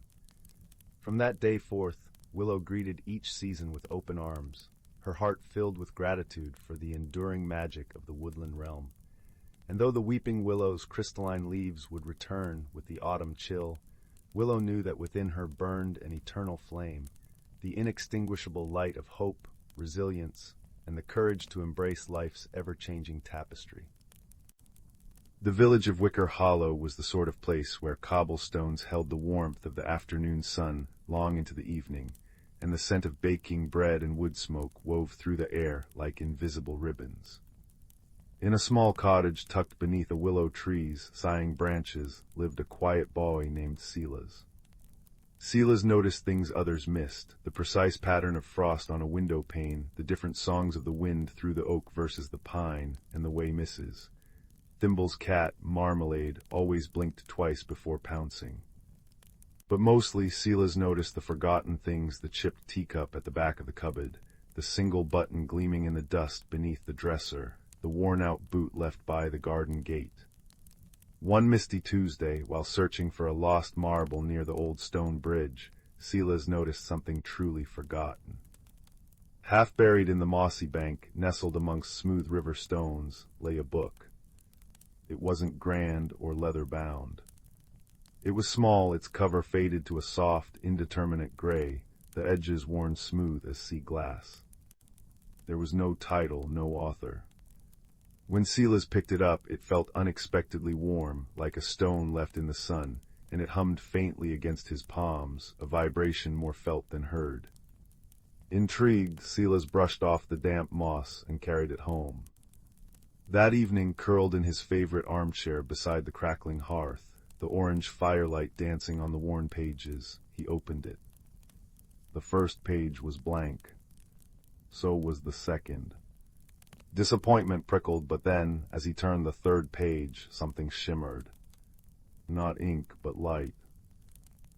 From that day forth, Willow greeted each season with open arms, her heart filled with gratitude for the enduring magic of the woodland realm. And though the weeping willow's crystalline leaves would return with the autumn chill, Willow knew that within her burned an eternal flame, the inextinguishable light of hope, resilience, and the courage to embrace life's ever-changing tapestry. The village of Wicker Hollow was the sort of place where cobblestones held the warmth of the afternoon sun long into the evening, and the scent of baking bread and wood smoke wove through the air like invisible ribbons. In a small cottage tucked beneath a willow tree's sighing branches lived a quiet boy named Silas. Silas noticed things others missed, the precise pattern of frost on a window pane, the different songs of the wind through the oak versus the pine, and the way Mrs. Thimble's cat, Marmalade, always blinked twice before pouncing. But mostly Silas noticed the forgotten things, the chipped teacup at the back of the cupboard, the single button gleaming in the dust beneath the dresser, the worn-out boot left by the garden gate. One misty Tuesday, while searching for a lost marble near the old stone bridge, Silas noticed something truly forgotten. Half buried in the mossy bank, nestled amongst smooth river stones, lay a book. It wasn't grand or leather-bound. It was small, its cover faded to a soft, indeterminate gray, the edges worn smooth as sea glass. There was no title, no author. When Silas picked it up, it felt unexpectedly warm, like a stone left in the sun, and it hummed faintly against his palms, a vibration more felt than heard. Intrigued, Silas brushed off the damp moss and carried it home. That evening, curled in his favorite armchair beside the crackling hearth, the orange firelight dancing on the worn pages, he opened it. The first page was blank. So was the second. Disappointment prickled, but then, as he turned the third page, something shimmered. Not ink, but light.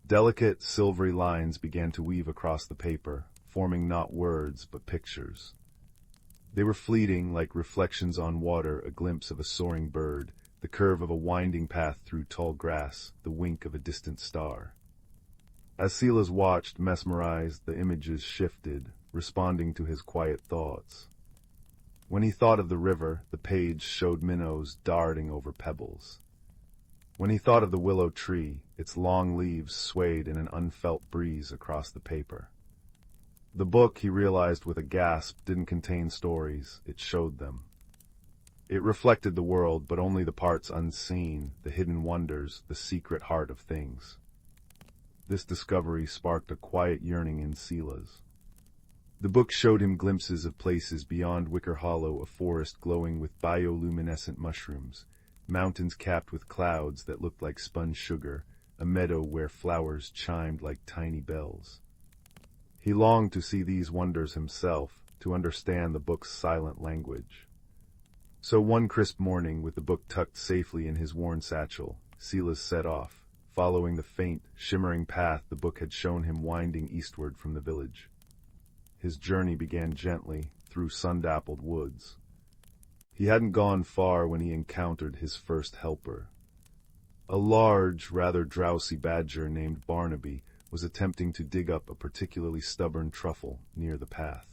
Delicate, silvery lines began to weave across the paper, forming not words, but pictures. They were fleeting, like reflections on water, a glimpse of a soaring bird, the curve of a winding path through tall grass, the wink of a distant star. As Silas watched, mesmerized, the images shifted, responding to his quiet thoughts. When he thought of the river, the page showed minnows darting over pebbles. When he thought of the willow tree, its long leaves swayed in an unfelt breeze across the paper. The book, he realized with a gasp, didn't contain stories, it showed them. It reflected the world, but only the parts unseen, the hidden wonders, the secret heart of things. This discovery sparked a quiet yearning in Silas. The book showed him glimpses of places beyond Wicker Hollow, a forest glowing with bioluminescent mushrooms, mountains capped with clouds that looked like spun sugar, a meadow where flowers chimed like tiny bells. He longed to see these wonders himself, to understand the book's silent language. So one crisp morning, with the book tucked safely in his worn satchel, Silas set off, following the faint, shimmering path the book had shown him winding eastward from the village. His journey began gently, through sun-dappled woods. He hadn't gone far when he encountered his first helper. A large, rather drowsy badger named Barnaby was attempting to dig up a particularly stubborn truffle near the path.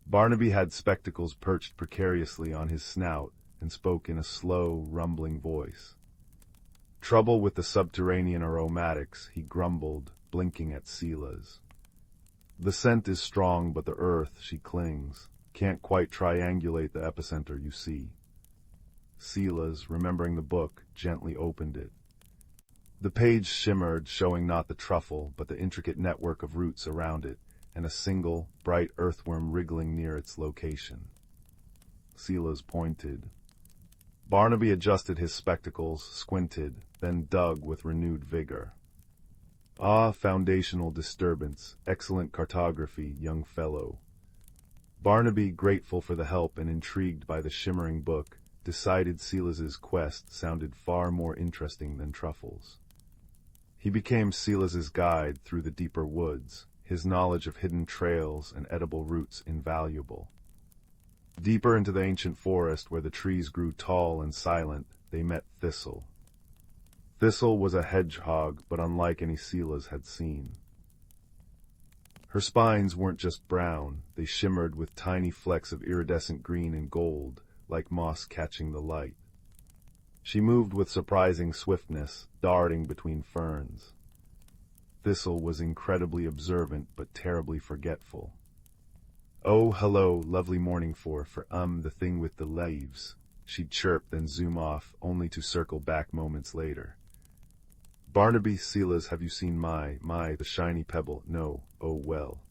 Barnaby had spectacles perched precariously on his snout and spoke in a slow, rumbling voice. Trouble with the subterranean aromatics, he grumbled, blinking at Silas. The scent is strong, but the earth, she clings. Can't quite triangulate the epicenter, you see. Silas, remembering the book, gently opened it. The page shimmered, showing not the truffle, but the intricate network of roots around it, and a single, bright earthworm wriggling near its location. Silas pointed. Barnaby adjusted his spectacles, squinted, then dug with renewed vigor. Ah, foundational disturbance, excellent cartography, young fellow. Barnaby, grateful for the help and intrigued by the shimmering book, decided Silas's quest sounded far more interesting than truffles. He became Silas's guide through the deeper woods, his knowledge of hidden trails and edible roots invaluable. Deeper into the ancient forest, where the trees grew tall and silent, they met Thistle. Thistle was a hedgehog, but unlike any Silas had seen. Her spines weren't just brown, they shimmered with tiny flecks of iridescent green and gold, like moss catching the light. She moved with surprising swiftness, darting between ferns. Thistle was incredibly observant, but terribly forgetful. "Oh, hello, lovely morning for the thing with the leaves," she'd chirp, then zoom off, only to circle back moments later. "Barnaby, Silas, have you seen the shiny pebble? No, oh well."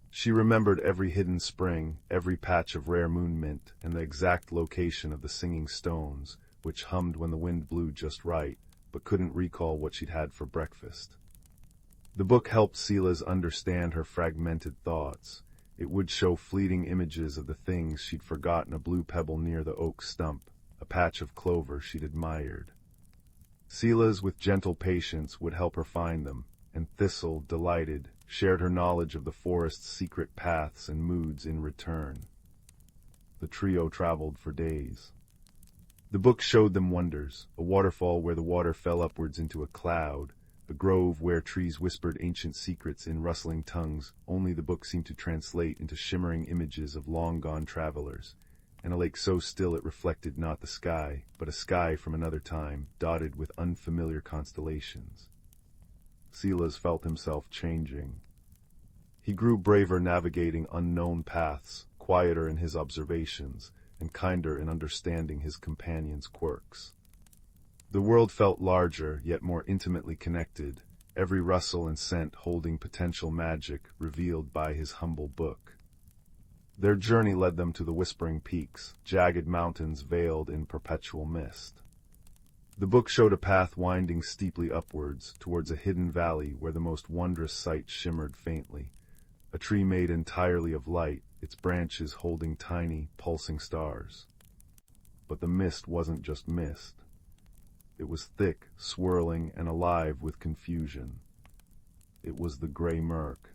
She remembered every hidden spring, every patch of rare moon mint, and the exact location of the singing stones, which hummed when the wind blew just right, but couldn't recall what she'd had for breakfast. The book helped Silas understand her fragmented thoughts. It would show fleeting images of the things she'd forgotten: a blue pebble near the oak stump, a patch of clover she'd admired. Silas, with gentle patience, would help her find them, and Thistle, delighted, shared her knowledge of the forest's secret paths and moods in return. The trio traveled for days. The book showed them wonders: a waterfall where the water fell upwards into a cloud, a grove where trees whispered ancient secrets in rustling tongues only the book seemed to translate into shimmering images of long-gone travelers, and a lake so still it reflected not the sky, but a sky from another time, dotted with unfamiliar constellations. Silas felt himself changing. He grew braver navigating unknown paths, quieter in his observations, and kinder in understanding his companions' quirks. The world felt larger, yet more intimately connected, every rustle and scent holding potential magic revealed by his humble book. Their journey led them to the Whispering Peaks, jagged mountains veiled in perpetual mist. The book showed a path winding steeply upwards, towards a hidden valley where the most wondrous sight shimmered faintly, a tree made entirely of light, its branches holding tiny, pulsing stars. But the mist wasn't just mist. It was thick, swirling, and alive with confusion. It was the gray murk.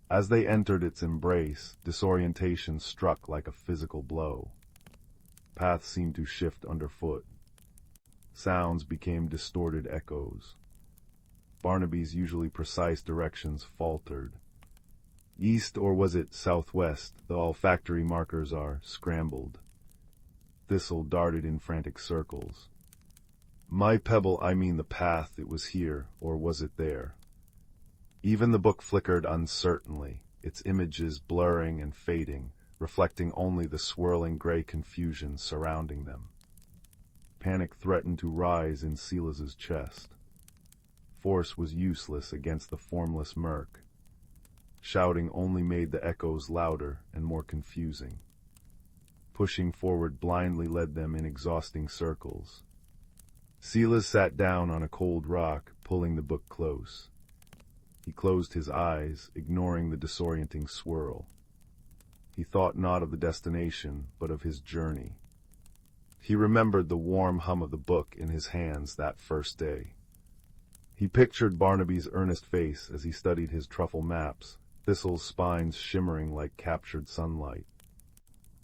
As they entered its embrace, disorientation struck like a physical blow. Paths seemed to shift underfoot. Sounds became distorted echoes. Barnaby's usually precise directions faltered. East, or was it southwest? The olfactory markers are scrambled. Thistle darted in frantic circles. My pebble, I mean the path, it was here, or was it there? Even the book flickered uncertainly, its images blurring and fading, reflecting only the swirling gray confusion surrounding them. Panic threatened to rise in Silas's chest. Force was useless against the formless murk. Shouting only made the echoes louder and more confusing. Pushing forward blindly led them in exhausting circles. Silas sat down on a cold rock, pulling the book close. He closed his eyes, ignoring the disorienting swirl. He thought not of the destination, but of his journey. He remembered the warm hum of the book in his hands that first day. He pictured Barnaby's earnest face as he studied his truffle maps, Thistle's spines shimmering like captured sunlight.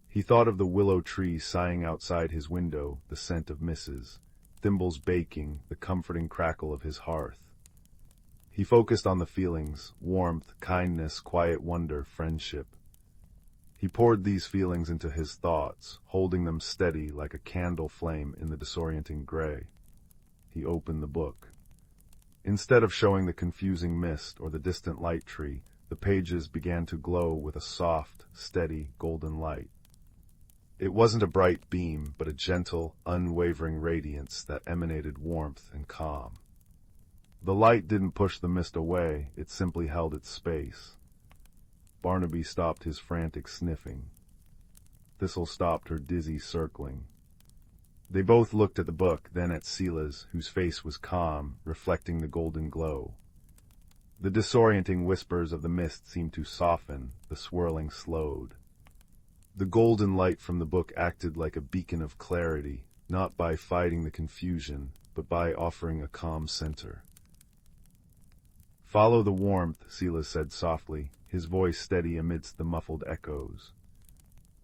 He thought of the willow tree sighing outside his window, the scent of misses, thimbles baking, the comforting crackle of his hearth. He focused on the feelings, warmth, kindness, quiet wonder, friendship. He poured these feelings into his thoughts, holding them steady like a candle flame in the disorienting gray. He opened the book. Instead of showing the confusing mist or the distant light tree, the pages began to glow with a soft, steady, golden light. It wasn't a bright beam, but a gentle, unwavering radiance that emanated warmth and calm. The light didn't push the mist away, it simply held its space. Barnaby stopped his frantic sniffing. Thistle stopped her dizzy circling. They both looked at the book, then at Silas, whose face was calm, reflecting the golden glow. The disorienting whispers of the mist seemed to soften, the swirling slowed. The golden light from the book acted like a beacon of clarity, not by fighting the confusion, but by offering a calm center. "Follow the warmth," Silas said softly, his voice steady amidst the muffled echoes.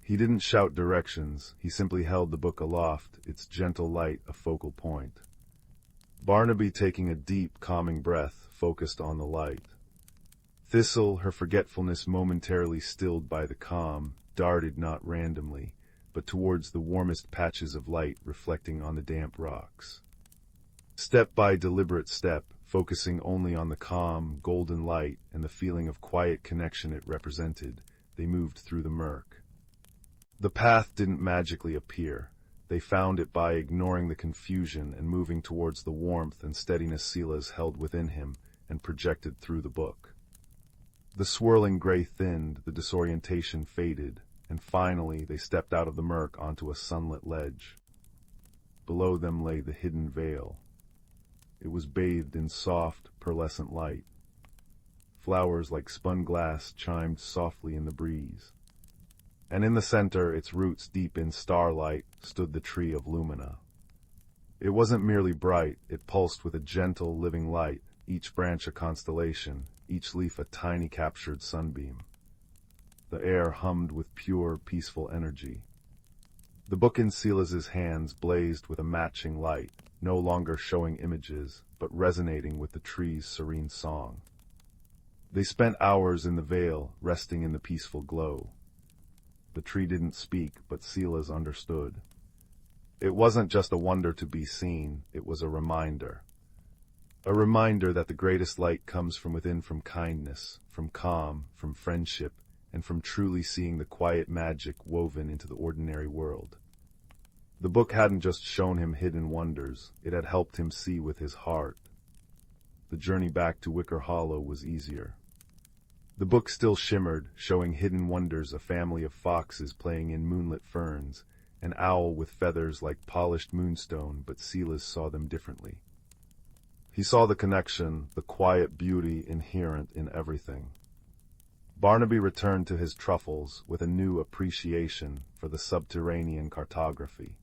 He didn't shout directions, he simply held the book aloft, its gentle light a focal point. Barnaby, taking a deep, calming breath, focused on the light. Thistle, her forgetfulness momentarily stilled by the calm, darted not randomly, but towards the warmest patches of light reflecting on the damp rocks. Step by deliberate step, focusing only on the calm, golden light and the feeling of quiet connection it represented, they moved through the murk. The path didn't magically appear. They found it by ignoring the confusion and moving towards the warmth and steadiness Silas held within him and projected through the book. The swirling gray thinned, the disorientation faded, and finally they stepped out of the murk onto a sunlit ledge. Below them lay the hidden vale. It was bathed in soft, pearlescent light. Flowers like spun glass chimed softly in the breeze. And in the center, its roots deep in starlight, stood the tree of Lumina. It wasn't merely bright, it pulsed with a gentle, living light, each branch a constellation, each leaf a tiny captured sunbeam. The air hummed with pure, peaceful energy. The book in Silas's hands blazed with a matching light, no longer showing images, but resonating with the tree's serene song. They spent hours in the vale, resting in the peaceful glow. The tree didn't speak, but Silas understood. It wasn't just a wonder to be seen, it was a reminder. A reminder that the greatest light comes from within, from kindness, from calm, from friendship, and from truly seeing the quiet magic woven into the ordinary world. The book hadn't just shown him hidden wonders, it had helped him see with his heart. The journey back to Wicker Hollow was easier. The book still shimmered, showing hidden wonders, a family of foxes playing in moonlit ferns, an owl with feathers like polished moonstone, but Silas saw them differently. He saw the connection, the quiet beauty inherent in everything. Barnaby returned to his truffles with a new appreciation for the subterranean cartography.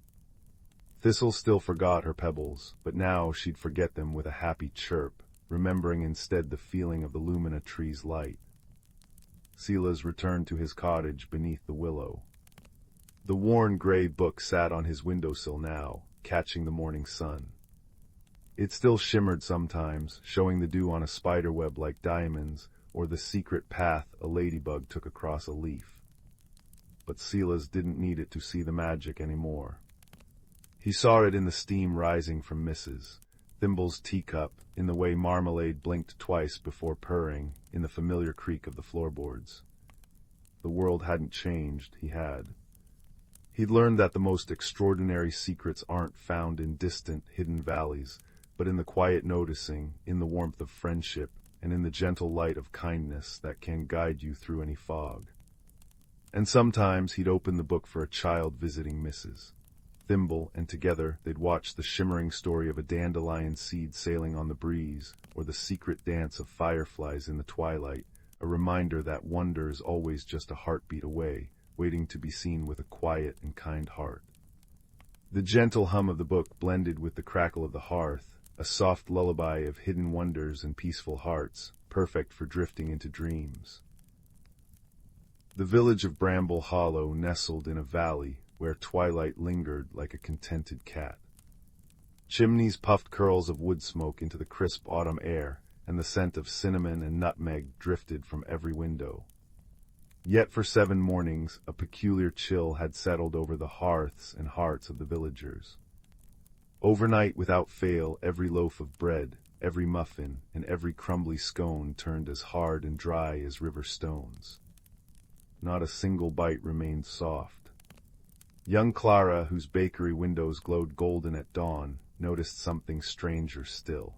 Thistle still forgot her pebbles, but now she'd forget them with a happy chirp, remembering instead the feeling of the Lumina tree's light. Silas returned to his cottage beneath the willow. The worn gray book sat on his windowsill now, catching the morning sun. It still shimmered sometimes, showing the dew on a spiderweb like diamonds, or the secret path a ladybug took across a leaf. But Silas didn't need it to see the magic anymore. He saw it in the steam rising from Mrs. Thimble's teacup, in the way marmalade blinked twice before purring, in the familiar creak of the floorboards. The world hadn't changed, he had. He'd learned that the most extraordinary secrets aren't found in distant, hidden valleys, but in the quiet noticing, in the warmth of friendship, and in the gentle light of kindness that can guide you through any fog. And sometimes he'd open the book for a child visiting Mrs. Thimble, and together they'd watch the shimmering story of a dandelion seed sailing on the breeze, or the secret dance of fireflies in the twilight, a reminder that wonder is always just a heartbeat away, waiting to be seen with a quiet and kind heart. The gentle hum of the book blended with the crackle of the hearth, a soft lullaby of hidden wonders and peaceful hearts, perfect for drifting into dreams. The village of Bramble Hollow nestled in a valley where twilight lingered like a contented cat. Chimneys puffed curls of wood smoke into the crisp autumn air, and the scent of cinnamon and nutmeg drifted from every window. Yet for 7 mornings a peculiar chill had settled over the hearths and hearts of the villagers. Overnight, without fail, every loaf of bread, every muffin, and every crumbly scone turned as hard and dry as river stones. Not a single bite remained soft. Young Clara, whose bakery windows glowed golden at dawn, noticed something stranger still.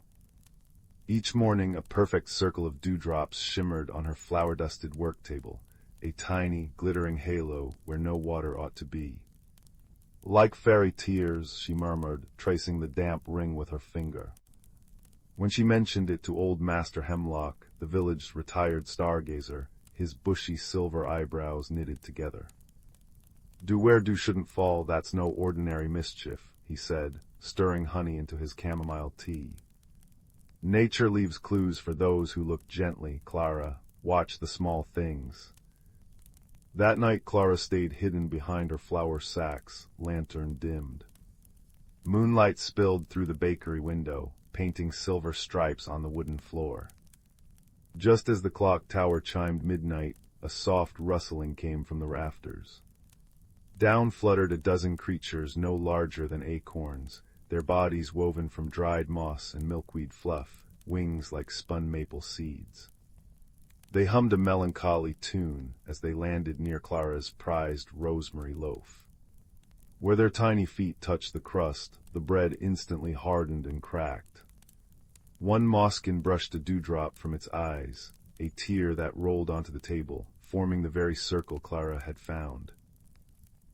Each morning a perfect circle of dewdrops shimmered on her flour-dusted work table, a tiny, glittering halo where no water ought to be. "Like fairy tears," she murmured, tracing the damp ring with her finger. When she mentioned it to old Master Hemlock, the village's retired stargazer, his bushy silver eyebrows knitted together. "Dew where dew shouldn't fall, that's no ordinary mischief," he said, stirring honey into his chamomile tea. "Nature leaves clues for those who look gently, Clara. Watch the small things." That night Clara stayed hidden behind her flour sacks, lantern dimmed. Moonlight spilled through the bakery window, painting silver stripes on the wooden floor. Just as the clock tower chimed midnight, a soft rustling came from the rafters. Down fluttered a dozen creatures no larger than acorns, their bodies woven from dried moss and milkweed fluff, wings like spun maple seeds. They hummed a melancholy tune as they landed near Clara's prized rosemary loaf. Where their tiny feet touched the crust, the bread instantly hardened and cracked. One mosskin brushed a dewdrop from its eyes, a tear that rolled onto the table, forming the very circle Clara had found.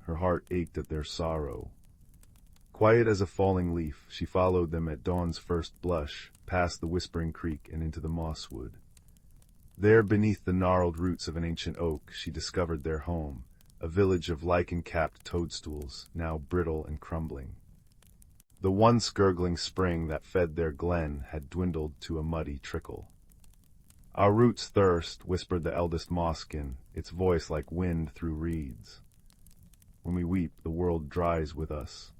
Her heart ached at their sorrow. Quiet as a falling leaf, she followed them at dawn's first blush, past the whispering creek and into the mosswood. There, beneath the gnarled roots of an ancient oak, she discovered their home, a village of lichen-capped toadstools, now brittle and crumbling. The once gurgling spring that fed their glen had dwindled to a muddy trickle. "Our roots thirst," whispered the eldest mosskin, its voice like wind through reeds. "When we weep, the world dries with us."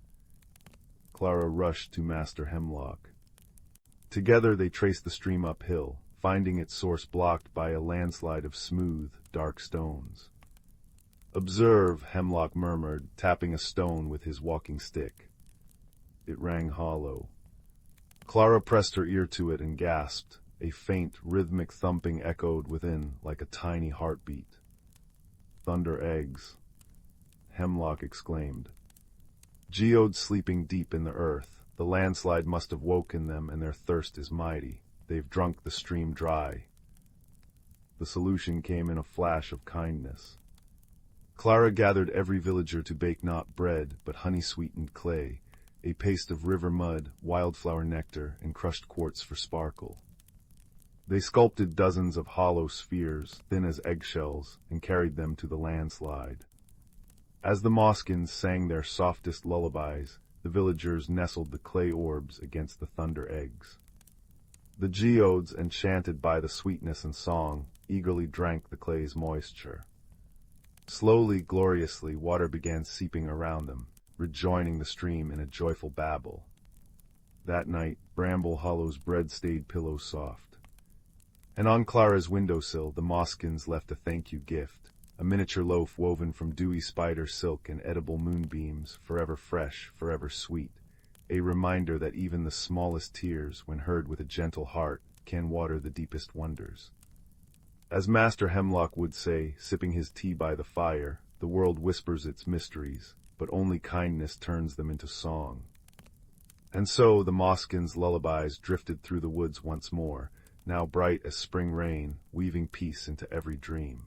Clara rushed to Master Hemlock. Together they traced the stream uphill, finding its source blocked by a landslide of smooth, dark stones. "Observe," Hemlock murmured, tapping a stone with his walking stick. It rang hollow. Clara pressed her ear to it and gasped. A faint, rhythmic thumping echoed within like a tiny heartbeat. "Thunder eggs," Hemlock exclaimed. "Geodes sleeping deep in the earth. The landslide must have woken them, and their thirst is mighty. They've drunk the stream dry." The solution came in a flash of kindness. Clara gathered every villager to bake not bread, but honey-sweetened clay, a paste of river mud, wildflower nectar, and crushed quartz for sparkle. They sculpted dozens of hollow spheres, thin as eggshells, and carried them to the landslide. As the moskins sang their softest lullabies, the villagers nestled the clay orbs against the thunder eggs. The geodes, enchanted by the sweetness and song, eagerly drank the clay's moisture. Slowly, gloriously, water began seeping around them, rejoining the stream in a joyful babble. That night, Bramble Hollow's bread stayed pillow soft. And on Clara's windowsill, the Moskins left a thank-you gift, a miniature loaf woven from dewy spider silk and edible moonbeams, forever fresh, forever sweet, a reminder that even the smallest tears, when heard with a gentle heart, can water the deepest wonders. As Master Hemlock would say, sipping his tea by the fire, the world whispers its mysteries, but only kindness turns them into song. And so the Moskins' lullabies drifted through the woods once more, now bright as spring rain, weaving peace into every dream.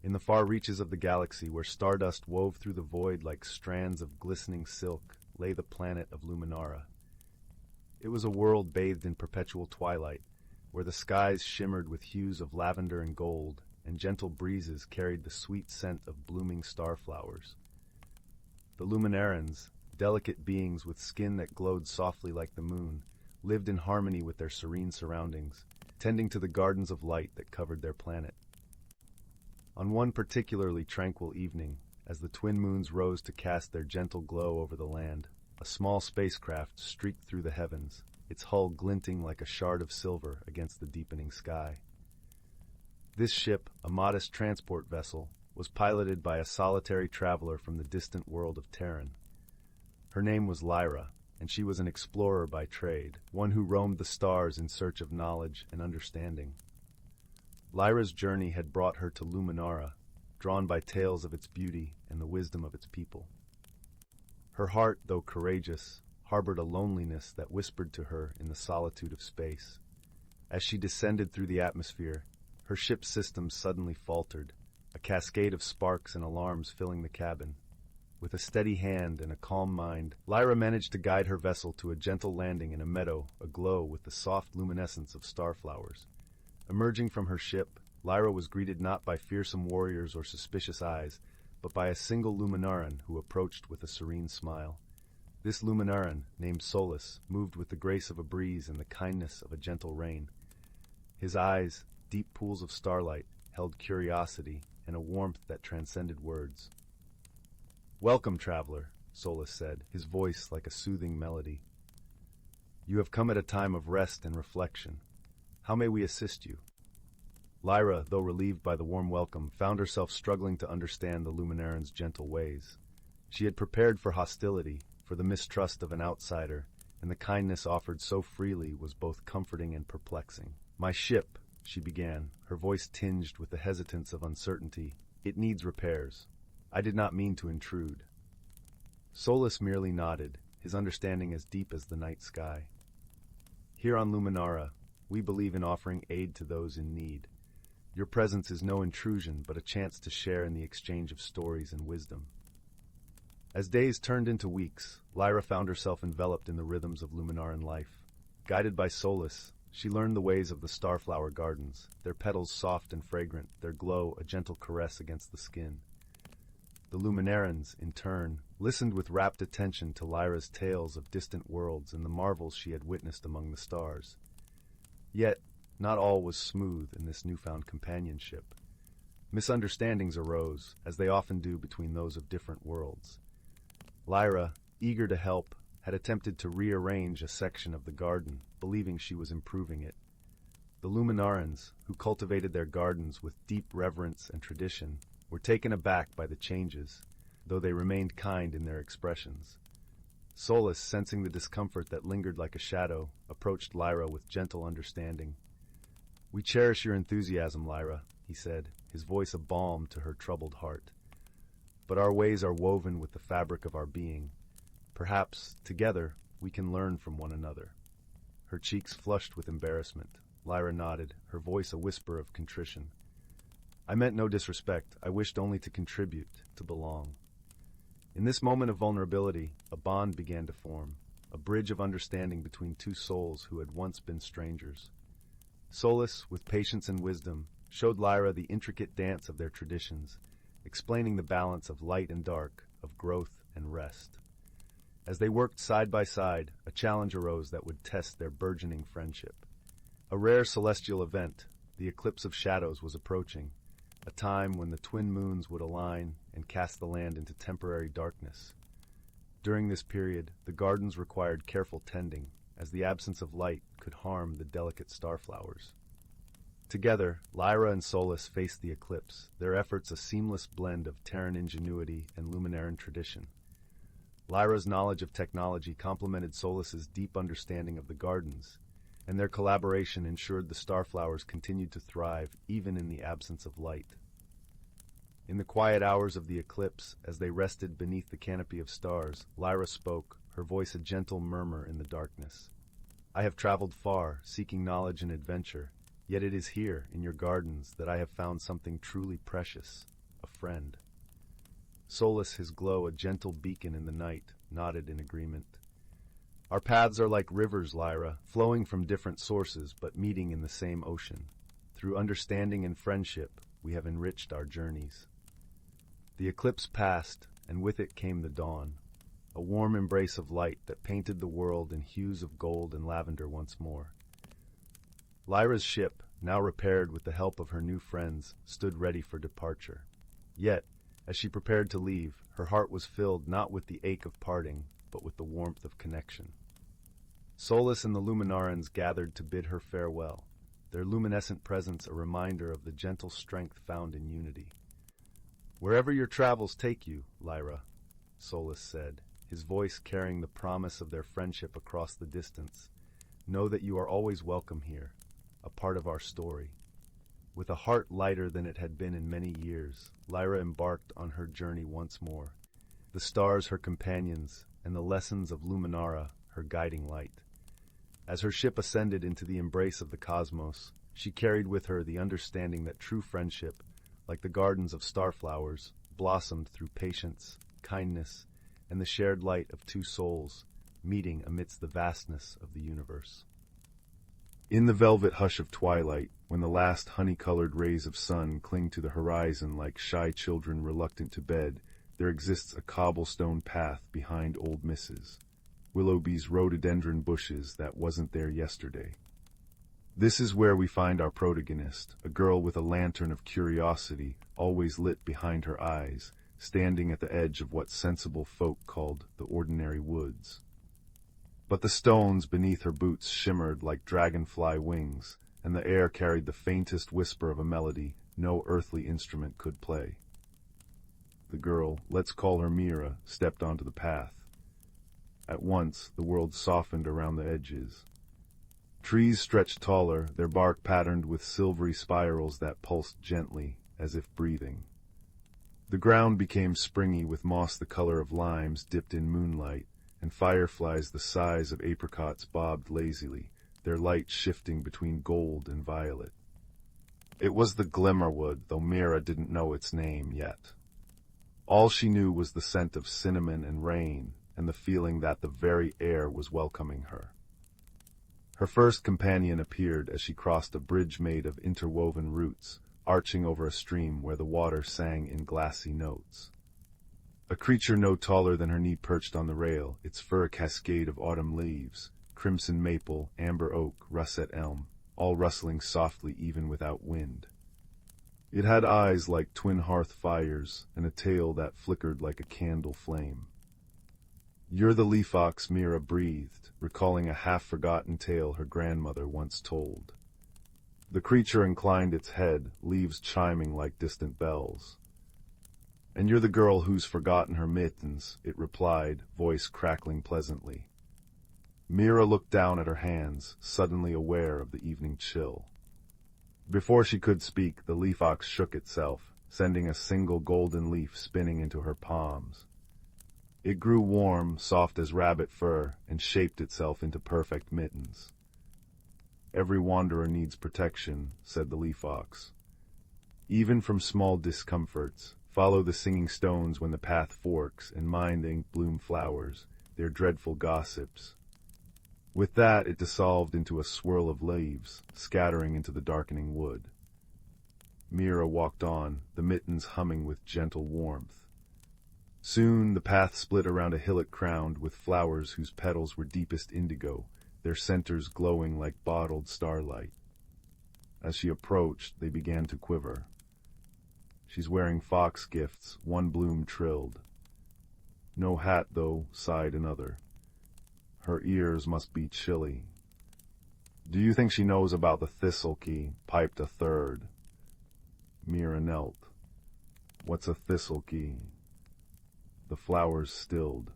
In the far reaches of the galaxy, where stardust wove through the void like strands of glistening silk, lay the planet of Luminara. It was a world bathed in perpetual twilight, where the skies shimmered with hues of lavender and gold, and gentle breezes carried the sweet scent of blooming starflowers. The Luminarans, delicate beings with skin that glowed softly like the moon, lived in harmony with their serene surroundings, tending to the gardens of light that covered their planet. On one particularly tranquil evening, as the twin moons rose to cast their gentle glow over the land, a small spacecraft streaked through the heavens, its hull glinting like a shard of silver against the deepening sky. This ship, a modest transport vessel, was piloted by a solitary traveler from the distant world of Terran. Her name was Lyra, and she was an explorer by trade, one who roamed the stars in search of knowledge and understanding. Lyra's journey had brought her to Luminara, drawn by tales of its beauty and the wisdom of its people. Her heart, though courageous, harbored a loneliness that whispered to her in the solitude of space. As she descended through the atmosphere, her ship's systems suddenly faltered, a cascade of sparks and alarms filling the cabin. With a steady hand and a calm mind, Lyra managed to guide her vessel to a gentle landing in a meadow aglow with the soft luminescence of starflowers. Emerging from her ship, Lyra was greeted not by fearsome warriors or suspicious eyes, but by a single Luminaran who approached with a serene smile. This Luminaran, named Solus, moved with the grace of a breeze and the kindness of a gentle rain. His eyes, deep pools of starlight, held curiosity and a warmth that transcended words. "Welcome, traveler," Solus said, his voice like a soothing melody. "You have come at a time of rest and reflection. How may we assist you?" Lyra, though relieved by the warm welcome, found herself struggling to understand the Luminaran's gentle ways. She had prepared for hostility, for the mistrust of an outsider, and the kindness offered so freely was both comforting and perplexing. "My ship," she began, her voice tinged with the hesitance of uncertainty, "it needs repairs. I did not mean to intrude." Solus merely nodded, his understanding as deep as the night sky. "Here on Luminara, we believe in offering aid to those in need. Your presence is no intrusion, but a chance to share in the exchange of stories and wisdom." As days turned into weeks, Lyra found herself enveloped in the rhythms of Luminaran life. Guided by Solus, she learned the ways of the starflower gardens, their petals soft and fragrant, their glow a gentle caress against the skin. The Luminarans, in turn, listened with rapt attention to Lyra's tales of distant worlds and the marvels she had witnessed among the stars. Yet, not all was smooth in this newfound companionship. Misunderstandings arose, as they often do between those of different worlds. Lyra, eager to help, had attempted to rearrange a section of the garden, believing she was improving it. The Luminarans, who cultivated their gardens with deep reverence and tradition, were taken aback by the changes, though they remained kind in their expressions. Solus, sensing the discomfort that lingered like a shadow, approached Lyra with gentle understanding. "We cherish your enthusiasm, Lyra," he said, his voice a balm to her troubled heart. "But our ways are woven with the fabric of our being. Perhaps, together, we can learn from one another." Her cheeks flushed with embarrassment. Lyra nodded, her voice a whisper of contrition. "I meant no disrespect. I wished only to contribute, to belong." In this moment of vulnerability, a bond began to form, a bridge of understanding between two souls who had once been strangers. Solus, with patience and wisdom, showed Lyra the intricate dance of their traditions, explaining the balance of light and dark, of growth and rest. As they worked side by side, a challenge arose that would test their burgeoning friendship. A rare celestial event, the eclipse of shadows, was approaching, a time when the twin moons would align and cast the land into temporary darkness. During this period, the gardens required careful tending, as the absence of light could harm the delicate starflowers. Together, Lyra and Solus faced the eclipse, their efforts a seamless blend of Terran ingenuity and Luminaran tradition. Lyra's knowledge of technology complemented Solus's deep understanding of the gardens, and their collaboration ensured the starflowers continued to thrive even in the absence of light. In the quiet hours of the eclipse, as they rested beneath the canopy of stars, Lyra spoke, her voice a gentle murmur in the darkness. "I have traveled far, seeking knowledge and adventure, yet it is here, in your gardens, that I have found something truly precious, a friend." Solus, his glow a gentle beacon in the night, nodded in agreement. "Our paths are like rivers, Lyra, flowing from different sources but meeting in the same ocean. Through understanding and friendship, we have enriched our journeys." The eclipse passed, and with it came the dawn, a warm embrace of light that painted the world in hues of gold and lavender once more. Lyra's ship, now repaired with the help of her new friends, stood ready for departure. Yet, as she prepared to leave, her heart was filled not with the ache of parting, but with the warmth of connection. Solus and the Luminarans gathered to bid her farewell, their luminescent presence a reminder of the gentle strength found in unity. "Wherever your travels take you, Lyra," Solus said, his voice carrying the promise of their friendship across the distance, "know that you are always welcome here, a part of our story." With a heart lighter than it had been in many years, Lyra embarked on her journey once more, the stars her companions, and the lessons of Luminara her guiding light. As her ship ascended into the embrace of the cosmos, she carried with her the understanding that true friendship, like the gardens of starflowers, blossomed through patience, kindness, and the shared light of two souls, meeting amidst the vastness of the universe. In the velvet hush of twilight, when the last honey-colored rays of sun cling to the horizon like shy children reluctant to bed, there exists a cobblestone path behind old Mrs. Willowby's rhododendron bushes that wasn't there yesterday. This is where we find our protagonist, a girl with a lantern of curiosity always lit behind her eyes, standing at the edge of what sensible folk called the ordinary woods. But the stones beneath her boots shimmered like dragonfly wings, and the air carried the faintest whisper of a melody no earthly instrument could play. The girl, let's call her Mira, stepped onto the path. At once, the world softened around the edges. Trees stretched taller, their bark patterned with silvery spirals that pulsed gently, as if breathing. The ground became springy with moss the color of limes dipped in moonlight, and fireflies the size of apricots bobbed lazily, their light shifting between gold and violet. It was the Glimmerwood, though Mira didn't know its name yet. All she knew was the scent of cinnamon and rain, and the feeling that the very air was welcoming her. Her first companion appeared as she crossed a bridge made of interwoven roots, arching over a stream where the water sang in glassy notes. A creature no taller than her knee perched on the rail, its fur a cascade of autumn leaves, crimson maple, amber oak, russet elm, all rustling softly even without wind. It had eyes like twin hearth fires, and a tail that flickered like a candle flame. "You're the leaf ox," Mira breathed, recalling a half-forgotten tale her grandmother once told. The creature inclined its head, leaves chiming like distant bells. "And you're the girl who's forgotten her mittens," it replied, voice crackling pleasantly. Mira looked down at her hands, suddenly aware of the evening chill. Before she could speak, the leaf ox shook itself, sending a single golden leaf spinning into her palms. It grew warm, soft as rabbit fur, and shaped itself into perfect mittens. "Every wanderer needs protection," said the leaf ox. "Even from small discomforts, follow the singing stones when the path forks, and mind the ink-bloom flowers, their dreadful gossips." With that, it dissolved into a swirl of leaves, scattering into the darkening wood. Mira walked on, the mittens humming with gentle warmth. Soon the path split around a hillock crowned with flowers whose petals were deepest indigo, their centers glowing like bottled starlight. As she approached, they began to quiver. "She's wearing fox gifts," one bloom trilled. "No hat, though," sighed another. "Her ears must be chilly." "Do you think she knows about the thistle key?" piped a third. Mira knelt. "What's a thistle key?" The flowers stilled.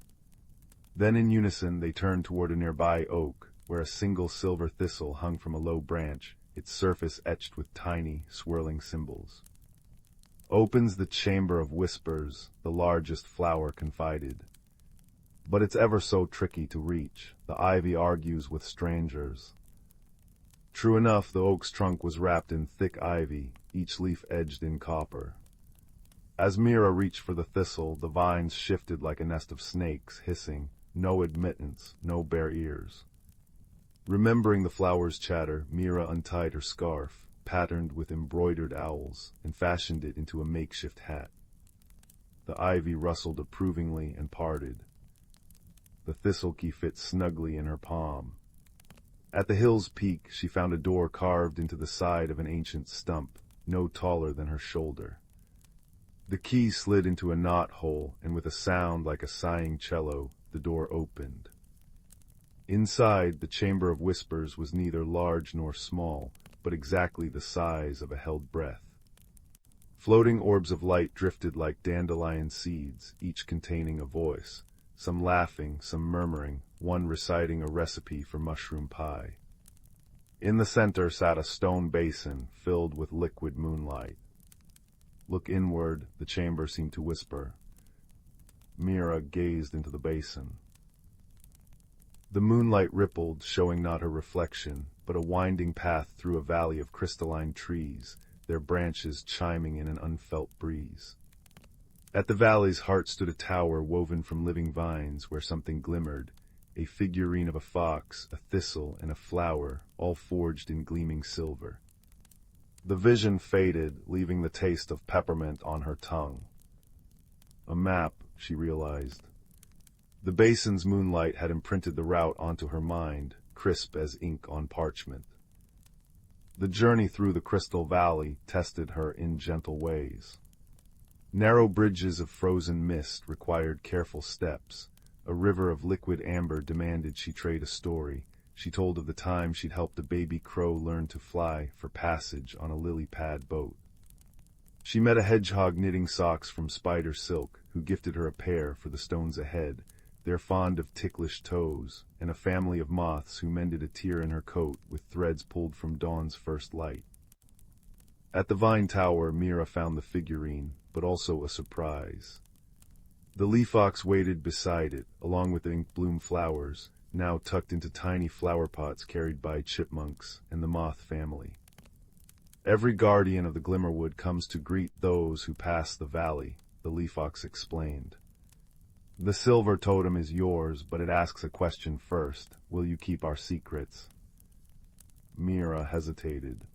Then in unison they turned toward a nearby oak, where a single silver thistle hung from a low branch, its surface etched with tiny, swirling symbols. "Opens the chamber of whispers," the largest flower confided. "But it's ever so tricky to reach. The ivy argues with strangers." True enough, the oak's trunk was wrapped in thick ivy, each leaf edged in copper. As Mira reached for the thistle, the vines shifted like a nest of snakes, hissing, "No admittance, no bare ears." Remembering the flower's chatter, Mira untied her scarf, patterned with embroidered owls, and fashioned it into a makeshift hat. The ivy rustled approvingly and parted. The thistle key fit snugly in her palm. At the hill's peak, she found a door carved into the side of an ancient stump, no taller than her shoulder. The key slid into a knot hole, and with a sound like a sighing cello, the door opened. Inside, the Chamber of Whispers was neither large nor small, but exactly the size of a held breath. Floating orbs of light drifted like dandelion seeds, each containing a voice, some laughing, some murmuring, one reciting a recipe for mushroom pie. In the center sat a stone basin filled with liquid moonlight. "Look inward," the chamber seemed to whisper. Mira gazed into the basin. The moonlight rippled, showing not her reflection, but a winding path through a valley of crystalline trees, their branches chiming in an unfelt breeze. At the valley's heart stood a tower woven from living vines where something glimmered, a figurine of a fox, a thistle, and a flower, all forged in gleaming silver. The vision faded, leaving the taste of peppermint on her tongue. A map, she realized. The basin's moonlight had imprinted the route onto her mind, crisp as ink on parchment. The journey through the crystal valley tested her in gentle ways. Narrow bridges of frozen mist required careful steps. A river of liquid amber demanded she trade a story. She told of the time she'd helped a baby crow learn to fly for passage on a lily pad boat. She met a hedgehog knitting socks from spider silk, who gifted her a pair for the stones ahead. They're fond of ticklish toes, and a family of moths who mended a tear in her coat with threads pulled from dawn's first light. At the vine tower, Mira found the figurine, but also a surprise. The leaf ox waited beside it, along with the ink bloom flowers, now tucked into tiny flower pots carried by chipmunks and the moth family. "Every guardian of the Glimmerwood comes to greet those who pass the valley," the leaf ox explained. "The silver totem is yours, but it asks a question first. Will you keep our secrets?" Mira hesitated.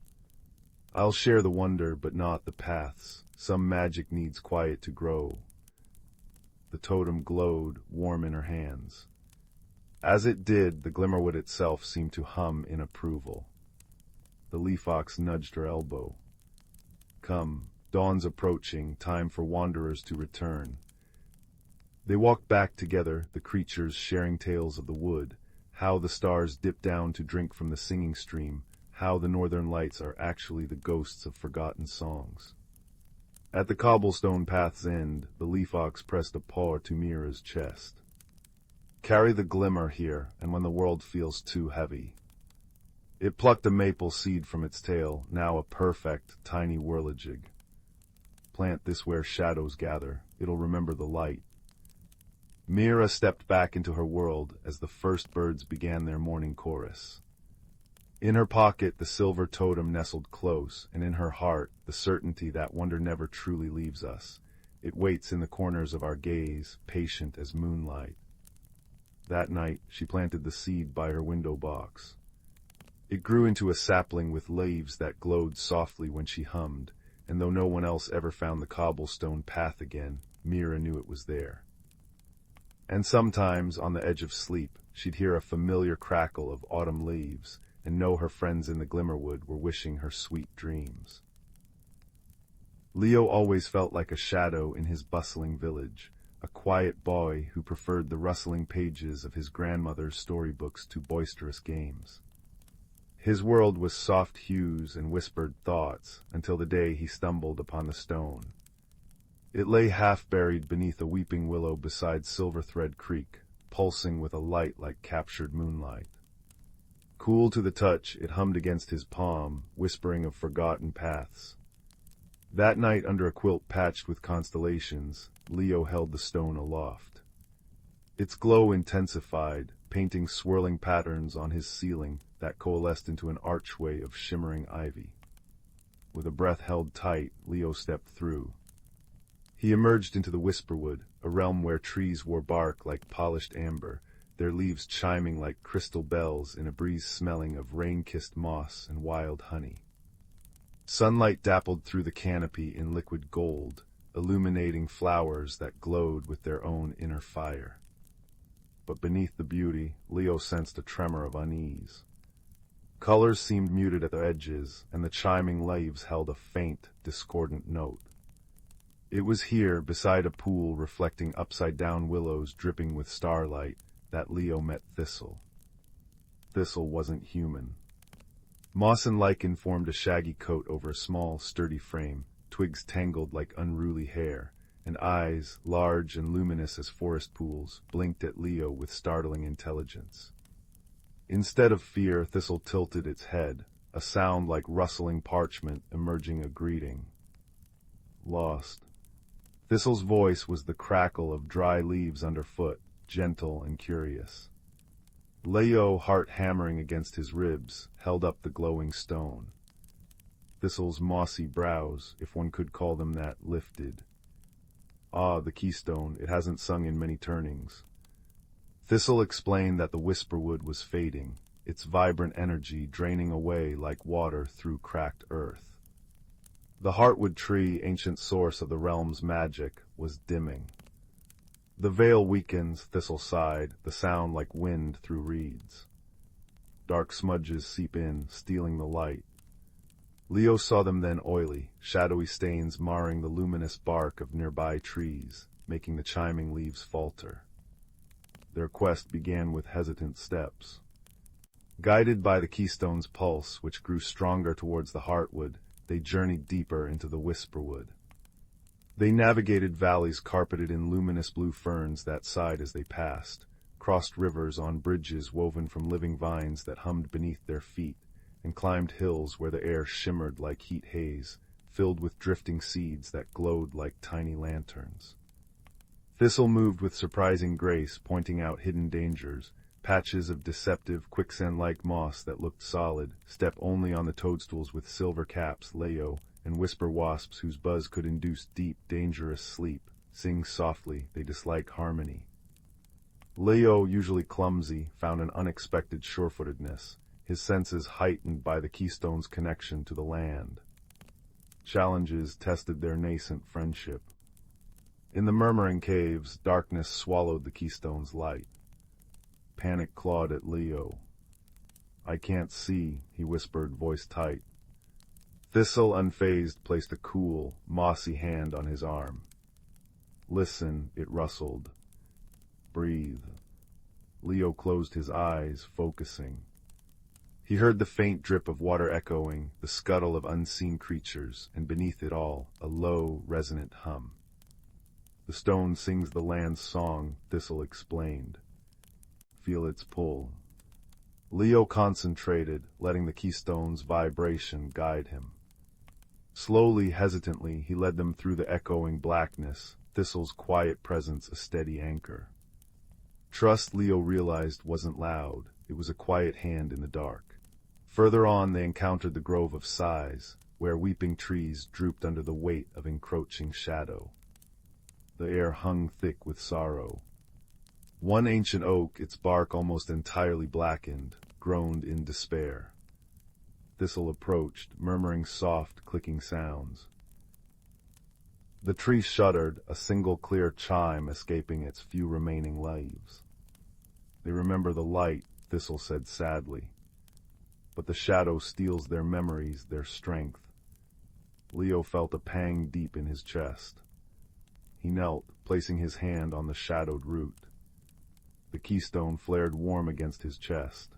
"I'll share the wonder, but not the paths. Some magic needs quiet to grow." The totem glowed, warm in her hands. As it did, the Glimmerwood itself seemed to hum in approval. The leaf ox nudged her elbow. "Come, dawn's approaching, time for wanderers to return." They walked back together, the creatures sharing tales of the wood, how the stars dip down to drink from the singing stream, how the northern lights are actually the ghosts of forgotten songs. At the cobblestone path's end, the leaf ox pressed a paw to Mira's chest. "Carry the glimmer here, and when the world feels too heavy." It plucked a maple seed from its tail, now a perfect, tiny whirligig. "Plant this where shadows gather. It'll remember the light." Mira stepped back into her world as the first birds began their morning chorus. In her pocket, the silver totem nestled close, and in her heart, the certainty that wonder never truly leaves us. It waits in the corners of our gaze, patient as moonlight. That night, she planted the seed by her window box. It grew into a sapling with leaves that glowed softly when she hummed, and though no one else ever found the cobblestone path again, Mira knew it was there. And sometimes, on the edge of sleep, she'd hear a familiar crackle of autumn leaves, and know her friends in the Glimmerwood were wishing her sweet dreams. Leo always felt like a shadow in his bustling village, a quiet boy who preferred the rustling pages of his grandmother's storybooks to boisterous games. His world was soft hues and whispered thoughts, until the day he stumbled upon the stone. It lay half-buried beneath a weeping willow beside Silverthread Creek, pulsing with a light like captured moonlight. Cool to the touch, it hummed against his palm, whispering of forgotten paths. That night, under a quilt patched with constellations, Leo held the stone aloft. Its glow intensified, painting swirling patterns on his ceiling that coalesced into an archway of shimmering ivy. With a breath held tight, Leo stepped through. He emerged into the Whisperwood, a realm where trees wore bark like polished amber, their leaves chiming like crystal bells in a breeze smelling of rain-kissed moss and wild honey. Sunlight dappled through the canopy in liquid gold, illuminating flowers that glowed with their own inner fire. But beneath the beauty, Leo sensed a tremor of unease. Colors seemed muted at the edges, and the chiming leaves held a faint, discordant note. It was here, beside a pool reflecting upside-down willows dripping with starlight, that Leo met Thistle. Thistle wasn't human. Moss and lichen formed a shaggy coat over a small, sturdy frame, twigs tangled like unruly hair, and eyes, large and luminous as forest pools, blinked at Leo with startling intelligence. Instead of fear, Thistle tilted its head, a sound like rustling parchment emerging a greeting. Lost. Thistle's voice was the crackle of dry leaves underfoot, gentle and curious. Leo, heart hammering against his ribs, held up the glowing stone. Thistle's mossy brows, if one could call them that, lifted. Ah, the keystone, it hasn't sung in many turnings. Thistle explained that the Whisperwood was fading, its vibrant energy draining away like water through cracked earth. The Heartwood tree, ancient source of the realm's magic, was dimming. The veil weakens, Thistle sighed, the sound like wind through reeds. Dark smudges seep in, stealing the light. Leo saw them then oily, shadowy stains marring the luminous bark of nearby trees, making the chiming leaves falter. Their quest began with hesitant steps. Guided by the keystone's pulse, which grew stronger towards the Heartwood, they journeyed deeper into the Whisperwood. They navigated valleys carpeted in luminous blue ferns that sighed as they passed, crossed rivers on bridges woven from living vines that hummed beneath their feet, and climbed hills where the air shimmered like heat haze, filled with drifting seeds that glowed like tiny lanterns. Thistle moved with surprising grace, pointing out hidden dangers, patches of deceptive, quicksand-like moss that looked solid, step only on the toadstools with silver caps, Leo, and whisper wasps whose buzz could induce deep, dangerous sleep, sing softly, they dislike harmony. Leo, usually clumsy, found an unexpected sure-footedness, his senses heightened by the keystone's connection to the land. Challenges tested their nascent friendship. In the murmuring caves, darkness swallowed the keystone's light. Panic clawed at Leo. "I can't see," he whispered, voice tight. Thistle, unfazed, placed a cool, mossy hand on his arm. "Listen," it rustled. "Breathe." Leo closed his eyes, focusing. He heard the faint drip of water echoing, the scuttle of unseen creatures, and beneath it all, a low, resonant hum. "The stone sings the land's song," Thistle explained. "Feel its pull." Leo concentrated, letting the keystone's vibration guide him. Slowly, hesitantly, he led them through the echoing blackness, Thistle's quiet presence a steady anchor. Trust, Leo realized, wasn't loud. It was a quiet hand in the dark. Further on, they encountered the Grove of Sighs, where weeping trees drooped under the weight of encroaching shadow. The air hung thick with sorrow. One ancient oak, its bark almost entirely blackened, groaned in despair. Thistle approached, murmuring soft, clicking sounds. The tree shuddered, a single clear chime escaping its few remaining leaves. "They remember the light," Thistle said sadly. "But the shadow steals their memories, their strength." Leo felt a pang deep in his chest. He knelt, placing his hand on the shadowed root. The keystone flared warm against his chest.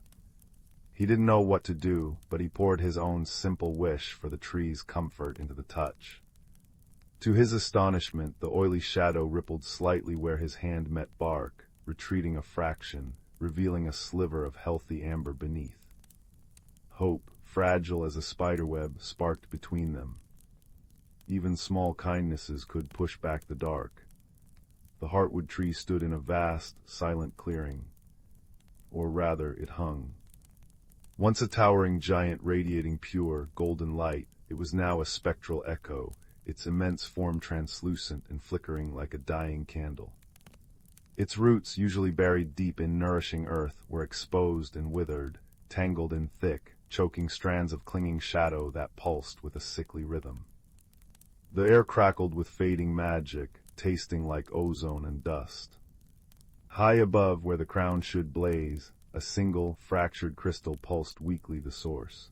He didn't know what to do, but he poured his own simple wish for the tree's comfort into the touch. To his astonishment, the oily shadow rippled slightly where his hand met bark, retreating a fraction, revealing a sliver of healthy amber beneath. Hope, fragile as a spiderweb, sparked between them. Even small kindnesses could push back the dark. The heartwood tree stood in a vast, silent clearing. Or rather, it hung. Once a towering giant radiating pure, golden light, it was now a spectral echo, its immense form translucent and flickering like a dying candle. Its roots, usually buried deep in nourishing earth, were exposed and withered, tangled in thick, choking strands of clinging shadow that pulsed with a sickly rhythm. The air crackled with fading magic, tasting like ozone and dust. High above where the crown should blaze, a single, fractured crystal pulsed weakly the source.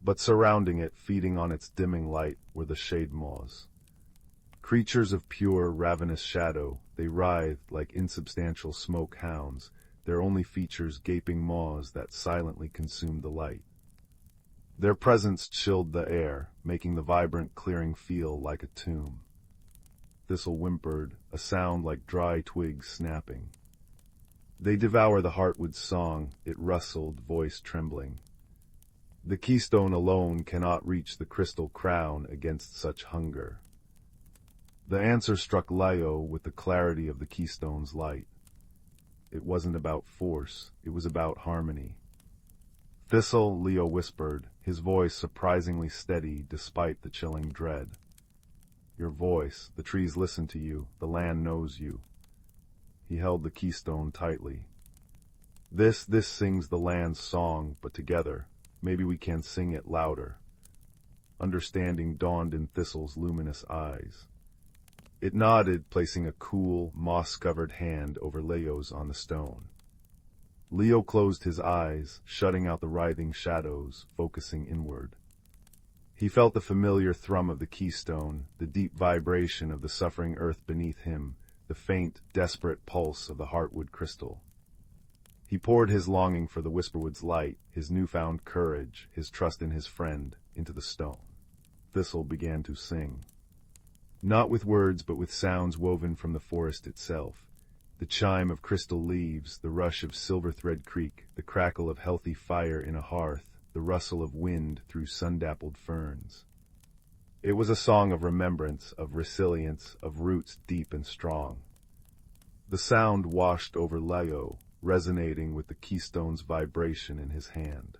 But surrounding it, feeding on its dimming light, were the shade maws. Creatures of pure, ravenous shadow, they writhed like insubstantial smoke hounds, their only features gaping maws that silently consumed the light. Their presence chilled the air, making the vibrant clearing feel like a tomb. Thistle whimpered, a sound like dry twigs snapping. They devour the heartwood's song, it rustled, voice trembling. The keystone alone cannot reach the crystal crown against such hunger. The answer struck Leo with the clarity of the keystone's light. It wasn't about force, it was about harmony. Thistle, Leo whispered, his voice surprisingly steady despite the chilling dread. Your voice, the trees listen to you, the land knows you. He held the keystone tightly. This sings the land's song, but together, maybe we can sing it louder. Understanding dawned in Thistle's luminous eyes. It nodded, placing a cool, moss-covered hand over Leo's on the stone. Leo closed his eyes, shutting out the writhing shadows, focusing inward. He felt the familiar thrum of the keystone, the deep vibration of the suffering earth beneath him, the faint, desperate pulse of the heartwood crystal. He poured his longing for the whisperwood's light, his newfound courage, his trust in his friend, into the stone. Thistle began to sing. Not with words, but with sounds woven from the forest itself. The chime of crystal leaves, the rush of silver-thread creek, the crackle of healthy fire in a hearth, the rustle of wind through sun-dappled ferns. It was a song of remembrance, of resilience, of roots deep and strong. The sound washed over Leo, resonating with the keystone's vibration in his hand.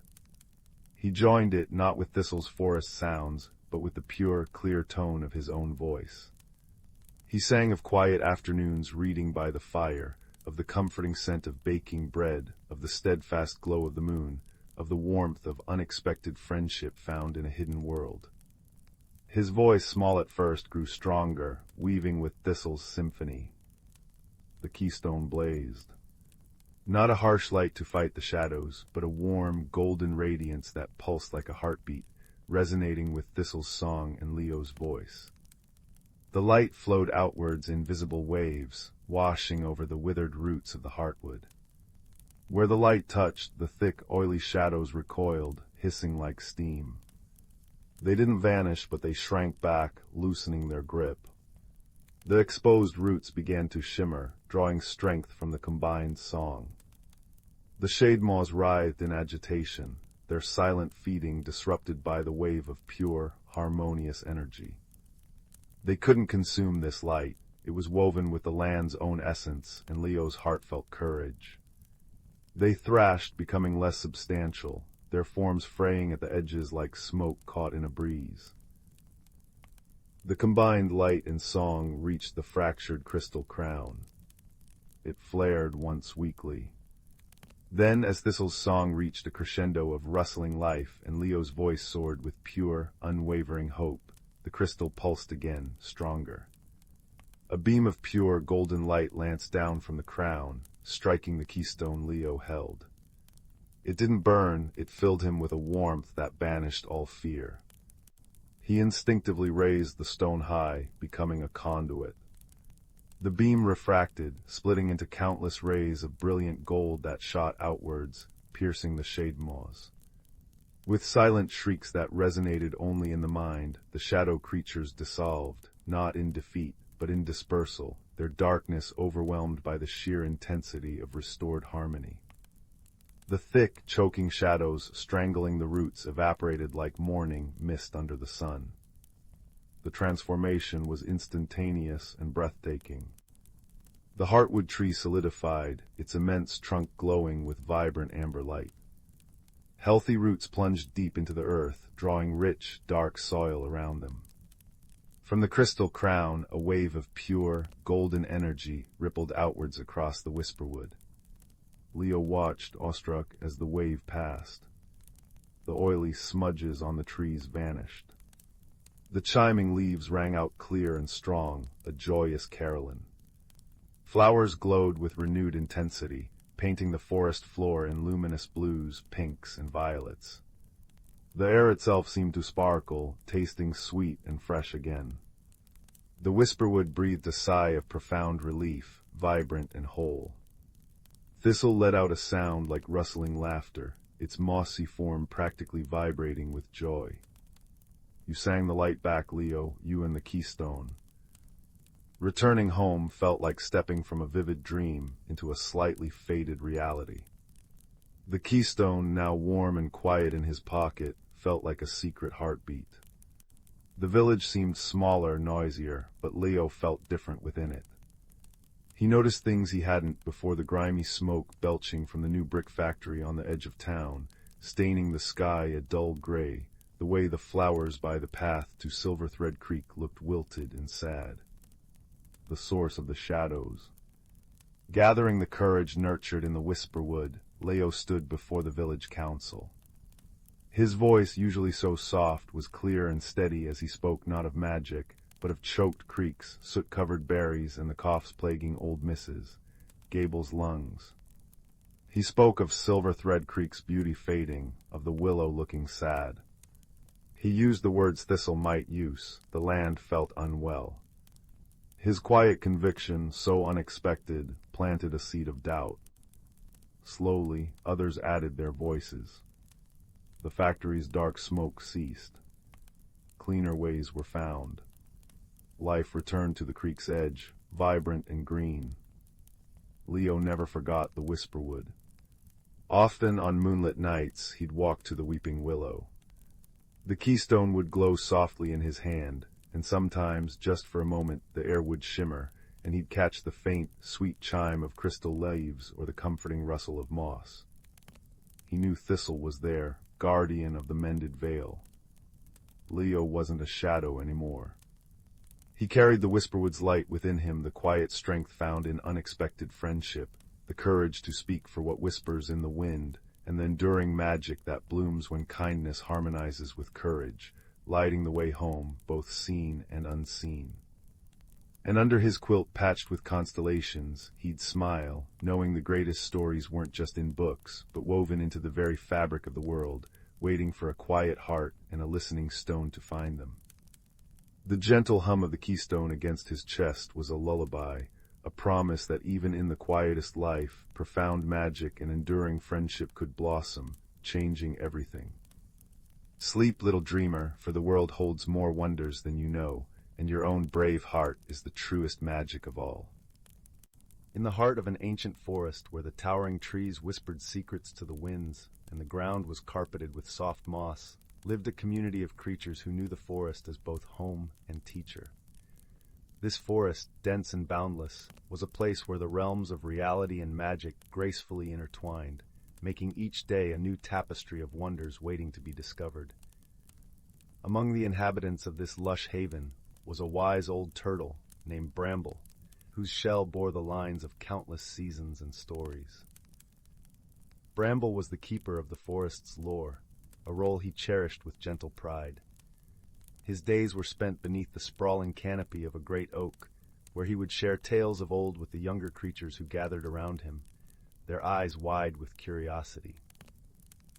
He joined it not with Thistle's forest sounds, but with the pure, clear tone of his own voice. He sang of quiet afternoons reading by the fire, of the comforting scent of baking bread, of the steadfast glow of the moon, of the warmth of unexpected friendship found in a hidden world. His voice, small at first, grew stronger, weaving with Thistle's symphony. The keystone blazed. Not a harsh light to fight the shadows, but a warm, golden radiance that pulsed like a heartbeat, resonating with Thistle's song and Leo's voice. The light flowed outwards in visible waves, washing over the withered roots of the heartwood. Where the light touched, the thick, oily shadows recoiled, hissing like steam. They didn't vanish, but they shrank back, loosening their grip. The exposed roots began to shimmer, drawing strength from the combined song. The shade maws writhed in agitation, their silent feeding disrupted by the wave of pure, harmonious energy. They couldn't consume this light. It was woven with the land's own essence and Leo's heartfelt courage. They thrashed, becoming less substantial, their forms fraying at the edges like smoke caught in a breeze. The combined light and song reached the fractured crystal crown. It flared once weakly. Then, as Thistle's song reached a crescendo of rustling life and Leo's voice soared with pure, unwavering hope, the crystal pulsed again, stronger. A beam of pure, golden light lanced down from the crown, striking the keystone Leo held. It didn't burn, it filled him with a warmth that banished all fear. He instinctively raised the stone high, becoming a conduit. The beam refracted, splitting into countless rays of brilliant gold that shot outwards, piercing the shade moss. With silent shrieks that resonated only in the mind, the shadow creatures dissolved, not in defeat, but in dispersal, their darkness overwhelmed by the sheer intensity of restored harmony. The thick, choking shadows strangling the roots evaporated like morning mist under the sun. The transformation was instantaneous and breathtaking. The heartwood tree solidified, its immense trunk glowing with vibrant amber light. Healthy roots plunged deep into the earth, drawing rich, dark soil around them. From the crystal crown, a wave of pure, golden energy rippled outwards across the whisperwood. Leo watched, awestruck, as the wave passed. The oily smudges on the trees vanished. The chiming leaves rang out clear and strong, a joyous carillon. Flowers glowed with renewed intensity, painting the forest floor in luminous blues, pinks, and violets. The air itself seemed to sparkle, tasting sweet and fresh again. The whisperwood breathed a sigh of profound relief, vibrant and whole. Thistle let out a sound like rustling laughter, its mossy form practically vibrating with joy. You sang the light back, Leo, you and the keystone. Returning home felt like stepping from a vivid dream into a slightly faded reality. The keystone, now warm and quiet in his pocket, felt like a secret heartbeat. The village seemed smaller, noisier, but Leo felt different within it. He noticed things he hadn't before: the grimy smoke belching from the new brick factory on the edge of town, staining the sky a dull gray, the way the flowers by the path to Silverthread Creek looked wilted and sad. The source of the shadows. Gathering the courage nurtured in the whisperwood, Leo stood before the village council. His voice, usually so soft, was clear and steady as he spoke not of magic, but of choked creeks, soot-covered berries, and the coughs plaguing old Mrs. Gable's lungs. He spoke of Silverthread Creek's beauty fading, of the willow looking sad. He used the words Thistle might use. The land felt unwell. His quiet conviction, so unexpected, planted a seed of doubt. Slowly, others added their voices. The factory's dark smoke ceased. Cleaner ways were found. Life returned to the creek's edge, vibrant and green. Leo never forgot the whisperwood. Often on moonlit nights, he'd walk to the weeping willow. The keystone would glow softly in his hand, and sometimes, just for a moment, the air would shimmer, and he'd catch the faint, sweet chime of crystal leaves or the comforting rustle of moss. He knew Thistle was there, guardian of the mended veil. Leo wasn't a shadow anymore. He carried the whisperwood's light within him, the quiet strength found in unexpected friendship, the courage to speak for what whispers in the wind, and the enduring magic that blooms when kindness harmonizes with courage, lighting the way home, both seen and unseen. And under his quilt patched with constellations, he'd smile, knowing the greatest stories weren't just in books, but woven into the very fabric of the world, waiting for a quiet heart and a listening stone to find them. The gentle hum of the keystone against his chest was a lullaby, a promise that even in the quietest life, profound magic and enduring friendship could blossom, changing everything. Sleep, little dreamer, for the world holds more wonders than you know, and your own brave heart is the truest magic of all. In the heart of an ancient forest where the towering trees whispered secrets to the winds and the ground was carpeted with soft moss, lived a community of creatures who knew the forest as both home and teacher. This forest, dense and boundless, was a place where the realms of reality and magic gracefully intertwined, making each day a new tapestry of wonders waiting to be discovered. Among the inhabitants of this lush haven was a wise old turtle named Bramble, whose shell bore the lines of countless seasons and stories. Bramble was the keeper of the forest's lore, a role he cherished with gentle pride. His days were spent beneath the sprawling canopy of a great oak, where he would share tales of old with the younger creatures who gathered around him, their eyes wide with curiosity.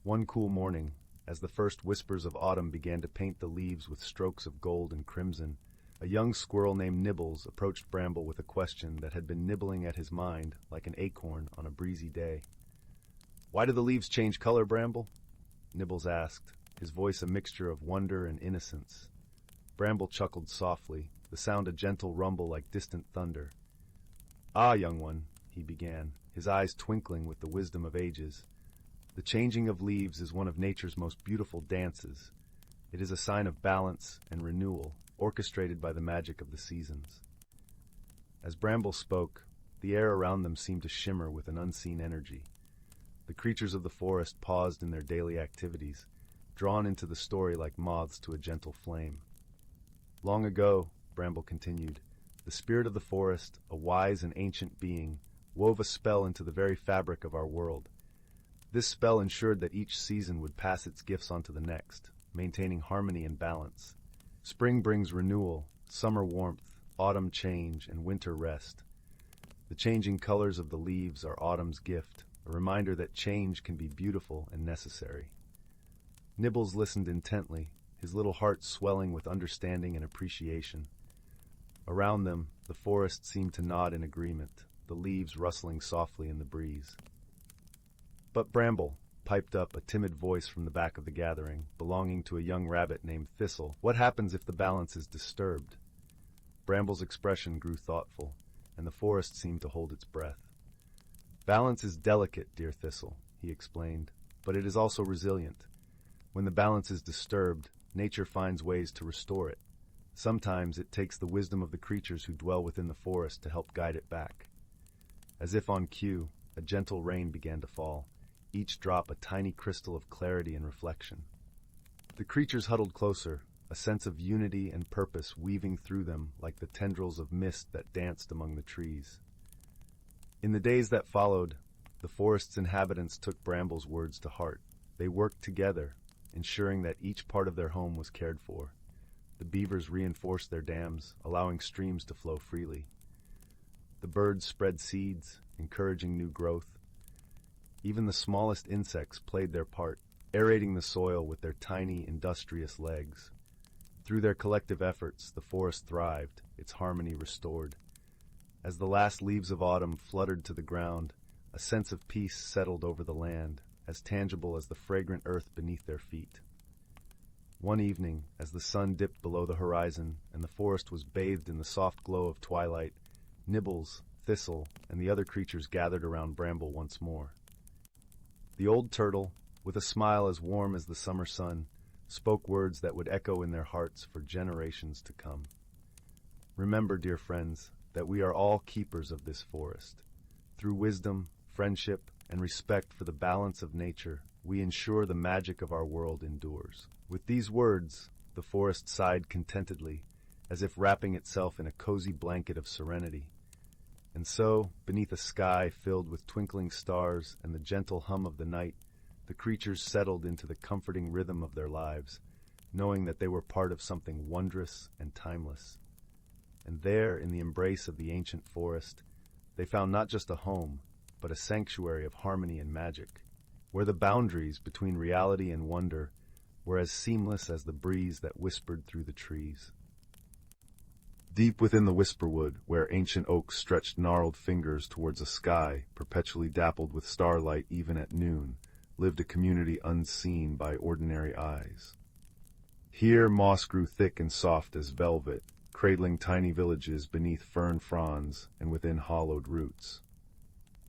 One cool morning, as the first whispers of autumn began to paint the leaves with strokes of gold and crimson, a young squirrel named Nibbles approached Bramble with a question that had been nibbling at his mind like an acorn on a breezy day. Why do the leaves change color, Bramble? Nibbles asked, his voice a mixture of wonder and innocence. Bramble chuckled softly, the sound a gentle rumble like distant thunder. Ah, young one, he began, his eyes twinkling with the wisdom of ages. The changing of leaves is one of nature's most beautiful dances. It is a sign of balance and renewal, orchestrated by the magic of the seasons. As Bramble spoke, the air around them seemed to shimmer with an unseen energy. The creatures of the forest paused in their daily activities, drawn into the story like moths to a gentle flame. Long ago, Bramble continued, the spirit of the forest, a wise and ancient being, wove a spell into the very fabric of our world. This spell ensured that each season would pass its gifts on to the next, maintaining harmony and balance. Spring brings renewal, summer warmth, autumn change, and winter rest. The changing colors of the leaves are autumn's gift, a reminder that change can be beautiful and necessary. Nibbles listened intently, his little heart swelling with understanding and appreciation. Around them, the forest seemed to nod in agreement, the leaves rustling softly in the breeze. But Bramble, piped up a timid voice from the back of the gathering, belonging to a young rabbit named Thistle. What happens if the balance is disturbed? Bramble's expression grew thoughtful, and the forest seemed to hold its breath. Balance is delicate, dear Thistle, he explained, but it is also resilient. When the balance is disturbed, nature finds ways to restore it. Sometimes it takes the wisdom of the creatures who dwell within the forest to help guide it back. As if on cue, a gentle rain began to fall, each drop a tiny crystal of clarity and reflection. The creatures huddled closer, a sense of unity and purpose weaving through them like the tendrils of mist that danced among the trees. In the days that followed, the forest's inhabitants took Bramble's words to heart. They worked together, ensuring that each part of their home was cared for. The beavers reinforced their dams, allowing streams to flow freely. The birds spread seeds, encouraging new growth. Even the smallest insects played their part, aerating the soil with their tiny, industrious legs. Through their collective efforts, the forest thrived, its harmony restored. As the last leaves of autumn fluttered to the ground, a sense of peace settled over the land, as tangible as the fragrant earth beneath their feet. One evening, as the sun dipped below the horizon and the forest was bathed in the soft glow of twilight, Nibbles, Thistle, and the other creatures gathered around Bramble once more. The old turtle, with a smile as warm as the summer sun, spoke words that would echo in their hearts for generations to come. Remember, dear friends, that we are all keepers of this forest. Through wisdom, friendship, and respect for the balance of nature, we ensure the magic of our world endures. With these words, the forest sighed contentedly, as if wrapping itself in a cozy blanket of serenity. And so, beneath a sky filled with twinkling stars and the gentle hum of the night, the creatures settled into the comforting rhythm of their lives, knowing that they were part of something wondrous and timeless. And there, in the embrace of the ancient forest, they found not just a home, but a sanctuary of harmony and magic, where the boundaries between reality and wonder were as seamless as the breeze that whispered through the trees. Deep within the whisperwood, where ancient oaks stretched gnarled fingers towards a sky perpetually dappled with starlight even at noon, lived a community unseen by ordinary eyes. Here moss grew thick and soft as velvet, cradling tiny villages beneath fern fronds and within hollowed roots.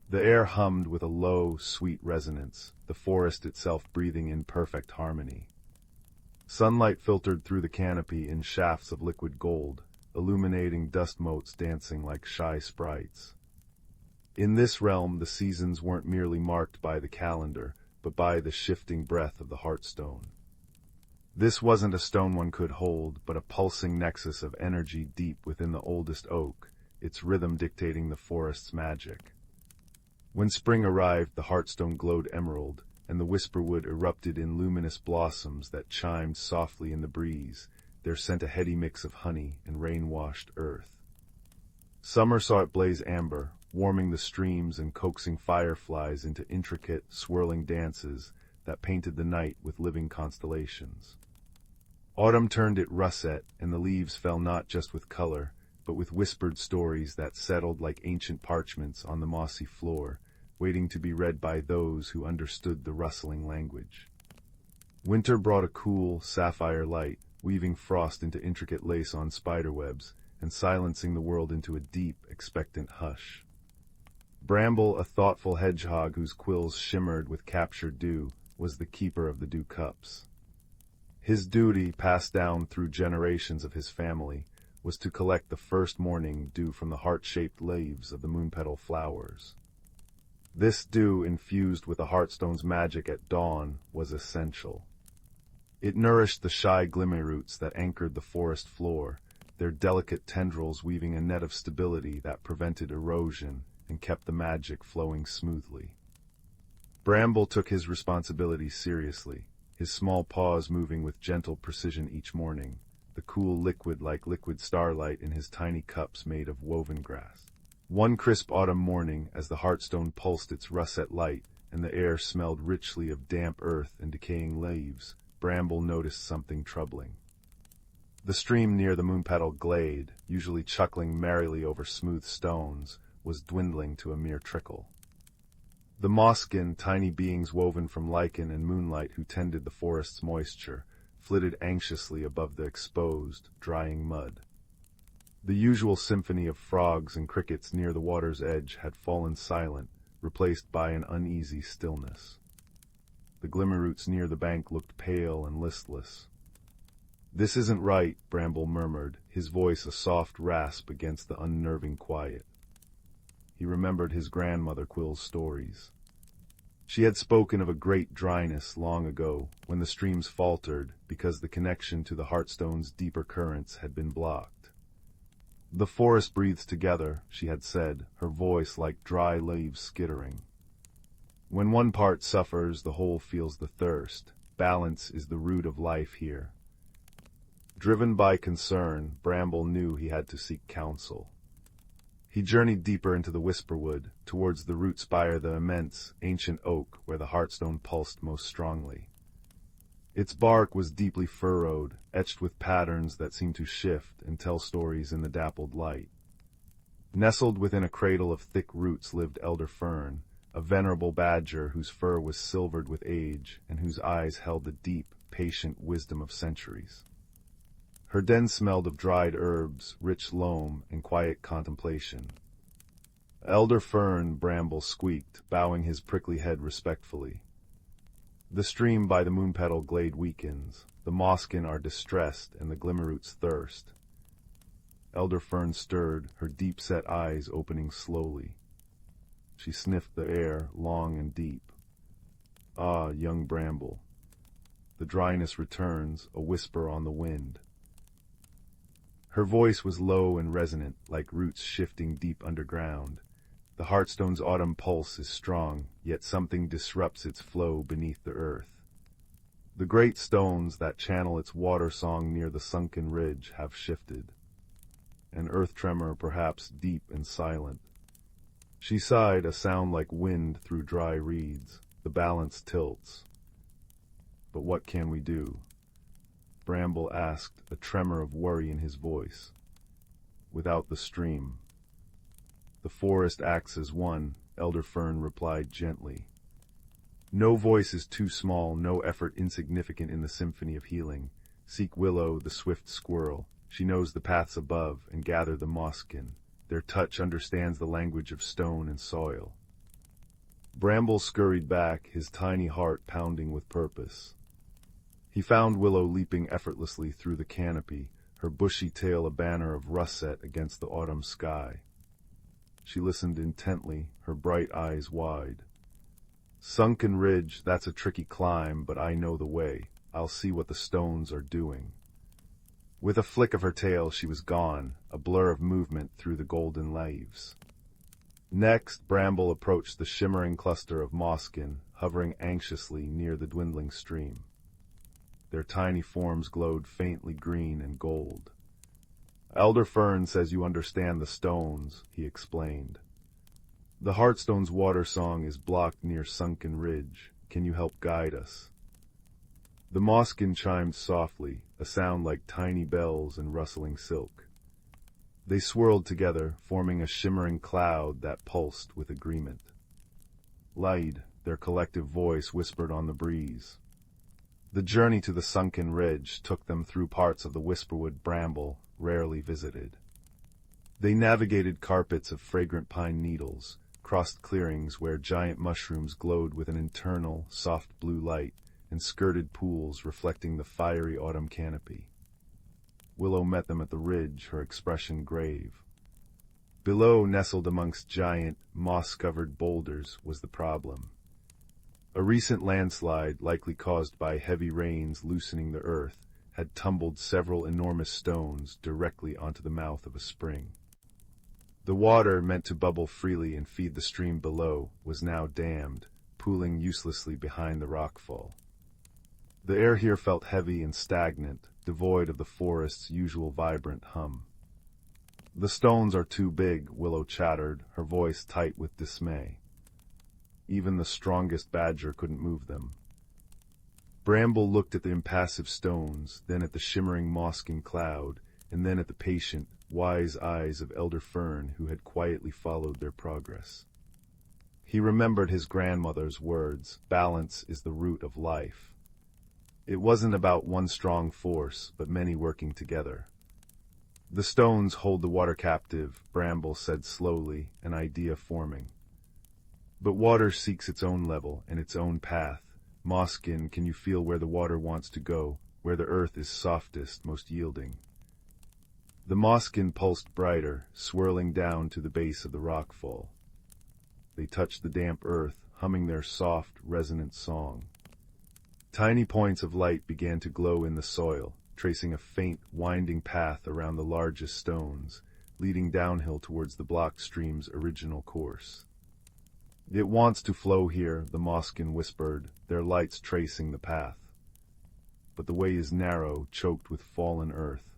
The air hummed with a low, sweet resonance, the forest itself breathing in perfect harmony. Sunlight filtered through the canopy in shafts of liquid gold, illuminating dust motes dancing like shy sprites. In this realm, the seasons weren't merely marked by the calendar, but by the shifting breath of the heartstone. This wasn't a stone one could hold, but a pulsing nexus of energy deep within the oldest oak, its rhythm dictating the forest's magic. When spring arrived, the heartstone glowed emerald, and the whisperwood erupted in luminous blossoms that chimed softly in the breeze, their scent a heady mix of honey and rain-washed earth. Summer saw it blaze amber, warming the streams and coaxing fireflies into intricate, swirling dances that painted the night with living constellations. Autumn turned it russet, and the leaves fell not just with color, but with whispered stories that settled like ancient parchments on the mossy floor, waiting to be read by those who understood the rustling language. Winter brought a cool, sapphire light, weaving frost into intricate lace on spiderwebs, and silencing the world into a deep, expectant hush. Bramble, a thoughtful hedgehog whose quills shimmered with captured dew, was the keeper of the dew cups. His duty, passed down through generations of his family, was to collect the first morning dew from the heart-shaped leaves of the moonpetal flowers. This dew, infused with the heartstone's magic at dawn, was essential. It nourished the shy Glimmerroots that anchored the forest floor, their delicate tendrils weaving a net of stability that prevented erosion and kept the magic flowing smoothly. Bramble took his responsibility seriously, his small paws moving with gentle precision each morning, the cool liquid like liquid starlight in his tiny cups made of woven grass. One crisp autumn morning, as the heartstone pulsed its russet light and the air smelled richly of damp earth and decaying leaves, Bramble noticed something troubling. The stream near the moonpetal glade, usually chuckling merrily over smooth stones, was dwindling to a mere trickle. The moss-skinned, tiny beings woven from lichen and moonlight who tended the forest's moisture flitted anxiously above the exposed, drying mud. The usual symphony of frogs and crickets near the water's edge had fallen silent, replaced by an uneasy stillness. The Glimmerroots near the bank looked pale and listless. "This isn't right," Bramble murmured, his voice a soft rasp against the unnerving quiet. He remembered his grandmother Quill's stories. She had spoken of a great dryness long ago, when the streams faltered because the connection to the Heartstone's deeper currents had been blocked. "The forest breathes together," she had said, her voice like dry leaves skittering. "When one part suffers, the whole feels the thirst. Balance is the root of life here." Driven by concern, Bramble knew he had to seek counsel. He journeyed deeper into the Whisperwood, towards the root spire of the immense, ancient oak where the heartstone pulsed most strongly. Its bark was deeply furrowed, etched with patterns that seemed to shift and tell stories in the dappled light. Nestled within a cradle of thick roots lived Elder Fern, a venerable badger whose fur was silvered with age and whose eyes held the deep, patient wisdom of centuries. Her den smelled of dried herbs, rich loam, and quiet contemplation. "Elder Fern," Bramble squeaked, bowing his prickly head respectfully. "The stream by the moonpetal glade weakens, the mosskin are distressed, and the Glimmerroots thirst." Elder Fern stirred, her deep-set eyes opening slowly. She sniffed the air, long and deep. "Ah, young Bramble." The dryness returns, a whisper on the wind. Her voice was low and resonant, like roots shifting deep underground. The Heartstone's autumn pulse is strong, yet something disrupts its flow beneath the earth. The great stones that channel its water song near the sunken ridge have shifted. An earth tremor, perhaps deep and silent. She sighed, a sound like wind through dry reeds. The balance tilts. "But what can we do?" Bramble asked, a tremor of worry in his voice. "Without the stream." "The forest acts as one," Elder Fern replied gently. "No voice is too small, no effort insignificant in the symphony of healing. Seek Willow, the swift squirrel. She knows the paths above, and gather the mosskin. Their touch understands the language of stone and soil." Bramble scurried back, his tiny heart pounding with purpose. He found Willow leaping effortlessly through the canopy, her bushy tail a banner of russet against the autumn sky. She listened intently, her bright eyes wide. "Sunken Ridge, that's a tricky climb, but I know the way. I'll see what the stones are doing." With a flick of her tail she was gone, a blur of movement through the golden leaves. Next, Bramble approached the shimmering cluster of mosskin, hovering anxiously near the dwindling stream. Their tiny forms glowed faintly green and gold. "Elder Fern says you understand the stones," he explained. "The Heartstone's water song is blocked near Sunken Ridge. Can you help guide us?" The mosskin chimed softly, a sound like tiny bells and rustling silk. They swirled together, forming a shimmering cloud that pulsed with agreement. light, their collective voice whispered on the breeze. The journey to the sunken ridge took them through parts of the whisperwood bramble rarely visited. They navigated carpets of fragrant pine needles, crossed clearings where giant mushrooms glowed with an internal, soft blue light, and skirted pools reflecting the fiery autumn canopy. Willow met them at the ridge, her expression grave. Below, nestled amongst giant, moss-covered boulders, was the problem. A recent landslide, likely caused by heavy rains loosening the earth, had tumbled several enormous stones directly onto the mouth of a spring. The water, meant to bubble freely and feed the stream below, was now dammed, pooling uselessly behind the rockfall. The air here felt heavy and stagnant, devoid of the forest's usual vibrant hum. "The stones are too big," Willow chattered, her voice tight with dismay. Even the strongest badger couldn't move them. Bramble looked at the impassive stones, then at the shimmering mosskin cloud, and then at the patient, wise eyes of Elder Fern who had quietly followed their progress. He remembered his grandmother's words, "Balance is the root of life." It wasn't about one strong force, but many working together. "The stones hold the water captive," Bramble said slowly, an idea forming. "But water seeks its own level and its own path. Mosskin, can you feel where the water wants to go, where the earth is softest, most yielding?" The mosskin pulsed brighter, swirling down to the base of the rockfall. They touched the damp earth, humming their soft, resonant song. Tiny points of light began to glow in the soil, tracing a faint, winding path around the largest stones, leading downhill towards the blocked stream's original course. "It wants to flow here," the mosskin whispered, their lights tracing the path. "But the way is narrow, choked with fallen earth."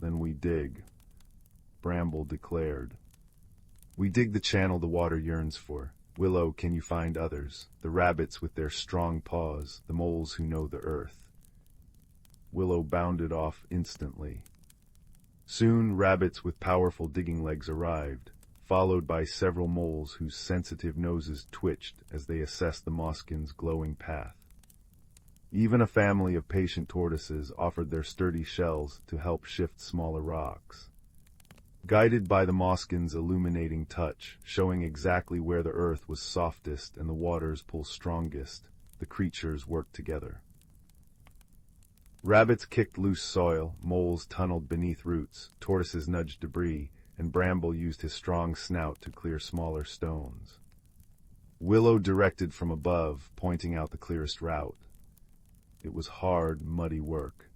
"Then we dig," Bramble declared. "We dig the channel the water yearns for. Willow, can you find others? The rabbits with their strong paws, the moles who know the earth." Willow bounded off instantly. Soon, rabbits with powerful digging legs arrived, followed by several moles whose sensitive noses twitched as they assessed the mosskin's glowing path. Even a family of patient tortoises offered their sturdy shells to help shift smaller rocks. Guided by the mosskin's illuminating touch, showing exactly where the earth was softest and the water's pull strongest, the creatures worked together. Rabbits kicked loose soil, moles tunneled beneath roots, tortoises nudged debris, and Bramble used his strong snout to clear smaller stones. Willow directed from above, pointing out the clearest route. It was hard, muddy work.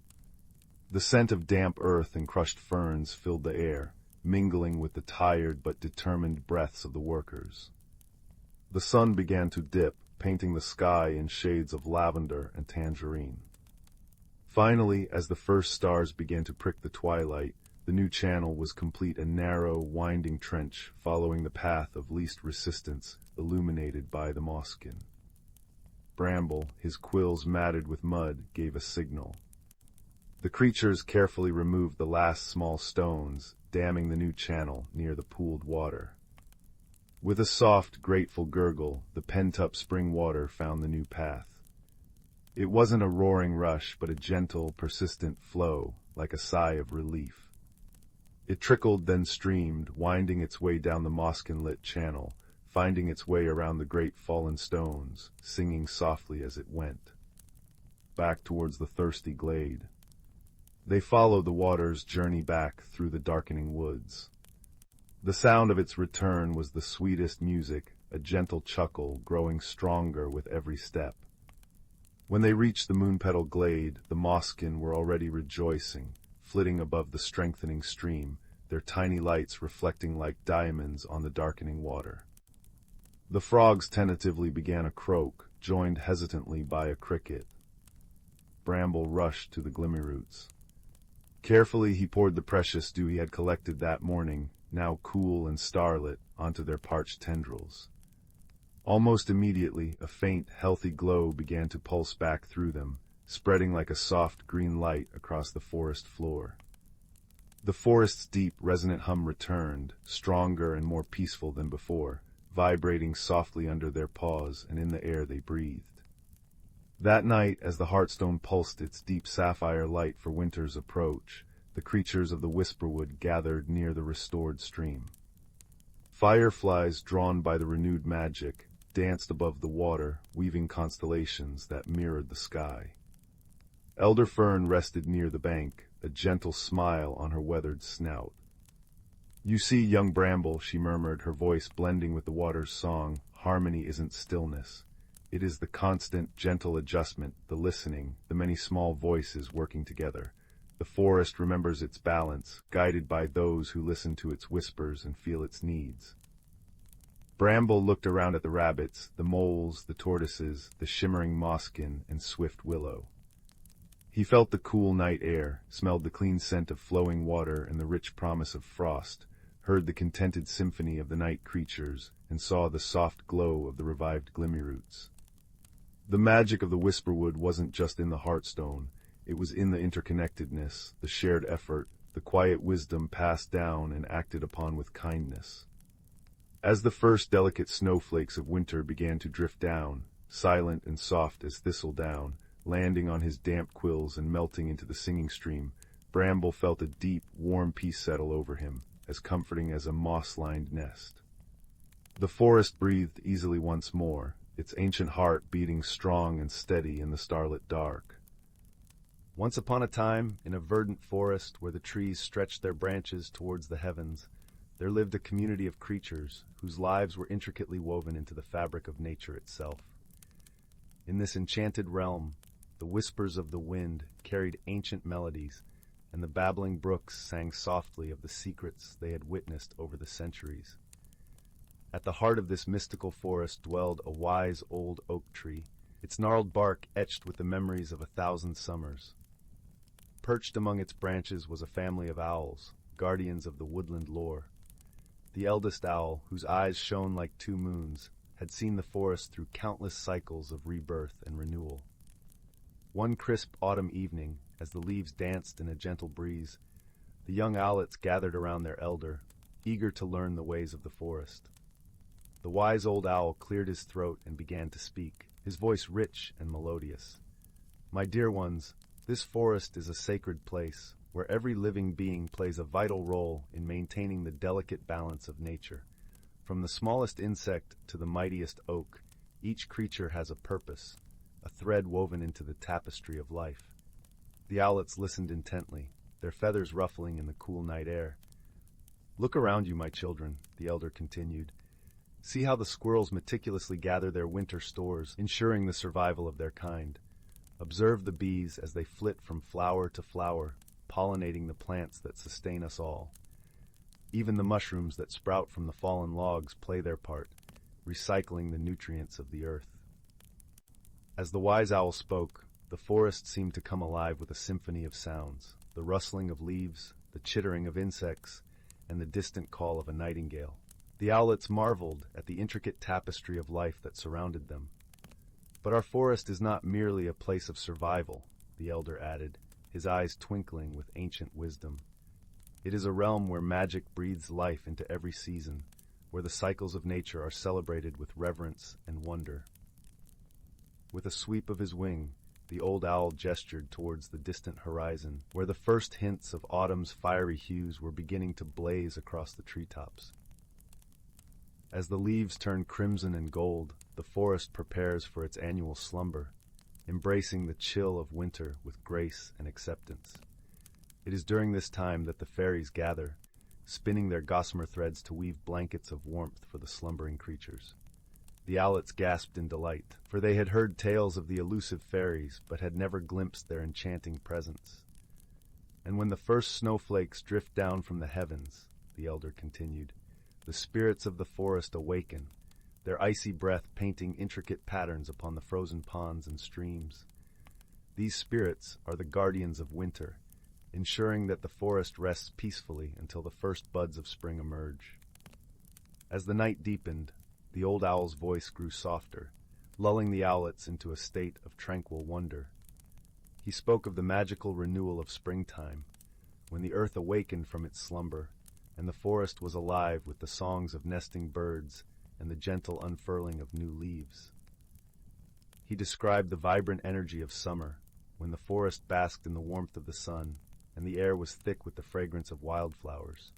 The scent of damp earth and crushed ferns filled the air, mingling with the tired but determined breaths of the workers. The sun began to dip, painting the sky in shades of lavender and tangerine. Finally, as the first stars began to prick the twilight, the new channel was complete, a narrow, winding trench following the path of least resistance, illuminated by the mosskin. Bramble, his quills matted with mud, gave a signal. The creatures carefully removed the last small stones, damming the new channel near the pooled water. With a soft, grateful gurgle, the pent-up spring water found the new path. It wasn't a roaring rush, but a gentle, persistent flow, like a sigh of relief. It trickled, then streamed, winding its way down the mosskin-lit channel, finding its way around the great fallen stones, singing softly as it went. Back towards the thirsty glade. They followed the water's journey back through the darkening woods. The sound of its return was the sweetest music, a gentle chuckle growing stronger with every step. When they reached the moon-petal glade, the mosskin were already rejoicing, flitting above the strengthening stream, their tiny lights reflecting like diamonds on the darkening water. The frogs tentatively began a croak, joined hesitantly by a cricket. Bramble rushed to the Glimmerroots. Carefully he poured the precious dew he had collected that morning, now cool and starlit, onto their parched tendrils. Almost immediately, a faint, healthy glow began to pulse back through them, spreading like a soft green light across the forest floor. The forest's deep, resonant hum returned, stronger and more peaceful than before, vibrating softly under their paws and in the air they breathed. That night, as the heartstone pulsed its deep sapphire light for winter's approach, the creatures of the Whisperwood gathered near the restored stream. Fireflies, drawn by the renewed magic, danced above the water, weaving constellations that mirrored the sky. Elder Fern rested near the bank, a gentle smile on her weathered snout. "You see, young Bramble," she murmured, her voice blending with the water's song, "harmony isn't stillness. It is the constant, gentle adjustment, the listening, the many small voices working together. The forest remembers its balance, guided by those who listen to its whispers and feel its needs." Bramble looked around at the rabbits, the moles, the tortoises, the shimmering mosskin, and swift willow. He felt the cool night air, smelled the clean scent of flowing water and the rich promise of frost, heard the contented symphony of the night creatures, and saw the soft glow of the revived Glimmerroots. The magic of the Whisperwood wasn't just in the Heartstone. It was in the interconnectedness, the shared effort, the quiet wisdom passed down and acted upon with kindness. As the first delicate snowflakes of winter began to drift down, silent and soft as thistledown, landing on his damp quills and melting into the singing stream, Bramble felt a deep, warm peace settle over him, as comforting as a moss-lined nest. The forest breathed easily once more, its ancient heart beating strong and steady in the starlit dark. Once upon a time, in a verdant forest where the trees stretched their branches towards the heavens, there lived a community of creatures whose lives were intricately woven into the fabric of nature itself. In this enchanted realm, the whispers of the wind carried ancient melodies, and the babbling brooks sang softly of the secrets they had witnessed over the centuries. At the heart of this mystical forest dwelled a wise old oak tree, its gnarled bark etched with the memories of 1,000 summers. Perched among its branches was a family of owls, guardians of the woodland lore. The eldest owl, whose eyes shone like 2 moons, had seen the forest through countless cycles of rebirth and renewal. One crisp autumn evening, as the leaves danced in a gentle breeze, the young owlets gathered around their elder, eager to learn the ways of the forest. The wise old owl cleared his throat and began to speak, his voice rich and melodious. "My dear ones, this forest is a sacred place, where every living being plays a vital role in maintaining the delicate balance of nature. From the smallest insect to the mightiest oak, each creature has a purpose, a thread woven into the tapestry of life." The owlets listened intently, their feathers ruffling in the cool night air. "Look around you, my children," the elder continued. "See how the squirrels meticulously gather their winter stores, ensuring the survival of their kind. Observe the bees as they flit from flower to flower, pollinating the plants that sustain us all. Even the mushrooms that sprout from the fallen logs play their part, recycling the nutrients of the earth." As the wise owl spoke, the forest seemed to come alive with a symphony of sounds, the rustling of leaves, the chittering of insects, and the distant call of a nightingale. The owlets marveled at the intricate tapestry of life that surrounded them. "But our forest is not merely a place of survival," the elder added, his eyes twinkling with ancient wisdom. "It is a realm where magic breathes life into every season, where the cycles of nature are celebrated with reverence and wonder." With a sweep of his wing, the old owl gestured towards the distant horizon, where the first hints of autumn's fiery hues were beginning to blaze across the treetops. As the leaves turn crimson and gold, the forest prepares for its annual slumber, embracing the chill of winter with grace and acceptance. It is during this time that the fairies gather, spinning their gossamer threads to weave blankets of warmth for the slumbering creatures. The owlets gasped in delight, for they had heard tales of the elusive fairies, but had never glimpsed their enchanting presence. "And when the first snowflakes drift down from the heavens," the elder continued, "the spirits of the forest awaken, their icy breath painting intricate patterns upon the frozen ponds and streams. These spirits are the guardians of winter, ensuring that the forest rests peacefully until the first buds of spring emerge." As the night deepened, the old owl's voice grew softer, lulling the owlets into a state of tranquil wonder. He spoke of the magical renewal of springtime, when the earth awakened from its slumber, and the forest was alive with the songs of nesting birds and the gentle unfurling of new leaves. He described the vibrant energy of summer, when the forest basked in the warmth of the sun, and the air was thick with the fragrance of wildflowers.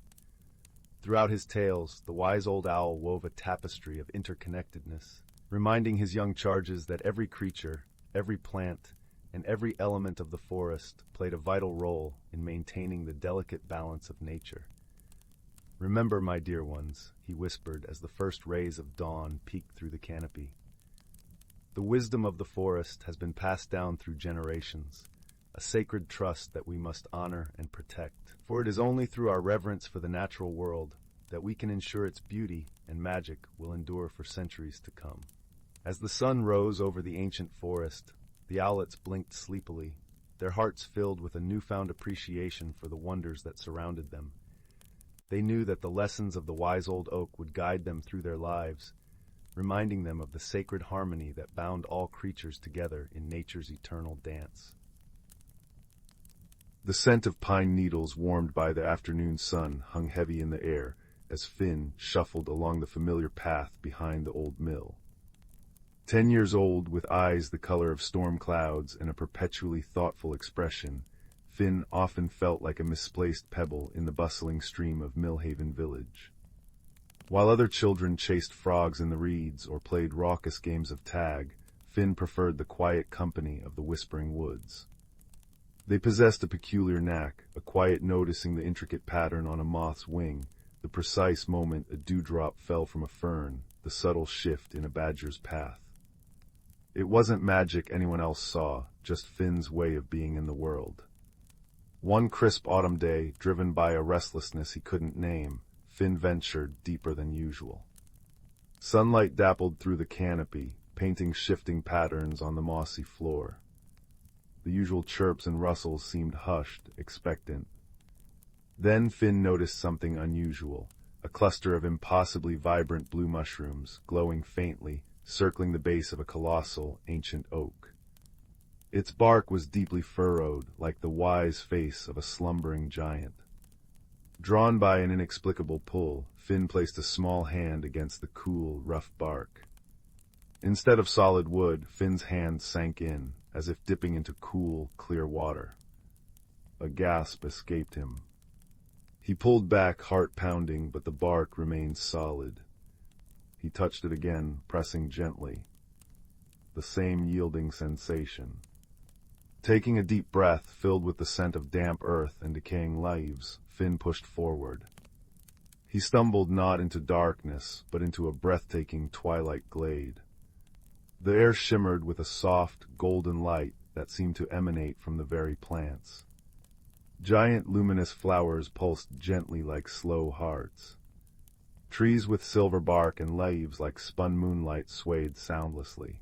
Throughout his tales, the wise old owl wove a tapestry of interconnectedness, reminding his young charges that every creature, every plant, and every element of the forest played a vital role in maintaining the delicate balance of nature. "Remember, my dear ones," he whispered as the first rays of dawn peeked through the canopy. "The wisdom of the forest has been passed down through generations, a sacred trust that we must honor and protect. For it is only through our reverence for the natural world that we can ensure its beauty and magic will endure for centuries to come." As the sun rose over the ancient forest, the owlets blinked sleepily, their hearts filled with a newfound appreciation for the wonders that surrounded them. They knew that the lessons of the wise old oak would guide them through their lives, reminding them of the sacred harmony that bound all creatures together in nature's eternal dance. The scent of pine needles warmed by the afternoon sun hung heavy in the air as Finn shuffled along the familiar path behind the old mill. 10 years old, with eyes the color of storm clouds and a perpetually thoughtful expression, Finn often felt like a misplaced pebble in the bustling stream of Millhaven village. While other children chased frogs in the reeds or played raucous games of tag, Finn preferred the quiet company of the whispering woods. They possessed a peculiar knack, a quiet noticing the intricate pattern on a moth's wing, the precise moment a dewdrop fell from a fern, the subtle shift in a badger's path. It wasn't magic anyone else saw, just Finn's way of being in the world. One crisp autumn day, driven by a restlessness he couldn't name, Finn ventured deeper than usual. Sunlight dappled through the canopy, painting shifting patterns on the mossy floor. The usual chirps and rustles seemed hushed, expectant. Then Finn noticed something unusual, a cluster of impossibly vibrant blue mushrooms, glowing faintly, circling the base of a colossal, ancient oak. Its bark was deeply furrowed, like the wise face of a slumbering giant. Drawn by an inexplicable pull, Finn placed a small hand against the cool, rough bark. Instead of solid wood, Finn's hand sank in, as if dipping into cool, clear water. A gasp escaped him. He pulled back, heart pounding, but the bark remained solid. He touched it again, pressing gently. The same yielding sensation. Taking a deep breath, filled with the scent of damp earth and decaying leaves, Finn pushed forward. He stumbled not into darkness, but into a breathtaking twilight glade. The air shimmered with a soft, golden light that seemed to emanate from the very plants. Giant luminous flowers pulsed gently like slow hearts. Trees with silver bark and leaves like spun moonlight swayed soundlessly.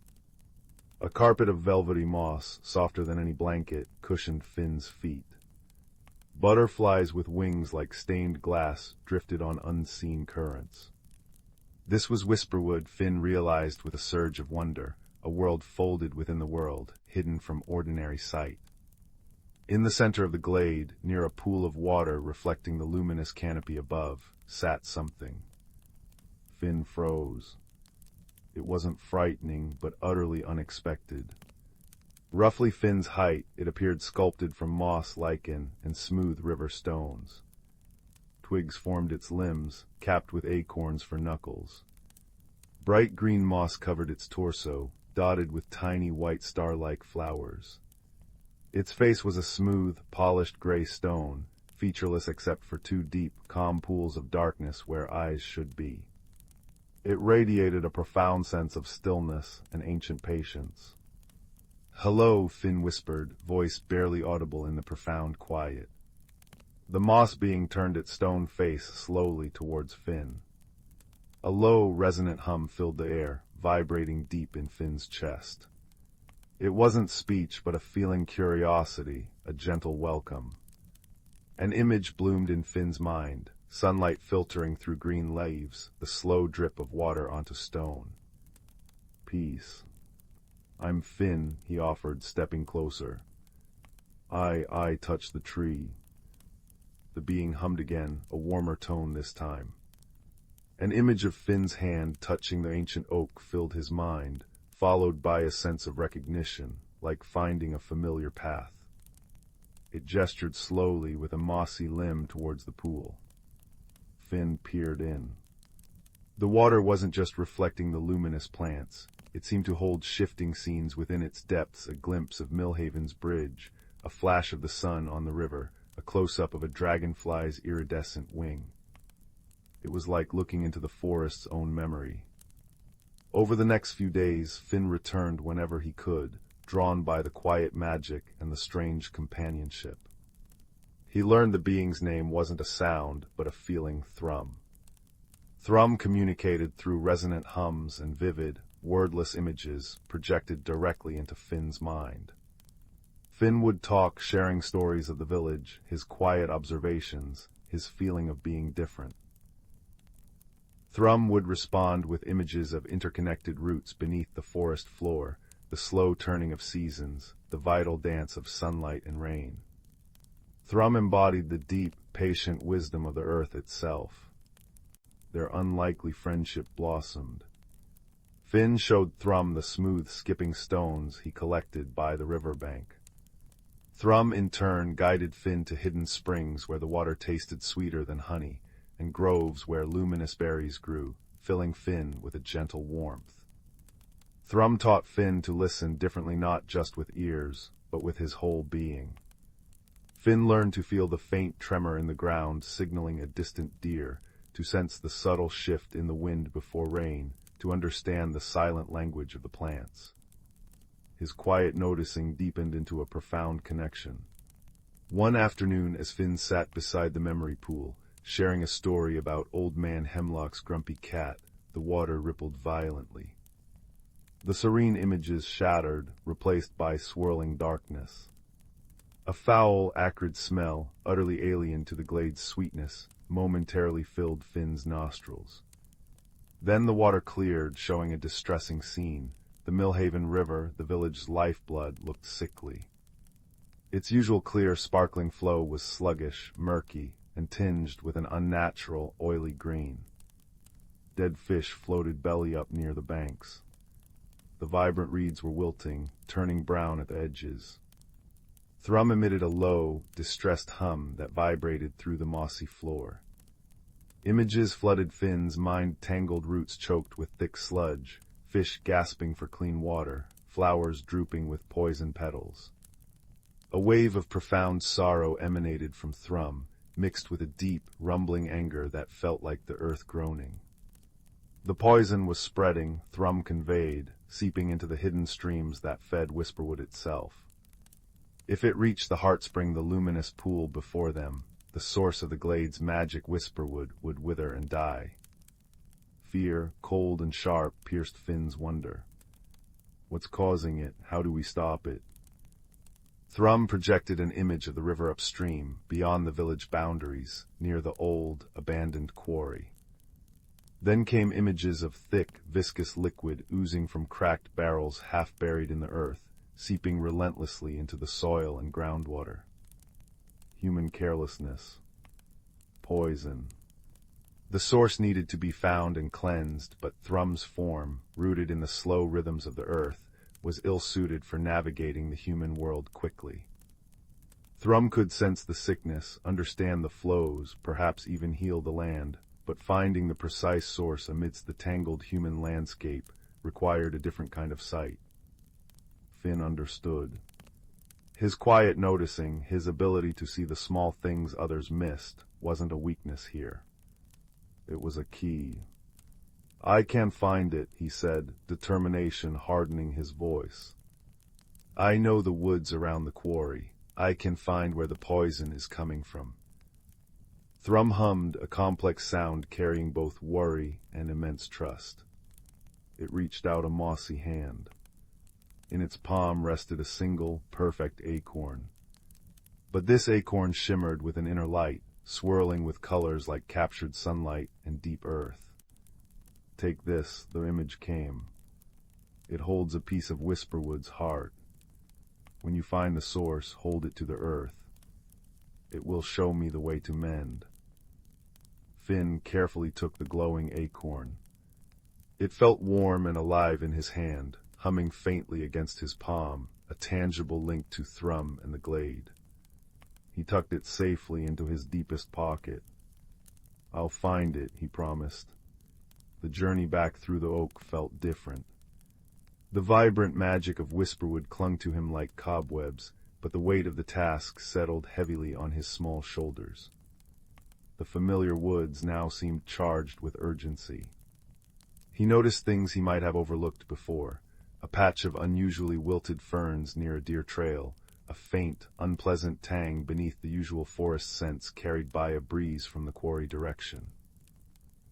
A carpet of velvety moss, softer than any blanket, cushioned Finn's feet. Butterflies with wings like stained glass drifted on unseen currents. This was Whisperwood, Finn realized with a surge of wonder, a world folded within the world, hidden from ordinary sight. In the center of the glade, near a pool of water reflecting the luminous canopy above, sat something. Finn froze. It wasn't frightening, but utterly unexpected. Roughly Finn's height, it appeared sculpted from moss, lichen, and smooth river stones. Twigs formed its limbs, capped with acorns for knuckles. Bright green moss covered its torso, dotted with tiny white star-like flowers. Its face was a smooth, polished gray stone, featureless except for two deep, calm pools of darkness where eyes should be. It radiated a profound sense of stillness and ancient patience. "Hello," Finn whispered, voice barely audible in the profound quiet. The moss being turned its stone face slowly towards Finn. A low, resonant hum filled the air, vibrating deep in Finn's chest. It wasn't speech, but a feeling curiosity, a gentle welcome. An image bloomed in Finn's mind, sunlight filtering through green leaves, the slow drip of water onto stone. "Peace. I'm Finn," he offered, stepping closer. I touch the tree." The being hummed again, a warmer tone this time. An image of Finn's hand touching the ancient oak filled his mind, followed by a sense of recognition, like finding a familiar path. It gestured slowly with a mossy limb towards the pool. Finn peered in. The water wasn't just reflecting the luminous plants. It seemed to hold shifting scenes within its depths, a glimpse of Millhaven's bridge, a flash of the sun on the river, a close-up of a dragonfly's iridescent wing. It was like looking into the forest's own memory. Over the next few days, Finn returned whenever he could, drawn by the quiet magic and the strange companionship. He learned the being's name wasn't a sound, but a feeling thrum. Thrum communicated through resonant hums and vivid, wordless images projected directly into Finn's mind. Finn would talk, sharing stories of the village, his quiet observations, his feeling of being different. Thrum would respond with images of interconnected roots beneath the forest floor, the slow turning of seasons, the vital dance of sunlight and rain. Thrum embodied the deep, patient wisdom of the earth itself. Their unlikely friendship blossomed. Finn showed Thrum the smooth, skipping stones he collected by the riverbank. Thrum, in turn, guided Finn to hidden springs where the water tasted sweeter than honey, and groves where luminous berries grew, filling Finn with a gentle warmth. Thrum taught Finn to listen differently, not just with ears, but with his whole being. Finn learned to feel the faint tremor in the ground signaling a distant deer, to sense the subtle shift in the wind before rain, to understand the silent language of the plants. His quiet noticing deepened into a profound connection. One afternoon, as Finn sat beside the memory pool, sharing a story about Old Man Hemlock's grumpy cat, the water rippled violently. The serene images shattered, replaced by swirling darkness. A foul, acrid smell, utterly alien to the glade's sweetness, momentarily filled Finn's nostrils. Then the water cleared, showing a distressing scene. The Millhaven River, the village's lifeblood, looked sickly. Its usual clear, sparkling flow was sluggish, murky, and tinged with an unnatural, oily green. Dead fish floated belly up near the banks. The vibrant reeds were wilting, turning brown at the edges. Thrum emitted a low, distressed hum that vibrated through the mossy floor. Images flooded Finn's mind, tangled roots choked with thick sludge, fish gasping for clean water, flowers drooping with poison petals. A wave of profound sorrow emanated from Thrum, mixed with a deep, rumbling anger that felt like the earth groaning. The poison was spreading, Thrum conveyed, seeping into the hidden streams that fed Whisperwood itself. If it reached the heartspring, the luminous pool before them, the source of the glade's magic, Whisperwood would wither and die. Fear, cold and sharp, pierced Finn's wonder. What's causing it? How do we stop it? Thrum projected an image of the river upstream, beyond the village boundaries, near the old, abandoned quarry. Then came images of thick, viscous liquid oozing from cracked barrels half buried in the earth, seeping relentlessly into the soil and groundwater. Human carelessness. Poison. The source needed to be found and cleansed, but Thrum's form, rooted in the slow rhythms of the earth, was ill-suited for navigating the human world quickly. Thrum could sense the sickness, understand the flows, perhaps even heal the land, but finding the precise source amidst the tangled human landscape required a different kind of sight. Finn understood. His quiet noticing, his ability to see the small things others missed, wasn't a weakness here. It was a key. I can find it, he said, determination hardening his voice. I know the woods around the quarry. I can find where the poison is coming from. Thrum hummed, a complex sound carrying both worry and immense trust. It reached out a mossy hand. In its palm rested a single, perfect acorn. But this acorn shimmered with an inner light, swirling with colors like captured sunlight and deep earth. Take this, the image came. It holds a piece of Whisperwood's heart. When you find the source, hold it to the earth. It will show me the way to mend. Finn carefully took the glowing acorn. It felt warm and alive in his hand, humming faintly against his palm, a tangible link to Thrum and the glade. He tucked it safely into his deepest pocket. "I'll find it," he promised. The journey back through the oak felt different. The vibrant magic of Whisperwood clung to him like cobwebs, but the weight of the task settled heavily on his small shoulders. The familiar woods now seemed charged with urgency. He noticed things he might have overlooked before: a patch of unusually wilted ferns near a deer trail, a faint, unpleasant tang beneath the usual forest scents carried by a breeze from the quarry direction.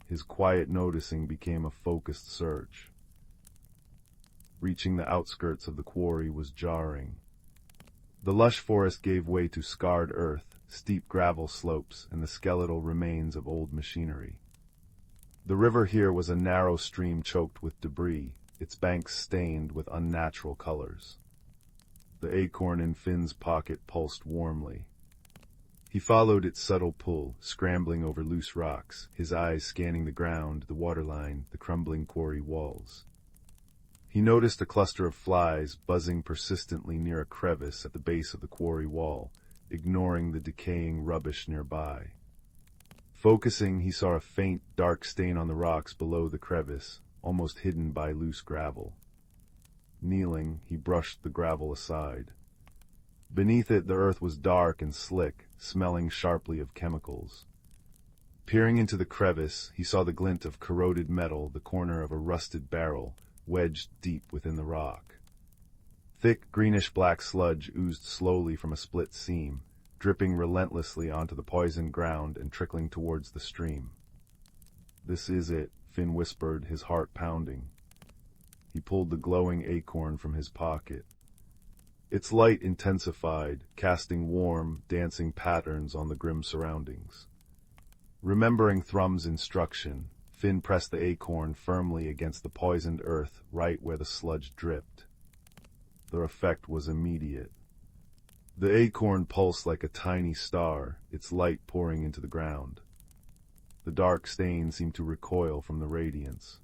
His quiet noticing became a focused search. Reaching the outskirts of the quarry was jarring. The lush forest gave way to scarred earth, steep gravel slopes, and the skeletal remains of old machinery. The river here was a narrow stream choked with debris, its banks stained with unnatural colors. The acorn in Finn's pocket pulsed warmly. He followed its subtle pull, scrambling over loose rocks, his eyes scanning the ground, the waterline, the crumbling quarry walls. He noticed a cluster of flies buzzing persistently near a crevice at the base of the quarry wall, ignoring the decaying rubbish nearby. Focusing, he saw a faint, dark stain on the rocks below the crevice, almost hidden by loose gravel. Kneeling, he brushed the gravel aside. Beneath it, the earth was dark and slick, smelling sharply of chemicals. Peering into the crevice, he saw the glint of corroded metal, the corner of a rusted barrel, wedged deep within the rock. Thick, greenish-black sludge oozed slowly from a split seam, dripping relentlessly onto the poisoned ground and trickling towards the stream. "This is it," Finn whispered, his heart pounding. He pulled the glowing acorn from his pocket. Its light intensified, casting warm, dancing patterns on the grim surroundings. Remembering Thrum's instruction, Finn pressed the acorn firmly against the poisoned earth right where the sludge dripped. The effect was immediate. The acorn pulsed like a tiny star, its light pouring into the ground. The dark stain seemed to recoil from the radiance.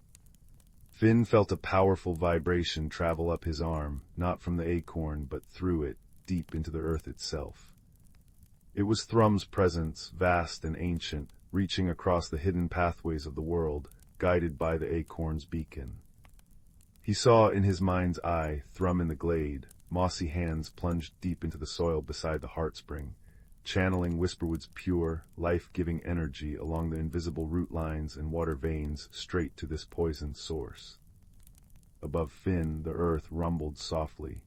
Finn felt a powerful vibration travel up his arm, not from the acorn, but through it, deep into the earth itself. It was Thrum's presence, vast and ancient, reaching across the hidden pathways of the world, guided by the acorn's beacon. He saw in his mind's eye Thrum in the glade, mossy hands plunged deep into the soil beside the heartspring, channeling Whisperwood's pure, life-giving energy along the invisible root lines and water veins straight to this poisoned source. Above Finn, the earth rumbled softly.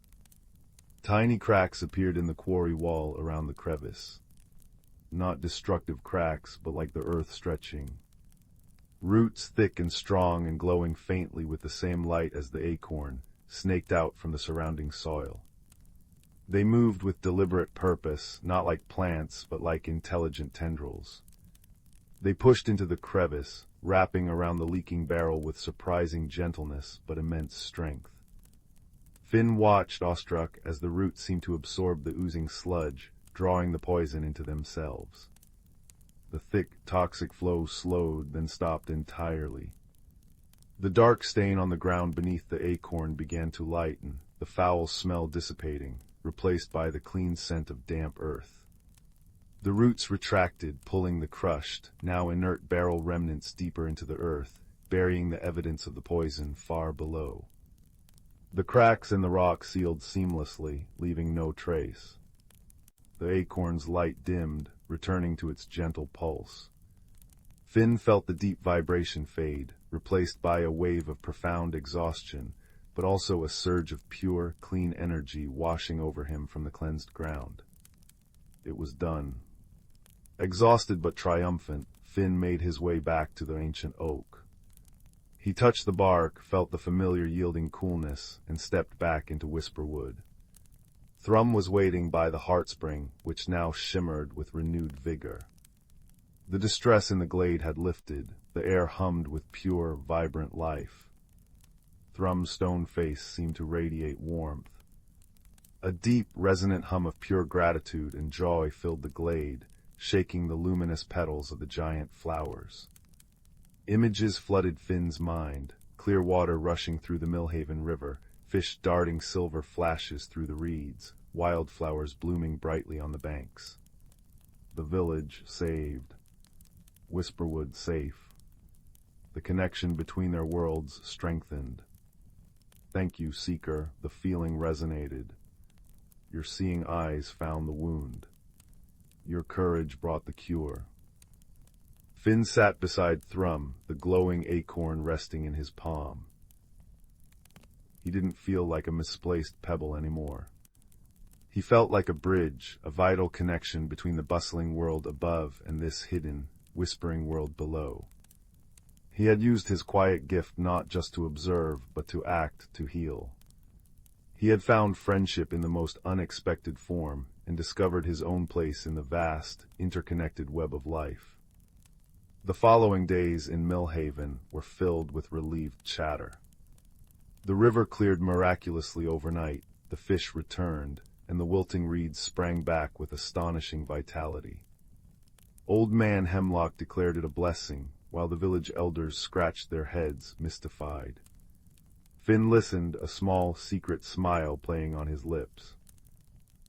Tiny cracks appeared in the quarry wall around the crevice. Not destructive cracks, but like the earth stretching. Roots thick and strong and glowing faintly with the same light as the acorn, snaked out from the surrounding soil. They moved with deliberate purpose, not like plants, but like intelligent tendrils. They pushed into the crevice, wrapping around the leaking barrel with surprising gentleness but immense strength. Finn watched, awestruck, as the roots seemed to absorb the oozing sludge, drawing the poison into themselves. The thick, toxic flow slowed, then stopped entirely. The dark stain on the ground beneath the acorn began to lighten, the foul smell dissipating, replaced by the clean scent of damp earth. The roots retracted, pulling the crushed, now inert barrel remnants deeper into the earth, burying the evidence of the poison far below. The cracks in the rock sealed seamlessly, leaving no trace. The acorn's light dimmed, returning to its gentle pulse. Finn felt the deep vibration fade, replaced by a wave of profound exhaustion, but also a surge of pure, clean energy washing over him from the cleansed ground. It was done. Exhausted but triumphant, Finn made his way back to the ancient oak. He touched the bark, felt the familiar yielding coolness, and stepped back into Whisperwood. Thrum was waiting by the heartspring, which now shimmered with renewed vigor. The distress in the glade had lifted, the air hummed with pure, vibrant life. Thrum's stone face seemed to radiate warmth. A deep, resonant hum of pure gratitude and joy filled the glade, shaking the luminous petals of the giant flowers. Images flooded Finn's mind, clear water rushing through the Millhaven River, fish darting silver flashes through the reeds, wildflowers blooming brightly on the banks. The village saved. Whisperwood safe. The connection between their worlds strengthened. Thank you, Seeker, the feeling resonated. Your seeing eyes found the wound. Your courage brought the cure. Finn sat beside Thrum, the glowing acorn resting in his palm. He didn't feel like a misplaced pebble anymore. He felt like a bridge, a vital connection between the bustling world above and this hidden, whispering world below. He had used his quiet gift not just to observe, but to act, to heal. He had found friendship in the most unexpected form and discovered his own place in the vast, interconnected web of life. The following days in Millhaven were filled with relieved chatter. The river cleared miraculously overnight, the fish returned, and the wilting reeds sprang back with astonishing vitality. Old Man Hemlock declared it a blessing, while the village elders scratched their heads, mystified. Finn listened, a small, secret smile playing on his lips.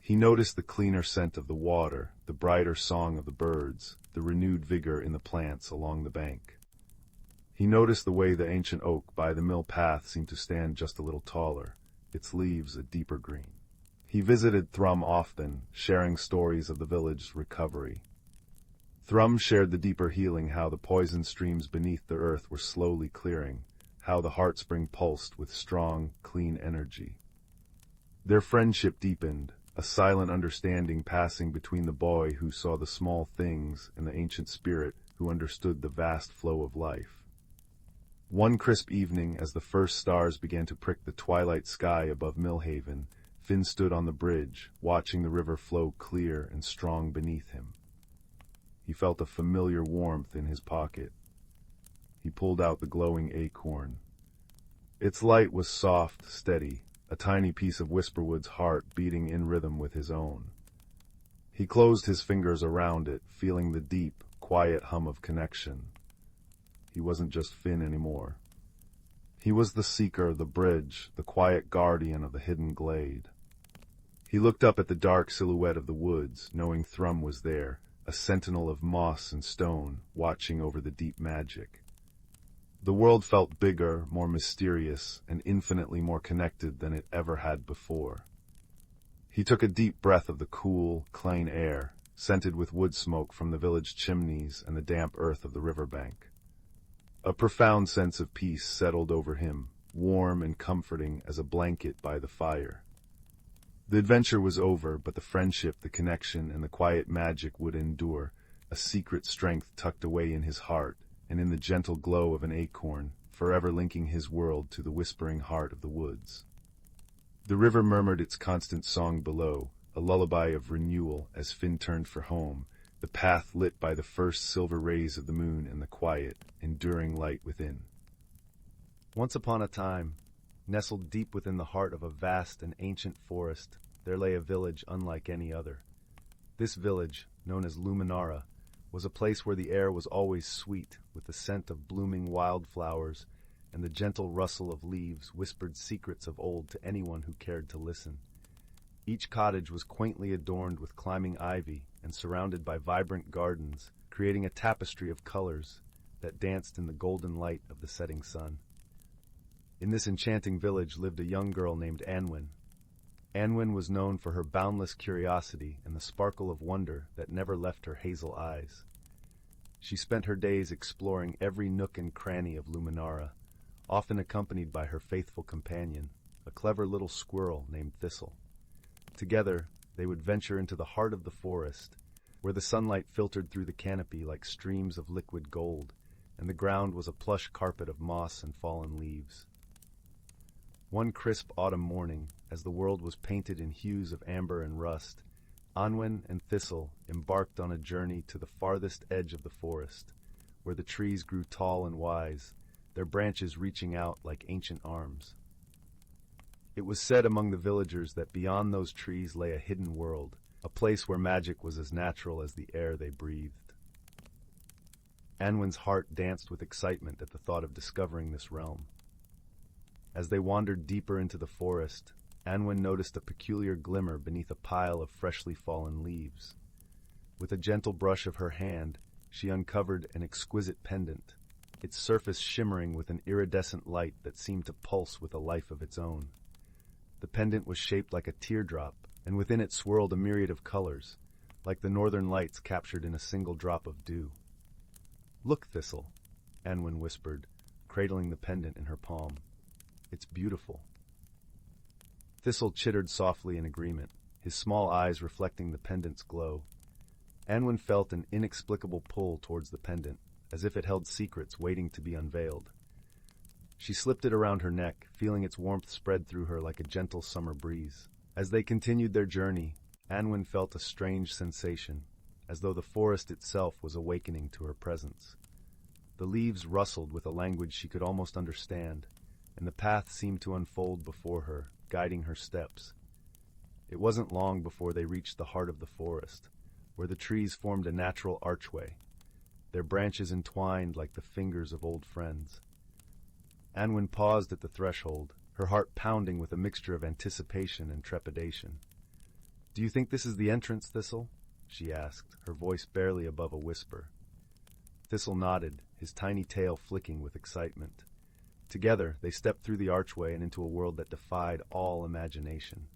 He noticed the cleaner scent of the water, the brighter song of the birds, the renewed vigor in the plants along the bank. He noticed the way the ancient oak by the mill path seemed to stand just a little taller, its leaves a deeper green. He visited Thrum often, sharing stories of the village's recovery. Thrum shared the deeper healing, how the poison streams beneath the earth were slowly clearing, how the heart spring pulsed with strong, clean energy. Their friendship deepened, a silent understanding passing between the boy who saw the small things and the ancient spirit who understood the vast flow of life. One crisp evening, as the first stars began to prick the twilight sky above Millhaven, Finn stood on the bridge, watching the river flow clear and strong beneath him. He felt a familiar warmth in his pocket. He pulled out the glowing acorn. Its light was soft, steady, a tiny piece of Whisperwood's heart beating in rhythm with his own. He closed his fingers around it, feeling the deep, quiet hum of connection. He wasn't just Finn anymore. He was the seeker, the bridge, the quiet guardian of the hidden glade. He looked up at the dark silhouette of the woods, knowing Thrum was there, a sentinel of moss and stone, watching over the deep magic. The world felt bigger, more mysterious, and infinitely more connected than it ever had before. He took a deep breath of the cool, clean air, scented with wood smoke from the village chimneys and the damp earth of the riverbank. A profound sense of peace settled over him, warm and comforting as a blanket by the fire. The adventure was over, but the friendship, the connection, and the quiet magic would endure, a secret strength tucked away in his heart, and in the gentle glow of an acorn, forever linking his world to the whispering heart of the woods. The river murmured its constant song below, a lullaby of renewal as Finn turned for home, the path lit by the first silver rays of the moon and the quiet, enduring light within. Once upon a time, nestled deep within the heart of a vast and ancient forest, there lay a village unlike any other. This village, known as Luminara, was a place where the air was always sweet, with the scent of blooming wildflowers, and the gentle rustle of leaves whispered secrets of old to anyone who cared to listen. Each cottage was quaintly adorned with climbing ivy and surrounded by vibrant gardens, creating a tapestry of colors that danced in the golden light of the setting sun. In this enchanting village lived a young girl named Anwen. Anwen was known for her boundless curiosity and the sparkle of wonder that never left her hazel eyes. She spent her days exploring every nook and cranny of Luminara, often accompanied by her faithful companion, a clever little squirrel named Thistle. Together, they would venture into the heart of the forest, where the sunlight filtered through the canopy like streams of liquid gold, and the ground was a plush carpet of moss and fallen leaves. One crisp autumn morning, as the world was painted in hues of amber and rust, Anwen and Thistle embarked on a journey to the farthest edge of the forest, where the trees grew tall and wise, their branches reaching out like ancient arms. It was said among the villagers that beyond those trees lay a hidden world, a place where magic was as natural as the air they breathed. Anwen's heart danced with excitement at the thought of discovering this realm. As they wandered deeper into the forest, Anwen noticed a peculiar glimmer beneath a pile of freshly fallen leaves. With a gentle brush of her hand, she uncovered an exquisite pendant, its surface shimmering with an iridescent light that seemed to pulse with a life of its own. The pendant was shaped like a teardrop, and within it swirled a myriad of colors, like the northern lights captured in a single drop of dew. "Look, Thistle," Anwen whispered, cradling the pendant in her palm. "It's beautiful." Thistle chittered softly in agreement, his small eyes reflecting the pendant's glow. Anwen felt an inexplicable pull towards the pendant, as if it held secrets waiting to be unveiled. She slipped it around her neck, feeling its warmth spread through her like a gentle summer breeze. As they continued their journey, Anwen felt a strange sensation, as though the forest itself was awakening to her presence. The leaves rustled with a language she could almost understand, and the path seemed to unfold before her, guiding her steps. It wasn't long before they reached the heart of the forest, where the trees formed a natural archway, their branches entwined like the fingers of old friends. Anwen paused at the threshold, her heart pounding with a mixture of anticipation and trepidation. "Do you think this is the entrance, Thistle?" she asked, her voice barely above a whisper. Thistle nodded, his tiny tail flicking with excitement. Together, they stepped through the archway and into a world that defied all imagination.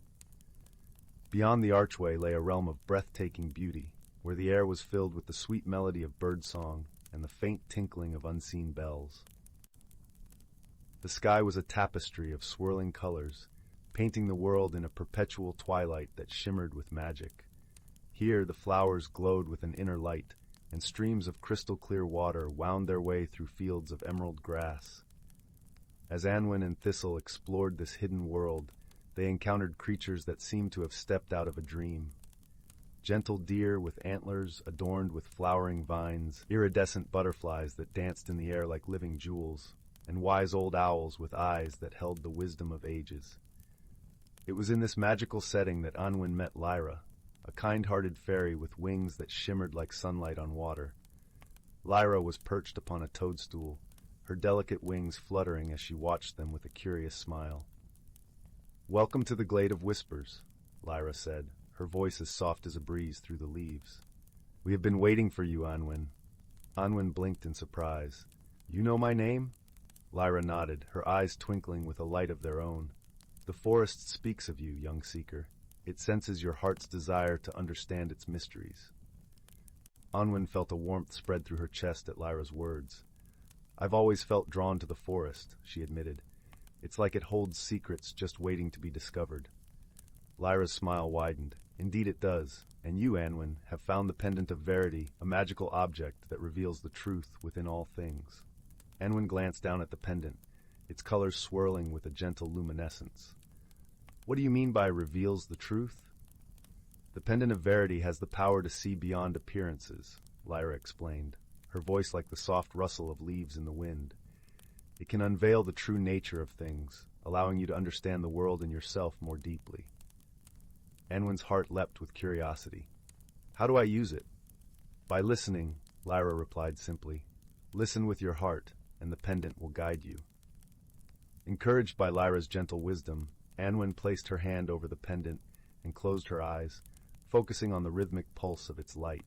Beyond the archway lay a realm of breathtaking beauty, where the air was filled with the sweet melody of birdsong and the faint tinkling of unseen bells. The sky was a tapestry of swirling colors, painting the world in a perpetual twilight that shimmered with magic. Here the flowers glowed with an inner light, and streams of crystal-clear water wound their way through fields of emerald grass. As Anwen and Thistle explored this hidden world, they encountered creatures that seemed to have stepped out of a dream. Gentle deer with antlers adorned with flowering vines, iridescent butterflies that danced in the air like living jewels, and wise old owls with eyes that held the wisdom of ages. It was in this magical setting that Anwen met Lyra, a kind-hearted fairy with wings that shimmered like sunlight on water. Lyra was perched upon a toadstool, her delicate wings fluttering as she watched them with a curious smile. "Welcome to the Glade of Whispers," Lyra said, her voice as soft as a breeze through the leaves. "We have been waiting for you, Anwen." Anwen blinked in surprise. "You know my name?" Lyra nodded, her eyes twinkling with a light of their own. "The forest speaks of you, young seeker. It senses your heart's desire to understand its mysteries." Anwen felt a warmth spread through her chest at Lyra's words. "I've always felt drawn to the forest," she admitted. "It's like it holds secrets just waiting to be discovered." Lyra's smile widened. "Indeed it does, and you, Anwen, have found the Pendant of Verity, a magical object that reveals the truth within all things." Anwen glanced down at the pendant, its colors swirling with a gentle luminescence. "What do you mean by reveals the truth?" "The Pendant of Verity has the power to see beyond appearances," Lyra explained, her voice like the soft rustle of leaves in the wind. "It can unveil the true nature of things, allowing you to understand the world and yourself more deeply." Anwen's heart leapt with curiosity. "How do I use it?" "By listening," Lyra replied simply. "Listen with your heart, and the pendant will guide you." Encouraged by Lyra's gentle wisdom, Anwen placed her hand over the pendant and closed her eyes, focusing on the rhythmic pulse of its light.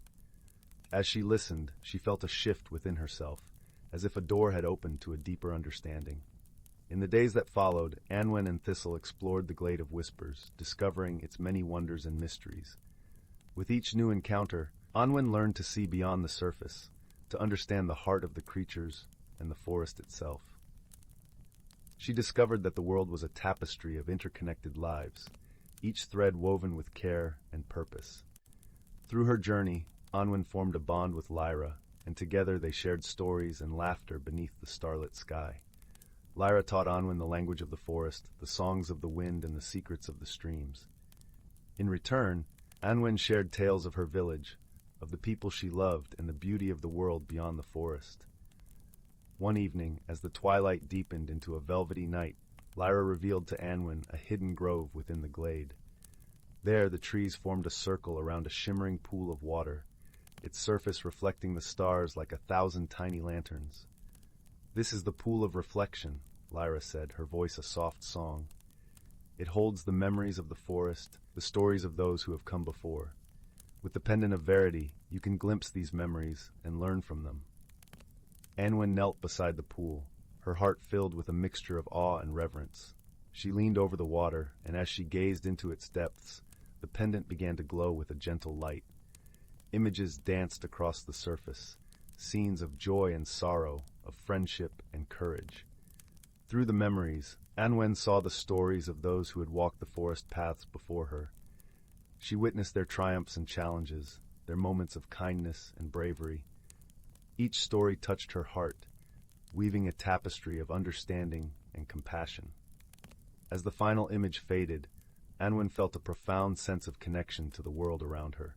As she listened, she felt a shift within herself, as if a door had opened to a deeper understanding. In the days that followed, Anwen and Thistle explored the Glade of Whispers, discovering its many wonders and mysteries. With each new encounter, Anwen learned to see beyond the surface, to understand the heart of the creatures and the forest itself. She discovered that the world was a tapestry of interconnected lives, each thread woven with care and purpose. Through her journey, Anwen formed a bond with Lyra, and together they shared stories and laughter beneath the starlit sky. Lyra taught Anwen the language of the forest, the songs of the wind, and the secrets of the streams. In return, Anwen shared tales of her village, of the people she loved, and the beauty of the world beyond the forest. One evening, as the twilight deepened into a velvety night, Lyra revealed to Anwen a hidden grove within the glade. There, the trees formed a circle around a shimmering pool of water, its surface reflecting the stars like 1,000 tiny lanterns. "This is the pool of reflection," Lyra said, her voice a soft song. "It holds the memories of the forest, the stories of those who have come before. With the pendant of verity, you can glimpse these memories and learn from them." Anwen knelt beside the pool, her heart filled with a mixture of awe and reverence. She leaned over the water, and as she gazed into its depths, the pendant began to glow with a gentle light. Images danced across the surface, scenes of joy and sorrow, of friendship and courage. Through the memories, Anwen saw the stories of those who had walked the forest paths before her. She witnessed their triumphs and challenges, their moments of kindness and bravery. Each story touched her heart, weaving a tapestry of understanding and compassion. As the final image faded, Anwen felt a profound sense of connection to the world around her.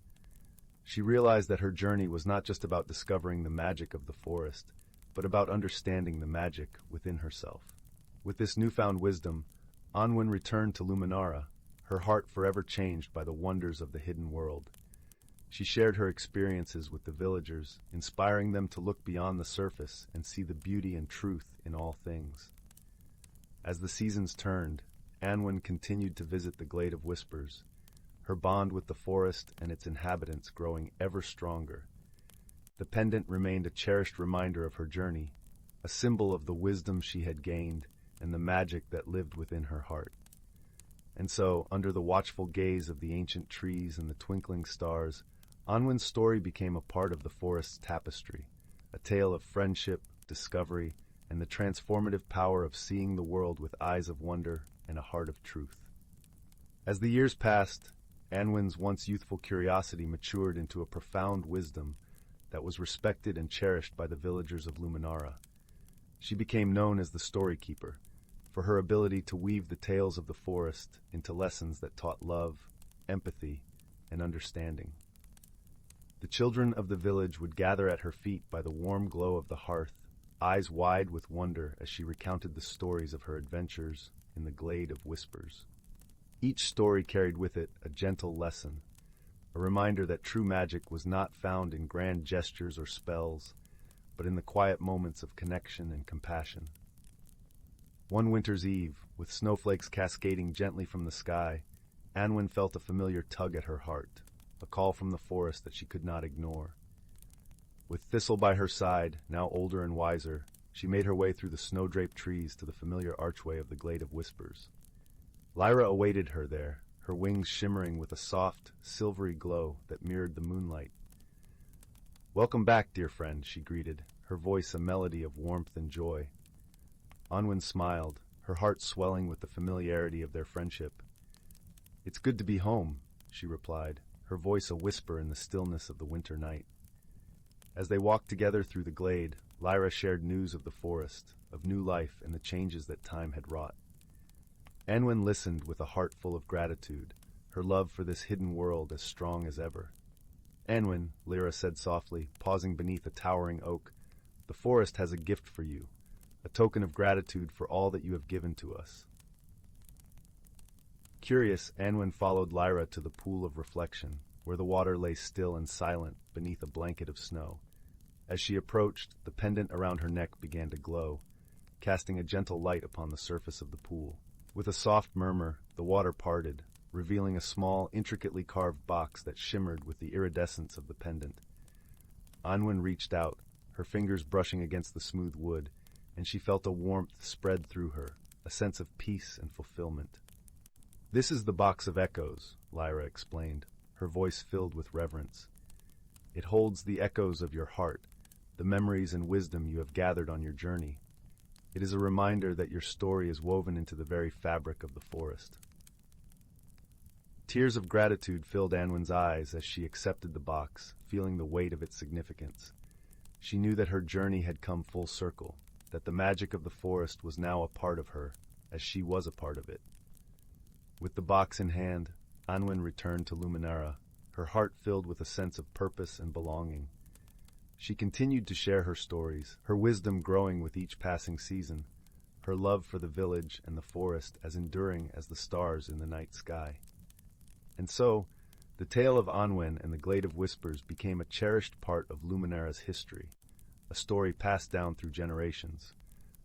She realized that her journey was not just about discovering the magic of the forest, but about understanding the magic within herself. With this newfound wisdom, Anwen returned to Luminara, her heart forever changed by the wonders of the hidden world. She shared her experiences with the villagers, inspiring them to look beyond the surface and see the beauty and truth in all things. As the seasons turned, Anwen continued to visit the Glade of Whispers, her bond with the forest and its inhabitants growing ever stronger. The pendant remained a cherished reminder of her journey, a symbol of the wisdom she had gained and the magic that lived within her heart. And so, under the watchful gaze of the ancient trees and the twinkling stars, Anwen's story became a part of the forest's tapestry, a tale of friendship, discovery, and the transformative power of seeing the world with eyes of wonder and a heart of truth. As the years passed, Anwen's once youthful curiosity matured into a profound wisdom that was respected and cherished by the villagers of Luminara. She became known as the Story Keeper, for her ability to weave the tales of the forest into lessons that taught love, empathy, and understanding. The children of the village would gather at her feet by the warm glow of the hearth, eyes wide with wonder as she recounted the stories of her adventures in the Glade of Whispers. Each story carried with it a gentle lesson, a reminder that true magic was not found in grand gestures or spells, but in the quiet moments of connection and compassion. One winter's eve, with snowflakes cascading gently from the sky, Anwen felt a familiar tug at her heart, a call from the forest that she could not ignore. With Thistle by her side, now older and wiser, she made her way through the snow-draped trees to the familiar archway of the Glade of Whispers. Lyra awaited her there, her wings shimmering with a soft, silvery glow that mirrored the moonlight. "Welcome back, dear friend," she greeted, her voice a melody of warmth and joy. Anwen smiled, her heart swelling with the familiarity of their friendship. "It's good to be home," she replied, her voice a whisper in the stillness of the winter night. As they walked together through the glade, Lyra shared news of the forest, of new life and the changes that time had wrought. Anwen listened with a heart full of gratitude, her love for this hidden world as strong as ever. "Anwen," Lyra said softly, pausing beneath a towering oak, "the forest has a gift for you, a token of gratitude for all that you have given to us." Curious, Anwen followed Lyra to the pool of reflection, where the water lay still and silent beneath a blanket of snow. As she approached, the pendant around her neck began to glow, casting a gentle light upon the surface of the pool. With a soft murmur, the water parted, revealing a small, intricately carved box that shimmered with the iridescence of the pendant. Anwen reached out, her fingers brushing against the smooth wood, and she felt a warmth spread through her, a sense of peace and fulfillment. "This is the box of echoes," Lyra explained, her voice filled with reverence. "It holds the echoes of your heart, the memories and wisdom you have gathered on your journey. It is a reminder that your story is woven into the very fabric of the forest." Tears of gratitude filled Anwen's eyes as she accepted the box, feeling the weight of its significance. She knew that her journey had come full circle, that the magic of the forest was now a part of her, as she was a part of it. With the box in hand, Anwen returned to Luminara, her heart filled with a sense of purpose and belonging. She continued to share her stories, her wisdom growing with each passing season, her love for the village and the forest as enduring as the stars in the night sky. And so, the tale of Anwen and the Glade of Whispers became a cherished part of Luminara's history, a story passed down through generations,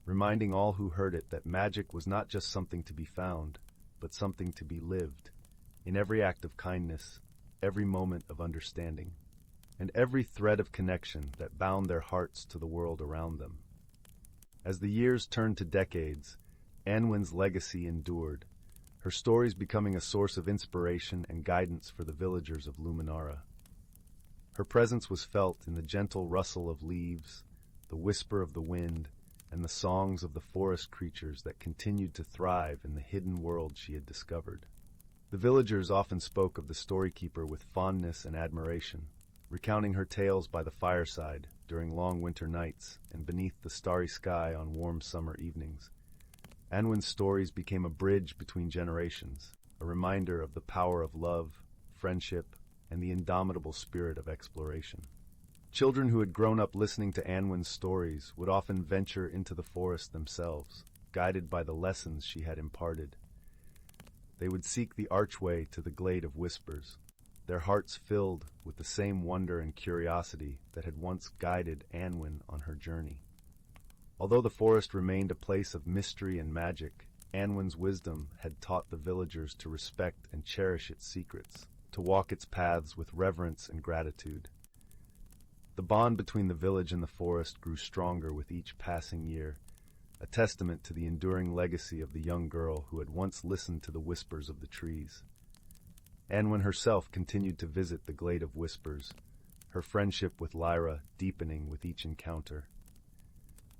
reminding all who heard it that magic was not just something to be found, but something to be lived, in every act of kindness, every moment of understanding, and every thread of connection that bound their hearts to the world around them. As the years turned to decades, Anwen's legacy endured, her stories becoming a source of inspiration and guidance for the villagers of Luminara. Her presence was felt in the gentle rustle of leaves, the whisper of the wind, and the songs of the forest creatures that continued to thrive in the hidden world she had discovered. The villagers often spoke of the storykeeper with fondness and admiration, recounting her tales by the fireside during long winter nights and beneath the starry sky on warm summer evenings. Anwen's stories became a bridge between generations, a reminder of the power of love, friendship, and the indomitable spirit of exploration. Children who had grown up listening to Anwen's stories would often venture into the forest themselves, guided by the lessons she had imparted. They would seek the archway to the Glade of Whispers, their hearts filled with the same wonder and curiosity that had once guided Anwen on her journey. Although the forest remained a place of mystery and magic, Anwen's wisdom had taught the villagers to respect and cherish its secrets, to walk its paths with reverence and gratitude. The bond between the village and the forest grew stronger with each passing year, a testament to the enduring legacy of the young girl who had once listened to the whispers of the trees. Anwen herself continued to visit the Glade of Whispers, her friendship with Lyra deepening with each encounter.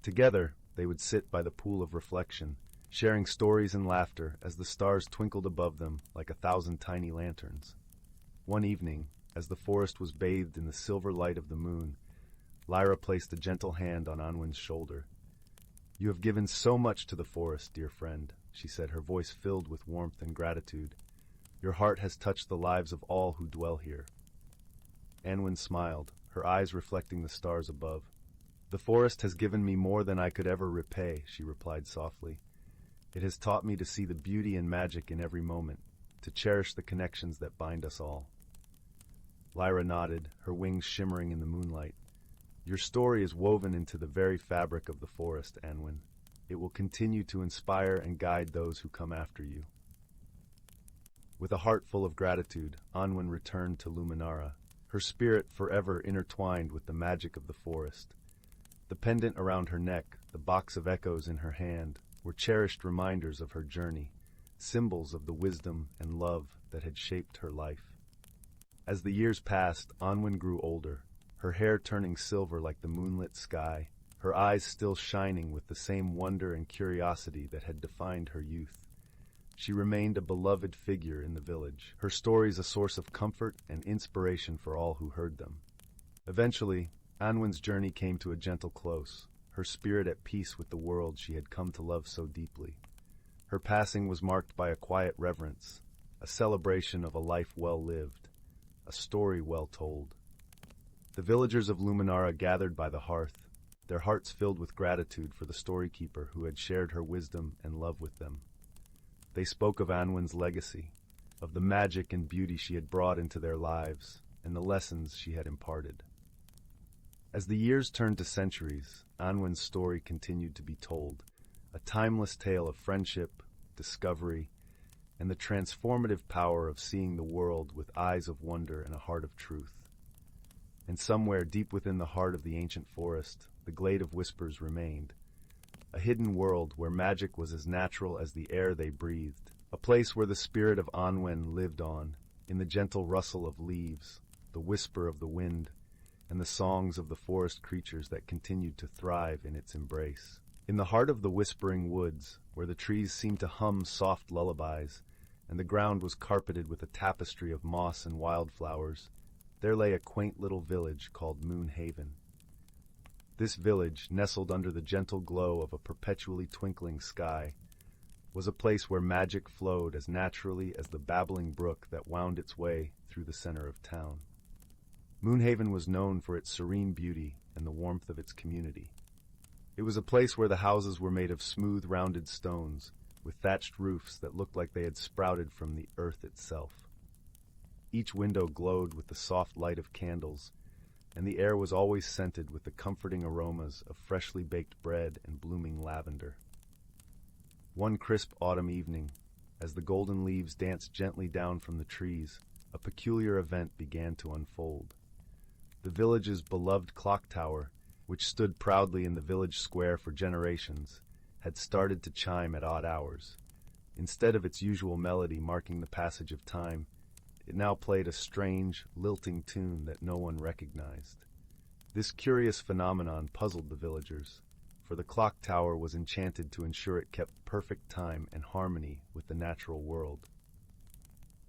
Together, they would sit by the pool of reflection, sharing stories and laughter as the stars twinkled above them like 1,000 tiny lanterns. One evening, as the forest was bathed in the silver light of the moon, Lyra placed a gentle hand on Anwen's shoulder. "You have given so much to the forest, dear friend," she said, her voice filled with warmth and gratitude. "Your heart has touched the lives of all who dwell here." Anwen smiled, her eyes reflecting the stars above. "The forest has given me more than I could ever repay," she replied softly. "It has taught me to see the beauty and magic in every moment, to cherish the connections that bind us all." Lyra nodded, her wings shimmering in the moonlight. "Your story is woven into the very fabric of the forest, Anwen. It will continue to inspire and guide those who come after you." With a heart full of gratitude, Anwen returned to Luminara, her spirit forever intertwined with the magic of the forest. The pendant around her neck, the box of echoes in her hand, were cherished reminders of her journey, symbols of the wisdom and love that had shaped her life. As the years passed, Anwen grew older, her hair turning silver like the moonlit sky, her eyes still shining with the same wonder and curiosity that had defined her youth. She remained a beloved figure in the village, her stories a source of comfort and inspiration for all who heard them. Eventually, Anwen's journey came to a gentle close, her spirit at peace with the world she had come to love so deeply. Her passing was marked by a quiet reverence, a celebration of a life well lived, a story well told. The villagers of Luminara gathered by the hearth, their hearts filled with gratitude for the storykeeper who had shared her wisdom and love with them. They spoke of Anwen's legacy, of the magic and beauty she had brought into their lives, and the lessons she had imparted. As the years turned to centuries, Anwen's story continued to be told, a timeless tale of friendship, discovery, and the transformative power of seeing the world with eyes of wonder and a heart of truth. And somewhere deep within the heart of the ancient forest, the Glade of Whispers remained, a hidden world where magic was as natural as the air they breathed, a place where the spirit of Anwen lived on, in the gentle rustle of leaves, the whisper of the wind, and the songs of the forest creatures that continued to thrive in its embrace. In the heart of the whispering woods, where the trees seemed to hum soft lullabies, and the ground was carpeted with a tapestry of moss and wildflowers, there lay a quaint little village called Moonhaven. This village, nestled under the gentle glow of a perpetually twinkling sky, was a place where magic flowed as naturally as the babbling brook that wound its way through the center of town. Moonhaven was known for its serene beauty and the warmth of its community. It was a place where the houses were made of smooth, rounded stones, with thatched roofs that looked like they had sprouted from the earth itself. Each window glowed with the soft light of candles, and the air was always scented with the comforting aromas of freshly baked bread and blooming lavender. One crisp autumn evening, as the golden leaves danced gently down from the trees, a peculiar event began to unfold. The village's beloved clock tower, which stood proudly in the village square for generations, had started to chime at odd hours. Instead of its usual melody marking the passage of time, it now played a strange, lilting tune that no one recognized. This curious phenomenon puzzled the villagers, for the clock tower was enchanted to ensure it kept perfect time and harmony with the natural world.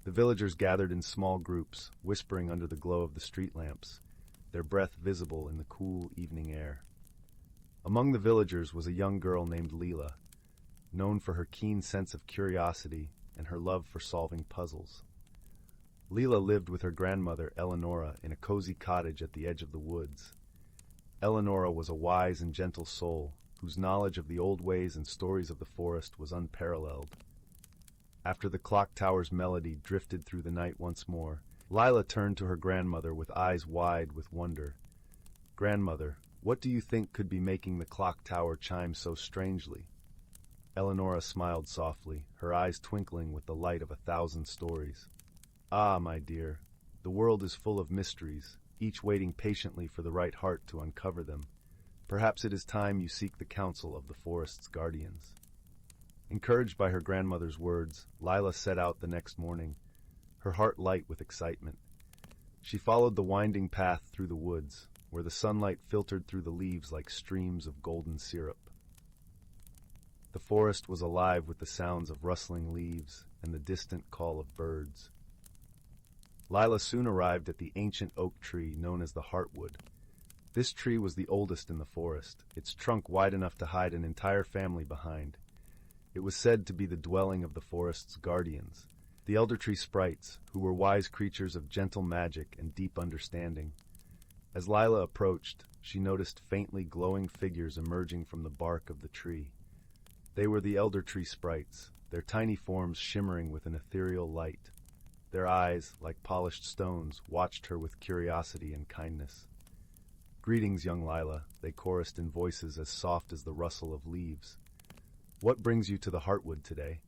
The villagers gathered in small groups, whispering under the glow of the street lamps, their breath visible in the cool evening air. Among the villagers was a young girl named Leela, known for her keen sense of curiosity and her love for solving puzzles. Leela lived with her grandmother, Eleonora, in a cozy cottage at the edge of the woods. Eleonora was a wise and gentle soul, whose knowledge of the old ways and stories of the forest was unparalleled. After the clock tower's melody drifted through the night once more, Lila turned to her grandmother with eyes wide with wonder. "Grandmother, what do you think could be making the clock tower chime so strangely?" Eleonora smiled softly, her eyes twinkling with the light of 1,000 stories. "Ah, my dear, the world is full of mysteries, each waiting patiently for the right heart to uncover them. Perhaps it is time you seek the counsel of the forest's guardians." Encouraged by her grandmother's words, Lila set out the next morning, her heart light with excitement. She followed the winding path through the woods, where the sunlight filtered through the leaves like streams of golden syrup. The forest was alive with the sounds of rustling leaves and the distant call of birds. Lila soon arrived at the ancient oak tree known as the Heartwood. This tree was the oldest in the forest, its trunk wide enough to hide an entire family behind. It was said to be the dwelling of the forest's guardians, the elder tree sprites, who were wise creatures of gentle magic and deep understanding. As Lila approached, she noticed faintly glowing figures emerging from the bark of the tree. They were the elder tree sprites, their tiny forms shimmering with an ethereal light. Their eyes, like polished stones, watched her with curiosity and kindness. "Greetings, young Lila," they chorused in voices as soft as the rustle of leaves. "What brings you to the Heartwood today?"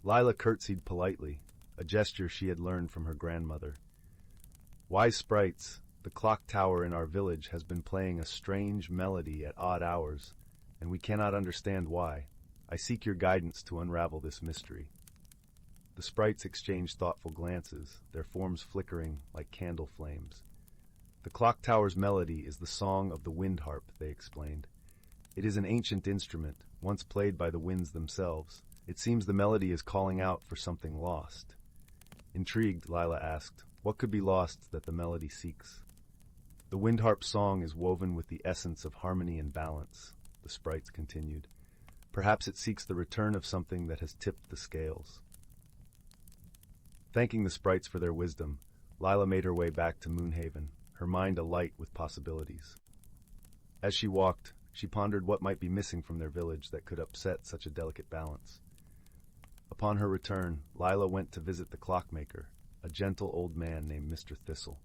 Lila curtsied politely, a gesture she had learned from her grandmother. "Wise sprites, the clock tower in our village has been playing a strange melody at odd hours, and we cannot understand why. I seek your guidance to unravel this mystery." The sprites exchanged thoughtful glances, their forms flickering like candle flames. "The clock tower's melody is the song of the wind harp," they explained. "It is an ancient instrument, once played by the winds themselves. It seems the melody is calling out for something lost." Intrigued, Lila asked, "What could be lost that the melody seeks?" "The wind harp song is woven with the essence of harmony and balance," the sprites continued. "Perhaps it seeks the return of something that has tipped the scales." Thanking the sprites for their wisdom, Lila made her way back to Moonhaven, her mind alight with possibilities. As she walked, she pondered what might be missing from their village that could upset such a delicate balance. Upon her return, Lila went to visit the clockmaker, a gentle old man named Mr. Thistle.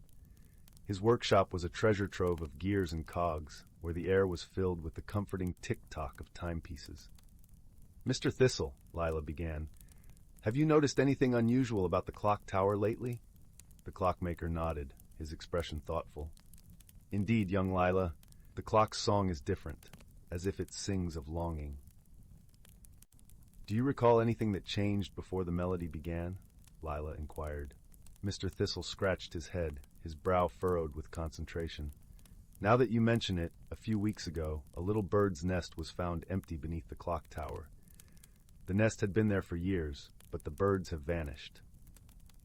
His workshop was a treasure trove of gears and cogs, where the air was filled with the comforting tick-tock of timepieces. "Mr. Thistle," Lila began, "have you noticed anything unusual about the clock tower lately?" The clockmaker nodded, his expression thoughtful. "Indeed, young Lila, the clock's song is different, as if it sings of longing." "Do you recall anything that changed before the melody began?" Lila inquired. Mr. Thistle scratched his head, his brow furrowed with concentration. "Now that you mention it, a few weeks ago, a little bird's nest was found empty beneath the clock tower. The nest had been there for years, but the birds have vanished."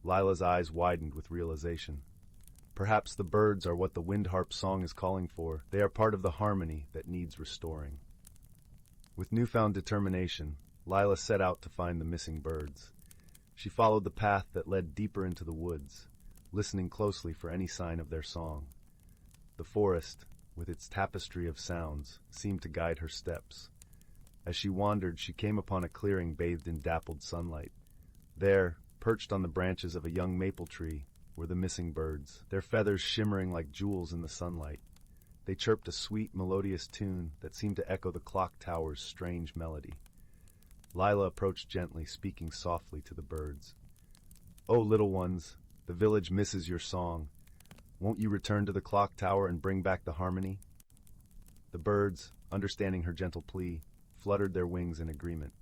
Lila's eyes widened with realization. Perhaps the birds are what the wind harp song is calling for. They are part of the harmony that needs restoring. With newfound determination, Lila set out to find the missing birds. She followed the path that led deeper into the woods, listening closely for any sign of their song. The forest, with its tapestry of sounds, seemed to guide her steps. As she wandered, she came upon a clearing bathed in dappled sunlight. There, perched on the branches of a young maple tree, were the missing birds, their feathers shimmering like jewels in the sunlight. They chirped a sweet, melodious tune that seemed to echo the clock tower's strange melody. Lila approached gently, speaking softly to the birds. "Oh, little ones, the village misses your song. Won't you return to the clock tower and bring back the harmony?" The birds, understanding her gentle plea, fluttered their wings in agreement.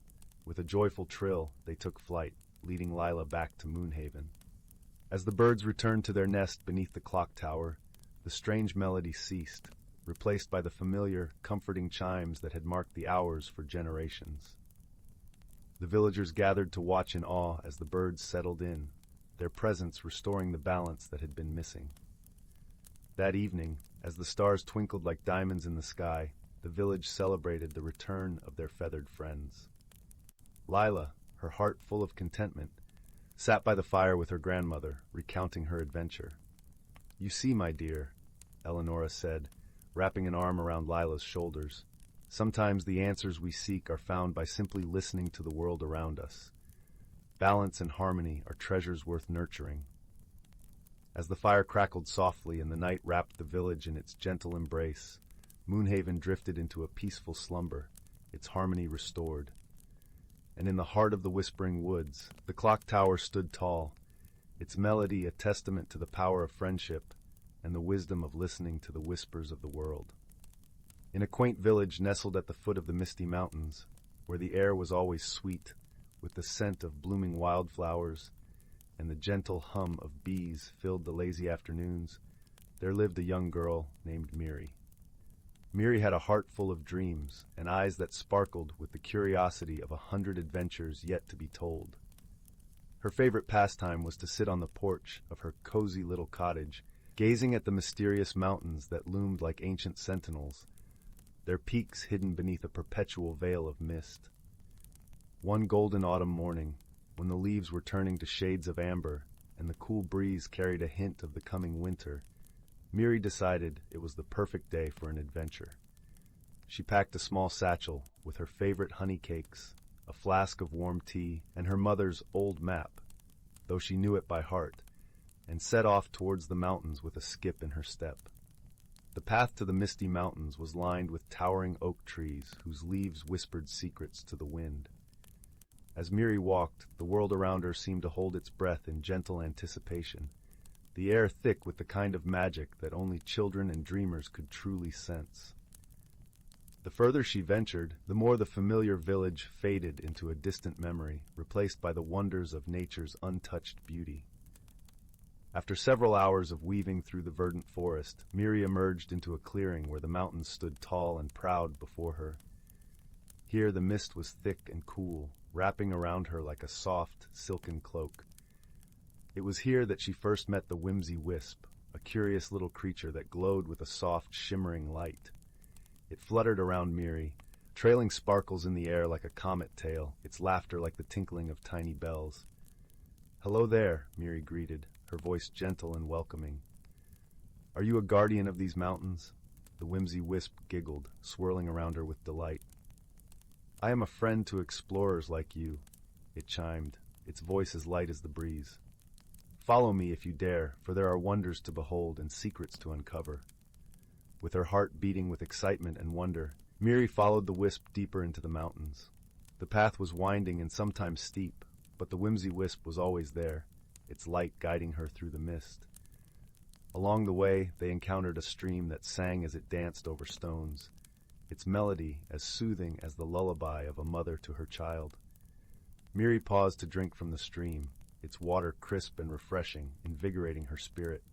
With a joyful trill, they took flight, leading Lila back to Moonhaven. As the birds returned to their nest beneath the clock tower, the strange melody ceased, replaced by the familiar, comforting chimes that had marked the hours for generations. The villagers gathered to watch in awe as the birds settled in, their presence restoring the balance that had been missing. That evening, as the stars twinkled like diamonds in the sky, the village celebrated the return of their feathered friends. Lila, her heart full of contentment, sat by the fire with her grandmother, recounting her adventure. "You see, my dear," Eleonora said, wrapping an arm around Lila's shoulders, "sometimes the answers we seek are found by simply listening to the world around us. Balance and harmony are treasures worth nurturing." As the fire crackled softly and the night wrapped the village in its gentle embrace, Moonhaven drifted into a peaceful slumber, its harmony restored. And in the heart of the whispering woods, the clock tower stood tall, its melody a testament to the power of friendship and the wisdom of listening to the whispers of the world. In a quaint village nestled at the foot of the misty mountains, where the air was always sweet, with the scent of blooming wildflowers and the gentle hum of bees filled the lazy afternoons, there lived a young girl named Miri. Miri had a heart full of dreams and eyes that sparkled with the curiosity of 100 adventures yet to be told. Her favorite pastime was to sit on the porch of her cozy little cottage, gazing at the mysterious mountains that loomed like ancient sentinels, their peaks hidden beneath a perpetual veil of mist. One golden autumn morning, when the leaves were turning to shades of amber and the cool breeze carried a hint of the coming winter, Miri decided it was the perfect day for an adventure. She packed a small satchel with her favorite honey cakes, a flask of warm tea, and her mother's old map, though she knew it by heart, and set off towards the mountains with a skip in her step. The path to the misty mountains was lined with towering oak trees whose leaves whispered secrets to the wind. As Miri walked, the world around her seemed to hold its breath in gentle anticipation, the air thick with the kind of magic that only children and dreamers could truly sense. The further she ventured, the more the familiar village faded into a distant memory, replaced by the wonders of nature's untouched beauty. After several hours of weaving through the verdant forest, Miri emerged into a clearing where the mountains stood tall and proud before her. Here the mist was thick and cool, wrapping around her like a soft, silken cloak. It was here that she first met the whimsy wisp, a curious little creature that glowed with a soft, shimmering light. It fluttered around Miri, trailing sparkles in the air like a comet tail, its laughter like the tinkling of tiny bells. "Hello there," Miri greeted, her voice gentle and welcoming. "Are you a guardian of these mountains?" The whimsy wisp giggled, swirling around her with delight. "I am a friend to explorers like you," it chimed, its voice as light as the breeze. "Follow me if you dare, for there are wonders to behold and secrets to uncover." With her heart beating with excitement and wonder, Miri followed the wisp deeper into the mountains. The path was winding and sometimes steep, but the whimsy wisp was always there, its light guiding her through the mist. Along the way, they encountered a stream that sang as it danced over stones, its melody as soothing as the lullaby of a mother to her child. Miri paused to drink from the stream, its water crisp and refreshing, invigorating her spirit.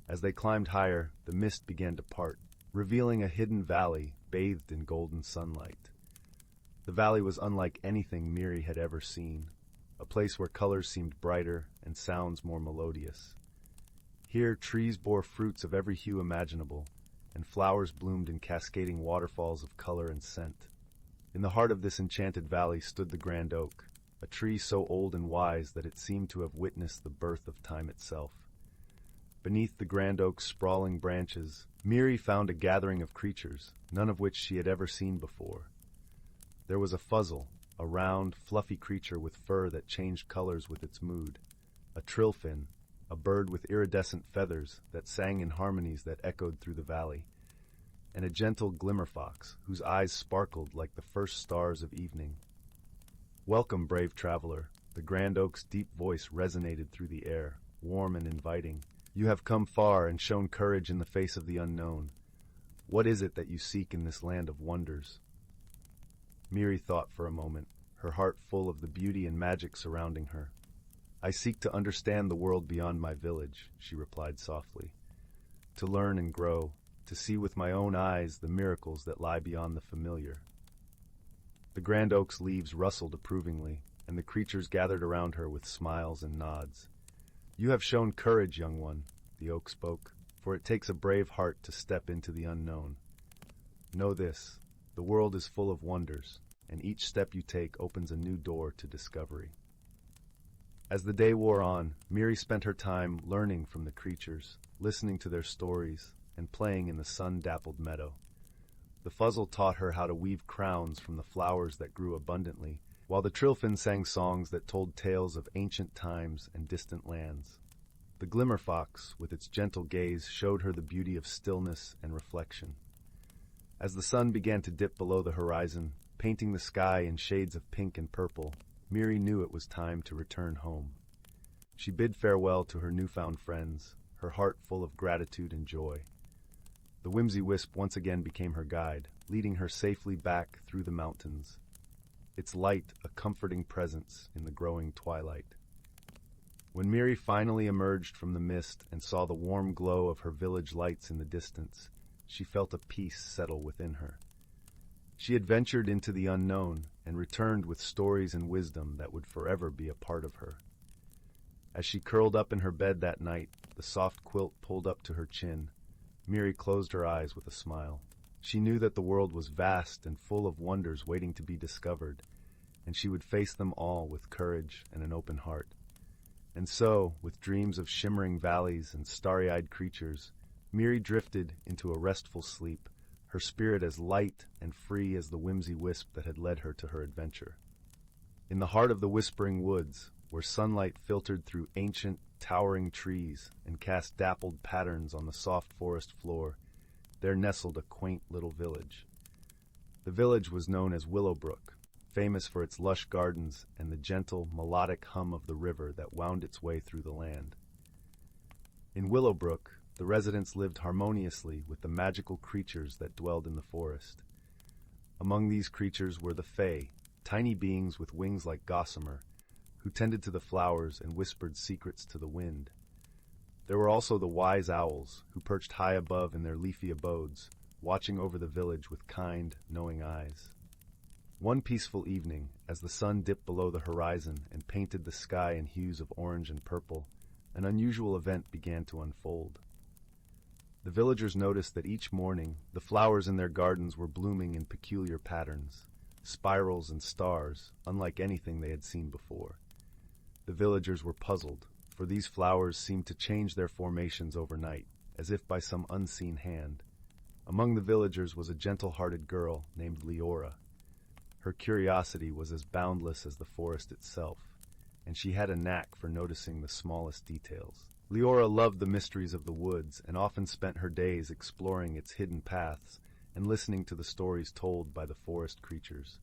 As they climbed higher, the mist began to part, revealing a hidden valley bathed in golden sunlight. The valley was unlike anything Miri had ever seen, a place where colors seemed brighter and sounds more melodious. Here, trees bore fruits of every hue imaginable, and flowers bloomed in cascading waterfalls of color and scent. In the heart of this enchanted valley stood the grand oak, a tree so old and wise that it seemed to have witnessed the birth of time itself. Beneath the grand oak's sprawling branches, Miri found a gathering of creatures, none of which she had ever seen before. There was a fuzzle, a round, fluffy creature with fur that changed colors with its mood, a trillfin, a bird with iridescent feathers that sang in harmonies that echoed through the valley, and a gentle glimmerfox whose eyes sparkled like the first stars of evening. "Welcome, brave traveler." The grand oak's deep voice resonated through the air, warm and inviting. "You have come far and shown courage in the face of the unknown. What is it that you seek in this land of wonders?" Miri thought for a moment, her heart full of the beauty and magic surrounding her. "I seek to understand the world beyond my village," she replied softly. "To learn and grow, to see with my own eyes the miracles that lie beyond the familiar." The grand oak's leaves rustled approvingly, and the creatures gathered around her with smiles and nods. "You have shown courage, young one," the oak spoke, "for it takes a brave heart to step into the unknown. Know this, the world is full of wonders, and each step you take opens a new door to discovery." As the day wore on, Miri spent her time learning from the creatures, listening to their stories, and playing in the sun-dappled meadow. The fuzzle taught her how to weave crowns from the flowers that grew abundantly, while the trilfin sang songs that told tales of ancient times and distant lands. The glimmerfox, with its gentle gaze, showed her the beauty of stillness and reflection. As the sun began to dip below the horizon, painting the sky in shades of pink and purple, Miri knew it was time to return home. She bid farewell to her newfound friends, her heart full of gratitude and joy. The whimsy wisp once again became her guide, leading her safely back through the mountains, its light a comforting presence in the growing twilight. When Miri finally emerged from the mist and saw the warm glow of her village lights in the distance, she felt a peace settle within her. She had ventured into the unknown and returned with stories and wisdom that would forever be a part of her. As she curled up in her bed that night, the soft quilt pulled up to her chin, Miri closed her eyes with a smile. She knew that the world was vast and full of wonders waiting to be discovered, and she would face them all with courage and an open heart. And so, with dreams of shimmering valleys and starry-eyed creatures, Miri drifted into a restful sleep, her spirit as light and free as the whimsy wisp that had led her to her adventure. In the heart of the whispering woods, where sunlight filtered through ancient, towering trees and cast dappled patterns on the soft forest floor, there nestled a quaint little village. The village was known as Willowbrook, famous for its lush gardens and the gentle, melodic hum of the river that wound its way through the land. In Willowbrook, the residents lived harmoniously with the magical creatures that dwelled in the forest. Among these creatures were the Fae, tiny beings with wings like gossamer, who tended to the flowers and whispered secrets to the wind. There were also the wise owls, who perched high above in their leafy abodes, watching over the village with kind, knowing eyes. One peaceful evening, as the sun dipped below the horizon and painted the sky in hues of orange and purple, an unusual event began to unfold. The villagers noticed that each morning the flowers in their gardens were blooming in peculiar patterns, spirals and stars, unlike anything they had seen before. The villagers were puzzled, for these flowers seemed to change their formations overnight, as if by some unseen hand. Among the villagers was a gentle-hearted girl named Leora. Her curiosity was as boundless as the forest itself, and she had a knack for noticing the smallest details. Leora loved the mysteries of the woods and often spent her days exploring its hidden paths and listening to the stories told by the forest creatures.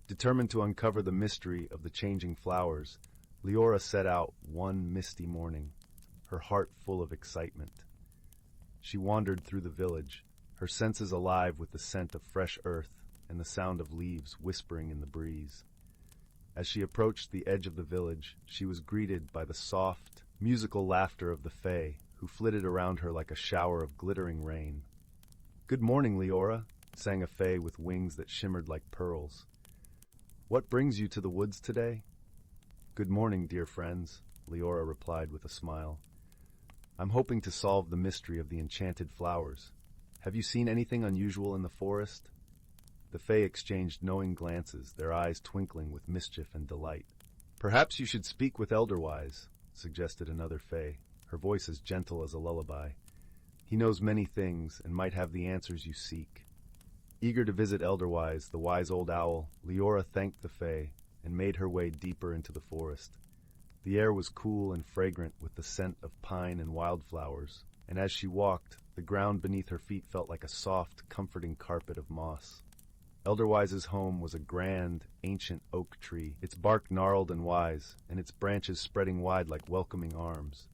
Determined to uncover the mystery of the changing flowers, Leora set out one misty morning, her heart full of excitement. She wandered through the village, her senses alive with the scent of fresh earth and the sound of leaves whispering in the breeze. As she approached the edge of the village, she was greeted by the soft, musical laughter of the Fae, who flitted around her like a shower of glittering rain. "Good morning, Leora," sang a Fae with wings that shimmered like pearls. "What brings you to the woods today?" "Good morning, dear friends," Leora replied with a smile. "I'm hoping to solve the mystery of the enchanted flowers. Have you seen anything unusual in the forest?" The Fae exchanged knowing glances, their eyes twinkling with mischief and delight. "Perhaps you should speak with Elderwise," suggested another Fae, her voice as gentle as a lullaby. "He knows many things and might have the answers you seek." Eager to visit Elderwise, the wise old owl, Leora thanked the Fae and made her way deeper into the forest. The air was cool and fragrant with the scent of pine and wildflowers, and as she walked, the ground beneath her feet felt like a soft, comforting carpet of moss. Elderwise's home was a grand, ancient oak tree, its bark gnarled and wise, and its branches spreading wide like welcoming arms.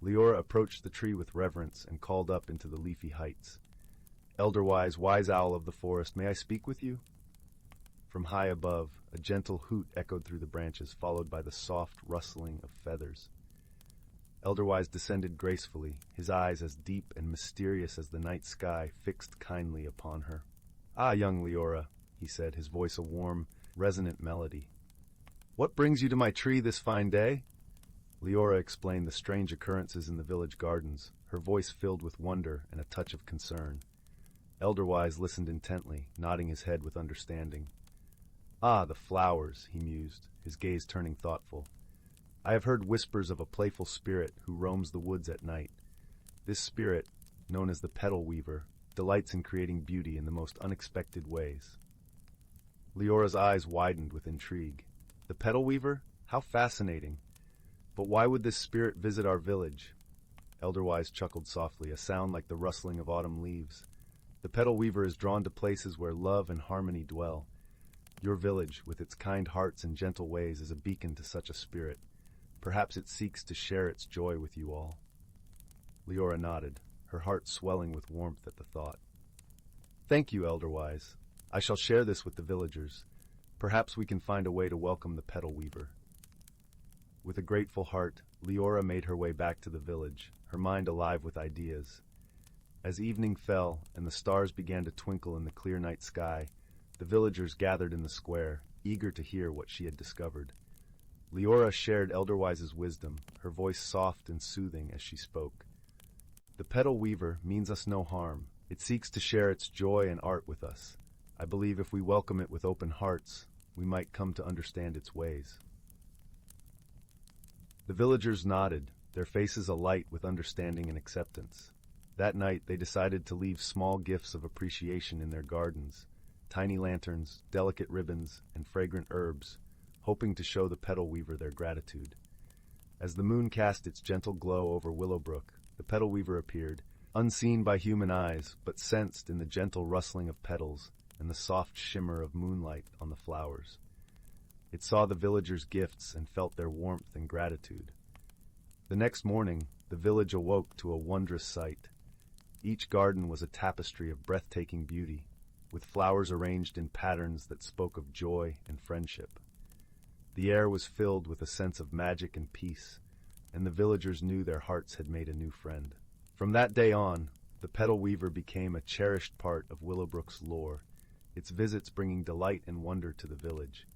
Leora approached the tree with reverence and called up into the leafy heights. "Elderwise, wise owl of the forest, may I speak with you?" From high above, a gentle hoot echoed through the branches, followed by the soft rustling of feathers. Elderwise descended gracefully, his eyes as deep and mysterious as the night sky fixed kindly upon her. "Ah, young Leora," he said, his voice a warm, resonant melody. "What brings you to my tree this fine day?" Leora explained the strange occurrences in the village gardens, her voice filled with wonder and a touch of concern. Elderwise listened intently, nodding his head with understanding. "Ah, the flowers," he mused, his gaze turning thoughtful. "I have heard whispers of a playful spirit who roams the woods at night. This spirit, known as the petal weaver, delights in creating beauty in the most unexpected ways." Leora's eyes widened with intrigue. "The petal weaver? How fascinating! But why would this spirit visit our village?" Elderwise chuckled softly, a sound like the rustling of autumn leaves. "The petal weaver is drawn to places where love and harmony dwell. Your village, with its kind hearts and gentle ways, is a beacon to such a spirit. Perhaps it seeks to share its joy with you all." Leora nodded, her heart swelling with warmth at the thought. "Thank you, Elderwise. I shall share this with the villagers. Perhaps we can find a way to welcome the petal weaver." With a grateful heart, Leora made her way back to the village, her mind alive with ideas. As evening fell and the stars began to twinkle in the clear night sky, the villagers gathered in the square, eager to hear what she had discovered. Leora shared Elderwise's wisdom, her voice soft and soothing as she spoke. "The petal weaver means us no harm. It seeks to share its joy and art with us. I believe if we welcome it with open hearts, we might come to understand its ways." The villagers nodded, their faces alight with understanding and acceptance. That night they decided to leave small gifts of appreciation in their gardens, tiny lanterns, delicate ribbons, and fragrant herbs, hoping to show the petal weaver their gratitude. As the moon cast its gentle glow over Willowbrook, the petal weaver appeared, unseen by human eyes, but sensed in the gentle rustling of petals and the soft shimmer of moonlight on the flowers. It saw the villagers' gifts and felt their warmth and gratitude. The next morning, the village awoke to a wondrous sight. Each garden was a tapestry of breathtaking beauty, with flowers arranged in patterns that spoke of joy and friendship. The air was filled with a sense of magic and peace, and the villagers knew their hearts had made a new friend. From that day on, the petal weaver became a cherished part of Willowbrook's lore, its visits bringing delight and wonder to the village.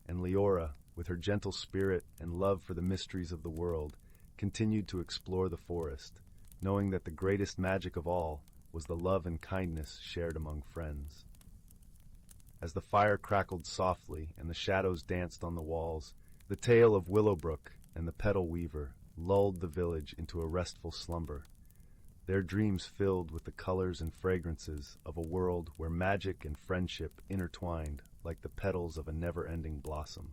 And Leora, with her gentle spirit and love for the mysteries of the world, continued to explore the forest, knowing that the greatest magic of all was the love and kindness shared among friends. As the fire crackled softly and the shadows danced on the walls, the tale of Willowbrook and the petal weaver lulled the village into a restful slumber, their dreams filled with the colors and fragrances of a world where magic and friendship intertwined like the petals of a never-ending blossom.